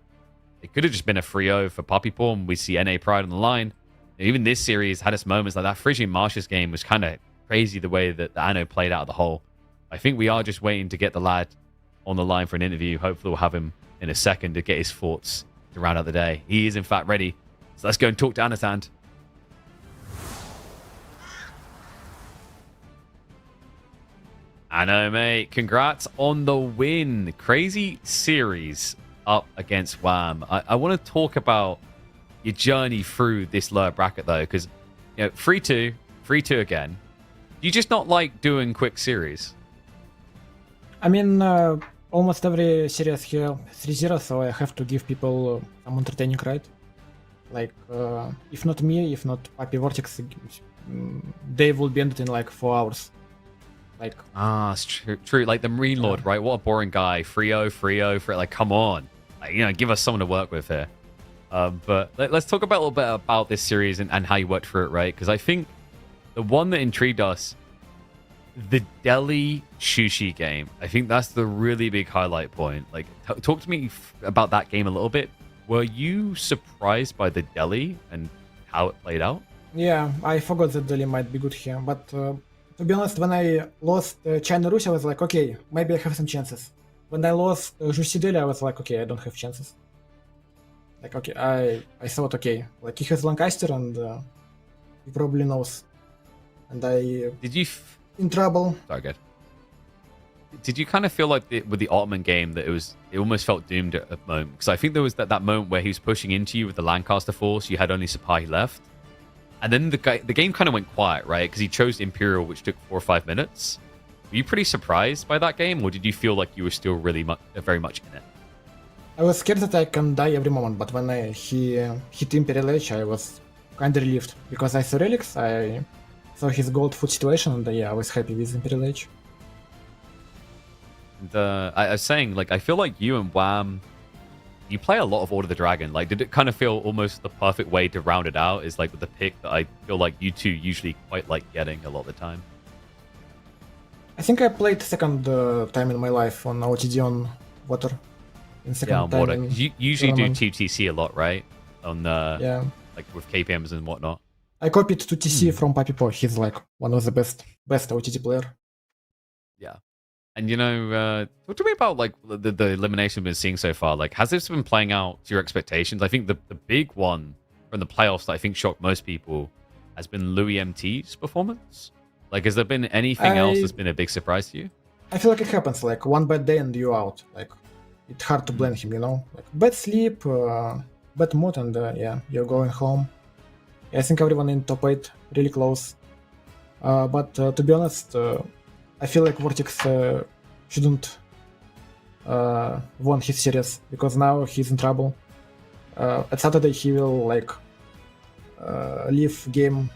it could have just been a 3-0 for Poppy Paw, and we see NA Pride on the line. Even this series had its moments. Like that Frigid Marshes game was kind of crazy the way that the Anno played out of the hole. I think we are just waiting to get the lad on the line for an interview. Hopefully, we'll have him in a second to get his thoughts to round out the day. He is in fact ready. So let's go and talk to Anatan. Anno, mate, congrats on the win. Crazy series up against Wham. I want to talk about your journey through this lower bracket, though, because, you know, 3-2 again. Do you just not like doing quick series? I mean, almost every series here 3-0, so I have to give people some entertaining, right? Like, if not me, if not Papi Vortix, they will be ended in like 4 hours. Like, it's true. Like the Marine Lord, right? What a boring guy. 3-0, like, come on. Like, you know, give us someone to work with here. But let's talk about a little bit about this series and how you worked through it, right? Because I think the one that intrigued us, the Delhi Sushi game, I think that's the really big highlight point. Like, talk to me about that game a little bit. Were you surprised by the Delhi and how it played out? yeah, I forgot that Delhi might be good here, but to be honest, when I lost China Russia, I was like, okay, maybe I have some chances. When I lost Jussi Delhi, I was like, okay, I don't have chances. Like, okay, I thought, okay, like he has Lancaster and he probably knows. And I Did you in trouble. Sorry, good. Did you kind of feel like with the Ottoman game that it almost felt doomed at a moment? Because I think there was that moment where he was pushing into you with the Lancaster force. You had only Sipahi left. and then the game kind of went quiet, right? Because he chose Imperial, which took 4 or 5 minutes. Were you pretty surprised by that game, or did you feel like you were still really very much in it? I was scared that I can die every moment, but when he hit Imperial Edge, I was kind of relieved because I saw Relics, I saw his gold food situation, and I was happy with Imperial Edge. And, I was saying, like, I feel like you and Wham, you play a lot of Order of the Dragon. Like, did it kind of feel almost the perfect way to round it out? Is like with the pick that I feel like you two usually quite like getting a lot of the time. I think I played second time in my life on OTD on Water. In second on time Water. in You usually tournament. do TTC a lot, right? On Yeah. like with KPMs and whatnot. I copied to TC from Papipo. He's like one of the best OTT player. Yeah. And talk to me about like the elimination we've been seeing so far. Like, has this been playing out to your expectations? I think the big one from the playoffs that I think shocked most people has been Louis MT's performance. Like, has there been anything else that's been a big surprise to you? I feel like it happens, like one bad day and you out. Like it's hard to blame him, Like bad sleep, bad mood, and you're going home. I think everyone in top 8 really close. But to be honest, I feel like Vortix shouldn't won his series because now he's in trouble. At Saturday he will leave game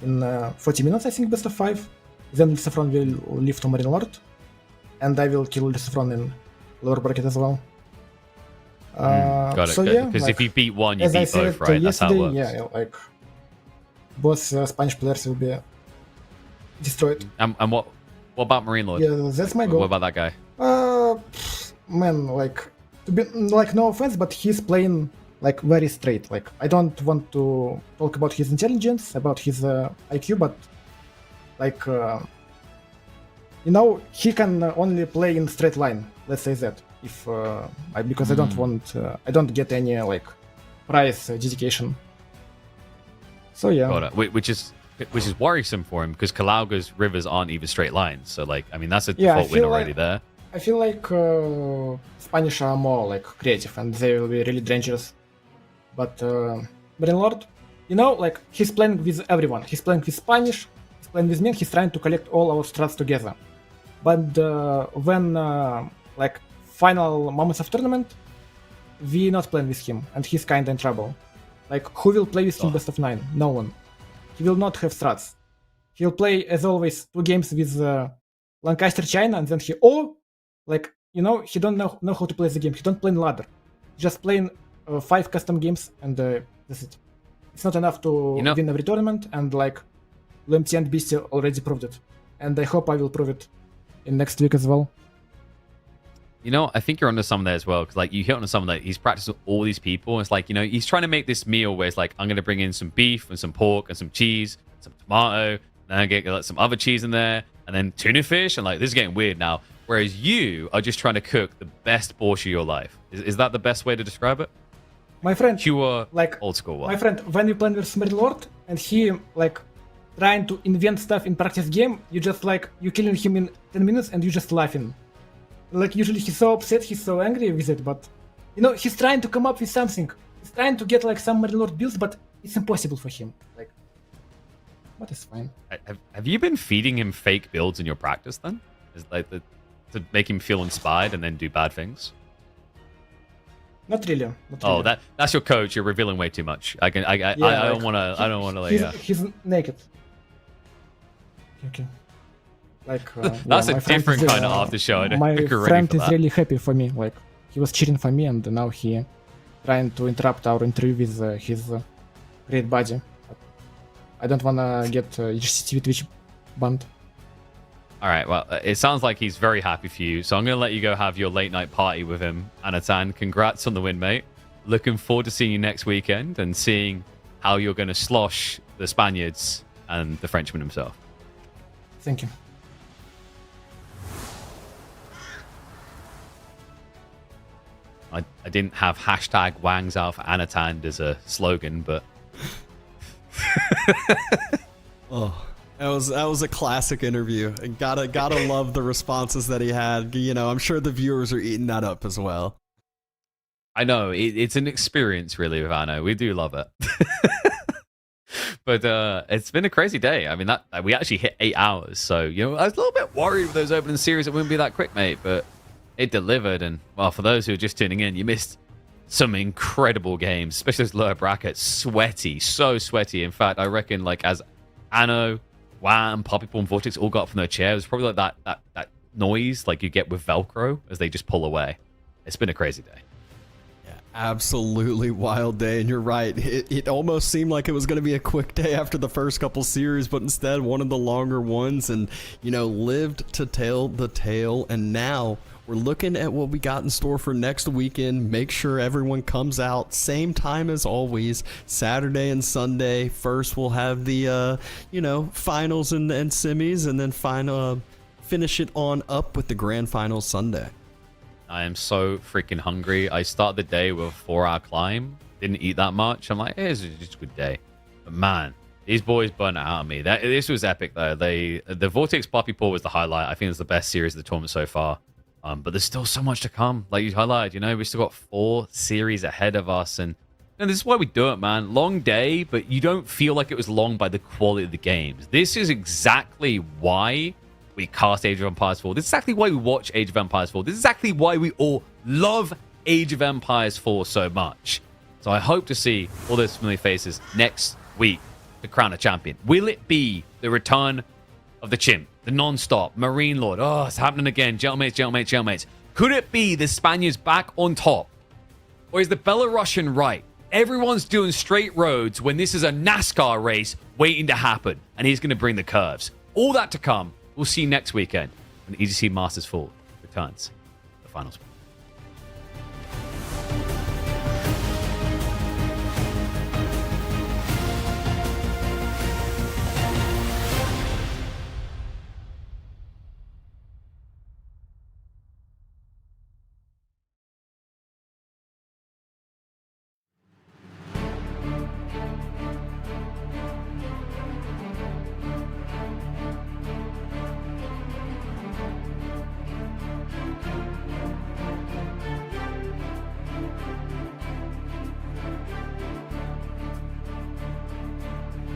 in 40 minutes, I think, best of 5. Then Lucifron will leave to Marine Lord, and I will kill Lucifron in lower bracket as well. Got it. So because if you beat one, you beat both, right? That's how it works. Yeah, like both Spanish players will be destroyed. And what about Marine Lord? Yeah, that's my goal. What about that guy? Man, to be no offense, but he's playing very straight. Like I don't want to talk about his intelligence, about his IQ, but he can only play in straight line. Let's say that. If because I don't want, I don't get any prize dedication. So yeah. Got it. Which is worrisome for him because Kalauga's rivers aren't even straight lines. So I mean that's a default win already there. I feel like Spanish are more creative and they will be really dangerous. But Marine Lord, he's playing with everyone. He's playing with Spanish, he's playing with me, he's trying to collect all our strats together. But when final moments of tournament, we not playing with him and he's kinda in trouble. Who will play with him best of 9? No one. He will not have strats. He'll play as always 2 games with Lancaster China and then he he don't know how to play the game. He don't play in ladder. He's just playing 5 custom games and that's it. It's not enough to win every tournament and LMT and Beastie already proved it. And I hope I will prove it in next week as well. I think you're onto something there as well because you hit on something that he's practiced with all these people. It's he's trying to make this meal where it's I'm going to bring in some beef and some pork and some cheese, some tomato, then I get some other cheese in there, and then tuna fish, and this is getting weird now. Whereas you are just trying to cook the best borscht of your life. Is that the best way to describe it? My friend, pure old school one. My friend, when you play with Marine Lord and he trying to invent stuff in practice game, you just you killing him in 10 minutes and you just laughing. Usually he's so upset, he's so angry with it, but he's trying to come up with something. He's trying to get some Marine Lord builds, but it's impossible for him. But it's fine. Have you been feeding him fake builds in your practice then? Is to make him feel inspired and then do bad things? Not really. Oh, that's your coach. You're revealing way too much. I don't want to. He's naked. Okay. That's a different kind of after show. My friend is really happy for me. He was cheering for me, and now he trying to interrupt our interview with his great buddy. I don't wanna get EGC Twitch banned. All right. Well, it sounds like he's very happy for you. So I'm gonna let you go have your late night party with him, Anatan. Congrats on the win, mate. Looking forward to seeing you next weekend and seeing how you're gonna slosh the Spaniards and the Frenchman himself. Thank you. I didn't have hashtag Wangs out for Anatan as a slogan, but that was a classic interview. And gotta love the responses that he had. I'm sure the viewers are eating that up as well. I know it's an experience really with Anno. We do love it. But it's been a crazy day. I mean, that we actually hit 8 hours. So, you know, I was a little bit worried with those opening series it wouldn't be that quick, mate. But it delivered. And, well, for those who are just tuning in, you missed some incredible games, especially those lower brackets. Sweaty, so sweaty. In fact, I reckon, like, as Anno, Wham, Poppypool, and Vortix all got up from their chairs, it was probably like that noise like you get with Velcro as they just pull away. It's been a crazy day. Absolutely wild day, and you're right. It almost seemed like it was going to be a quick day after the first couple series, but instead one of the longer ones, and you know, lived to tell the tale. And now we're looking at what we got in store for next weekend. Make sure everyone comes out same time as always, Saturday and Sunday. First we'll have the finals and semis, and then finish it on up with the grand finals Sunday. I am so freaking hungry. I started the day with a 4-hour climb. Didn't eat that much. I'm like, hey, it's just a good day. But man, these boys burnt out on me. This was epic though. The Vortix Poppy Pool was the highlight. I think it's the best series of the tournament so far. But there's still so much to come. Like you highlighted, you know, we still got 4 series ahead of us, and this is why we do it, man. Long day, but you don't feel like it was long by the quality of the games. This is exactly why we cast Age of Empires 4. This is exactly why we watch Age of Empires 4. This is exactly why we all love Age of Empires 4 so much. So I hope to see all those familiar faces next week to crown a champion. Will it be the return of the chimp, the non-stop, Marine Lord? Oh, it's happening again. Jailmates. Could it be the Spaniards back on top? Or is the Belarusian right? Everyone's doing straight roads when this is a NASCAR race waiting to happen, and he's going to bring the curves. All that to come. We'll see you next weekend when EGC Masters Fall returns to the finals.